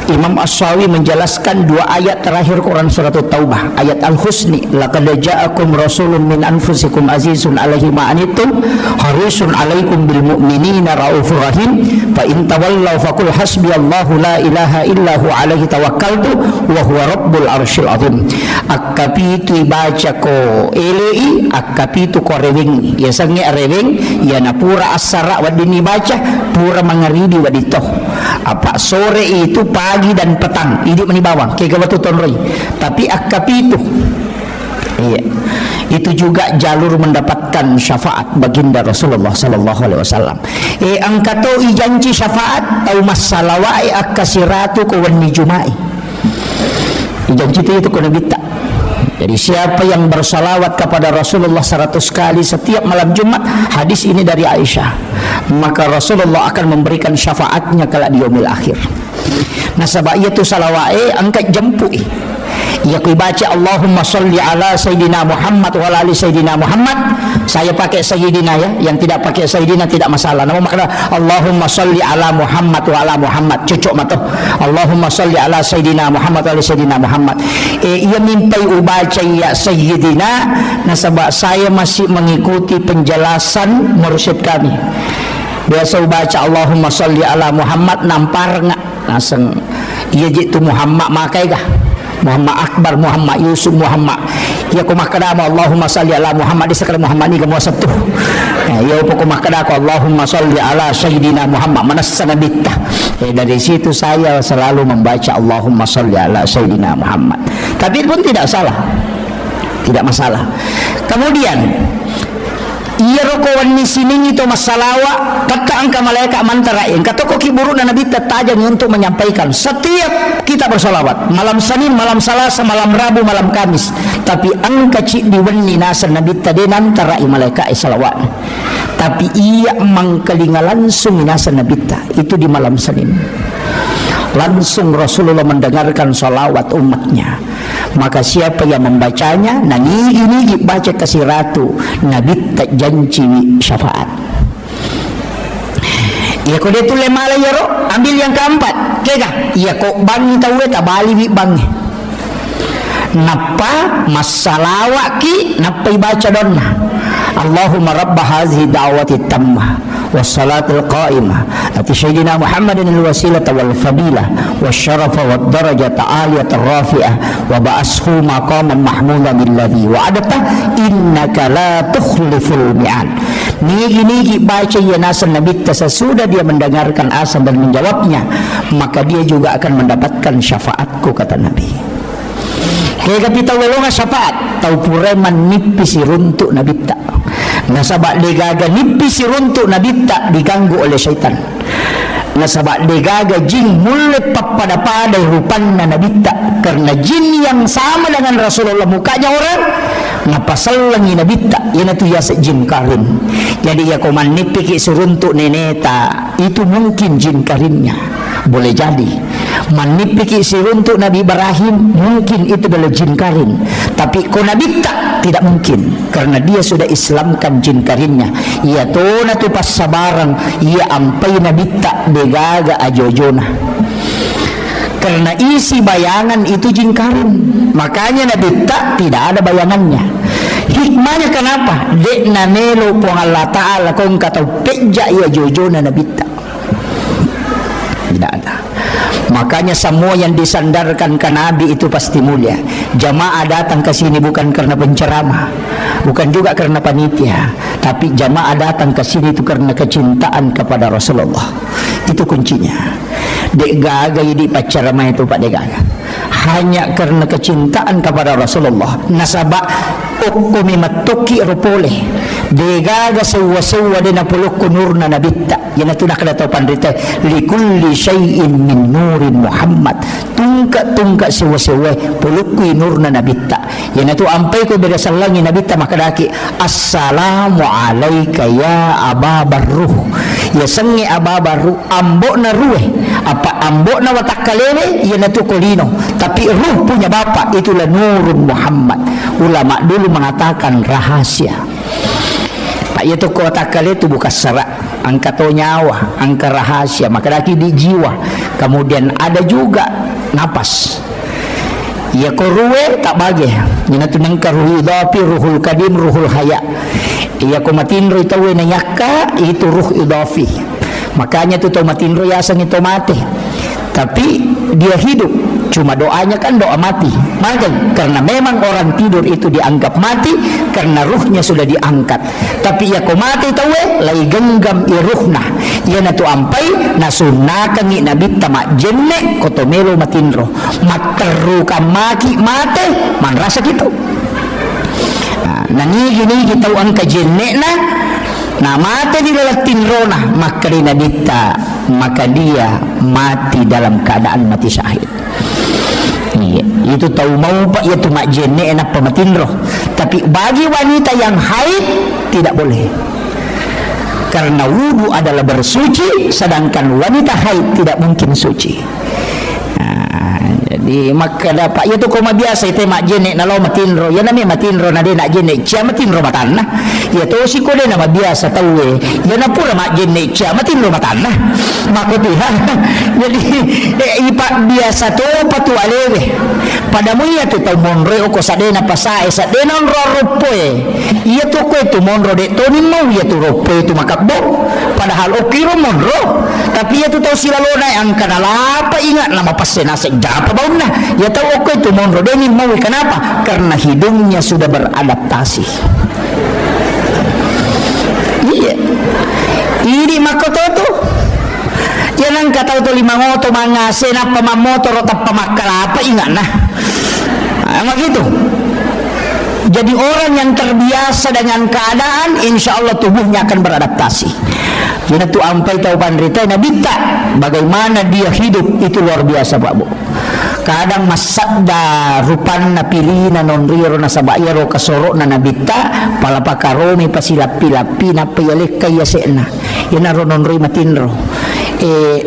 Imam As-Sawi menjelaskan dua ayat terakhir Quran surat Taubah, ayat Al-Husni, laqad ja'akum rasulun min anfusikum azizun 'alaihi ma anittum harisun 'alaikum bil mu'minina raufur rahim fa in tawallaw faqul hasbiyallahu la ilaha illa hu 'alaihi tawakkaltu wa huwa rabbul arsyil azim. Akapitu baca ko elei akapitu ko reweng ya sange reweng ya na pura asara wadini baca pura mangaridi wadito apa sore itu pagi dan petang ini menibawang kaya batu tonroi tapi akapitu iya itu juga jalur mendapatkan syafaat baginda Rasulullah sallallahu alaihi wasallam. Angkato ijanji syafaat tau masalawai akasiratu ko wani jumai ijanji itu ko nabita. Jadi siapa yang bersalawat kepada Rasulullah 100 kali setiap malam Jumat, hadis ini dari Aisyah, maka Rasulullah akan memberikan syafaatnya kala di yaumil akhir. Nah sebab itu salawai angkat jempui. Ya ku baca Allahumma sholli ala Sayyidina Muhammad wa ala ali Sayyidina Muhammad. Saya pakai Sayyidina ya, yang tidak pakai Sayyidina tidak masalah. Nama makna Allahumma sholli ala Muhammad wa ala Muhammad. Cocok matoh. Allahumma sholli ala Sayyidina Muhammad wa ala Sayyidina Muhammad. Ia minta ubaca ya Sayyidina. Nah sebab saya masih mengikuti penjelasan mursyid kami. Biasa ubaca Allahumma sholli ala Muhammad nampar ngak. Naseng ia jitu Muhammad makai kah? Muhammad Akbar, Muhammad Yusuf, Muhammad ya kumakada Allahumma salli ala Muhammad di sekali Muhammad ni kamu satu ya upo kumakada ko Allahumma salli ala Sayyidina Muhammad manasana bitta dari situ saya selalu membaca Allahumma salli ala Sayyidina Muhammad tapi pun tidak salah tidak masalah. Kemudian iya rokawan ni sining itu masalawa kata angka malaikat mantarain kata ko kiburu na nabi tatajam untuk menyampaikan setiap kita bersolawat malam Senin, malam Selasa, malam Rabu, malam Kamis tapi angka cik diweni nasa nabi tadi nantarai malaikat salawat tapi iya mangkelinga langsung nasa nabi itu di malam Senin langsung Rasulullah mendengarkan salawat umatnya. Maka siapa yang membacanya nangigi baca kasih ratu Nabi tak janji syafaat. Ya kau dia tu lemah lah ya roh. Ambil yang keempat. Kega? Ya kau bang tahu tak bali bang. Napa masalawat ki napa baca donna. Allahumma rabb hadhihi da'wati tammah wassalatul qa'imah ati sayyidina Muhammadin alwasilata wal fadilah wasyarafa wad darajata aliyata rafi'ah wa ba'ashu maqaman mahmudan alladhi wa'adata innaka la tukhliful mi'ad. Nigi baca ya nasan nabi sesudah dia mendengarkan azan dan menjawabnya maka dia juga akan mendapatkan syafaatku kata Nabi. Kaya kapita walonga syafaat tau pureman nipisi runtuk nabi tak nasabak degaga nipisi runtuk nabi tak diganggu oleh syaitan nasabak degaga jin mulai pada rupanna nabi tak karena jin yang sama dengan Rasulullah mukanya orang napasalangi nabi tak yana tu ya jin karin jadi ya koman nipiki suruntuk neneta itu mungkin jin karinnya boleh jadi manipiki siruntuk Nabi Ibrahim mungkin itu adalah jin karin tapi ko Nabi tidak mungkin karena dia sudah Islamkan jin karinnya ia tona tu pas sabarang ia ampai Nabi tak degaga ajojona karena isi bayangan itu jin karin makanya Nabi tidak ada bayangannya. Hikmahnya kenapa dek namelo po Allah Ta'ala kong katau peja ia jojona Nabi tidak ada. Makanya semua yang disandarkan ke Nabi itu pasti mulia. Jamaah datang ke sini bukan karena penceramah, bukan juga karena panitia, tapi jamaah datang ke sini itu karena kecintaan kepada Rasulullah. Itu kuncinya. Dek gaga di pacaramah itu Pak Dek gaga. hanya karena kecintaan kepada Rasulullah. Nasaba ukumi matuki rupole degaga sewa-sewa dina puluk kunurna nabitta yana tu nak datau pandrita likulli syai'in min nurin Muhammad tungka sewa-sewa puluk nurna nabitta yana tu ampai ko beda salangi nabitta maka daki assalamu alayka ya Aba Barruh ya sengi Aba Barruh ambok na rueh apa ambok na watak kalele yana tu kolino tapi ruh punya bapak itulah nurun Muhammad. Ulama dulu mengatakan rahasia. Pak itu kota kali itu bukan serak, angka to nyawa, angka rahasia, maka lagi di jiwa. Kemudian ada juga napas. Ya koruwe tak bagi. Yana tu nangka ruh idafi, ruhul kadim, ruhul haya. Ya ko matinro itawe na yakka itu ruh idafi. Makanya tu matinro yasang itu mati. Tapi dia hidup, cuma doanya kan doa mati. Maka karena memang orang tidur itu dianggap mati karena ruhnya sudah diangkat. Tapi ya ko mati tawe lai genggam iruhna. Ya na tu ampai na sunnakan ni nabi tamak jenne kotomelo matinro. Materu kamaki mate man rasa gitu. Nah gini kita angka jenne na nah mati di dalam tinrona maka maka dia mati dalam keadaan mati syahid. Itu tahu mau pak itu mak jenne enak pematinro. Tapi bagi wanita yang haid tidak boleh. Karena wudu adalah bersuci sedangkan wanita haid tidak mungkin suci. Jadi maka dapat ya tu koma biasa itu mak jene na lo matinro ya nami matinro na de nak jene cia matinro matanna ya tu si ko de nama biasa tahu ya na pura mak jene cia matinro matanna maka tu jadi ipak biasa tu patu alewe padamu ya tu tau monre o ko sadena pasae sadena ro rupoe ya tu ko itu monro de to ni mau ya tu rupoe tu makabbo padahal o kiro monro tapi ya tu tau silalona yang kanala apa ingat nama pasena sejapa bau nah ya tahu aku itu monro deni mau kenapa karena hidungnya sudah beradaptasi. Iya ini makoto tu ya nang kata tu lima moto mangase na pamamoto rota pamakal apa ingat nah gitu. Jadi orang yang terbiasa dengan keadaan insya Allah tubuhnya akan beradaptasi. Jadi tu ampai tahu pandrita nabita bagaimana dia hidup itu luar biasa Pak Bu. Kadang masada rupan na pilina non riro na sabayaro kasoro na nabita palapa karomi pasilapi-lapi na payalik kaya sena yanaro non ri matinro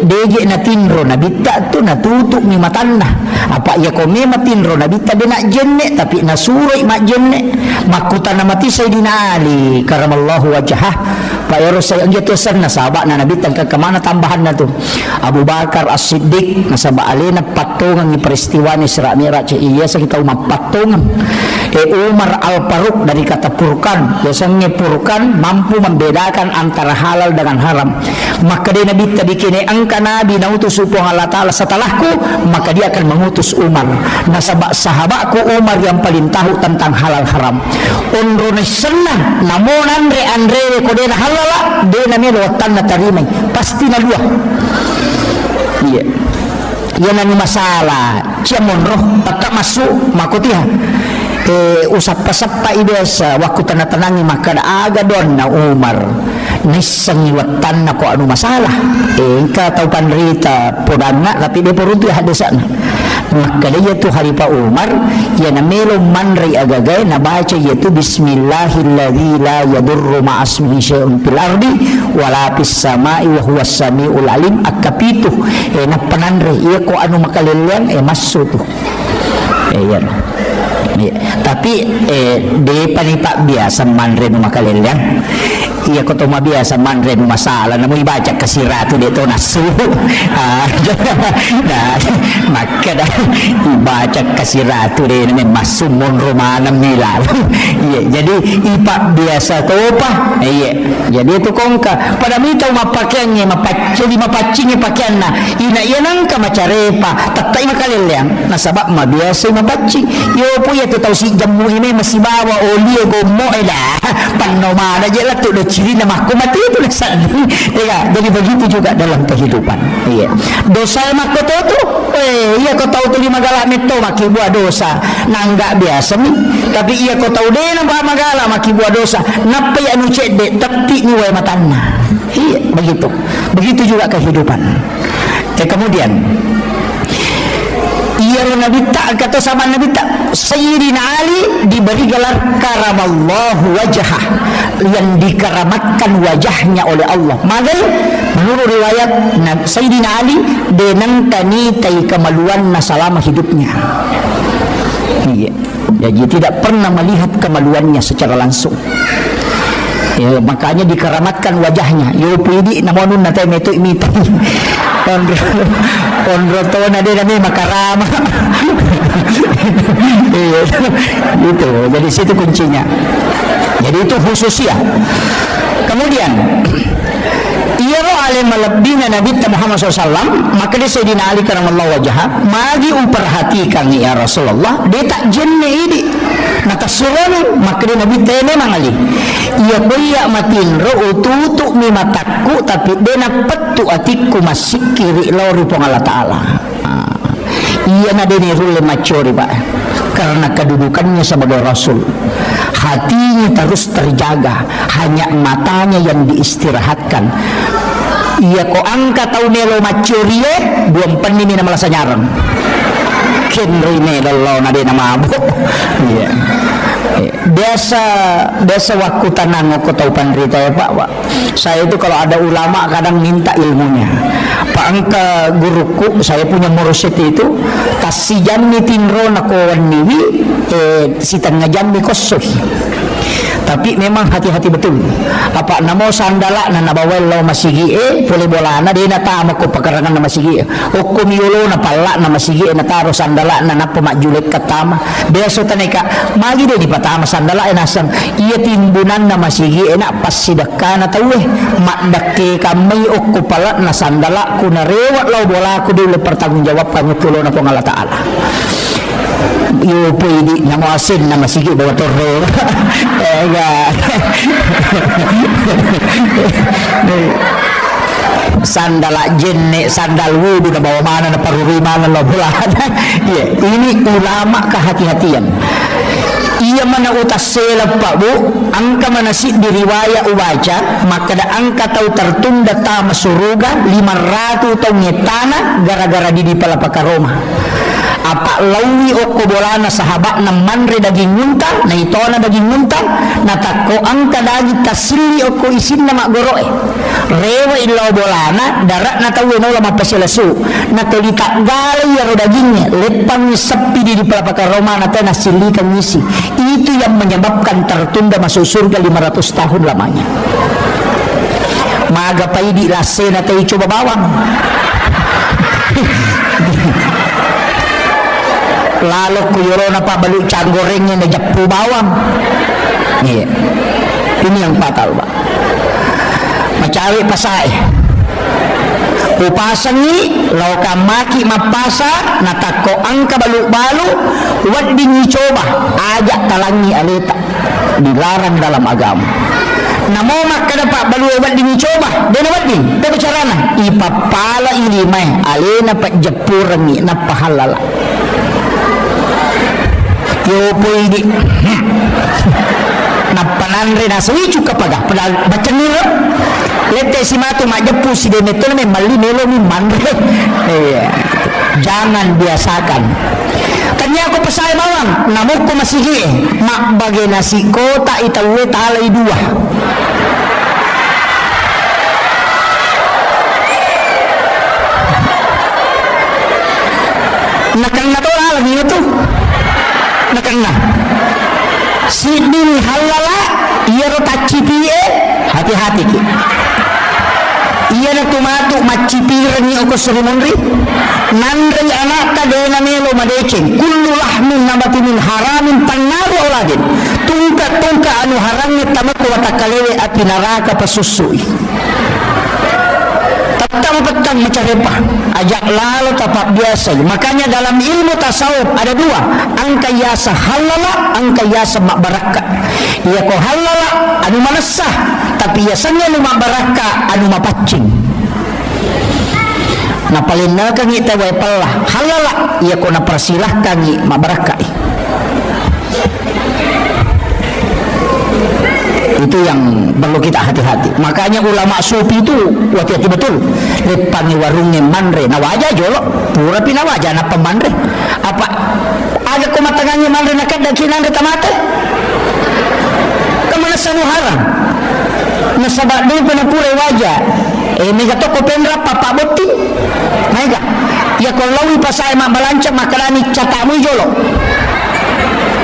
deje na tinro nabita tu natutuk ni matanna apa ya kome matinro nabita de nak jenne tapi nasuroi mak jenne makuta na mati say dinali karamallahu wajhah Pak Yaro saya gitu sana sahabat na nabita ke kemana tambahan na tu Abu Bakar As-Siddiq nasaba alena patungan ni peristiwa ni Isra Mi'raj iya sa kita umap patungan Umar Al-Faruq dari kata purkan biasanya purkan mampu membedakan antara halal dengan haram maka dia Nabi tadi kini angka Nabi nautus upung Allah Ta'ala setelahku maka dia akan mengutus Umar nasabak sahabatku Umar yang paling tahu tentang halal haram unrone senang namun andre kodena halala dia namanya lewatan na tarimay pasti na dua iya yan ang masalah ciamon roh tak masuk makutiha usap-usap pa ibesa waktu tanah-tanangi maka aga doon na Umar nisang iwatan na ko ano masalah ka tau panrita podang nga tapi dia poruntu hadasan maka dia tu hari pa Umar yan na melong manray agagay na baca yaitu bismillahilladzi la yadurru ma'asmihi syai'un fil ardi wala fis sama'i wa huwas samiul alim akapito na pananray iya ko ano makalilian maso tu yan tapi di panipak biasa manre no makalilian iya ko to mabiasa manre no masalah na mo ibaca kasiratu dito nasu nah maka dah ibaca kasiratu de na masumon romanam nila iya jadi ipak biasa to pa iya jadi itu kongka pada mita mapakyan jadi mapacing pakyan na ina yanang ka macarepa tatay makalilian nasabak mabiasa mapacing yo po ya tu tahu si jamu ini masih bawa oli gomo dah panomada je lah tu ciri nama aku mati itu ya. Jadi begitu juga dalam kehidupan. Iya. Dosa mak kau tahu tu, iya kau tahu tu lima galak meto maki buat dosa, nanggak biasa nih. Tapi iya kau tahu deh nampak magala maki buat dosa, napa ya nu cek dek tapi ni way matana. Iya begitu. Begitu juga kehidupan. Kemudian iya Nabi tak kata sama Nabi tak Sayyidina Ali diberi gelar karamallahu wajhah, yang dikeramatkan wajahnya oleh Allah. Maka menurut riwayat Sayyidina Ali denang tanitai kemaluan selama hidupnya. Iya, jadi tidak pernah melihat kemaluannya secara langsung. Ya, makanya dikeramatkan wajahnya. Yo pidi namonun natay metu imita. Ondro to na de nami makarama. Gitu. Jadi situ kuncinya. Jadi itu khusus ya. Kemudian ia alim melebihnya Nabi Muhammad SAW, maka dia Sayyidina Ali karamallahu wajhah magi memperhatikan ya Rasulullah, dia tak jenne ini natasuran, maka dia Nabi tene mangali ia boya matin ro ututu mi mataku tapi dia napatu atiku masih kiri lori pong Allah Ta'ala. Ia nade ni rule macori pak, karena kedudukannya sebagai Rasul, hatinya terus terjaga, hanya matanya yang diistirahatkan. Ia ko angka tau nelo macuri buang penini nama lasa nyarang kenri ne dalo nade nama abu. Iya. Desa waktu tanang aku tahu pandrita ya Pak. Saya itu kalau ada ulama kadang minta ilmunya. Pak angka guruku, saya punya mursyid itu kasih jamni tinro nakowan niwi si tengah jamni kosoh. Tapi memang hati-hati betul. Apa namo sandala na nabawel lo masigi boleh bolana dia nata mako pakarangan na masigi. Hukum yulo na pala na masigi na taro sandala na napo majulit katama. Beso taneka magi de di patama sandala nasang iya timbunan na masigi na pasidaka na tawe makdakke kamay okko pala na sandala ku na rewat lo bola ku dulu pertanggung jawab kami tulo na po Allah Ta'ala. Yo pwede na mo asin na masigi bawa torro. Sandala jenne sandal wudu na bawa mana na parurimanan lo bulan. Ya, ini ulama kehati-hatian. Ia mana utas selap Pak Bu, angka mana si diriwaya ubaca, maka da angka tahu tertunda tama suruga 500 tahun tanah gara-gara di palapaka Roma. Apa lawi oko bolana sahabat na manre daging muntah na ito na daging muntah na tako angka dagi tasili oko isin na magoroe rewa ilaw bolana darat na tawi no lama pasilasu na tolita galay yaro dagingnya lepang sepi di palapaka Roma na tayo nasilikan ngisi. Itu yang menyebabkan tertunda masuk surga 500 tahun lamanya. Maga pa di lase na tayo coba bawang. Lalu kuyuro na pabalik cang gorengnya na japu bawang. Iya. Ini yang fatal Pak. Macari pasai. Upasang ni lauka maki mapasa natako angka balu-balu wad coba ajak talangi aleta dilarang dalam agama. Namo makada Pak balu wad coba dan wad din tapi carana ipapala ini mai alena pak japurangi na pahalala. Yo pwede napananre na suwi cuka paga padahal baca nilo lete si matu majepu si demetul me mali melo mi manre. Jangan biasakan. Tanya aku pesai bawang namuko masigi mak bagi nasi kota itawe talai dua. Nakang na to lagi itu nakangna sidin halala iya rota cipie hati-hati ki iya na tumatu macipirni oko surimunri nandri anak kadena melo madeceng kullu lahmin nabati min haramin pannaru auladin tungka anu haramnya tamako watakalewe api neraka pasusui. Petang mencari apa? Ajak lalu tapak biasa. Makanya dalam ilmu tasawuf ada dua, angka yasa halala, angka yasa mak barakat. Ia ko halala anu manasah tapi biasanya lima baraka anu mapaccing na palina kangi tawai pelah halala ia ko na persilah kangi mabaraka. Itu yang perlu kita hati-hati. Makanya ulama sufi itu hati-hati betul. Lepangi warungnya manre na wajah jolo pura pina wajah na pemanre apa ada kumatanganya manre na kada kinan de tamate kemana sanu haram nasabak din pina pura wajah mega toko pendra papa boti mega ya kalau lawi pasai mak balanca makalani catamu jolo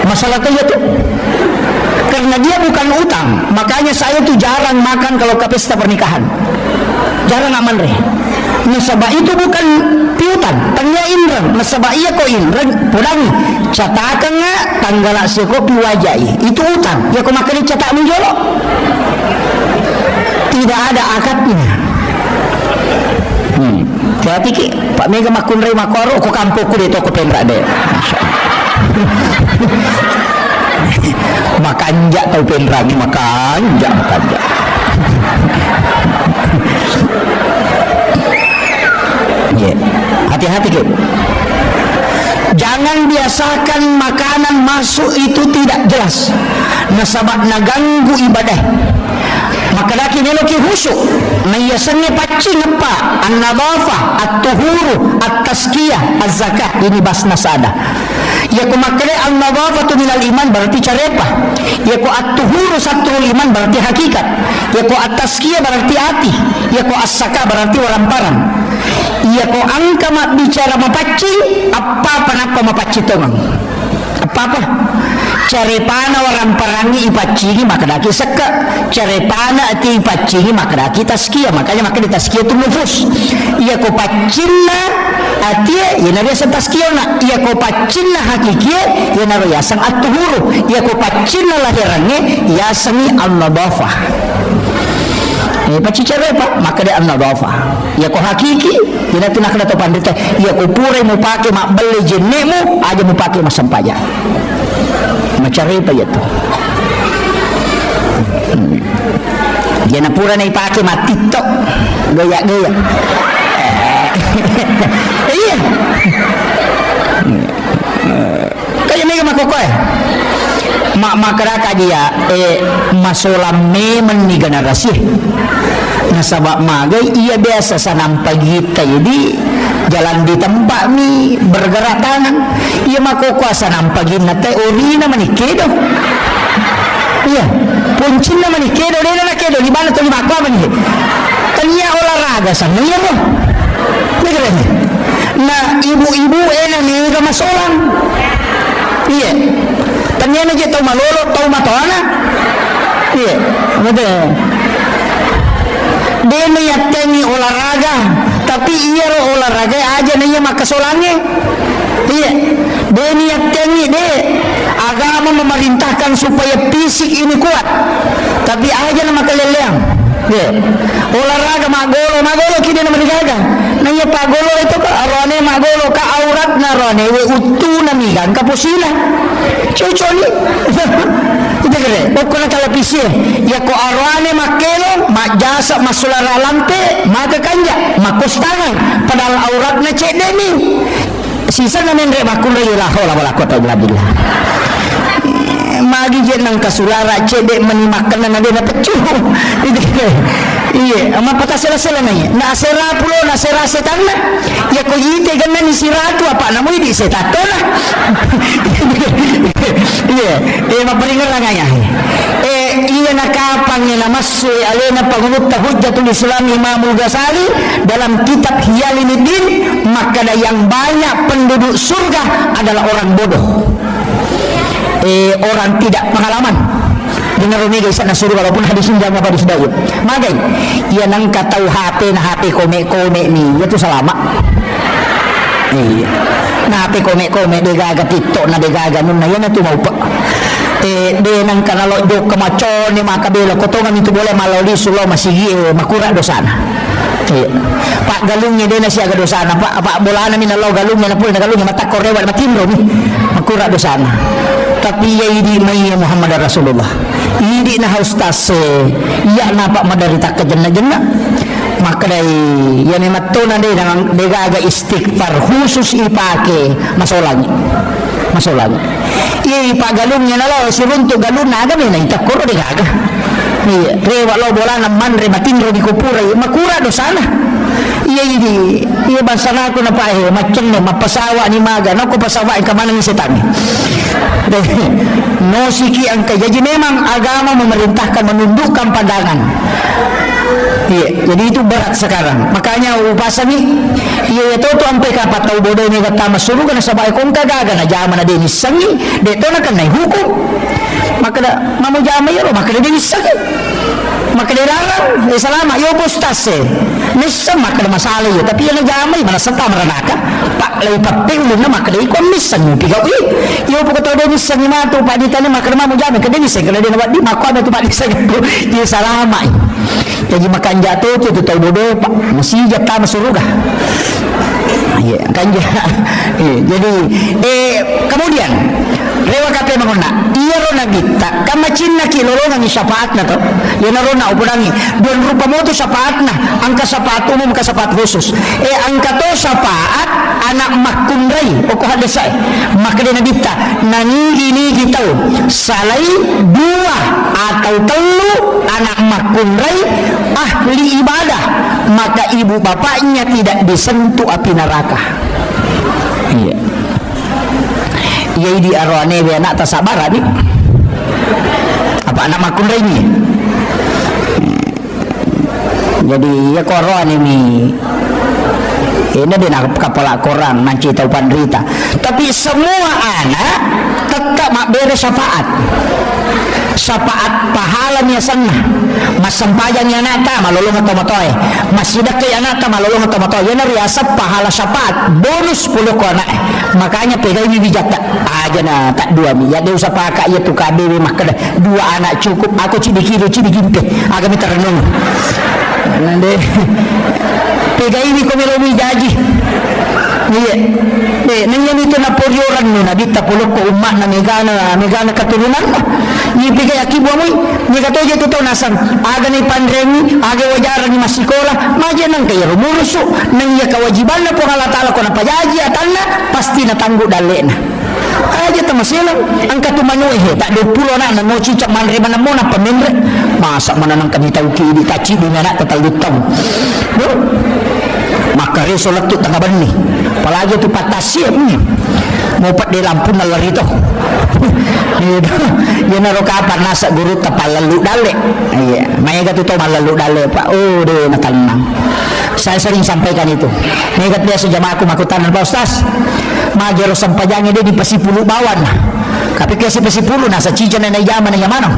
masalah itu tuh karena dia bukan utang, makanya saya tuh jarang makan kalau ke pesta pernikahan, jarang aman reh. Nasabah itu bukan piutan, tanya indran, nasabah iya ko indran, pudangi, catakan nggak tanggal sekopi wajai, itu utang, ya ko makan catak menjolo, tidak ada akadnya. Berarti Pak Mega makun rei makoro, ko kampungku di toko pendra deh. Makanja tau penrangi makanja yeah. Hati-hati ke jangan biasakan makanan masuk itu tidak jelas nasabak naganggu ibadah maka laki neloki khusyuk nayasannya pacing apa an-nadhafah at-tuhuru at-tazkiyah az-zakah ini basnas ada ya ko makre an-nadhafatu minal iman berarti carepah ya ko at-tuhuru satrul iman berarti hakikat ya ko at-tazkiyah berarti hati ya ko as-zakah berarti waramparan ya ko angka mak bicara mapacing apa mapacing tomang apa carepana waramperangi ipacingi maka daki seka carepana ati ipacingi maka daki tazkiyah makanya maka di tazkiyah itu nufus iya ko pacinna ati ya nabi asa tazkiyah na iya ko pacinna hakikiya ya nabi yasang at-tuhuru iya ko pacinna lahirannya yasangi an-nadhafah paci carepa maka dia an-nadhafah ya ko hakiki ya tindak na to pandita ya ko pure mo pake mak beli jenemu aja mo pake masampaja macari pa yato dia na pura na ipake matito gaya-gaya iya kaya mega makokoy makaraka dia masolame ni generasi nasabak magay iya biasa sa nampagita jadi jalan di tempat ni bergerak tangan iya makukuasa nampagin na tayo ori naman ikedo iya puncin naman ikedo dito na kedo di mana to di makwa man tanya olahraga sa niya mo na ibu-ibu na niya masolang iya tanya na dyan tau malolo tau matoana iya betul dia meyatengi olahraga tapi iya lo olahraga aja nih makasolangnya iya dia meyatengi deh agama memerintahkan supaya fisik ini kuat tapi aja nama keleleang iya olahraga magolo kini nama digaga nanya pagolo itu ke arone magolo ka aurat narone we utu namigang kapusila cucoli itu kere pokoknya kalau pisih ya ko arwane makelo mak jasa masulara lampe maka kanja makos tangan padahal auratnya cek demi sisa namen rek makul la hawla wala quwata illa billah magi je nang kasulara cek dek menimakan nang ada pecuh itu kere iya ama patah sela-sela nanya na asera pulo na sera setan na ya ko yite ganna ni siratu apa namu di setato na iya maparingan lang ngaya iya nakapang na masui alena pangutah hujjatul islam Imamul Ghazali dalam kitab Hiyalinuddin maka yang banyak penduduk surga adalah orang bodoh orang tidak pengalaman dengar rumega isa na surga walaupun hadisin jangan apa disebut magay iya nang katau HP na HP kome ni itu selama iya na HP kome degaga TikTok na degaga nun na yan na tumaupa de nang kanalo do kamachon ni makabelo kotongan itu boleh maloli sulo masigi makura dosana Pak galungnya dia na siya dosana pak bolana minalaw galungnya na pula na galungnya matakor rewa matimro ni makura dosana tapi ya ini may Muhammad Rasulullah Idi na haustas iya napa madarita ka jenna maka dari yan ay matunan din ang degaga istighfar khusus ipake masolangi ipagalong niya na lo si runto galon na agam na itakuro degaga rewa lo bola na manre matinro di kupura makura do sana iya basana ko na pahe macam no mapasawa ni maga no ko pasawa ka man ni setan no siki ang kaya jadi memang agama memerintahkan menundukkan pandangan. Iya, jadi itu berat sekarang. Makanya upasami iya itu sampai kapan tahu bodoh ni kata masuk kan sabay kong kagaga na jaman na din isangi dito na kan na hukum maka mamu jama yo maka din isangi maka dilarang selama yo postas nisa maka masalah yo tapi yang jama mana senta meranaka pak lay papel na maka di kon misang pigaw yo po to din isangi mato pa di tani maka mamu jama kadin isangi kada din wadi mako na to pa isangi yo salama jadi makan jatuh itu tahu bodoh pak masih jatah surga ya kan jadi kemudian rewa kape mangona iya rona kita kama cinna kilolongan ni syafaat na to ya narona upurangi don rupa mo to syafaat na angka syafaat umum ka syafaat khusus angka to syafaat anak makundray o ko hadasay makade na kita nangi kita salay dua atau telu anak makundray ahli ibadah maka ibu bapaknya tidak disentuh api neraka. Iya. Iya di arwane be anak tasabar ni. Apa anak makun ini? Jadi ya koron ini. Ini dia kepala korang nanti tahu panderita. Tapi semua anak tetap mak beres syafaat pahalanya sana mas sampayangnya nata malolong atau matoy masih dekat nata malolong atau matoy yana riasap pahala syafaat bonus 10 ko anak makanya pegai bibi jata aja na tak dua mi ya dia usah pakai ya tu kabe mah kada dua anak cukup aku cibikiri cibikimpe agak minta renung nande pegai ni ko melomi jaji iya nanyan itu na poryoran no nabita pulok ko umma na megana keturunan ni pigay akibo mo ni katoje to nasan aga ni pandremi aga wajaran ni masikola maja nang kay rumuruso nang ya kewajiban na po Allah taala ko na pajaji atanna pasti na tanggo dalena aja tamasilang ang katumano tak 20 na no cicak manre man mo na pamendre masa mananang kanitaw kidi kaci di na tatalutang no maka resolat tu tengah bani apalagi tu patasnya mau pat di lampu nalar itu ya naro kapan nasa guru tapal lalu dale iya maya tu tahu lalu dale pak oh deh natalnang saya sering sampaikan itu negat biasa jamaah aku makutanan Pak Ustaz majero sampajangnya dia di pasipulu bawan tapi kasi pasipulu nasa cijan na yaman na yamano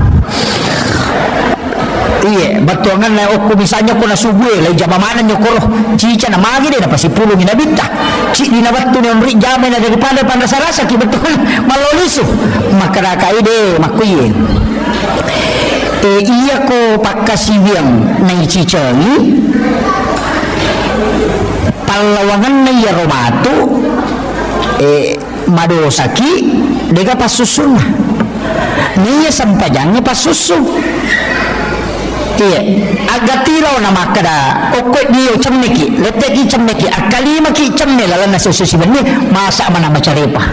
iya batuangan na oku misalnya ko na subuhe lay jamamanan nyo koro cica na magi din na pasipulong inabita ci dinabatu ni omri jamay na daripada panrasa-rasa kibetul maloliso makaraka ide makuye iya ko pakasibiang na cica ni palawangan na yaromatu madosaki dega pasusun niya sampajangnya pasusun iya agak tiraw na makada kokot niyo camneki leteki camneki akalima ki camne lalan na sususiban ni masa mana macarepa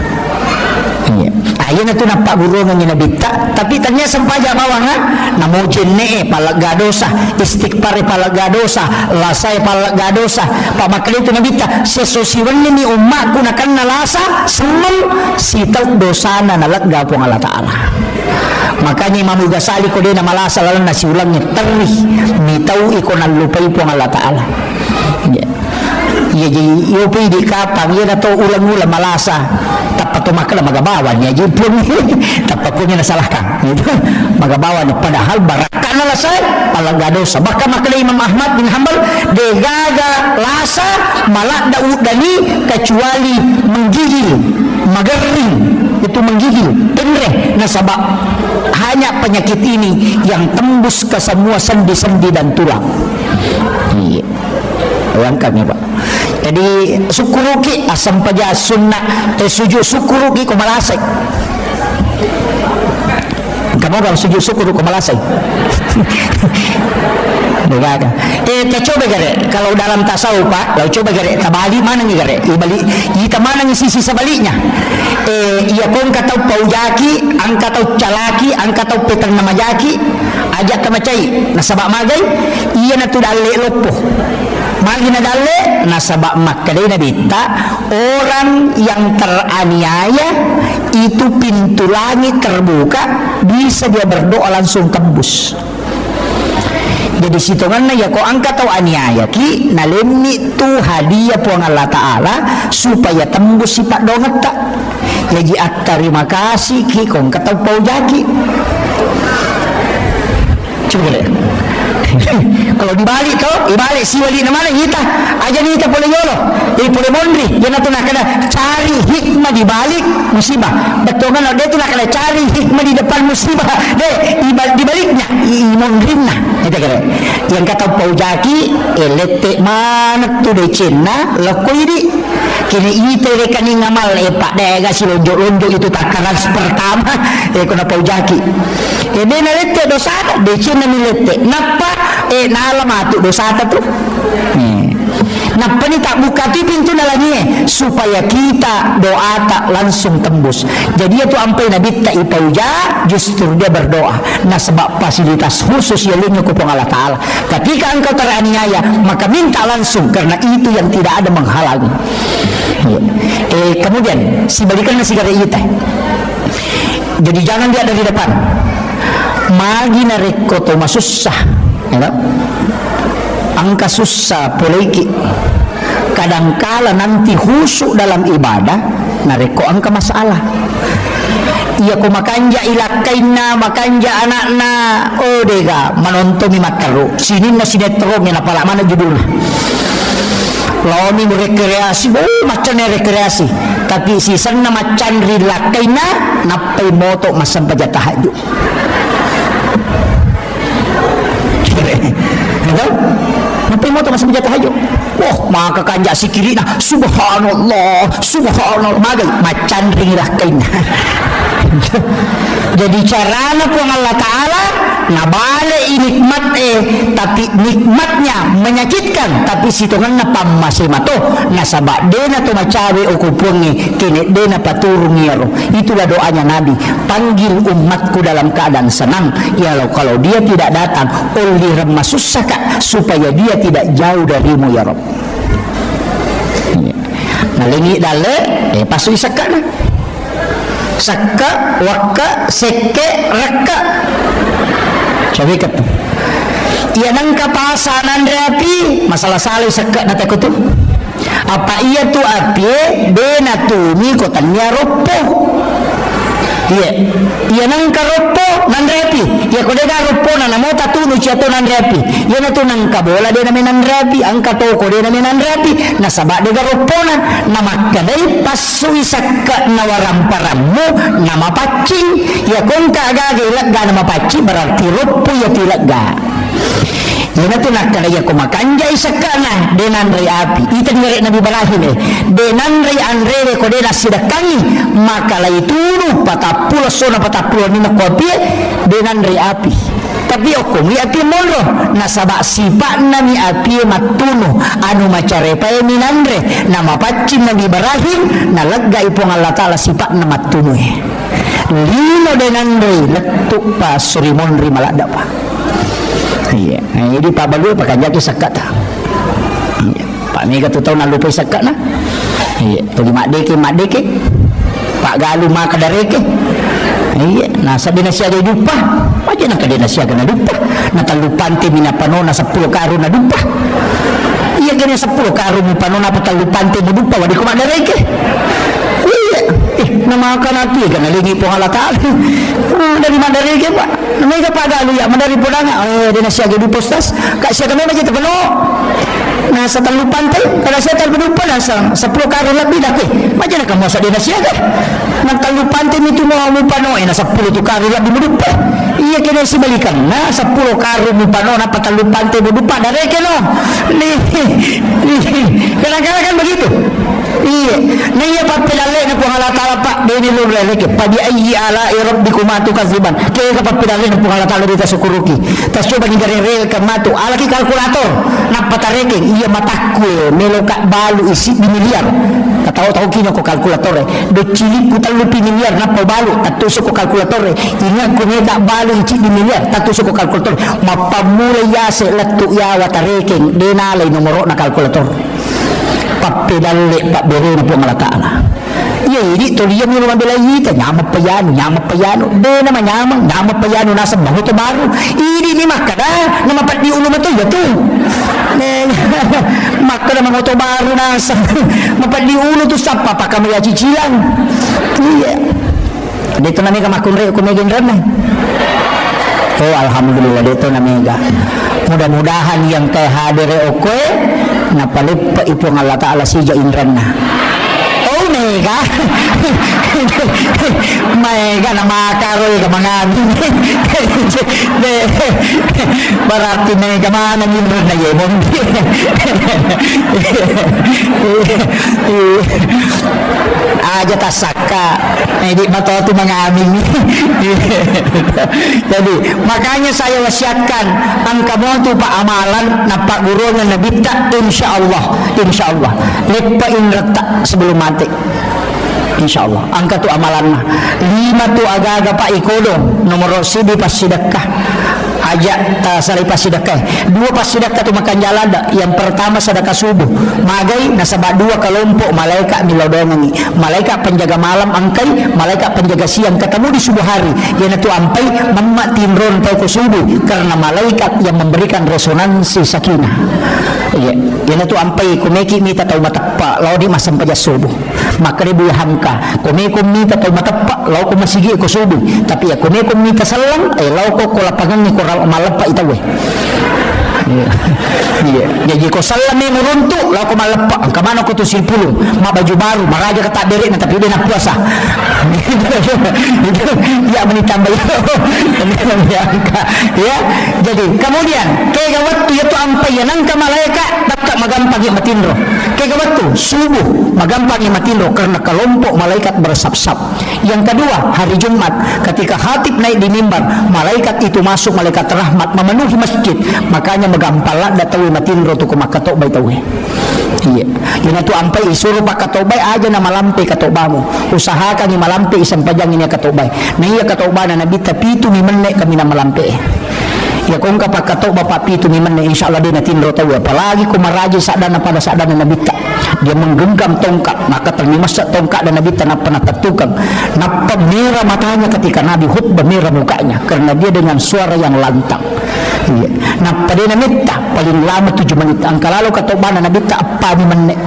iya ayun na to na pagurungan ni nabita tapi tanya sampaja bawang ha namujin ne palagadosa istighfar palagadosa lasay palagadosa pamakalito nabita sesusiban ni umma ko na kan nalasa semel sitaw dosana nalagga po ng Allah Ta'ala makanya Imam Ghazali ko din na malasa lalo na siulangnya terih nitaw iko nalupay po ng Allah Ta'ala iya jadi iyo pwede kapang iya na to ulang-ulang malasa tapat tumakala magabawan niya jipun tapat ko niya nasalahkan magabawan niya padahal baraka na lasay palagadosa baka makala Imam Ahmad bin Hanbal degaga lasa malak daudani kecuali menggigil magering itu menggigil penreh nasabak hanya penyakit ini yang tembus ke semua sendi-sendi dan tulang iya bayangkan ya Pak jadi syukuruki asam paja sunnah sujud syukuruki ko malasik kamu kalau sujud syukur ko malasay. Dibaga. Coba gare, kalau dalam tasawuf Pak, kalau coba gare, tabali mana nih gare? Ibalik, ita mana nih sisi sebaliknya? Iya kong katau paujaki, ang katau calaki, ang katau petang namajaki, ajak tamacai, nasabak magay, iya na tu dalle lopo. Magi na dalle, nasabak makadai na bita, orang yang teraniaya itu pintu langit terbuka, bisa dia berdoa langsung tembus. Jadi situngan na ya ko ang kataw aniaya ki nalimni tu hadiah po ang Allah Ta'ala supaya tembus si Pak Dongat tak. Jadi at terima kasih ki kong kataw paujaki. Coba lihat. Kalau dibalik to, ibalik si wali na mana kita, aja nita boleh yolo, boleh mondri, dia na tu nak kena cari hikmah di balik musibah. Betul kan? Dia tu nak kena cari hikmah di depan musibah, di baliknya, mondrimna. Kita kira. Yang kata paujaki, letek mana tu de Cina, lekoi di. Kini itu rekening ngamal Pak dega si lonjok-lonjok itu takaran pertama kena paujaki. Dia na letek dosa, de Cina ni letek. Napa nalamatu dosa tu. Napa ni tak buka tu pintu nalanya supaya kita doa tak langsung tembus. Jadi itu ampai Nabi tak ipauja justru dia berdoa. Nah sebab fasilitas khusus yang lainnya kupong Allah Ta'ala. Ketika engkau teraniaya maka minta langsung karena itu yang tidak ada menghalangi. Kemudian sebalikan nasi gara kita. Jadi jangan dia dari depan. Magi narekoto masusah. Ya, angka susah poliki kadangkala nanti khusyuk dalam ibadah nareko angka masalah iya ko makanja ilakaina makanja anakna dega menonton makaru sini na sinetron na pala mana judulnya lawan ini rekreasi macam rekreasi tapi sisan na macan rilakaina napai moto masam paja tahajud. Napi mo masih menjadi tahajud. Wah, maka kanjak si kiri nah subhanallah, subhanallah magai macan ringlah kain. Jadi carana pun Allah Ta'ala nabale nikmat tapi nikmatnya menyakitkan tapi situngan na pammasemato nasabak dena to macawe ukupungi kini dena paturungi ro. Itulah doanya Nabi, panggil umatku dalam keadaan senang ya kalau dia tidak datang oleh remah susah supaya dia tidak jauh darimu ya Rob. Nah ini dale pasu isakka na sakka wakka seke rakka coba ikat ia nang kapasanan rapi masalah salih sakka na takutu apa ia tu api bena tu ni kotanya ropo ia nang karopo nan rapi ia kodega ropo na namo tatu nu ciato nan rapi ia na tu nang kabola de na nan rapi angka toko de na nan rapi na sabak de ropo na namakadai pasui sakka na waramparamu nama pacing ia kongka agak ilagga nama pacing berarti ropo ia tilagga. Yana tu nak kena ya kumakanja isakana denan rai api. Ita ngere Nabi Ibrahim denan rai andre ko dena sidakangi maka lai turu patapulo sona patapulo ni nakopi denan rai api. Tapi okum li api monro nasaba sifat nami api matuno anu macarepa minandre nama pacim Nabi Ibrahim nalegga ipong Allah Ta'ala sifat nama tuno lino denan rai letuk pa surimonri malada pa. Iya, ini Pak Balu pakai jaki sakat. Iya, Pak Mega tu tahu nak lupa sakat na. Iya, tu mak deke. Pak Galu mak kadareke. Iya, nasa dinasya dia lupa. Macam nak dinasya kena lupa. Nak lupante mina panona 10 karun na lupa. Iya, kena 10 karun panona patalupante mo lupa wadi ko madareke. Iya, nama akan hati kan lagi po Allah Ta'ala. Dari madareke Pak. Namanya Pak Galu ya mandari podanga dia nasiaga di postas kak sia kami macam penuh nah setelah pantai kalau saya terlupa dah 10 karun lebih dah macam nak kamu dia nasiaga nak terlupa pantai itu mau penuh 10 tu karun lebih melupa iya kena si balikan na 10 karo mo pa no napatalupante mo dupa dari keno ni kadang-kadang kan begitu. Iya, naya papilali na po halatala pa binilog lalaki padi ay ala irab di kumatu kaziban kaya kapapilali na po halatala dito sa kuruki tas coba ni gariril ka matu alaki kalkulator napatareking iya matakwe melo ka balu isi di miliar kataw-taw kino ko kalkulator do cilik ko talupi miliar na po balu tatuso ko kalkulator ingat ko nga balu isi di miliar tatuso ko kalkulator mapamulay yase latu yawa tareking dinalay numero na kalkulator papilali pak beri na po ngalataan iya ini toliyam yung mga bilayita nyamat pa yano de naman nyamat pa yano nasa banguto baru ini ni makada na mapat di ulo mato yato makada manguto baru nasa mapat di ulo to sa papakamaya cicilan iya dito na mga makunre kumigin rin oh alhamdulillah dito na mga mudah-mudahan yang kay hadire oke napalipa ipo nga lata ala siya inran na oh mega mega na makaroy ka mga barati mega manang inran na yemon aja tasaka hindi matoto mga aming jadi makanya saya wasiatkan ang kamonto pa amalan na paguruan na nabita insyaallah lepa inrata sebelum mati insyaallah angka tu amalan na 5 tu aga-aga pa ikodo nomor sidi pas sedekah aja sari pas sedekah 2 pas sedekah tu makan jalan yang pertama sedekah subuh magai nasaba 2 kelompok malaikat milodongan malaikat penjaga malam angkai malaikat penjaga siang ketemu di subuh hari yang itu ampai mamma tinron tau ke subuh karena malaikat yang memberikan resonansi sakinah iya yang itu ampai kumeki mita tau matapa lau di masam pajas subuh maka ribu hamka kumeki mita tau matapa lau ko masigi ko subuh tapi ya kumeki mita salang lau ko lapangan ni ko malapa itawe iya jadi ko salam ni muruntuk lau ko malapa ang kamano ko to silpulong mabaju baru maraja kata diri na tapi dia na puasa ya menitambah ya jadi kemudian kaya waktu itu ampai yang ka malaikat dapat magampang yang matindro kaya waktu subuh magampang yang matindro karena kelompok malaikat bersab-sab yang kedua hari Jumat ketika khatib naik di mimbar malaikat itu masuk malaikat rahmat memenuhi masjid makanya magampala datawi matindro tu kumakato baitawi iya yun itu ampai isuruh pak katobay aja na malampi katobamu usahakan ni malampi isang pajang ini katobay na iya katobay na nabita pitu ni menek kami na malampi ya kung kapag katoba pa pitu ni menek insyaallah dia natinro tahu apalagi kumaraji sadana pada sadana nabita dia menggenggam tongkat maka terlimas tongkat dan nabita na penatatukang napamira matanya ketika nabi khutbah merah mukanya karena dia dengan suara yang lantang iya nah pada namita paling lama 7 menit angka lalu katoba na nabita apa ni menek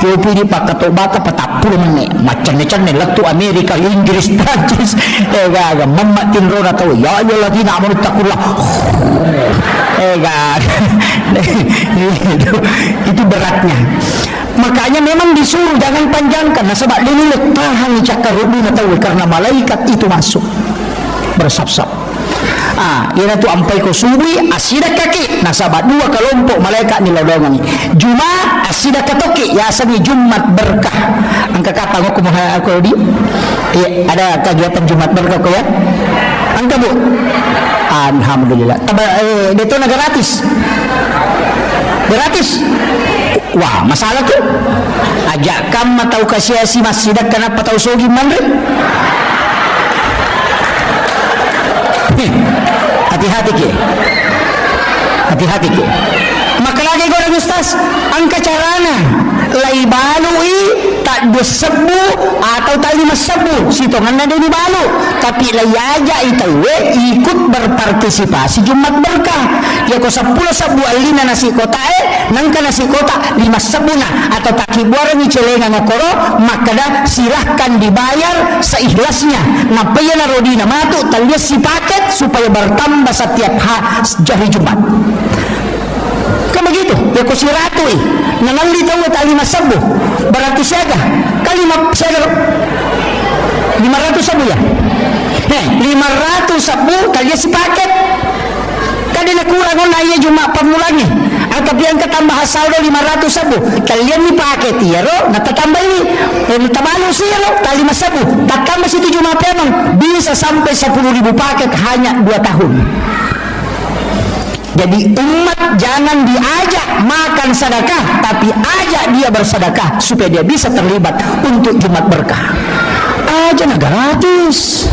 yo pili pa katoba ka 40 menit macam-macam ni latu Amerika Inggris Prancis gaga mamma tinro na tahu ya ayyuhalladzina amanu taqullah itu beratnya makanya memang disuruh jangan panjangkan nah sebab lililit tahan cakar rubi na tahu karena malaikat itu masuk bersab-sab yan itu ampai ko subuh asida kaki nasaba 2 kelompok malaikat ni lodongan Jumat asida katoki ya sabi Jumat berkah angka kata ko kumaha ako di ada kegiatan Jumat berkah ko ya angka bu alhamdulillah dito na gratis wah masalah tuh ajak kam matau kasih si masjid kana patau sogi mandre hati-hati ke maka lagi goreng ustaz angka carana lai balui tak disebu atau tak dimesebu sitongan ada di balu tapi lai aja itu ikut berpartisipasi Jumat berkah ya ko 10 sabu alina nasi kota nangka nasi kota 5 sabuna atau takibuar ni celengan ngokoro maka dah silahkan dibayar seikhlasnya napaya na rodina matu talias si paket supaya bertambah setiap hari Jumat kan begitu ya ko si ratu nangali tahu tak 5 sabu berarti siaga kali siaga 500 sabu ya. 500 sabu kalian si paket. Kadang kurang on iya cuma pamulangnya. Tapi yang ketambah saldo 500 sabu. Kalian ni paket ya ro, natatambah ini. Tabalu sih ro, tali mas sabu. Tatambah situ cuma memang bisa sampai 10.000 paket hanya 2 tahun. Jadi umat jangan diajak makan sedekah, tapi ajak dia bersedekah supaya dia bisa terlibat untuk Jumat Berkah. Aja na gratis.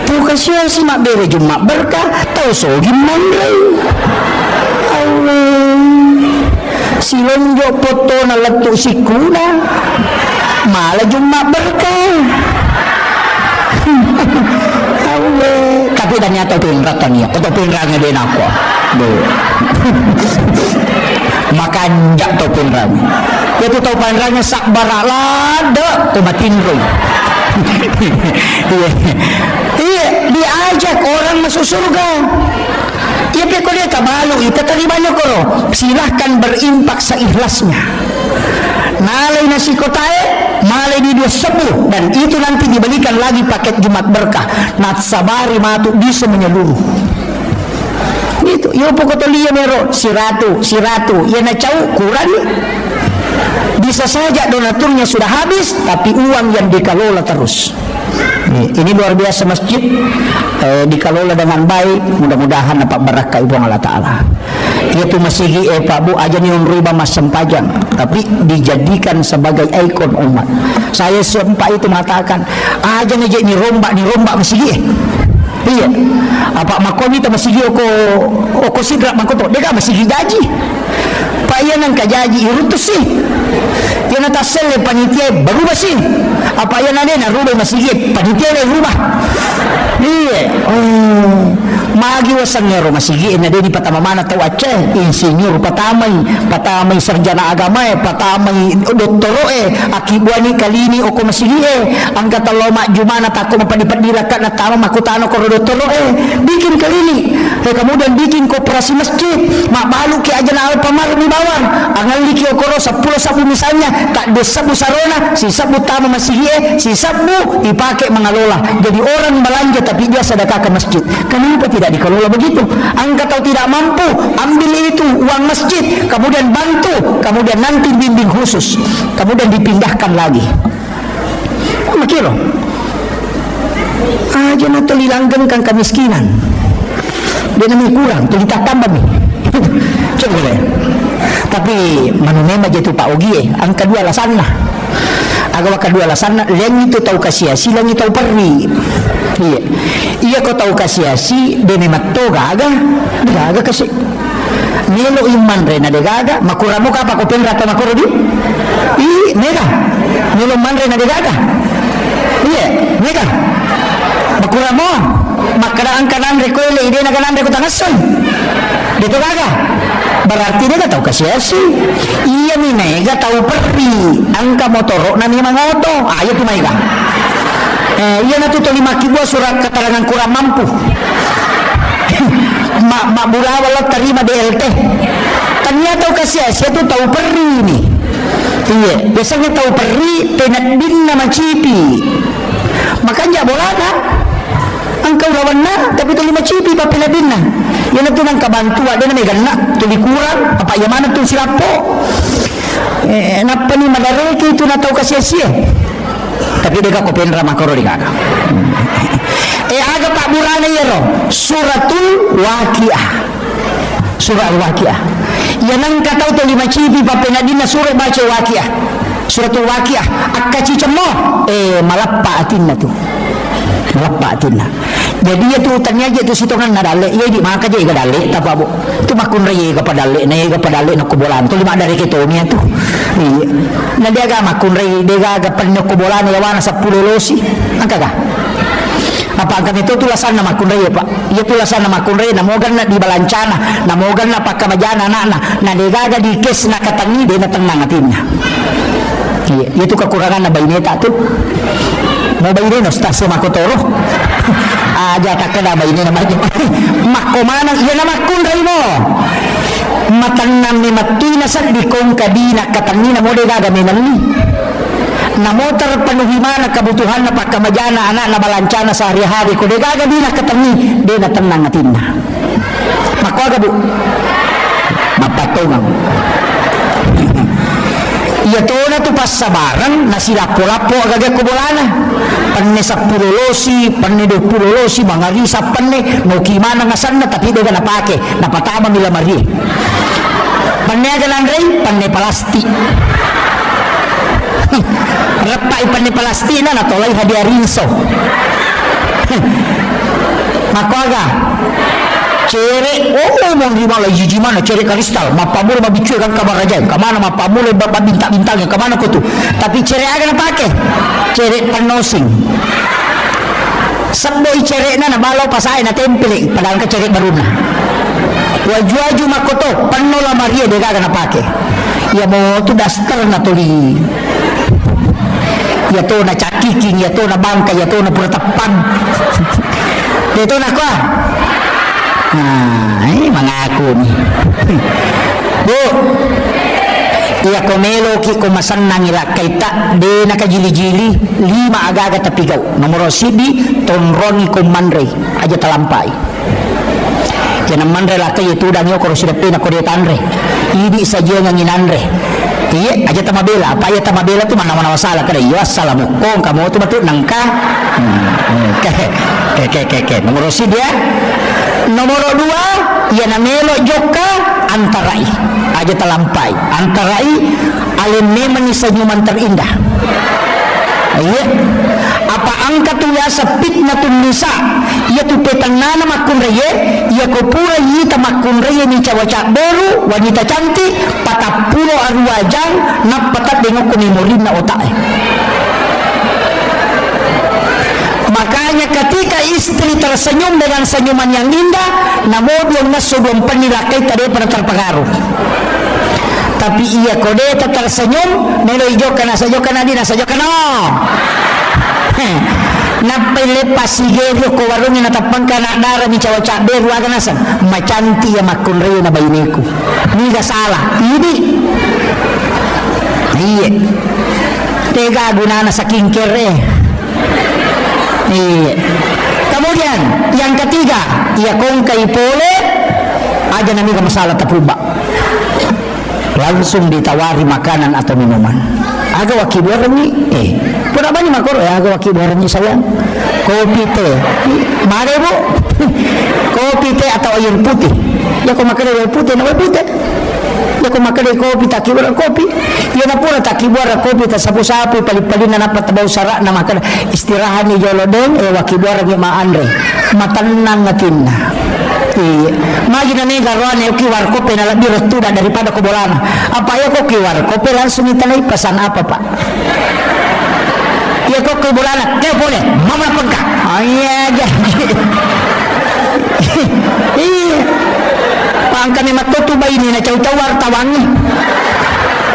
Bukan siya si mak bere Jumat Berkah, tahu so gimana? Allah. Si lonjo foto na letuk si kuna, malah Jumat Berkah. Allah. Tapi ternyata pinratan ya, atau pinrangnya dia nak makan jak tau pinrang. Itu tau pinrangnya sak barak lada kumatin roy. Iya, diajak orang masuk surga. Iya, kalau dia tak malu, kita terimanya koro. Silahkan berimpak seikhlasnya. Nalai nasi kotae, malai di 2 sepuh, dan itu nanti dibelikan lagi paket Jumat Berkah. Natsabari matu bisa menyeluruh. Itu, yo pokoknya liya mero si ratu, ya na cau kurang. Bisa saja donaturnya sudah habis, tapi uang yang dikelola terus. Ini luar biasa masjid, dikelola dengan baik. Mudah-mudahan dapat berkah ibu Allah Ta'ala. Itu masih Pak Bu aja nih riba mas sempajang, tapi dijadikan sebagai ikon umat. Saya sempat itu mengatakan aja nih rombak masih iya. Apa makoni ta masih oko sidrak makoto dega masih gaji. Pak iya nang kajaji irutus sih. Yana taselle panitia baru masih. Apa iya nade na rubah masih panitia na rubah. Iya. Magi wasangero masigi na di patama mana tahu Aceh insinyur patamay sarjana agama patamay doktoro akibuani kalini oko masigi ang kataloma jumana tako mapadipadila ka na tama makutano ko doktoro bikin kalini kemudian bikin koperasi masjid mabalu ki aja na pamar di bawang angal liki okoro 10 sabu misalnya tak desabu sarona si sabu tama masigi si sabu dipakai mengelola jadi orang belanja tapi dia sedekah ke masjid. Kenapa tidak dikelola begitu? Angkat atau tidak mampu, ambil itu uang masjid, kemudian bantu, kemudian nanti bimbing khusus, kemudian dipindahkan lagi. Apa kira? Aja na tuli langgengkan kemiskinan. Dia namanya kurang, tuli tak tambah nih. Coba ya. Tapi manunema jatuh Pak Ogi, ang kedua alasan lah. Agawa kedua alasan lang itu tahu kasiasi, lang itu tahu perri. Iya kau tahu kasiasi, dene matto gaga kasi. Nilo iman re na de gaga, makuramu ka pa ko penra to makuro di? Mega. Nilo man re na de gaga. Iya, mega. Makuramu, makaraan kanan re ko ile ide na kanan re ko tangason. Dito gaga. Berarti dia tahu kasiasi. Iya ni mega tahu perri. Angka motoro na ni mangoto. Ayo tu mega. Iya na tu 5 kibuah surat keterangan kurang mampu. Mak bula walau terima DLT. Ternyata kasiasi itu tahu perri ni. Iya, biasanya tahu perri tenat bin nama cipi. Makanya bolana. Angkau lawan na, tapi tu 5 cipi papila bin na. Yan na tu nang kabantua, dia na may gana, tuli kurang, apa yang mana tu silapo. Napa ni madaro itu na tahu kasiasi. Tapi dia ko penra makoro di kakak. Aga Pak Burana yero suratul waqiah. Surah al-waqiah. Yanang katau to 5 cipi papenadina surah baca waqiah. Suratul waqiah akaci cemo malappa atinna tu. Malappa atinna. Jadi itu ternyata itu sitongan nadale ya di maka je ga dale ta Pak Bu. Tu makun re ga padale na kubolan tu 5 dari ketonia tu. Iya. Na dia ga makun re dia ga panno kubolan ya wana 10 losi. Angka ga. Apa angka itu tulasan na makun re Pak. Iya tulasan na makun re na mogan na di balancana, na mogan na pakamajana anak na dia ga di kes na katangi dia na tenang atinnya. Iya, itu kekurangan na baineta tu. Mau bayi no stase makotoro. Aja tak kena bayi ni namanya. Mako mana iya nama kun dari mo. Matannam ni matina sa di kong kadina katangina mo de gaga menan ni. na motor panuhimana kabutuhan na pagkamajana anak na balancana sa hari-hari ko de gagabi na katangi de na tenang atinna makwaga bu mapatungang iya to na to pas sabarang na sila lapo agad ko bolana panne sa pulolosi panne do pulolosi mga risa panne no kimana ngasan na tapi de na pake napatama nila mari panne aga landray panne palasti repai panne palasti na natolay hadiah rinso makwaga cere mong lima lagi jiji mana cere kristal mapamule mabicu kan kabar aja kemana mapamule bintang-bintangnya kemana kau tuh tapi cere agak pakai cere penosing seboi cere na balau pasai na tempel padahal ke cere baru na waju-waju makoto penola Maria dia agak pakai ya mau tu daster na tuli ya tu na cakiking ya tu na bangka ya tu na puratapan ya tu na kuah. Nah, ini mengaku nih. Bu, iya komelo ki kumasan nangila kaita de nakajili-jili 5 aga-aga tapigau. Nomor sibi tonroni kumandre aja talampai. Jangan mandre lah kayak itu dan yo kalau sudah pina kode tanre. Ini saja yang nginandre. Iya aja tamabela apa ya tamabela tu mana-mana masalah kada iya assalamualaikum kamu tu betul nangka. Ke nomor sibi ya. Nomor 2 ia namelo joka antarai aja telampai antarai alime senyuman terindah iya apa angkat tuya fitnatun nisa ia tu petangana makun reye ia kopura yita makun reye ni cawaca baru wanita cantik patapulo arwajang napatat dengan kunimurin na otak makanya ketika istri tersenyum dengan senyuman yang indah namun na sebelum penilakai tadi pada terpengaruh tapi ia kode tersenyum nelo ijo kana sajo kana dina sajo kana napai lepas sigero ko warungnya natapang kana dara ni cawa-cawa beru aga nasan macanti ya makun reo na bayineku ni gak salah ini iya tega gunana saking kere. Iya. Kemudian yang ketiga, ia kongkai pole aja nami masalah tapuba. Langsung ditawari makanan atau minuman. Aga wakibuar ni, pura banyak makoro ya aga wakibuar ni sayang. Kopi teh, mare bu, kopi teh atau air putih. Ya kau makan air putih, nama putih. Ya kau makan kopi tak kibuar kopi. Ya na pura tak kibuar kopi tak sapu-sapu pali-pali na napat tabau sarak na makan istirahat ni jolodeng wakibuar ni ma andre matanang ngatinna. Iya, maju na nih garuan ya kiwar kopi na lebih retuda daripada kobolana. Apa ya kok kiwar kopi langsung ditanai pesan apa pak? Ya kok kobolana, dia boleh, mama pun kak. Iya jadi. Iya. Pangka ni matutu ba ini na caw-caw wartawan ni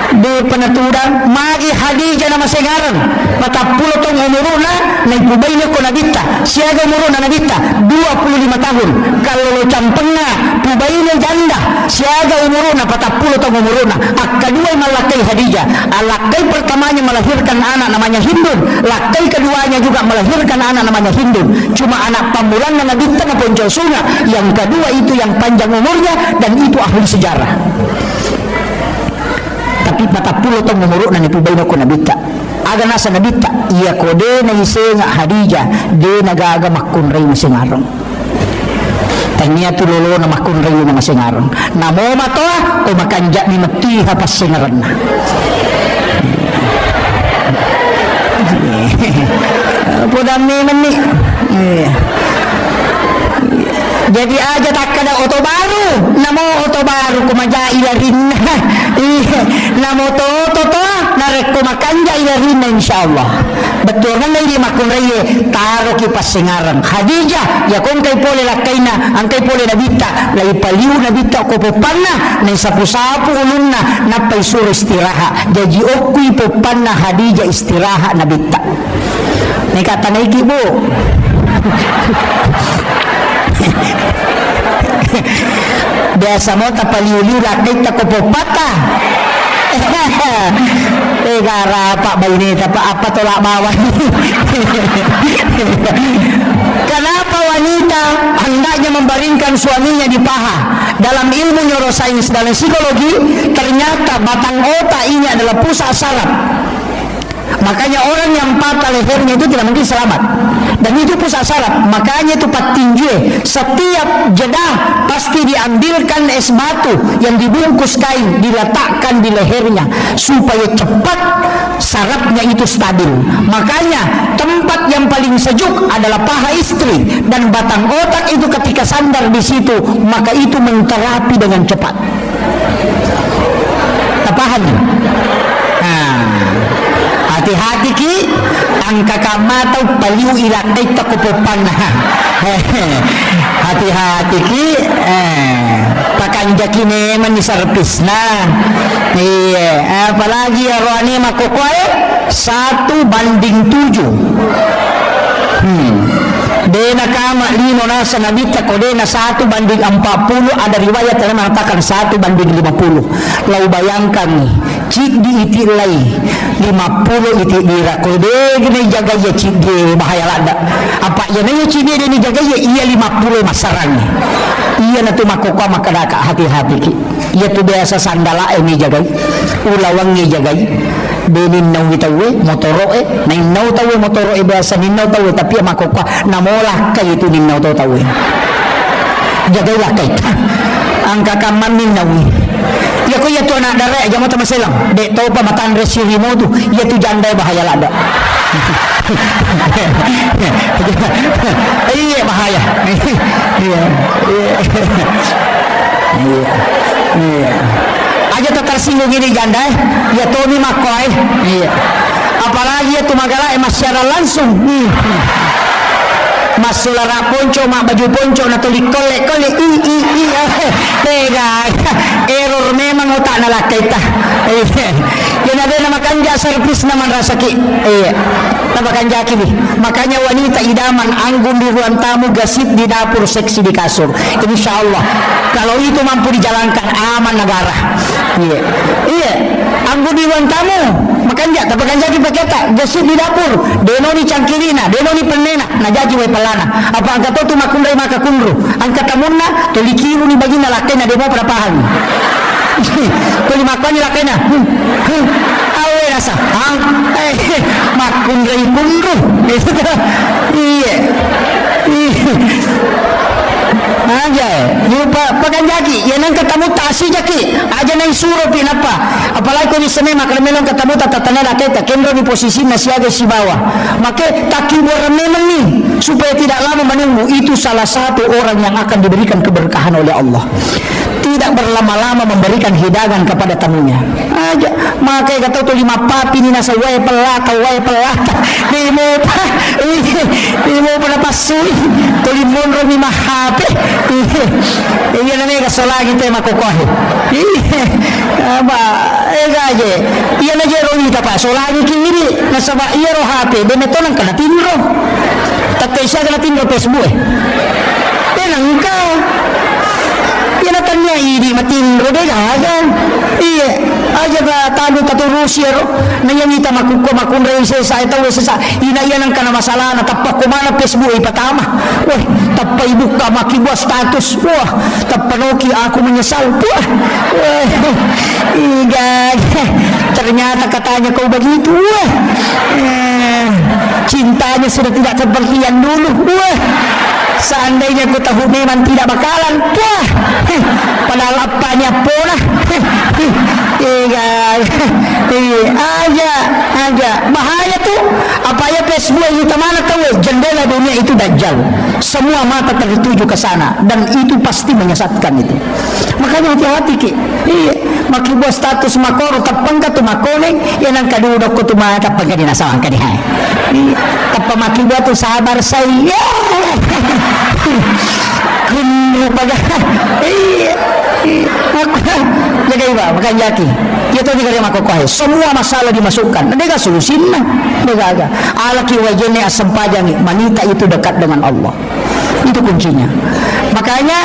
di penaturan magi Hadijah nama sengaran patapulo tong umuruna na ibubay niyo ko nabita siaga umuruna nabita 25 tahun kalau lo campengna pubay niyo janda siaga umuruna patapulo tong umuruna kedua malakai Hadijah alakai pertamanya melahirkan anak namanya Hindun lakai keduanya juga melahirkan anak namanya Hindun cuma anak pamulan na nabita na ponjosuna yang kedua itu yang panjang umurnya dan itu ahli sejarah tapi patapulo tong umuruk na nipubay na ko nabita aga nasa nabita iya kode na isenga Hadijah de nagaga makun ray masingarong tanya tulolo na makun ray na masingarong namo matoa o makanja ni matiha pas singaran na pudam ni mani jadi aja tak ada oto baru namo oto baru kumaja ilarin namo to narek kumakanja ilarin insyaallah betul kan lagi makun reye taro ki pas singaran Hadijah ya kon kay pole lakaina ang kay pole nabita lay paliw nabita ko popana na sapu-sapu ulunna napay suro istiraha jadi okuy popana Hadijah istiraha nabita ni kata naiki bu biasa mo tapaliw-liw lakay takopopata gara Pak Bainita Pak apa tolak bawah. Kenapa wanita hendaknya membaringkan suaminya di paha? Dalam ilmu neurosains dan psikologi ternyata batang otak ini adalah pusat saraf. Makanya orang yang patah lehernya itu tidak mungkin selamat. Dan itu pusat saraf. Makanya itu patinjue. Setiap jeda pasti diambilkan es batu yang dibungkus kain, diletakkan di lehernya supaya cepat sarafnya itu stabil. Makanya tempat yang paling sejuk adalah paha istri, dan batang otak itu ketika sandar di situ, maka itu menterapi dengan cepat. Paham? Nah, hati-hati ki angka kamatau paliu ilakai takupopan. Hati-hati ki pakanjaki neman di serpisna. Iya, apalagi ya rohani makokoy 1:7. Dena kama lino nasa nabita ko dena 1:40. Ada riwayat yang mengatakan 1:50. Lau bayangkan nih, cik di itilai 50 iti dira ko de gini jaga ya cik di bahaya lada. Apa ya nanya cik dia ni jaga ya iya 50 masarangnya. Iya natu makoko makadaka hati-hati ki. Iya tu biasa sandala ini jaga. Ulawang ni jaga. Benin nau itawe motoro nain nau tawe motoro biasa ninau tawe tapi makoko namolah kay itu ninau tawe. Jagailah kay angka kaman ninau. Ya ko ya tu anak dara aja mo tamaselang. Dek tau pa matan resirimo tu. Ya tu jandai bahaya lada. Iya bahaya. Iya. Iya. Aja tak tersinggung ini janda ya Tony Makoy. Iya. Apalagi ya tumagala emas secara langsung. Mas sulara ponco mak baju ponco na tulik kolek tega error memang otak na lakay ta. Yan ada nama kanja servis naman rasaki. Nama kanja kini. Makanya wanita idaman anggun di ruang tamu, gasip di dapur, seksi di kasur. Insyaallah kalau itu mampu dijalankan aman negara. Iya. Anggun di ruang tamu makanya tapi kanja ki paketa gasip di dapur. Deno ni cangkirina, deno ni penena, na jaji we pelana. Apa angka tu makundai maka kundru. Angka tamunna to likiru ni bagina lakay na demo prapahan. Kuli makoni lakay na. Awe rasa. Makundai kundru. Iya. Aja, lupa pakanjaki. Yan ang ketemu tasi jaki. Aja na isuro pinapa. Apalagi ko ni senema kalau memang ketemu tatanera kita kendro di posisi nasiaga si bawah. Maka takiburan memang nih supaya tidak lama menunggu. Itu salah satu orang yang akan diberikan keberkahan oleh Allah. Tidak berlama-lama memberikan hidangan kepada tamunya. Aja, makanya kata tu 5 papi ni nasa way pelata dimo pada pasui tu 5 ro 5 HP. Iya namanya kasola kita makokoh. Apa gaje. Iya na jero ni pa sola ni kiri nasa ba iya ro HP beneton kana tinro. Tatay siya kana tinro Facebook. Tenang ka. Yan tanya ini matin rode gaga. Iya, aja ba talo Rusia ro. Nayangita makundra sa ita sa ina yan ang kana masalah na tapak ko mana Facebook ipatama. Wah, tapay buka makibuat status. Wah, tapanoki aku menyesal. Wah. Iya. Ternyata katanya kau begitu. Wah. Cintanya sudah tidak seperti yang dulu. Wah. Seandainya ku tahu memang tidak bakalan. Wah. Padahal apanya pun aja bahaya tuh apa ya Facebook itu mana tahu jendela dunia itu dajjal, semua mata tertuju ke sana dan itu pasti menyesatkan itu. Makanya hati-hati ki. Iya, maki buat status makoro tapang ka tumakoleng yan ang kadudok ko tumata pag dinasawang ka dihay. Tapang maki buat tu sabar saya. Kunru baga. Iya. Aku jaga iba makan jaki. Kita juga makokoh. Semua masalah dimasukkan. Ada solusinya. Ada. Alaki wajene asam pajang. Wanita itu dekat dengan Allah. Itu kuncinya. Makanya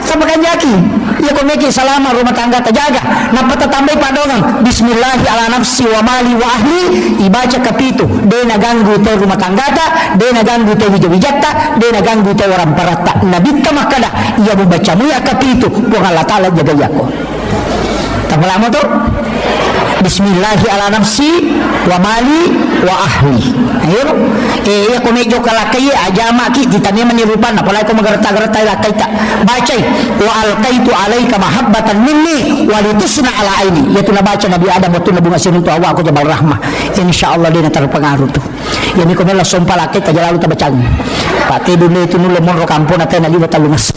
sama kanjaki. Ya kau meki salama rumah tangga terjaga. Napa tambah padongan. Bismillahi ala nafsi wa mali wa ahli. Ibaca kapitu. Dia na ganggu te rumah tangga ta. Dia na ganggu te wijata. Dia na ganggu te orang parata. Nabi makada. Ia membaca muya kapitu. Buang Allah Ta'ala jaga yako. Tak lama tu. Bismillahi ala nafsi wa mali wa ahli. Ayo, ya ko medyo kalakay ajama ki ditanya menirupan apalagi ko magarata-garata lakay ta. Bacay wa alqaitu alayka mahabbatan minni wa litusna ala aini. Yaitu nabaca Nabi Adam waktu nabunga sinu tu awa ko jabal rahmah. Insyaallah dia terpengaruh tu. Yani ko mela sompa lakay ta jalalu ta bacang. Pati dulo itu nulo mon ro kampo na tena liwa talungas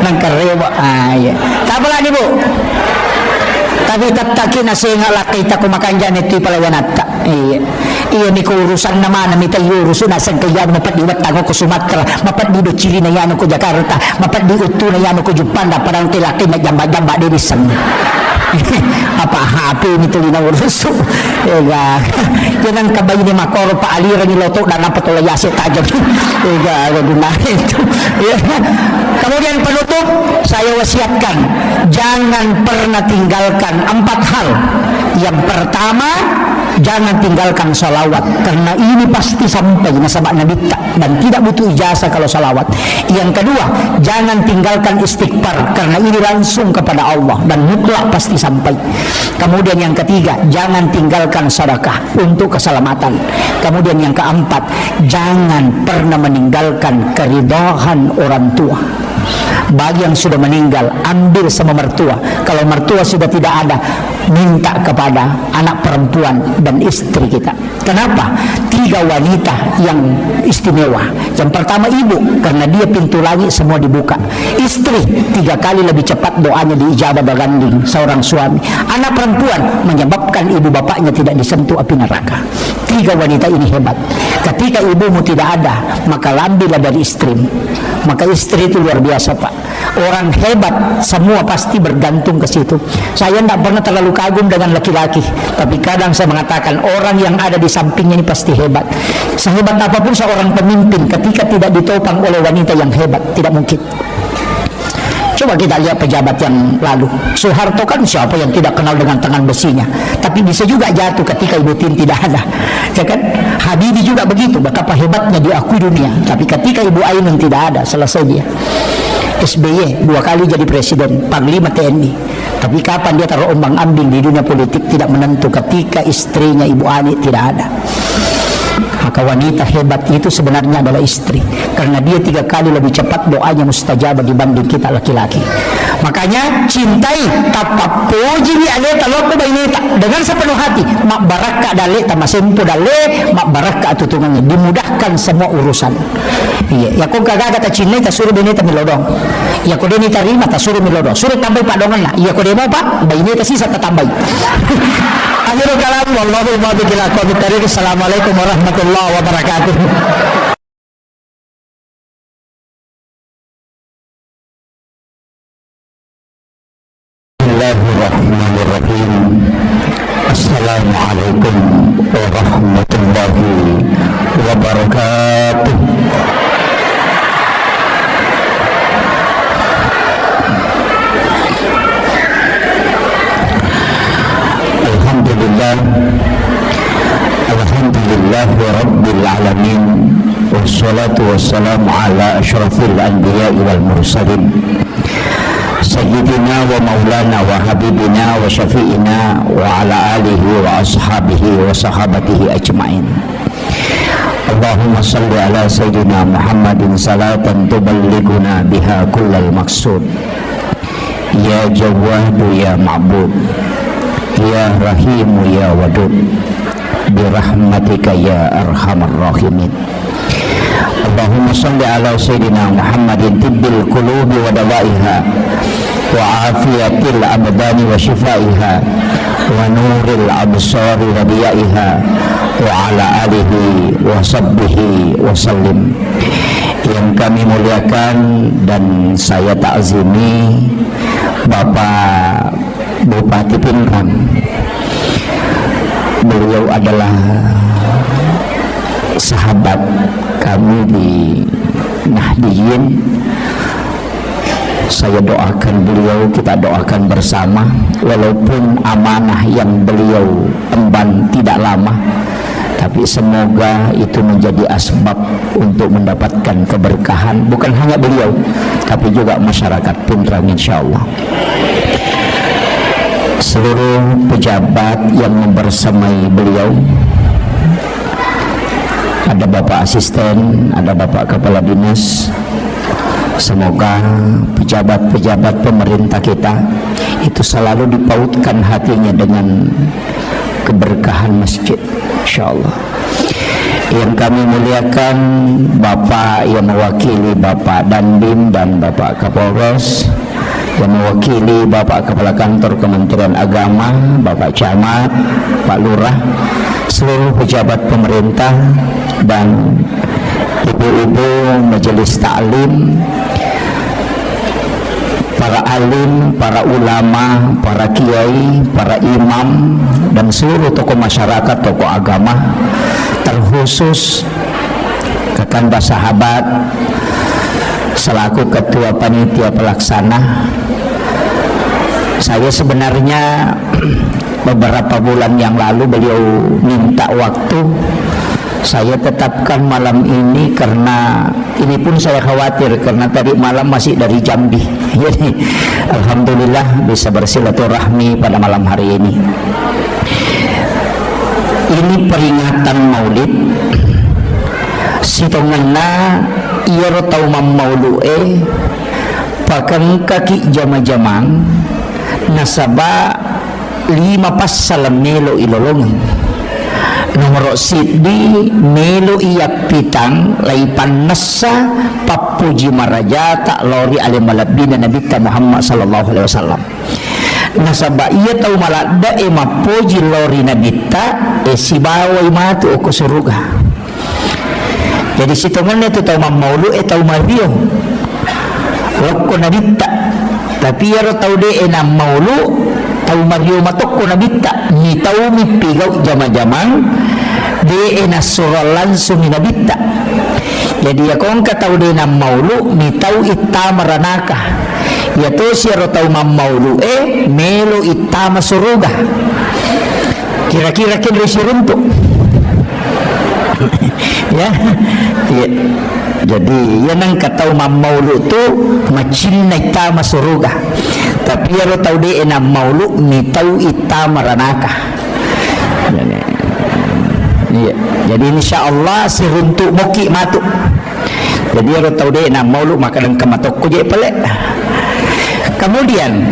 nang karewa. Ay. Tabala ni Bu. Tapi tattakin na siya nga lakay ta kumakan dyan ito'y palawanat ta. Iya ni ko urusan naman na mitay urusan nasan kaya mapadiwat tango ko Sumatra, mapadido Chile na yan ko Jakarta, mapadido uto na yan ko Jupanda, parang tilaki na jamba-jamba din isang. Apa happy nito na uruso. Yan ang kabay ni Makoro paaliran ni Loto na napatulayasi tajam. Gunahin ito. Kemudian penutup saya wasiatkan jangan pernah tinggalkan 4 hal. Yang pertama, jangan tinggalkan salawat karena ini pasti sampai nasabak Nabi dan tidak butuh ijazah kalau salawat. Yang kedua, jangan tinggalkan istighfar karena ini langsung kepada Allah dan mutlak pasti sampai. Kemudian yang ketiga, jangan tinggalkan sedekah untuk keselamatan. Kemudian yang keempat, jangan pernah meninggalkan keridhaan orang tua. Bagi yang sudah meninggal, ambil sama mertua. Kalau mertua sudah tidak ada, minta kepada anak perempuan dan istri kita. Kenapa? 3 wanita yang istimewa. Yang pertama ibu, karena dia pintu langit semua dibuka. Istri 3 kali lebih cepat doanya diijabah berganding seorang suami. Anak perempuan menyebabkan ibu bapaknya tidak disentuh api neraka. 3 wanita ini hebat. Ketika ibumu tidak ada, maka ambillah dari istrimu. Maka istri itu luar biasa Pak. Orang hebat semua pasti bergantung ke situ. Saya tidak pernah terlalu kagum dengan laki-laki, tapi kadang saya mengatakan orang yang ada di sampingnya ini pasti hebat. Sehebat apapun seorang pemimpin, ketika tidak ditopang oleh wanita yang hebat, tidak mungkin. Coba kita lihat pejabat yang lalu. Soeharto kan siapa yang tidak kenal dengan tangan besinya, tapi bisa juga jatuh ketika Ibu Tin tidak ada, ya kan? Habibie juga begitu, betapa hebatnya diakui dunia, tapi ketika Ibu Ainun tidak ada, selesai dia. SBY 2 kali jadi presiden, panglima TNI, tapi kapan dia terombang-ambing di dunia politik tidak menentu ketika istrinya Ibu Ani tidak ada. Maka wanita hebat itu sebenarnya adalah istri, karena dia 3 kali lebih cepat doanya mustajabah dibanding kita laki-laki. Makanya cintai tapapuji bi aleta loko baineta dengan sepenuh hati. Mak baraka dale tamasempo dale, mak baraka tutungannya, dimudahkan semua urusan. Iya, ya kung kagaga ta cinai ta suruh baineta milodong. Ya ko deni tarima ta suruh milodong. Suruh tambay padongan na. Ya ko demo pa baineta sisa ta tambay. Akhirul kalam wallahu muwaffiq ila aqwamit thariq. Assalamualaikum warahmatullahi wabarakatuh. Bismillahirrahmanirrahim. Assalamualaikum warahmatullahi wabarakatuh. Alhamdulillah rabbil alamin, wassalatu wassalamu ala asyrafil anbiya'i wal mursalin, sayyidina wa maulana wa habibina wa syafi'ina wa ala alihi wa ashabihi wa sahabatihi ajma'in. Allahumma salli ala sayyidina Muhammadin salatan tuballighuna biha kullal maqsud. Ya Jawwadu ya Ma'bud, ya Rahimu ya Wadud, birahmatika ya arhamar rahimin. Allahumma salli ala sayyidina Muhammadin tibbil qulubi wa dawaiha wa afiyatil abdani wa shifaiha wa nuril absari wa diyaiha wa ala alihi wa sahbihi wa sallim. Yang kami muliakan dan saya ta'zimi Bapak Bupati Pinrang. Beliau adalah sahabat kami di Nahdiyin, Saya doakan beliau, kita doakan bersama, walaupun amanah yang beliau emban tidak lama, tapi semoga itu menjadi asbab untuk mendapatkan keberkahan, bukan hanya beliau tapi juga masyarakat Pindrang insyaallah. Seluruh pejabat yang membersamai beliau, ada Bapak Asisten, ada Bapak Kepala Dinas, semoga pejabat-pejabat pemerintah kita itu selalu dipautkan hatinya dengan keberkahan masjid insyaallah. Yang kami muliakan Bapak yang mewakili Bapak Dandim dan Bapak Kapolres, yang mewakili Bapak Kepala Kantor Kementerian Agama, Bapak Camat, Pak Lurah, seluruh pejabat pemerintah dan ibu-ibu majelis taklim, para alim, para ulama, para kiai, para imam, dan seluruh tokoh masyarakat, tokoh agama, terkhusus Kakanda Sahabat selaku ketua panitia pelaksana. Saya sebenarnya beberapa bulan yang lalu beliau minta waktu, saya tetapkan malam ini karena ini pun saya khawatir karena tadi malam masih dari Jambi. Jadi alhamdulillah bisa bersilaturahmi pada malam hari ini. Ini peringatan Maulid. Sitonganna iya tau maulu'e pakan kaki jama-jamang nasaba 5 pas salam melo ilolongan nomor sidi melo iyak pitang laipan nasa papuji maraja tak lori alim malabina Nabi Muhammad sallallahu alaihi wasallam. Nasaba iya tau malada mapuji lori Nabi sibawai matu o kusuruga. Jadi situngannya itu tau maulu tau mario lokko nabita, tapi ya tau de enam maulu tau mario matokko nabita ni tau mipigau jama-jamang de enas surah langsung ni nabita. Jadi ya kong katau de enam maulu ni tau itama ranaka ya to siya tau maulu melo itama suruga. Kira-kira kinri siruntuk ya. Jadi yan ang kataw mamaulo to macin na itama suruga, tapi yaro taw di na maulo ni taw itama ranaka. Jadi insyaallah si runtuk moki matu. Jadi yaro taw di na maulo makalang kamatok ko je pala. Kemudian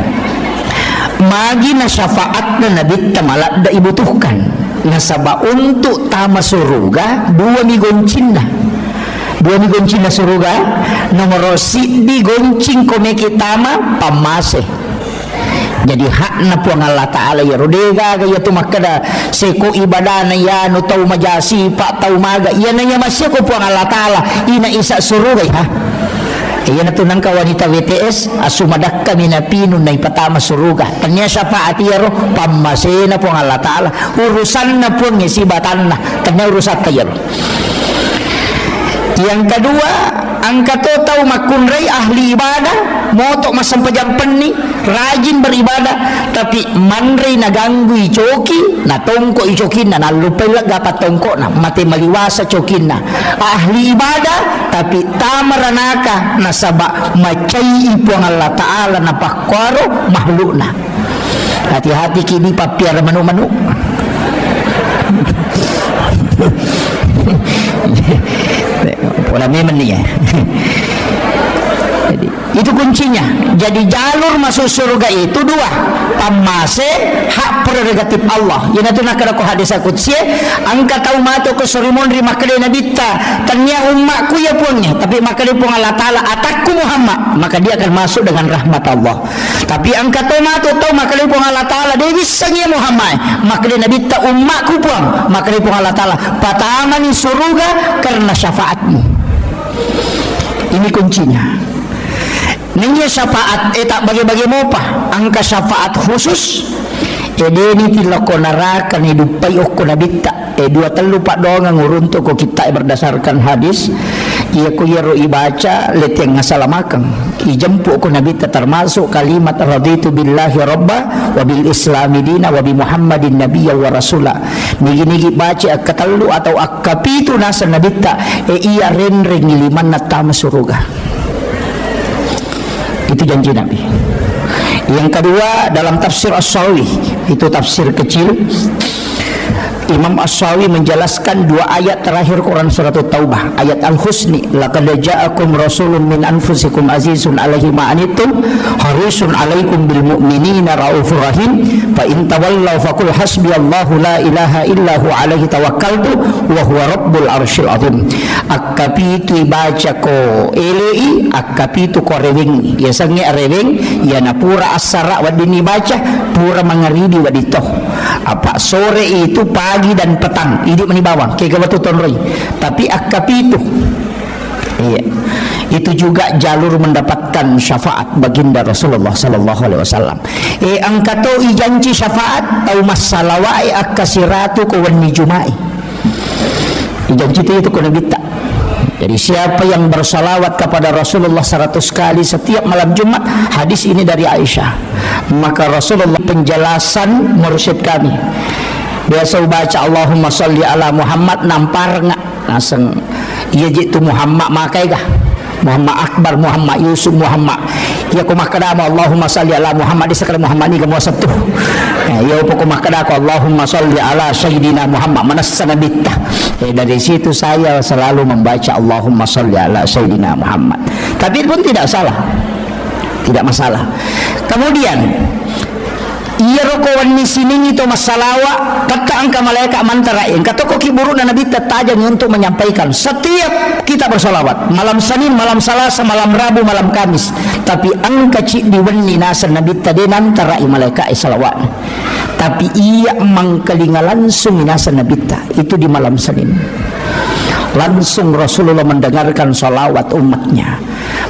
magi na syafaat na Nabi tamala da ibutuhkan nasaba untuk tama suruga 2 migoncin na suruga nomor si di goncing komeki tama pamase. Jadi hak na po ang Allah Ta'ala ya rodega kaya tumakada seko ibadah na yan o tau majasi pa tau maga yan na yan masya ko po ang Allah Ta'ala ina isa suruga ha. Iyan na tunang ka wanita WTS asumadak kami na pinun na ipatama suruga tanya siya pa atiyaro pamase na po ang Allah Ta'ala urusan na po ng isibatan na tanya urusan tayo. Yang kedua, ang katotaw makunray ahli ibadah, motok masampajampan ni, rajin beribadah, tapi manray naganggu icoki, natongko icokin na, nalupay laga patongko na, mati maliwasa cokin na. Ahli ibadah, tapi tamaranaka, nasaba macay ipo ang Allah Ta'ala na pakwaro, mahlu na. Hati-hati kini papiar manu-manu. Wala memang ni Jadi itu kuncinya. Jadi jalur masuk surga itu 2. Pamase hak prerogatif Allah. Yan nato nakada ko hadis qudsi angka tau mato ko surimon ri makade nabita tanya ummakku ya puangnya tapi makade pun Allah Taala atakku Muhammad maka dia akan masuk dengan rahmat Allah. Tapi angka tau mato tau makade pun Allah Taala dia bisanya Muhammad makade nabita ummakku puang makade pun Allah Taala patamani surga karena syafaatmu. Ini kuncinya. Nanya syafaat tak bagi-bagi mopa angka syafaat khusus ini tilako narakan hidupai okko nabita 2 telu pak doang nguruntuk ko kita berdasarkan hadis Ia ko yero ibaca leteng ngasalamakan. Ijempu ko nabi termasuk kalimat raditu billahi rabba wa bil islami dina wa bi muhammadin nabiyya wa rasula. Nigi baca akatallu atau akapitu nasa nabita ia renring liman natama suruga. Itu janji Nabi. Yang kedua dalam tafsir As-Sawi, itu tafsir kecil. Imam As-Sawi menjelaskan dua ayat terakhir Quran surat Taubah, ayat Al-Husni, laqad ja'akum rasulun min anfusikum azizun 'alaihi ma anittum harisun 'alaikum bil mu'minina raufur rahim fa in tawallaw faqul hasbiyallahu la ilaha illa hu 'alaihi tawakkaltu wa huwa rabbul arsyil azim. Akapitu ibaca ko elei akapitu ko rewing ya sangi rewing ya na pura asara wadini baca pura mangaridi waditoh apa sore itu pagi dan petang ini menibawang kaya gawatu tonroy tapi akapitu iya itu juga jalur mendapatkan syafaat baginda Rasulullah sallallahu alaihi wasallam. Angkato ijanji syafaat tau masalawai akasiratu ko wani jumai. Ijanji itu ko nabita. Jadi siapa yang bersalawat kepada Rasulullah 100 kali setiap malam Jumat, hadis ini dari Aisyah, maka Rasulullah penjelasan mursyid kami biasa baca Allahumma sholli ala Muhammad nampar nggak naseng iya jitu Muhammad makai kah Muhammad Akbar, Muhammad Yusuf, Muhammad ya kumakadama Allahumma sholli ala Muhammad di sekali Muhammad ini kamu satu ya upo kumakadako Allahumma sholli ala Sayyidina Muhammad manasana bitta. Dari situ saya selalu membaca Allahumma sholli ala Sayyidina Muhammad, tapi pun tidak salah, tidak masalah. Kemudian iya rokowan ni sini itu masalawa kata angka malaikat mantarain kata ko kiburu na nabi tatajam untuk menyampaikan setiap kita bersalawat malam Senin, malam Selasa, malam Rabu, malam Kamis, tapi angka cik diwenni nasa nabi tadi nantarai malaikat salawat, tapi ia mangkelinga langsung nasa nabi itu di malam Senin. Langsung Rasulullah mendengarkan salawat umatnya,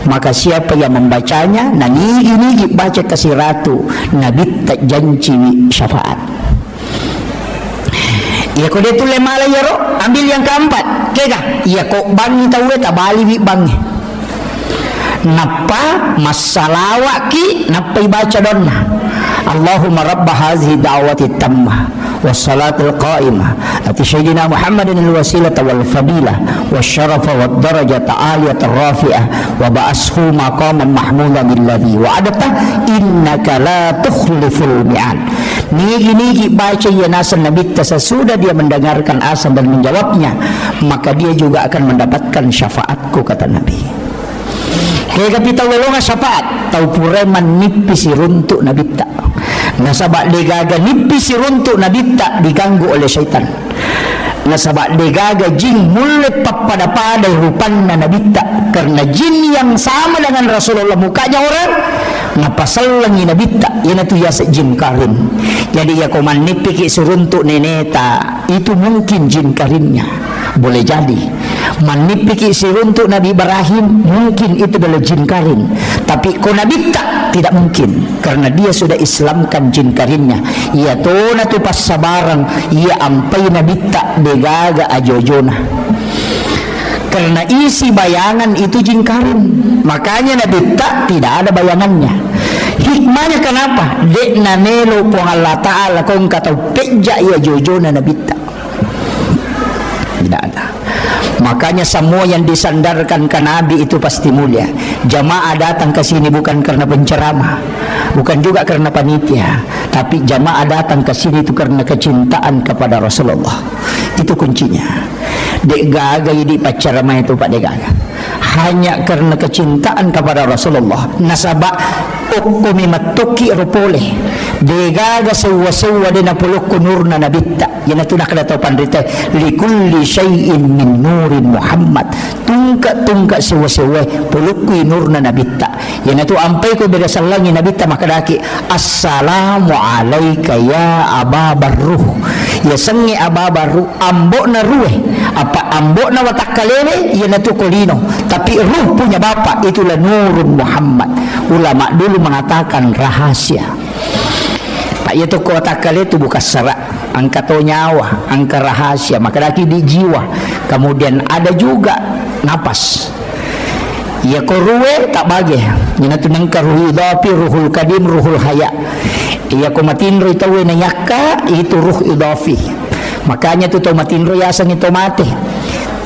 maka siapa yang membacanya nagi baca kasih ratu Nabi tak janji syafaat. Ya kau dia tu lemala ya ro, ambil yang keempat kega ya kau bangi tahu tak bali bang napa masalawat ki napa baca donna Allahumma rabb hadhihi da'wati tammah wassalatul qa'imah ati sayyidina Muhammadin alwasilata wal fadilah wasyarafa wad darajata aliyata rafi'ah wa ba'ashu maqaman mahmudan alladhi wa'adata innaka la tukhliful mi'ad. Nigi baca ya nasan nabi sesudah dia mendengarkan azan dan menjawabnya, maka dia juga akan mendapatkan syafaatku kata Nabi. Kaya kapita walonga syafaat tau pureman nipis runtuk nabi tak nasabak degaga nipis runtuk nabi tak diganggu oleh syaitan, nasabak degaga jin mulut pada rupanna nabi tak karena jin yang sama dengan Rasulullah mukanya orang ngapasalangi nabi tak yana tu yasa jin karin. Jadi ya koman nipiki suruntuk neneta itu mungkin jin karinnya boleh jadi manipiki siruntuk Nabi Ibrahim mungkin itu adalah jin karin, tapi ko Nabi tidak mungkin karena dia sudah Islamkan jin karinnya. Ia tona tu pas sabarang ia ampai Nabi tak degaga ajojona karena isi bayangan itu jin karin, makanya Nabi tak tidak ada bayangannya. Hikmahnya kenapa? Dek nanelo po Allah Ta'ala kong kataw peja ia jojona Nabi tak tidak ada. Makanya semua yang disandarkan ke Nabi itu pasti mulia. Jamaah datang ke sini bukan karena penceramah, bukan juga karena panitia, tapi jamaah datang ke sini itu karena kecintaan kepada Rasulullah. Itu kuncinya. Dek gaga di pacaramah itu Pak Dek gaga hanya karena kecintaan kepada Rasulullah. Nasabak ukumi matuki rupole degaga sewa-sewa dina puluk nurna nabitta yana tu nak tahu pandita likulli syai'in min nurin Muhammad tungka sewa-sewa puluk nurna nabitta yana tu ampai ko berasalangi nabitta makadaki assalamu alayka ya Aba Barruh ya sengi Aba Barruh ambok na rueh apa ambok na watak kalene yana tu kolino tapi ruh punya bapak itulah nurun Muhammad. Ulama dulu mengatakan rahasia. Pak itu kota kali itu bukan serak, angka to nyawa, angka rahasia, maka lagi di jiwa. Kemudian ada juga napas. Ya ko ruwe tak bagi. Ina tu nangka ruh idafi, ruhul kadim, ruhul haya. Ya ko matinro itawe na yakka, itu ruh idafi. Makanya tu matinro yasan itu mati.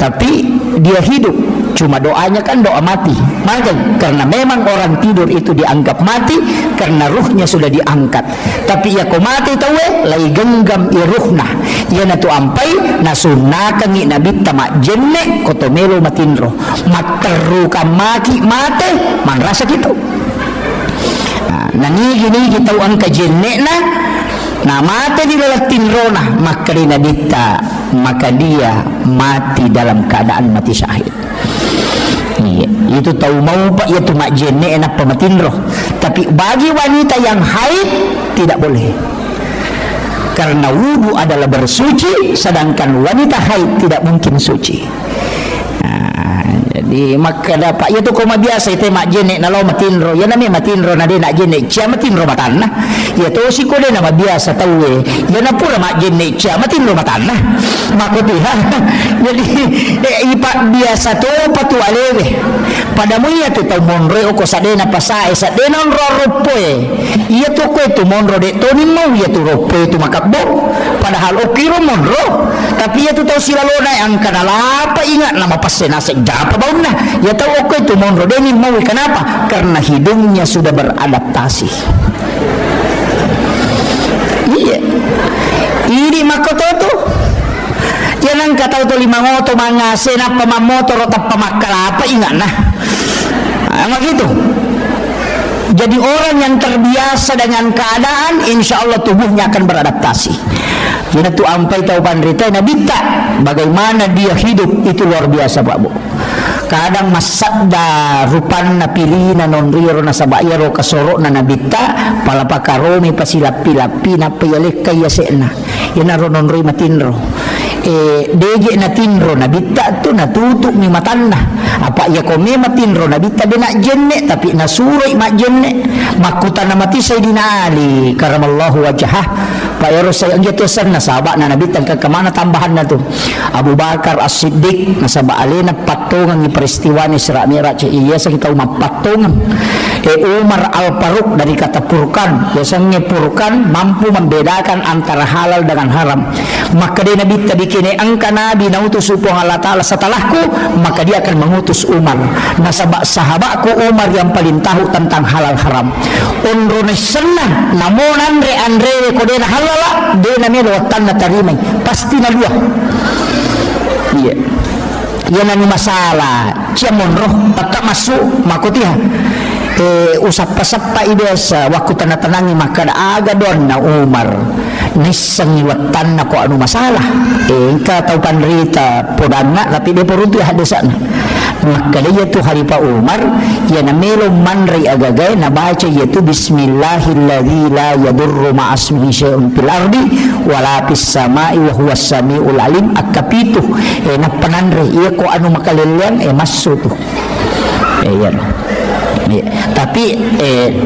Tapi dia hidup. Cuma doanya kan doa mati. Maka karena memang orang tidur itu dianggap mati karena ruhnya sudah diangkat. Tapi ya ko mati tawe lai genggam iruhna. Ya na tu ampai na sunakan ni nabi tamak jenne kotomelo matinro. Materu maki mate man rasa gitu. Nah, nigi tahu angka jenne na mati di dalam tinrona maka maka dia mati dalam keadaan mati syahid. Iya, itu tahu mau pak ya tu mak jenne enak pematinro. Tapi bagi wanita yang haid tidak boleh. Karena wudu adalah bersuci, sedangkan wanita haid tidak mungkin suci. Jadi maka dapat ya tu koma biasa itu mak jenne na lo matinro. Ya namanya matinro na dia nak jenne cia matinro matanah. Ya tu si ko dia nama biasa tahu ya na pula mak jenne cia matinro matanah. Maka tu ha. Jadi ipak biasa tu patu alewe. Padamu ya tu tahu monre oko sadena pasai sadena ro ropoe. Iya tu ko itu monro de to ni mau ya tu ropoe tu makabbo. Padahal okiro monro. Tapi ya tu tahu silalona yang kanala apa ingat nama pasena sejapa bau nah. Ya tahu oke itu monro de ni mau kenapa? Karena hidungnya sudah beradaptasi. Iya. Ini makoto tu. Jangan kata tu lima moto mangase na pamamotor atau pamakala apa ingat nah. Emang gitu. Jadi orang yang terbiasa dengan keadaan, insya Allah tubuhnya akan beradaptasi. Jadi tu ampai tahu pandrita Nabi tak bagaimana dia hidup itu luar biasa Pak Bu. Kadang masadda rupanna pilina non riro na sabayaro kasoro na nabita palapakaromi pasilapi-lapi na payalik kaya sena yanaro non ri matinro deje na tinro nabita tu natutuk ni matanna apa ya kome matinro nabita de nak jenne tapi nasuroi mak jenne makuta na mati Sayyidina Ali karamallahu wajhah Pak Yaro saya gitu sana sahabat na nabita ke mana tambahan na tu Abu Bakar As-Siddiq na sahabat alena patungan ni peristiwa ni Isra Mi'raj iya sa kita umap patungan Umar Al-Faruq dari kata purkan biasanya purkan mampu membedakan antara halal dengan haram maka dia Nabi tadi kini angka Nabi nautus upah Allah Ta'ala setelahku maka dia akan mengutus Umar nah sahabatku Umar yang paling tahu tentang halal haram unrone senang namun andre kodena halala dia namanya watan na tarimay pasti na dua iya yan ang masalah ciyamon roh pagka masuk makutiha usap-pasap pa ibesa waktu tanah-tanangi maka aga doon na Umar nisang iwatan na ko ano masalah ka tau panrita podana tapi dia poruntu hadasan maka dia tu hari pa Umar ya na melo manray agagay na baca yaitu bismillahilladzi la yadurru ma'asmihi syai'un fil ardi wala fis sama'i wa huwas samiul alim akapitu na pananre iya ko ano makalilian masuk tu yan tapi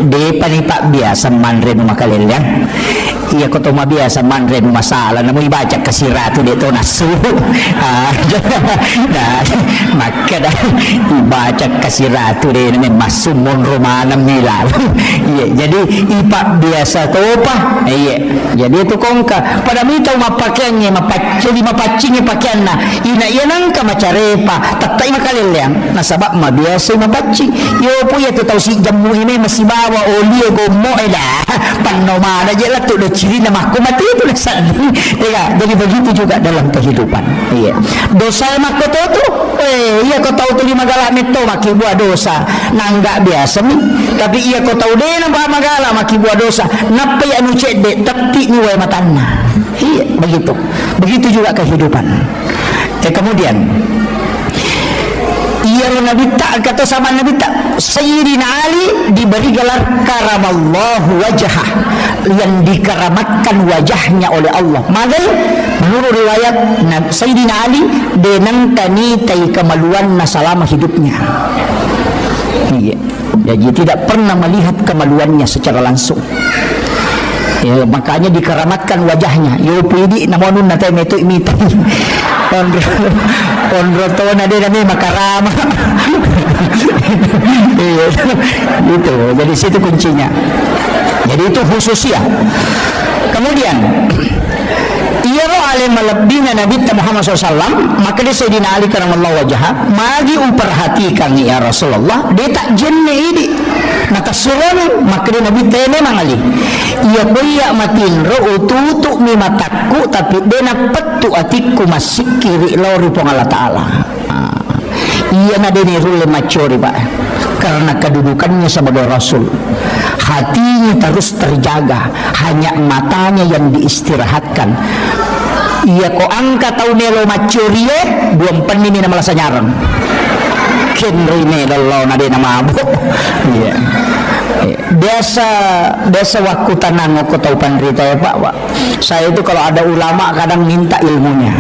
di panipak biasa manre no makalilian iya ko to mabiasa manre no masalah na mo ibaca kasiratu dito nasu maka dah ibaca kasiratu de na masumon romanam nila iya jadi ipak biasa to pa iya jadi itu kongka pada mitaw mapakyannya mapacingnya pakyan na ina nang ka macarepa tatay makalilian nasabak mabiasa mapacing yo po itu tahu si jamu ini masih bawa oli gomo dah panomana je lah tu dah ciri nama aku mati itu lesan ya jadi begitu juga dalam kehidupan iya dosa makoto tu iya kau tahu tu lima galak meto maki buat dosa nanggak biasa ni tapi iya kau tahu deh nampak magala maki buat dosa napa ya nu cedek tapi ni way matanna iya begitu juga kehidupan kemudian iya Nabi tak kata sama Nabi tak Sayyidina Ali diberi gelar karamallahu wajhah yang dikeramatkan wajahnya oleh Allah maka menurut riwayat Sayyidina Ali denang tanitai kemaluan selama hidupnya iya jadi tidak pernah melihat kemaluannya secara langsung Ya, makanya dikeramatkan wajahnya. Yo pidi namonun na tayo meto imita. Pondro to na din kami makarama. Itu. Jadi situ kuncinya. Jadi itu khusus ya. Kemudian ia roh alim melebih na Nabi Muhammad SAW, maka dia Sayyidina Ali karamallahu wajah magi umperhatikan ya Rasulullah, dia tak jenne ini nakasuron, maka dia Nabi memang Ali ia kuya matin roh ututu mi mataku, tapi dia napetu atiku masih kiri lori pong Allah Ta'ala. Ia na dia rule macori pak, karena kedudukannya sebagai Rasul, hatinya terus terjaga, hanya matanya yang diistirahatkan. Ia ko angka tau nelo macurie buang penini na malasa nyarang kenri ne dalaw na din na mabuk. Iya. Desa waktu tanang aku tahu panrita ya Pak. Saya itu kalau ada ulama kadang minta ilmunya.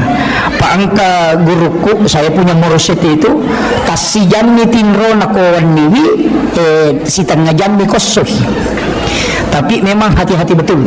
Pak angka guruku, saya punya mursyid itu kasih jamni tinro nako niwi si tengah jamni kosoh. Tapi memang hati-hati betul.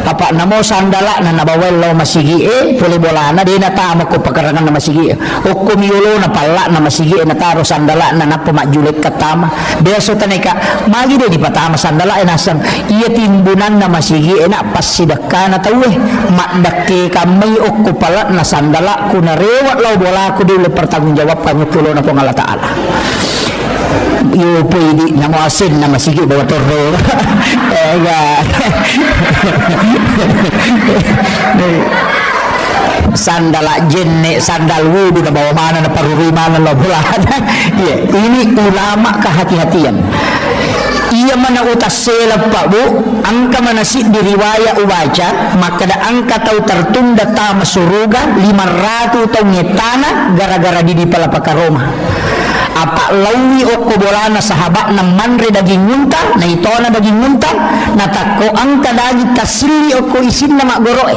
Apa namo sandala na nabawel lo masigi boleh bolana dia na tama ko pakarangan na masigi. O kumiyulo na pala na masigi na taro sandala na napamajulit katama. Beso taneka magi dia di patama sandala nasang iya timbunan na masigi na pasidaka na tawe makdake kami o ko pala na sandala ko na rewat lo bola ko di pertanggung jawab kami tulo na po ng Allah Ta'ala. Yo pwede na mo asin na masigi bawa torre. Sandala jenne sandal wudu na bawa mana na parurimanan lo bulan. Ya, ini ulama kehati-hatian. Ia mana utas selap Pak Bu, angka mana si diriwaya ubaca, maka da angka tau tertunda tama suruga 500 tahun tanah gara-gara di palapaka Roma. Apa lawi o kobolana sahabat na manre daging muntah na ito na daging muntah na tako angka daging tasili o ko isin na magoroe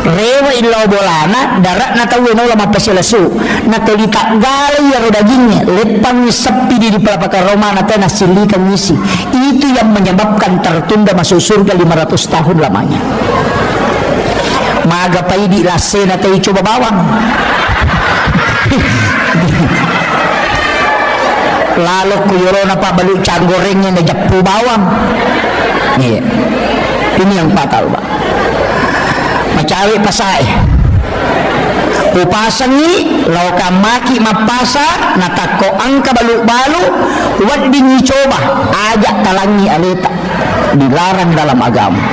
rewa ilaw bolana darat na tawi no lama pasilasu na tolita galay yaro dagingnya lepang sepi di palapaka Roma na tayo nasilikan ngisi. Itu yang menyebabkan tertunda masuk surga 500 tahun lamanya. Maga pa idi lase na tayo coba bawang. Lalu kuyuro na pa balu canggorengnya na japu bawang. Iya. Ini yang fatal Pak. Macawi pasai. Upasan ni lauka maki mapasa natako angka balu-balu wad coba ajak talangi aleta dilarang dalam agama.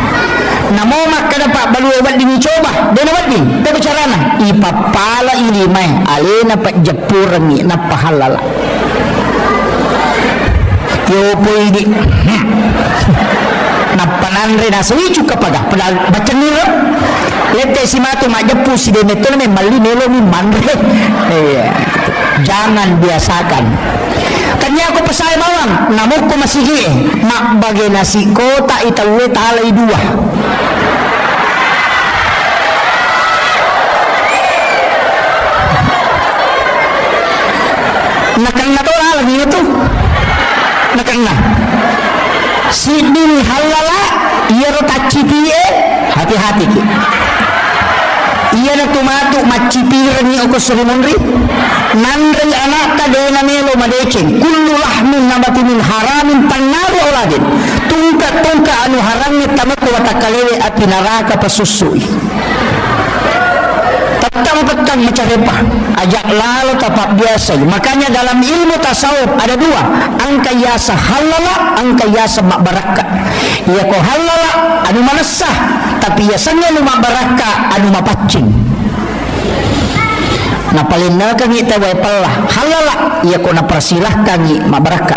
Namo makada Pak balu wad coba dan wad din tapi carana ipapala ini mai alena pak japurangi na pahalala. Yo pwede napananre na sawi cuka paga padahal baca nira lete si matu majepu si demeto na mali melo ni manre. Jangan biasakan. Tanya aku pesai bawang namuk ko masigi mak bagi nasi kota itawe talay dua. Nakang natural lagi itu nakang sidin halala iya rota cipie hati-hati ki iya na tumatu macipiran ni ako surimunri nanri anak ta de na melo madeceng kullu lahmin nabati min haramin tannaru auladin tungka anu haramnya tamaku watakalewe at pinaraka pasusui petang mecarepa ajak lalu tapak biasa. Makanya dalam ilmu tasawuf ada dua, angka yasa halala, angka yasa mak baraka. Ya ko halala anu manasah, tapi yasanya lu mak baraka anu mapacing. Na palina kami tawai pala halala ya ko na persilahkan ni mak baraka.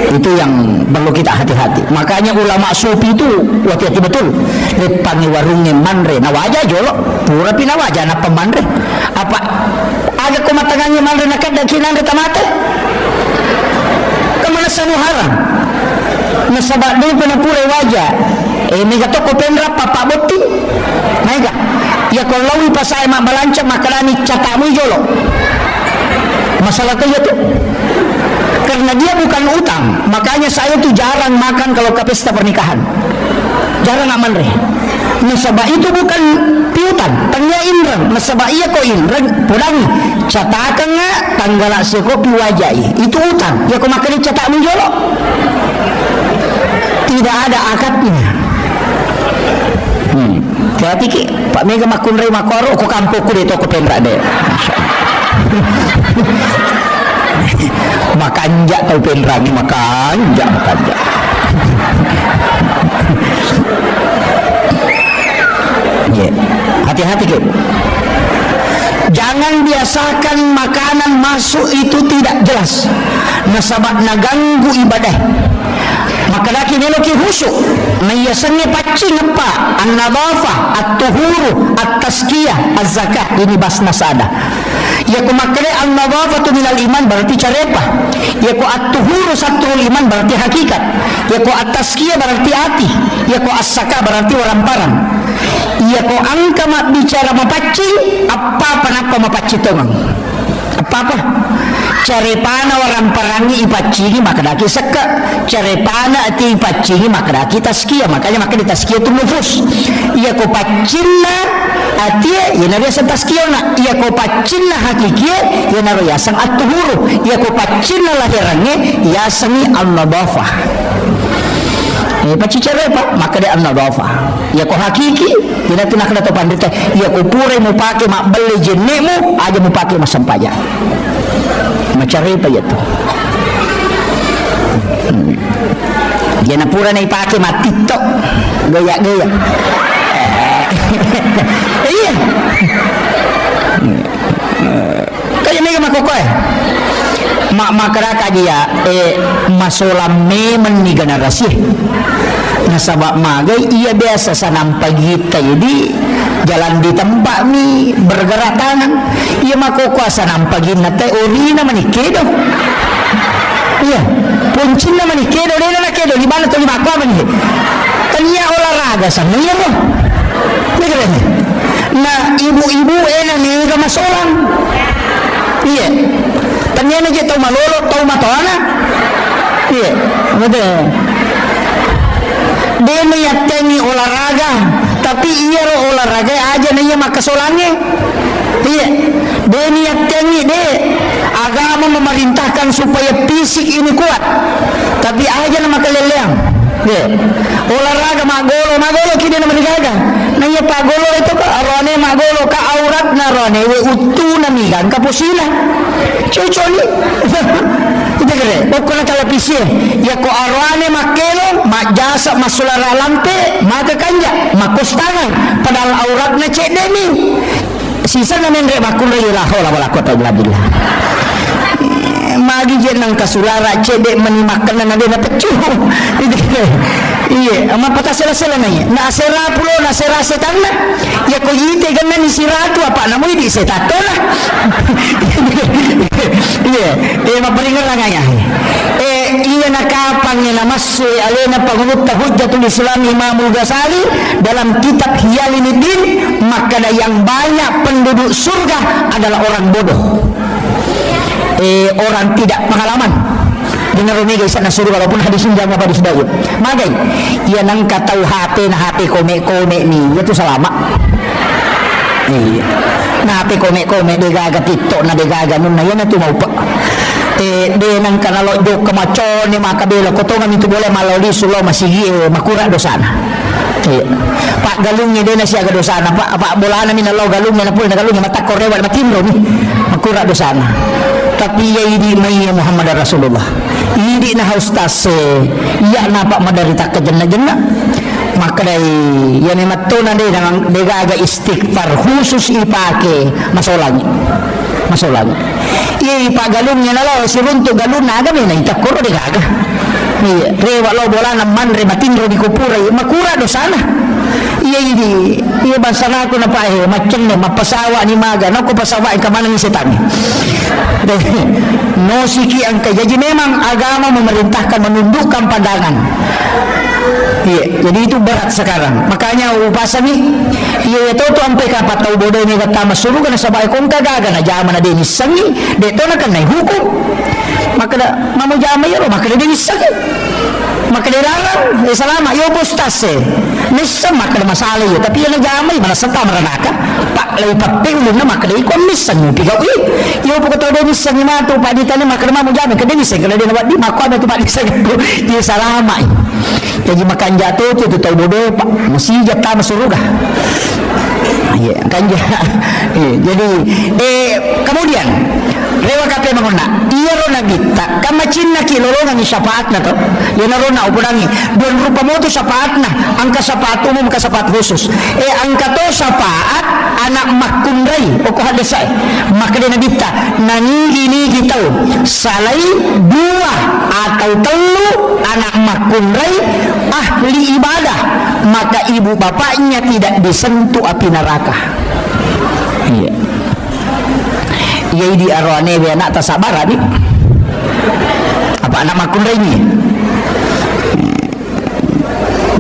Itu yang perlu kita hati-hati. Makanya ulama sufi itu hati-hati betul. Lepangi warungnya manre nawaja jolo pura pinawaja na pemanre apa agak kumatangannya manre nakat dan kinanre tamate kemana sanu haram nasabat dulu pena pura wajah mega toko pendra papa boti mega ya kalau pasai mak balanca makalani catamu jolo masalah itu karena dia bukan utang. Makanya saya tuh jarang makan kalau ke pesta pernikahan, jarang aman reh. Nasabah itu bukan piutan, tanya inrang. Nasabah iya ko inrang, pulang catakan nggak tanggal seko piwajai. Itu utang. Ya ko makan cetak menjolok. Tidak ada akadnya. Berarti ki Pak Mega makun rei makoro ko kampoku de toko pendra de. Makanja tau pendra ni makanja. Yeah. Hati-hati gitu. Jangan biasakan makanan masuk itu tidak jelas. Nasabak naganggu ibadah. Maka laki neloki khusyuk. Nayasannya pacing apa? An-nadhafah, at-tuhuru, at-tazkiyah, az-zakah. Ini basna sada. Ya ku makre an-nadhafah tu minal iman berarti carepa. Ya ku at-tuhuru satrul iman berarti hakikat. Ya ku at-tazkiyah berarti hati. Ya ku as-zakah berarti waramparang. Ya ku angka mak bicara mapacing apa napa mapacing tomang. Apa carepana orang perangi ipacingi maka daki seka, carepana ati ipacingi maka daki taskia. Makanya maka di taskia itu nufus. Iya ko pacinna ati ya nabi sang taskia na, iya ko pacinna hakikia ya nabi sang atuhuru, iya ko pacinna lahirannya ya sangi an-nadhafah. Paci carepa maka dia an-nadhafah. Ya ko hakiki ina tinakna to pandita ya ko pure mo pake mak beli jenemu aja mo pake masampaja macarepa ya to. Dia na pura na ipake mak TikTok gaya-gaya. Iya. Kaya mega makokoy. Mak makaraka dia masolam memen ni generasi. Nasabak magai ia biasa sanam pagi jadi jalan di tempat ni bergerak tangan. Ia makoko sanam pagi nate orina manikedo. Iya, puncin na manikedo dena na kedo di mana tu lima kwa mani. Tanya olahraga sana iya mo. Negara ni. Na ibu-ibu ni ga masolam. Iya. Tanya na tau malolo tau matona. Iya, betul. Dia meyatengi olahraga, tapi iya lo olahraga aja nih makasolannya. Iya, dia meyatengi deh. Agama memerintahkan supaya fisik ini kuat, tapi aja nama keleleang. Iya, olahraga magolo kini nama digaga. Nanya pagolo itu ke arone magolo ke aurat narone we utu namigan kapusila. Cuconi. Kita kere, pokoknya televisi ya ko arwane makelo mak jasa masulara lampe maka kanja makos tangan padahal auratnya cek demi sisa na menre bakul la hawla wala quwata illa billah. Magi jenang kasulara cedek menimakan na dia pecuh. Iya, ama patah sela-sela nanya. Na sera pulo na sera setan na. Ya ko yite ganna ni siratu apa namu di setato lah. Iya, maperingan lang nga. Iya nakapang na masuk alena pangutah hujjatul Islam Imamul Ghazali dalam kitab Hiyaliniddin, maka yang banyak penduduk surga adalah orang bodoh. Orang tidak pengalaman. Dengar ini guys, na surga walaupun hadis ini jangan hadis daud. Magai, ia nang katau HP na HP kome ni, itu selama. Iya. Na HP kome degaga TikTok na degaga nun na yan na tumaupa. De nang kanalo do kamachon ni makabelo kotongan itu boleh maloli sulo masigi makura dosana. Iya. Pak galungnya dia na siya ga dosana. Pak bola na minalo galungnya na pula na galungnya matakor rewat matimro ni. Makura dosana. Tapi ya ini mai Muhammad Rasulullah. Ini na ustaz ya napa madarita ke jenna-jenna. Maka dari ya ni matuna de nang degaga istighfar khusus ipake masolanya. Iya pak galungnya nalo siruntu galung naga ni na itakoro degaga. Iya rewa lo bola na man re matinro di kupura makura dosana. iya ini iya basa na ako na pa macam na mapasawa ni maga no ko pasawa ka man ni setan no siki ang kaya jadi memang agama memerintahkan menundukkan pandangan. Iya, jadi itu berat sekarang. Makanya upasa nih, iya itu tuh sampai kapan tahu bodoh ini kata masuk kan sabay kong kagaga na jaman na din isangi, dito na kan na hukum. Maka da mamu jama yoro, maka da din isangi. Maka dilarang, selama yo postas misa maka da masalah yo, tapi yang jama mana serta meranaka. Pak lay paping na maka da ikon misan yo pigaw yo po ko tahu din isangi mato pa di tanah maka mamu jama kada misan kada din di mako ada tu pak isangi tu yo salama. Jadi makan jatuh itu tahu bodoh pak mesti jatah surga. Ya kan jadi kemudian rewa kape mangona iya rona kita kama cinna kilolongan ni syafaat na to yan rona upurangi don rupa mo to syafaat na angka syafaat umum ka syafaat khusus angka to syafaat anak makunray o ko hadasay makde na kita nanigi tahu salay dua atau telu anak makunray ahli ibadah maka ibu bapaknya tidak disentuh api neraka. Iya. Iya di arwane be anak tasabara ni. Apa anak makunray ni?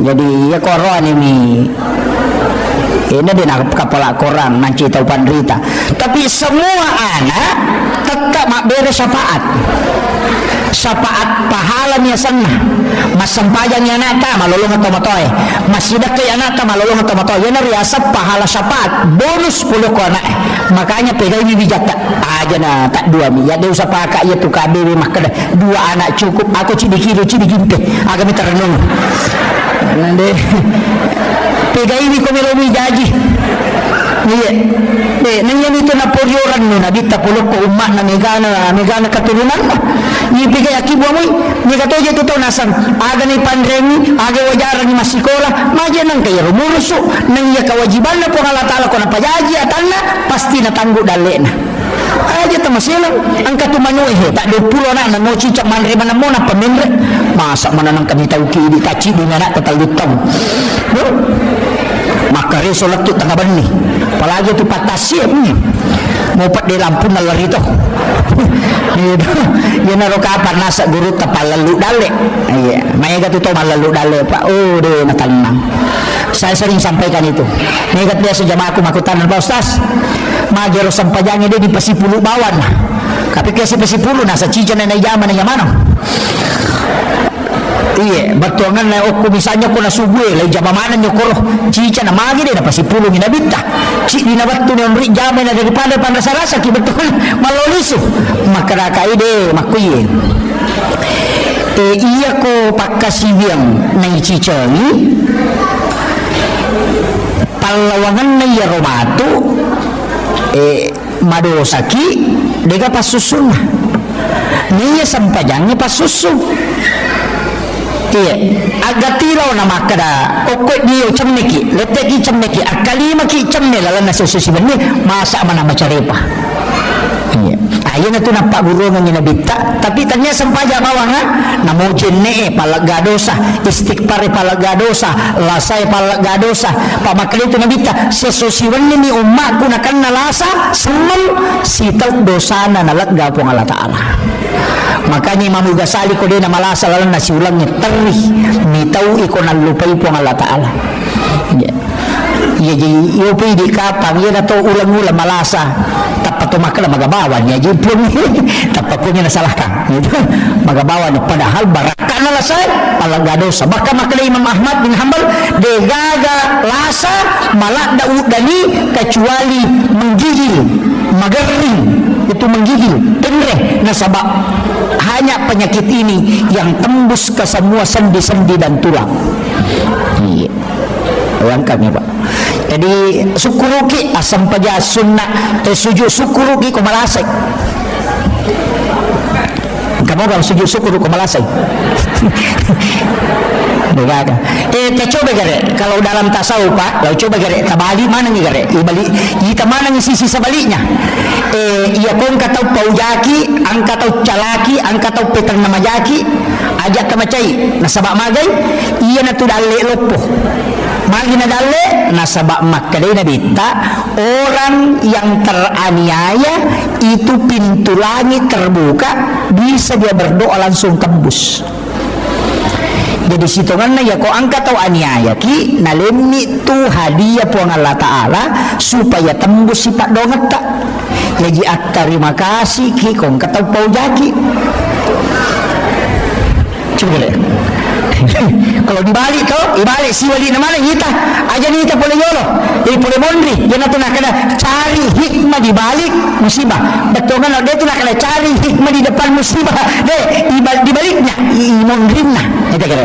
Jadi ya koron ini dia nak kepala koran nanti tahu panderita. Tapi semua anak tetap mak beri syafaat. Syafaat pahala niya sana mas sampayan niya nata malulung atau matoy mas sidak kaya nata malulung atau matoy yan riasa pahala syafaat bonus 10 ko anak makanya pegay ni bijak aja na tak dua mi ya dia usah pakai ya tu kabe makada dua anak cukup aku cidikilo cidikinte agami terenung nande pegay ni ko melomi jaji iya nanyan itu na poryoran mo na dita pulok ko umat na megana keturunan ibigay akibo mo megatoja ito nasan aga ni pandremi aga wajaran ni masikola maja nang kaya rumuruso nang iya kewajiban na po Allah Ta'ala ko na pajaji atanna pasti natanggo dali na aja tamasilang ang katumano tak 20 na no cicak manre man mo na pamendre masa man nang kami tahu ki di kaci di na tatalutang no maka resolat tu tengah bani apalagi tu patasnya mau pat di lampu nalari tu itu ya naro kapan nasa guru tapal lalu dale iya mereka tu tahu lalu dale pak oh deh natalnang saya sering sampaikan itu mereka biasa jamaah aku makutan Pak Ustaz majero sampajangnya dia di pasipulu bawan tapi kasi pasipulu nasa cijan na yaman na yamano. Iya, betul kan aku misalnya ko na subuh lay jamamanan nyo koro cica na magi din na pasipulong inabita ci dinabat to ni onri jame na daripada panrasa-rasa ki betul maloliso makarakaide makuye iya ko pakasibiang na cica ni palawangan na yaromato madosaki dega pasusun niya sampajangnya pasusun. Iya, agak tiraw na makada kokot niyo chamneki leteki chamneki akalima ki chamne lalan na sususiban ni masa mana macarepa. Iya, ayun na to na paguro ng inabita tapi tanya sampaja bawanga namojin ne palagadosa istighfar palagadosa lasay palagadosa pamaklito nabita sesusiban ni umma ko na kan nalasa semem sitaw dosana nalagga po ng Allah Ta'ala. Makanya Imam Ghazali ko din na malasa lalang na siulang niya terih nitaw iko na lupay po ng Allah Ta'ala. Jadi iyo di kapang yan na to ulang-ulang malasa tapat tumakala magabawan niya jipun tapat po niya nasalahkan magabawan niya padahal barakan na lasay palagadosa baka makala Imam Ahmad bin Hanbal degaga lasa malak daudani kecuali menggigil magering itu menggigil tenre nasabak hanya penyakit ini yang tembus ke semua sendi-sendi dan tulang. Iya. Bayangkan ya Pak. Jadi syukuruki asam paja sunnah sujud syukuruki ko malasay. Kamu kalau sujud syukur ko malasay. Begaga. Coba gare, kalau dalam tasawuf Pak, kalau coba gare, tabali mana nih gare? Ibalik, kita mana nih sisi sebaliknya? Iya kong katau paujaki, ang katau calaki, ang katau petang nama jaki, ajak tamacai, nasabak magai, iya na tu dalle lopo. Magi na dalle, nasabak makkadai na bita, orang yang teraniaya itu pintu langit terbuka, bisa dia berdoa langsung tembus. Jadi situngan na ya ko angkat tau aniaya ki nalemni tu hadiah puang Allah Ta'ala supaya tembus sifat dongat tak. Jadi terima kasih ki kong katau paujaki. Coba lihat. Kalau dibalik tuh, ibalik si wali namanya kita aja nih kita boleh yolo, jadi boleh mondri. Dia nanti nak kena cari hikmah di balik musibah. Betul kan? Dia tu nak kena cari hikmah di depan musibah. Deh di baliknya, mondrimna. Itu kira.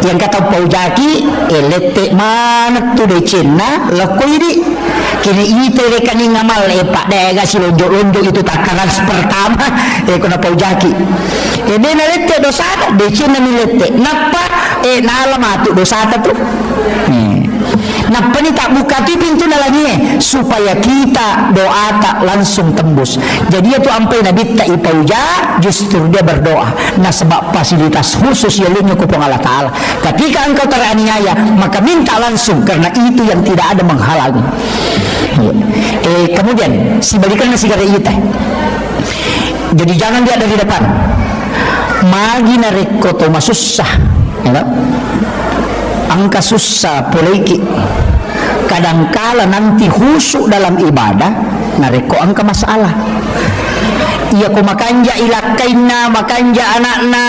Yang kata paujaki, letek mana tu deh Cina, laku ini. Kini itu rekening ngamal pak deh kasih lonjok itu takaran pertama. Kena paujaki. Dia nalete dosa, deh Cina nilete. Napa? Nalamatu dosa tu. Napa ni tak buka tu pintu nalangnya supaya kita doa tak langsung tembus. Jadi itu ampai Nabi tak ipauja justru dia berdoa. Nah sebab fasilitas khusus yang lainnya kupong Allah Ta'ala. Ketika engkau teraniaya maka minta langsung karena itu yang tidak ada menghalangi. Kemudian sebaliknya si gara itu. Jadi jangan dia dari depan. Magi nareko to masusah. Ya, angka susah poliki kadangkala nanti khusyuk dalam ibadah nareko angka masalah iya ko makanja ilakaina makanja anakna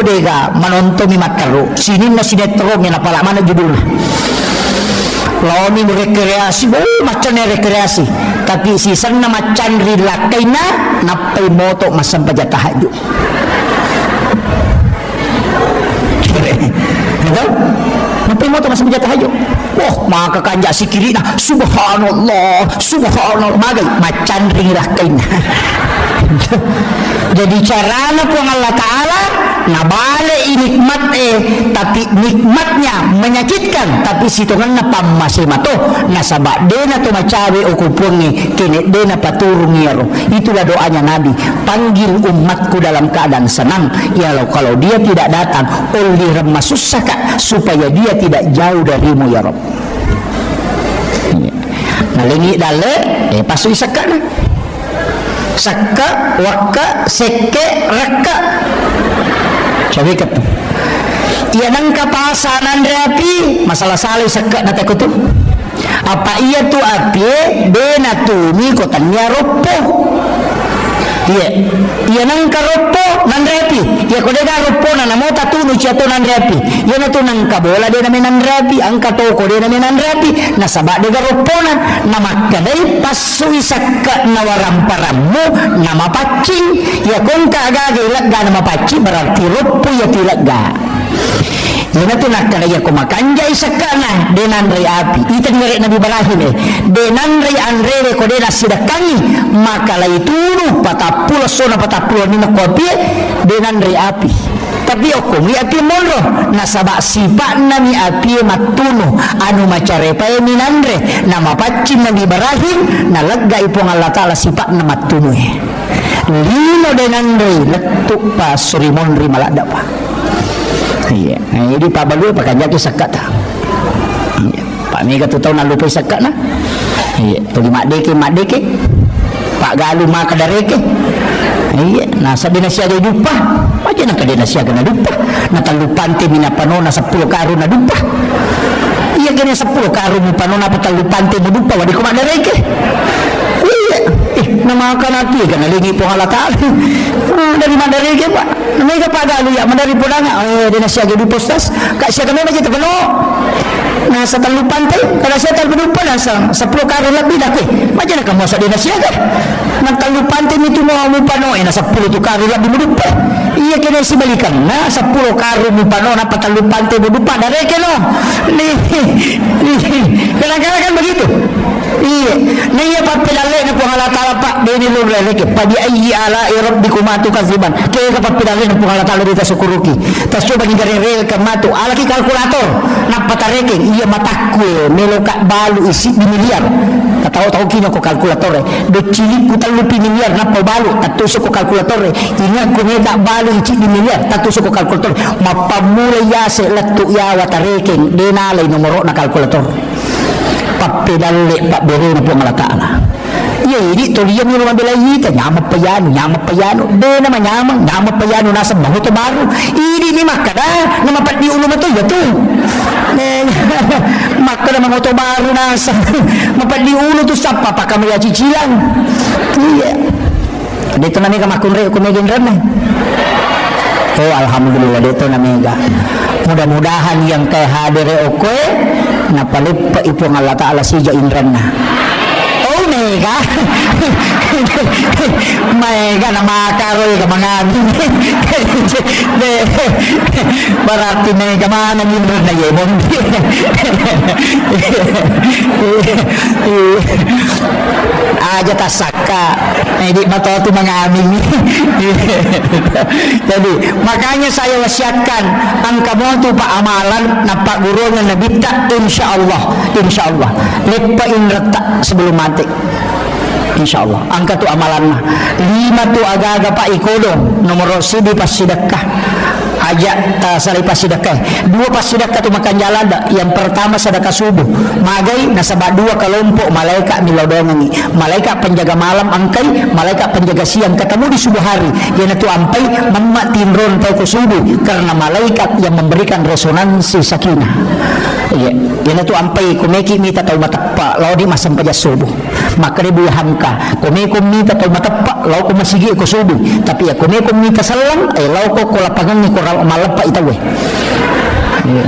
dega menonton makaru sini na sinetron yang apalak mana judulnya loni rekreasi macam rekreasi tapi sisan na macan rilakaina napai moto masam pajak tahajud. Napi mo to mas menjata hayo. Wah, maka kanja si kiri na subhanallah, subhanallah magai macan ringlah kain. Jadi carana po ng Allah Ta'ala nabale inikmat tapi nikmatnya menyakitkan tapi situngan na pamasima to nasaba de na to macawe o kupungi kini de na paturong yaro. Itulah doanya Nabi, panggil umatku dalam keadaan senang ya kalau dia tidak datang oleh remah susah supaya dia tidak jauh darimu ya Rabb. Nalingi dale pasu isaka na sakka wakka seke rakka coba ikat tuh iya nang kapasanan rapi masalah salih sakka na takutu apa iya tu api dena tu ni kotannya ropo iya nang karopo nan rapi iya ko dena ropo na namo tatu nu ciato nan rapi iya na tu nang kabola dena menan rapi angka toko dena menan rapi nasaba dega ropo na namakadai pasu isakka nawaramparamu nama pacing ya kong kagage ilagga nama pacing berarti ropo ya tilagga. Yana tu nak kaya ko makanja isakana denan ray api ita ngere Nabi Ibrahim denan ray andre ko dena sidakangi maka lay tunu patapulo sona patapulo ni nakopi denan ray api tapi ako mi api monro nasaba sipa na mi api matuno anu macare pa minandre na mapacim Nabi Ibrahim nalagga ipong Allah Ta'ala sipa na matuno lino denan ray letuk pa surimonri malada pa. Iya, ini Pak Balu pakai jaki sekat tak? Iya, Pak Mega tu tahu nak lupa sekat na? Iya, tu mak deke, Pak Galu mak kadareke. Iya, nasa dinasya ada dupa, macam nak dinasya kena dupa. Nak lupante mina panona 10 karu na dupa. Iya, kena 10 karu mu panona apa lupante mu dupa, wadi ko mak dareke. Iya, nama akan hati kan lagi po Allah Ta'ala dari mandarige Pak namanya Pak Galu ya mandari podang dia nasi agi di postas kak siya kami macam terpenuh nah setelah pantai kalau saya terpenuh nasa 10 kali lebih dah macam nak kamu sa dia nasi aga nang talu pantai itu mau pano na 10 tu kali lebih mudupa iya kena si balikan na 10 kali mu pano na patalu pantai mudupa dari keno kadang-kadang kan begitu iya na iya pa pedale na po ang halatala pa, binilong relike, padi ay ala, irap di kumato kaziban, kaya kapag pinalin po ang halatala dito sa kuruki, tas yung baging gariril kamato, alaki kalkulator, napatareking, iya matakwe, melo ka balo isi di milyar, kataw-taw kino ko kalkulator, do chili ko talupi milyar, napabalo, tatuso ko kalkulator, ingat ko nga balo isi di milyar, tatuso ko kalkulator, mapamulay yase, latu yawa tareking, dinalay numero na kalkulator. Papidali pak beri na po malataan na. Ini tuliyan yung naman bilayita, nyamat pa yan, de naman nyamat pa yan, nasa mahuto baro, ini ni makada, na mapat di ulo mato, yato. Makada mahuto baro nasa, mapat di ulo to sa papakamaya cicilan. Dito na mega makunre, kumigin rin eh. Oh, alhamdulillah, dito na mega. Mudah-mudahan yang kay hadere okoy napalit pa ipo nga lata ala sija indran na. Oh mega. Mega na makaroy ka mga barati mega man ang indran na yemon. Aja tasaka hindi matoto mga aming. Jadi makanya saya wasiatkan ang kamoto pa amalan na paguro na nabita insyaallah lepa inrata sebelum mati insyaallah ang katu amalan na 5 tu aga-aga pa ikodong nomor sidi pas sedekah aja salay pas sedekah 2 pas sedekah tu makan jalan yang pertama sedekah subuh magay nasa 2 kelompok malaikat milodongan ni malaikat penjaga malam angkai malaikat penjaga siang ketemu di subuh hari yan itu ampai mamma tinron tau ke subuh karena malaikat yang memberikan resonansi sakinah ya yan itu ampai kumeki mita tau matapa lau di masam paja subuh maka ribu hamka kumeki mita tau matapa lau ko masigi ko subuh tapi ya kumeki mita salang lau ko lapangan ni ko malapa itawe iya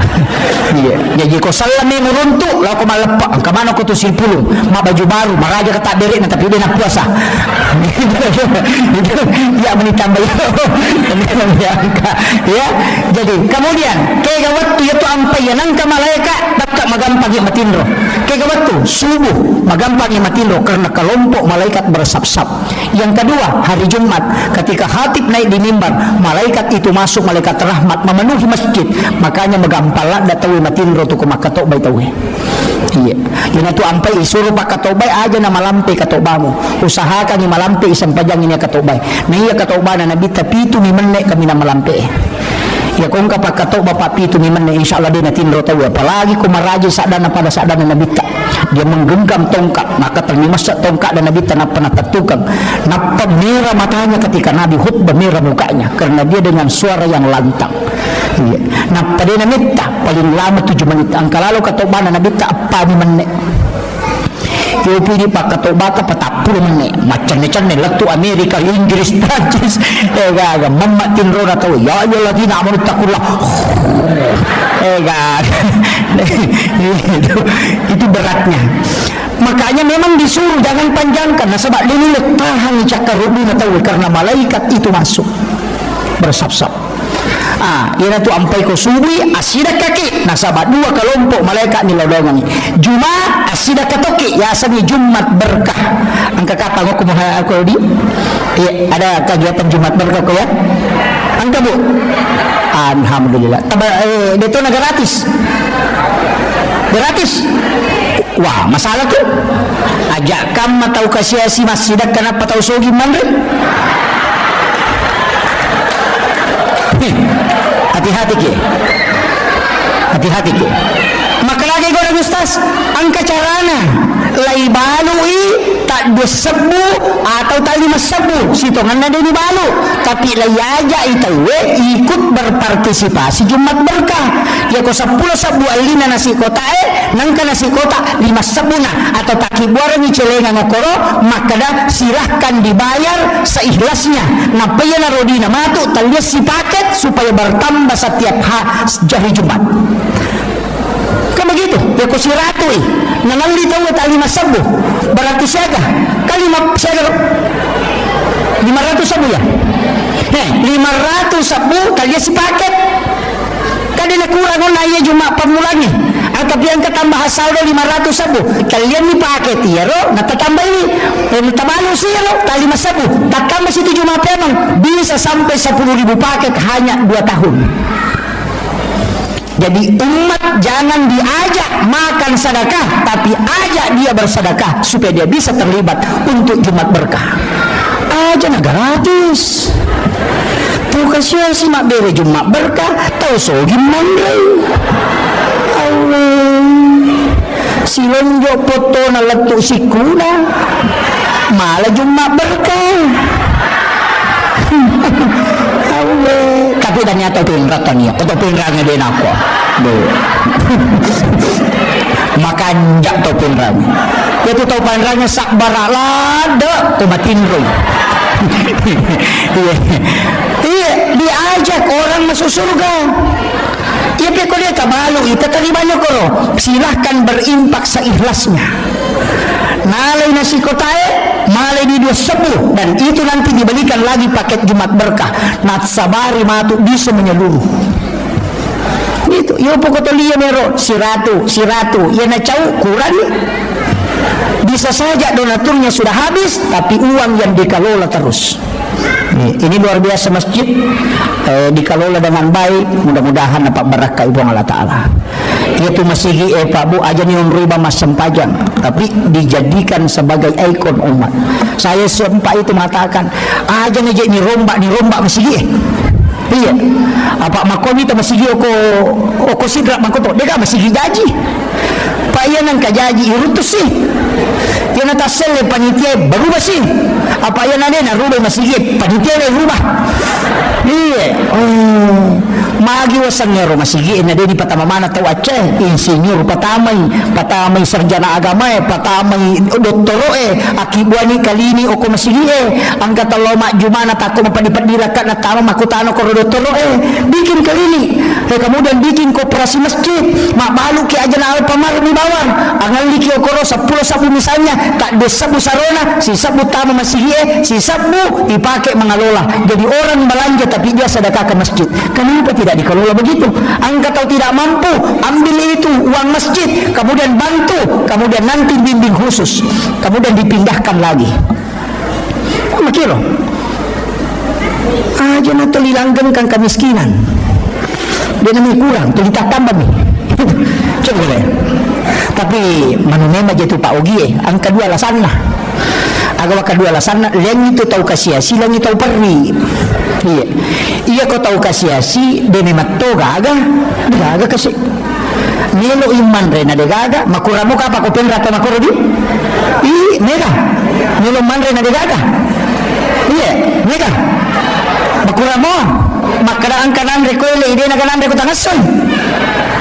jadi ko salame muruntu lau ko malapa ang kamano ko to silpulong mabaju baru maraja kata dere na tapi dia na puasa ya menitambah ya jadi kemudian kaya waktu itu ampai yang ka malaikat dapat magampang yang matindro kaya waktu subuh magampang yang matindro karena kelompok malaikat bersap-sap yang kedua hari Jumat ketika khatib naik di mimbar malaikat itu masuk malaikat rahmat memenuhi masjid makanya magampala datawi matindro tu kumakato bay tawi iya yun itu ampai isuruh pak katobay aja na malampi katobamu usahakan ni malampi isang pajang ini katobay na iya katobay na nabita pitu ni menek kami na malampi ya kung kapag katoba pa pitu ni menek insyaallah din natin rotawi apalagi kumaraji sadana pada sadana nabita dia menggenggam tongkat maka terlimas tongkat dan nabita na panatatukang napamira matanya ketika nabi khutbah merah mukanya karena dia dengan suara yang lantang iya nah pada nabita paling lama 7 menit ang kalalo katoba na nabita apa ni menek yung pili pa katobata patapuro menit macam-macam ni latu Amerika Inggris Prancis gaga mamatin ro na to ya lagi na mo takulah itu beratnya makanya memang disuruh jangan panjangkan nah sebab lililit tahan cakarubi na tahu karena malaikat itu masuk bersap-sap yan itu ampai ko subuh asida kaki nasabat 2 kelompok malaikat ni lodongan ni Jumat asida katoki ya sabi Jumat berkah ang kakapa ko kumuha ako di ada kegiatan Jumat berkah ko ya ang kabu alhamdulillah dito na gratis wah masalah tu ajak kam matau kasiasi masjid kenapa tahu sogi mandre hati-hati ke maka lagi goreng ustaz ang kacarana lai balui tak disebu atau tak dimesebu sitongan ada di balu tapi lai aja itu ikut berpartisipasi Jumat berkah ya ko 10 sabu alina nasi kota nangka nasi kota 5 sabuna atau takibuara ni celenga ngokoro maka dah silahkan dibayar seikhlasnya napaya na rodina matu talias si paket supaya bertambah setiap hari Jumat kan begitu ya ko si ratu nangali tahu tak 5 sabu berarti siaga kali siaga 500 sabu ya 500 sabu talias si paket kadang kurang na iya Jumat pamulangnya. Ang kabilang katambah saldo 500 sabu. Kalian ni pakai tiaro, natatambah ini. Tamalo siya lo, tali masabu. Tatambah situ Jumat memang bisa sampai 10.000 paket hanya 2 tahun. Jadi umat jangan diajak makan sedekah, tapi ajak dia bersedekah supaya dia bisa terlibat untuk Jumat berkah. Aja na gratis. Tuh kasih si mak bere Jumat berkah, tahu so gimana? Allah, si lonjo foto na letuk si kuna, malah Jumat berkah. Allah, tapi ternyata pinrat niya, atau pinratnya din ako. Makan jak to pinratnya. Itu tau pinratnya sak baralada kumatinroy. Iya, diajak orang masuk surga. Iya, kalau dia kabalu, kita terima koro. Silahkan berimpak seikhlasnya. Nalai nasi kotae, malai di 2 dan itu nanti dibelikan lagi paket Jumat berkah. Natsabari matu bisa menyeluruh. Itu, yo pokoknya liya mero siratu, ya na cau kurang nih. Bisa saja donaturnya sudah habis, tapi uang yang dikelola terus. Ini luar biasa masjid, dikelola dengan baik. Mudah-mudahan dapat berkah ibu Allah Ta'ala. Itu masih Pak Bu aja nih riba mas sempajang, tapi dijadikan sebagai ikon umat. Saya sempat itu mengatakan aja nih jadi rombak masih iya. Apa makoni itu masih oko sidrak makoto, dia masih gaji. Pak iya nang kajaji irutus sih. Dia nata sele panitia baru masih. Apa iya nade na rubah masih panitia na rubah. Iya. Oh, magi wasangero masih na di patama mana tahu Aceh insinyur patamay sarjana agama patamay doktoro akibuani kalini oko masih ang kataloma jumana tako mapadipadirakat na tama makutano ko doktoro bikin kalini kemudian bikin koperasi masjid mabalu ki aja na pamar ni bawang angal liki okoro 10 sabu misalnya tak desabu sarona si sabu tama masih si sabu dipakai mengelola jadi orang belanja tapi dia sedekah ke masjid. Kenapa tidak dikelola begitu? Angkat tahu tidak mampu, ambil itu uang masjid, kemudian bantu, kemudian nanti bimbing khusus, kemudian dipindahkan lagi. Makiro, aja na tuli langgengkan kemiskinan. Dia namanya kurang, tuli tak tambah nih. Coba deh. Tapi manunema jatuh Pak Ogi, ang kedua alasan lah. Agawa kedua alasan lang itu tahu kasiasi, lang itu tahu perri. Iya kau tahu kasiasi, dene matto gaga kasi. Nelo iman rena de gaga, makuramu ka pa ko penra ta makuro di? Mega. Nelo man rena de gaga. Iya, mega. Makuramu makaraan kanan rekoile ide na kanan reko tangason.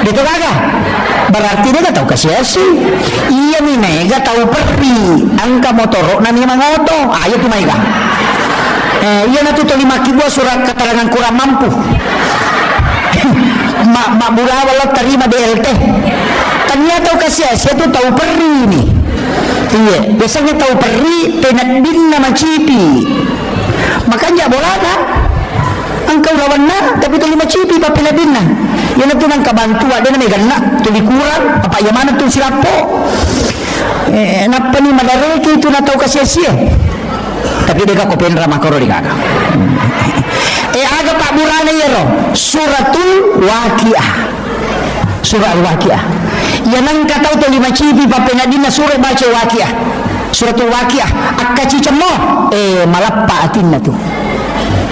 Dito gaga. Berarti dia tahu kasiasi. Iya mi mega tahu perri. Angka motoro na mi mangoto. Ayo tu mega. Iya na tuto 5 kibuah surat keterangan kurang mampu. Mak burawal terima DLT. Ternyata kasiasi itu tahu perri nih. Iya, biasanya tahu perri penadin nama cipi. Makanya bolana. Angkau lawan na, tapi tu 5 cipi pa penadin na. Yan na tunang kabantua, dia na may gana, tuli kurang, apa yang mana tu silapo. Napa ni madareki itu na tahu kasiasi. Tapi dia kau penra makoro di kakak. Aga Pak Burana yero suratul waqiah. Surah al-waqiah. Yang kata tu 5 cipi pa penadina surah baca waqiah. Suratul waqiah. Akaci cemo malappa atinna tu.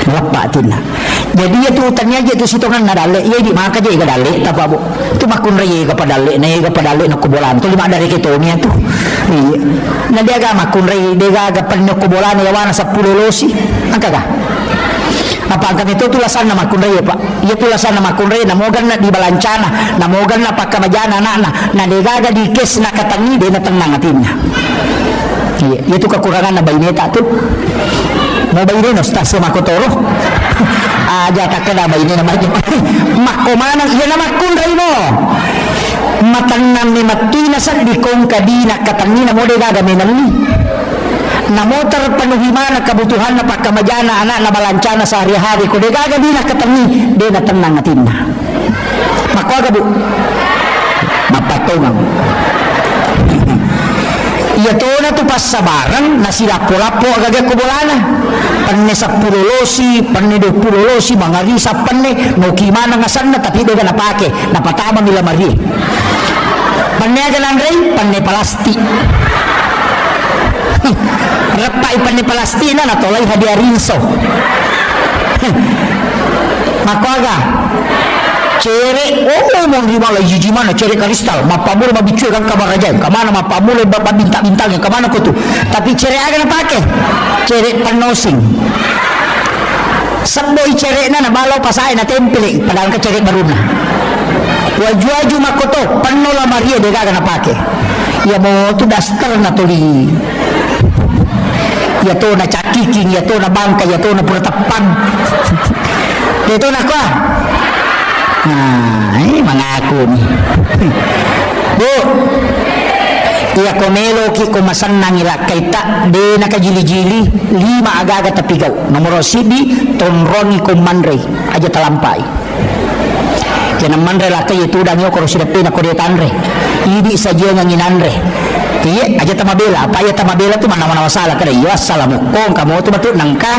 Malappa atinna. Jadi itu tanya je tu sitongan nadale. Ia di maka je ga dale tak apa bu. Tu makun reye ga padale, ne ga padale nak kubolan. Tu 5 dari kita ni tu. Iya. Na dia ga makun reye dia ga panyo kubolan ya wana 10 losi. Angka ga. Apa angkat itu tulasan nama kunraya Pak. Ia tulasan nama kunraya namogan na di balancana, namogan na pakamajana anak-anak. Na degaga di kes na katangi dia na tenang atinnya. Iya, itu kekurangan na baineta tu. Mau bainena stase makotoro. Aja tak kena bainena macam. Mako mana ia nama kunraya mo. Matannam ni matina sa di kong kadina katangi na mo degaga menani. Na motor penuhi mana kebutuhan na pak kamajana anak na balancana sehari-hari ko degaga di na katangi dia na tenang atinna. Makuaga bu, mapatungang. Iya to na to pas sabarang na silapo-lapo agad ko bolana. Panne sa pulolosi, panne do pulolosi, mga risa panne, no kimana nga sana tapi do na pake, napatama nila mari. Panne aga lang rin, panne palasti. Rapai panne palasti na natolay hadiah rinso. Makuaga. Cere, mau lima lagi jiji mana cere kristal, mapamule mabicu kan kabar aja, kemana mapamule bintang-bintangnya, kemana kau tuh? Tapi cere akan pakai, cere penosing. Semboi cere na balau pasai na tempel, padahal ke cere baru na. Waju-waju makoto, penola Maria dia akan pakai. Ya mau tu daster na tuli. Ya tu na cakiking, ya tu na bangka, ya tu na pura tapang. Ya tu na kuah. Nah, ini mengaku nih. Bu, iya komelo ki kumasan nangila kaita de nakajili-jili 5 aga-aga tapigau. Nomor sibi tonroni kumandre aja telampai. Jangan mandre lah kayak itu dan yo kalau sudah pina kode tanre. Ini saja yang nginandre. Iya aja tamabela, apa ya tamabela tu mana-mana masalah kada. Iya assalamualaikum kamu tu betul nangka.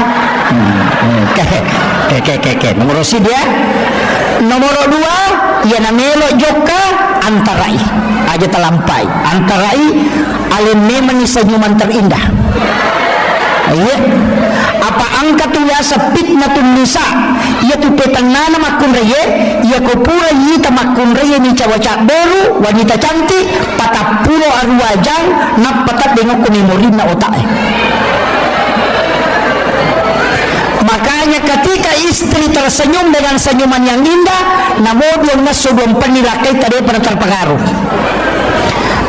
Ke. Nomor sibi ya. Nomor 2 ia namelo joka antarai aja telampai antarai alem memang senyuman terindah. Iya apa angkat tuliasa fitnatun nisa ia tu petang nana makun reye ia kopura yita makun reye ni cawaca baru wanita cantik patapulo arwajang nak patat dengok ko memori na otak. Makanya ketika istri tersenyum dengan senyuman yang indah, namun yang sebelum penilakai tadi pada terpengaruh.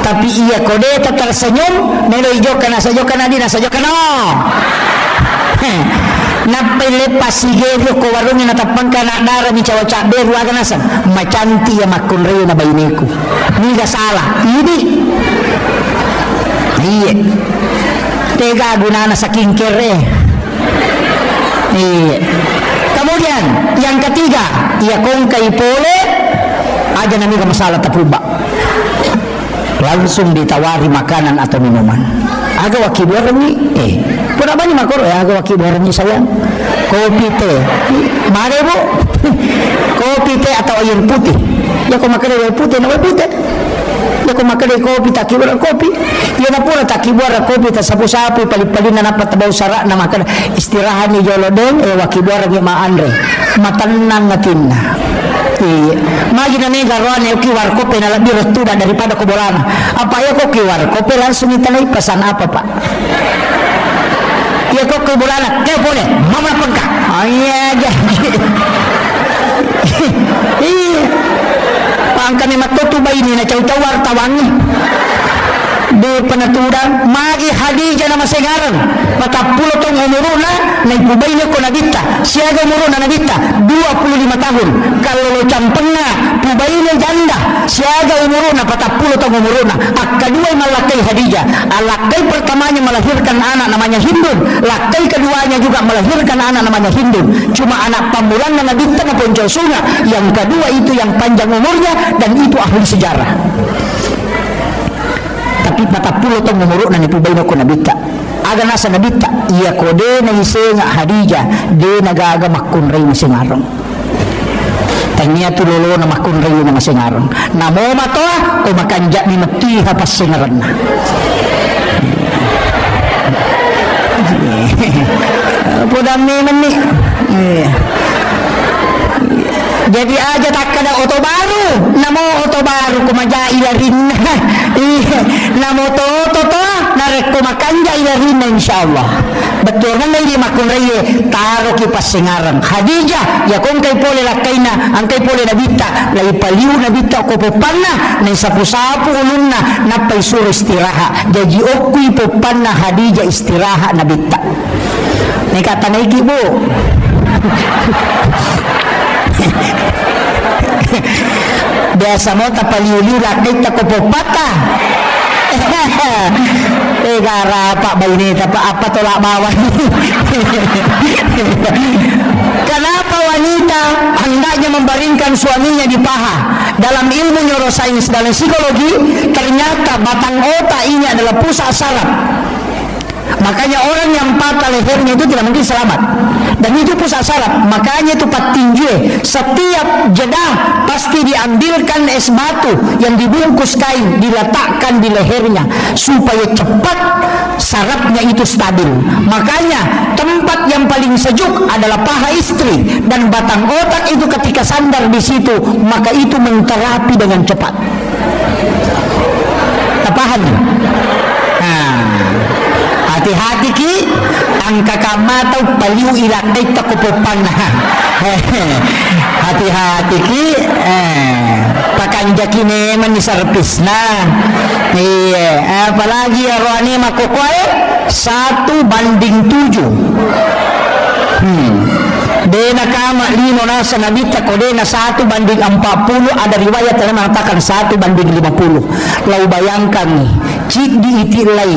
Tapi ia kode tersenyum, nelo ijo kana sajo kana di nasajo kana. Napai lepas sigero ko warungnya natapang kana dara ni cawa-cawa beru aga nasam. Macanti ya makun reo na bayineku. Ni gak salah. Ini. Iya. Tega gunana saking kere. Iya. Kemudian yang ketiga, ia kongkai pole aja nami masalah tapuba. Langsung ditawari makanan atau minuman. Aga wakibuaran ni, pura banyak makor ya aga wakibuaran ni sayang. Kopi teh, mare bu, kopi teh atau air putih. Ya kau makan air putih, nama putih. Ya kau makan kopi tak kibuara kopi. Ya na pura tak kibuara kopi tak sapu-sapu pali-pali na napat tabau sarak na makan istirahat ni jolodeng wakibuara ni maandre. Matanang ngatinna. Iya. Magi na nega roan ya kiwar kopi na lebih retuda daripada kobolana. Apa ya kau kiwar kopi langsung itanai pesan apa pak? Ya kau kobolana, kau boleh, mama pengka. Iya aja. Iya. Pangkami matutu bayi ni na caw-caw wartawangi. Di penaturan magi Hadijah nama sengaran matapulo tong umuruna na ibubay niya ko nabita siaga umuruna nabita 25 tahun kalau lo campengna pubay niya janda siaga umuruna patapulo tong umuruna kedua malakai Hadijah alakai pertamanya melahirkan anak namanya Hindun lakai keduanya juga melahirkan anak namanya Hindun cuma anak pamulan na nabita na poncol sunga yang kedua itu yang panjang umurnya dan itu ahli sejarah. Tapi 40 tahun umuruk na nipubay na ko nabita aga nasa nabita iya kode na isenga Hadijah de nagaga makunray masingarong tanya tulolo na makunray na masingarong namo matoa o makanja ni matiha pas singaran na pudam ni mani jadi aja tak ada oto baru namo oto baru kumaja ilarin namo to narek kumakanja ilarin insyaallah betul kan lagi makun reye taro kipas singaran Hadijah ya kong kay pole lakaina ang kay pole nabita lay paliw nabita ko popana na sapu-sapu ulunna napay suro istiraha jadi okuy popana Hadijah istiraha nabita ni kata na ikibo biasa mo tapaliuli lakit ta kopopata gara pak bayi ni apa tolak bawah kenapa wanita hendaknya membaringkan suaminya di paha. Dalam ilmu neurosains, dalam psikologi, ternyata batang otak ini adalah pusat saraf. Makanya orang yang patah lehernya itu tidak mungkin selamat. Dan itu pusat saraf. Makanya itu patinjue. Setiap jeda pasti diambilkan es batu yang dibungkus kain, diletakkan di lehernya supaya cepat sarafnya itu stabil. Makanya tempat yang paling sejuk adalah paha istri, dan batang otak itu ketika sandar di situ, maka itu menterapi dengan cepat. Paham? Nah, hati-hati ki, angka kamatau paliu ilakai takupopan. Hati-hati ki, pakanjaki neman di servisna. Iya, apalagi ya rohani makokoy 1:7. Dena kama lino nasa nabita ko dena 1:40. Ada riwayat yang mengatakan 1:50. Lau bayangkan nih, cik di itilai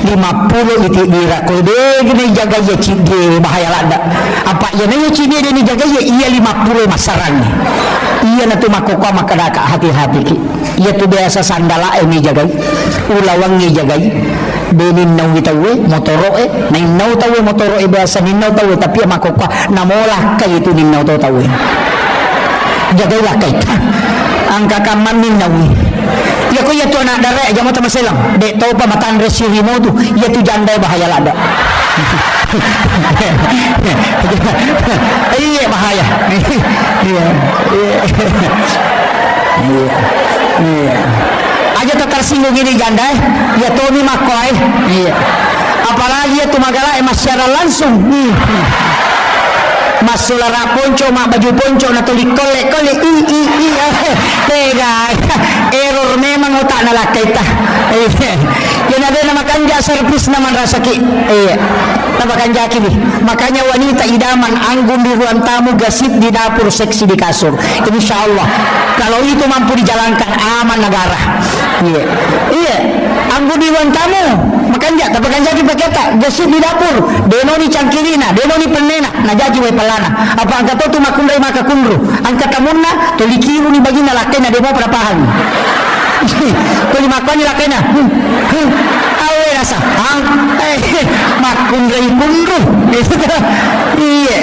50 iti dira ko de gini jaga ya cik di bahaya lada. Apa ya nanya cik dia ni jaga ya iya 50 masarannya. Iya na tu makoko makadaka, hati-hati ki. Iya tu biasa sandala ni jagai. Ulawang ni jagai. Benin nau itawe motoro nain nau tawe motoro biasa nin nau tawe, tapi makoko namolah kay itu nin nau tawe. Jagailah kay angka kaman nin nau. Ya ko ya tu anak dara jamo ta maselang. Dek tau pa matan resirimo tu, ya tu jandai bahaya lada. Iya bahaya. Iya. Iya. Aja tak tersinggung ini janda, ya Tony Makoy, iya. Apalagi ya tumagala emas secara langsung. Mas sulara ponco, mak baju ponco, na tulik kolek, tega, error memang otak na lakay ta. Yan ada nama kanja servis naman rasaki. Iya, nama kanja kini. Makanya wanita idaman anggun di ruang tamu, gasip di dapur, seksi di kasur. Insya Allah, kalau itu mampu dijalankan aman negara. Iya, iya, anggun di ruang tamu, makanya tapi kanja kita kata gasip di dapur, denoni cangkirina, denoni penena, najaji we pelana. Apa angkat tu makundai maka kundru, angkat tamunna, tolikiru ni bagi nalakena demo perapahan. Kuli makoni lakena. Awe rasa, makundai kundru. Iya.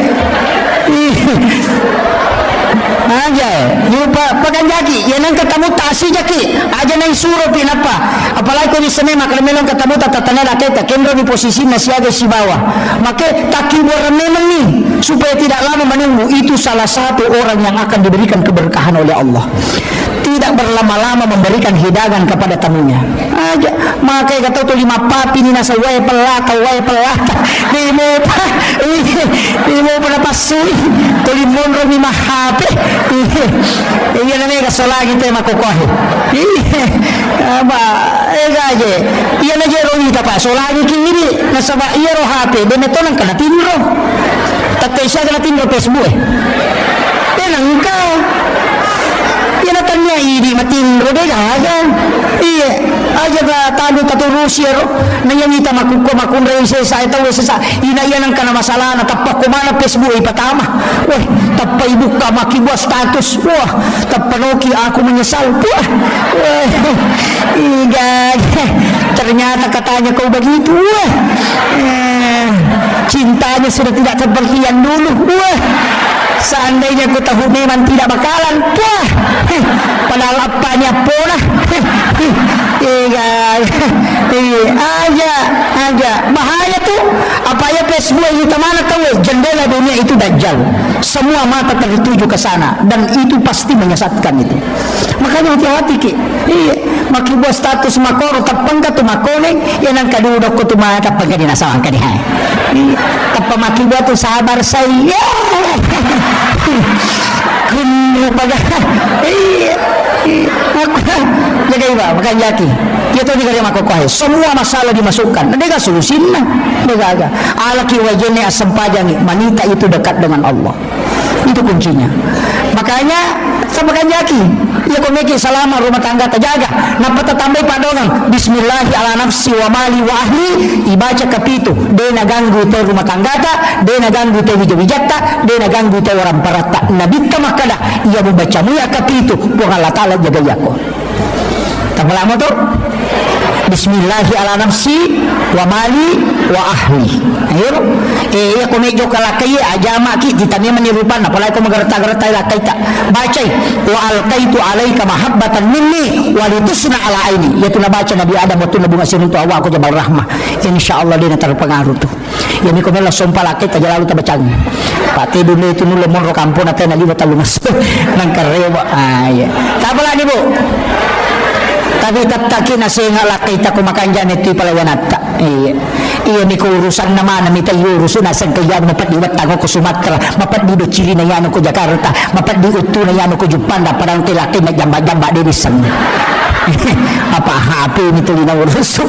Aja, lupa pakan jaki, yang ketemu tasi jaki, aja nang suruh pinapa. Apalagi kau di sana makan melon ketemu tatanah raketa, kendro di posisi nasi ada si bawah. Maka takibur memang nih, supaya tidak lama menunggu. Itu salah satu orang yang akan diberikan keberkahan oleh Allah. Tidak berlama-lama memberikan hidangan kepada tamunya. Aja, maka kata tu 5 papi ni nasa wae pelata, Dimo pada pasui, tu limon ro 5 HP. Iya namanya kasola kita makokoh. Apa? Aja. Iya na jero kita pa solagi kiri nasaba iya ro HP, beneton kana tinro. Tatay siya kana tinro Facebook. Nangkau. Yan natanya ini matinro deh kan. Iya, aja ba tado Rusia ro. Nayangita makundra sa ito sa ina yan ang kana masalah na tapak ko mana Facebook ipatama. Wah, tapay buka makibwa status. Wah, tapanoki aku menyesal. Wah. Iya. Ternyata katanya kau begitu. Wah. Cintanya sudah tidak seperti yang dulu. Wah. Seandainya ku tahu memang tidak bakalan. Wah. Padahal apanya pun aja bahaya tuh. Apa ya Facebook ini mana tahu jendela dunia itu dajjal. Semua mata tertuju ke sana dan itu pasti menyesatkan itu. Makanya hati-hati ki. Iya, maki buat status makoro tapang ka tumakoneng yan ang kadudok ko tumata pag dinasawang ka dihay. Tapang maki buat tu sabar saya. Kunru baga. Iya. Aku jaga iba makan jaki. Kita di kali makokoh. Semua masalah dimasukkan. Ada solusinya. Ada. Alaki wajene asam pajang. Wanita itu dekat dengan Allah. Itu kuncinya. Maka Makanya sama kanjaki ya komeki selama rumah tangga terjaga napa tambah padongan bismillahi ala nafsi wa mali wa ahli ibaca kapitu dena ganggu te rumah tangga ta dena ganggu te wijawijata dena ganggu te orang parata nabi makada ia membaca muya kapitu ku Allah taala jaga yako tambah lama tuh bismillahi ala nafsi wa mali wa ahli ayo ya komejo kalakai ajama ki ditanya menirupan apalagi ko magarata-garata lakai ta baca wa alqaitu alaika mahabbatan minni wa litusna ala aini yaitu baca Nabi Adam waktu Nabi Masih untuk awak aku jabal rahmah insyaallah dia terpengaruh tuh ya ni ko mela sompa lakai ta jalalu ta bacang pati dulu itu nulo monro kampung atena liwat lumas nang karewa ya tabala ni bu tapi tattaki na singa lakay ta kumakan dyan ito palawanata iya ni ko urusan naman na mitay urusan na sang kaya mapadiwat tango ko Sumatra mapadido Chile na yan ko Jakarta mapadido uto na yan ko Jupanda parang tilaki na jamba-jamba din isang apa happy nito na uruso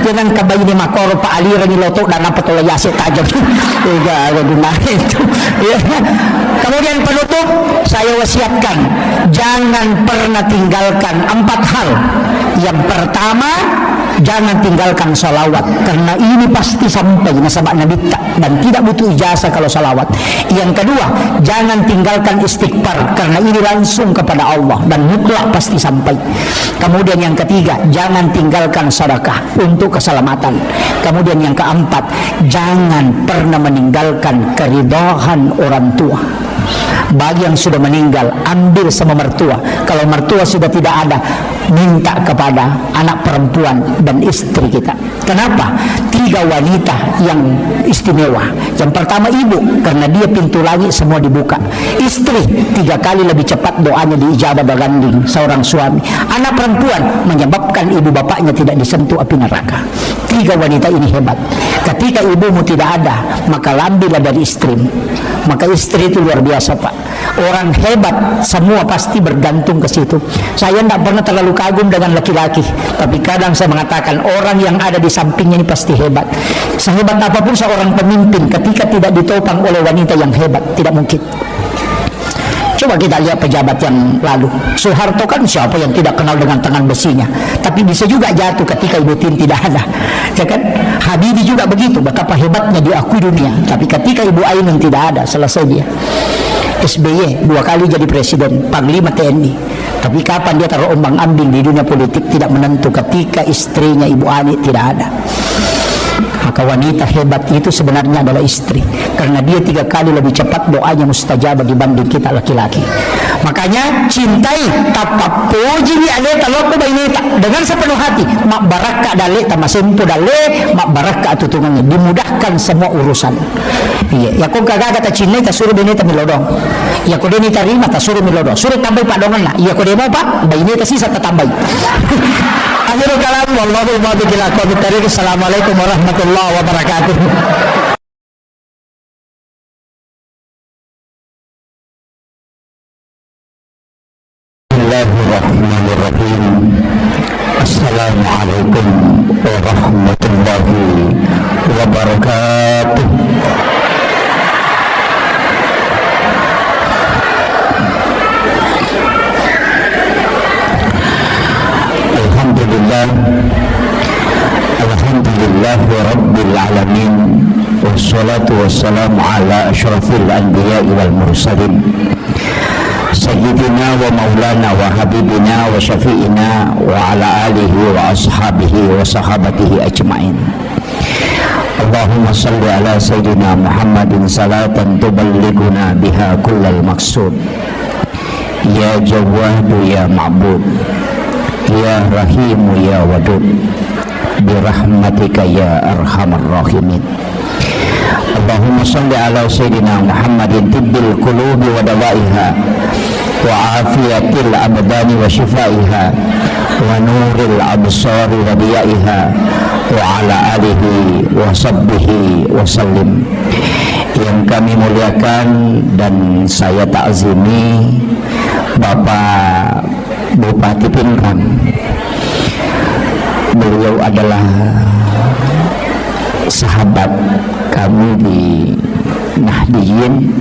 yan ang kabay ni Makoro paaliran ni Loto na napatulayasi tajam itu kemudian penutup saya wasiatkan jangan pernah tinggalkan 4 hal. Yang pertama jangan tinggalkan salawat karena ini pasti sampai nasabak Nabi dan tidak butuh ijazah kalau salawat. Yang kedua jangan tinggalkan istighfar karena ini langsung kepada Allah dan mutlak pasti sampai. Kemudian yang ketiga jangan tinggalkan sedekah untuk keselamatan. Kemudian yang keempat jangan pernah meninggalkan keridhaan orang tua. Bagi yang sudah meninggal ambil sama mertua, kalau mertua sudah tidak ada minta kepada anak perempuan dan istri kita. Kenapa? 3 wanita yang istimewa. Yang pertama ibu, karena dia pintu langit semua dibuka. Istri 3 kali lebih cepat doanya diijabah berganding seorang suami. Anak perempuan menyebabkan ibu bapaknya tidak disentuh api neraka. 3 wanita ini hebat. Ketika ibumu tidak ada maka lambilah dari istrimu. Maka istri itu luar biasa Pak. Orang hebat semua pasti bergantung ke situ. Saya tidak pernah terlalu kagum dengan laki-laki, tapi kadang saya mengatakan orang yang ada di sampingnya ini pasti hebat. Sehebat apapun seorang pemimpin ketika tidak ditopang oleh wanita yang hebat tidak mungkin. Coba kita lihat pejabat yang lalu. Soeharto kan siapa yang tidak kenal dengan tangan besinya, tapi bisa juga jatuh ketika Ibu Tin tidak ada, ya kan? Habibie juga begitu, betapa hebatnya diakui dunia, tapi ketika Ibu Ainun tidak ada, selesai dia. SBY 2 kali jadi presiden, panglima TNI, tapi kapan dia terombang-ambing di dunia politik tidak menentu ketika istrinya Ibu Ani tidak ada. Maka wanita hebat itu sebenarnya adalah istri, karena dia 3 kali lebih cepat doanya mustajabah dibanding kita laki-laki. Makanya cintai tapapuji ni aleta loko baineta dengan sepenuh hati. Mak baraka daleta masimpo dale mak baraka tutungannya dimudahkan semua urusan. Iya, ya kung kagaga ta cinai ta suruh baineta milodong. Ya ko deni tarima ta suruh milodong. Suruh tambay padongan na. Iya ko demo pa baineta sisa ta tambay. Akhirul kalam wallahu muwaffiq ila aqwamit thariq. Assalamualaikum warahmatullahi wabarakatuh. Bismillahirrahmanirrahim. Assalamualaikum warahmatullahi wabarakatuh. Alhamdulillah rabbil alamin wassalatu wassalamu ala asyrafil anbiya'i wal mursalin sayyidina wa maulana wa habibina wa syafi'ina wa ala alihi wa ashabihi wa sahabatihi ajma'in. Allahumma salli ala sayyidina Muhammadin salatan tuballighuna biha kullal maqsud. Ya Jawwadu ya Ma'bud, ya Rahimu ya Wadud, birahmatika ya arhamar rahimin. Allahumma salli ala sayyidina Muhammadin tibbil qulubi wa dawaiha wa afiyatil abdani wa shifaiha wa nuril absari wa diyaiha wa ala alihi wa sahbihi wa sallim. Yang kami muliakan dan saya ta'zimi Bapak Bupati Pinrang. Beliau adalah sahabat kami di Nahdiyin,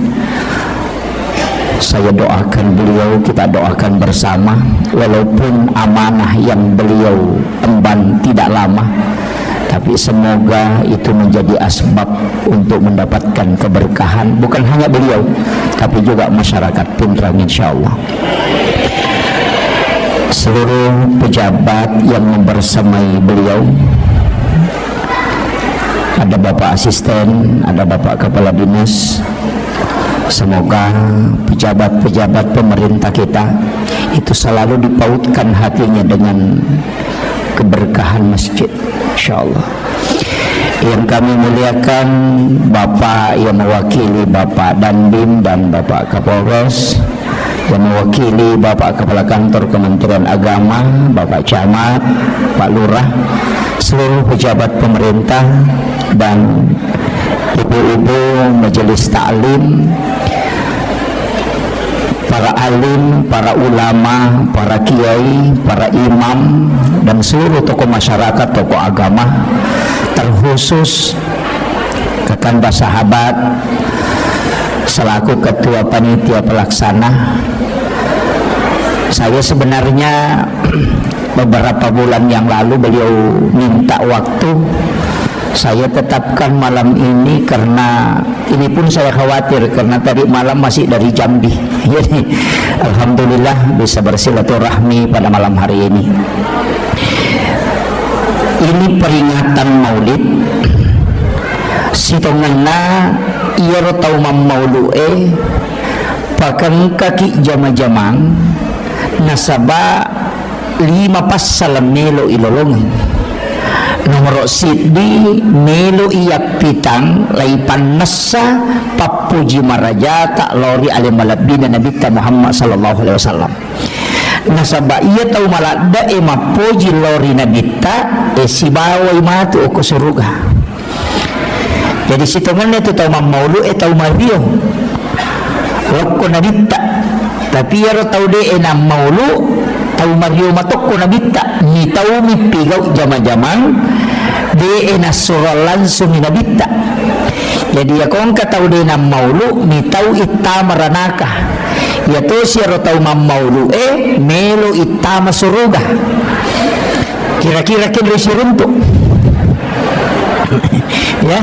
Saya doakan beliau, kita doakan bersama, walaupun amanah yang beliau emban tidak lama, tapi semoga itu menjadi asbab untuk mendapatkan keberkahan, bukan hanya beliau tapi juga masyarakat Pindrang insyaallah. Seluruh pejabat yang membersamai beliau, ada Bapak Asisten, ada Bapak Kepala Dinas, semoga pejabat-pejabat pemerintah kita itu selalu dipautkan hatinya dengan keberkahan masjid insyaallah. Yang kami muliakan Bapak yang mewakili Bapak Dandim dan Bapak Kapolres, yang mewakili Bapak Kepala Kantor Kementerian Agama, Bapak Camat, Pak Lurah, seluruh pejabat pemerintah dan ibu-ibu majelis taklim, para alim, para ulama, para kiai, para imam, dan seluruh tokoh masyarakat, tokoh agama, terkhusus Kakanda Sahabat selaku ketua panitia pelaksana. Saya sebenarnya beberapa bulan yang lalu beliau minta waktu, saya tetapkan malam ini karena ini pun saya khawatir karena tadi malam masih dari Jambi. Jadi alhamdulillah bisa bersilaturahmi pada malam hari ini. Ini peringatan Maulid. Sitonganna iya tau maulu'e pakan kaki jama-jamang nasaba 5 pas salam melo ilolongan nomor siddi melo iyak pitang laipan nasa papuji maraja tak lori alimalabina Nabi Muhammad sallallahu alaihi wasallam. Nasaba iya tau malada mapuji lori Nabi sibawai matu o kusuruga. Jadi situngan itu tau mamaulu tau mario wakko nabita, tapi yaro tau de enam maulu tau mario matokko nabita ni tau mipigau jama-jamang de enas surah langsung ni nabita. Jadi ya kong katau de enam maulu ni tau itama ranaka ya to siaro tau mamaulu melo itama suruga. Kira-kira kira siruntuk ya.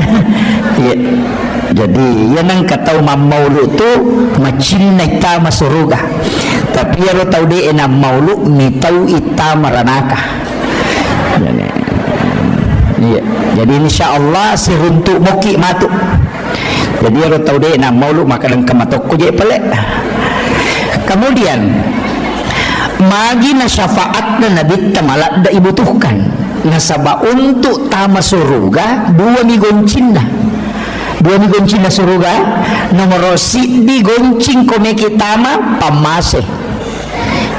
Jadi yan ang kataw mamaulo to macin na itama suruga, tapi yaro tau de na maulu ni tau itama ranaka. Jadi insyaallah si runtuk moki matu. Jadi yaro tau de na maulu maka dan kamatok ko je pale. Kemudian magi na syafaat na Nabi tamala da ibutuhkan nasaba untuk tama suruga 2 migoncin na suruga nomor di goncing komeki tama pamase.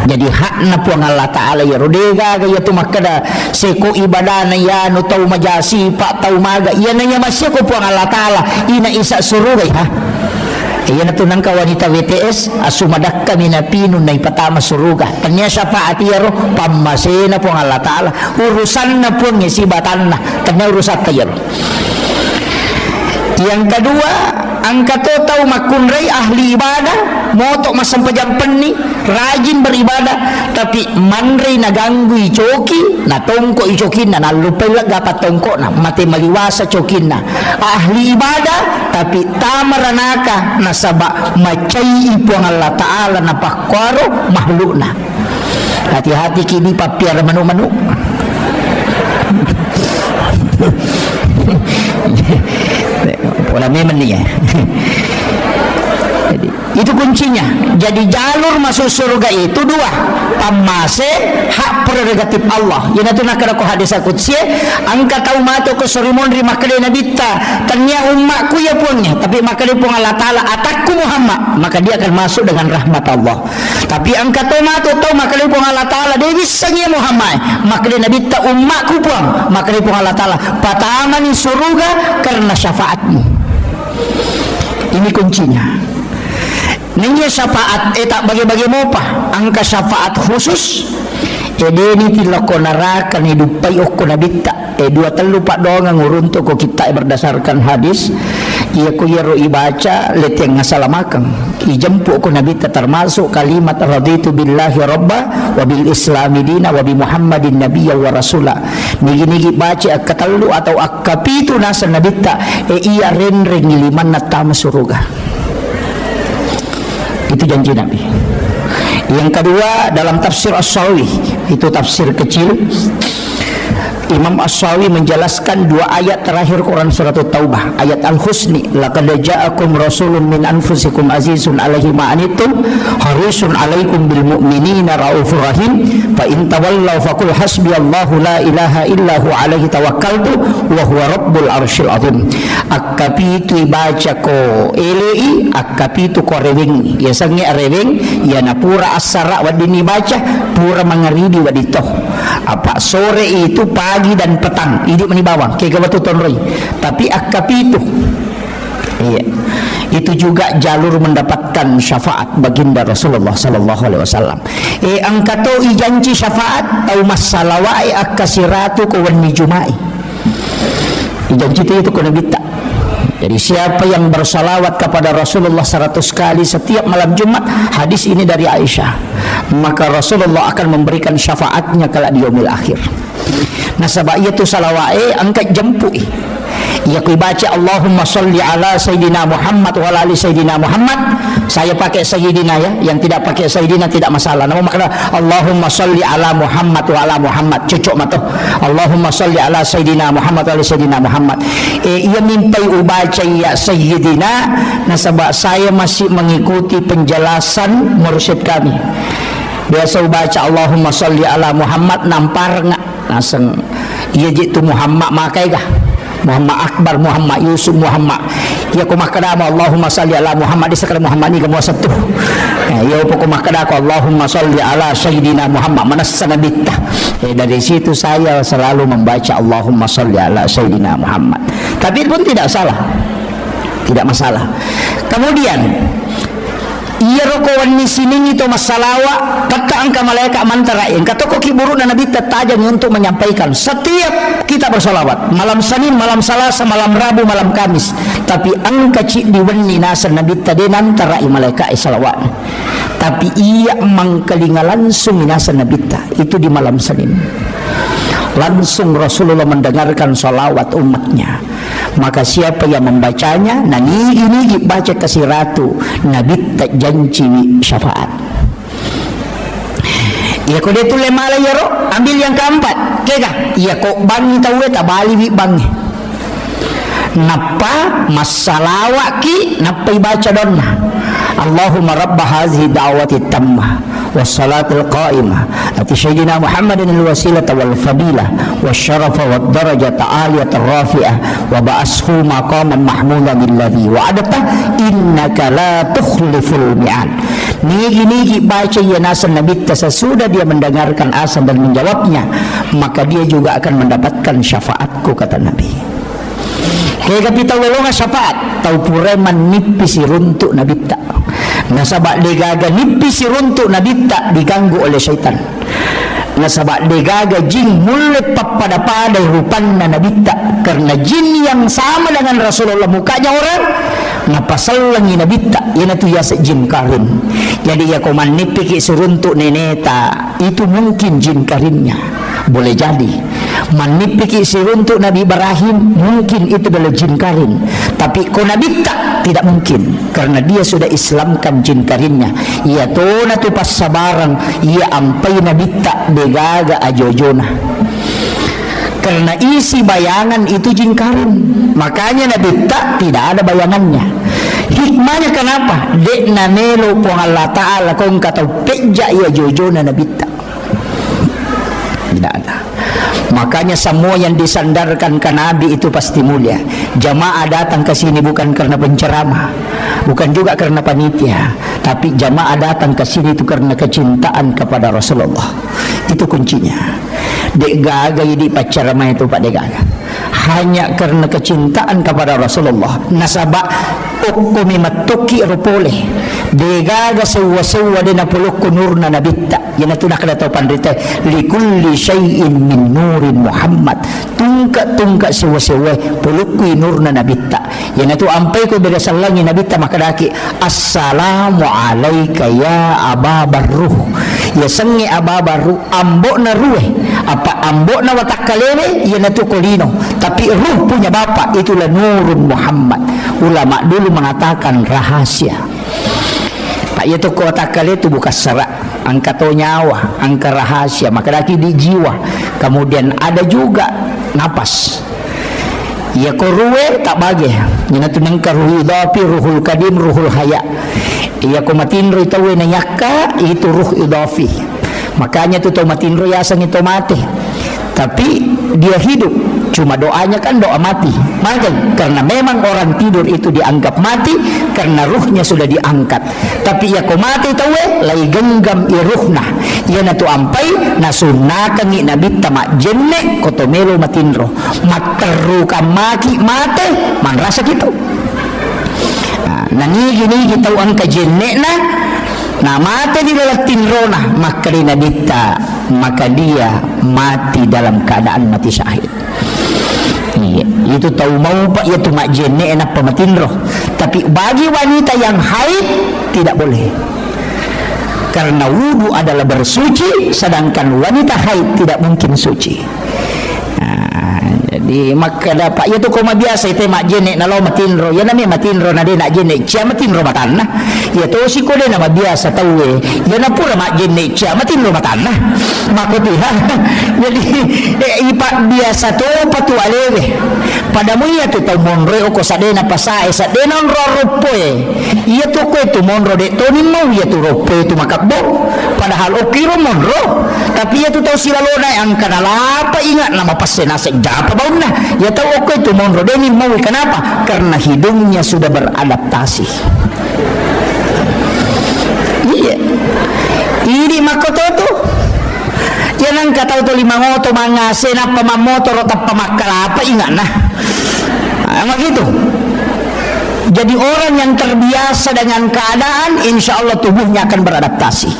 Jadi hak na po ang Allah Ta'ala ya rodega kaya tumakada seko ibadah na ya no tau majasi pa tau maga yan na masya ko po ang Allah Ta'ala ina isa suruga ha. Iyan na tunang ka wanita WTS asumadak kami na pinun na ipatama suruga tanya siya pa atiyaro pamase na po ang Allah Ta'ala urusan na po ng isibatan na tanya urusan tayo. Yang kedua ang katotaw makunray ahli ibadah motok masampajampan ni rajin beribadah tapi manray naganggu icoki na tongko icokin na nalupay laga patongko na mati maliwasa cokin na ahli ibadah tapi tamaranaka nasaba macay ipo ang Allah Ta'ala na pakwaro mahlu na. Hati-hati kini papiar manu-manu. Wala memang ni Jadi itu kuncinya. Jadi jalur masuk surga itu 2. Pamase hak prerogatif Allah. Yan itu nakara ko hadis qudsi angka tau mato ko sorimon ri makale nabita tanya umatku ya punya tapi makale pun Allah Taala atakku Muhammad maka dia akan masuk dengan rahmat Allah. Tapi angka tau mato tau makale pun Allah Taala dia bisa Muhammad makale nabita umatku pun makale pun Allah Taala patamani surga karena syafaatmu. Ini kuncinya. Nanya syafaat tak bagi-bagi mopa angka syafaat khusus ini tilako narakan hidupai okko nabita 2 telu pak doang nguruntuk ko kita berdasarkan hadis Ia ko yaro ibaca leteng ngasalamakan. Ijempu ko nabi termasuk kalimat raditu billahi rabba wa bil islami dina wa bi muhammadin nabiyya wa rasula. Nigi-nigi baca akatalu atau akapitu nasa nabita ia renreng liman na tama suruga. Itu janji Nabi. Yang kedua dalam tafsir As-Sawi, itu tafsir kecil. Imam As-Sawi menjelaskan dua ayat terakhir Quran surat Taubah, ayat Al-Husni, laqad ja'akum rasulun min anfusikum azizun 'alaihi ma anittum harisun 'alaikum bil mu'minina raufur rahim fa in tawallaw faqul hasbiyallahu la ilaha illa hu 'alaihi tawakkaltu wa huwa rabbul arsyil azim. Akapitu ibaca ko elei akapitu ko reweng ya sangi reweng ya na pura asara wadini baca pura mangaridi waditoh apa sore itu pagi dan petang ini menibawang kaya batu tonroi tapi akapitu iya itu juga jalur mendapatkan syafaat baginda Rasulullah sallallahu alaihi wasallam. Angkato ijanji syafaat tau masalawai akasiratu ko wan jumai. Ijanji itu ko nabita. Jadi siapa yang bersalawat kepada Rasulullah 100 kali setiap malam Jumat, hadis ini dari Aisyah, maka Rasulullah akan memberikan syafaatnya kala di yaumil akhir. Nah sebab itu salawai angkat jempui. Ya ku baca Allahumma sholli ala Sayyidina Muhammad wa ala ali Sayyidina Muhammad. Saya pakai Sayyidina ya, yang tidak pakai Sayyidina tidak masalah. Namun makna Allahumma sholli ala Muhammad wa ala Muhammad cocok matoh. Allahumma sholli ala Sayyidina Muhammad wa ala Sayyidina Muhammad. Ia mimpi ubaca ya Sayyidina. Nah sebab saya masih mengikuti penjelasan mursyid kami. Biasa ubaca Allahumma sholli ala Muhammad nampar ngak naseng ia jitu Muhammad makai kah? Muhammad Akbar, Muhammad Yusuf, Muhammad ya kumakadama Allahumma salli ala Muhammad di sekali Muhammad ini kamu satu ya upo kumakadako Allahumma salli ala Sayyidina Muhammad manassa nabita. Dari situ saya selalu membaca Allahumma salli ala Sayyidina Muhammad, tapi pun tidak salah, tidak masalah. Kemudian iya rokowan ni sini itu masalawa kata angka malaikat mantarain kata kok kiburu dan nabi tajam untuk menyampaikan setiap kita bersalawat malam Senin, malam Selasa, malam Rabu, malam Kamis, tapi angka cik diwenni nasa nabi tadi nantarai malaikat salawat, tapi ia mangkelinga langsung nasa nabi itu di malam Senin. Langsung Rasulullah mendengarkan salawat umatnya. Maka siapa yang membacanya nigi baca kasih ratu Nabi tak janji syafaat. Ya kau dia tulis malah ya roh ambil yang keempat kega ya kok bangi tahu tak bali bangi napa masalah ki napa baca donna Allahumma rabb hadhihi da'wati tammah wassalatul qa'imah ati sayyidina Muhammadin alwasilata wal fadilah wasyarafa wad darajata aliyat rafi'ah wa ba'ashu maqaman mahmudan alladhi wa'adata innaka la tukhliful mi'ad. Nigi baca ya nasan nabi sesudah dia mendengarkan azan dan menjawabnya, maka dia juga akan mendapatkan syafaatku kata Nabi. Kaya kapita walonga syafaat tau pureman nipis runtuk nabi tak. Nasabak degaga nipis runtuk nabi tak diganggu oleh syaitan. Nasabak degaga jin mulut pada rupanna nabi tak, karena jin yang sama dengan Rasulullah mukanya orang napasalangi nabi tak yana tu yasa jin karin. Jadi ya koman nipiki suruntuk neneta itu mungkin jin karinnya, boleh jadi manipiki siruntuk Nabi Ibrahim mungkin itu adalah jin karin, tapi ko Nabi tak tidak mungkin karena dia sudah Islamkan jin karinnya. Ia tona tu pas sabarang ia ampai Nabi tak degaga ajojona karena isi bayangan itu jin karin, makanya Nabi tak tidak ada bayangannya. Hikmahnya kenapa? Dek nanelo po Allah Ta'ala kong kataw peja ia jojona Nabi tak tidak ada. Makanya semua yang disandarkan ke Nabi itu pasti mulia. Jamaah datang ke sini bukan karena penceramah, bukan juga karena panitia, tapi jamaah datang ke sini itu karena kecintaan kepada Rasulullah. Itu kuncinya. Dek gaga di pacaramah itu Pak Dek gaga. Hanya karena kecintaan kepada Rasulullah. Nasabak ukumi matuki rupole degaga sewa-sewa din na pulok ko nur na nabitta. Yan na ito nakadataw pandrita. Likulli syai'in min nurin Muhammad. Tungka sewa-sewa pulok ko nur na nabitta. Yan na ito ampay ko bagasan lang yung nabitta makadaki. Assalamu alayka ya Aba Barruh. Ya sangi Aba Barruh. Ambo na rueh. Apa ambo na watak kalene. Yan na ito kolino. Tapi ruh punya bapak itulah nurun Muhammad. Ulama dulu mengatakan rahasia. Pak itu kota kali itu bukan serak, angka to nyawa, angka rahasia, maka lagi di jiwa. Kemudian ada juga napas. Ya koruwe tak bagi. Yana tunangka ruh idafi, ruhul kadim, ruhul haya. Ya komatinro itu wenayaka itu ruh idafi. Makanya itu tomatinro yasan itu mati. Tapi dia hidup, cuma doanya kan doa mati. Maka karena memang orang tidur itu dianggap mati karena ruhnya sudah diangkat. Tapi ya ko mati tahu lay genggam iruhna. Ya na tu ampai na sunakan ni nabi tamak jenne kotomelo matinro. Materu kamaki mate man rasa gitu. Nanigi tahu angka jenne na mati di dalam tinrona maka dinabita, maka dia mati dalam keadaan mati syahid. Iya, itu tahu mau pak ya tumak jenne enak pematinro. Tapi bagi wanita yang haid tidak boleh. Karena wudu adalah bersuci, sedangkan wanita haid tidak mungkin suci. Jadi maka dapat ya tu koma biasa itu mak jenek na lo matinro ya nami matinro na dia nak jenek cia matinro matanah ya tu si kode nama biasa tahu ya na pura mak jenek cia matinro matanah maka Tuhan jadi ipak biasa tu patu alewe padamu ya tu tahu monre oko sadena pasai sadena rorupoe ya tu ko itu monro de tu ni mau ya tu ropoe tu makabbo padahal okiro monro tapi ya tu tahu silalona yang kanala apa ingat nama pasena sejapa nah, ya tahu oke itu monro deni mau kenapa? Karena hidungnya sudah beradaptasi. Iya. Ini makoto tu. Jangan kata tu lima moto mangase na pamamotor atau pamakalapa ingat nah. Emang gitu. Jadi orang yang terbiasa dengan keadaan, insya Allah tubuhnya akan beradaptasi.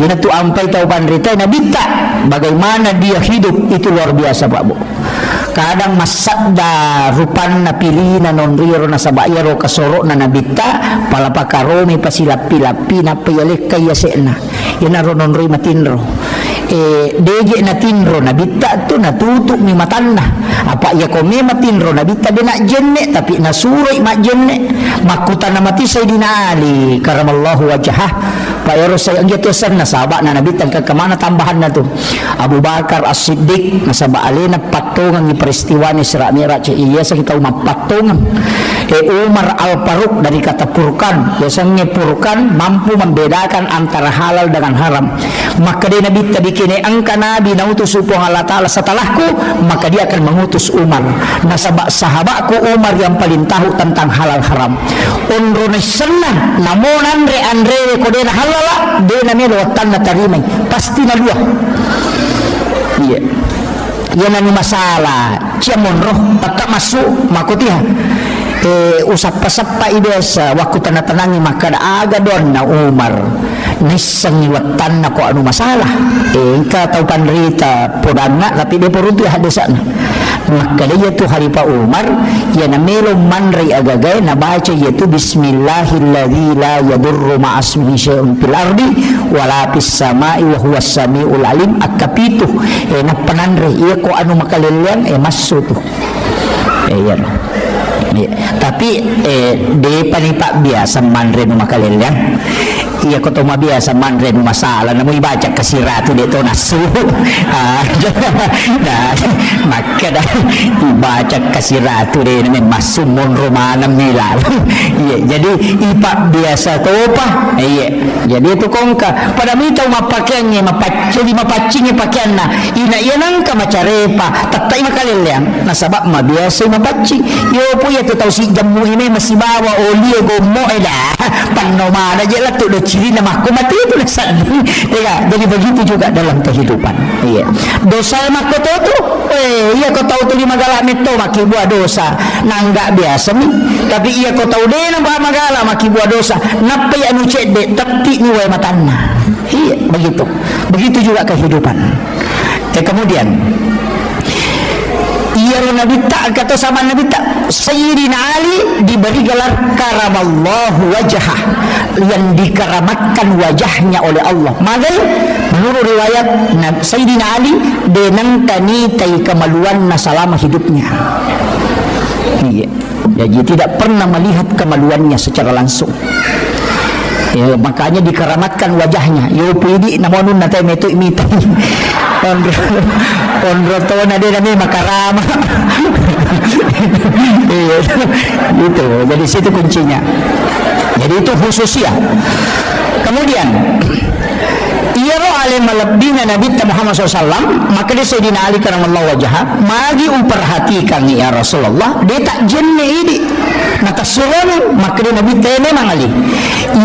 Jadi tu ampai tahu pandrita nabita bagaimana dia hidup itu luar biasa Pak Bu. Kadang masadda rupanna pilina non riro na sabayaro kasoro na nabita palapakaromi pasilapi-lapi na payalik kaya sena inaro non ri matinro deje na tinro nabita tu natutuk ni matanna apa ya kome matinro nabita dina jenne tapi nasurai mak jenne makuta na mati sayyidina Ali karamallahu wajhah payaro saya gitu sana sahabat na nabita kemana tambahan na tu Abu Bakar As-Siddiq na sabalena patungan ni peristiwa ni Isra Mi'raj iya sa kita umat patungan Umar Al-Faruq dari kata purkan biasanya purkan mampu membedakan antara halal dengan haram maka dia Nabi bikin angka Nabi nautus upung Allah Ta'ala setelahku maka dia akan mengutus Umar nah sahabatku Umar yang paling tahu tentang halal haram unrun senang namun andre kodena halala dia namanya lewatan na tarimay pasti na dua iya yan ang masalah ciyamon roh tak masuk makutiha usap-pasap pa ibesa waktu tanah-tanangi maka aga doon na Umar nisang iwatan na ko ano masalah ka tau panrita podana tapi dia poruntu hadasan maka dia tu hari pa Umar ya na melo manri agagay na baca yaitu bismillahilladzi la yadurru ma'asmihi syai'un fil ardi wala fis sama'i wa huwas samiul alim akapitu na pananri iya ko ano makalilian masuk tu yan ya, tapi di panipak biasa manre no makalilian iya ko to mabiasa manre no masalah na mo ibaca kasiratu dito nasu maka dah ibaca kasiratu dito na masumon romanam nila iya jadi ipak biasa to pa iya jadi itu kongka pada mitaw mapakyan niya jadi mapaching pakyan na ina ka macarepa tatay makalilian nasabak mabiasa mapaching yo po ito taw si jamu ini masih bawa oli gomo eda panomada je lah tu ciri nama aku mati itu sedih. Ya, jadi begitu juga dalam kehidupan. Iya. Dosa mak kau tahu tu, iya kau tahu tu lima galak meto maki buat dosa, nanggak biasa ni. Tapi iya kau tahu deh nampak magala maki buat dosa, napa ya nu cek dek tapi ni way matanna. Iya, begitu. Begitu juga kehidupan. Kemudian ia Nabi tak kata sama Nabi tak Sayyidina Ali diberi gelar karamallahu wajhah, yang dikeramatkan wajahnya oleh Allah. Maka menurut riwayat Sayyidina Ali denang tanitai kemaluan selama hidupnya. Iya. Jadi tidak pernah melihat kemaluannya secara langsung. Ya, makanya dikeramatkan wajahnya. Yo pidi namonun nate metu imita. Ondro to na de nami makarama. Iya. Itu. Jadi situ kuncinya. Jadi itu khusus ya. Kemudian ia alim melebihnya Nabi Muhammad SAW, maka dia Sayyidina Ali karamallahu wajhah magi memperhatikan ya Rasulullah, dia tak jenne ini maka suruh maka dia Nabi tene mangali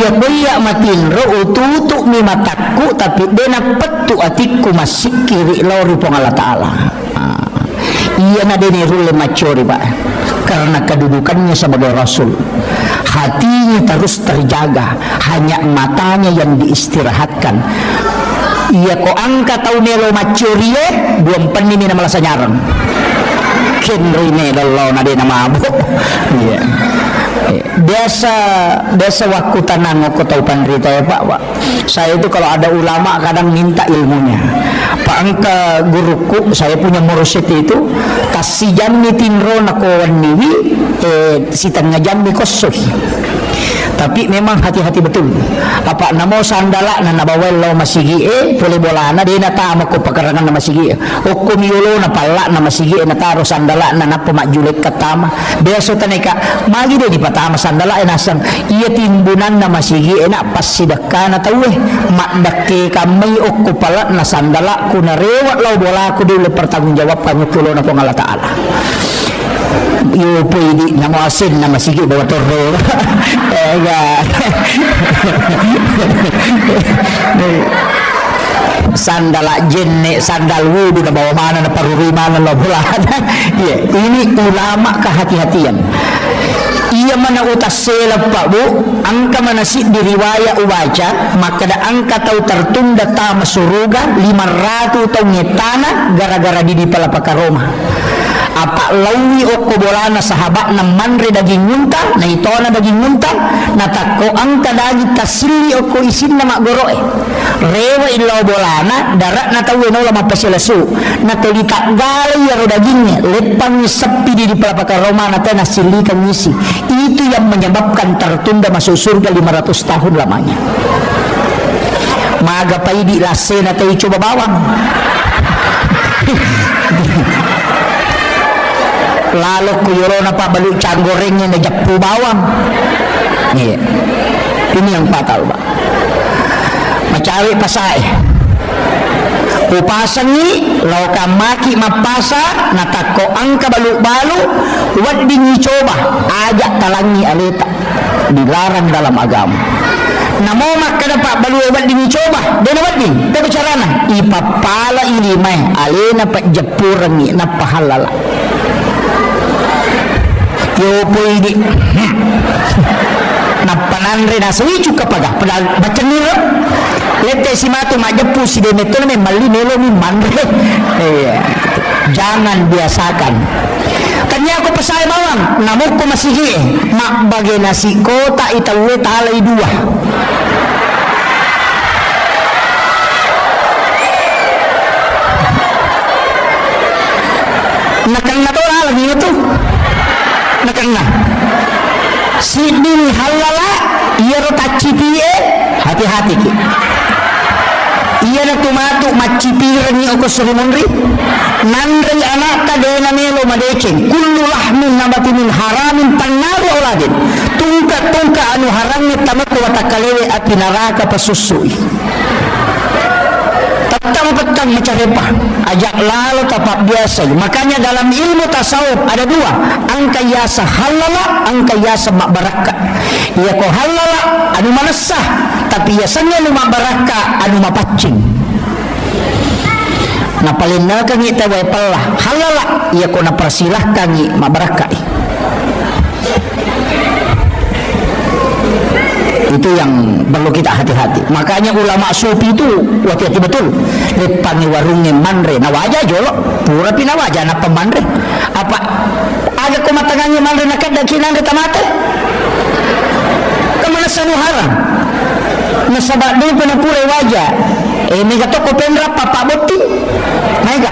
ia boya matin ro ututu mi mataku tapi dia petu atiku masih kiri lori pong Allah Ta'ala. Ia nadeni rule macori pak, karena kedudukannya sebagai Rasul, hatinya terus terjaga, hanya matanya yang diistirahatkan. Ia ko angka tau nelo macori buang penini nama lasa nyarang kenrine dallau nade nama abu. Iya. Biasa waktu tanang aku tahu pandrita ya Pak. Saya itu kalau ada ulama kadang minta ilmunya. Pak angka guruku, saya punya mursyid itu kasih jamni tinro nakuan niwi si tengah jamni kosoh. Tapi memang hati-hati betul. Apa namo sandala na nabawel lo masigi boleh bolana dia na tama ko pakarangan na masigi. Hukum yulo na pala na masigi na taro sandala na napamakjulik katama. Beso taneka magi dia di patama sandala nasang iya timbunan na masigi na pasidaka na tawe makdakke kami okko pala na sandala ko na rewat lo bola ko dulu pertanggungjawab kami kulo na po Allah Ta'ala. Yo pwede na mo asin na masigi bawa toro. Sandala jenne sandal wudu na bawa mana na parurimanan lo bulan. Ya, ini ulama kehati-hatian. Ia mana utas selap Pak Bu, angka manasi di riwayat ubaca, maka da angka tau tertunda tama suruga 500 tahun tanah gara-gara di palapaka Roma. Apa lawi okko bolana sahabat na manre daging muntah na itona daging muntah na takko angka daging tasili okko isin na magoroe rewa ilaw bolana darat na tawi no lama pasilasu na telitak galay yaro dagingnya lepang sepi di palapaka Roma na tena silikan ngisi. Itu yang menyebabkan tertunda masuk surga 500 tahun lamanya. Maga paidi lase na tayo coba bawang. Lalu kuyuro na pa balu cang gorengnya na japu bawang. Iya. Ini yang fatal Pak. Macari pasai. Upasan ni lauka maki mapasa natako angka balu-balu wad coba ajak talangi aleta dilarang dalam agama. Namo makana Pak balu wad coba dan wad din tapi carana ipapala ilimay alena pa japurangi na pahalala. Yo pwede napananre na sawichu kapaga pada baca nilo lete si matu majepu si demeto na mali melo mi manre. Jangan biasakan. Tanya aku pesai bawang namuk ko masihi mak bagi nasi kota itawe talay dua. Nakang na to lagi itu nakangna sidin halala iya ro tacipie hati-hati ki iya na tumatu macipirangi oko surimunri nandri anak kadena melo madeceng kullu lahmin nabati min haramin tannaru auladin tungka anu haramnya tamaku watakalewe api neraka pasusui petang mecarepa ajak lalu tapak biasa. Makanya dalam ilmu tasawuf ada dua, angka yasa halala, angka yasa mak baraka. Ia ko halala anu manasah, tapi yasanya nu mak baraka anu mapacing. Na palina kami tawai pelah halala, ia ko na persilahkan ni mak baraka. Itu yang perlu kita hati-hati. Makanya ulama sufi itu hati-hati betul. Lepangi warungnya manre na wajah jolo pura pina wajah na pemanre apa ada kumatanganya manre na kada kinang tamate kemana sanu haram na sabad din pina pura wajah mega toko pendra papa boti mega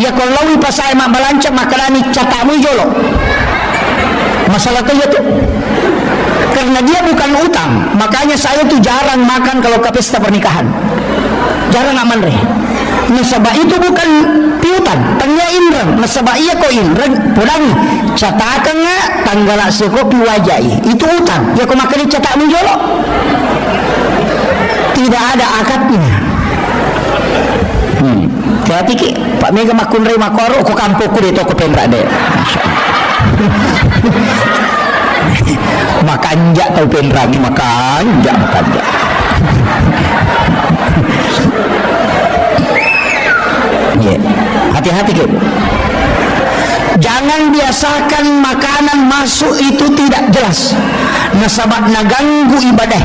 ya kalau pasai mak balanca makalani catamu jolo masalah itu karena dia bukan utang. Makanya saya tuh jarang makan kalau ke pesta pernikahan, jarang aman reh. Nasabah itu bukan piutan, tanya indra. Nasabah iya ko indra, pulang catakan nggak tanggal sekopi wajai itu utang. Ya kau makan catak menjolok, tidak ada akadnya. Berarti ki Pak Mega makun rei makoro ko kampoku de toko pendra deh. Makanja tau penrangi makanja. Yeah. Hati-hati gitu. Jangan biasakan makanan masuk itu tidak jelas. Nasabak naganggu ibadah.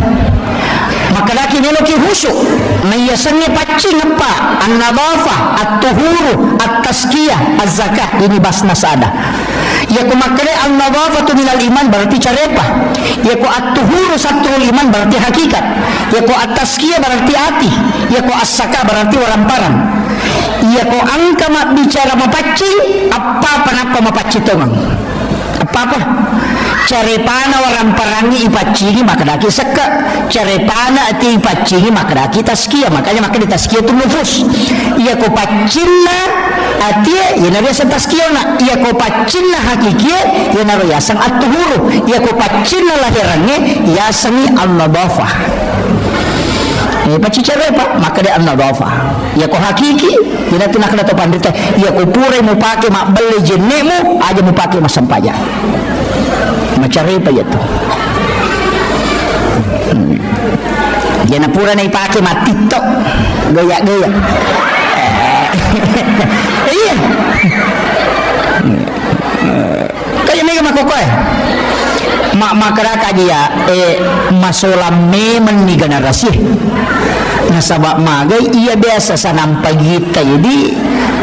Maka laki neloki khusyuk. Nayasannya pacing apa? An-nadhafah, at-tuhuru, at-tazkiyah, az-zakah. Ini basna sada. Ya ku makre an-nadhafatu minal iman berarti carepah. Ya ku at-tuhuru satrul iman berarti hakikat. Ya ku at-tazkiyah berarti hati. Ya ku as-zakah berarti waramparan. Ya ku angka mak bicara mapacing apa napa mapacing tomang. Apa carepana waramparangi ipacingi maka daki seka, carepana ati ipacingi maka daki tazkiyah. Makanya maka di tazkiyah itu nufus. Iya ko pacinna ati ya nabi san tazkiyah na, iya ko pacinna hakikiya ya nabi yasan at-tuhuru, iya ko pacinna lahirannya yasangi an-nadhafah. Paci carepa maka dia an-nadhafah. Ya ko hakiki ina tu nak to pandita ya ko pure mo pake mak beli jenemu aja mo pake masampaja macarepa ya tu jana pura na ipake mak tiktok gaya-gaya iya kaya mega makokoy mak makaraka dia masolam memen ni generasi nasabak magai ia biasa sanam pagi jadi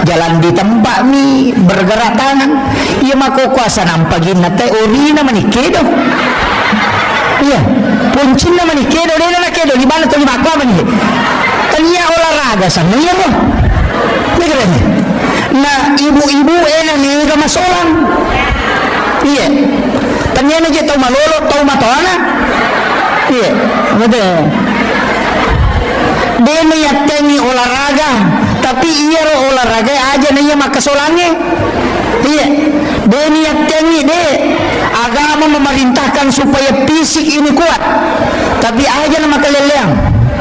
jalan di tempat ni bergerak tangan ia makokuasa nampak gina teh orina manikedo iya puncin na manikedo dia na kedo di mana tu di makwa mani tanya olahraga sana iya mo negara na ibu-ibu na ni masolam iya tanya na je tau malolo tau matoana iya betul dia niatangi olahraga tapi iya ro olahraga aja nih maka solange iya dia niatangi deh agama memerintahkan supaya fisik ini kuat tapi aja nama keleleang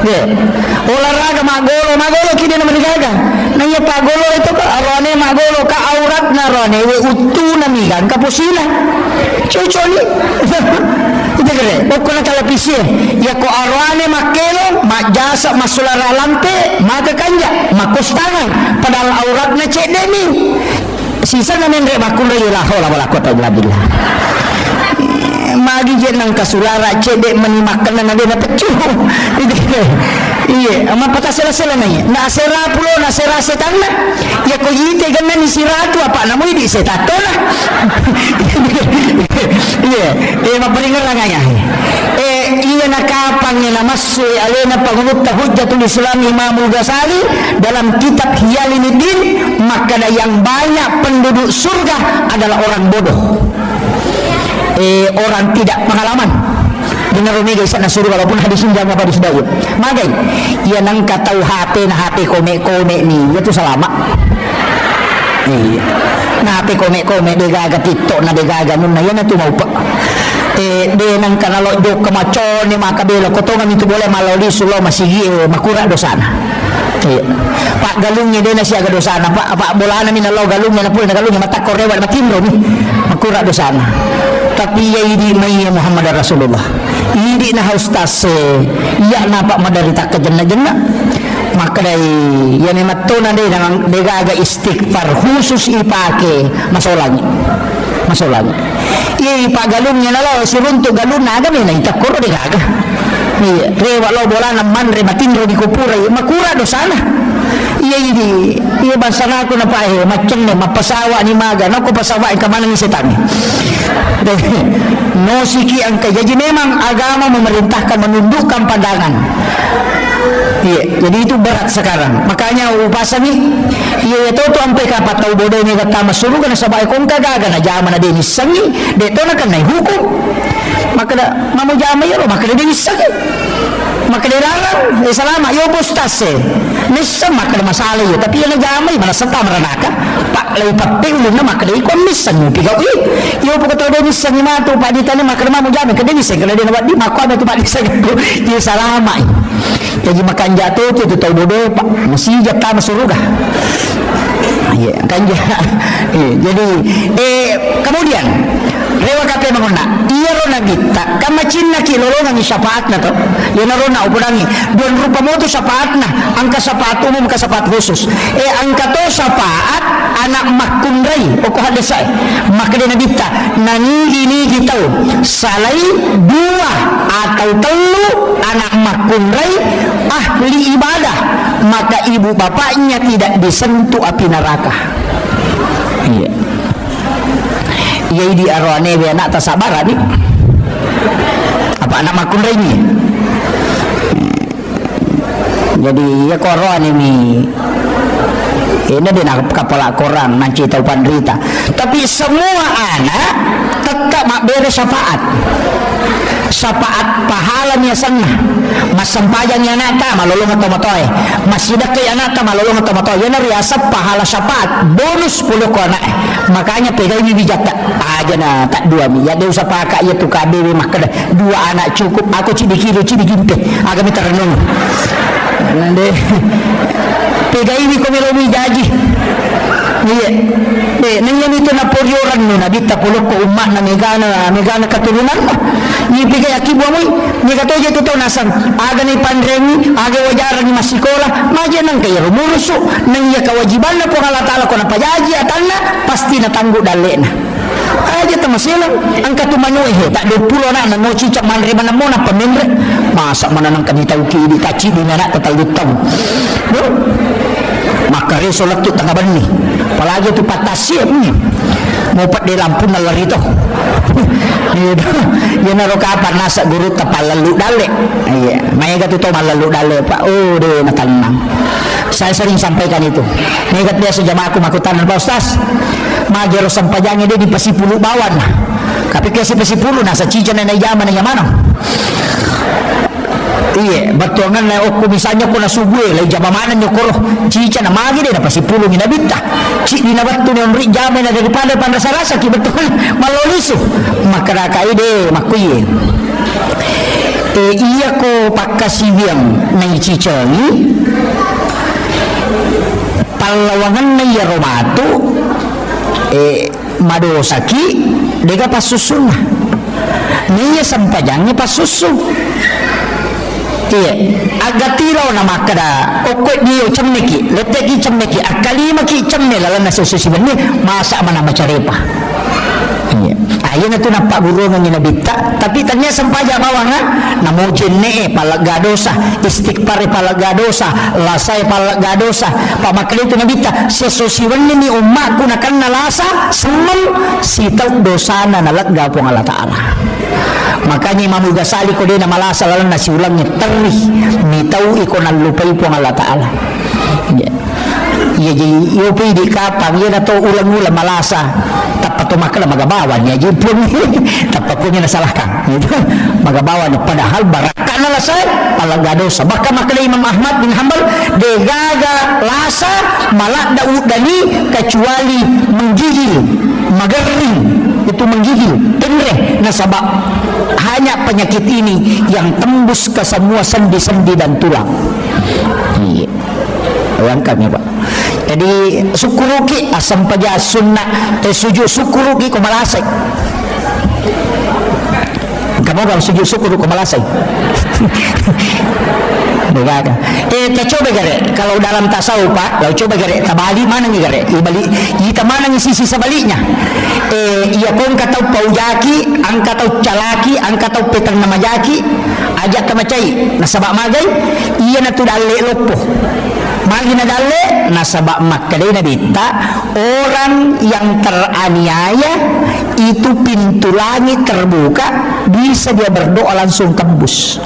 iya olahraga magolo kini nama digaga nanya pagolo itu ka arone magolo ka aurat narone we utu namigan ka posila cucoli itu kere pokoknya kalau pisih ya ko arwane makelo mak jasa masulara lampe maka kanja makustangan padahal auratnya cek demi sisa namen re makul re la hawla wala quwwata illa billah magi jenang kasulara cek dek menimakan na dia pecuh iya ama patah sela-sela nanya na sera pulo na sera setanna ya ko yite ganna ni siratu apa namu di setatona iya maparingan langanya iya nakapang na masu alena pangutah hujjatul islam Imamul Ghazali dalam kitab Hiyalinuddin maka yang banyak penduduk surga adalah orang bodoh orang tidak pengalaman benar ini guys na suruh walaupun hadis jangan apa hadis daud magai ia nangka tahu HP na HP kome ni itu selama iya na HP kome degaga TikTok na degaga nun na yan na tumaupa de nang kanalo do kamachon ni makabelo kotongan itu boleh maloli sulo masigi makura dosana Iya. Pak galungnya dia nasi agak dosana pak bola na minalaw galungnya na pula na galungnya mata korewa matimro ni makura dosana. Tapi ya ini may Muhammad Rasulullah hindi na haustas iya na pak madarita ka janna maka dari yan matuna din ang degaga istighfar khusus ipake masolang ipagalungnya na law sirunto galun na agam na itakuro degaga rewa lo bola ng manre matinro di kupuray makura dosana iya basa na ako na pa macam na mapasawa ni maga no ko pasawa ang kamanang setan no siki ang kaya jadi memang agama memerintahkan menundukkan pandangan. Iya, jadi itu berat sekarang. Makanya upasa ni, iya itu tu ampai kapat tahu bodoh ni kata masuru kana sabay kong kagaga na jama na denis sangi, deto na kan na hukum. Maka da mamu jama yero, maka da denis sangi. Maka da larang, salama yo postas Nissa maka da masalah yo, tapi yo na jama yo mana serta meranaka. Pak lay pating na maka da ikon misan yo pigaw yo po kato denis sangi matu pak ditanya maka da mamu jama ka denis sangi kada na di mako ada tu pak sangi ko yo salama. Jadi makan jatuh itu tahu bodoh pak masih jatah surga. Iya kan jadi kemudian rewa kape mangona iya rona kita kama cinna kilolongan ni syafaat na to yana rona upudangi don rupa mo to syafaat na angka syafaat umum ka syafaat khusus angka to syafaat anak makunray o ko hadasay makade na kita nanigi kita salay dua atau telu anak makunray ahli ibadah maka ibu bapaknya tidak disentuh api neraka. Iya. Iya di arwane be anak tasabara ni. Apa anak makunray ni? Jadi ya koron ini dia nak kepala korang nanti tahu panderita. Tapi semua anak tetap mak beri syafaat pahalanya sana mas sampayang yang nata malolong atau matoy mas sidak ke nata malolong atau matoy yana riasap pahala syafaat bonus 10 ko anak makanya pegai ni bijak aja na tak dua mi ya dia usah pakai ya tu kabe mah kada dua anak cukup aku cidikiro cidikimpe agak minta renung nande pegai ni ko melomi jaji iya nangyang ito na poryoran mo na dita pulok ko umat na megana katulunan mo ibigay akibuwa mo megatoja ito nasan aga na ipandrengi aga wajaran ni masikola maja nang kaya rumuruso nang iya kawajiban na po kalatala ko na pajaji atan na pasti na tanggo dali na aja tamasilang ang katumano tak 20 na no cicak manre man mo na pamembre masa man nang kanitaw ki di kaci di na tatalutang no maka resolat tu tengah bani apalagi tu patasip mau pat di lampu na larito ya naro kapan nasa guru tapal lalu dale iya maya tu malalu dale pak de natanang saya sering sampaikan itu negat dia sejamaah aku makutan Pak Ustaz majero sampajangnya dia di pasipulu bawan tapi kasi pasipulu nasa cica na yaman na yamano iya batongan na oku misalnya ko na subuh lay jamamanan nyo koro cica na magi de na pasipulong inabita ci dinabatu ni omri jama na daripada panrasa-rasa ki betul maloliso makarakaide de makuye iya ko pakasibiang na cica ni palawangan na yaromatu madosaki dega pasusun niya sampajangnya pasusun iya agak tiraw na makada okot niyo chamneki leteki chamneki akalima ki chamne lalan na sususiban ni masa mana macarepa iya ayun na ito na pagurungan niya nabita tapi tanya sampaja bawang na namujin ne palagadosa istikpare palagadosa lasay palagadosa pamakalito nabita sususiban ni umat ko na kan nalasa semang sitaw dosa na nalagga po ng Allah Ta'ala makanya Imam Ghazali ko din na malasa lalang na siulangnya terih nitaw iko nalupay po ng Allah Ta'ala iya jadi yupi di kapang iya na to ulang-ulang malasa tapat tumakala magabawan niya jipun tapat po niya nasalahkan magabawan niya padahal baraka na lasay palagadosa baka makala Imam Ahmad bin Hanbal degaga lasa malak daudani kecuali menggigil magering itu menggigil tenreh nasabak hanya penyakit ini yang tembus ke semua sendi-sendi dan tulang iya Bayangkan ya Pak. Jadi sukuruki asam paja sunnah sujud sukuruki ko malasay. Kamu bang sujud syukur ko malasay. Baga. Coba gare kalau dalam tasawuf Pak, kalau coba gare tabali mana ni gare? Ibali ita mana ni sisi sebaliknya. Iya kon katau paujaki, ang katau calaki, ang katau petang namajaki, ajak kamacai nasabak magai, iya na tu dalle lopo. Magi na dalle nasabak makkadai na dita, orang yang teraniaya itu pintu langit terbuka, bisa dia berdoa langsung tembus.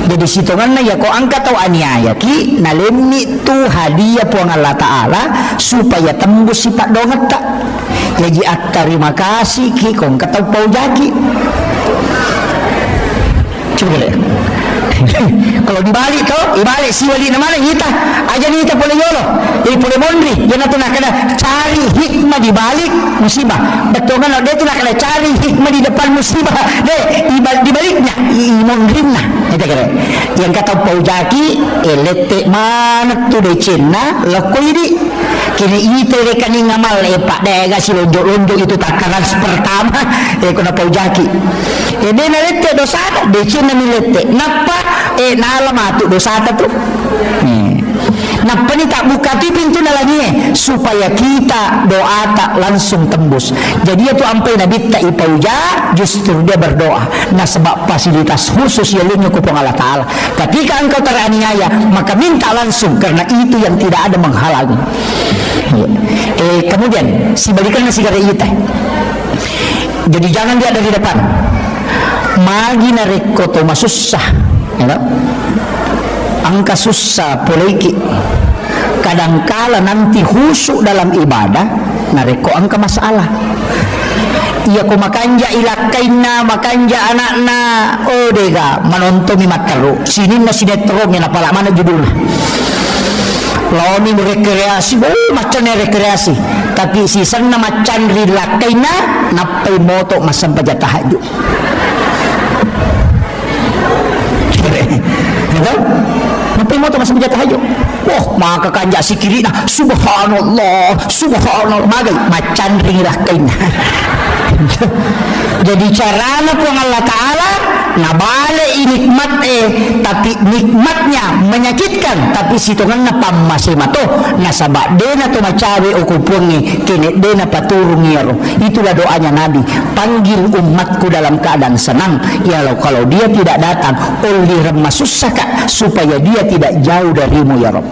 Jadi situngan na ya ko angkat tau aniaya ki nalemni tu hadiah puang Allah Ta'ala supaya tembus sifat dongat tak. Jadi terima kasih ki kong katau paujaki. Coba lihat. Kalau dibalik toh, dibalik si wali nama kita, aja nih kita boleh yolo, jadi boleh mondri, dia nak kena cari hikmah di balik musibah. Betul kan? Dia tu nak kena cari hikmah di depan musibah, deh di baliknya, mondrinya. Kita kira, yang kata paujaki, letek mana tu de Cina, lekoi di. Kini itu rekening ngamal Pak dega si lonjok-lonjok itu takaran pertama kena paujaki. Dia nalete dosa de Cina nilete. Napa nalama tu dosa tu. Napa ni tak buka tu pintu lagi supaya kita doa tak langsung tembus. Jadi itu sampai Nabi tak ipauja justru dia berdoa. Nah sebab fasilitas khusus yang lainnya kupong Allah Ta'ala. Ketika engkau teraniaya maka minta langsung karena itu yang tidak ada menghalangi. Kemudian si balikan nasi gara ita. Jadi jangan dia ada di depan. Magi narekoto masusah, ya. Angka susah poliki. Kadangkala nanti khusyuk dalam ibadah, nareko angka masalah. Iya ko makanja ilakaina, makanja anakna, oh dega menonton mataru. Sini na sinetron yang apalak mana judulnya. Lawan rekreasi, macam rekreasi. Tapi sisan na macan rilakaina, napai moto masam paja tahajud. Napai moto masam paja tahajud. Oh, maka kanja sikiri na, subhanallah, subhanallah. Magai macan rilakaina. Jadi carana pun Allah Ta'ala nabale nikmat tapi nikmatnya menyakitkan tapi situngan na pamasimato nasabak dena to macawe o kupungi kini dena paturungi yaro. Itulah doanya Nabi, panggil umatku dalam keadaan senang ya kalau dia tidak datang oleh remasusaka supaya dia tidak jauh darimu ya Rob.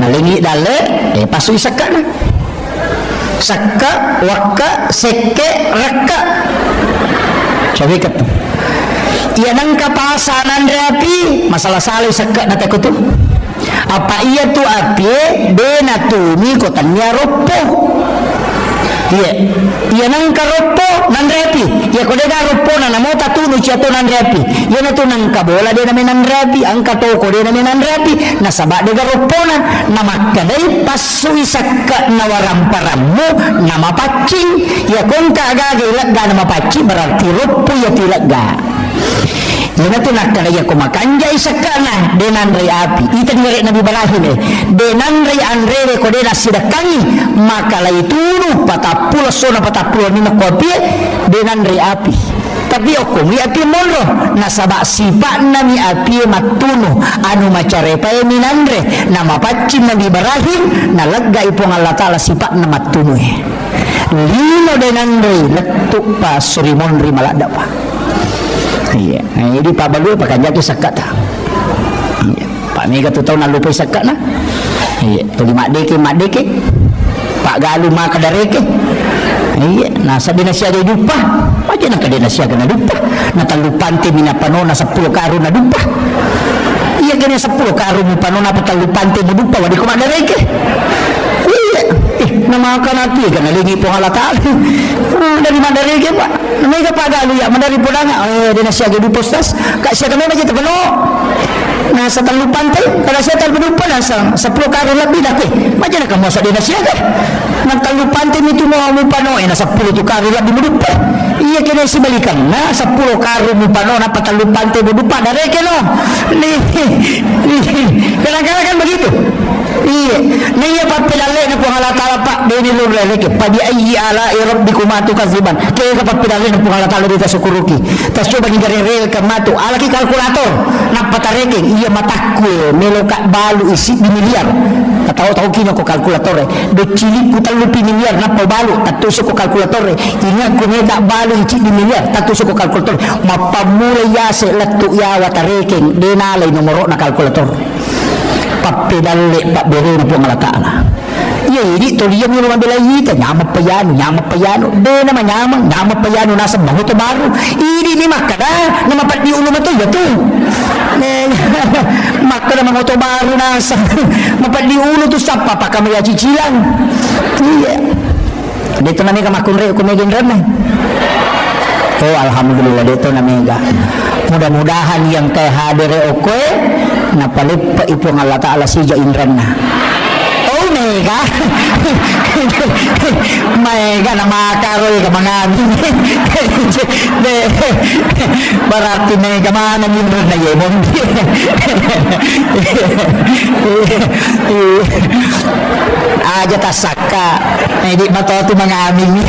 Nah lengi dale pasui sakana sakka, wakka, seke, rakka. Coba ikat. Ia nangka pasanan rapi masalah salih sakka na teko tu. Apa ia tu api dena tu mi kotanya ropo. Ia nangka ropo nan rapi. Ia kodega ropo na namo tatu nu ciato nan rapi. Ia na tu nangka bola dena menan rapi, angka toko dena menan rapi. Nasabak dega ropo na nama kadai pasui sakka na waramparamu nama pacing. Ia konka agak ilag nama pacing berarti ropo ya tilaga. Yana tu nak kaya ko makanja isakana denan ray api. Ita ngere Nabi Ibrahim denan ray andre ko dena sidakangi maka lai turu patapulo sona patapulo ni kopi denan ray api. Tapi aku mi api monro nasaba sifat nami api matuno anu macare pae minandre nama pacin Nabi Ibrahim nalagga ipong Allah Ta'ala sifat na matuno lino denan ray letuk pa surimon ri malada pa. Iya, jadi Pak Balu pakai jatuh sakat tak? Pak Mega tu tahu nak lupa sakat na? Iya, tu di mak deke, Pak Galu mak kadareke. Iya, nah sabi nasiya dia lupa, macam nak dia nasiya kena lupa. Nak talupante mina panona 10 karun na lupa. Iya kena 10 karun mi panona talupante mo lupa, wadi ko madareke. Iya, nama akan nanti kan lagi po Allah Ta'ala dari mandari ke Pak namanya Pak Galu ya mandari podanga dia nasiya gede postas kak siya kami macam terpenuh nasa tanglup pantai kada siya talpadupa nasa 10 karo lebih dah macam nak kamu sa dinasya kan nang tanglup pantai itu mau pano nasa 10 tu karo lebih mudupa iya kena si balikan na 10 karo mo pano na patanglup pantai mudupa dari keno ni kadang-kadang kan begitu iya na iya papilale na po halatala pa dinilong leleke padi ayi ala rabbikuma tukaziban kaya kapag pinali na po halatala dito sa kuruki tas coba ngigarere ka mato alaki kalkulator napatareking iya matakwe meloka balu isi di miliar tahu-tahu kino ko kalkulator do cilik ko talupi miliar na pabalu tatusok ko kalkulator ingat ko meka balu isi di miliar tatusok ko kalkulator mapamulay yase latu yawa tareking denalay nomoro na kalkulator papedale pak bere na po malataala iya ini toliyan yung naman bilayita nyama payano de naman nyama payano nasa banguto baru ini ni makada na mapat di ulo mo to yato makada banguto baru nasa mapat di ulo to sa papa kami ya cicilan iya dito na may kamakunre kumigin rin oh alhamdulillah dito na may mudah-mudahan yang kay hadere okoy napalit pa ipo ng Allah Ta'ala siya indran na oh mega mega na makaroy ka mga barati mega manang indran na yemon aja tasaka hindi matoto mga aming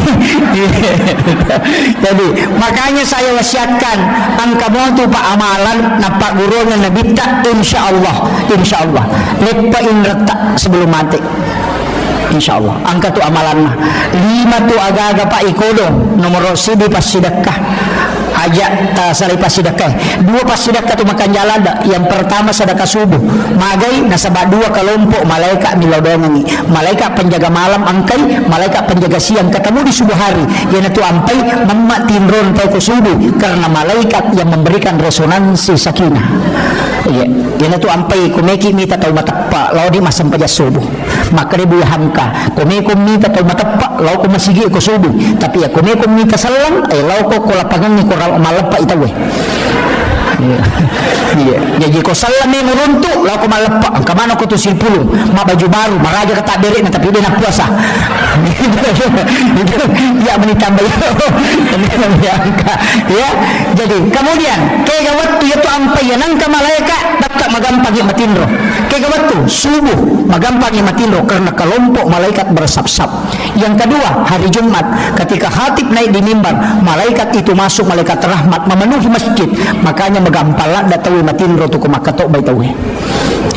jadi makanya saya wasiatkan ang kamonto pa amalan na paguro ng nabita insyaallah lepa inrata sebelum mati insyaallah angka tu amalan 5 tu aga-aga pa ikodong nomor 7 pas sedekah aja sari pas sedekah 2 pas sedekah tu makan jalan yang pertama sedekah subuh magai nasaba 2 kelompok malaikat milodongi malaikat penjaga malam angkai malaikat penjaga siang ketemu di subuh hari yang itu ampai memmak tinron ke subuh karena malaikat yang memberikan resonansi sakinah iya yang itu ampai kumeki mita tau matapa lau di masam paja subuh maka ribu hamka kumekum mita tau matapa lau ko masigi ko subuh tapi ya kumekum mita salang lau ko lapangan ni ko malapa itawe iya jadi ko salam ni muruntuk lau ko malapa ang kamano ko to silpulong mabaju baru maraja kata beri na tapi dia nak puasa ya menitambah ya jadi kemudian kaya waktu itu ampai yang ka malaikat dapat magampang yang matinro kaya waktu subuh magampang yang matinro karena kelompok malaikat bersap-sap yang kedua hari Jumat ketika khatib naik di mimbar malaikat itu masuk malaikat rahmat memenuhi masjid makanya magampala datawi matinro tu kumakatok baitawi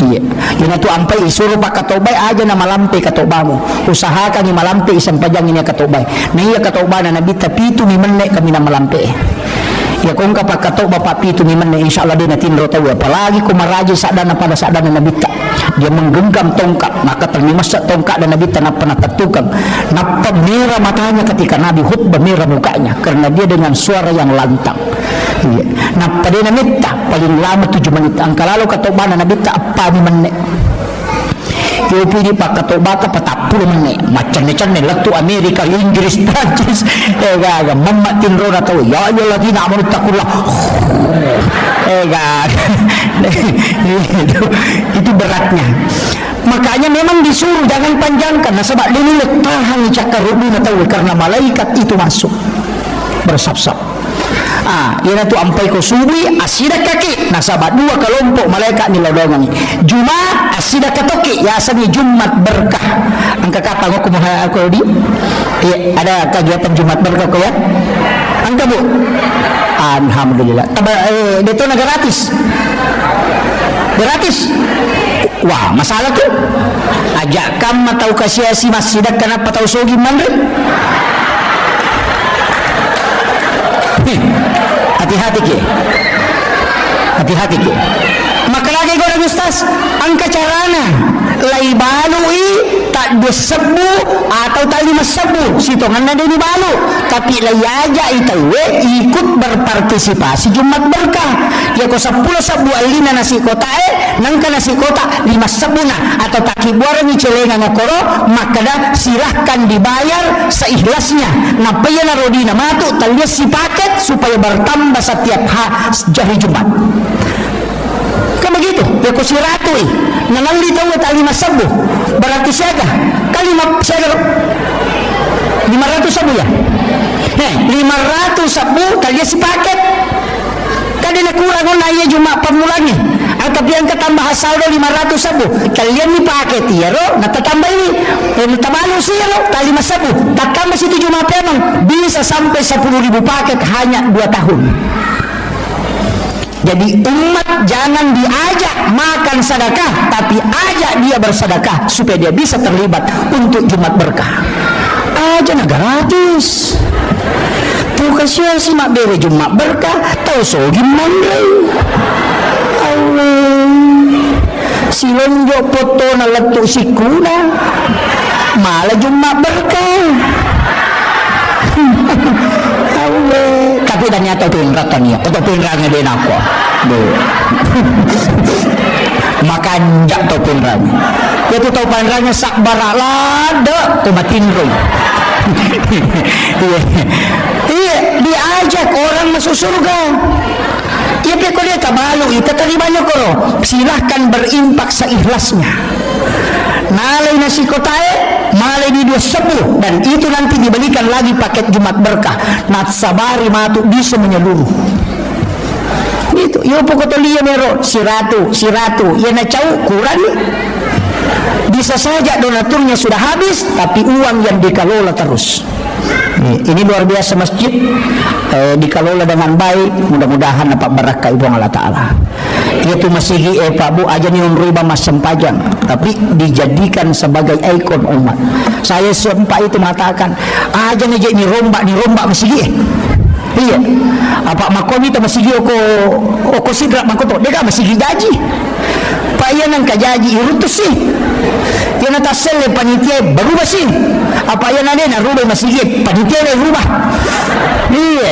iya yun itu ampai isuruh pak katobay aja na malampi katobamu usahakan ni malampi isang pajang ini katobay na iya katobay na nabita pitu ni menek kami na malampi ya kung kapag katoba pa pitu ni menek insyaallah din natin rotawa apalagi kumaraji sadana pada sadana nabita dia menggenggam tongkat maka terlimas tongkat dan nabita na panatatukang napamira matanya ketika nabi khutbah merah mukanya karena dia dengan suara yang lantang iya nah pada nabita paling lama 7 menit ang kalalo katoba na nabita apa ni menek Yo pili pa katobata patapul menit macam-macam ni latu Amerika Inggris Prancis gaga mamma tinro na tahu ya lagi nak mau takulah gaga itu beratnya makanya memang disuruh jangan panjangkan nah sebab ini tahan cakar rubi na tahu karena malaikat itu masuk bersap-sap yan itu ampai ko subuh asidak kaki nasabah 2 kelompok malaikat ni lodongan Jumat asidak katoki ya asani Jumat berkah angka kata ko kumuha ako di ada kegiatan Jumat berkah ko ya angka bu alhamdulillah dito na gratis wah masalah tuh ajak kam matau kasih si masjidak kenapa tahu sogi mandre hati-hati ke maka lagi goreng ustaz angka carana lai balui tak disebu atau tak dimesebu sitongan ada di balu tapi lai aja itawe ikut berpartisipasi Jumat berkah ya ko 10 sabu alina nasi kota nangka nasi kota 5 sabuna atau takibuara ni celengan ngokoro maka dah silahkan dibayar seikhlasnya napaya na rodina matu talias si paket supaya bertambah setiap hari Jumat begitu ya ko si Ratu nangali tahu tali masabu berarti siaga kali siaga 500 sabu ya 500 sabu kali si paket kali na kurang na iya cuma pemulanya tapi yang ketambah saldo 500 sabu kalian ni paket ya ro natatambah ini tabalo siya ro tali masabu tatambah situ cuma memang bisa sampai 10.000 paket hanya 2 tahun. Jadi umat jangan diajak makan sedekah, tapi ajak dia bersedekah supaya dia bisa terlibat untuk Jumat Berkah. Aja na gratis. Tuh kasih si mak bere Jumat Berkah, tahu so gimana? Allah. Si lonjo foto na letuk si kuna, malah Jumat Berkah. Allah. Tapi ternyata pinratan ya, atau pinrangnya dia nak kok. Makan jak tau pinrangnya. Dia tu tahu pinrangnya sak barak lada, tu matin roy. Iya, diajak orang masuk surga. Ia pekor dia tak malu, kita terimanya koro. Silahkan berimpak seikhlasnya. Nalai nasi kotae, malai di 2 dan itu nanti dibelikan lagi paket Jumat Berkah. Natsabari matu bisa menyeluruh. Itu, yo pokok liya mero si Ratu, ya na cau kurang. Bisa saja donaturnya sudah habis, tapi uang yang dikelola terus. Ini luar biasa masjid dikelola dengan baik, mudah-mudahan dapat berkah ibu Allah Ta'ala. Itu masih Pak Bu aja nih rubah mas sempajang, tapi dijadikan sebagai ikon umat. Saya sempat itu mengatakan aja nih ini rombak masih iya apa makomi itu masih oko sidra makoto dia masih gaji Pak iya nang kajaji irutus sih dia nata sele panitia berubah sih apa iya nade na rubah masih panitia na rubah iya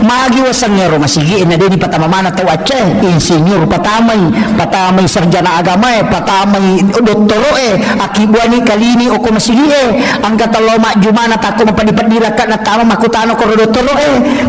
magi wasangero masih na dia di patama mana tahu Aceh insinyur patamay sarjana agama patamay doktoro akibuani kalini oko masih ang katalo jumana tako mapadipadirakan na tama makutano ko doktoro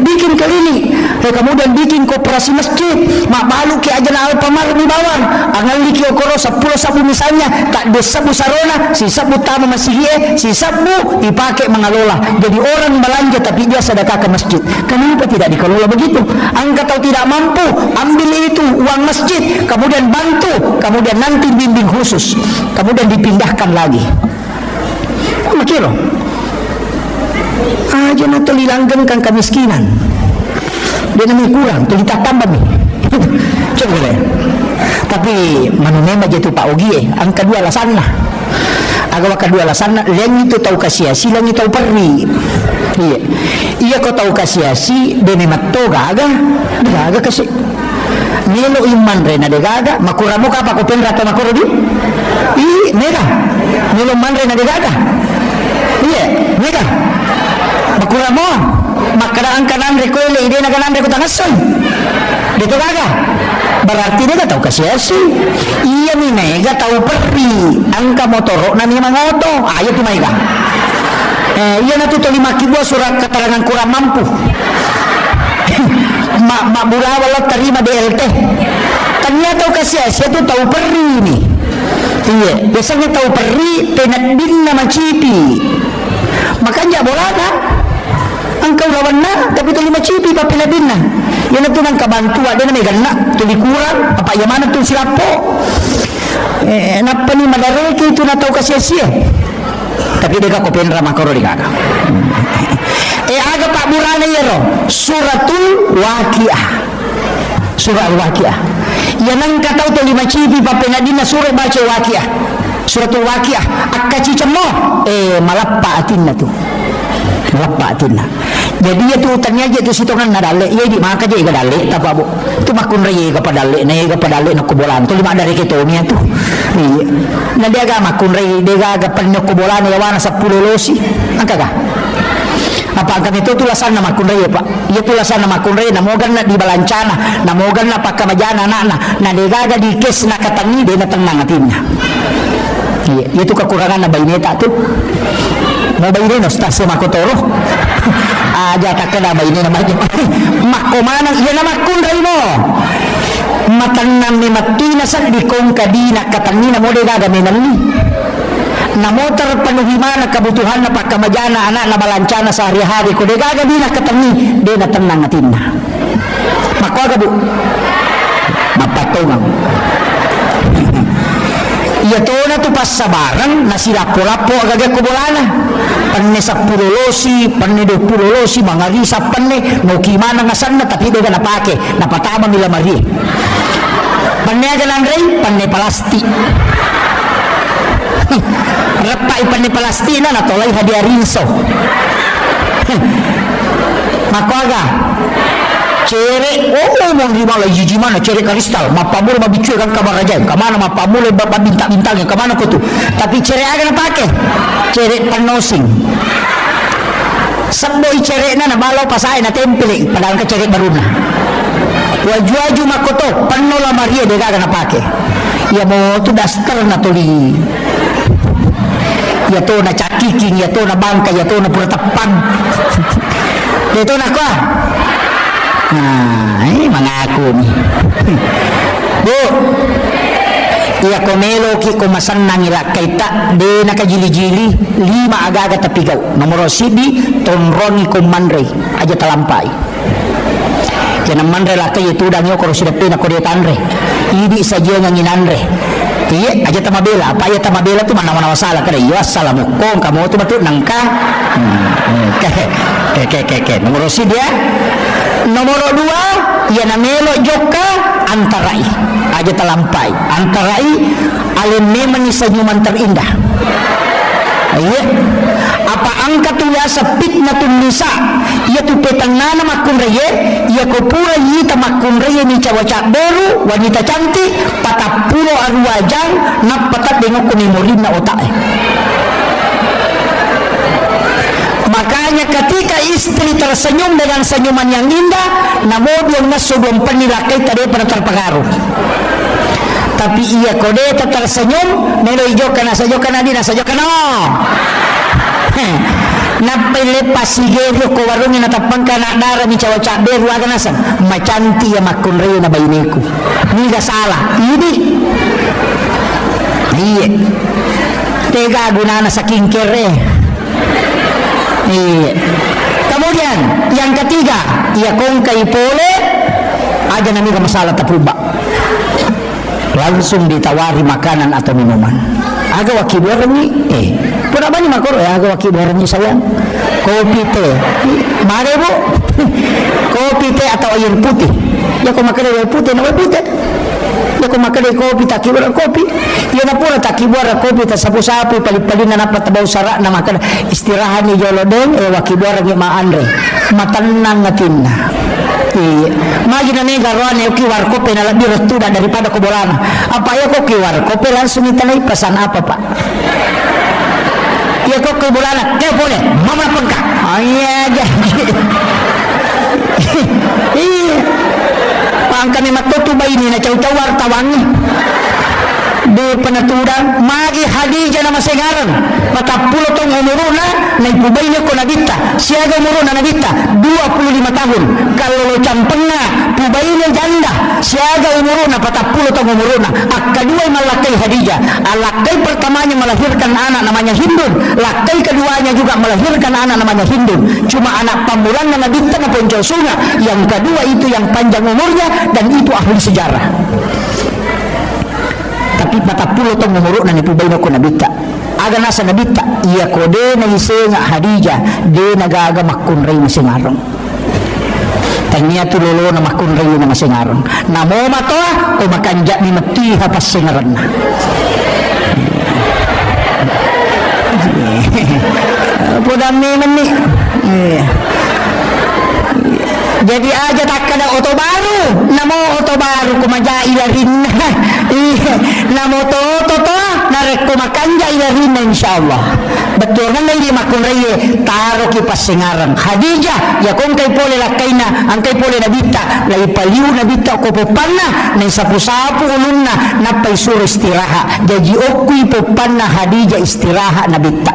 bikin kalini kemudian bikin koperasi masjid mabalu ki aja na pamar di bawang angal liki okoro 10 sabu misalnya tak sabu sarona si sabu tama masih si sabu dipakai mengelola jadi orang belanja tapi dia sedekah ke masjid. Kenapa tidak dikelola begitu? Angka tahu tidak mampu ambil itu uang masjid kemudian bantu kemudian nanti bimbing khusus kemudian dipindahkan lagi makiro aja na tulilanggan kemiskinan dia namanya kurang tulita tambah nih coba ya tapi manunema jatuh Pak Ogi ang kedua alasan lah agawa kedua alasan lang itu tahu kasiasi lang itu tahu perri iya kau tahu kasiasi dene matto gaga kasi nilo iman rena de gaga makuramo ka pa ko penra to makuro di nega nilo man rena de gaga nega makuramo makaraan kanan rekoile ide na kanan reko tangason dito gaga berarti dia tahu kasiasi iya mi mega tahu perri angka motoro na mi mangoto ayo tu mega iya na tu 5 surat keterangan kurang mampu mak burawa lo terima DLT ternyata tahu kasiasi itu tahu perri nih iya biasanya tahu perri penadin nama cipi makanya bolana angkau lawan na tapi tu 5 cipi papinadin na yan na tunang kabantua din na may gana tuli kurang apa yaman na silapo napani madareke itu na tahu kasiasi tapi dia ko penra makoro di kaka aga Pak Burana yero suratul waqiah yan ang kataw to 5 cipi papinadin na surat baca waqiah suratul waqiah akaci cemo malappa atin na tu jadi itu ternyata itu sitongan nadale ya di maka je gadale ta bu tu makun reye ka padale na kubolan tu 5 dari ketomia tu na dia ga makun reye dia ga panyo kubolan ya wana 10 losi angka ga apa angka itu tulasan na makun reye Pak iya tulasan na makun reye na mogan na di balancana na mogan na pakamajana na dia ga di kes na katangi dia na tenang atinnya iya itu kekurangan na baineta tu mau bayi no stase makotoro aja tak kena bayi namanya mako mana iya nama kundai mo Matanam ni matina sa di kong kadina katangina mo de gagaminan ni. Na motor penuhi mana kebutuhan na pagkamajana anak na balancana sa hari-hari ko de gagaminan katangi de na tenang atinna. Makwaga bu. Mapatungang. Iya to na to pas sa barang na sila pulapo agagay kubolana. Panne sa pulolosi, panne do pulolosi, mga risa panne, no kimana nga sana tapi do na pake, napatama nila Maria. Panne aga lang rin, panne palasti. Rapai panne palasti na natolay hadiah rinso. Makwaga. Cere, mong lima lagi jimana cere kristal, mapamul mabicu kan kamar aja, kamana mapamul bintang-bintangnya, kamana kutu. Tapi cere akan pakai, cere penosing. Semboi cere na balau pasai na tempel, padahal ke cere baru na. Waju-waju makoto, penola Maria dia akan pakai. Ya mau tu daster na toli. Ya to na cakiking, ya to na bangka, ya to na pura tepang. Ya to na kuah. Nah, ini mengaku nih. Bu, iya komelo ki kumasan nangila kaita de nakajili-jili 5 aga-aga tapigau. Nomor sibi tonroni kumandre aja talampai. Kena mandre lah kayak itu dan yo kalau sudah pina ko tanre. Ini saja nganginanre. Iya aja tamabela, apa ya tamabela tu mana-mana masalah kada iya assalamualaikum kamu tu betul nangka. Ke nomor sibi ya. Nomor 2 ia namelo joka antarai aja telampai antarai alin memang senyuman terindah. Iya apa angkat tu ya fitnatun nisa ia tu petang nana makun reye ia ko pura yita makun reye ni cawaca baru wanita cantik patap pulo arwajang nak patat dengok kumimulin na otak. Makanya ketika istri tersenyum dengan senyuman yang indah, namun yang nasubun penilakai tadi pada terpengaruh. Tapi ia kode tersenyum, melo ijo kana sajo kana dina sajo kana. Napai lepas sigero ko warungin natapang kana dara mi cawaca beru aga nasan. Macanti ya makun reo na bayiniku. Niga salah. Ini. Iya. Tega gunana sa kingkere. Iya. Kemudian yang ketiga, ia kongkai pole aja nami masalah tapuba. Langsung ditawari makanan atau minuman. Aga waki borani, pura bani makor ya aga waki borani sayang. Kopi teh, mare bu. Kopi teh atau air putih. Ya kau makan air putih, nama putih. Ya kau makan kopi tak kibara kopi. Ya na pura tak kibara kopi tak sapu-sapu pali-pali na napat tabau sarak na makan istirahat ni jolodeng waki borani ma andre. Matanang ngatinna. Iya, magi na nega roane kiwar kopi na lebih retuda daripada kobolana. Apa ya kok kiwar kopi langsung ditanai pesan apa pak? Ya kok kobolana, ke boleh, mama pengka. Iya jadi. Iya, pangka ni matutu bayi ni na caw-caw wartawangi. Di penaturan magi Hadijah nama sengaran matapulo tong umuruna na ipubay niya ko nabita siaga umuruna nabita 25 tahun kalau lo campengna pubay niya janda siaga umuruna patapulo tong umuruna kedua malakai Hadijah lakai pertamanya melahirkan anak namanya Hindun lakai keduanya juga melahirkan anak namanya Hindun cuma anak pamulan na nabita na poncosunga yang kedua itu yang panjang umurnya dan itu ahli sejarah. Tapi patapulo tong umuruk na nipubay na ko nabita aga nasa nabita iya ko de na isenga Hadijah de nagaga makunray na singarong tanya tulolo na makunray na masingarong namo mato o makanja ni matiha pas singaran na pudam ni mani jadi aja tak ada oto baru namo oto baru kumaja ilarin namo to narek kumakanja ilarin insyaallah betul kan ini makun reye taro ki pasingaran Hadijah ya kong kay pole lakaina ang kay pole nabita lai paliu nabita ko popanna na sapu-sapu ulunna napay sur istiraha jadi okui popanna Hadijah istiraha nabita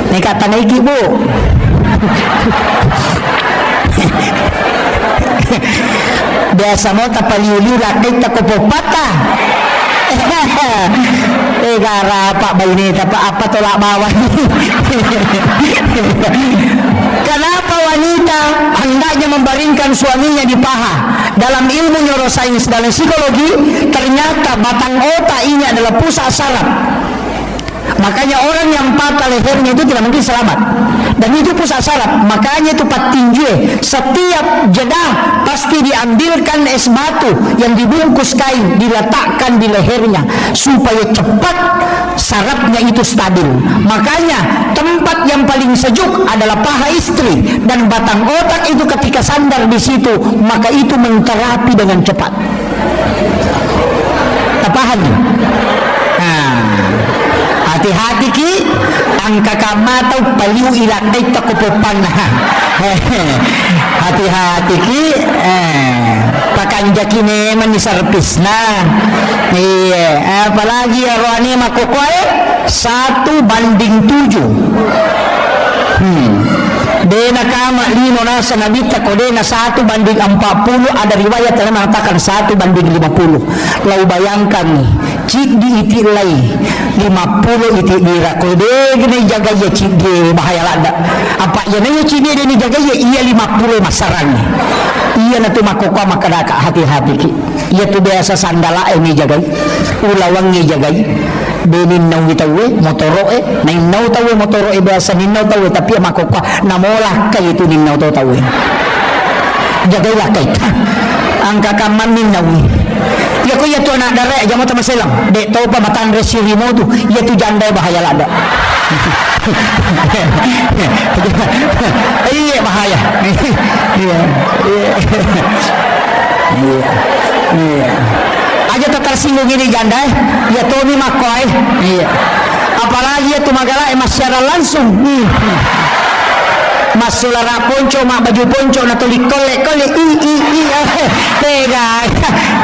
ni katanay ki bu biasa mo tapaliuli lakay takupopata. Gara Pak Bainita Pak apa tolak bawah. Kenapa wanita hendaknya membaringkan suaminya di paha? Dalam ilmu neurosains dan psikologi ternyata batang otak ini adalah pusat saraf. Makanya orang yang patah lehernya itu tidak mungkin selamat. Dan itu pusat saraf. Makanya itu patinjue. Setiap jedah pasti diambilkan es batu yang dibungkus kain, diletakkan di lehernya supaya cepat sarafnya itu stabil. Makanya tempat yang paling sejuk adalah paha istri, dan batang otak itu ketika sandar di situ, maka itu menterapi dengan cepat. Paham? Hati-hati ki angka kamatau paliu ilakai takupopang. Hati-hati ki pakanja kini manisarpis na. Iya, apalagi ya rohani makokoy 1:7. Dena kama lino nasa nabita ko dena 1:40. Ada riwayat yang mengatakan 1:50. Lau bayangkan nih, cik diitilai 50 iti dira ko de gini jaga ya cik de bahaya lada. Apa ya nanya cik de ni jaga ya iya 50 masarangnya. Iya natu makokwa makadaka hati-hati ki. Iya tu biasa sandala ini jaga. Ulawang ni jaga. Benin nau tawe motoro nain nau tawe motoro biasa ninau tawe tapi makokwa namolah kay itu ninau tawe. Jagailah kay angka kaman ninau. Ya ko ya tu anak dara aja mata maselang. Dek tahu pa matan resirimo tu. Ya tu janda bahaya lada. Iya bahaya. Iya. Aja tersinggung ini janda ya Tony Makoy. Iya. Apalagi ya tumagala mas secara langsung. Mas sulara ponco mak baju ponco na tulik kolek tega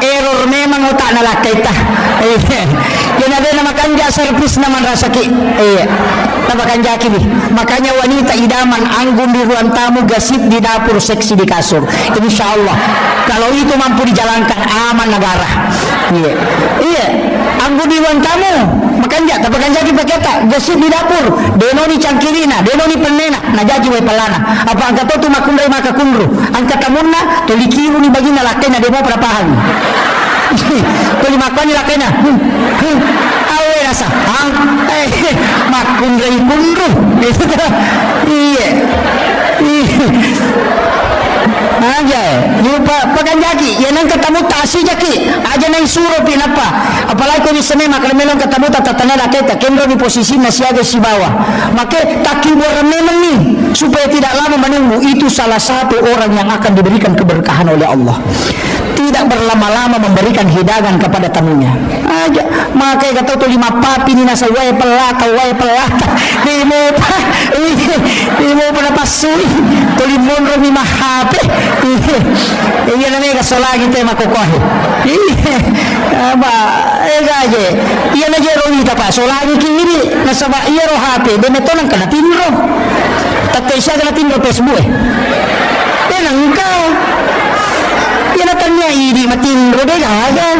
error memang otak na lakaita. Yan ada nama kanja servis naman rasaki. Nama kanja kini. Makanya wanita idaman anggun di ruang tamu, gasip di dapur, seksi di kasur. Insyaallah kalau itu mampu dijalankan aman negara. Iya. Anggun di ruang tamu, makanya tapi kanja ki paketa gasip di dapur, deno ni cangkirina, deno ni penena, najaji we pelana. Apa angkat tu makundai maka kundru. Angkat tamunna tolikiru ni bagina lakena demo perapahan. Tuli makoni lakena. Awe rasa. Makundai kundru. Iya. Aja, lupa paganjaki. Yan ang katamu tasi jaki. Aja na isuro pinapa. Apalagi ko ni sinema kalau memang katamu tatanala kita kendro di posisi nasiaga si bawah. Maka takibu memang nih supaya tidak lama menunggu. Itu salah satu orang yang akan diberikan keberkahan oleh Allah. Tidak berlama-lama memberikan hidangan kepada tamunya. Aja, makanya kata tu 5 papi ni nasa way pelata demo pada pasuri tuli monro ni mahape. Iya namanya kasolagi tema kokoh. Apa aja. Iya na jero ni tapa solagi kini nasa ba iya ro hape demetonan kana tinro. Tatay siya kana tinro Facebook. Tenang kau. Yan natannya ini matinro deh kan.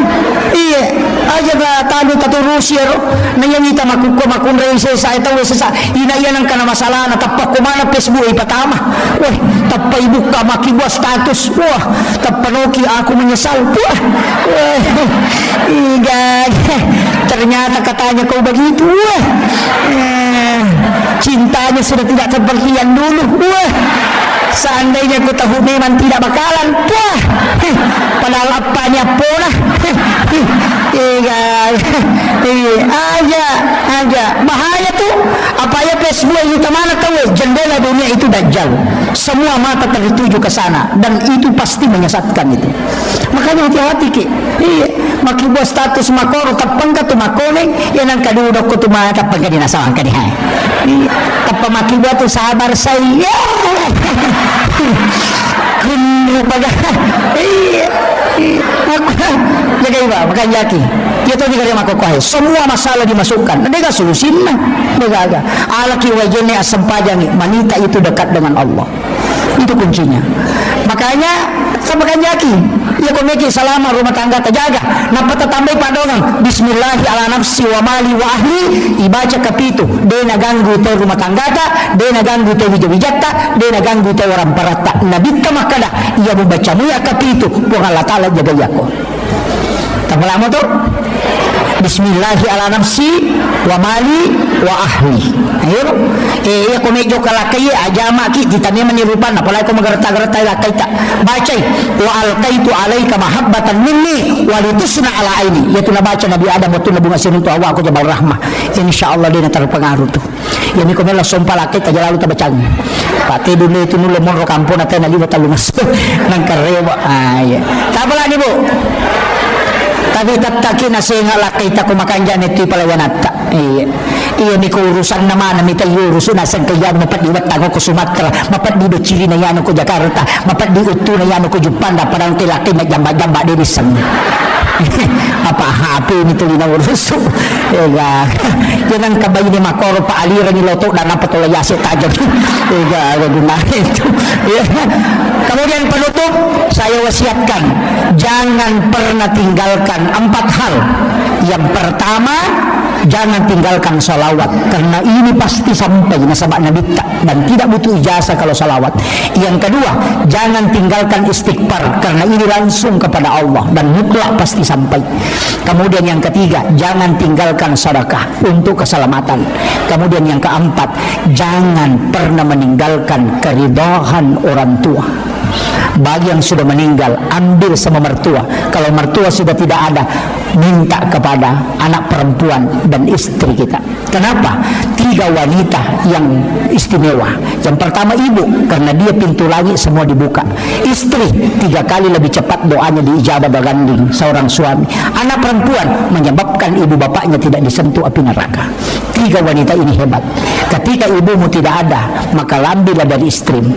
Iya aja ba tado Rusia ro nayangita makunra sa ito sa inayan ang kana masalah na tapak kumana Facebook ipatama. Wah tapay buka makibuah status. Wah tapanoki aku menyesal. Wah iya ternyata katanya kau begitu. Wah cintanya sudah tidak seperti yang dulu. Wah seandainya ku tahu memang tidak bakalan. Wah padahal apanya pula. Aja bahaya tuh apa ya Facebook itu mana tahu jendela dunia itu dajjal, semua mata tertuju ke sana dan itu pasti menyesatkan itu. Makanya hati-hati ki. Iya maki buat status makoro tapang ka tu makone yan ang kadudok ko tu mata tapang ka dinasawang ka dihay. Tapang maki buat tu sabar saya kunu pada jaga iba makan jaki itu juga dia makokoh semua masalah dimasukkan ada solusinya ada alaki wajene asam pajang wanita itu dekat dengan Allah itu kuncinya. Maka Makanya sampaikan jaki ya komeki selama rumah tangga terjaga napa tambah padongan bismillahi ala nafsi wa mali wa ahli ibaca kapitu de naganggu te rumah tangga ta de naganggu te wijawijata de naganggu te orang parata nabita makada ia membaca muya kapitu po Allah taala jaga yako tamalamo to bismillahi ala nafsi wa mali wa ahli ayo ya komejo kalakai ajama ki ditanya menirupan apalagi ko magarta-garta lakay ta bacay wa alqaitu alayka mahabbatan minni wa litusna ala aini yaitu nabaca Nabi Adam waktu nabunga sinuntu awa ko jabal rahmah insyaallah dia terpengaruh tuh ya mi ko mela sompa lakay ta lalu ta bacang pati dulu itu nulo mon ro kampon na tayo naliwat talungas nang karewa ay tabala ni bu tapi tataki na singa lakay ta kumakan dyan ito palawanata iya ni ko urusan naman na mitay urusan nasan kaya mapadiwat tango ko Sumatra mapadido Chile na yan ko Jakarta mapadido uto na yan ko Jupanda parang tilaki na jamba-jamba din isang apa happy nito na uruso yan ang kabayo ni Makoro paaliran ni Loto na napatulayasi tayo kemudian penutup saya wasiatkan jangan pernah tinggalkan 4 hal. Yang pertama jangan tinggalkan salawat karena ini pasti sampai nasabak Nabi dan tidak butuh ijazah kalau salawat. Yang kedua jangan tinggalkan istighfar karena ini langsung kepada Allah dan mutlak pasti sampai. Kemudian yang ketiga jangan tinggalkan sedekah untuk keselamatan. Kemudian yang keempat jangan pernah meninggalkan keridhaan orang tua. Bagi yang sudah meninggal ambil sama mertua, kalau mertua sudah tidak ada minta kepada anak perempuan dan istri kita. Kenapa? 3 wanita yang istimewa. Yang pertama ibu, karena dia pintu langit semua dibuka. Istri 3 kali lebih cepat doanya diijabah berganding seorang suami. Anak perempuan menyebabkan ibu bapaknya tidak disentuh api neraka. 3 wanita ini hebat. Ketika ibumu tidak ada maka ambillah dari istrimu.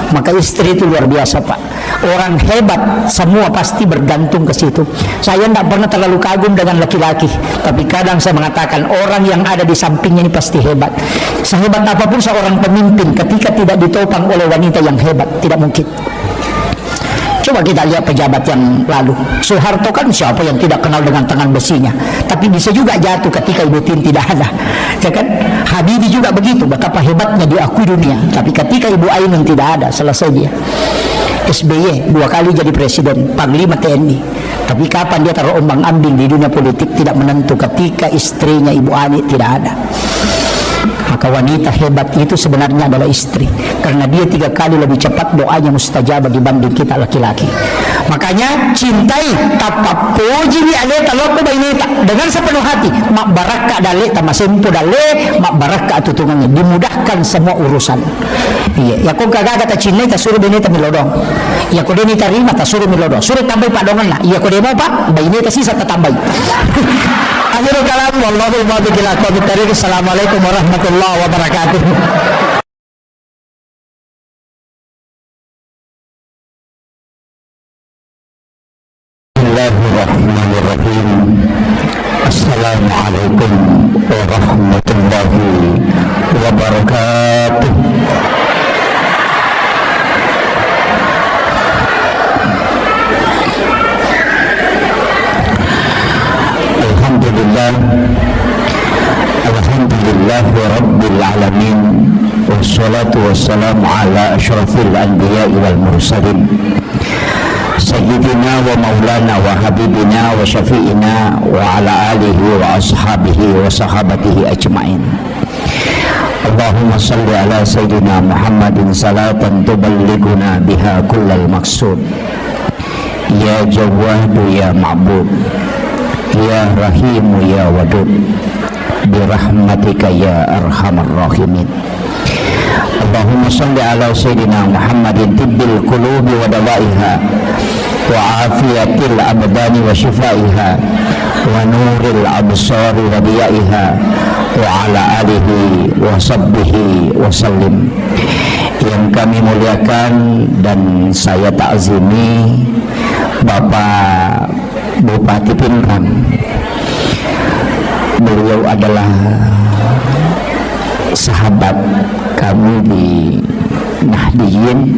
Maka istri itu luar biasa Pak. Orang hebat semua pasti bergantung ke situ. Saya tidak pernah terlalu kagum dengan laki-laki, tapi kadang saya mengatakan orang yang ada di sampingnya ini pasti hebat. Sehebat apapun seorang pemimpin ketika tidak ditopang oleh wanita yang hebat tidak mungkin. Coba kita lihat pejabat yang lalu. Soeharto kan siapa yang tidak kenal dengan tangan besinya, tapi bisa juga jatuh ketika Ibu Tin tidak ada, ya kan? Habibie juga begitu, betapa hebatnya diakui dunia, tapi ketika Ibu Ainun tidak ada, selesai dia. SBY 2 kali jadi presiden, panglima TNI, tapi kapan dia terombang-ambing di dunia politik tidak menentu ketika istrinya Ibu Ani tidak ada. Maka wanita hebat itu sebenarnya adalah istri, karena dia 3 kali lebih cepat doanya mustajabah dibanding kita laki-laki. Makanya cintai tapapuji ni aleta loko bainita dengan sepenuh hati. Mak baraka dale tamasempo dale mak baraka tutungannya dimudahkan semua urusan. Iya, ya kung kagaga ta cinay ta suruh binita milodong. Ya ko deni tarima ta suruh milodong. Suruh tambay padongan na. Iya ko demo pa bainita sisa tatambay. Akhirul kalam wallahu muwaffiq ila aqwamit thariq. Assalamualaikum warahmatullahi wabarakatuh. Bismillahirrahmanirrahim. Assalamualaikum warahmatullahi wabarakatuh. Alhamdulillah rabbil alamin wassalatu wassalamu ala asyrafil anbiya'i wal mursalin sayyidina wa maulana wa habibina wa syafi'ina wa ala alihi wa ashabihi wa sahabatihi ajma'in. Allahumma salli ala sayyidina Muhammadin salatan tuballighuna biha kullal maqsud. Ya Jawwadu ya Ma'bud, ya Rahimu ya Wadud, birahmatika ya arhamar rahimin. Allahumma salli ala sayyidina Muhammadin tibbil qulubi wa dawaiha wa afiyatil abdani wa shifaiha wa nuril absari wa diyaiha wa ala alihi wa sahbihi wa sallim. Yang kami muliakan dan saya ta'zimi Bapak Bupati Pinrang. Beliau adalah sahabat kami di Nahdiyin,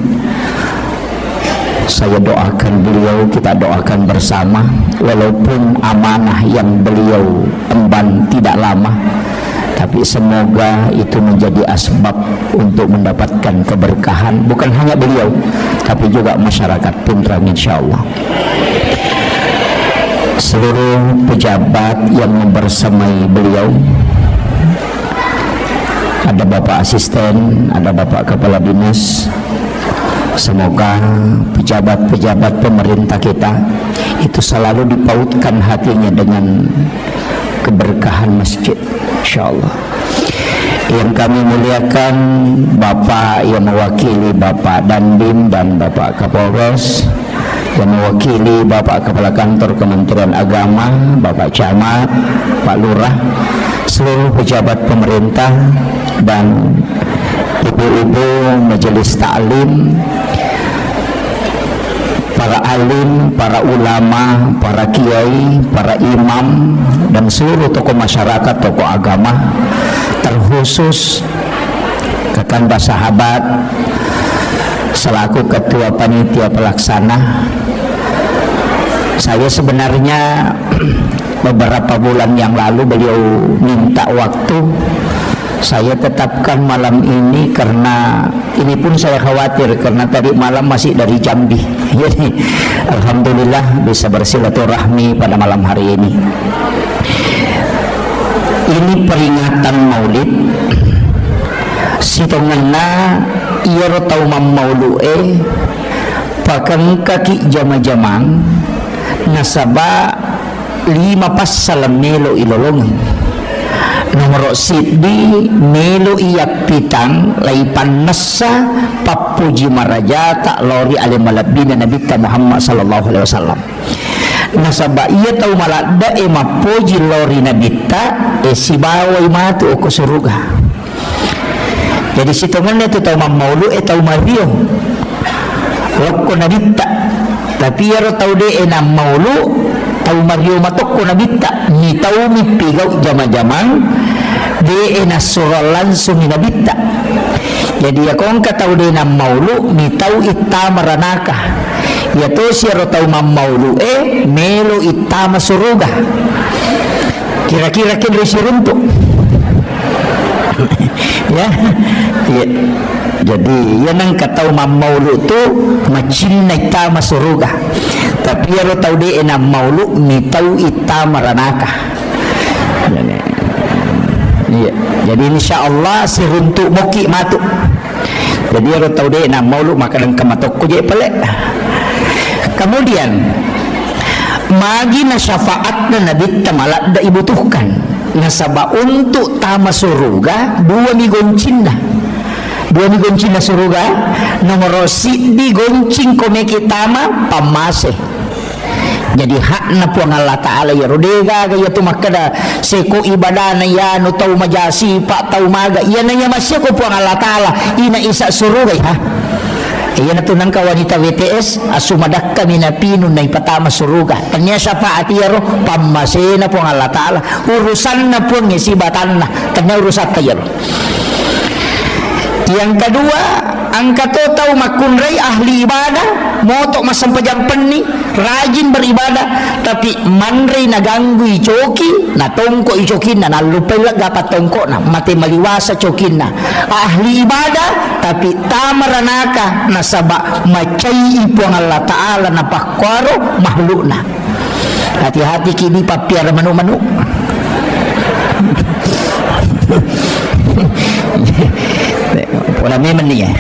Saya doakan beliau, kita doakan bersama, walaupun amanah yang beliau emban tidak lama, tapi semoga itu menjadi asbab untuk mendapatkan keberkahan, bukan hanya beliau tapi juga masyarakat Pindrang insyaallah. Seluruh pejabat yang membersamai beliau, ada Bapak Asisten, ada Bapak Kepala Dinas, semoga pejabat-pejabat pemerintah kita itu selalu dipautkan hatinya dengan keberkahan masjid insyaallah. Yang kami muliakan Bapak yang mewakili Bapak Dandim dan Bapak Kapolres, yang mewakili Bapak Kepala Kantor Kementerian Agama, Bapak Camat, Pak Lurah, seluruh pejabat pemerintah dan ibu-ibu majelis taklim, para alim, para ulama, para kiai, para imam, dan seluruh tokoh masyarakat, tokoh agama, terkhusus Kakanda Sahabat selaku ketua panitia pelaksana. Saya sebenarnya beberapa bulan yang lalu beliau minta waktu, saya tetapkan malam ini karena ini pun saya khawatir karena tadi malam masih dari Jambi. Jadi alhamdulillah bisa bersilaturahmi pada malam hari ini. Ini peringatan Maulid. Sitonganna ieu tau maulu'e pakan kaki jama-jamang nasaba 5 pas salam melo ilolongan. Nomor siddi melo iyak pitang laipan nasa papuji maraja tak lori alimalabina Nabi Muhammad sallallahu alaihi wasallam. Nasaba iya tau malada mapuji lori Nabi ta sibawai matu ko suruga. Jadi situngannya itu tau mamaulu tau mario loko Nabi ta, tapi yaro tau de enam maulu tau mario matok ko Nabi ta ni tau mi pigau jama-jamang de enasura langsung ni Nabi ta. Jadi ya kong katau de enam maulu ni tau ita maranaka ya to siya tau mamaulu melo ita masuruga. Kira-kira kira sirunto ya. Jadi yan ang katau mamaulu tu macin na ita masuruga, tapi yaro tau de na maulu ni tau ita maranaka. Ya, jadi insyaallah si runtuk moki matu. Jadi yaro tau de na maulu maka dan kamatok ko je pale. Kemudian magi na syafaat na Nabi tamalak da ibutuhkan nasaba untuk tama suruga 2 migoncin na suruga nomor di goncing komeki tama pamase. Jadi hak na po ng Allah Ta'ala ya rodega gaya tumakada seko ibadah na ya no tau majasi pa tau maga yan na niya masya ko po ang Allah Ta'ala ina isa suruga ha. Iyan na to ng kawanita WTS asumadak kami na pinun na ipatama suruga kanya siya pa atiyaro pamase na po ang Allah Ta'ala urusan na po ng isibatan na kanya urusan tayo. Yang kedua, ang katotaw makunray ahli ibadah, motok masampajampan ni, rajin beribadah, tapi manray naganggoy choki, natongko ichokin na, nalupay lang dapat tongko na, mati maliwasa chokin na. Ahli ibadah, tapi tamaranaka, nasaba macay ipo ang Allah Ta'ala na pakwaro, mahlo na. Hati-hati kini papiara manu-manu. Wala memang niya.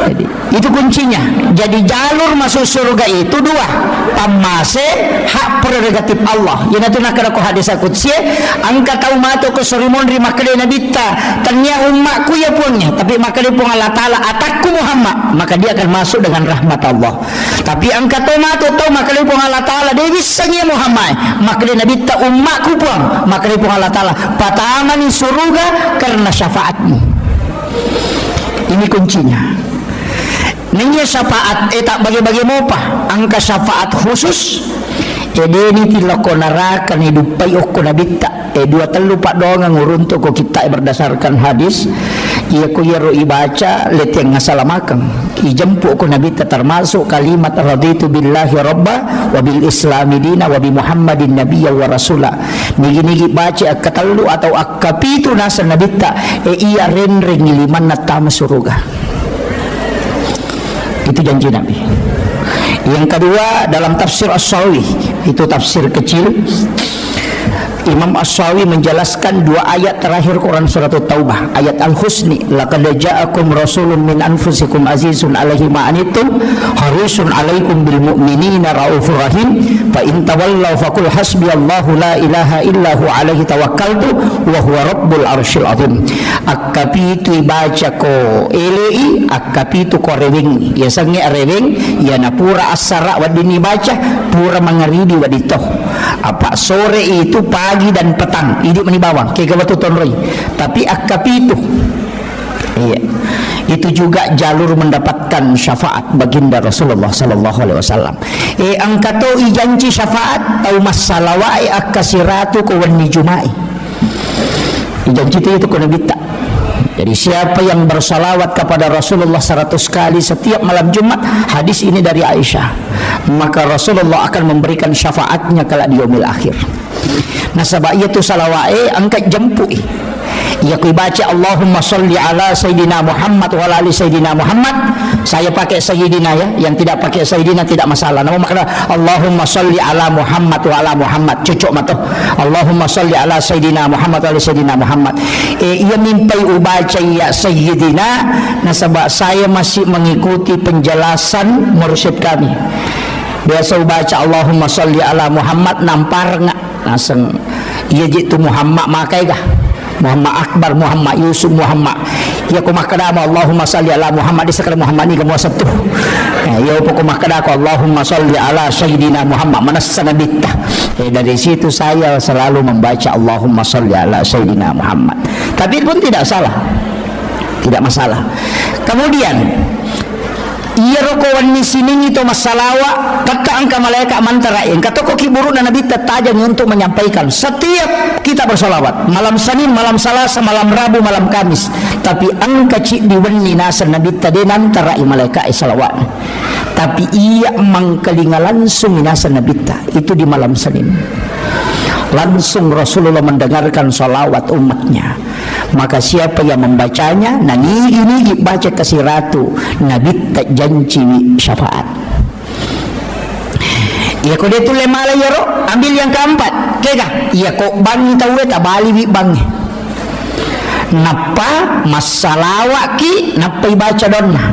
Jadi, itu kuncinya. Jadi jalur masuk surga itu 2. Pamase hak prerogatif Allah. Yan nato nakara ko hadis qudsi angka tau mato ko sorimon ri makade nabita tanya umma ku ya punya tapi makade pun Allah Taala atakku Muhammad maka dia akan masuk dengan rahmat Allah. Tapi angka tau mato tau makade pun Allah Taala dia bisa nya Muhammad makade nabita umma ku pun makade pun Allah Taala patamani surga karena syafaatmu. Ini kuncinya. Nanya syafaat tak bagi-bagi mopa angka syafaat khusus ini tilako narakan hidupai okko nabita 2 telu pak doang nguruntuk ko kita berdasarkan hadis Iya ko yaro ibaca leteng ngasalamakang ijempu ko nabi termasuk kalimat raditu billahi rabba wa bil islami dina wa bi muhammadin nabiyya wa rasula. Nigi baca akatalu atau akapitu nasa nabita iya renring liman na tama suruga. Itu janji Nabi. Yang kedua dalam tafsir As-Sawi, itu tafsir kecil, Imam As-Sawi menjelaskan dua ayat terakhir Quran surat Taubah, ayat Al-Husni, laqad ja'akum rasulun min anfusikum azizun 'alaihi ma anittum harisun 'alaikum bil mu'minina raufur rahim fa in tawallaw faqul hasbiyallahu la ilaha illa hu 'alaihi tawakkaltu wa huwa rabbul arsyil azim. Akapitu ibaca ko elei akapitu ko rewing ya sange rewing ya napura asara wadini baca pura mangaridi wadito apa sore itu pagi dan petang ini menibawang kaya batu tonroy tapi akapitu iya itu juga jalur mendapatkan syafaat baginda Rasulullah sallallahu alaihi wasallam. Angkato ijanci syafaat tau masalawai akasiratu ko wani jumai ijanci itu ko nabita. Jadi siapa yang bersalawat kepada Rasulullah 100 kali setiap malam Jumat, hadis ini dari Aisyah, maka Rasulullah akan memberikan syafaatnya kala di yaumil akhir. Nah sebab itu salawat angkat jempui. Ya ku baca Allahumma sholli ala Sayyidina Muhammad wa ala ali Sayyidina Muhammad. Saya pakai Sayyidina ya, yang tidak pakai Sayyidina tidak masalah. Nama makna Allahumma sholli ala Muhammad wa ala Muhammad. Cocok matoh. Allahumma sholli ala Sayyidina Muhammad wa ala Sayyidina Muhammad. Ia mimpi ubaca ya Sayyidina. Nah sebab saya masih mengikuti penjelasan mursyid kami. Biasa ubaca Allahumma sholli ala Muhammad nampar ngak. Langsung ia jitu Muhammad makai kah? Muhammad Akbar, Muhammad Yusuf, Muhammad ya kumakadama Allahumma salli ala Muhammad di sekali Muhammad ni kamu satu ya upo kumakadako Allahumma salli ala Sayyidina Muhammad manasana bitta. Dari situ saya selalu membaca Allahumma salli ala Sayyidina Muhammad, tapi pun tidak salah, tidak masalah. Kemudian iya rokawan ni sining itu masalawa kata angka malaikat mantarain kata ko kiburu na nabi tatajam untuk menyampaikan setiap kita bersolawat malam Senin, malam Selasa, malam Rabu, malam Kamis, tapi angka cik diweni nasa nabi tadi nantarai malaikat salawat, tapi ia mangkalinga langsung nasa nabi itu di malam Senin. Langsung Rasulullah mendengarkan salawat umatnya. Maka siapa yang membacanya, nigi baca kasih ratu, Nabi tak janji syafaat. Ya kau dia tu lemah lah ya roh, ambil yang keempat. Kega, ya kau bangi tahu tak bali bangi. Napa masalawat ki, napa baca donna.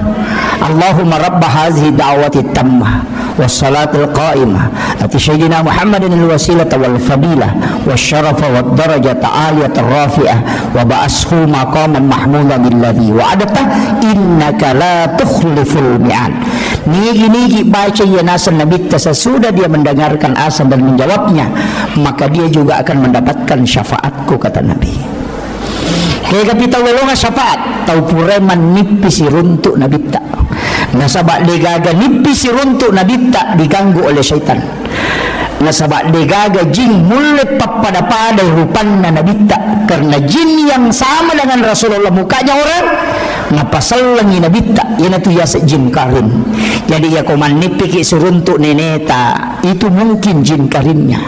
Allahumma rabba hadhihi da'wati tammah wassalatul qa'imah ati sayyidina Muhammadin alwasilata wal fadilah wasyarafa wad darajata aliyata rafi'ah wa ba'ashu maqaman mahmudan billadhi wa'adata innaka la tukhliful mi'ad. Nigi baca ya nasan nabi sesudah dia mendengarkan azan dan menjawabnya, maka dia juga akan mendapatkan syafaatku kata Nabi. Kaya kapita walonga syafaat tau pureman nipisi runtuk nabi tak. Nasabak degaga nipisi runtuk nabi tak diganggu oleh syaitan. Nasabak degaga jin mulai pada rupanna nabi tak, karena jin yang sama dengan Rasulullah mukanya orang napasalangi nabi tak yana tu ya jin karin. Jadi ya koman nipiki suruntuk neneta itu mungkin jin karinnya,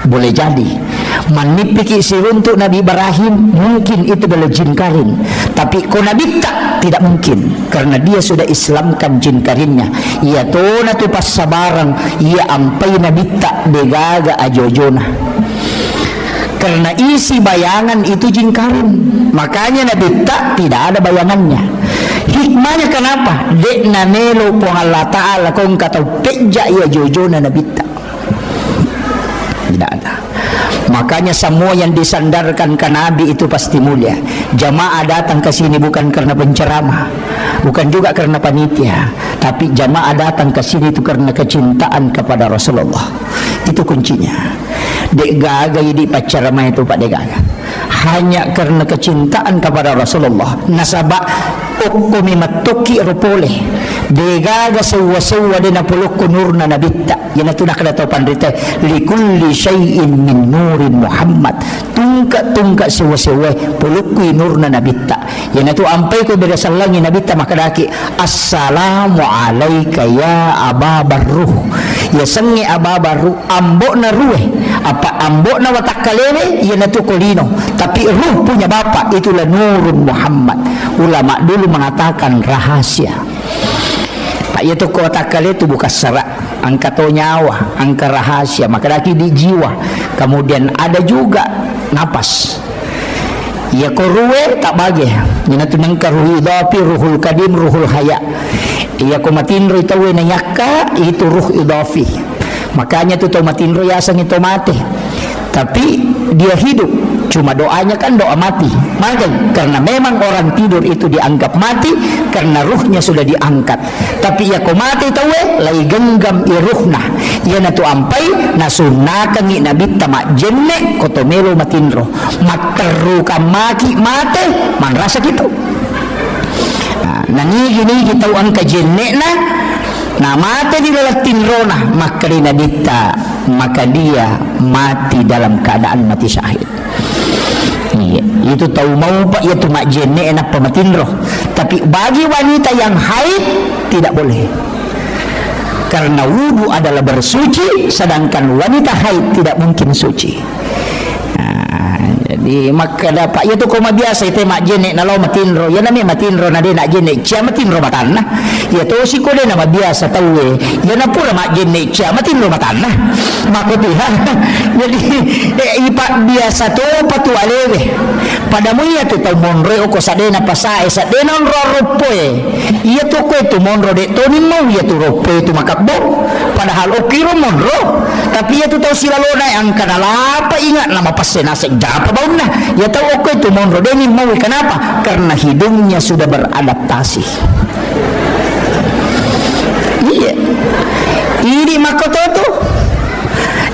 boleh jadi manipiki siruntuk Nabi Ibrahim mungkin itu adalah jin karin, tapi ko Nabi tidak mungkin karena dia sudah Islamkan jin karinnya. Ia tona tu pas sabarang ia ampai Nabi tak degaga ajojona karena isi bayangan itu jin karin, makanya Nabi tidak ada bayangannya. Hikmahnya kenapa? Dek nanelo po Allah Ta'ala kong kataw peja ia jojona Nabi tidak ada. Makanya semua yang disandarkan ke Nabi itu pasti mulia. Jamaah datang ke sini bukan karena penceramah, bukan juga karena panitia, tapi jamaah datang ke sini itu karena kecintaan kepada Rasulullah. Itu kuncinya. Dek gaga di pacaramah itu Pak Dek gaga hanya karena kecintaan kepada Rasulullah. Nasabah pulok ko mimatoki ropole degaga sewa-sewa de na pulok ko nur na nabitta yan na tunakala to pandrita likulli syai'in min nurin Muhammad tungka sewa-sewa pulok ko nur na nabitta yan na to ampay ko berasan lang nabitta makadaki assalamu alaika ya Aba Barruh ya sangi Aba Barruh ambo na ruwe apa ambo na watak kalele yan na to kolino tapi ruh punya bapak itulah nurun Muhammad. Ulama dulu mengatakan rahasia. Pak itu kotak kali itu bukan serak, angka to nyawa, angka rahasia, maka lagi di jiwa. Kemudian ada juga napas. Ya koruwe tak bagi. Yana tunang karuhi idafi ruhul kadim ruhul haya. Iya ko matinro itawe na yaka itu ruh idafi. Makanya tu matinro yasang itu mati. Tapi dia hidup, cuma doanya kan doa mati. Maka karena memang orang tidur itu dianggap mati karena ruhnya sudah diangkat. Tapi ya ko mati tawe lay genggam iruhna. Ya na tu ampai na sunakan ni nabi tamak jenne kotomelo matinro. Materu kamaki mate man rasa gitu. Nah gini kita angka jenne na mati di dalam tinrona maka maka dia mati dalam keadaan mati syahid. Itu tahu mau pak itu mak jenne enak pematin roh. Tapi bagi wanita yang haid tidak boleh. Karena wudu adalah bersuci, sedangkan wanita haid tidak mungkin suci. Jadi maka dapat itu koma biasa itu mak jenne na lo matinro ya nami matinro na de nak jenne cia matinro matanna ya to si ko de na biasa tahu ya na pura mak jenne cia matinro matanna makotiha jadi ipak biasa to patu alewe padamu ya tu tahu monre o ko sadena pasae sadena ro rupoe iya to ko itu monro de to ni mau ya tu rupoe tu makabbo padahal o kiro monro tapi ya tu tahu silalona yang kanala apa ingat nama pasena sek japa bau nah ya tahu aku itu monro deni mau kenapa karena hidungnya sudah beradaptasi. Iya ini makoto tu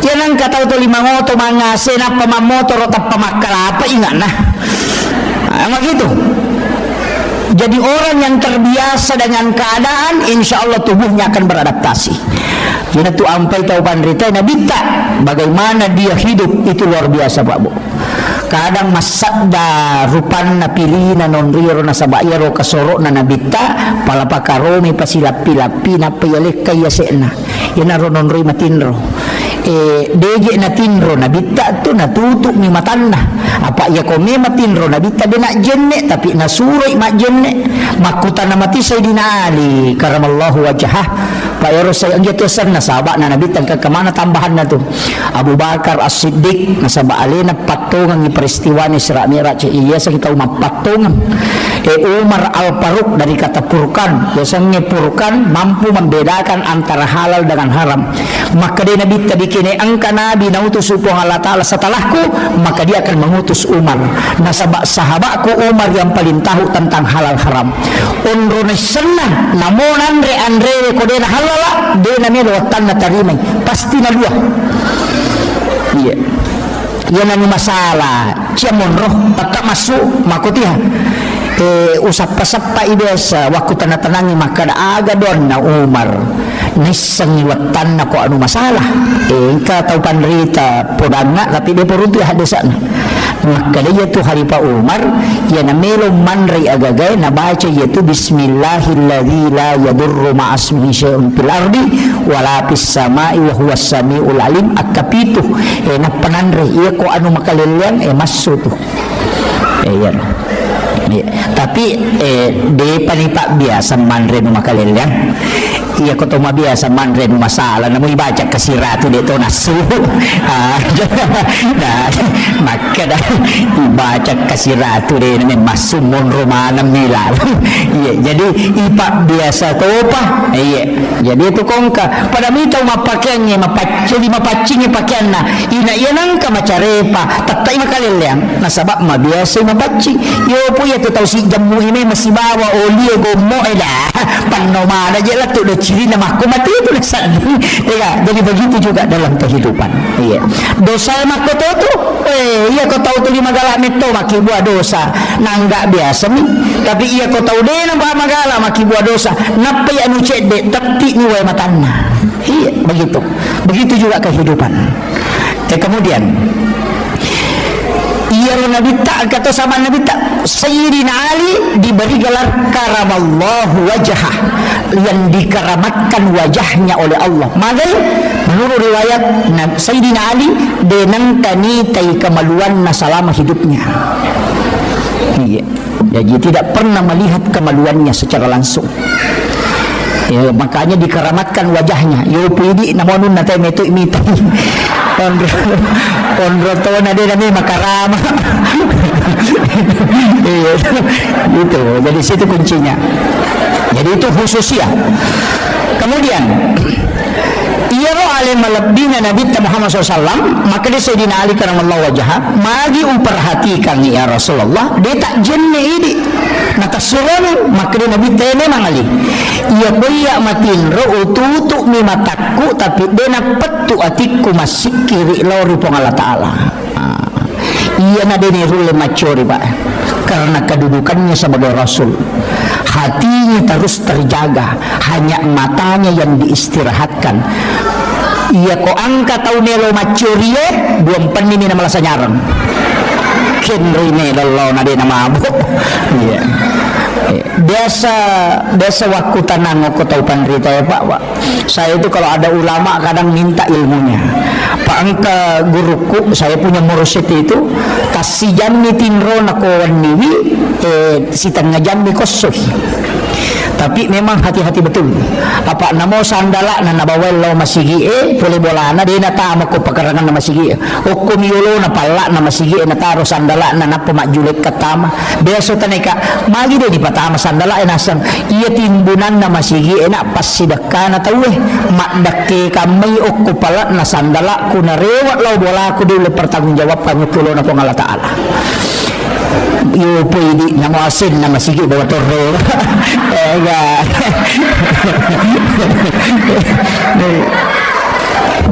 jangan kata tu lima moto mangasen apa mamoto rota pamakal apa ingat nah gitu. Jadi orang yang terbiasa dengan keadaan insya Allah tubuhnya akan beradaptasi. Jadi tu ampai tahu pandrita nabita bagaimana dia hidup itu luar biasa Pak Bu. Kadang masakda rupan na pili na nonriro na sabayaro kasoro na nabita palapakaromi pasilapi-lapi na payalik kaya sena yan na nonri matinro deje na tinro nabita tu natutuk ni matanna apa ya kome matinro nabita de nak jenne tapi nasuroy mak jenne makuta na mati say dinali karamallahu wajhah payaro say ang jatusan na sabak na nabita ka kamana tambahan na tu Abu Bakar As-Siddiq na sabaale na patungan ni peristiwa ni Isra Mi'raj iya sa kita mapatungan Umar Al-Faruq dari kata Furqan biasanya Furqan mampu membedakan antara halal dengan haram maka dia Nabi tabikini angka Nabi nautus upung Allah Ta'ala setelahku maka dia akan mengutus Umar nah sahabatku Umar yang paling tahu tentang halal haram unrone senang namun andre kodena halala dia namanya lewatan na tarimay pasti na dua iya yan ang masalah ciamon roh tetap masuk makutiha usap-pasap pa ibesa waktu tanah-tanangi maka na aga doon na Umar nisang iwatan na ko ano masalah ka tau panrita podang nga tapi dia porunto hadasan maka dia tu hari pa Umar yan na melong manray agagay na baca yaitu bismillahilladzi la yadurru ma'asmihi syai'un fil ardi wala fis sama'i wa huwas samiul alim akapito na pananray iya ko ano makalilian maso tu yan tapi di panipak biasa manre no makalilian iya ko to mabiasa manre no masalah na mo ibaca kasiratu dito nasu nah maka dah ibaca kasiratu de na masumon romanam nila iya jadi ipak biasa to pa iya jadi itu kongka pada mita mapakyannya mapacing pakyan na ina yanang ka macarepa tatay makalilian nasabak mabiasa mapacing yo po ya to taw si jamu ini masih bawa oli gomo dah panomada je lah tu ciri nama aku mati itu sedih. Ya, jadi begitu juga dalam kehidupan. Iya. Dosa mak kau tahu tu, iya kau tahu tu lima galak meto maki buat dosa, nanggak biasa nih. Tapi iya kau tahu deh nampak magala maki buat dosa, napa ya anu cedek tapi ni wae matana. Iya, begitu. Begitu juga kehidupan. Kemudian iya Nabi tak kata sama Nabi tak Sayyidina Ali diberi gelar karamallahu wajhah, yang dikeramatkan wajahnya oleh Allah. Maka menurut riwayat Sayyidina Ali denang tanitai kemaluan selama hidupnya. Iya, jadi tidak pernah melihat kemaluannya secara langsung. Ya, makanya dikeramatkan wajahnya. Yo pidi namun nanti metu imita. Ondro to na dia nami makarama. Iya, gitu. Jadi situ kuncinya. Jadi itu khusus ya. Kemudian ia alim melebihnya Nabi Muhammad SAW, maka dia Sayyidina Ali karamallahu wajhah magi memperhatikan ya Rasulullah, dia tak jenne ini natasuran, maka dia Nabi tene mangali ia boya matin ro ututu mi mataku tapi dia napatu atiku masih kiri lori pong Allah Ta'ala. Ia na deni rule macori pak, karena kedudukannya sebagai Rasul, hatinya terus terjaga, hanya matanya yang diistirahatkan. Ia ko angka tau nelo macuri buang penini na malasa nyarang kenri ne lalo na di na mabuk. Iya. Biasa waktu tanang aku tahu panrita ya Pak. Saya itu kalau ada ulama kadang minta ilmunya. Pak angka guruku, saya punya mursyid itu kasih jamni tinro nakuan niwi si tengah jamni kosoh. Tapi memang hati-hati betul. Apa namo sandala na nabawel lo masigi boleh bolana dia nata ko pakarangan na masigi. Hukum yulo na pala na masigi na taro sandala na napamak julik katama. Beso taneka magi dia di patama sandala nasan iya timbunan na masigi na pasidaka na tawe mak dakke kami ko pala na sandala ku na rewat lo bola ku dulu pertanggungjawab kami tulo na po Allah Ta'ala. Yo pwede na mo asin na masigi bawa toro.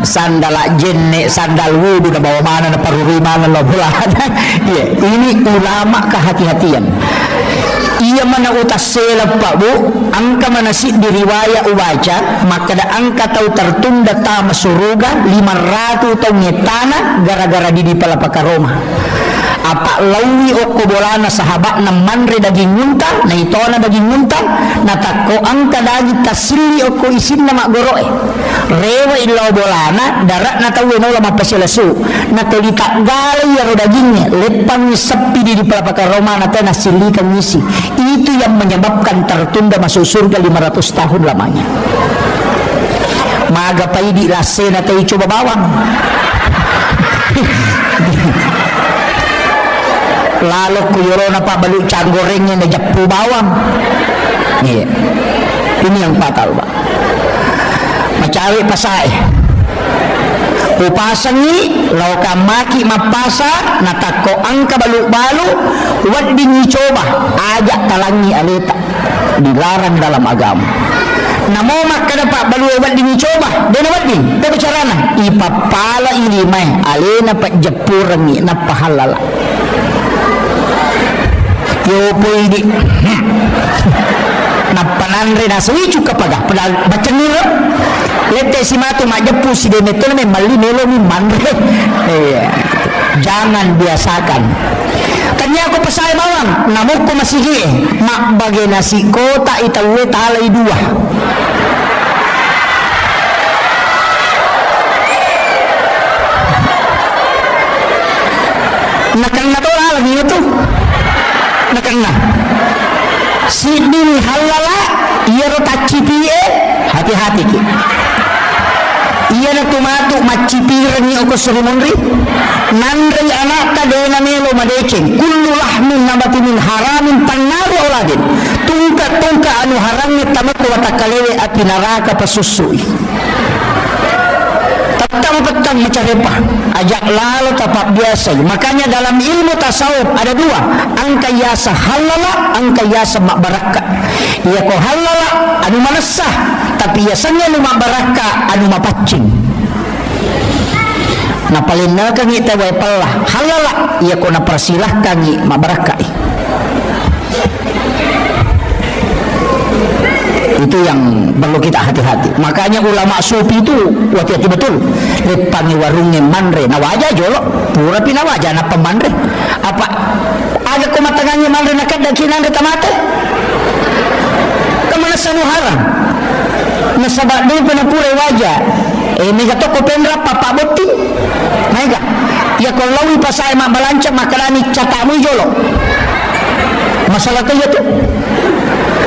Sandala jenne sandal wudu na bawa mana na parurimanan lo bulan. Ya, ini ulama kehati-hatian. Ia mana utas selap Pak Bu, angka mana si diriwayat ubaca, maka da angka tahu tertunda tama suruga 500 tahun tanah gara-gara di palapaka Roma. Apa lawi oko bolana sahabat na manre daging muntah na ito na daging muntah na tako angka daging tasili oko isin na magoroe rewa ilaw bolana darat na tawi no lama pasilasu na tolita galay yaro dagingnya lepang sepi di palapaka Roma na tayo nasilikan ngisi. Itu yang menyebabkan tertunda masuk surga 500 tahun lamanya. Maga pa di lase na tayo coba bawang. Lalu kuyoro na pa balik cang gorengnya na japu bawang. Iya. Ini yang fatal Pak. Macari pasai. Upasang ni lauka maki mapasa natako angka balu-balu wad coba ajak talangi aleta dilarang dalam agama. Namo makana Pak balu wad coba dan wad din tapi carana ipapala ini mai alena pak japurangi na pahalala. Yo pwede napananre na suwicu kapaga baca nilo lete si matu majepu si demeto na mali melo ni manre. Jangan biasakan. Tanya aku pasai bawang namuk ko masigi mak bagi nasi kota itawe talay dua. Nakang na to lagi itu nakana sidini halala iya rotaci pie hati-hati ki iya na tumatu macipirangi oko surimunri nandri anak kadena melo madeceng kullu lahmin nabati min haramin pannaru oladin tungka anu haramnya tamako watakalewe api neraka pasusui tatang petang macarepa ajak lalu tapak biasa. Makanya dalam ilmu tasawuf ada dua, angka yasa halala, angka yasa mak baraka. Ia ko halala anu manasah, tapi yasanya anu mak baraka anu mapacing. Na palinna kang ita way pala halala, ia ko na persilahkan ni mak baraka. Itu yang perlu kita hati-hati. Makanya ulama sufi itu hati-hati betul. Lepangi warungnya manre na wajah jolo pura pina wajah na pemanre apa ada kumatangannya manre na kada kinan de tamate kemana sanu haram nasabak dia pena pura wajah mega toko pendra papa boti mega ya kalau pasai mak balancak makalani catamu jolo masalah itu tuh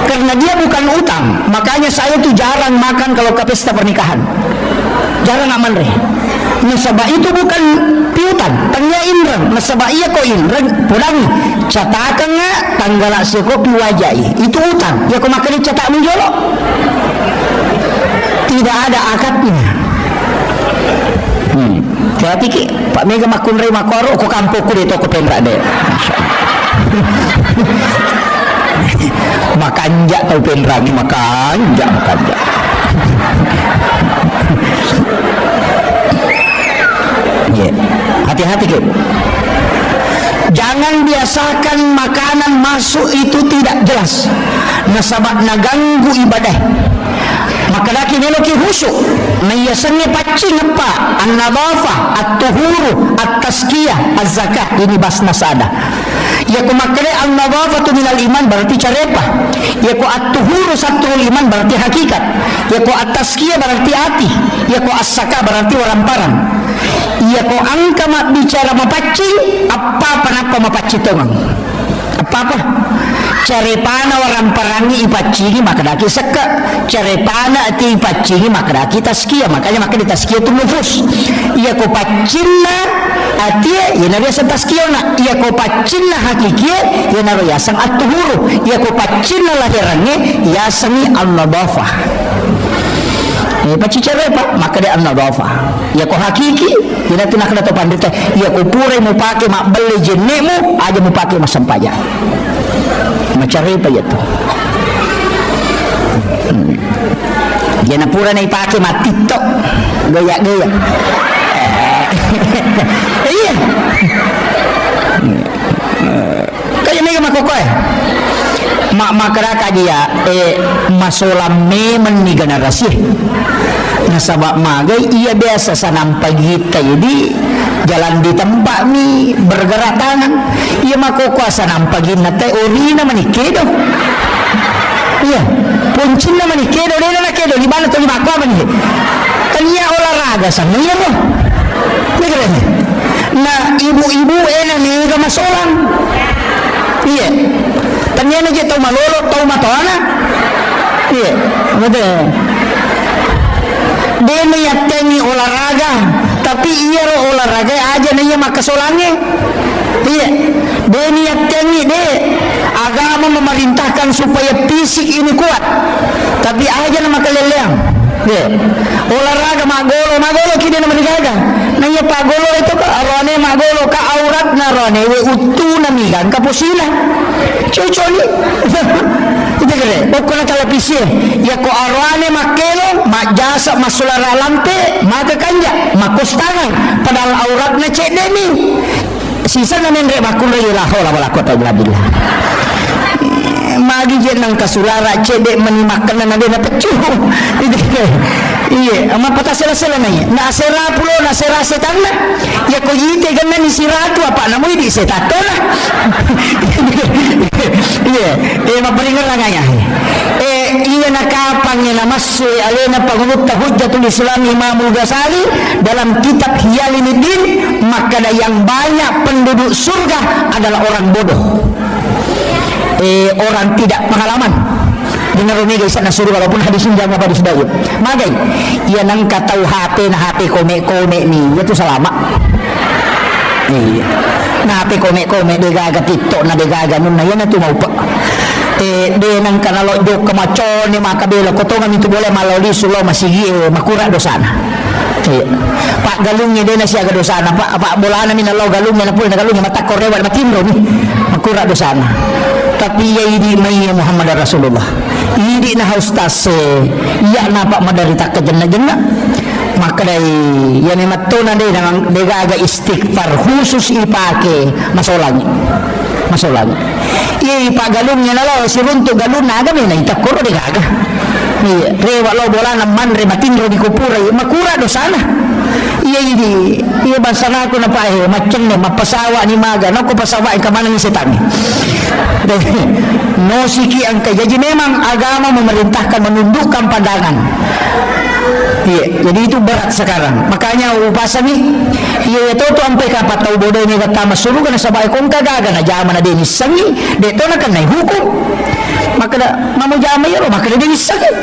karena dia bukan utang. Makanya saya tuh jarang makan kalau ke pesta pernikahan, jarang aman reh. Nasabah itu bukan piutang, tanya inrang. Nasabah iya ko inrang, pulang catakan nga tanggal sekopi wajai itu utang. Ya ko makan catak menjolo, tidak ada akadnya. Berarti ki Pak Mega makun rei makoro ko kampungku di toko pendra deh. Makanja tau pendrangi makanja. Yeah. Hati-hati gitu. Jangan biasakan makanan masuk itu tidak jelas. Nasabak naganggu ibadah. Maka laki neloki khusyuk. Nayasannya pacing apa? An-nadhafah, at-tuhuru, at-tazkiyah, az-zakah. Ini basnas ada. Ya ko makale an-nadhafatu minal iman berarti carepah. Ya ko at-tuhuru satrul iman berarti hakikat. Ya ko at-tazkiyah berarti hati. Ya ko as-zakah berarti waramparan. Ya ko angka mak bicara mapacing apa panapa mapacing tongang. Apa-apa? Carepana waramperangi ipacingi maka daki seka, carepana ati ipacingi maka daki taskia. Makanya maka di taskia itu nufus. Ia ko pacinna ati ya nabi asan taskia na. Ia ko pacinna hakikia ya nabi asan at-tuhuru. Ia ko pacinna lahirannya ya sangi an-nadhafah. Paci carepa maka dia an-nadhafah. Ya ko hakiki ina tu nak to pandita. Ya ko pure mo pake mak beli jenemu aja mo pake masampaja. Macari pa yato. Dia na pura na ipake matito gaya-gaya. Iya. Kaya mega makokoy. Makaraka dia masolame ni generasi. Nasabak magay iya biasa sa nampagita jadi jalan di tempat ni bergerak tangan iya makukuasa nampagin na tayo ori naman ikedo iya puncin naman ikedo nila na kedo di mana to di makwa man ni kanya olahraga sa niya mo na ibu-ibu na niga masolang iya tanya na dyan tau malolo tau matoana iya betul. Dia meyakinkan olahraga, tapi ia olahraga aja nih makasolange. Iya, dia meyakinkan dia agama memerintahkan supaya fisik ini kuat, tapi aja nama keleleang. Iya, olahraga magolo kini nama digaga. Nanya pagolo itu ke arone magolo ke aurat narone we utu namigan kapusila. Cucoli. Itu kere, pokoknya kalau pisih, ya ko arwane makelo, mak jasa masulara lampe, maka kanja, makos tangan, padahal auratnya cek demi. Sisa namin re makulo la hola wala kota billah. Magi je nang kasulara cek dek menimakan na dia pecuh. Itu kere. Iya, ama pata sela-sela nanya. Na sera pulo na sera setan na. Ya ko yite ganna ni siratu apa namu di setato na. Iya, maparingan lang ngaya. Iya nakapang na masy alena pagurutta hujjatul Islam Imam Ghazali dalam kitab Hiyalinuddin, maka yang banyak penduduk surga adalah orang bodoh. Orang tidak pengalaman. Dengar ini guys, na surga walaupun hadisin jangan apa disebut. Magai, ia nang katau HP na HP kome ni, itu selama. Iya. Na HP kome degaga TikTok na degaga nun na yan na tumaw pa. De nang kanalo jok kamachon ni makabelo kotongan itu boleh maloli sulo masigi makura dosana. Iya. Pak galungnya dia nasi agak dosa na pak bola na minalau galungnya na pun na galungnya mata korewa matimro ni makura dosa na. Tapi ya ini mai Muhammad Rasulullah. Ini na haustas ya na pak madarita ke jenna-jenna. Maka dari yang matuna dia dengan dega istighfar khusus ipake masolanya. Iya pak galungnya na lo si runtuk galung na aga na itakoro dega aga. Iya, rewa lo bola naman rematinro di kupura, makura dosana. Iya ini, iya bangsa aku na pahe, macam ni mapasawa ni maga, no ko pasawa ka mana ni setan. No siki ang kaya. Jadi memang agama memerintahkan menundukkan pandangan. Iya, jadi itu berat sekarang. Makanya upasan ni, iya itu tu sampai kapan tahu bodoh ni kata masuk kan sabai kong kagaga na jama na denis sangi, deto na kan na hukum. Maka dah mamu jama ya, maka dia sakit,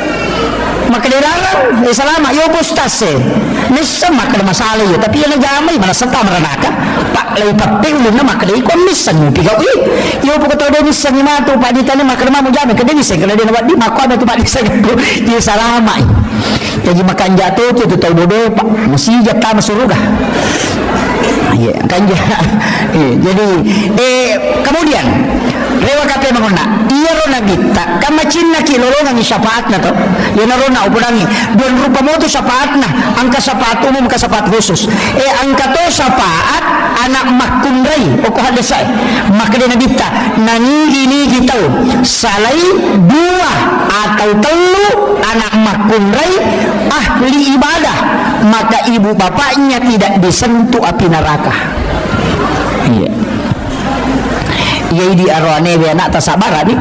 maka dia larang, selama yo postas nisa maka ada masalah ya. Tapi yang jama mana serta meranaka, pak lagi papel na maka dia ikut nisan ni tiga yo pokok tahu dia nisan ni matu pak di tanah maka mamu jama ke dia nisan kalau dia nak di makam itu pak nisan itu dia selama. Jadi makan jatuh tu tahu bodoh pak masih jatah masuk surga. Ya, kan jadi kemudian rewa kape mangona iya rona kita kama cinna ki lolongan ni syafaat na to ya narona upurangi don rupa mo to syafaat na angka syafaat umum ka syafaat khusus angka to syafaat anak makundray o ko hadesay makade na kita nangili kita salay dua atau telu anak makundray ahli ibadah maka ibu bapaknya tidak disentuh api neraka. Iya. Iya di arwane be anak tasabara ni.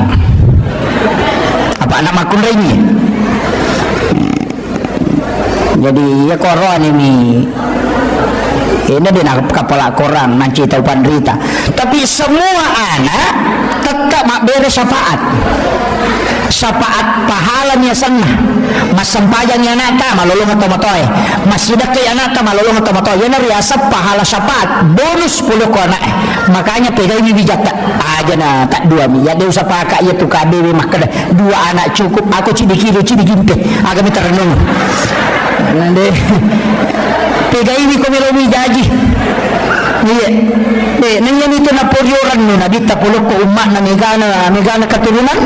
Apa anak makun ini? Jadi ya koron ini. Ini dia nak kepala korang nanti tahu panderita. Tapi semua anak tetap mak beri syafaat. Syafaat pahalanya sana mas sampajangnya nata malolong atau matoy mas sidak ke nata malolong atau matoy yana riasa pahala syafaat bonus 10 ko anak makanya pegai ini bijak aja na tak dua mi ya dia usah pakai ya tu kabe mak dua anak cukup aku cidiki gimpe agak minta renung nande pegai ini ko melomi jaji iya nanya itu na poryoran no nabita pulok ko umat na megana keturunan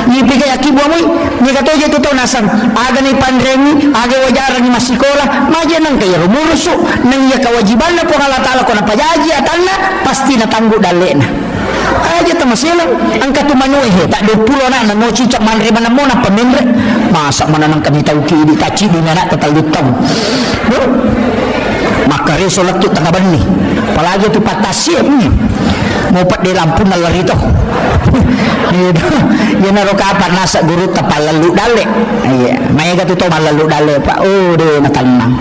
ni pigay akibu amoy ni katoje tuto nasan aga ni pandremi aga wajaran ni masikola maja nang kaya rumurusu nang ya kewajiban na po Allah Ta'ala ko na pajaji atanna pasti natanggo dalena aja tamasilang ang katumanuhe tak 20 na no cicak manre man mo na pamendre masa mananang kami tahu kidi kaci di na tatalutang no maka resolat tu tengah bani apalagi tu patasir mau pat di lampu nalar itu ya naro kapan nasa guru tapal lalu dale iya maya tu to lalu dale pak oh deh natalnang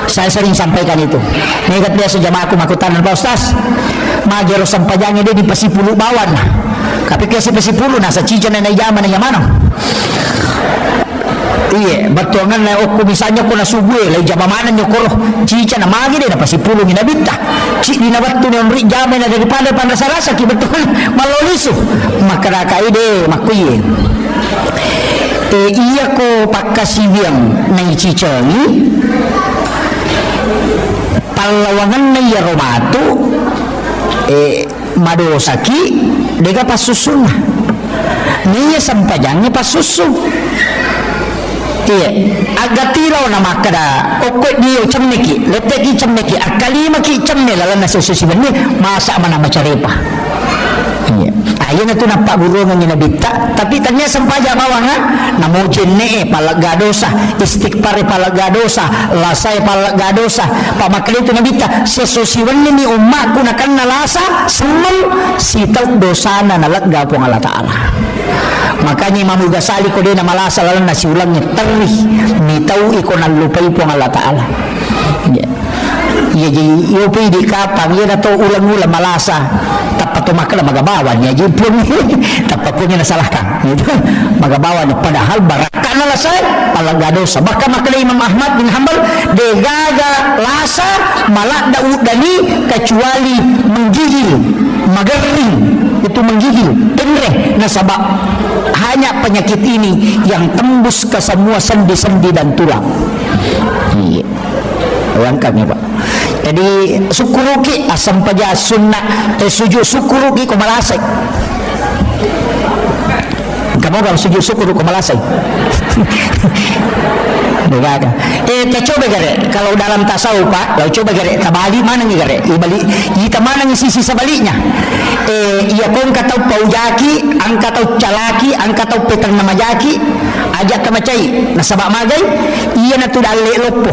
saya sering sampaikan itu mereka biasa jamaah aku makutanan Pak Ustaz majero sampajangnya dia di Pasipulu bawan tapi kasi Pasipulu nasa cijan na yaman na yamano iya batongan na ako misalnya ko na subuhi lay jamamanan nyo koro cica na magi din na Pasipulu minabita ci dinabatto ni omri jamay na daripada panrasa-rasa kibetul maloliso makarakaide de makuye iya ko pakasibiang na cica ni palawangan na yaromatu madosaki dega pasusun niya sampajangnya pasusu iya agak tiraw na makada okot diyo camneki leteki camneki akalima ki camne lalan na sususiban ni masa mana macarepa iya ayun na ito na pagurungan niya nabita tapi tanya sampaja bawang ha namujin ne palagadosa istighfar palagadosa lasay palagadosa pamakalito nabita sususiban ni umat ko na kan nalasa semang sitaw dosana nalagga po ng Allah Ta'ala makanya Imam Ghazali ko din na malasa lalang nasiulangnya terih nitaw iko nalupay po ng Allah Ta'ala iya jadi iyo pwede kapang iya na to ulang-ulang malasa tapat tumakala magabawan niya jadi pun tapat po niya nasalahkan magabawan niya padahal baraka na lasay palagadosa baka makala Imam Ahmad bin Hanbal degaga lasa malak daudani kecuali menggigil magering itu menggigil penreh nasabak hanya penyakit ini yang tembus ke semua sendi-sendi dan tulang iya Bayangkan ya Pak. Jadi syukuruki asam paja sunnah sujud syukuruki kumalasay. Kamu kalau sujud syukur kumalasay. Dengar. Coba gare kalau dalam tasawuf Pak, kalau coba gare tabali mana nih gare? Ibalik kita mana nih sisi sebaliknya? Iya kong katau paujaki, angka tau calaki, angka tau petang nama jaki, ajak tamacai, nasabak magai, iya na tu dalle lopo.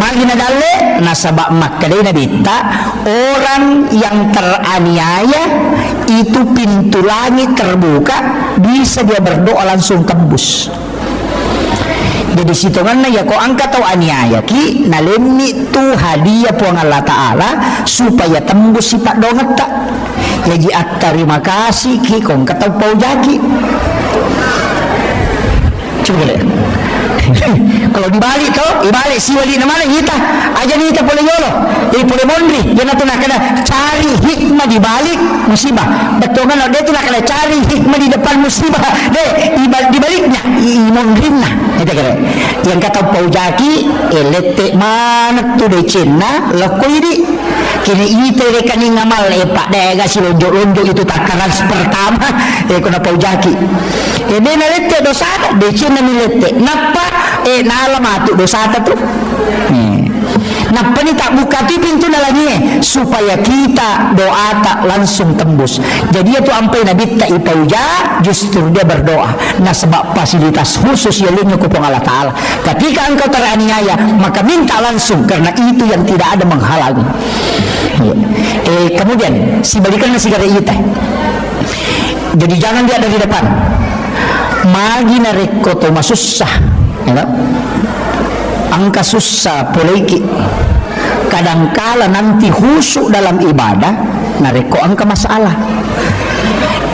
Magi na dalle, nasabak makkadai na bita, orang yang teraniaya itu pintu langit terbuka, bisa dia berdoa langsung tembus. Jadi situngan na ya ko angka tau aniaya ki nalemni tu hadiah puang Allah Ta'ala supaya tembus sifat dongat tak. Jadi terima kasih ki kong katau paujaki. Coba lihat. Kalau dibalik toh, dibalik si wali namanya kita aja nih kita boleh yolo, boleh mondri. Jangan tuh nak kena cari hikmah di balik musibah. Betul kan? Dia tuh nak kena cari hikmah di depan musibah. Deh di baliknya, mondrinya. Kita kira. Yang kata paujaki, letek mana tuh di Cina, loko ini. Kini itu rekening ngamal Pak deh kasih lonjok-lonjok itu takaran pertama kena paujaki. Dia nalete dosa di Cina nilete. Napa nalamatu dosa tu. Napa ni tak buka tu pintu lagi supaya kita doa tak langsung tembus. Jadi itu ampai Nabi tak ipauja justru dia berdoa. Nah sebab fasilitas khusus yang lainnya kupung Allah Ta'ala. Ketika engkau teraniaya maka minta langsung karena itu yang tidak ada menghalangi. Kemudian si balikan nasi gara kita. Jadi jangan dia dari depan. Magi nareko to masusah, ya. Angka susah poliki. Kadangkala nanti khusyuk dalam ibadah, nareko angka masalah.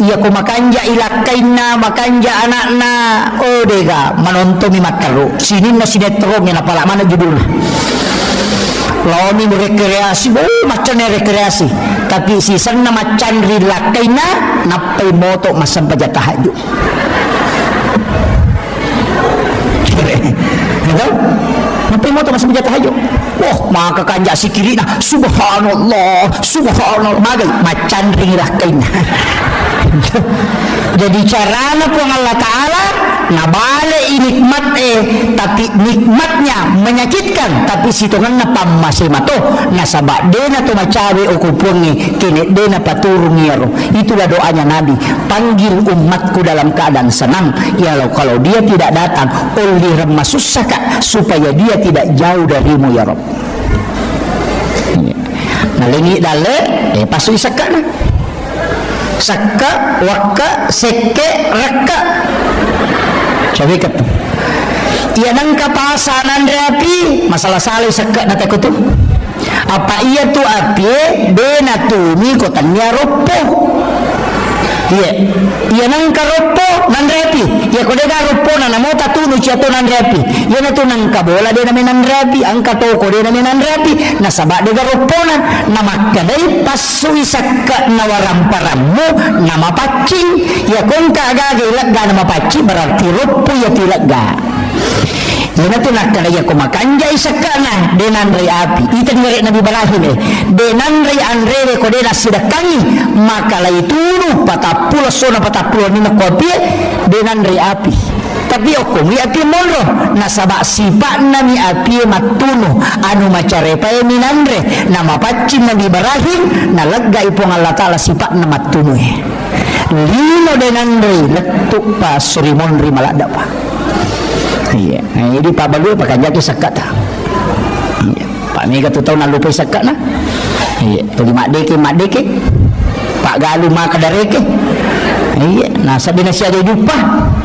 Iya ko makanja ilakaina, makanja anakna, oh dega menonton makaru. Sini na sinetron yang apa mana judulnya? Lawan ini rekreasi, macam rekreasi. Tapi si sana macam rilakaina, napai moto masam pajak tahajud. Napai moto masam pajak tahajud. Wah, maka kanja si kiri nah, subhanallah, subhanallah, magai macam rilakaina. Jadi carana pun Allah Ta'ala nabale nikmat tapi nikmatnya menyakitkan tapi situngan na pamasimato nasabak dena to macawe ukupungi kini dena paturung yaro. Itulah doanya Nabi, panggil umatku dalam keadaan senang ya kalau dia tidak datang oleh remasusaka supaya dia tidak jauh darimu ya Rob. Nah lengi dale pasu isaka na sakka wakka seke rakka sabi ka iya nang kapasanan rapi masalah salih sakka na takutu apa iya tu api bena tumi kotannya ropo iya nang karopo nan rapi iya kode ga ropo na namo tatunu cia to nan rapi iya na tu nang kabola de namin nan rapi angka toko de namin nan rapi nasaba de ga ropo na namakadai pasu isakka na waramparamu nama pacing iya kung kaagagay lagga nama pacing berarti ropo ya tilagga. Yana tu nak kaya ko makanja isaka na denan ray api. Ita ngare Nabi Ibrahim denan ray anre ko dena sidakangi maka lay tunu patapulo sona patapulo ni nakopi denan ray api. Tapi ako mi api monro nasaba sipa na mi api matuno anu macare pa minandre nama pacin Nabi Ibrahim nalagga ipong Allah Ta'ala sipa na matuno lino denan ray letuk pa surimon ri malada pa. Iya, jadi Pak Balu pakai jatuh sekat. Iya, Pak Mega tu tahu nak lupa sekat na. Iya, tu mak deke. Pak Galu mak kadareke. Iya, nah sabi na siya dupa.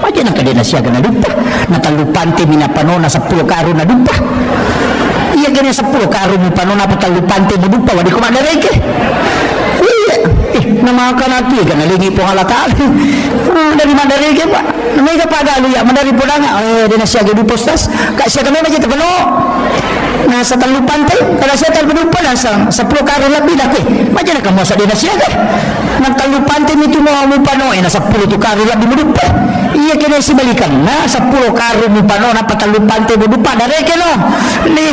Macam nak kadena siya kena dupa. Natalupante minapanona 10 karun na dupa. Iya gani 10 karun minapanona patalupante mo dupa wadi ko madareke. Iya, nama akan hati kan lingi po Allah Ta'ala. Dari madareke Pak. Namanya Pak Galu ya mandari podanga dia nasiya gadu postas kak siya kami macam penuh nah sa talupan tay kada siya talpenupan sa 10 karun lebih dah macam nak kamu sa dia nasiya kan nang kalupante mi tumo mo pano na 10 tu karo labi mo dupa iya kena si balikan na 10 karo mo pano na patalupante mo dupa dare keno ni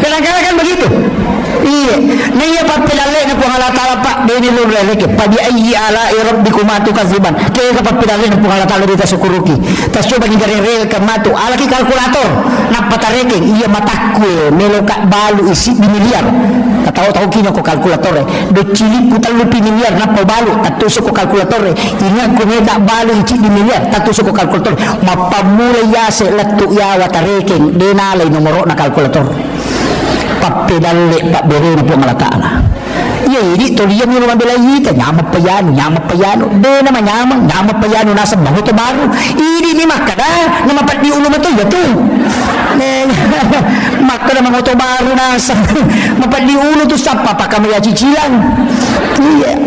kadang-kadang kan begitu. Iya, naya papilale na po halatala pa beni lurele ke padi ayi ala rabbikuma tukaziban. Kaya papilale na po halatala dito sa kuruki. Tas coba ni garere ka matu ala ki kalkulator na patareke iya matakwe melo ka balu isi di miliar. Tahu-tahu kino ko kalkulator do cili ku talupi miliar na po balu tatuso ko kalkulator ini ko meda balu isi di miliar tatuso ko kalkulator mapamulay yase latu ya watareke denalay nomoro na kalkulator. Papedale pak bere na po ngalataan iya ini toliyam yung mga belayita nyama payano de naman nyama payano nasa banguto baru ini ni makada na mapat di ulo mato yato makada manguto baru nasa mapat di ulo to sa papakamaya cicilan iya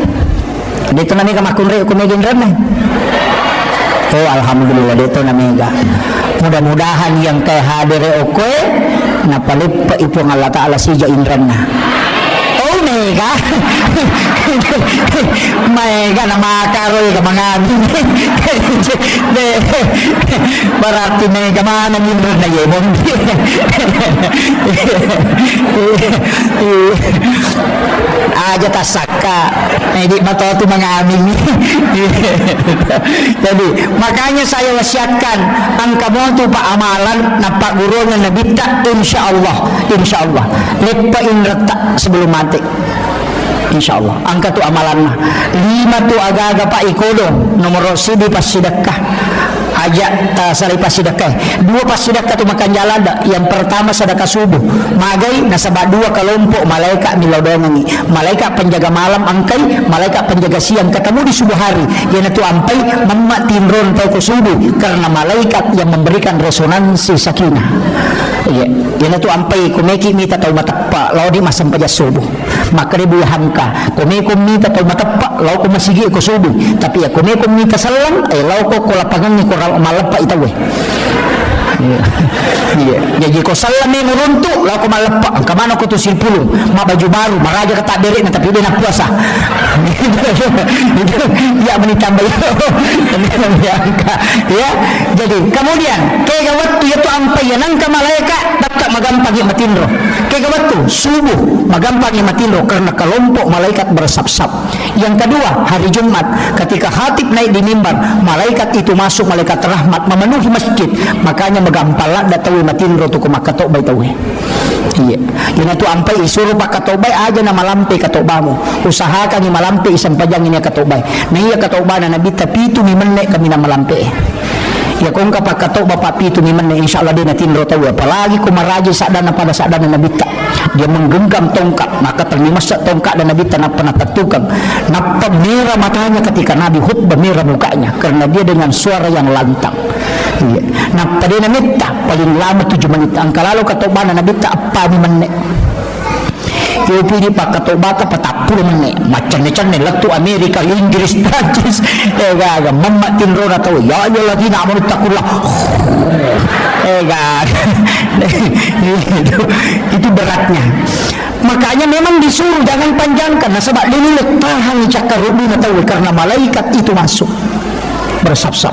dito na mega makunre kumegin ran oh alhamdulillah dito na mega mudah-mudahan yang kay hadere okoy napalip pa ipo ng Allah Ta'ala si Indran na oh mega mega na makaroy ka mga barati mega manang Indran na yemon aja tasaka hindi matoto mga aming jadi makanya saya wasiatkan ang kamoto pa amalan na pagurungan na bita insyaallah lepa inrata sebelum mati insyaallah angka tu amalan 5 tu aga-aga pa ikodo nomor sidi pas sedekah aja sari pas sedekah 2 pas sedekah tu makan jalan yang pertama sedekah subuh magai nasaba 2 kelompok malaikat milodongan malaikat penjaga malam angkai malaikat penjaga siang ketemu di subuh hari yang itu ampai mamma tinron ke subuh karena malaikat yang memberikan resonansi sakinah iya yang itu ampai kumeki mita tau matakpa law di masam paja subuh maka ribu hamka kumekum mita tau matakpa law ko masigi ko subuh tapi ya kumekum mita salang law ko lapangan ni ko malapa itawe iya jadi ko salam ni nuruntu law ko malapa ang kamano ko to silpulong mabaju baru maraja kata dere na tapi dia na puasa ya menitambah ya jadi kemudian kaya waktu itu ampai yang ka malaikat dapat magampang yang matindro kaya waktu subuh magampang yang matindro karena kelompok malaikat bersap-sap yang kedua hari Jumat ketika khatib naik di mimbar malaikat itu masuk malaikat rahmat memenuhi masjid makanya magampala datawi matindro tu kumakato baitawi iya yang itu ampai isuruh pak katobay aja na malampi katobamu usahakan ni malampi isang pajang ini katobay na iya katobay na nabita pitu ni menek kami na malampi ya kung kapag katoba pa pitu ni menek insyaallah dia natinro tahu apalagi kumaraji sadana pada sadana nabita dia menggenggam tongkat maka terlimas tongkat dan nabita na penatatukang napamira matanya ketika nabi khutbah merah mukanya karena dia dengan suara yang lantang iya nah pada namita paling lama 7 menit ang kalalo katoba na nabita apa ni menek yo pili pa katoba ka patapul menit macam-macam ni latu Amerika Inggris Prancis gaga mamma tinro na tahu ya ayyuhalladzina amanu taqullah gaga itu beratnya makanya memang disuruh jangan panjangkan nah sebab lililit tahan cakar rubi na tahu karena malaikat itu masuk bersap-sap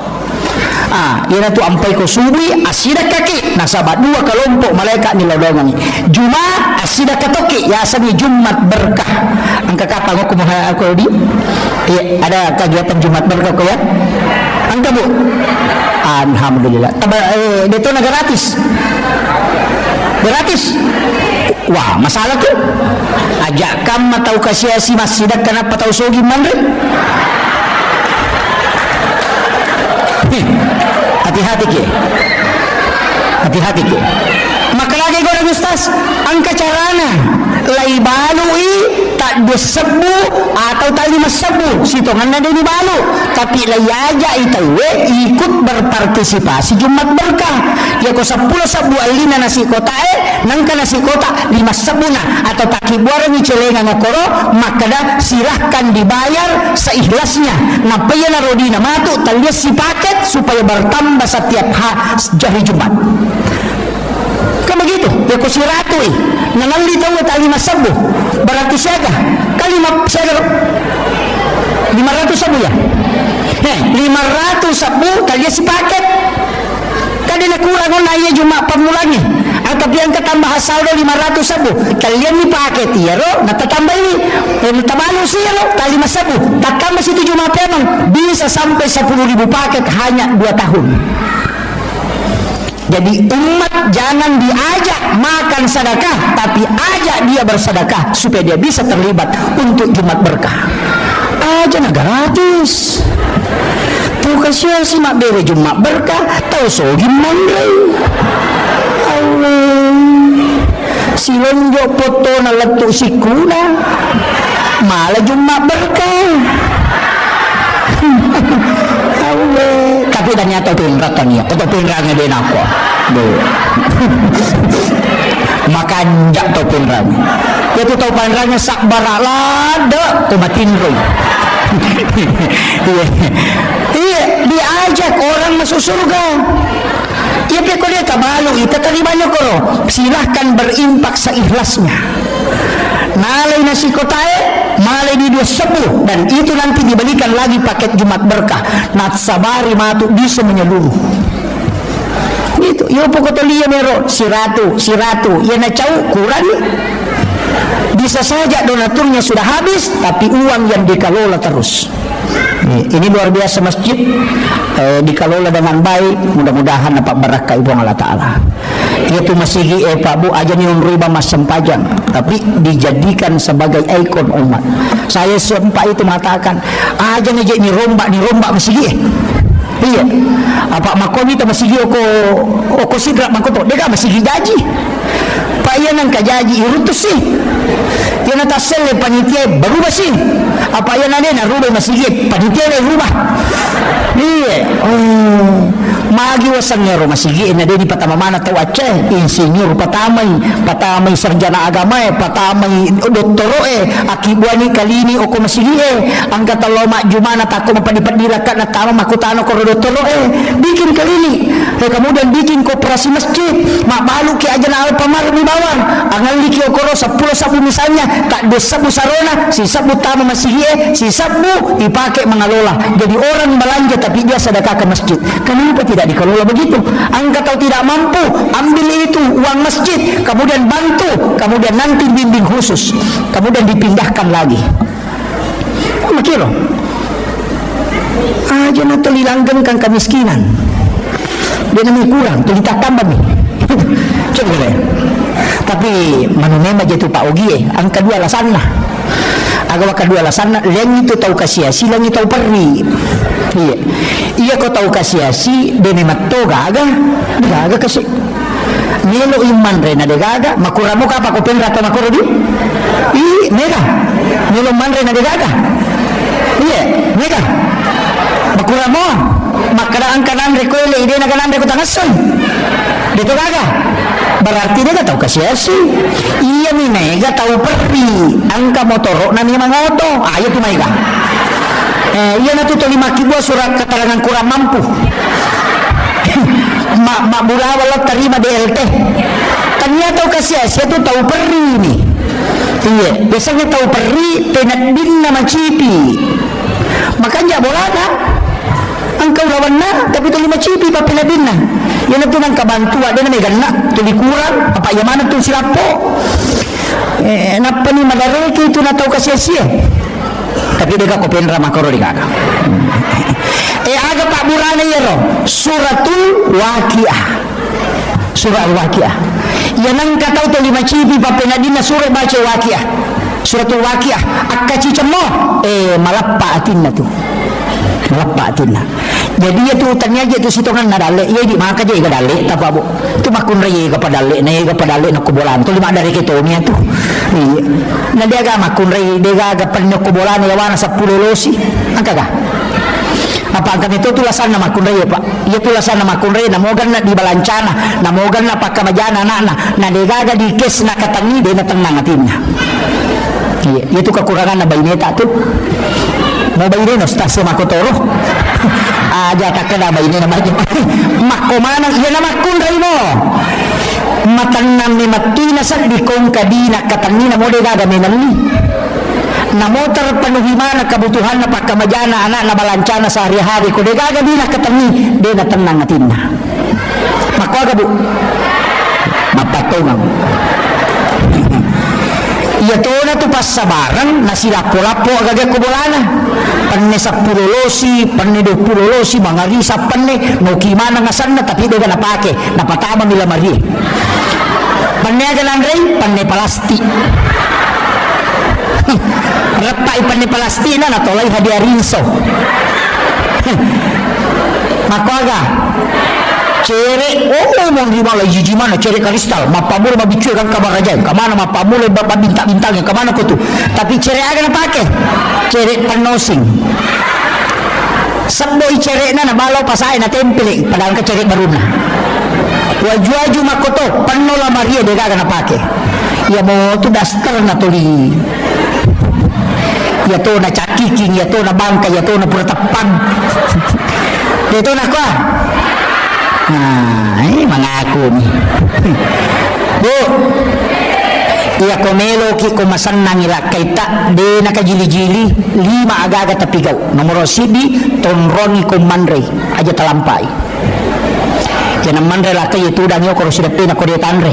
yan itu ampai ko subuh asidak kaki nasaba 2 kelompok malaikat nilodongan Jumat asidak katoki ya sabi Jumat berkah ang kakapang ko kumuha ako di ada kegiatan Jumat berkah ko ya angka bu alhamdulillah dito na gratis wah masalah tuh ajak kam matau kasih si masidak kenapa tahu sogi mandre hati-hati ke maka lagi goreng ustaz angka carana lai balui tak disebu atau tak dimesebu sitongan ada di balu tapi lai aja itu ikut berpartisipasi Jumat berkah ya ko 10 sabu alina nasi kota nangka nasi kota 5 sabuna atau takibuara ni celenga ngokoro maka dah silahkan dibayar seikhlasnya napaya na rodina matu talias si paket supaya bertambah setiap hari Jumat begitu ya ko si Ratu nangali tahu tali masabu berarti siaga kali siaga 500 sabu ya 500 sabu kali si paket kali na kurang na iya cuma pamulanya tapi yang ketambah saldo 500 sabu kalian ni paket ya ro natatambah ini tabalu sih ro tali masabu tatambah situ cuma memang bisa sampai 10.000 paket hanya 2 tahun. Jadi umat jangan diajak makan sedekah, tapi ajak dia bersedekah supaya dia bisa terlibat untuk Jumat berkah. Aja na gratis. Tuh kasihan si mak bere Jumat berkah, tahu so gimana? Allah. Si lonjo foto na letuk si kuna, malah Jumat berkah. Allah. Tapi ternyata pinratan ya, atau pinrangnya dia aku. Makan jak tau pinrang. Itu tau pinrangnya sak baralada kumatin roy. Iya, diajak orang masuk surga. Iya, kalau dia tak malu, kita terimanya koro. Silahkan berimpak seikhlasnya. Nalai nasi kotae, malai di 2 dan itu nanti dibelikan lagi paket Jumat berkah. Natsabari matu bisa menyeluruh. Itu, yo pokoknya liya mero si ratu, ya na cau kurang. Bisa saja donaturnya sudah habis, tapi uang yang dikelola terus. Ini luar biasa masjid dikelola dengan baik, mudah-mudahan dapat berkah ibu Allah Ta'ala. Itu masih Pak Bu aja nih riba mas sempajang, tapi dijadikan sebagai ikon umat. Saya sempat itu mengatakan aja nih rombak masih iya apa makoni ta masih oko sidrak makoto dega masih gaji Pak iya nang kajaji irutus sih yana taselle panitia baru masih apa iya nane na rubah masih panitia na rubah iya magi wasangnya ro masih na di patama mana tahu Aceh insinyur patamay sarjana agama patamay doktoro akibuani kalini oko masih ang kataloma jumana tako mapadipadilakan na tama makutano ko doktoro bikin kalini kemudian bikin koperasi masjid mabalu ki aja na pamar di bawang angal liki okoro 10 sabu misalnya tak de sabu sarona si sabu tama masih si sabu dipakai mengelola jadi orang belanja tapi dia sedekah ke masjid. Kenapa tidak dikelola begitu? Angkat atau tidak mampu ambil itu uang masjid kemudian bantu kemudian nanti bimbing khusus kemudian dipindahkan lagi makiro aja na telilanggeng kan kemiskinan dia namanya kurang tulita tambah nih coba ya tapi manunema jatuh Pak Ogi ang kedua alasan lah agawa kedua alasan lang itu tahu kasiasi lang itu tahu perri iya kau tahu kasiasi dene matto gaga kasi nilo iman re na de gaga makuramo ka pa ko penra to makuro di mega nilo man re na de gaga iya mega makuramo makaraan kanan rekoile ide na kanan reko tangason dito gaga berarti dia tahu kasiasi iya mi mega tahu perpi angka motoro na mi mangoto ayo tu mega iya na tu 5 kibo surat keterangan kurang mampu mak burawa lo terima DLT ternyata tahu kasiasi itu tahu perri ini iya biasanya tahu perri tenak din nama cipi makanya bolana angkau lawan na tapi tu 5 cipi papila din na yan na tu nang kabantua din na may gana tuli kurang apa yang mana tu silapo napa ni madareke itu na tahu kasiasi tapi dia ko penra makoro di kakak aga Pak Burana ya ro suratul waqiah surah al-waqiah yang nang katau to 5 cipi papenadina surah baca waqiah suratul waqiah akaci cemo malappa atinna tu malappa atinna jadi ya tu tanya je tu sitongan nadale ya di maka je ga dale ta Pak Bu tu makun re ga padale na kubolan tu 5 dari ketomia tu iya na dia ga makun re dia ga panyo kubolan ya wana 10 losi angka ga apa angkat itu tulasan nama kunrei Pak iya tulasan nama kunrei namogan na di balancana namogan na pakamajana na degaga di kes na katangi de na tenang atimna iya itu kekurangan na baineta tuh mau bayi no stase makotoro aja tak kena bayi na majo makko mana iya nama kunrei mo Matanang ni matina sa dikong kadina katangina mo de gagaminan ni. Na motor panuhimana kabutuhan na pagkamadyana anak na balansana sa hari-hari ko de gagabi na katangi de na tanang natin na makwaga bu mapatungang iyato na to pas sa barang na sila pulapo agagay kubulana panne sa pulolosi panne do pulolosi mga risa panne no kimana nga san na tapi de ga napake napatama nila mari panne aga lang rin panne palasti Rapa ipan ni Palestina na tolay hadiah rinso. Makwaga. Cere, mong di malay jijimana cere kristal, mapamulay mabicuy kang kabarajay, kamana mapamulay babinta-bintangnya, kamana ko tu. Tapi cere aga na pake. Cere panosing. Sabboy cere na nabalaw pasay na tempele, padahal ka cere baru na. Waju-waju makoto, panola Maria de aga na pake. Ya mo tu dastar na tuli. Ya to na cakiking, ya to na bangka, ya to na puratapan. Ya to na kwa. Ini mga ako ni. Bu, iya komelo ki kumasan nangila kaita de nakajili-jili 5 agaga tapigaw. Nomor sibi tonroni kumanre aja talampai. Yan ang manre lakay ito dan yo koro sidapi na kodietanre.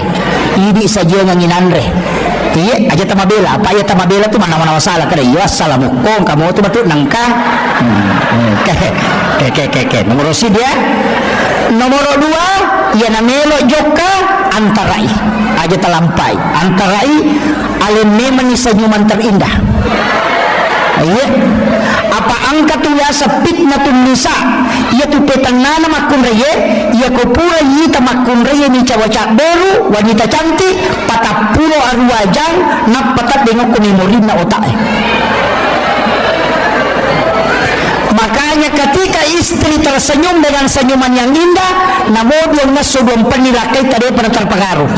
Ibi saja nga nginanre. Iya, aja tamabela. Apa aja tamabela tu mana-mana masalah kada. Iya, assalamualaikum. Kamu tu betul nangka. Ke. Nomor si dia. Nomor 2, ia namelo joka antarai. Aja talampai. Antarai alem memang senyuman terindah. Iya. Apa angka tu ya sepit na nisa. Ia tu petang nana makunreye. Ia kopura yita makunreye ni cawaca beru wanita cantik patapulo arwajang napatat dengan kumimurin na otak. Makanya ketika istri tersenyum dengan senyuman yang indah, namun dia nasubun penilakai tadi pada terpengaruh.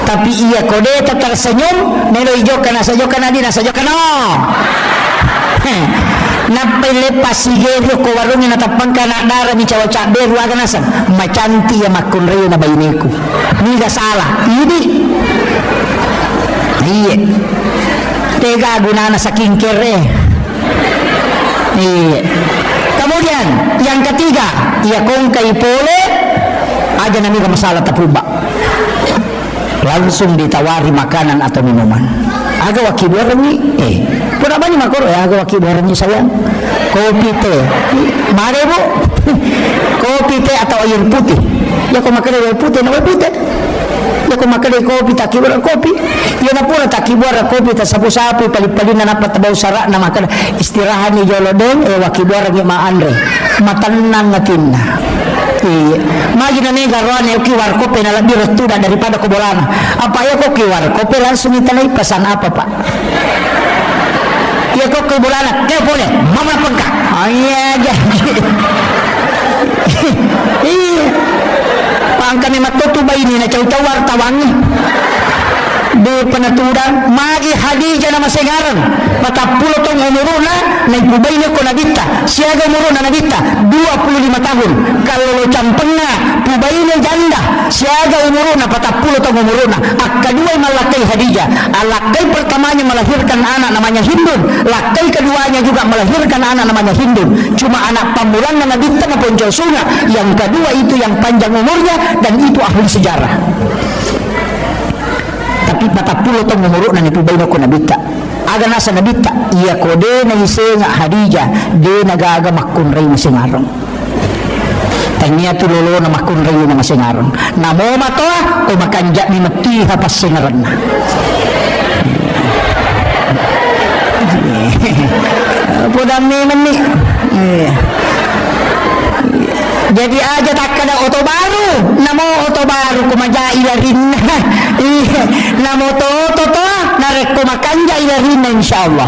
Tapi ia kode tersenyum, nelo ijo kana sajo kana dina sajo kana. Napay lepas sigerio ko warungin natapang kana dara mi cawaca beru aga nasan macanti ya makunreo na bayiniku niga salah ini iya tega gunana sa kingkere iya kemudian yang ketiga ya kong kay pole aja namiga masalah tapuba langsung ditawari makanan atau minuman aga wakibuaran ni pura banyak makoro ya aga wakibuaran ni sayang kopi teh mare bu kopi teh atau air putih ya kau makan air putih na air putih ya kau makan kopi tak kibuaran kopi ya na pura tak kibuaran kopi tak sapu-sapu palip-palin na napat tabau sarak na makan istirahat ni jolodeng wakibuaran ni maandre matanang natin na iya magi na nega roan ya kiwar kopi na lebih restuda daripada kobolana apa ya kok kiwar kopi langsung itanay pesan apa pak ya kok kobolana kaya boleh mama pengka iya jadi iya pangka ni matutuba ini na caw-caw wartawangi di penaturan magi Hadijah nama sengaran matapulo tong umuruna na ipubayna ko nabita siaga umuruna nabita 25 tahun kalau lo campengna pubayna janda siaga umuruna patapulo tong umuruna kedua malakai Hadijah alakai pertamanya melahirkan anak namanya Hindun lakai keduanya juga melahirkan anak namanya Hindun cuma anak pamuran na nabita na ponjol sunga yang kedua itu yang panjang umurnya dan itu ahli sejarah tapi patapulo tong umuruk na nipubayna ko nabita aga nasa nabita iya kode na isenga Hadijah de nagaga makunray masingarong tanya tulolo na makunray na masingarong namo matoa o makanja ni matiha pas singaran na pudam ni mani jadi aja tak ada oto baru namo oto baru kumaja ilarin namo to narek kumakanja ilarin insyaallah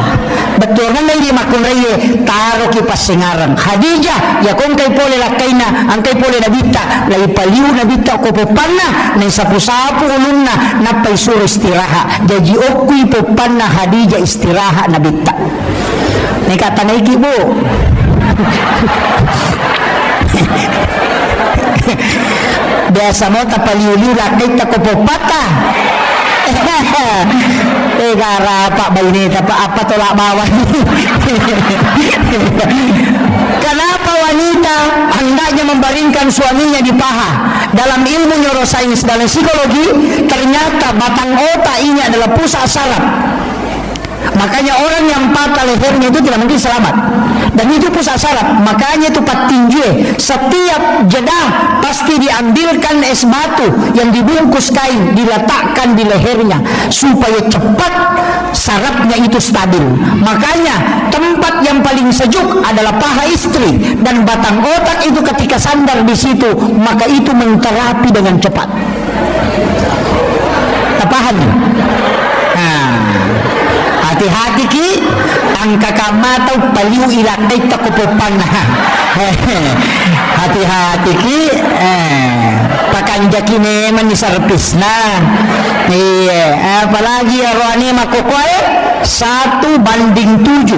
betul kan lagi makun reye taro ki pasingaran Hadijah ya kong kay pole lakaina ang kay pole nabita lay paliw nabita ko popana na sapu-sapu ulunna napay suro istiraha jadi okuy popana Hadijah istiraha nabita ni katanay ki bu biasa mo tapaliw-liw lakay takupopata. Gara pak bainita pa apa tolak bawah. Kenapa wanita hendaknya membaringkan suaminya di paha? Dalam ilmu neuroscience dan psikologi ternyata batang otak ini adalah pusat saraf. Makanya orang yang patah lehernya itu tidak mungkin selamat. Dan itu pusat saraf. Makanya itu patinjue. Setiap jeda pasti diambilkan es batu yang dibungkus kain, diletakkan di lehernya supaya cepat sarafnya itu stabil. Makanya tempat yang paling sejuk adalah paha istri, dan batang otak itu ketika sandar di situ, maka itu menterapi dengan cepat. Paham? Nah, hati-hati ki angka kamatau paliu ilakai takupopan. Hati-hati ki pakanjaki neman ni serpisna. Iya, apalagi ya rohani makokoy 1:7.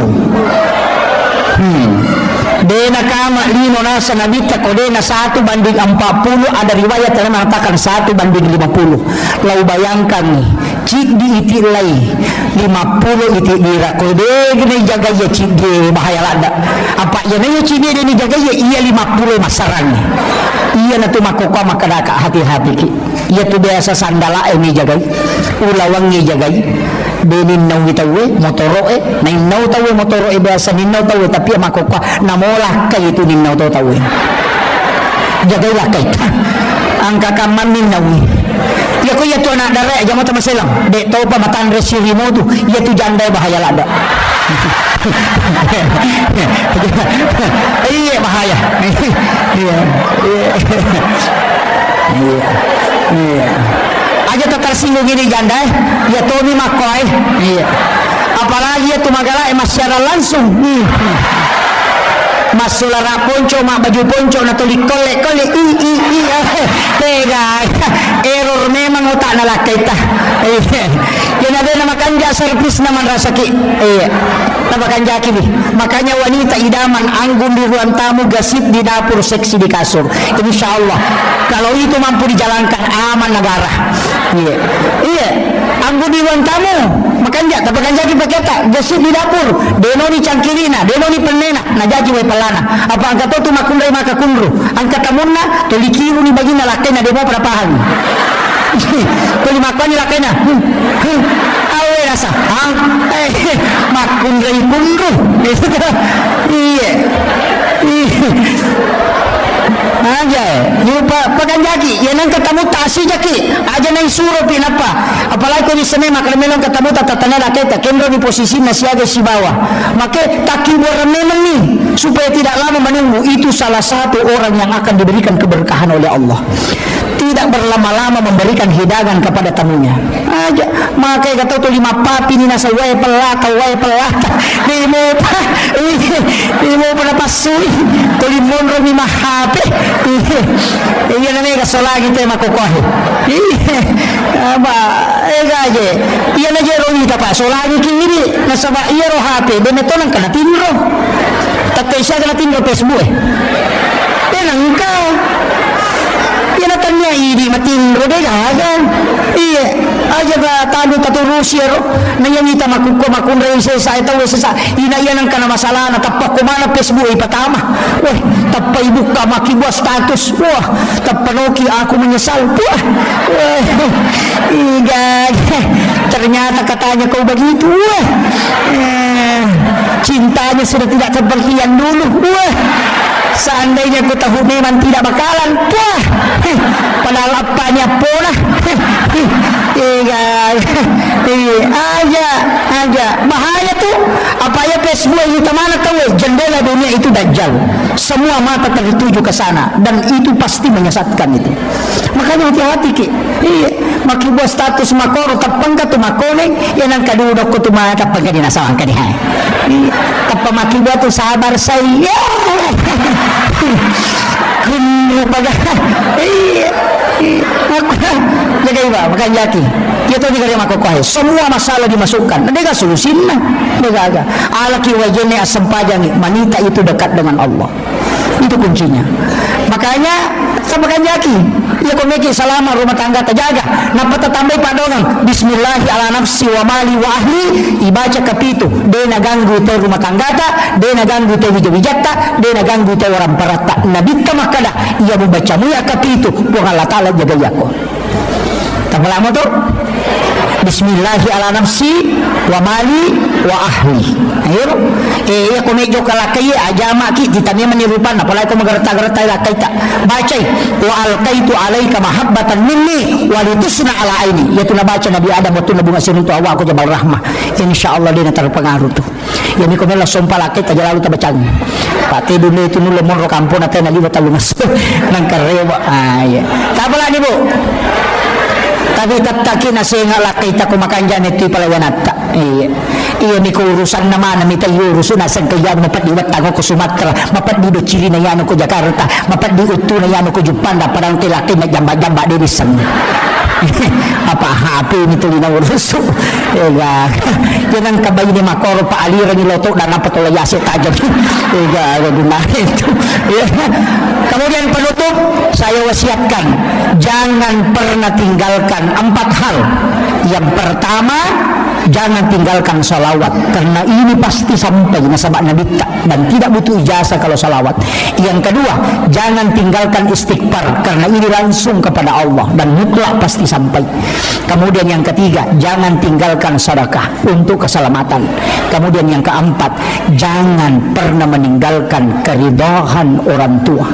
Dena kama lino nasa nabita ko dena 1:40. Ada riwayat yang mengatakan 1:50. Lau bayangkan nih, cik di itilai 50 iti dira ko de gini jaga ya cik di bahaya lada. Apa ya nanya cik dia ni jaga ya iya 50 masarang. Iya na tu makoko makadaka hati-hati ki. Iya tu biasa sandala ini jaga. Ulawang ni jaga. Benin nau tawe motoro nain nau tawe motoro biasa ninau tawe tapi makoko namolah kay itu ninau tawe. Jagailah kay angka kaman ninau. Ya ko ya tu anak dara aja mata maselang. Dek tau pa matan resirimo tu. Ya tu janda bahaya lada. Iya bahaya. Iya. Iya. Aja tersinggung ini janda ya Tony Makoy. Iya. Apalagi ya tumagala secara langsung. Mas sulara ponco mak baju ponco na tulik kolek tega error memang otak na lakay ta. Yan ada nama kanja servis naman rasaki. Nama kanja kini. Makanya wanita idaman anggun di ruang tamu, gasip di dapur, seksi di kasur. Insyaallah kalau itu mampu dijalankan aman negara. Iya. Anggun di ruang tamu makanya tapi kanja ki paketa gasip di dapur. Deno ni cangkirina, deno ni penena, na jaji we pelana. Apa angka tu makundai maka kundru. Angka tamunna tolikiru ni bagina lakay na demo prapahan. Kuli makani lakay na. Awe rasa. Makundai kundru. Iya. Aja, lupa pakanjaki. Yan ang ketemu tasi jaki. Aja na isuro pinapa. Apalagi ko ni senema kalau memang ketemu tatanala kita kendro di posisi nasiaga si bawah. Maka takiburan memang nih supaya tidak lama menunggu. Itu salah satu orang yang akan diberikan keberkahan oleh Allah. Tidak berlama-lama memberikan hidangan kepada tamunya. Aja, makanya kata tu 5 papi ni nasa way pelata. Dimo pada pasui. Tu limon ro 5 HP. Iya namanya kasola kita makokoh. Apa? Aja. Iya na jero ni tapa sola ni kiri nasa ba iya ro HP. Beneton ang kana tinro. Tatay siya kana tinro Facebook. Tenang ka. Yan tanya ini matin rode gaga. Iya, aja ba talo Rusia ro. Nayangita makunray sa ito sa ina yan ang kana masalah na tapak ko mana Facebook ipatama. Wah, tapay buka makibuas status. Wah, tapanoki aku menyesal. Wah. Iya. Ternyata katanya kau begitu. Wah. Cintanya sudah tidak seperti yang dulu. Wah. Seandainya ku tahu memang tidak bakalan. Wah. Padahal apanya pona. Aja bahaya tuh. Apa ya Facebook itu mana tahu jendela dunia itu dajjal. Semua mata tertuju ke sana dan itu pasti menyesatkan itu. Makanya hati-hati ki. Maki buat status makoro tapangka tu makone yang ang kadudok ko tu mga tapangka dinasawang ka dihay. Tapamaki buat tu sabar saya. Kunru baga. Aku jaga iba makan jaki. Kita ni kaya makokoy. Semua masalah dimasukkan. Ada solusinya. Ada. Alaki wajene asam pajang manita itu dekat dengan Allah. Itu kuncinya. Maka Makanya sama kanjaki ya komeki selama rumah tangga terjaga napa tambah padongan bismillahi ala nafsi wa mali wa ahli ibaca kapitu dena ganggu te rumah tangga ta dena ganggu te wijawijata dena ganggu te orang parata nabitta makada ia membaca muya kapitu buang Allah ta'ala jaga yako tambah lama tuh bismillahi ala nafsi wa mali wa ahli ayo ya komejo kalakai ajama ki ditanya menirupan apalagi ko magarta-garta lakai ta bacai wa alqaitu alaika mahabbatan minni wa litusna ala aini ya tuna baca Nabi Adam waktu nabi ngasih itu awak aku jabal rahmah insyaallah dia terpengaruh tuh ya ni komela sompa lakai ta jalalu ta bacang pati dulu itu nulo mon kampung atena liwat talungas nang karewa ya tabala ni bu tapi tattaki na singa lakay ta kumakan dyan ito palawanata iya ni ko urusan naman na mitay urusan nasan kaya mapadiwat tago ko Sumatra mapadido Chile na yan ko Jakarta mapadido na yan ko Jupanda parang tilaki na jamba-jamba din isang apa happy nito na uruso yan ang kabay ni Makoro paaliran ni Loto na napatulayasi tajam gunahin ito kemudian penutup saya wasiatkan jangan pernah tinggalkan 4 hal. Yang pertama jangan tinggalkan salawat karena ini pasti sampai nasabak Nabi dan tidak butuh ijazah kalau salawat. Yang kedua jangan tinggalkan istighfar karena ini langsung kepada Allah dan mutlak pasti sampai. Kemudian yang ketiga jangan tinggalkan sedekah untuk keselamatan. Kemudian yang keempat jangan pernah meninggalkan keridhaan orang tua.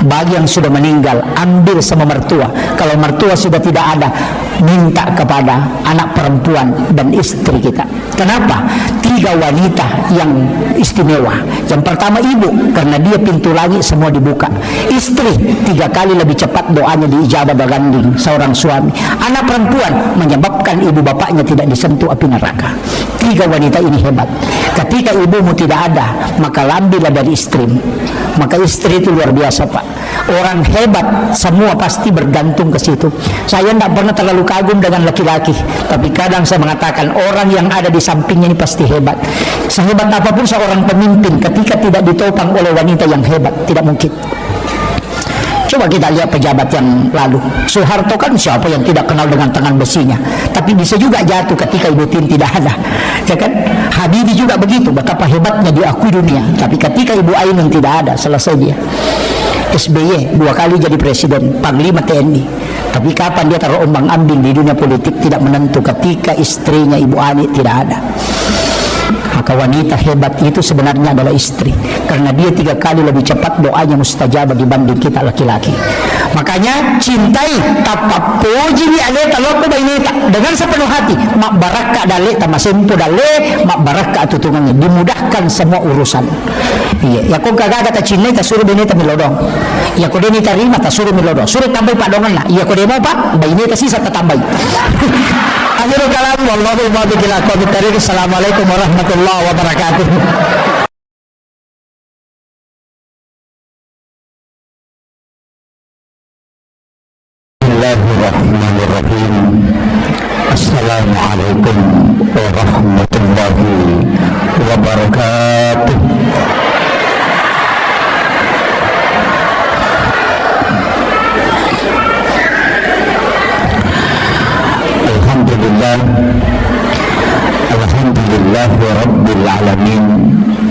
Bagi yang sudah meninggal ambil sama mertua, kalau mertua sudah tidak ada minta kepada anak perempuan dan istri kita. Kenapa? 3 wanita yang istimewa. Yang pertama ibu, karena dia pintu langit semua dibuka. Istri 3 kali lebih cepat doanya diijabah berganding seorang suami. Anak perempuan menyebabkan ibu bapaknya tidak disentuh api neraka. 3 wanita ini hebat. Ketika ibumu tidak ada maka lambilah dari istrimu. Maka istri itu luar biasa Pak. Orang hebat semua pasti bergantung ke situ. Saya tidak pernah terlalu kagum dengan laki-laki, tapi kadang saya mengatakan orang yang ada di sampingnya ini pasti hebat. Sehebat apapun seorang pemimpin ketika tidak ditopang oleh wanita yang hebat tidak mungkin. Coba kita lihat pejabat yang lalu. Soeharto kan siapa yang tidak kenal dengan tangan besinya, tapi bisa juga jatuh ketika Ibu Tin tidak ada, ya kan? Habibie juga begitu, betapa hebatnya diakui dunia, tapi ketika Ibu Ainun tidak ada, selesai dia. SBY 2 kali jadi presiden, panglima TNI, tapi kapan dia terombang-ambing di dunia politik tidak menentu ketika istrinya Ibu Ani tidak ada. Maka wanita hebat itu sebenarnya adalah istri, karena dia 3 kali lebih cepat doanya mustajab dibanding kita laki-laki. Makanya cintai tapapuji bi aleta loko bainita dengan sepenuh hati. Mak baraka dale tamasempo dale mak baraka tutungannya dimudahkan semua urusan. Iya, ya kung kagaga ta cinai ta suruh bainita milodong. Ya ko deni tarima ta suruh milodong. Suruh tambay padongan na. Ya ko demo pa bainita sisa ta tambay. Akhirul kalam wallahu muwaffiq ila aqwamit thariq. Assalamualaikum warahmatullahi wabarakatuh. Bismillahirrahmanirrahim. Assalamualaikum warahmatullahi wabarakatuh. Alhamdulillah rabbil alamin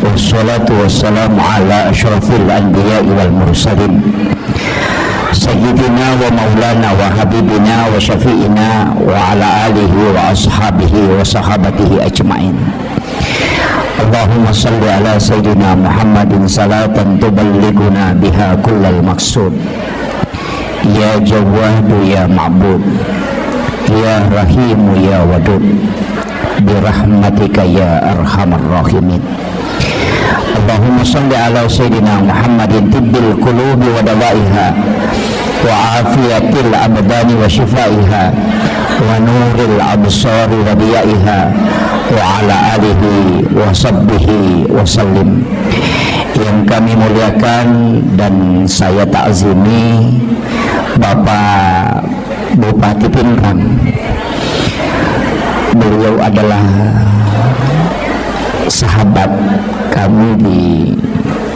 wassalatu wassalamu ala asyrafil anbiya'i wal mursalin Sayyidina wa maulana wa habibina wa syafi'ina wa ala alihi wa ashabihi wa sahabatihi ajma'in. Allahumma salli ala Sayyidina Muhammadin salatan tuballighuna biha kullal maqsud. Ya Jawwadu ya Ma'bud, ya Rahimu ya Wadud, birahmatika ya Arhamar Rahimin. Allahumma salli ala Sayyidina Muhammadin tibbil qulubi wa dawaiha wa afiyatil abdani wa shifaiha wa nuril absari wa diyaiha wa ala alihi wa sahbihi wa sallim. Yang kami muliakan dan saya ta'zimi Bapak Bupati Pinrang. Beliau adalah sahabat kami di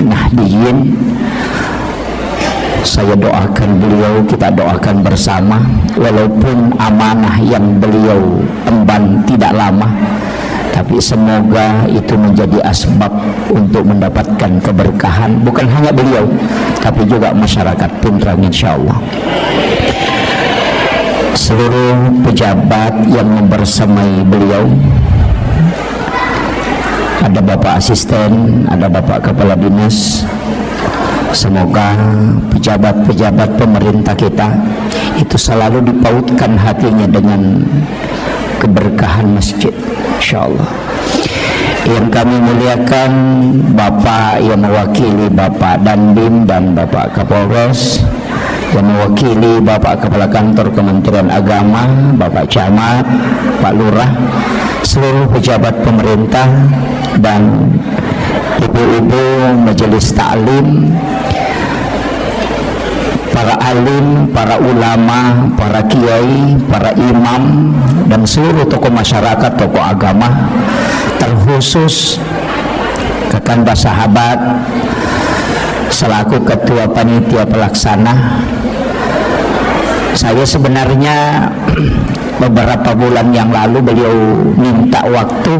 Nahdiyin, Saya doakan beliau, kita doakan bersama, walaupun amanah yang beliau emban tidak lama, tapi semoga itu menjadi asbab untuk mendapatkan keberkahan, bukan hanya beliau tapi juga masyarakat Pindrang insyaallah. Seluruh pejabat yang membersamai beliau, ada Bapak Asisten, ada Bapak Kepala Dinas, semoga pejabat-pejabat pemerintah kita itu selalu dipautkan hatinya dengan keberkahan masjid insyaallah. Yang kami muliakan Bapak yang mewakili Bapak Dandim dan Bapak Kapolres, yang mewakili Bapak Kepala Kantor Kementerian Agama, Bapak Camat, Pak Lurah, seluruh pejabat pemerintah dan ibu-ibu majelis taklim, para alim, para ulama, para kiai, para imam, dan seluruh tokoh masyarakat, tokoh agama, terkhusus Kakanda Sahabat selaku ketua panitia pelaksana. Saya sebenarnya beberapa bulan yang lalu beliau minta waktu,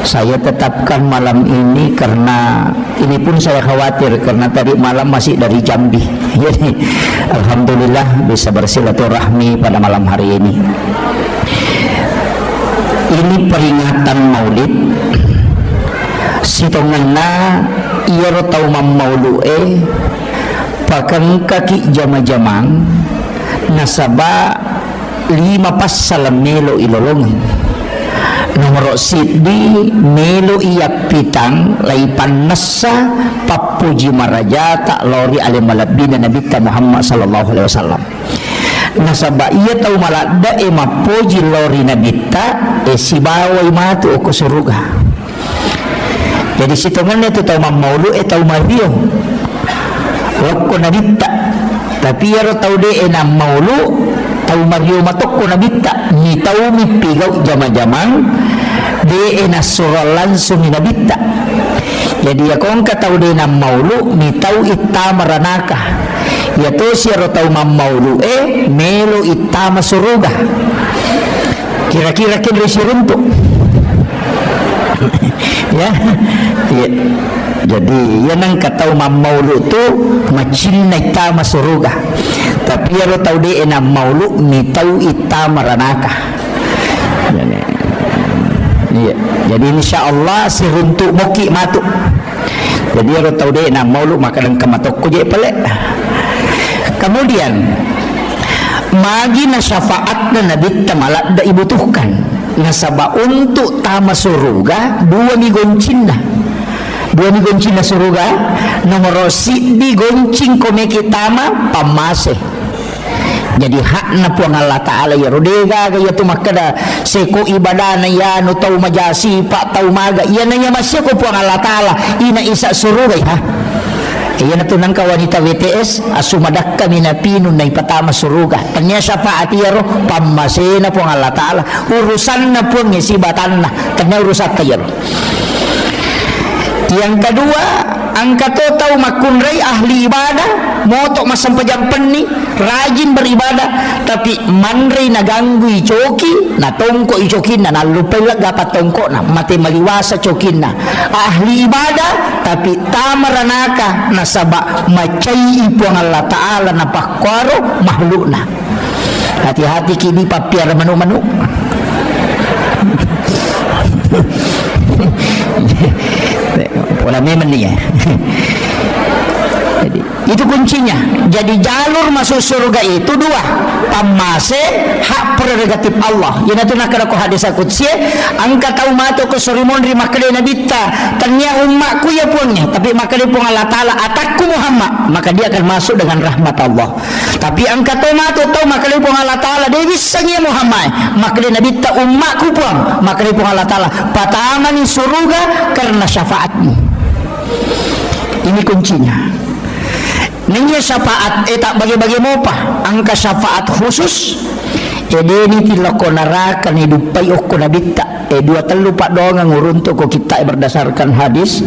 saya tetapkan malam ini karena ini pun saya khawatir karena tadi malam masih dari Jambi. Jadi alhamdulillah bisa bersilaturahmi pada malam hari ini. Ini peringatan Maulid. Sitonganna ieu tau mammaulu'e pakan kaki jama-jamang nasaba 5 pas salam melo ilolongan. Nomor sidi melo iyak pitang laipan nasa papuji maraja tak lori alim malabina Nabi Muhammad sallallahu alaihi wasallam. Nasaba iya tau malada mapuji lori Nabi sibawai matu ko suruga. Jadi situngan itu tau mammaulu tau mario wakko Nabi tapi ya tau de enam maulu tau mario matok ko Nabi ni tau mi pigau jama-jamang de enasura langsung ni Nabi. Jadi ya kong katau de enam maulu ni tau itama ranaka ya to siya tau mammaulu melo itama suruga. Kira-kira kini siruntuk ya. Jadi yan ang kataw mammaulu tu macin na itama suruga tapi yaro tau di enam maulu ni tau itama ranaka. Jadi insyaallah si runtuk moki matu. Jadi yaro tau di enam maulu maka dan kematok ko je pale. Kemudian magi na syafaat na Nabi tamalak da ibutuhkan nasaba untuk tama suruga 2 migoncin na suruga nomor di goncing komeki tama pamase. Jadi hak na po ang Allah Ta'ala ya rodega kaya tumakada seko ibadah na yan o tau majasi pa tau maga yan na niya masya ko po ang Allah Ta'ala ina isa suruga ha. Iyan na tunang ka wanita WTS asumadak kami na pinun na ipatama suruga tanya siya pa atiyaro pamase na po ang Allah Ta'ala urusan na po ng isibatan na tanya urusan tayo. Yang kedua ang katotaw makunray ahli ibadah motok masampajampan ni rajin beribadah tapi manray naganggu icoki na tongko icokin na nalupay laga patongko na mati maliwasa cokin na ahli ibadah tapi tamaranaka nasaba macay ipo ang Allah Ta'ala na pakwaro mahlu na. Hati-hati kini papiar manu-manu. Wala memang niya. Jadi, itu kuncinya. Jadi jalur masuk surga itu 2. Pamase hak prerogatif Allah. Yan ito nakara ko hadis qudsi angka tau mato ko sorimon ri makade nabita. Tanya umatku ya punya, tapi makade pun Allah Taala atakku Muhammad, maka dia akan masuk dengan rahmat Allah. Tapi angka tau mato tau makade pun Allah Taala dia bisanya Muhammad, makade nabita umatku pun, makade pun Allah Taala patamani surga karena syafaatmu. Ini kuncinya. Nanya syafaat tak bagi-bagi mopa angka syafaat khusus jadi ini tilako narakan hidupai oko nabita 2 telu pak doang nguruntuk ko kita berdasarkan hadis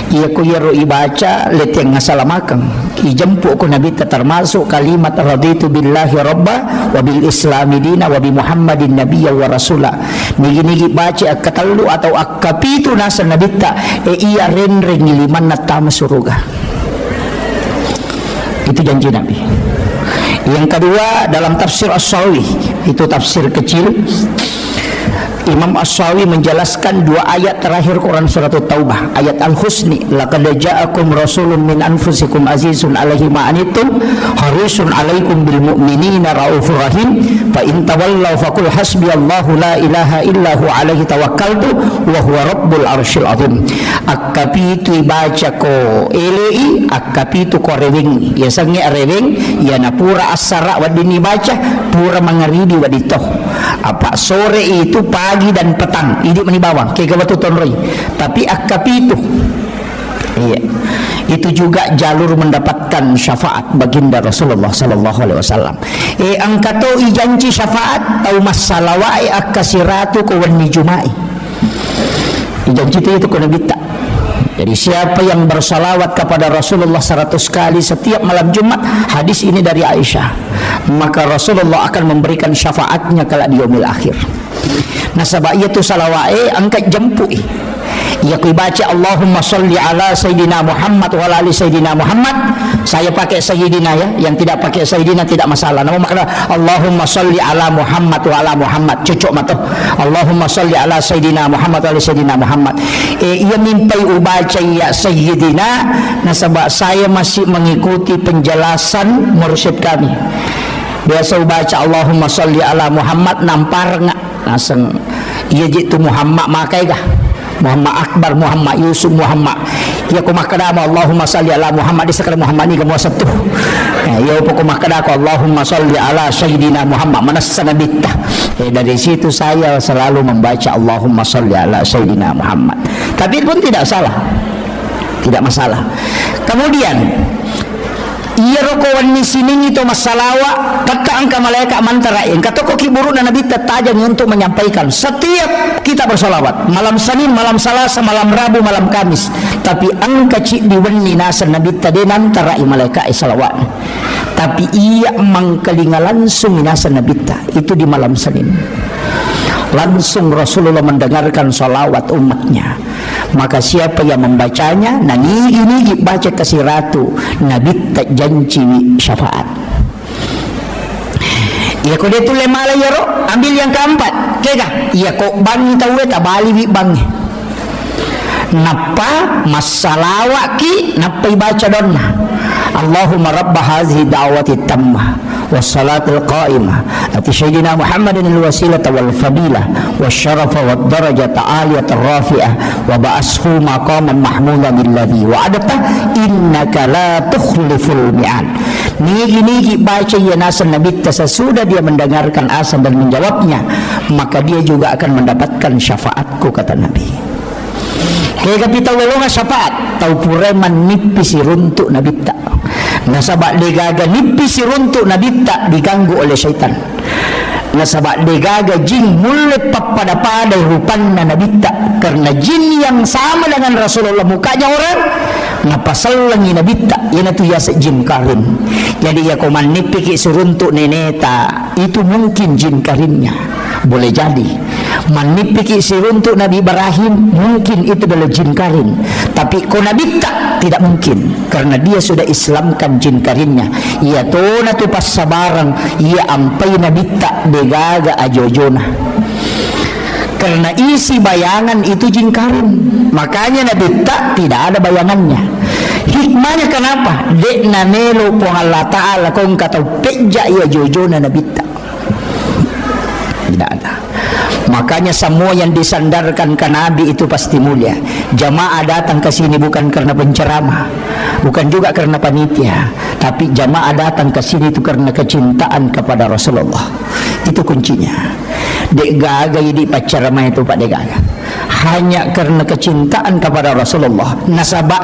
Iya ko yaro ibaca leteng ngasalamakan. Ijempu ko nabi termasuk kalimat raditu billahi rabba wa bil islami dina wa bi muhammadin nabiyya wa rasula. Nigi-nigi baca akatallu atau akapitu nasa nabita iya renreng liman natama suruga. Itu janji Nabi. Yang kedua dalam tafsir As-Sawi, itu tafsir kecil, Imam As-Sawi menjelaskan dua ayat terakhir Quran surat Taubah, ayat Al-Husni, laqad ja'akum rasulun min anfusikum azizun 'alaihi ma anittum harisun 'alaikum bil mu'minina raufur rahim fa in tawallaw faqul hasbiyallahu la ilaha illa hu 'alaihi tawakkaltu wa huwa rabbul arsyil azim. Akapitu baca ko elei akapitu ko rewing ya sangi rewing ya na pura asara wadini baca pura mangaridi waditoh apa sore itu pagi dan petang ini menibawang kaya gawatu tonroy tapi akapitu iya itu juga jalur mendapatkan syafaat baginda Rasulullah sallallahu alaihi wasallam. Angkato ijanji syafaat tau masalawai akasiratu ko wan nijumai. Ijanji itu ko nabita. Jadi siapa yang bersalawat kepada Rasulullah 100 kali setiap malam Jumat, hadis ini dari Aisyah, maka Rasulullah akan memberikan syafaatnya kala di yaumil akhir. Nah sebab itu salawai angkat jempui. Ya ku baca Allahumma sholli ala Sayyidina Muhammad wa ala ali Sayyidina Muhammad. Saya pakai Sayyidina ya, yang tidak pakai Sayyidina tidak masalah. Namun makna Allahumma sholli ala Muhammad wa ala Muhammad. Cocok matoh. Allahumma sholli ala Sayyidina Muhammad wa ala Sayyidina Muhammad. Ia mimpi ubaca ya Sayyidina. Nah sebab saya masih mengikuti penjelasan mursyid kami. Biasa ubaca Allahumma sholli ala Muhammad nampar ngak. Naseng ia jitu Muhammad makai kah? Muhammad Akbar, Muhammad Yusuf, Muhammad ya ku makadama Allahumma salli ala Muhammad di sekali Muhammad ni kamu satu ya ku makadama Allahumma salli ala Sayyidina Muhammad manasana bittah dari situ saya selalu membaca Allahumma salli ala Sayyidina Muhammad tapi pun tidak salah tidak masalah. Kemudian iya rokawan ni sining itu masalawa kata angka malaikat mantarain kata kok kiburu dan nabi tertajam untuk menyampaikan setiap kita bersalawat malam Senin, malam Selasa, malam Rabu, malam Kamis tapi angka cik diweni nasa nabi tadi nantarai malaikat salawat tapi iya mangkelinga langsung nasa nabi itu di malam Senin langsung Rasulullah mendengarkan salawat umatnya. Maka siapa yang membacanya nangigi baca kasih ratu Nabi tak janji syafaat. Ya kau dia tu lemala ya ro ambil yang keempat kega ya kau bang tahu tak bali bi bang napa masalawat ki napa baca donna Allahumma rabb hadhihi da'wati tammah wassalatul qa'imah ati sayyidina Muhammadin alwasilata wal fadilah wasyarafa wad darajata aliyat rafi'ah wa ba'ashu maqaman mahmudan alladhi wa'adata innaka la tukhliful mi'ad. Nigi baca ya nasan nabi sesudah dia mendengarkan azan dan menjawabnya maka dia juga akan mendapatkan syafaatku kata Nabi. Kaya kita walonga syafaat tau pureman nipis runtuk nabi tak nasabak degaga nipis runtuk nabi tak diganggu oleh syaitan nasabak degaga jin mulut pada rupanna nabi tak karena jin yang sama dengan Rasulullah mukanya orang napasalangi nabi tak yana tu yasa jin karin jadi ya koman nipiki suruntuk neneta itu mungkin jin karinnya boleh jadi manipiki siruntuk Nabi Ibrahim mungkin itu adalah jin karin tapi ko Nabi tidak mungkin karena dia sudah Islamkan jin karinnya ia tona tu pas sabarang ia ampai Nabi tak degaga ajojona karena isi bayangan itu jin karin makanya Nabi tidak ada bayangannya. Hikmahnya kenapa dek nanelo po Allah Ta'ala kong katau peja ia jojona Nabi tidak ada. Makanya semua yang disandarkan ke Nabi itu pasti mulia. Jamaah datang ke sini bukan karena penceramah, bukan juga karena panitia, tapi jamaah datang ke sini itu karena kecintaan kepada Rasulullah. Itu kuncinya. Dek gaga di pacaramah itu Pak Dek gaga. Hanya karena kecintaan kepada Rasulullah. Nasabah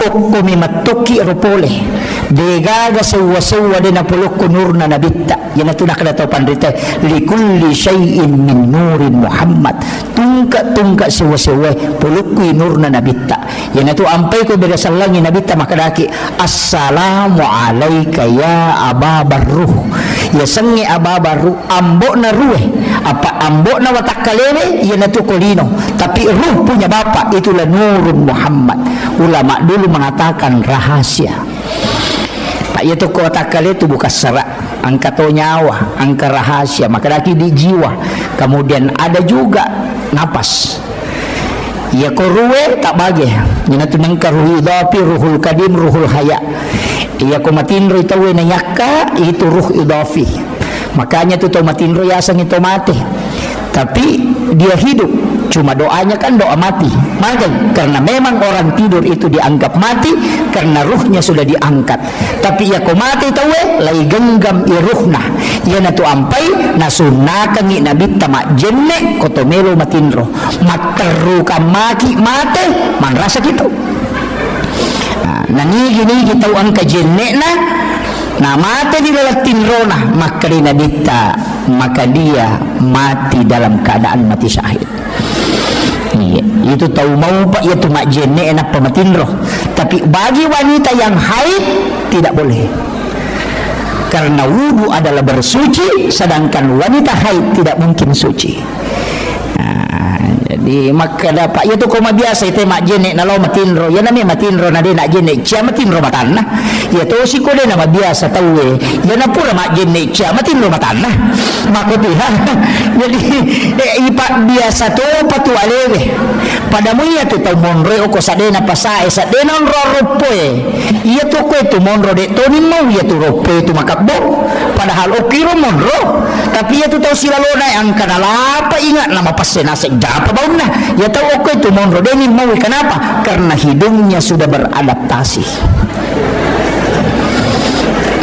ukumi matuki ropole degaga sewa-sewa dina puluk kunurna nabitta yana tu nak tahu pandita likulli syai'in min nurin Muhammad tungka sewa-sewa puluk nurna nabitta yana tu ampai ko berasalangi nabitta makadaki assalamu alayka ya Aba Barruh ya sangi Aba Barruh ambok na rueh apa ambok na watak kalene yana tu kolino tapi ruh punya bapak itulah nurun Muhammad. Ulama dulu mengatakan rahasia pak itu watak kale itu bukan serak angka to nyawa angka rahasia maka lagi di jiwa kemudian ada juga napas ya ko ruwe tak bagi yana tu nangka ruh idafi ruhul kadim ruhul haya ya ko matinro itawe na yakka itu ruh idafi makanya tu to matinro yasang itu mati tapi dia hidup cuma doanya kan doa mati maka karena memang orang tidur itu dianggap mati karena ruhnya sudah diangkat tapi ya ko mati tawe lai genggam iruhna ya na tu ampai nasunakan ni nabitta mak jenne kotomelo matinro materu kamaki mate man rasa gitu nah nigi tahu angka jenne na mati di dalam tinrona maka nabitta maka dia mati dalam keadaan mati syahid. Iya, itu tahu mau pak itu mak jenne enak pematinro tapi bagi wanita yang haid tidak boleh karena wudu adalah bersuci sedangkan wanita haid tidak mungkin suci. Jadi maka dapat ya tu koma biasa itu mak jenne na lo matinro ya nami matinro na de nak jenne cia matinro matanna ya tu si ko de nama biasa tahu ya na pula mak jenne cia matinro matanna mako tu ha jadi ipak biasa tu patu alewe padamu ya tu tahu monro ko sadena pasae sadena ro ropoe ya tu ko tu monro de to ni mau ya tu ropoe tu makabbo padahal okiro monro tapi ya tu tahu silalona yang kanala apa ingat nama pasena sejapa bauna ya tahu oke itu monro deni mau kenapa karena hidungnya sudah beradaptasi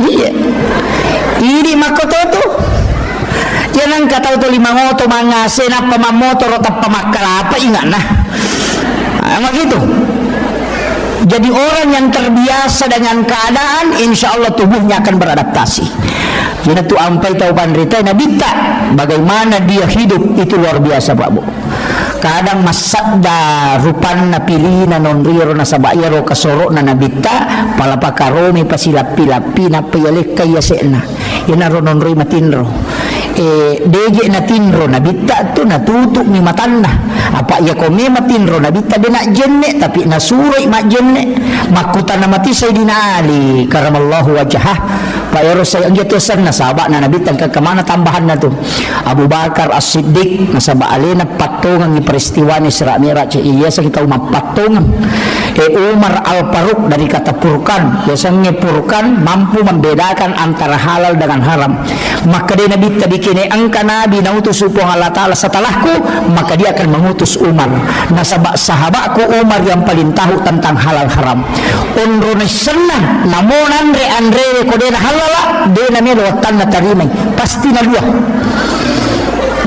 iya ini makoto tu jangan kata tu lima moto mangase na pamamoto rota pamakala apa ingat nah gitu jadi orang yang terbiasa dengan keadaan insya Allah tubuhnya akan beradaptasi. Jadi tu ampai tahu pandrita nabita bagaimana dia hidup itu luar biasa Pak Bu. Kadang masadda rupanna pilina non riro na sabayaro kasoro na nabita palapakaromi pasilapi-lapi na payalik kaya sena yana ronon ri matinro deje na tinro nabita tu natutuk ni matanna apa ya kome matinro nabita de nak jenne tapi nasurai mak jenne makuta na mati Sayyidina Ali karamallahu wajhah Pak Yaro saya gitu sana sahabat na nabi tangka kemana tambahan na tu Abu Bakar As-Siddiq na sahabat alina patungan ni peristiwa ni Isra Mi'raj iya sa kita umap patungan Umar Al-Faruq dari kata purkan biasanya purkan mampu membedakan antara halal dengan haram maka dia nabi tadi kini angka nabi nautus upung Allah Ta'ala setelahku maka dia akan mengutus Umar nah sahabatku Umar yang paling tahu tentang halal haram unrone senang namun andre kodena halal dia namanya watan na tarimay pasti na luah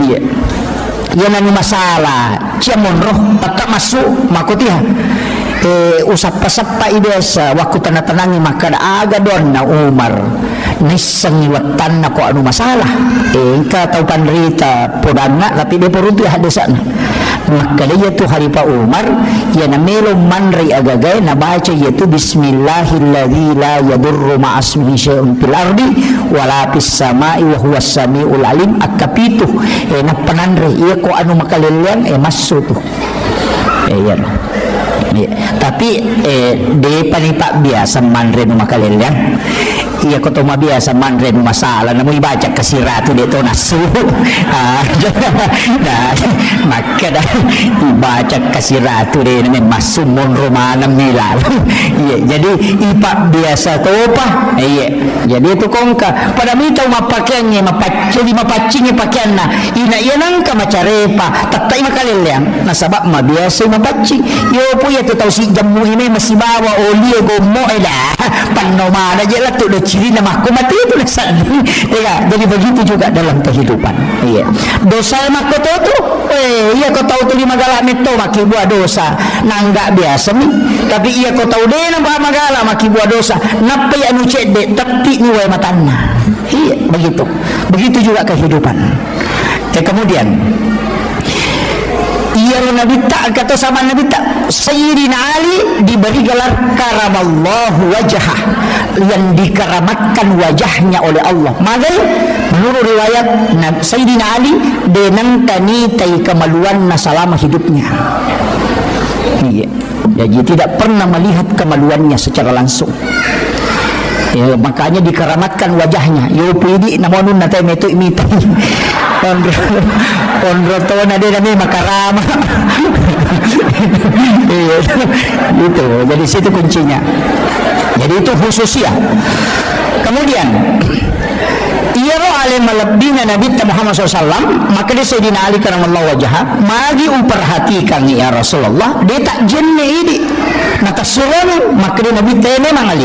iya yan ang masalah siya monroh pagka masuk makutiha usap-pasap pa ibesa waktu tanah-tanangi maka aga doon na Umar nisang iwatan na ko ano masalah ka tau panrita purana tapi dia purunti hadasan maka dia tu hari pa Umar yan na melo manray agagay na baca yaitu bismillahilladzi la yadurru ma'asmihi syai'un fil ardi wala fis sama'i wa huwas samiul alim akapito na pananre iya ko ano makalilian maso tu yan tapi di panipak biasa manre no makalilian iya ko to mabiasa manre no masalah na mo ibaca kasiratu dito nasu maka dah ibaca kasiratu de na masumon romana milal iya jadi ipak biasa to pa iya jadi itu kongka pada mita mapakiannya mapacingnya pakaian na ina yanang ka macarepa tatay makalilian nasabak mabiasa mapacing yo po ya to taw si jamu ini masih bawa oli gomo eda kehidupan nomada aja lah tu dah ciri nama aku mati itu lesan. Ya, jadi begitu juga dalam kehidupan. Iya. Dosa yang aku tahu tu, iya kau tahu tu lima galak meto maki buat dosa. Nanggak biasa ni. Tapi iya kau tahu deh nampak magala maki buat dosa. Napa ya nu cedek tepi ni wai matana. Iya, begitu. Begitu juga kehidupan. Kemudian ia Nabi tak kata sama Nabi tak Sayyidina Ali diberi gelar karamallahu wajhah, yang dikeramatkan wajahnya oleh Allah. Maka menurut riwayat Sayyidina Ali denang tanitai kemaluan selama hidupnya. Iya. Jadi tidak pernah melihat kemaluannya secara langsung. Ya, makanya dikeramatkan wajahnya. Yo pidi namonun natai metu imitai. Ondro to na de nami makarama. Itu. Jadi situ kuncinya. Jadi itu khususnya. Kemudian ia roh alim melebihnya Nabi Muhammad SAW, maka dia Sayyidina Ali karamallahu wajhah magi uperhatikan ya Rasulullah, dia tak jenne ini nata suruh maka dia Nabi tene mangali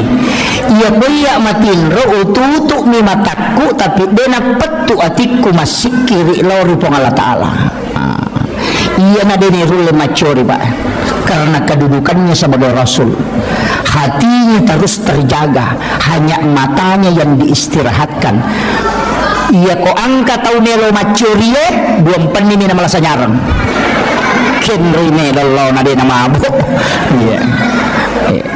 ia boya matin roh ututu mi mataku tapi dia petu atiku masih kiri lori pong Allah Ta'ala. Ia na deni rule macori pak, karena kedudukannya sebagai Rasul, hatinya terus terjaga, hanya matanya yang diistirahatkan. Ia ko angka tau nelo macurie buang penini na malasa nyarang kenri nelo na de na mabuk. Iya.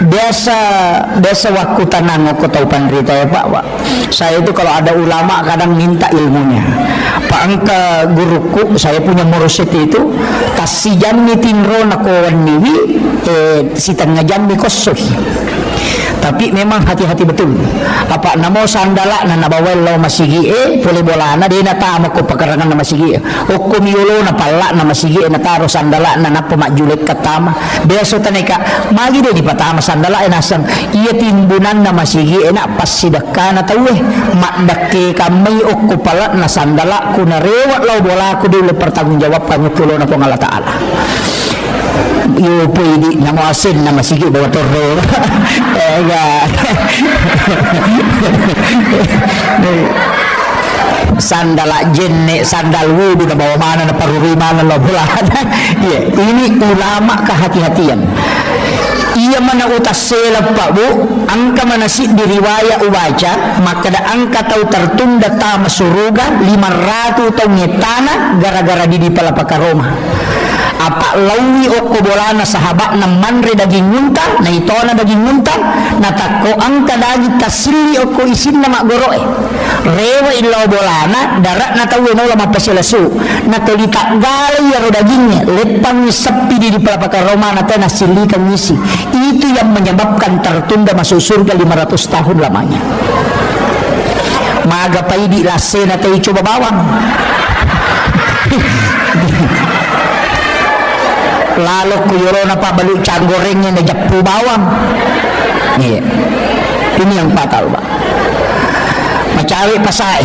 Biasa waktu tanang aku tahu panrita ya Pak. Saya itu kalau ada ulama kadang minta ilmunya. Pak angka guruku, saya punya mursyid itu kasih jamni tinro nakowan niwi si tengah jamni kosoh. Tapi memang hati-hati betul. Apa namo sandala na nabawel lo masigi boleh bolana de na tama ko pakarangan na masigi. O kumiyulo na pala na masigi na taro sandala na napamajulik katama. Beso taneka magi de di patama sandala nasang iya timbunan na masigi na pasidaka na tawe makdake kamay o ko pala na sandala ko na rewat lo bola ko dili pertanggungjawab pangutulo na po ng Allah Ta'ala. Yo pwede na mo asin na masigi bawa torro. Sandala jenne sandal wudu na bawa mana na parurimanan lo bulan. Ya, ini ulama kehati-hatian. Ia mana utas selap Pak Bu, angka mana si diriwaya ubaca, maka da angka tau tertunda tama suruga 500 tahun nyetana gara-gara di palapaka Roma. Apa lawi oko bolana sahabat na manre daging muntah na ito na daging muntah na tako angka daging tasili oko isin na magoroe rewa ilaw bolana darat na tawi na ulama pasilasu na tolita galay yaro dagingnya lepang sepi di palapaka Roma na tena silikan ngisi. Itu yang menyebabkan tertunda masuk surga 500 tahun lamanya. Maga paidi lase na tayo coba bawang. Lalu kuyuro na pa balu gorengnya na japu bawang. Iya. Ini yang fatal Pak. Macawi pasai.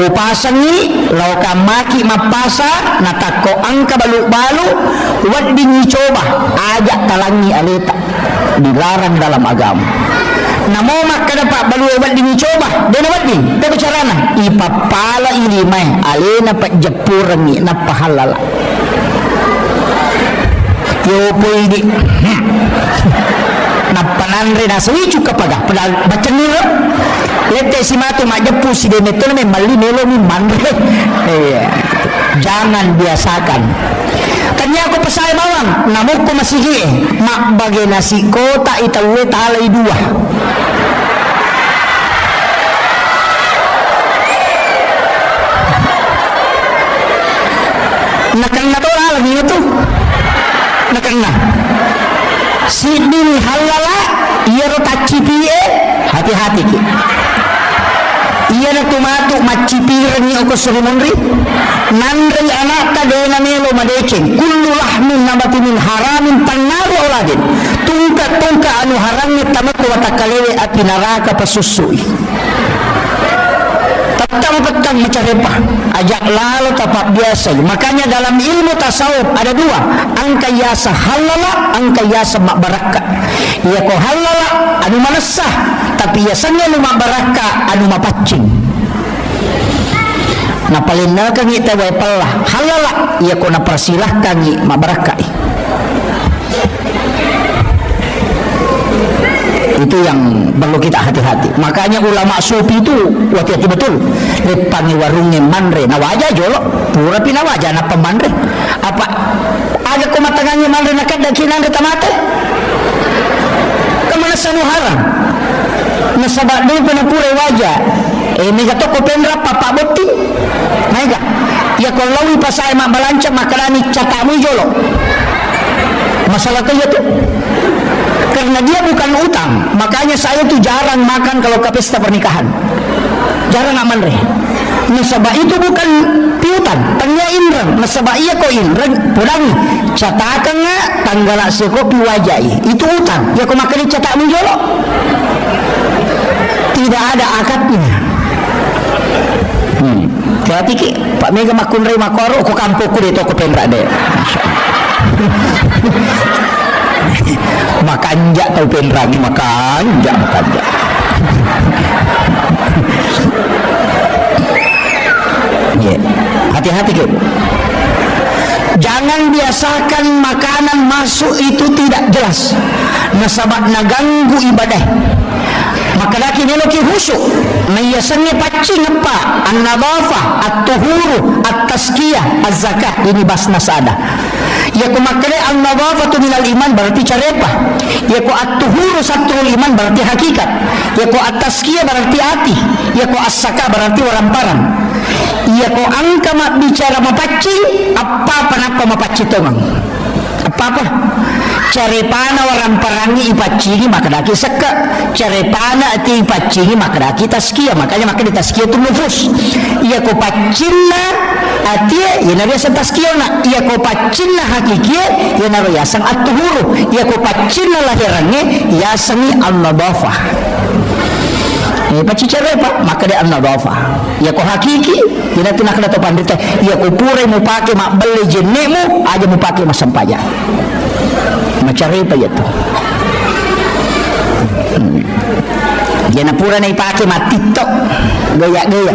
Upasan ni lauka maki mapasa natako angka balu-balu wad bingi coba ajak talangi aleta dilarang dalam agama. Namo makada Pak balu wad bingi coba dan wad bing tapi carana ipapala ilimay alena pak japurangi na pahalala. Yo pwede napananre na sawi cuka paga padahal baca nilo lete si matu majapu si demeto na may mali nilo ni manre. Jangan biasakan. Tanya aku pasay bawang namuk ko masigi mak bagay nasi kota itawe talay dua. Nakang na to lagi ito. Nakana sidin halala iya ro tacipie hati-hati ki iya na tumatu macipire ni ko surumonri nanri anata de na melo madeceng kullu lahmin nabati min haramin tannaru auladin tungka anu haramnya tamako watakalewe api neraka pasusui. petang macarepa ajak lalu tapak biasa. Makanya dalam ilmu tasawuf ada dua, angkayasa halala, angkayasa mak baraka. Ya ko halala anu manasah, tapi biasanya lu mak baraka anu mapacing. Na palina kang ita way pala halala ya ko na persilahkan ni mak baraka. Itu yang perlu kita hati-hati. Makanya ulama sufi itu hati-hati betul. Lepangi warungnya manre na wajah jolo pura pina wajah na pemandre apa ada kumatangannya manre na kada kinan tamate kemana sanu haram na sabak dulu pina pura wajah mega toko pendra papa boti mega ya kalau pasai mak balanca makarani catamu jolo masalah kayak itu karena dia bukan utang. Makanya saya tuh jarang makan kalau ke pesta pernikahan, jarang aman reh. Nasabah itu bukan piutan tanya indra nasabah iya ko indra pulang catakan nggak tanggal sekopi wajai itu utang ya ko makan catak menjolok tidak ada akadnya. Berarti ki Pak Mega makun rei makoro ko kampungku di toko pendra deh. Makanja tau penrangi makanja. Yeah. Hati-hati gitu. Jangan biasakan makanan masuk itu tidak jelas. Nasabak naganggu ibadah. Maka laki neloki khusyuk meyasannya pacing apa an-nadhafah at-tuhuru at-tazkiyah az-zakah ini basna sada. Ya ku makale an-nadhafah minal iman berarti carepa. Ya ku at-tuhuru satrul iman berarti hakikat. Ya ku at-tazkiyah berarti hati. Ya ku as-zakah berarti waramparang. Ya ku angka mak bicara mapacing apa napa mapacing tomang. Apa carepana orang perangi ipacingi maka daki seka carepana ati ipacingi maka daki taskia makanya maka di taskia itu nufus iya ko pacinna ati ya nabi asan taskia na iya ko pacinna hakikia ya nabi asan atuhuru iya ko pacinna lahirannya ya sani an-nadhafah paci carepa maka dia an-nadhafah ya ko hakiki ya nanti nak dato pandita ya ko pure mu pake mak beli jenemu aja mu pake masam pajak macarepa ya to ya na pura na ipake mak TikTok gaya-gaya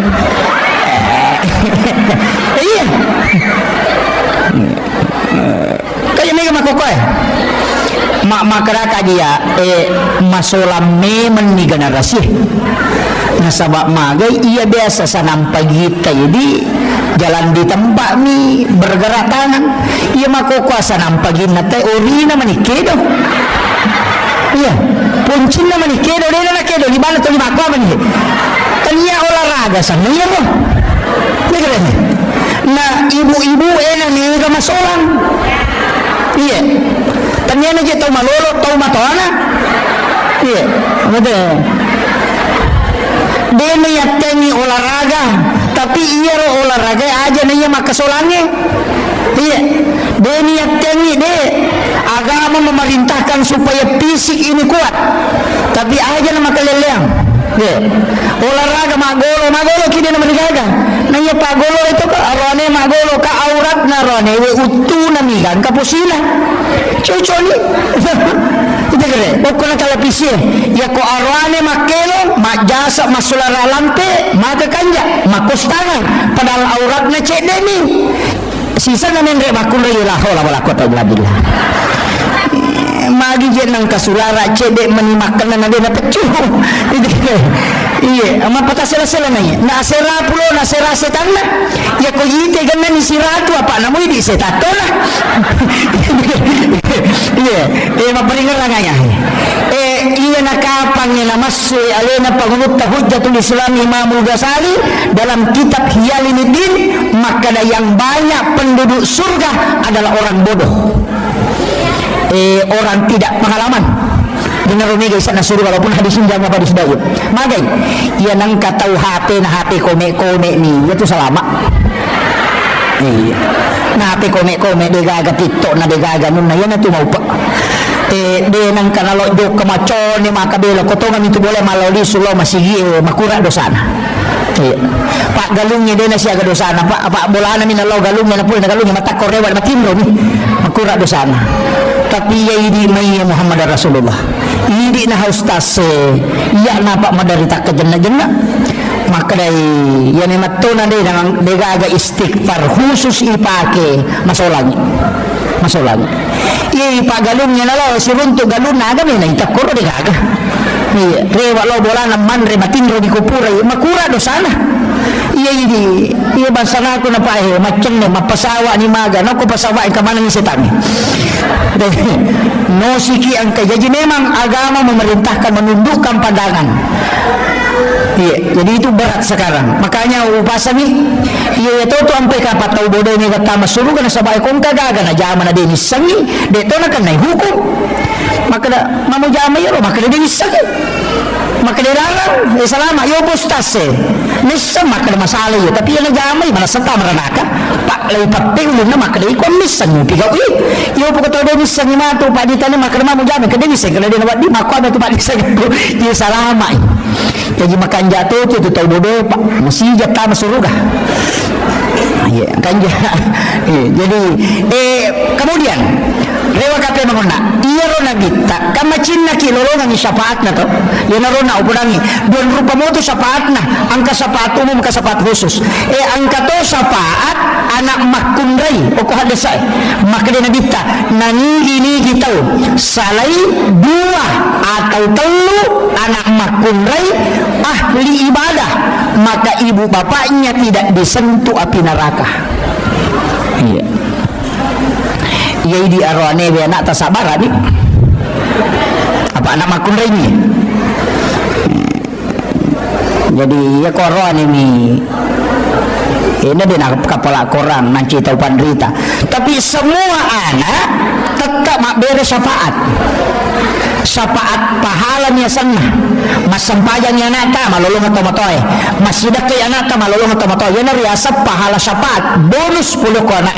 iya kaya mega makokoy mak makaraka dia masolam memen ni generasi nasabak magai iya biasa sanam pagi jadi jalan di tempat mi bergerak tangan iya makoko sanam pagi nate orina manikedo iya puncina manikedo dena nakedo di mana tu di makwa mani tanya olahraga sana iya mo negara na ibu-ibu ni masolam iya tanya aja tahu malolo tahu matona iya betul dia niatannya olahraga tapi iya olahraga aja nih maka solangnya iya dia niatannya dia agama memerintahkan supaya fisik ini kuat tapi aja nama keleleang ya olahraga magolo kini nama digaga nanya pagolo itu ke arwane magolo ke aurat narone we utu namigan kapusila cuconi itu kere pokoknya televisi ya ko arwane makelo majasa masulara lampe maka kanja makustangan padahal auratnya cek demi sisa namen re makul la hawla wala quwata illa billah magi jenang kasulara cedek menimakan na dia pecuh iya ama patah sela-sela nanya na sera pulo na sera setan na ya ko yite ganna ni siratu apa namu di setato lah iya maparingan lang nga iya nakapang na masy alena pangunut hujjatul islam Imamul Ghazali dalam kitab Hiyalinuddin maka yang banyak penduduk surga adalah orang bodoh orang tidak pengalaman benar ini guys na suruh walaupun hadisin jangan hadis baik magai ya nang katau HP na HP kome ni itu selama iya na HP kome de gaga TikTok na de gaga nun na yan itu mau pa de nang kanalo jok kemacon ni makabelo kotongan itu boleh maloli sulo masigi makura dosana Iya. Pak galungnya dia na siya dosana pak bola namin nalaw galungnya na po na galungnya mata korewa matimro ni makura dosana. Tapi ya ini may Muhammad Rasulullah hindi na haustas iya na pak madarita ka jenna maka dari yan ay matuna din ang degaga istighfar khusus ipake masolang ipagalungnya nalaw si runto galung na agam na itakuro degaga rewa lo bola naman re matinro di kupura makura dosana iya basa na ako na pa macam na mapasawa ni maga no ko pasawa ang kamana ni setan no siki ang kaya jadi memang agama memerintahkan menundukkan pandangan. Iya, jadi itu berat sekarang. Makanya upasa nih, iya itu tuh sampai kapan tahu bodoh ini kata masuk kan sabay kong kagaga na jama na din isangi, dito na kan na hukum. Maka da mamu jama yoro, maka da din isangi. Maka da larang, selama yo postas nisa maka da masalah yo, tapi yang jama mana serta meranaka. Pak lay patte ulun na maka da ikon nisan mo pigaw yo pag tahu din isangi mato pa dito na maka da mamu jama kada nisan kada din wadi mako ada tu pak nisan ko, yo salama. Jadi makan jatuh itu tahu bodoh pak masih jatah surga. Iya kan jadi kemudian rewa kape mangona iya rona kita kama cinna kilolongan ni syafaat na to yan rona upudangi don rupa mo to syafaat na angka syafaat umum ka syafaat khusus angka to syafaat anak makunray o ko hadasay makde na kita nanigi kita salay dua atau telu anak makunray ahli ibadah maka ibu bapaknya tidak disentuh api neraka. Iya. Iya di arwane be anak tasabara ni. Apa anak makun ini? Jadi ya koron ini. Ini dia nak kepala korang nanti tahu panderita. Tapi semua anak tetap mak beres syafaat. Syafaat pahala niya sana mas sampayan niya nata malulung atau matoy mas sidak kaya nata malulung atau matoy yan riasap pahala syafaat bonus 10 ko anak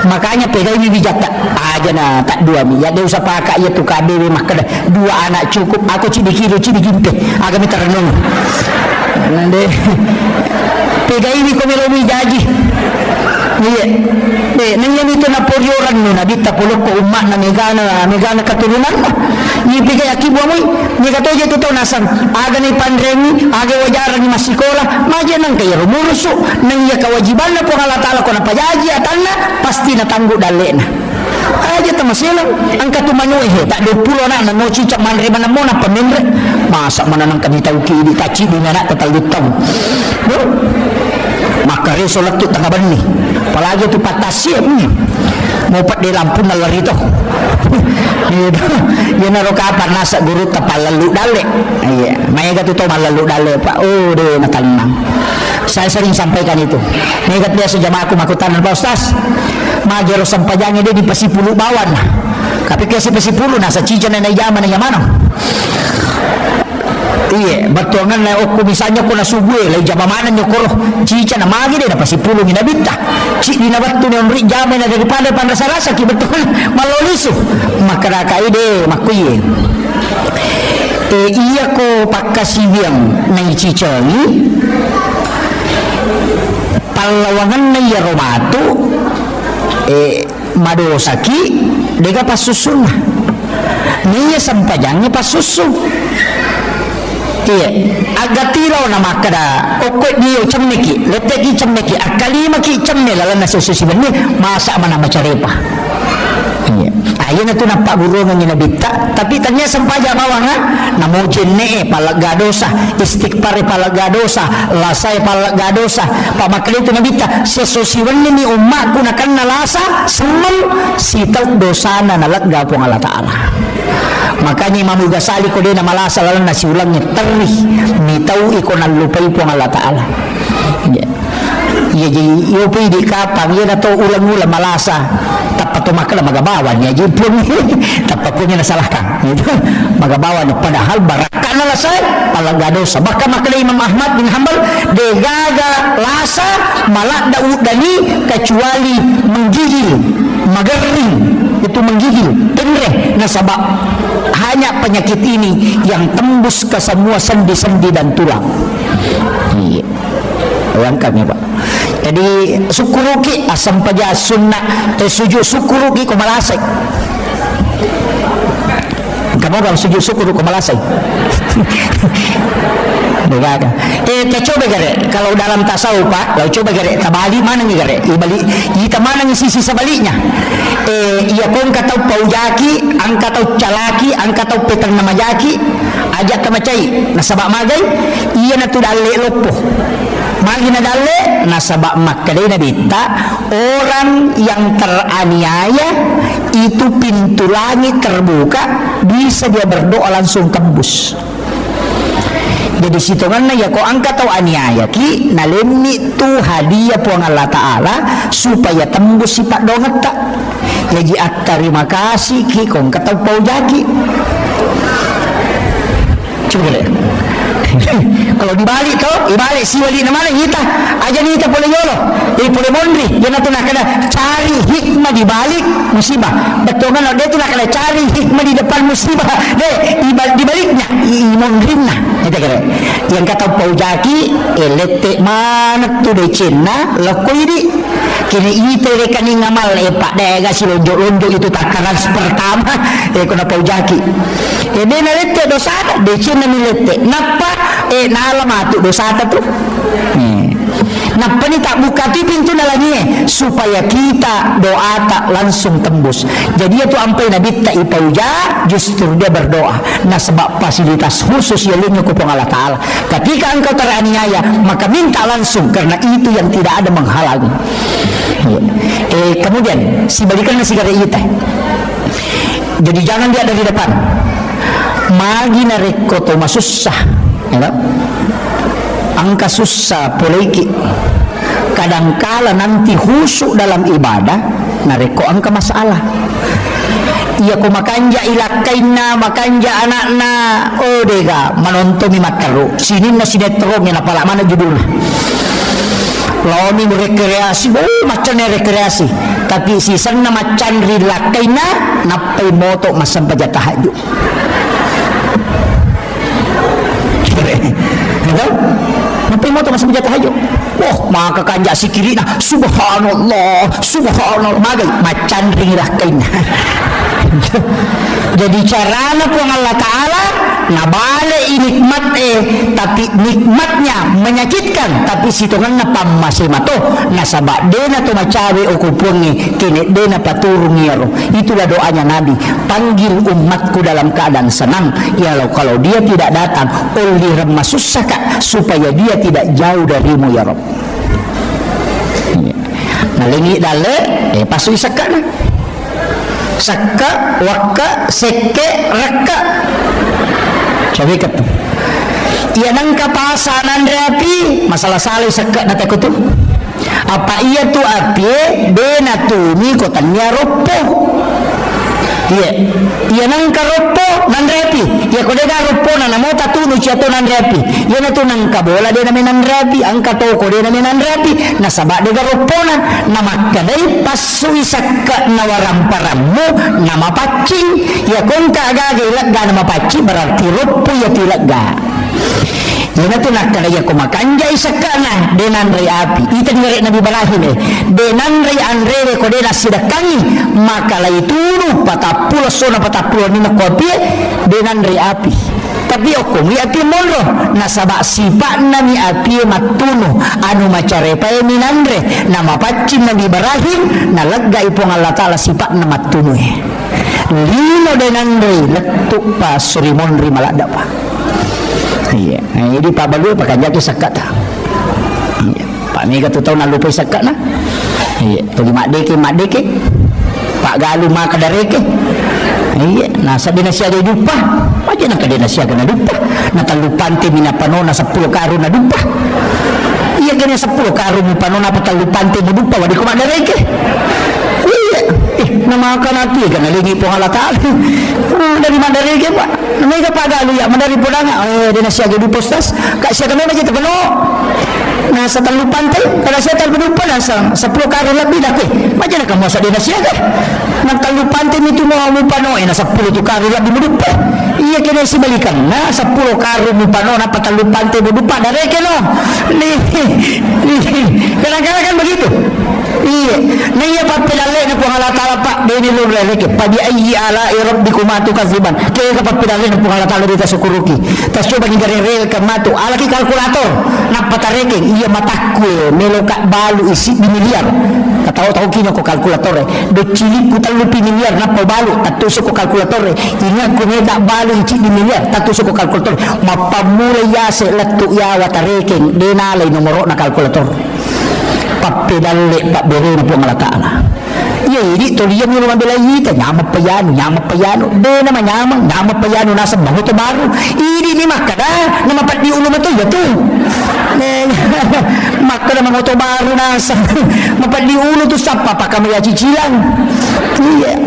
makanya pegay ni bijak aja na tak dua mi ya dia usah pakai ya tu kadewi makada dua anak cukup aku cidikilo cidikimpe agami terenung nande pegay ni ko melomi jaji iya nanyan ito na poryoran mo na dita pulok ko umma na megana katulunan mo ibigay akibo mo ni katoya ito nasan aga ni pandremi aga wajaran ni masikola maja nang kaya rumuruso nang iya kawajiban na po halatala ko na payaji atan na pasti natanggo dali na aja tamasilang ang katumanyo tak 20 na nanochi cak manreman mo na pamindre masa mananang kami tau kini kaci di na tatalutang no maka resolat tu tengah bani apalagi tu patasi mau pat di lampu nalari tu yan naro kapan nasa guru tapal lalu dale iya maya tu malalu dale pak deh natalnang saya sering sampaikan itu megat biasa jamaah aku makutanan Pak Ustaz majero sampajangnya dia di pasipulu bawan tapi kasi pasipulu nasa cijan na yaman na yamano iya betul kan aku misalnya ko nasubuh lay jamamanan nyo koro cica na magi din na pasipulong inabita ci dinabat to ng jaman na daripada panrasa-rasa ki betul maloliso makarakaide makuye iya ko pakasibiyang na cica ni palawangan na yaromato madosaki dega pasusun niya sampajangnya pasusun iya agak tiraw na makada kokot niyo cemneki leteki cemneki akalima ki cemne lalan na sususiban ni masa mana macarepa iya ayun na to na pagurungan ni nabita tapi tanya sampaja bawanga namo jenne palagadosa istighfar palagadosa lasay palagadosa pamaklito nabita sesusiban ni umma ko na kan nalasa semem sitaw dosana nalagga po ng Allah Ta'ala makanya Imam Ghazali ko din na malasa lalang na siulangnya terih nitaw iko na lupay po ng Allah Ta'ala iya jadi iyo po di kapang iya na to ulang-ulang malasa tapat tumakala magabawan niya jipun tapat po niya nasalahkan magabawan niya padahal barakan na lasay palagadosa baka makala Imam Ahmad bin Hanbal degaga lasa malak daudani kecuali menggigil magering itu menggigil tenreh nasabak hanya penyakit ini yang tembus ke semua sendi-sendi dan tulang iya bayangkan ya Pak. Jadi syukuruki asam paja sunnah sujud syukuruki ko malasay. Kamu orang sujud syukur ko malasay. Begaga. Coba gare kalau dalam tasawuf Pak, kalau coba gare tabali mana ni gare? Ibalik kita mana ni sisi sebaliknya. Iya kong katau paujaki, ang katau calaki, ang katau petang nama jaki, ajak kamacai, nasabak magai, iya na tu dalle lopo. Magi na dalle, nasabak makadai na bita, orang yang teraniaya itu pintu langit terbuka, bisa dia berdoa langsung tembus. Jadi situngan na ya ko angkat tau aniaya ki nalemni tu hadiah puang Allah Ta'ala supaya tembus sifat dongat tak. Jadi terima kasih ki kong katau paujaki. Coba lihat. Kalau dibalik tuh, dibalik si wali nama kita, aja nih kita boleh yolo, jadi boleh mondri, dia nanti nak kena cari hikmah di balik musibah. Betul kan? Dia tu nak kena cari hikmah di depan musibah, deh di baliknya, mondrinya. Kita kira, yang kata paujaki, letek mana tu deh Cina, laku ini, kini itu rekan ngamal pak deh si lonjok itu takaran pertama, kena paujaki. Ini letek dosa, deh Cina letek, napa? Nalamat dosa tu. Napa ni tak buka tu pintu nalani supaya kita doa tak langsung tembus. Jadi itu ampai Nabi tak ipauja justru dia berdoa. Nah sebab fasilitas khusus yang lainnya kupang Allah Ta'ala. Ketika engkau teraniaya maka minta langsung karena itu yang tidak ada menghalangi. Kemudian si balikan nasi gara ita. Jadi jangan dia ada di depan. Magi narekoto masusah. Ya, angka susah poliki kadangkala nanti khusyuk dalam ibadah nareko angka masalah iya ko makanja ilakaina makanja anakna dega menonton mataru sini na sinetron yang apala mana judulnya loni rekreasi macam rekreasi tapi sisan na macan rilakaina napai moto masam paja tahajud. Napi mo to masih menjadi tahajud. Maka kanjak si kiri nah subhanallah magai macan ringlah kain. Jadi carana puang Allah Ta'ala nabale nikmat tapi nikmatnya menyakitkan tapi situngan na pamasimato nasabak dena to macawe okupungi kini dena paturungi yaro. Itulah doanya Nabi, panggil umatku dalam keadaan senang ya kalau dia tidak datang oleh remah susah supaya dia tidak jauh darimu ya Rob. Nah lengi dale pasui sakana sakka wakka seke rakka coba kata ia nangka pasanan rapi masalah salih sakka nata kutu apa ia tu api dena tu ni kotanya ropo ia nangka ropo nan rapi ia kodega ropo na namo tatu nu ciato nan rapi ia natu nangka bola dena menan rapi angka toko dena menan rapi nasabak dega ropo na nama kadai pasui sakka nawaramparamu nama pacing ia kongka agaga ilagga nama pacing berarti ropo ia tilagga. Yana tu nak kaya ko makanja isakana denan ray api ita ngare Nabi Ibrahim denan ray andre ko dena sidakangi maka lai tunu patapulo sona patapulo ni kopi denan ray api tapi okum mi api monro nasaba sifat nami api matuno anu macare pae minandre nama pacim Nabi Ibrahim nalagga ipong Allah Ta'ala sifat na matuno lino denan ray letuk pa surimon ri malada pa. Iya, jadi Pak Balu pakai jatuh sakat tak? Iya, Pak Mega tu tahu nak lupa sakat na? Iya, pergi mak deke, Pak Galu mak kadareke. Iya, nasa dinasya ada dupa, macam nak dinasya kena dupa. Nata lupante mina panona 10 karu na dupa. Iya, kena 10 karu mi panona pata lupante mi dupa, wadi ko mak dareke. Iya, nama kanati kan lagi po Allah Ta'ala dari mandari ke Pak mereka pada lu ya mandari pulang dia nasi agi postas kak siapa nama kita penuh nah setelah pantai kalau saya tak lupa lah 10 kali lebih dah macam nak kamu asal dia nasi agak nak terlalu pantai itu mau lupa no 10 tu kali lebih lupa iya kena si balikan na 10 karung mo pa no na patalupan te mo dupa dari keno kadang-kadang kan begitu. Iya na iya pa pinali na po halatala pa dini lulele ke padi ayyi ala rabbikum atu kaziban kaya kapag pinali na po halatala dito sa kuruki tas coba ngigarere ka matu alaki kalkulator na patareke iya matakwe melo ka balu isi di miliar tahu-tahu kino ko kalkulatore do cili putal lupi miliar na pabalu tatuso ko kalkulatore ingat ko mega balu isi di miliar tatuso ko kalkulator mapamula yase latu ya watareke denalay nomoro na kalkulator papedale pak bere na po malataana iya ini toliyan yung mga bilayita nyamat pa yan de naman nyamat pa yan nasa bango to baro ini ni makada na mapat di ulo mato yato makada mga to baro nasa mapat di ulo to sa papakamaya cicilan iya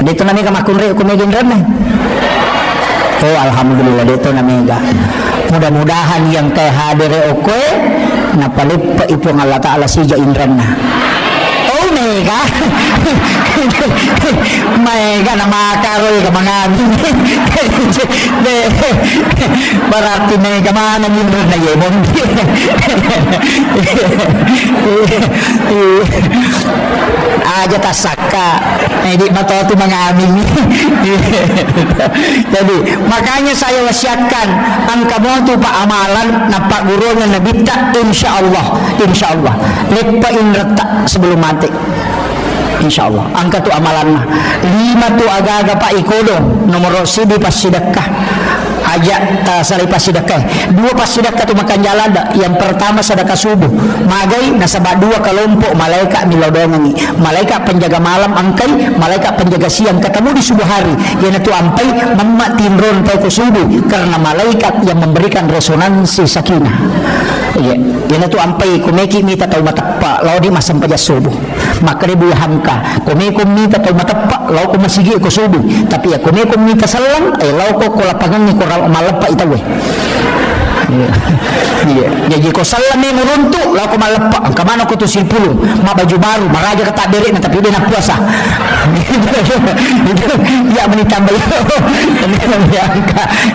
dito na mega makunre kumegin rin oh alhamdulillah dito na mega mudah-mudahan yang kay hadere okoy napalipa ipong Allah Ta'ala sija indran na mega mega na makaroy ka mga berarti mega mana minur na yemon aja tasaka hindi matoto mga amin jadi makanya saya wasiatkan ang kamoto pa amalan na paguruan na nabita insyaallah lepa inrata sebelum mati insyaallah angka tu amalan mah 5 tu aga-aga pa ikodo nomor sidi pas sedekah aja sali pas sedekah 2 pas sedekah tu makan jalan yang pertama sedekah subuh magai nasaba 2 kelompok malaikat milodongangi malaikat penjaga malam angkai malaikat penjaga siang ketemu di subuh hari yang itu ampai mamma tinron tau subuh karena malaikat yang memberikan resonansi sakinah iya yang itu ampai kumeki mita tau matapa lau di masam paja subuh maka dia hamka kumeko mita tau matapa lau ko masigi ko subuh tapi ya kumeko mita salang lau ko lapangan ni ko malapa itawe iya jadi ko salam ni muruntu lau ko malapa ang kamano ko to silpulong mabaju baru maraja kata beri na tapi dia nak puasa ya menitambah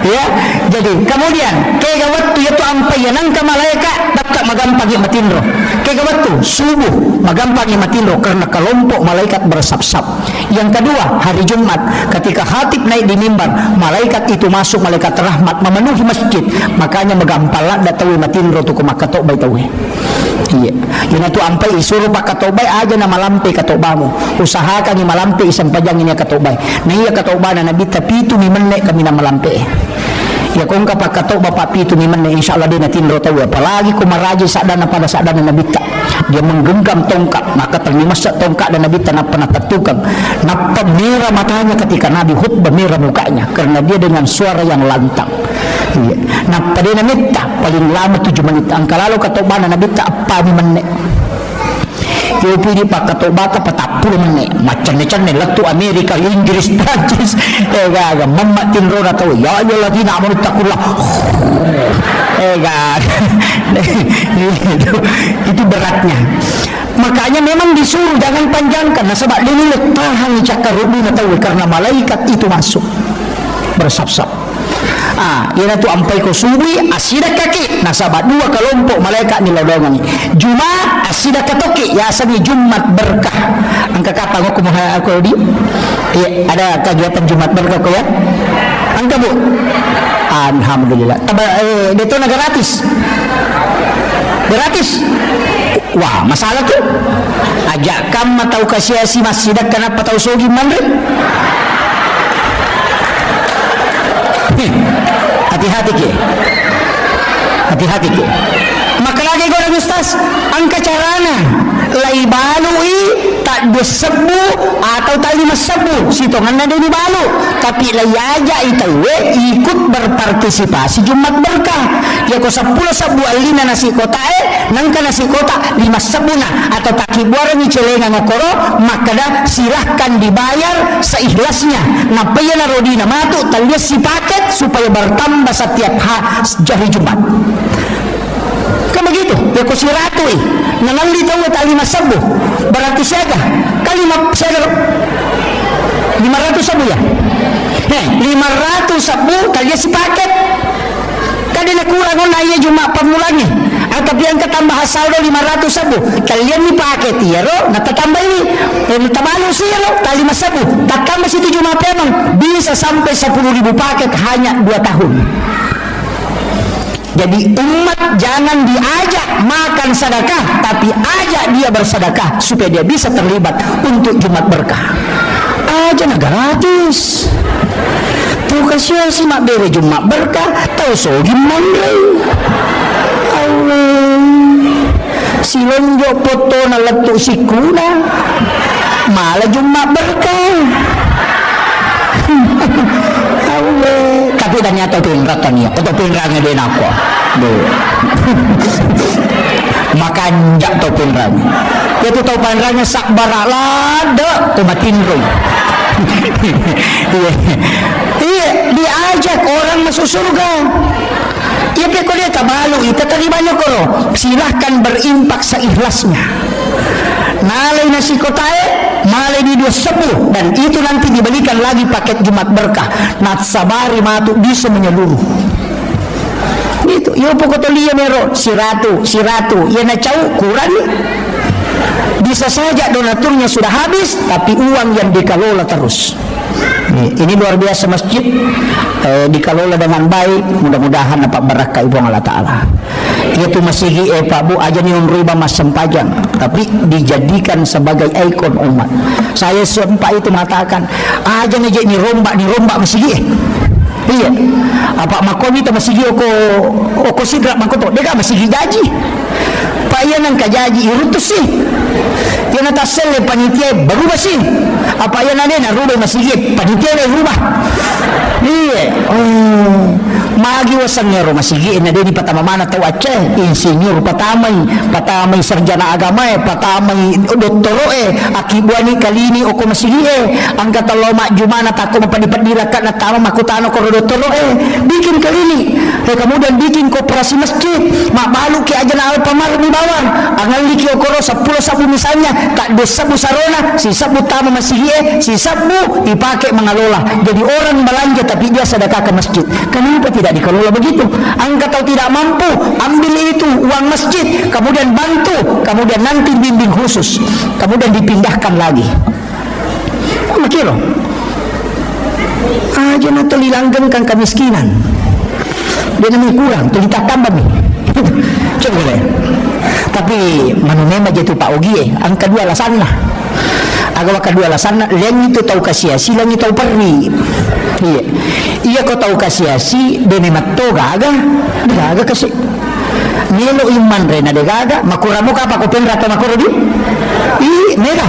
ya jadi kemudian kaya waktu itu ampai ya nang malaikat dapat magampang yang matindro kaya waktu subuh magampang yang matindro karena kelompok malaikat bersap-sap yang kedua hari Jumat ketika khatib naik di mimbar malaikat itu masuk malaikat rahmat memenuhi masjid makanya magampala datawi matindro tu kumakatok bay tawi iya yun na tu ampai isuro pa katobay aja na malampi katobamu usahakan ni malampi isang pajang ini katobay na iya katobay na nabita pitu ni manne kami na malampi ya kung kapag katoba pa pitu ni manne insyaallah din natin rotawa apalagi kumaraji sadana pada sadana nabita dia menggenggam tongkat maka terlimas tongkat dan nabita na panatatukang napamira matanya ketika Nabi khutbah merah mukanya karena dia dengan suara yang lantang iya nah pada nabita paling lama 7 menit angka lalu katoba na nabita apa ni manne yo pili pakatobata 40 menit macam-macam ni latu Amerika Inggris Prancis gaga mamma tinro na tahu ya ayyuhalladzina amanu taqullah itu beratnya makanya memang disuruh jangan panjangkan nah sebab ini tahan cakar rubi na tahu karena malaikat itu masuk bersap-sap ina tu ampai ko subuh asida kaki nasaba 2 kelompok malaikat ni lodongan Jumat asida katoki ya sabi Jumat berkah angka kata ko kumaha ako di ya ada kegiatan Jumat berkah ko ya angka bu alhamdulillah itu na gratis wah masalah tu ajak kam matau kasiasi masjid kenapa tahu sogi mandre hati-hati ke maka lagi goreng ustaz angka carana lai balui tak disebu atau tak dimesebu sitongan ada di balu tapi lai aja itu ikut berpartisipasi Jumat berkah ya ko 10 sabu alina nasi kota nangka nasi kota 5 sabuna atau takibuara ni celengan ngokoro maka dah silahkan dibayar seikhlasnya napaya na rodina matu talias si paket supaya bertambah setiap hari Jumat kan begitu ya ko si ratu nanang dito mo tali masabu berarti siaga kalimat siaga 500 sabu ya. 500 sabu kalian si paket. Kadang kurang na iya cuma pamulangnya. Tapi yang ketambah saldo 500 sabu. Kalian ni paket ya ro, natatambah ini. Tamalo siya ro, tali mas sabu. Tatambah situ cuma memang bisa sampai 10.000 paket hanya 2 tahun. Jadi umat jangan diajak makan sedekah, tapi ajak dia bersedekah supaya dia bisa terlibat untuk Jumat Berkah. Aja na gratis. Tuh kasih si mak bere Jumat Berkah, tahu so gimana? Allah, si lonjok foto na letuk si kuna, malah Jumat Berkah. Allah, tapi ternyata pinratan ya, atau pinrangnya dia nak makan jak tau pinrangnya, itu tau pinrangnya sak barak lada, kumatin roy. Iya, diajak orang masuk surga. Iya, kalau dia tak malu, kita terimanya koro. Silahkan berimpak seikhlasnya. Nalai nasi kotae, malai di 2 sepuh, dan itu nanti dibelikan lagi paket Jumat Berkah. Natsabari matu bisa menyeluruh. Itu, yo pokoknya liya mero, si ratu, ya na cau kurang nih. Bisa saja donaturnya sudah habis, tapi uang yang dikelola terus. Ini luar biasa masjid, dikelola dengan baik. Mudah-mudahan dapat berkah ibu Allah Ta'ala. Itu masih Pak Bu aja nih riba mas sempajang, tapi dijadikan sebagai ikon umat. Saya sempat itu mengatakan aja nih ini rombak masih iya. Apa makomi itu masih oko sidrak makoto, dia masih gaji. Pak iya nang kajaji irutus sih. Dia nata sele panitia berubah sih. Apa iya nade na rubah masih panitia na rubah. Iya. Magi wasangnya masih na di patama mana tahu Aceh insinyur patamay sarjana agama patamay doktoro akibuani kalini oko masih ang katalo jumana tako mapadipadirakat na tama makutano ko doktoro bikin kalini kemudian bikin koperasi masjid mabalu ki aja na pamar di bawang angal liki okoro 10 sabu misalnya tak desabu sarona si sabu tama masih si sabu dipakai mengelola jadi orang belanja tapi dia sedekah ke masjid. Kenapa tidak dikelola begitu? Angkat tahu tidak mampu, ambil itu uang masjid, kemudian bantu, kemudian nanti bimbing khusus, kemudian dipindahkan lagi. Makiro aja na tuli langgengkan kemiskinan. Dia namanya kurang, tuli tak tambah nih. Coba boleh. Tapi manunema jatuh Pak Ogie, ang kedua alasan lah. Agawa kedua alasan lang itu tahu kasiasi, lang itu tahu perri. Iya kau tahu kasiasi, dene matto gaga kasi. Nelo iman rena de gaga, makuramu ka pa ko penrata makuro di? Mega.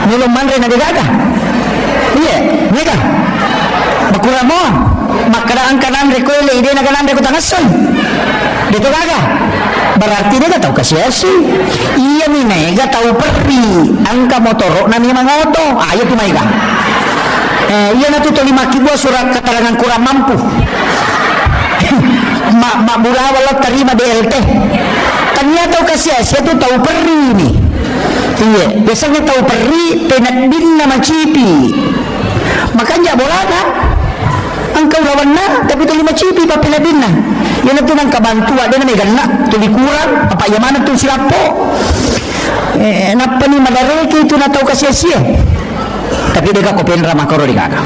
Nelo man rena de gaga. Iya, mega. Makuramu makaraan kanan rekoile ide na kanan reko tangason. Dito gaga. Berarti dia tahu kasiasi. Iya ni mega tahu perri. Angka motoro na ni mangoto. Ayo tu mega. Iya na tu 5 kibuah surat keterangan kurang mampu. Mak burawa lo terima DLT. Ternyata tahu kasiasi itu tahu perri ni. Iya, biasanya tahu perri penadin nama cipi. Makanya bola kan. Angkau lawan na, tapi tu 5 cipi pa penadin na. Yan na tunang kabantua, din na may gana, tuli kurang, apa yaman na silapo. Napa ni madareke itu na tau kasiya-siya. Tapi deka ko penra makoro di kaka.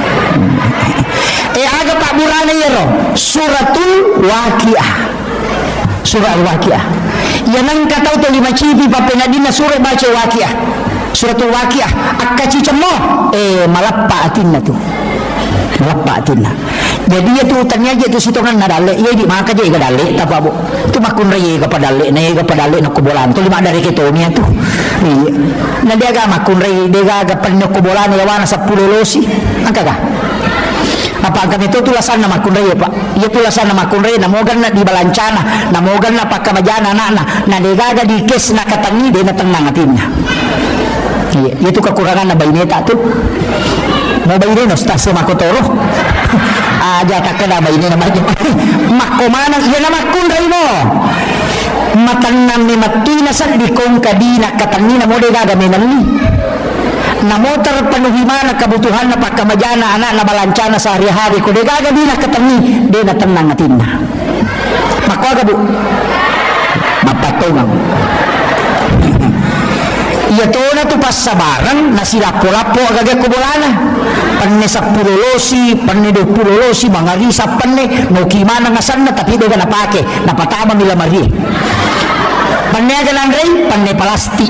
Aga Pak Burana yero, suratul waqiah. Surah al-waqiah. Yan ang kataw to 5 cipi pa penadin na surah baca waqiah. Suratul waqiah. Akkaci cemo, malappa atin na tu. Malappatin na. Jadi itu utangnya aja itu sitongan nadale, iya di maka aja iga dale, tapi abu itu makun raya iga padale, na iga padale na kubolan, tu 5 dari kitonya tu. Iya. Na dia ga makun raya, dia ga panyo kubolan ya wana 10 losi, angka ga. Apa angka itu tulasan na makun raya Pak? Iya tulasan na makun raya, namogan na di balancana, namogan na pakamajana anak na dia ga di kes na katangi dia na tenang atinnya. Iya, itu kekurangan na baineta tu. Mau bayi no stase makotoro aja tak kena bayi na maju mako mana iya na makun raino matan na mi matina sa di kong kadina katanina mo de gaga menani namotor penuhi mana kebutuhan na pagkamajana anak na balancana sa hari-hari ko di gaga di nakatangi di na tenang natin na makuha bu mapatungang iya to na to pas sabaran na sila lapo agagay ko bulana panne sa pulolosi panne do pulolosi mga risa panne no kimana nga san na tapi do na pake napatama nila mari panne aga lang rin panne palasti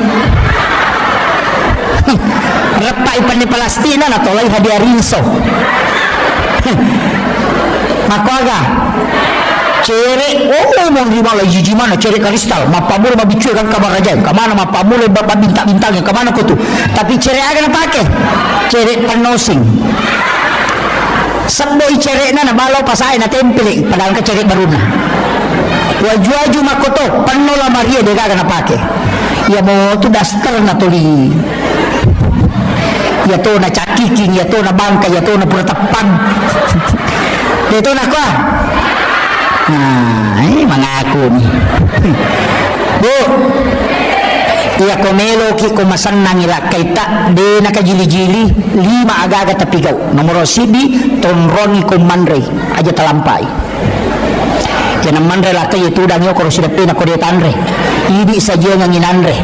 repai panne palasti na natolay hadiah rinso makuaga cere mo lima la jiji mana cere kristal mapamule mabicuy kan kabar aja kamana mapamule bintang-bintangnya kamana ko tu tapi cere aga na pake cere panosing sabboy cere na nabalaw pasay na tempele padahal ka cere baru na waju-waju makoto panola maria de aga na pake ya mo tu daster na tuli ya to na cakiking ya to na bangka ya to na puratapang ya to na ko nah, ini mengaku nih. Bu, iya komelo ki kumasan nangila kaita de nakajili-jili 5 aga-aga tapigaw. Nomor sibi tonroni kumandre aja telampai. Jangan mandre lah kayak itu dan yo kalau sudah pina kode tanre. Ini saja yang nginandre.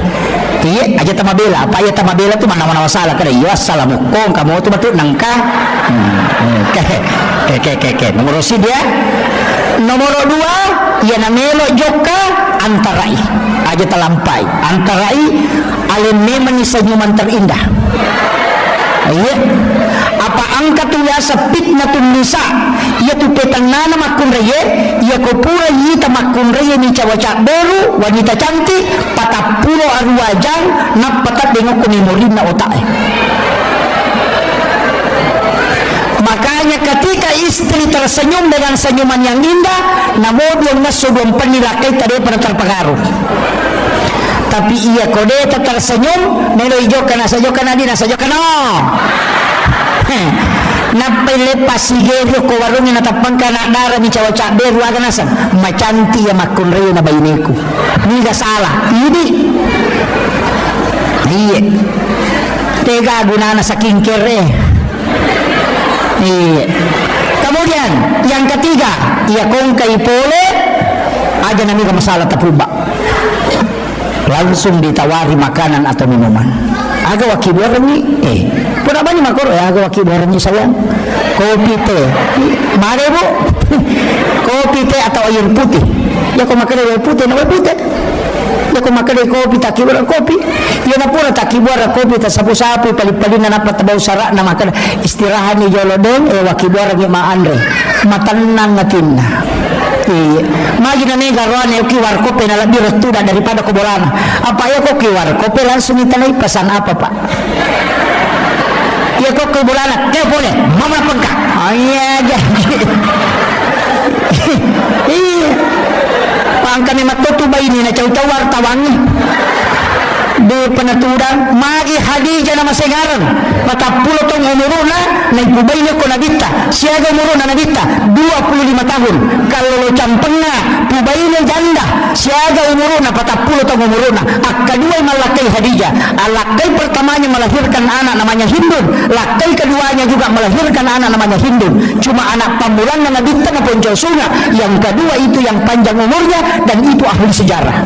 Iya aja tamabela, apa ya tamabela tu mana-mana masalah kada. Iya assalamualaikum kamu tu betul nangka. Ke. Nomor sibi ya. Nomor 2 ia namelo joka antarai aja telampai antarai alen memang senyuman terindah iya apa angkat tu ya fitnatun nisa ia tu petang nana makun reye ia ko pura yita makun reye ni cawaca baru wanita cantik 40 arwajang nak patat dengok ko memori na otak makanya ketika istri tersenyum dengan senyuman yang indah namun yang nasubun penilakai tadi pada terpengaruh tapi ia kode tersenyum melo ijo kana sajo kana dina sajo kana napai lepas sigero ko warungnya natapang kana dara ni cawa-cawa beru aga nasam macanti ya makun reo na bayineku ni ga salah ini iya tega gunana saking kere. Iya. Kemudian yang ketiga, ia kongkai pole aja nami masalah tapuba. Langsung ditawari makanan atau minuman. Aga wakibuaran ni, pura bani makoro ya aga wakibuaran ni sayang. Kopi teh, mare bu, kopi teh atau air putih. Ya kau makan air putih, nama putih. Ya kau makan kopi tak kibuara kopi. Ya na pura tak kibuara kopi tak sapu-sapu pali-palina na patabau sarak na makan istirahat ni jolodeng wakibuara ni maandre matanang ngatin na magi na nega roan ya kiwar kopi na lebih retuda daripada kobolana apa ya kok kiwar kopi langsung itanai pesan apa pak ya kok kobolana dia boleh mama pengka iya iya pangkami matutu bayi ni na caw-caw wartawangi di penaturan magi Hadijah nama segaran mata pulo tong umuruna na ibubay niya ko nabita siaga umuruna nabita 25 tahun kalau lo campengna pubay niya janda siaga umuruna pata pulo tong umuruna kedua malakai Hadijah lakai pertamanya melahirkan anak namanya Hindun lakai keduanya juga melahirkan anak namanya Hindun cuma anak pamulan na nabita na poncol sunga yang kedua itu yang panjang umurnya dan itu ahli sejarah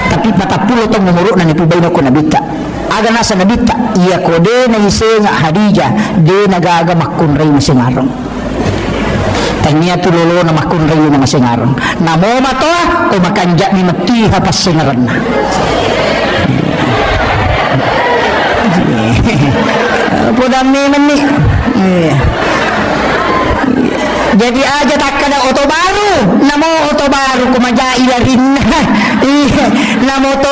tapi mata pulo tong umuruk na nipubay na ko nabita aga nasa nabita iya kode na isenga Hadijah de nagaga makunray masingarong tanya tulolo na makunray na masingarong namo matoa o makanja ni matiha pas singaran na podam ni jadi aja tak ada oto baru namo oto baru kumaja ilarin namo to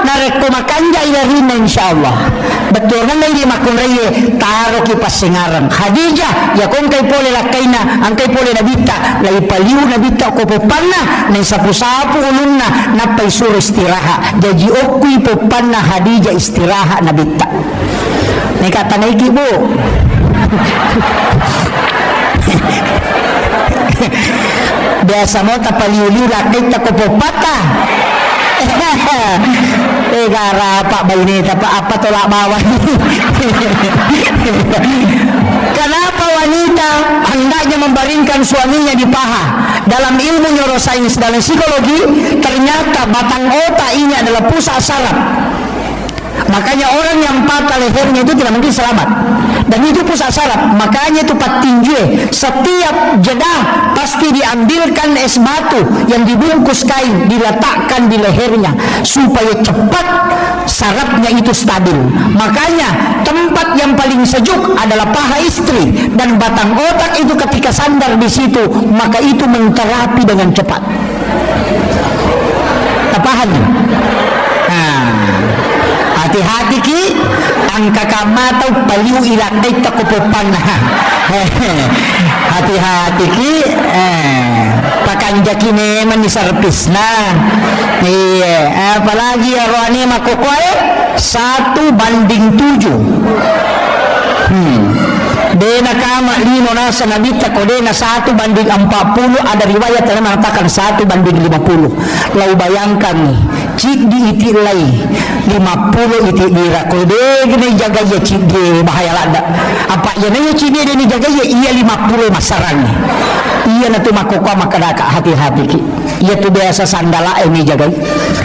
narek kumakanja ilarin insyaallah betul kan lagi makun reye taro kipas singaran Hadijah ya kung kay pole lakaina ang kay pole nabita lay paliw nabita ko popana na sapu-sapu ulunna napay suro istiraha jadi okuy popana Hadijah istiraha nabita ni katanay kibo biasa mo tapaliuli lakay takopopata gara Pak Bainita apa tolak bawah. Kenapa wanita hendaknya membaringkan suaminya di paha? Dalam ilmu neurosains, dalam psikologi, ternyata batang otak ini adalah pusat saraf. Makanya orang yang patah lehernya itu tidak mungkin selamat. Dan itu pusat saraf. Makanya itu patinjue. Setiap jeda pasti diambilkan es batu yang dibungkus kain, diletakkan di lehernya supaya cepat sarafnya itu stabil. Makanya tempat yang paling sejuk adalah paha istri, dan batang otak itu ketika sandar di situ, maka itu menterapi dengan cepat. Paham? Hati-hati ki angka kamatau paliu ilakai takupopan. Hati-hati ki pakanjaki neman di serpisna. Iya, apalagi ya rohani makokoe 1:7. Dena kama lino nasa nabita ko dena 1:40. Ada riwayat yang mengatakan 1:50. Lau bayangkan nih, cik di itilai 50 iti dira ko de gini jaga ya cik di bahaya lada. Apa ya nanya cik dia ni jaga ya iya 50 masaran. Iya na tu makoko makadaka hati-hati ki. Iya tu biasa sandala ni jaga.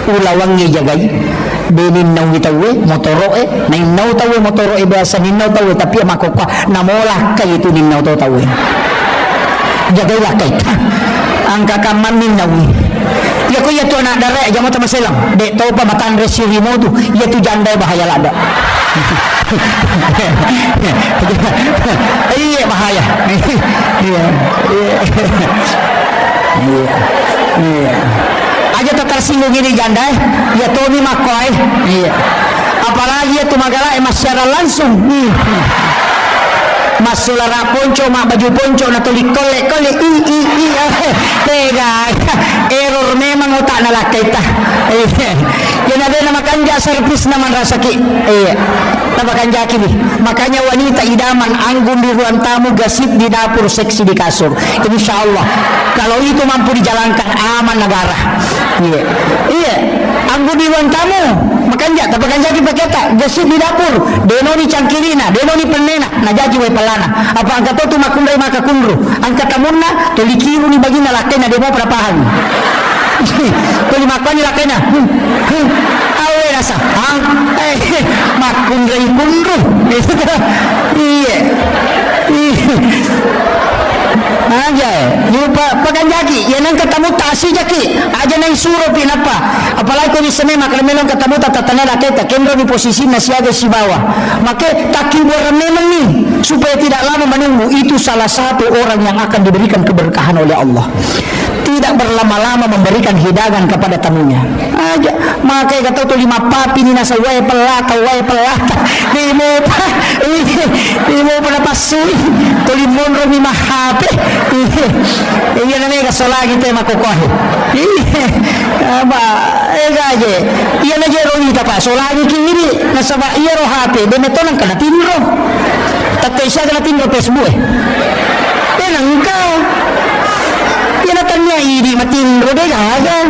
Ulawang ni jaga. Benin nau itawe motoro nain nau tawe motoro biasa nin nau tawe tapi makoko namolah kay itu nin nau tawe. Jagailah kay angka kaman nin nau. Ya ko ya tu anak darah jamu tama selang. Dek tau pa matan resirimo tu. Ya tu jandai bahaya lada. Iya bahaya. Iya. Iya. Aja tak tersinggung ini janda ya Tony Makoy. Iya. Apalagi ya tumagala emas secara langsung. Mas sulara ponco mak baju ponco na tulik kolek tega error memang otak na lakay ta. Yan ada nama kanja servis naman rasaki. Iya. Tabakan jaki nih. Makanya wanita idaman anggun di ruang tamu, gasip di dapur, seksi di kasur. Insya Allah kalau itu mampu dijalankan aman negara. Iya. Iya. Anggun di ruang tamu makanya tabakan jaki pakai tak gasip di dapur. Deno ni cangkirina, deno ni penena. Najaji we pelana. Apa angkat tu makundai maka kundru. Angkat tamunna tolikiru ni bagina lakena demo perapahan. Tuli makani lakena. Awe rasa. Makundai kundru. Iya. Aja, lupa pakanjaki. Yan ang katamu tasi jaki. Aja na isuro pinapa. Apalagi kung isame maklamelong katamu tatanala kita. Kembro di posisi na siaga si bawah. Maka takibuara memang nih supaya tidak lama menunggu. Itu salah satu orang yang akan diberikan keberkahan oleh Allah. Tidak berlama-lama memberikan hidangan kepada tamunya. Aja, makanya kata tu 5 papi ni nasa way pelata. Dimo pa napasui. Tulimon ro 5 hape. Iya namanya kasolagi teh makokohe. Aba, gaje. Iya na jero ita pa solagi kiri nasa ba iya ro hape. Demetonang kana tinro. Tatay siya kana tinro Facebook. Tenang ka. Yan natanya ini matinro deh kan.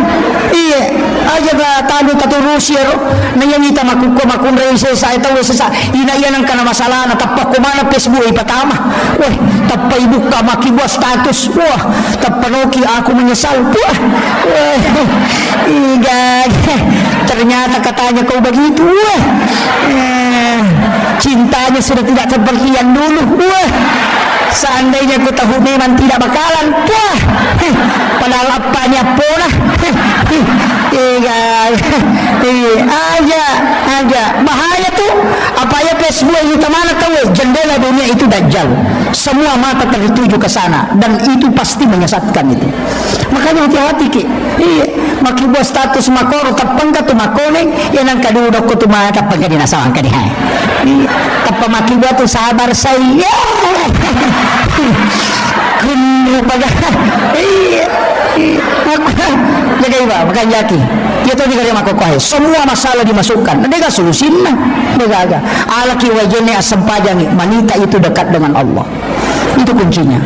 Iya, aja ba tado Rusia ro. Nanyanita makundra isa ito isa. Ina yan ang kana masalah na tapak kumana Facebook ipatama. Wah, tapay buka makibuat status. Wah, tapanoki aku menyesal. Wah. Iya. Ternyata katanya kau begitu. Wah. Cintanya sudah tidak seperti yang dulu. Wah. Seandainya ku tahu memang tidak bakalan. Wah. Padahal apanya pula. Iya. Aja. Bahaya tuh. Apa ya Facebook ini mana tahu jendela dunia itu dajjal. Semua mata tertuju ke sana dan itu pasti menyesatkan itu. Makanya hati-hati ki. Iya. Maki buat status makoro tapang ka tumakone yan ang kadudok ko tumata pag dinasawang ka dihay. Tapang maki buat tu sabar saya. Kuno pag iya. Jaga iba makan jaki. Itu juga dia makokohe. Semua masalah dimasukkan. Nega solusinya. Nega. Alaki wajene asam pajang manita itu dekat dengan Allah. Itu kuncinya.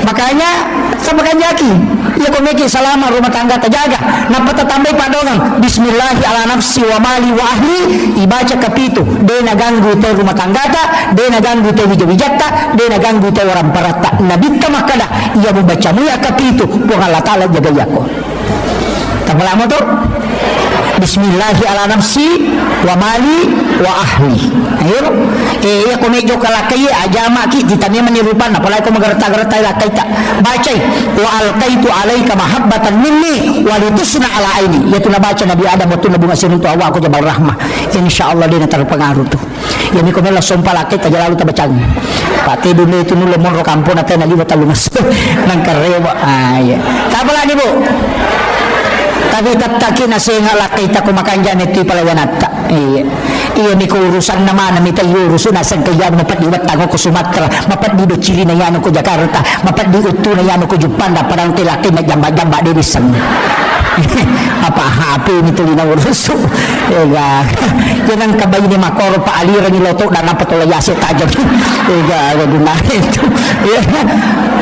Maka Makanya sama kanjaki ya komeki salama rumah tangga terjaga napa tambah padongan bismillahi ala nafsi wa mali wa ahli ibaca kapitu dena ganggu te rumah tangga ta dena ganggu te wijawijata dena ganggu te orang parata nabi makada ia membaca muya kapitu po Allah taala jaga yako tamalamo to bismillahi ala nafsi wa mali wa ahli ayo ya komejo kalakai ajama ki ditanya menirupan apalagi ko magarta-garta lakai ta baca wa alqaitu alaika mahabbatan minni wa litusna ala aini yaitu baca Nabi Adam waktu Nabi Masih itu awak ko jabal rahmah insyaallah dia terpengaruh tuh ya ni ko mela sompa lakai ta jalalu ta bacang pati dunia itu nulo mon ro kampung na tena liwat lumas nang karewa ya tabala ni bu tapi tattaki na singa lakay ta kumakan dyan ito palawanata iya ni ko urusan naman na mitay urusan na sang kaya mapadiwat tango ko Sumatra mapadido Chile na yan ko Jakarta mapadido uto na yan ko Jupanda parang tilaki na jamba-jamba din isang apa happy nito lina uruso yan ang kabay ni Makoro paaliran ni Loto na napatulayasi tajam itu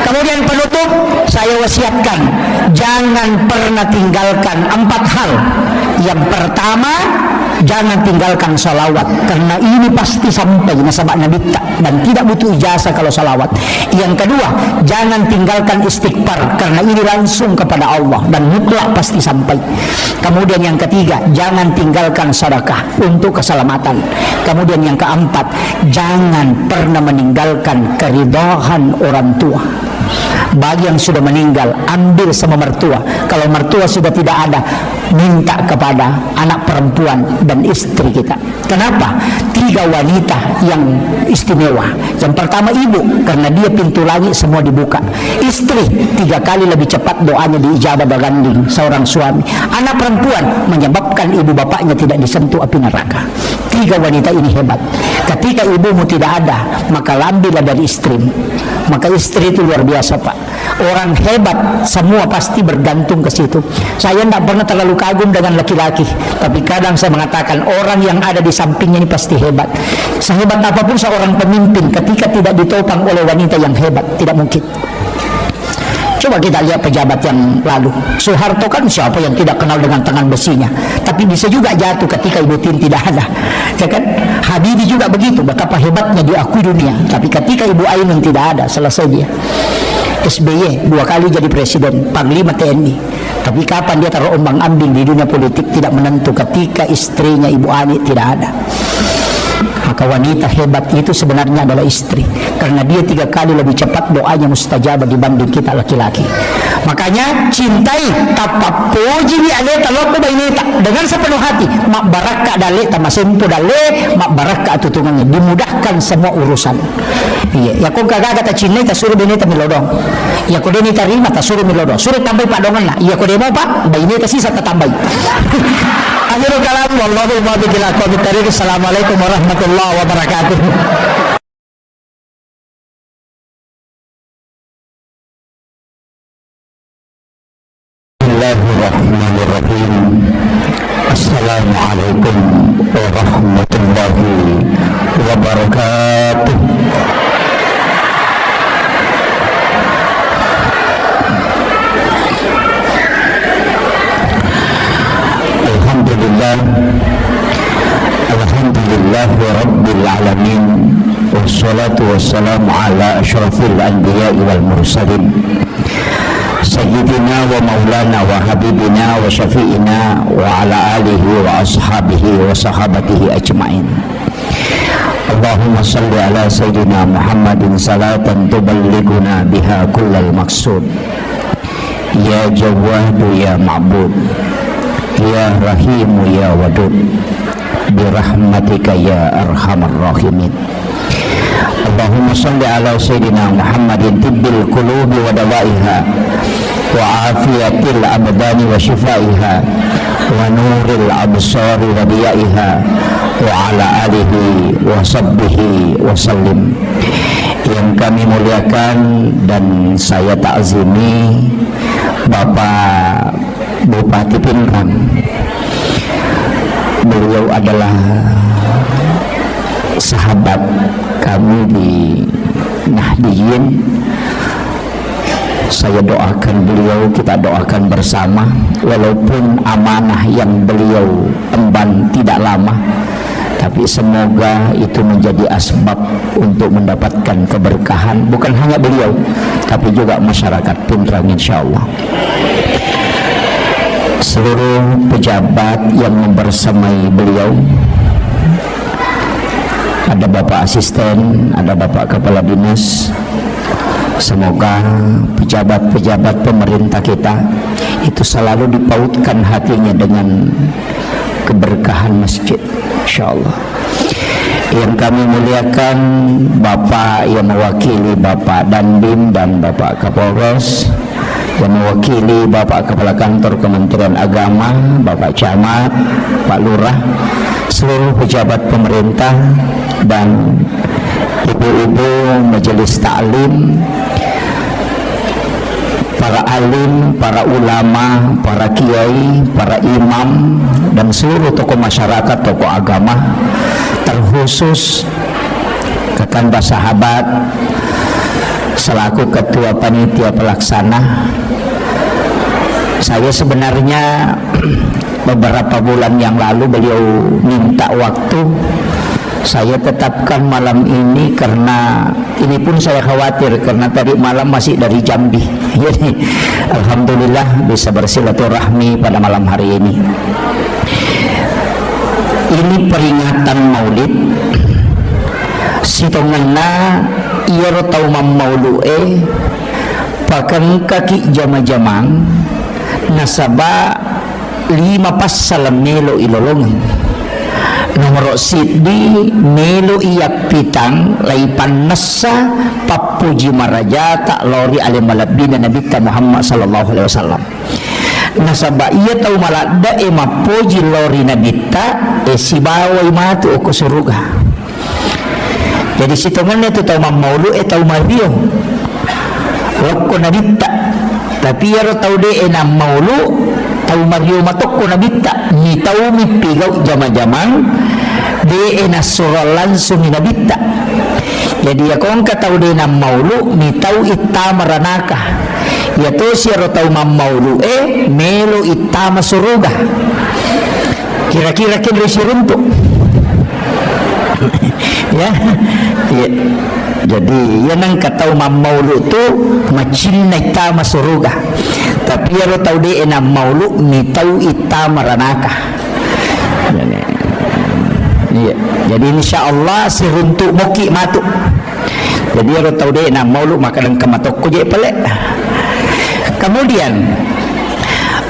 kemudian penutup saya wasiatkan jangan pernah tinggalkan 4 hal. Yang pertama jangan tinggalkan salawat karena ini pasti sampai nasabak Nabi dan tidak butuh ijazah kalau salawat. Yang kedua jangan tinggalkan istighfar karena ini langsung kepada Allah dan mutlak pasti sampai. Kemudian yang ketiga jangan tinggalkan sedekah untuk keselamatan. Kemudian yang keempat jangan pernah meninggalkan keridhaan orang tua. Bagi yang sudah meninggal ambil sama mertua, kalau mertua sudah tidak ada minta kepada anak perempuan dan istri kita. Kenapa? 3 wanita yang istimewa. Yang pertama ibu, karena dia pintu langit semua dibuka. Istri 3 kali lebih cepat doanya diijabah berganding seorang suami. Anak perempuan menyebabkan ibu bapaknya tidak disentuh api neraka. 3 wanita ini hebat. Ketika ibumu tidak ada maka ambillah dari istrimu. Maka istri itu luar biasa Pak. Orang hebat semua pasti bergantung ke situ. Saya tidak pernah terlalu kagum dengan laki-laki, tapi kadang saya mengatakan orang yang ada di sampingnya ini pasti hebat. Sehebat apapun seorang pemimpin ketika tidak ditopang oleh wanita yang hebat tidak mungkin. Coba kita lihat pejabat yang lalu. Soeharto kan siapa yang tidak kenal dengan tangan besinya, tapi bisa juga jatuh ketika Ibu Tin tidak ada, ya kan? Habibie juga begitu, betapa hebatnya diakui dunia, tapi ketika Ibu Ainun tidak ada, selesai dia. SBY 2 kali jadi presiden, panglima TNI, tapi kapan dia terombang-ambing di dunia politik tidak menentu ketika istrinya Ibu Ani tidak ada. Maka wanita hebat itu sebenarnya adalah istri, karena dia 3 kali lebih cepat doanya mustajabah dibanding kita laki-laki. Makanya cintai tapapuji bi aleta loko baineta dengan sepenuh hati. Mak baraka daleta masempo dale mak baraka tutungannya dimudahkan semua urusan. Iya, ya kok kagak kata cinta ta suruh baineta milodong. Ya kok deni tarima ta suruh milodong. Suruh tambah padongan lah. Ya kok demo Pak, baineta sisa ta tambah. Akhirul kalam wallahu muwaffiq. Assalamualaikum warahmatullahi wabarakatuh. Bismillahirrahmanirrahim. Assalamualaikum warahmatullahi wabarakatuh. Alhamdulillah rabbil alamin wassalatu wassalamu ala asyrafil anbiya'i wal mursalin sayyidina wa maulana wa habibina wa syafi'ina wa ala alihi wa ashabihi wa sahabatihi ajma'in. Allahumma salli ala sayyidina Muhammadin salatan tuballighuna biha kullal maqsud. Ya Jawwadu ya Ma'bud, ya Rahimu ya Wadud, birahmatika ya arhamar rahimin. Allahumma salli ala sayyidina Muhammadin tibbil qulubi wa dawaiha wa afiyatil abdani wa shifaiha wa nuril absari wa diyaiha wa ala alihi wa sahbihi wa sallim. Yang kami muliakan dan saya ta'zimi Bapak Bupati Pinrang. Beliau adalah sahabat kami di Nahdiyin, Saya doakan beliau, kita doakan bersama, walaupun amanah yang beliau emban tidak lama, tapi semoga itu menjadi asbab untuk mendapatkan keberkahan, bukan hanya beliau tapi juga masyarakat Pindrang insyaallah. Seluruh pejabat yang membersamai beliau, ada Bapak Asisten, ada Bapak Kepala Dinas, semoga pejabat-pejabat pemerintah kita itu selalu dipautkan hatinya dengan keberkahan masjid insyaallah. Yang kami muliakan Bapak yang mewakili Bapak Dandim dan Bapak Kapolres, yang mewakili Bapak Kepala Kantor Kementerian Agama, Bapak Camat, Pak Lurah, seluruh pejabat pemerintah dan ibu-ibu majelis taklim, para alim, para ulama, para kiai, para imam, dan seluruh tokoh masyarakat, tokoh agama, terkhusus Kakanda Sahabat selaku ketua panitia pelaksana. Saya sebenarnya beberapa bulan yang lalu beliau minta waktu, saya tetapkan malam ini karena ini pun saya khawatir karena tadi malam masih dari Jambi. Jadi alhamdulillah bisa bersilaturahmi pada malam hari ini. Ini peringatan Maulid. Sitonganna ieu tau maulu'e pakan kaki jama-jamang nasaba 5 pas salam melo ilolongan. Nomor siddi melo iyak pitang laipan nasa papuji marajata lori alimalabina Nabi Muhammad sallallahu alaihi wasallam. Nasaba iya tau malada mapuji lori nabita sibawai matu o kusuruga. Jadi si teman itu tau mamaulu tau mario loko nabita, tapi ya tau de enam maulu tau mario matok ko nabita ni tau mipigau jama-jamang de enasura langsung ni nabita. Jadi ya kong katau de enam maulu ni tau itamaranaka ya to siya tau mamaulu melo itama suruga. Kira-kira kin resirunto ya. Jadi yan ang kataw mamaulo to macin na itama suruga, tapi yaro taw di na maulo ni taw itama ranaka. Jadi insyaallah si runtuk moki matu. Jadi yaro taw di na maulo maka lang kamatok ko je pala. Kemudian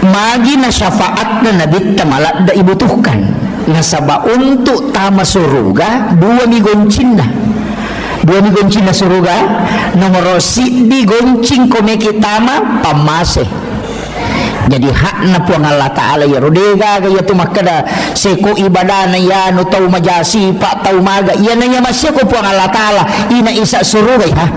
magi na syafaat na nabi tamala da ibutuhkan nasaba untuk tama suruga 2 migoncin na suruga nomor di goncing komeki tama pamase. Jadi hak na po ang Allah Ta'ala ya rodega kaya tumakada seko ibadah na yan o tau majasi pa tau maga yan na niya masya ko po ang Allah Ta'ala ina isa suruga ha.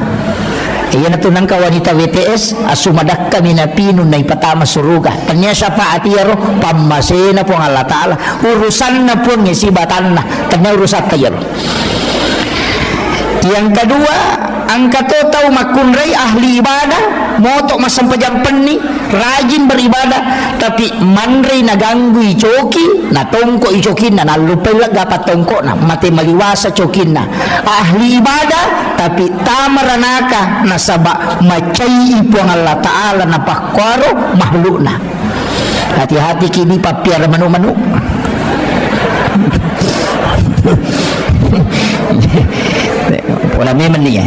Iyan na to ng kawanita WTS asumadak kami na pinun na ipatama suruga tanya siya pa atiyaro pamase na po ang Allah Ta'ala urusan na po ng isibatan na tanya urusan tayo. Yang kedua, ang katotaw makunray ahli ibadah, motok masampajampan ni, rajin beribadah, tapi manray naganggoy choki, natongko ichokin na, nalupay laga patongko na, mati maliwasa chokin na. Ahli ibadah, tapi tamaranaka, nasaba macay ipo ang Allah Ta'ala na pakwaro, mahlu na. Hati-hati kini papiara manu-manu. Wala memang dia.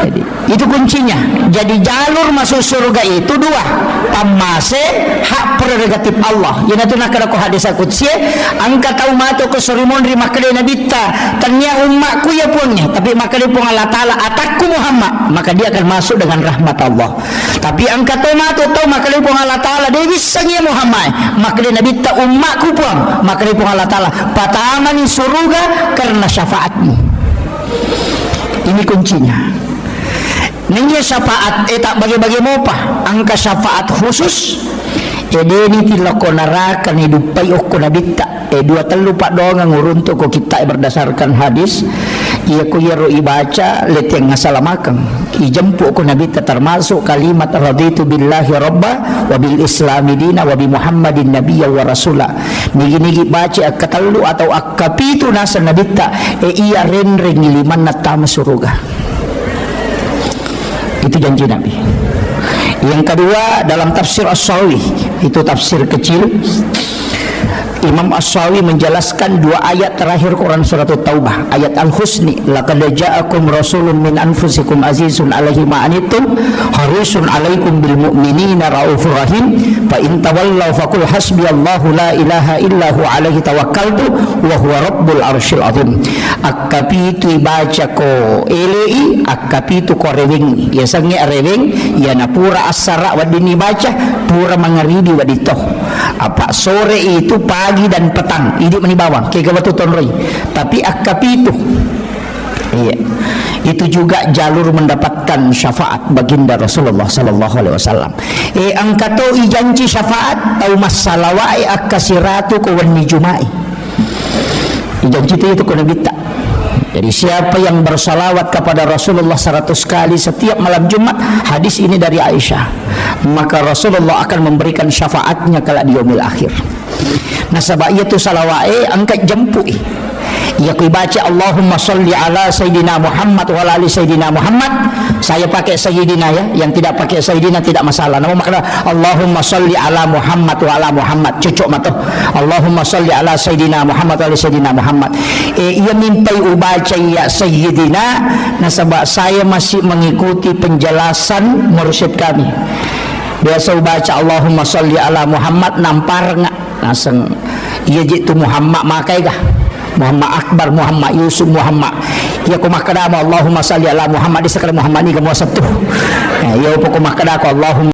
Jadi, itu kuncinya. Jadi jalur masuk surga itu 2. Pamase hak prerogatif Allah. Yan ito nakala ko hadis qudsi angka tau mato ko surimon ri makale nabita tanya umatku ya punya tapi makale pun Allah Taala atakku Muhammad maka dia akan masuk dengan rahmat Allah. Tapi angka tau mato tau makale pun Allah Taala dia bisa nya Muhammad makale nabita umatku pun makale pun Allah Taala patamani surga karena syafaatmu. Ini kuncinya. Nanya syafaat tak bagi-bagi mopa angka syafaat khusus jadi ini tilako narakan hidup payok ko nabita 2 telu pak doang ngurun to ko kita berdasarkan hadis Iya ko yaro ibaca leteng ngasalamakan ijempu ko nabi termasuk kalimat raditu billahi rabba wa bil islami dina wa bi muhammadin nabiyya wa rasula nigi baca akatalu atau akapitu nasa nabita iya renreng liman natama suruga. Itu janji Nabi. Yang kedua dalam tafsir As-Sawi, itu tafsir kecil, Imam As-Sawi menjelaskan dua ayat terakhir Quran surat Taubah, ayat Al-Husni, laqad ja'akum rasulun min anfusikum azizun 'alaihi ma anittum harisun 'alaikum bil mu'minina raufur rahim fa in tawallaw faqul hasbiyallahu la ilaha illa hu 'alaihi tawakkaltu wa huwa rabbul arsyil azim. Akapitu ibaca ko elei akapitu ko reweng ya sange reweng ya na pura asara wadini baca pura mangaridi wadito apa sore itu pagi dan petang ini menibawang kaya batu tonroi tapi akapitu iya itu juga jalur mendapatkan syafaat baginda Rasulullah sallallahu alaihi wasallam. Angkato ijanci syafaat tau masalawai akasiratu ko wani jumai ijanci itu ko nabita. Jadi siapa yang bersalawat kepada Rasulullah 100 kali setiap malam Jumat, hadis ini dari Aisyah, maka Rasulullah akan memberikan syafaatnya kala di yaumil akhir. Nah sebab itu salawat angkat jemput ya ku baca Allahumma sholli ala Sayyidina Muhammad wa ala ali Sayyidina Muhammad. Saya pakai Sayyidina ya, yang tidak pakai Sayyidina tidak masalah. Nama makna Allahumma sholli ala Muhammad wa ala Muhammad cocok matuh. Allahumma sholli ala Sayyidina Muhammad wa ala Sayyidina Muhammad. Ia minta ubaca ya Sayyidina. Nah sebab saya masih mengikuti penjelasan mursyid kami. Biasa ubaca Allahumma sholli ala Muhammad nampar ngak naseng iya jitu Muhammad makai kah Muhammad Akbar, Muhammad Yusuf, Muhammad ya kumakadama Allahumma salli ala Muhammad di sekali Muhammad ni kamu sabtu ya upo kumakadako Allahumma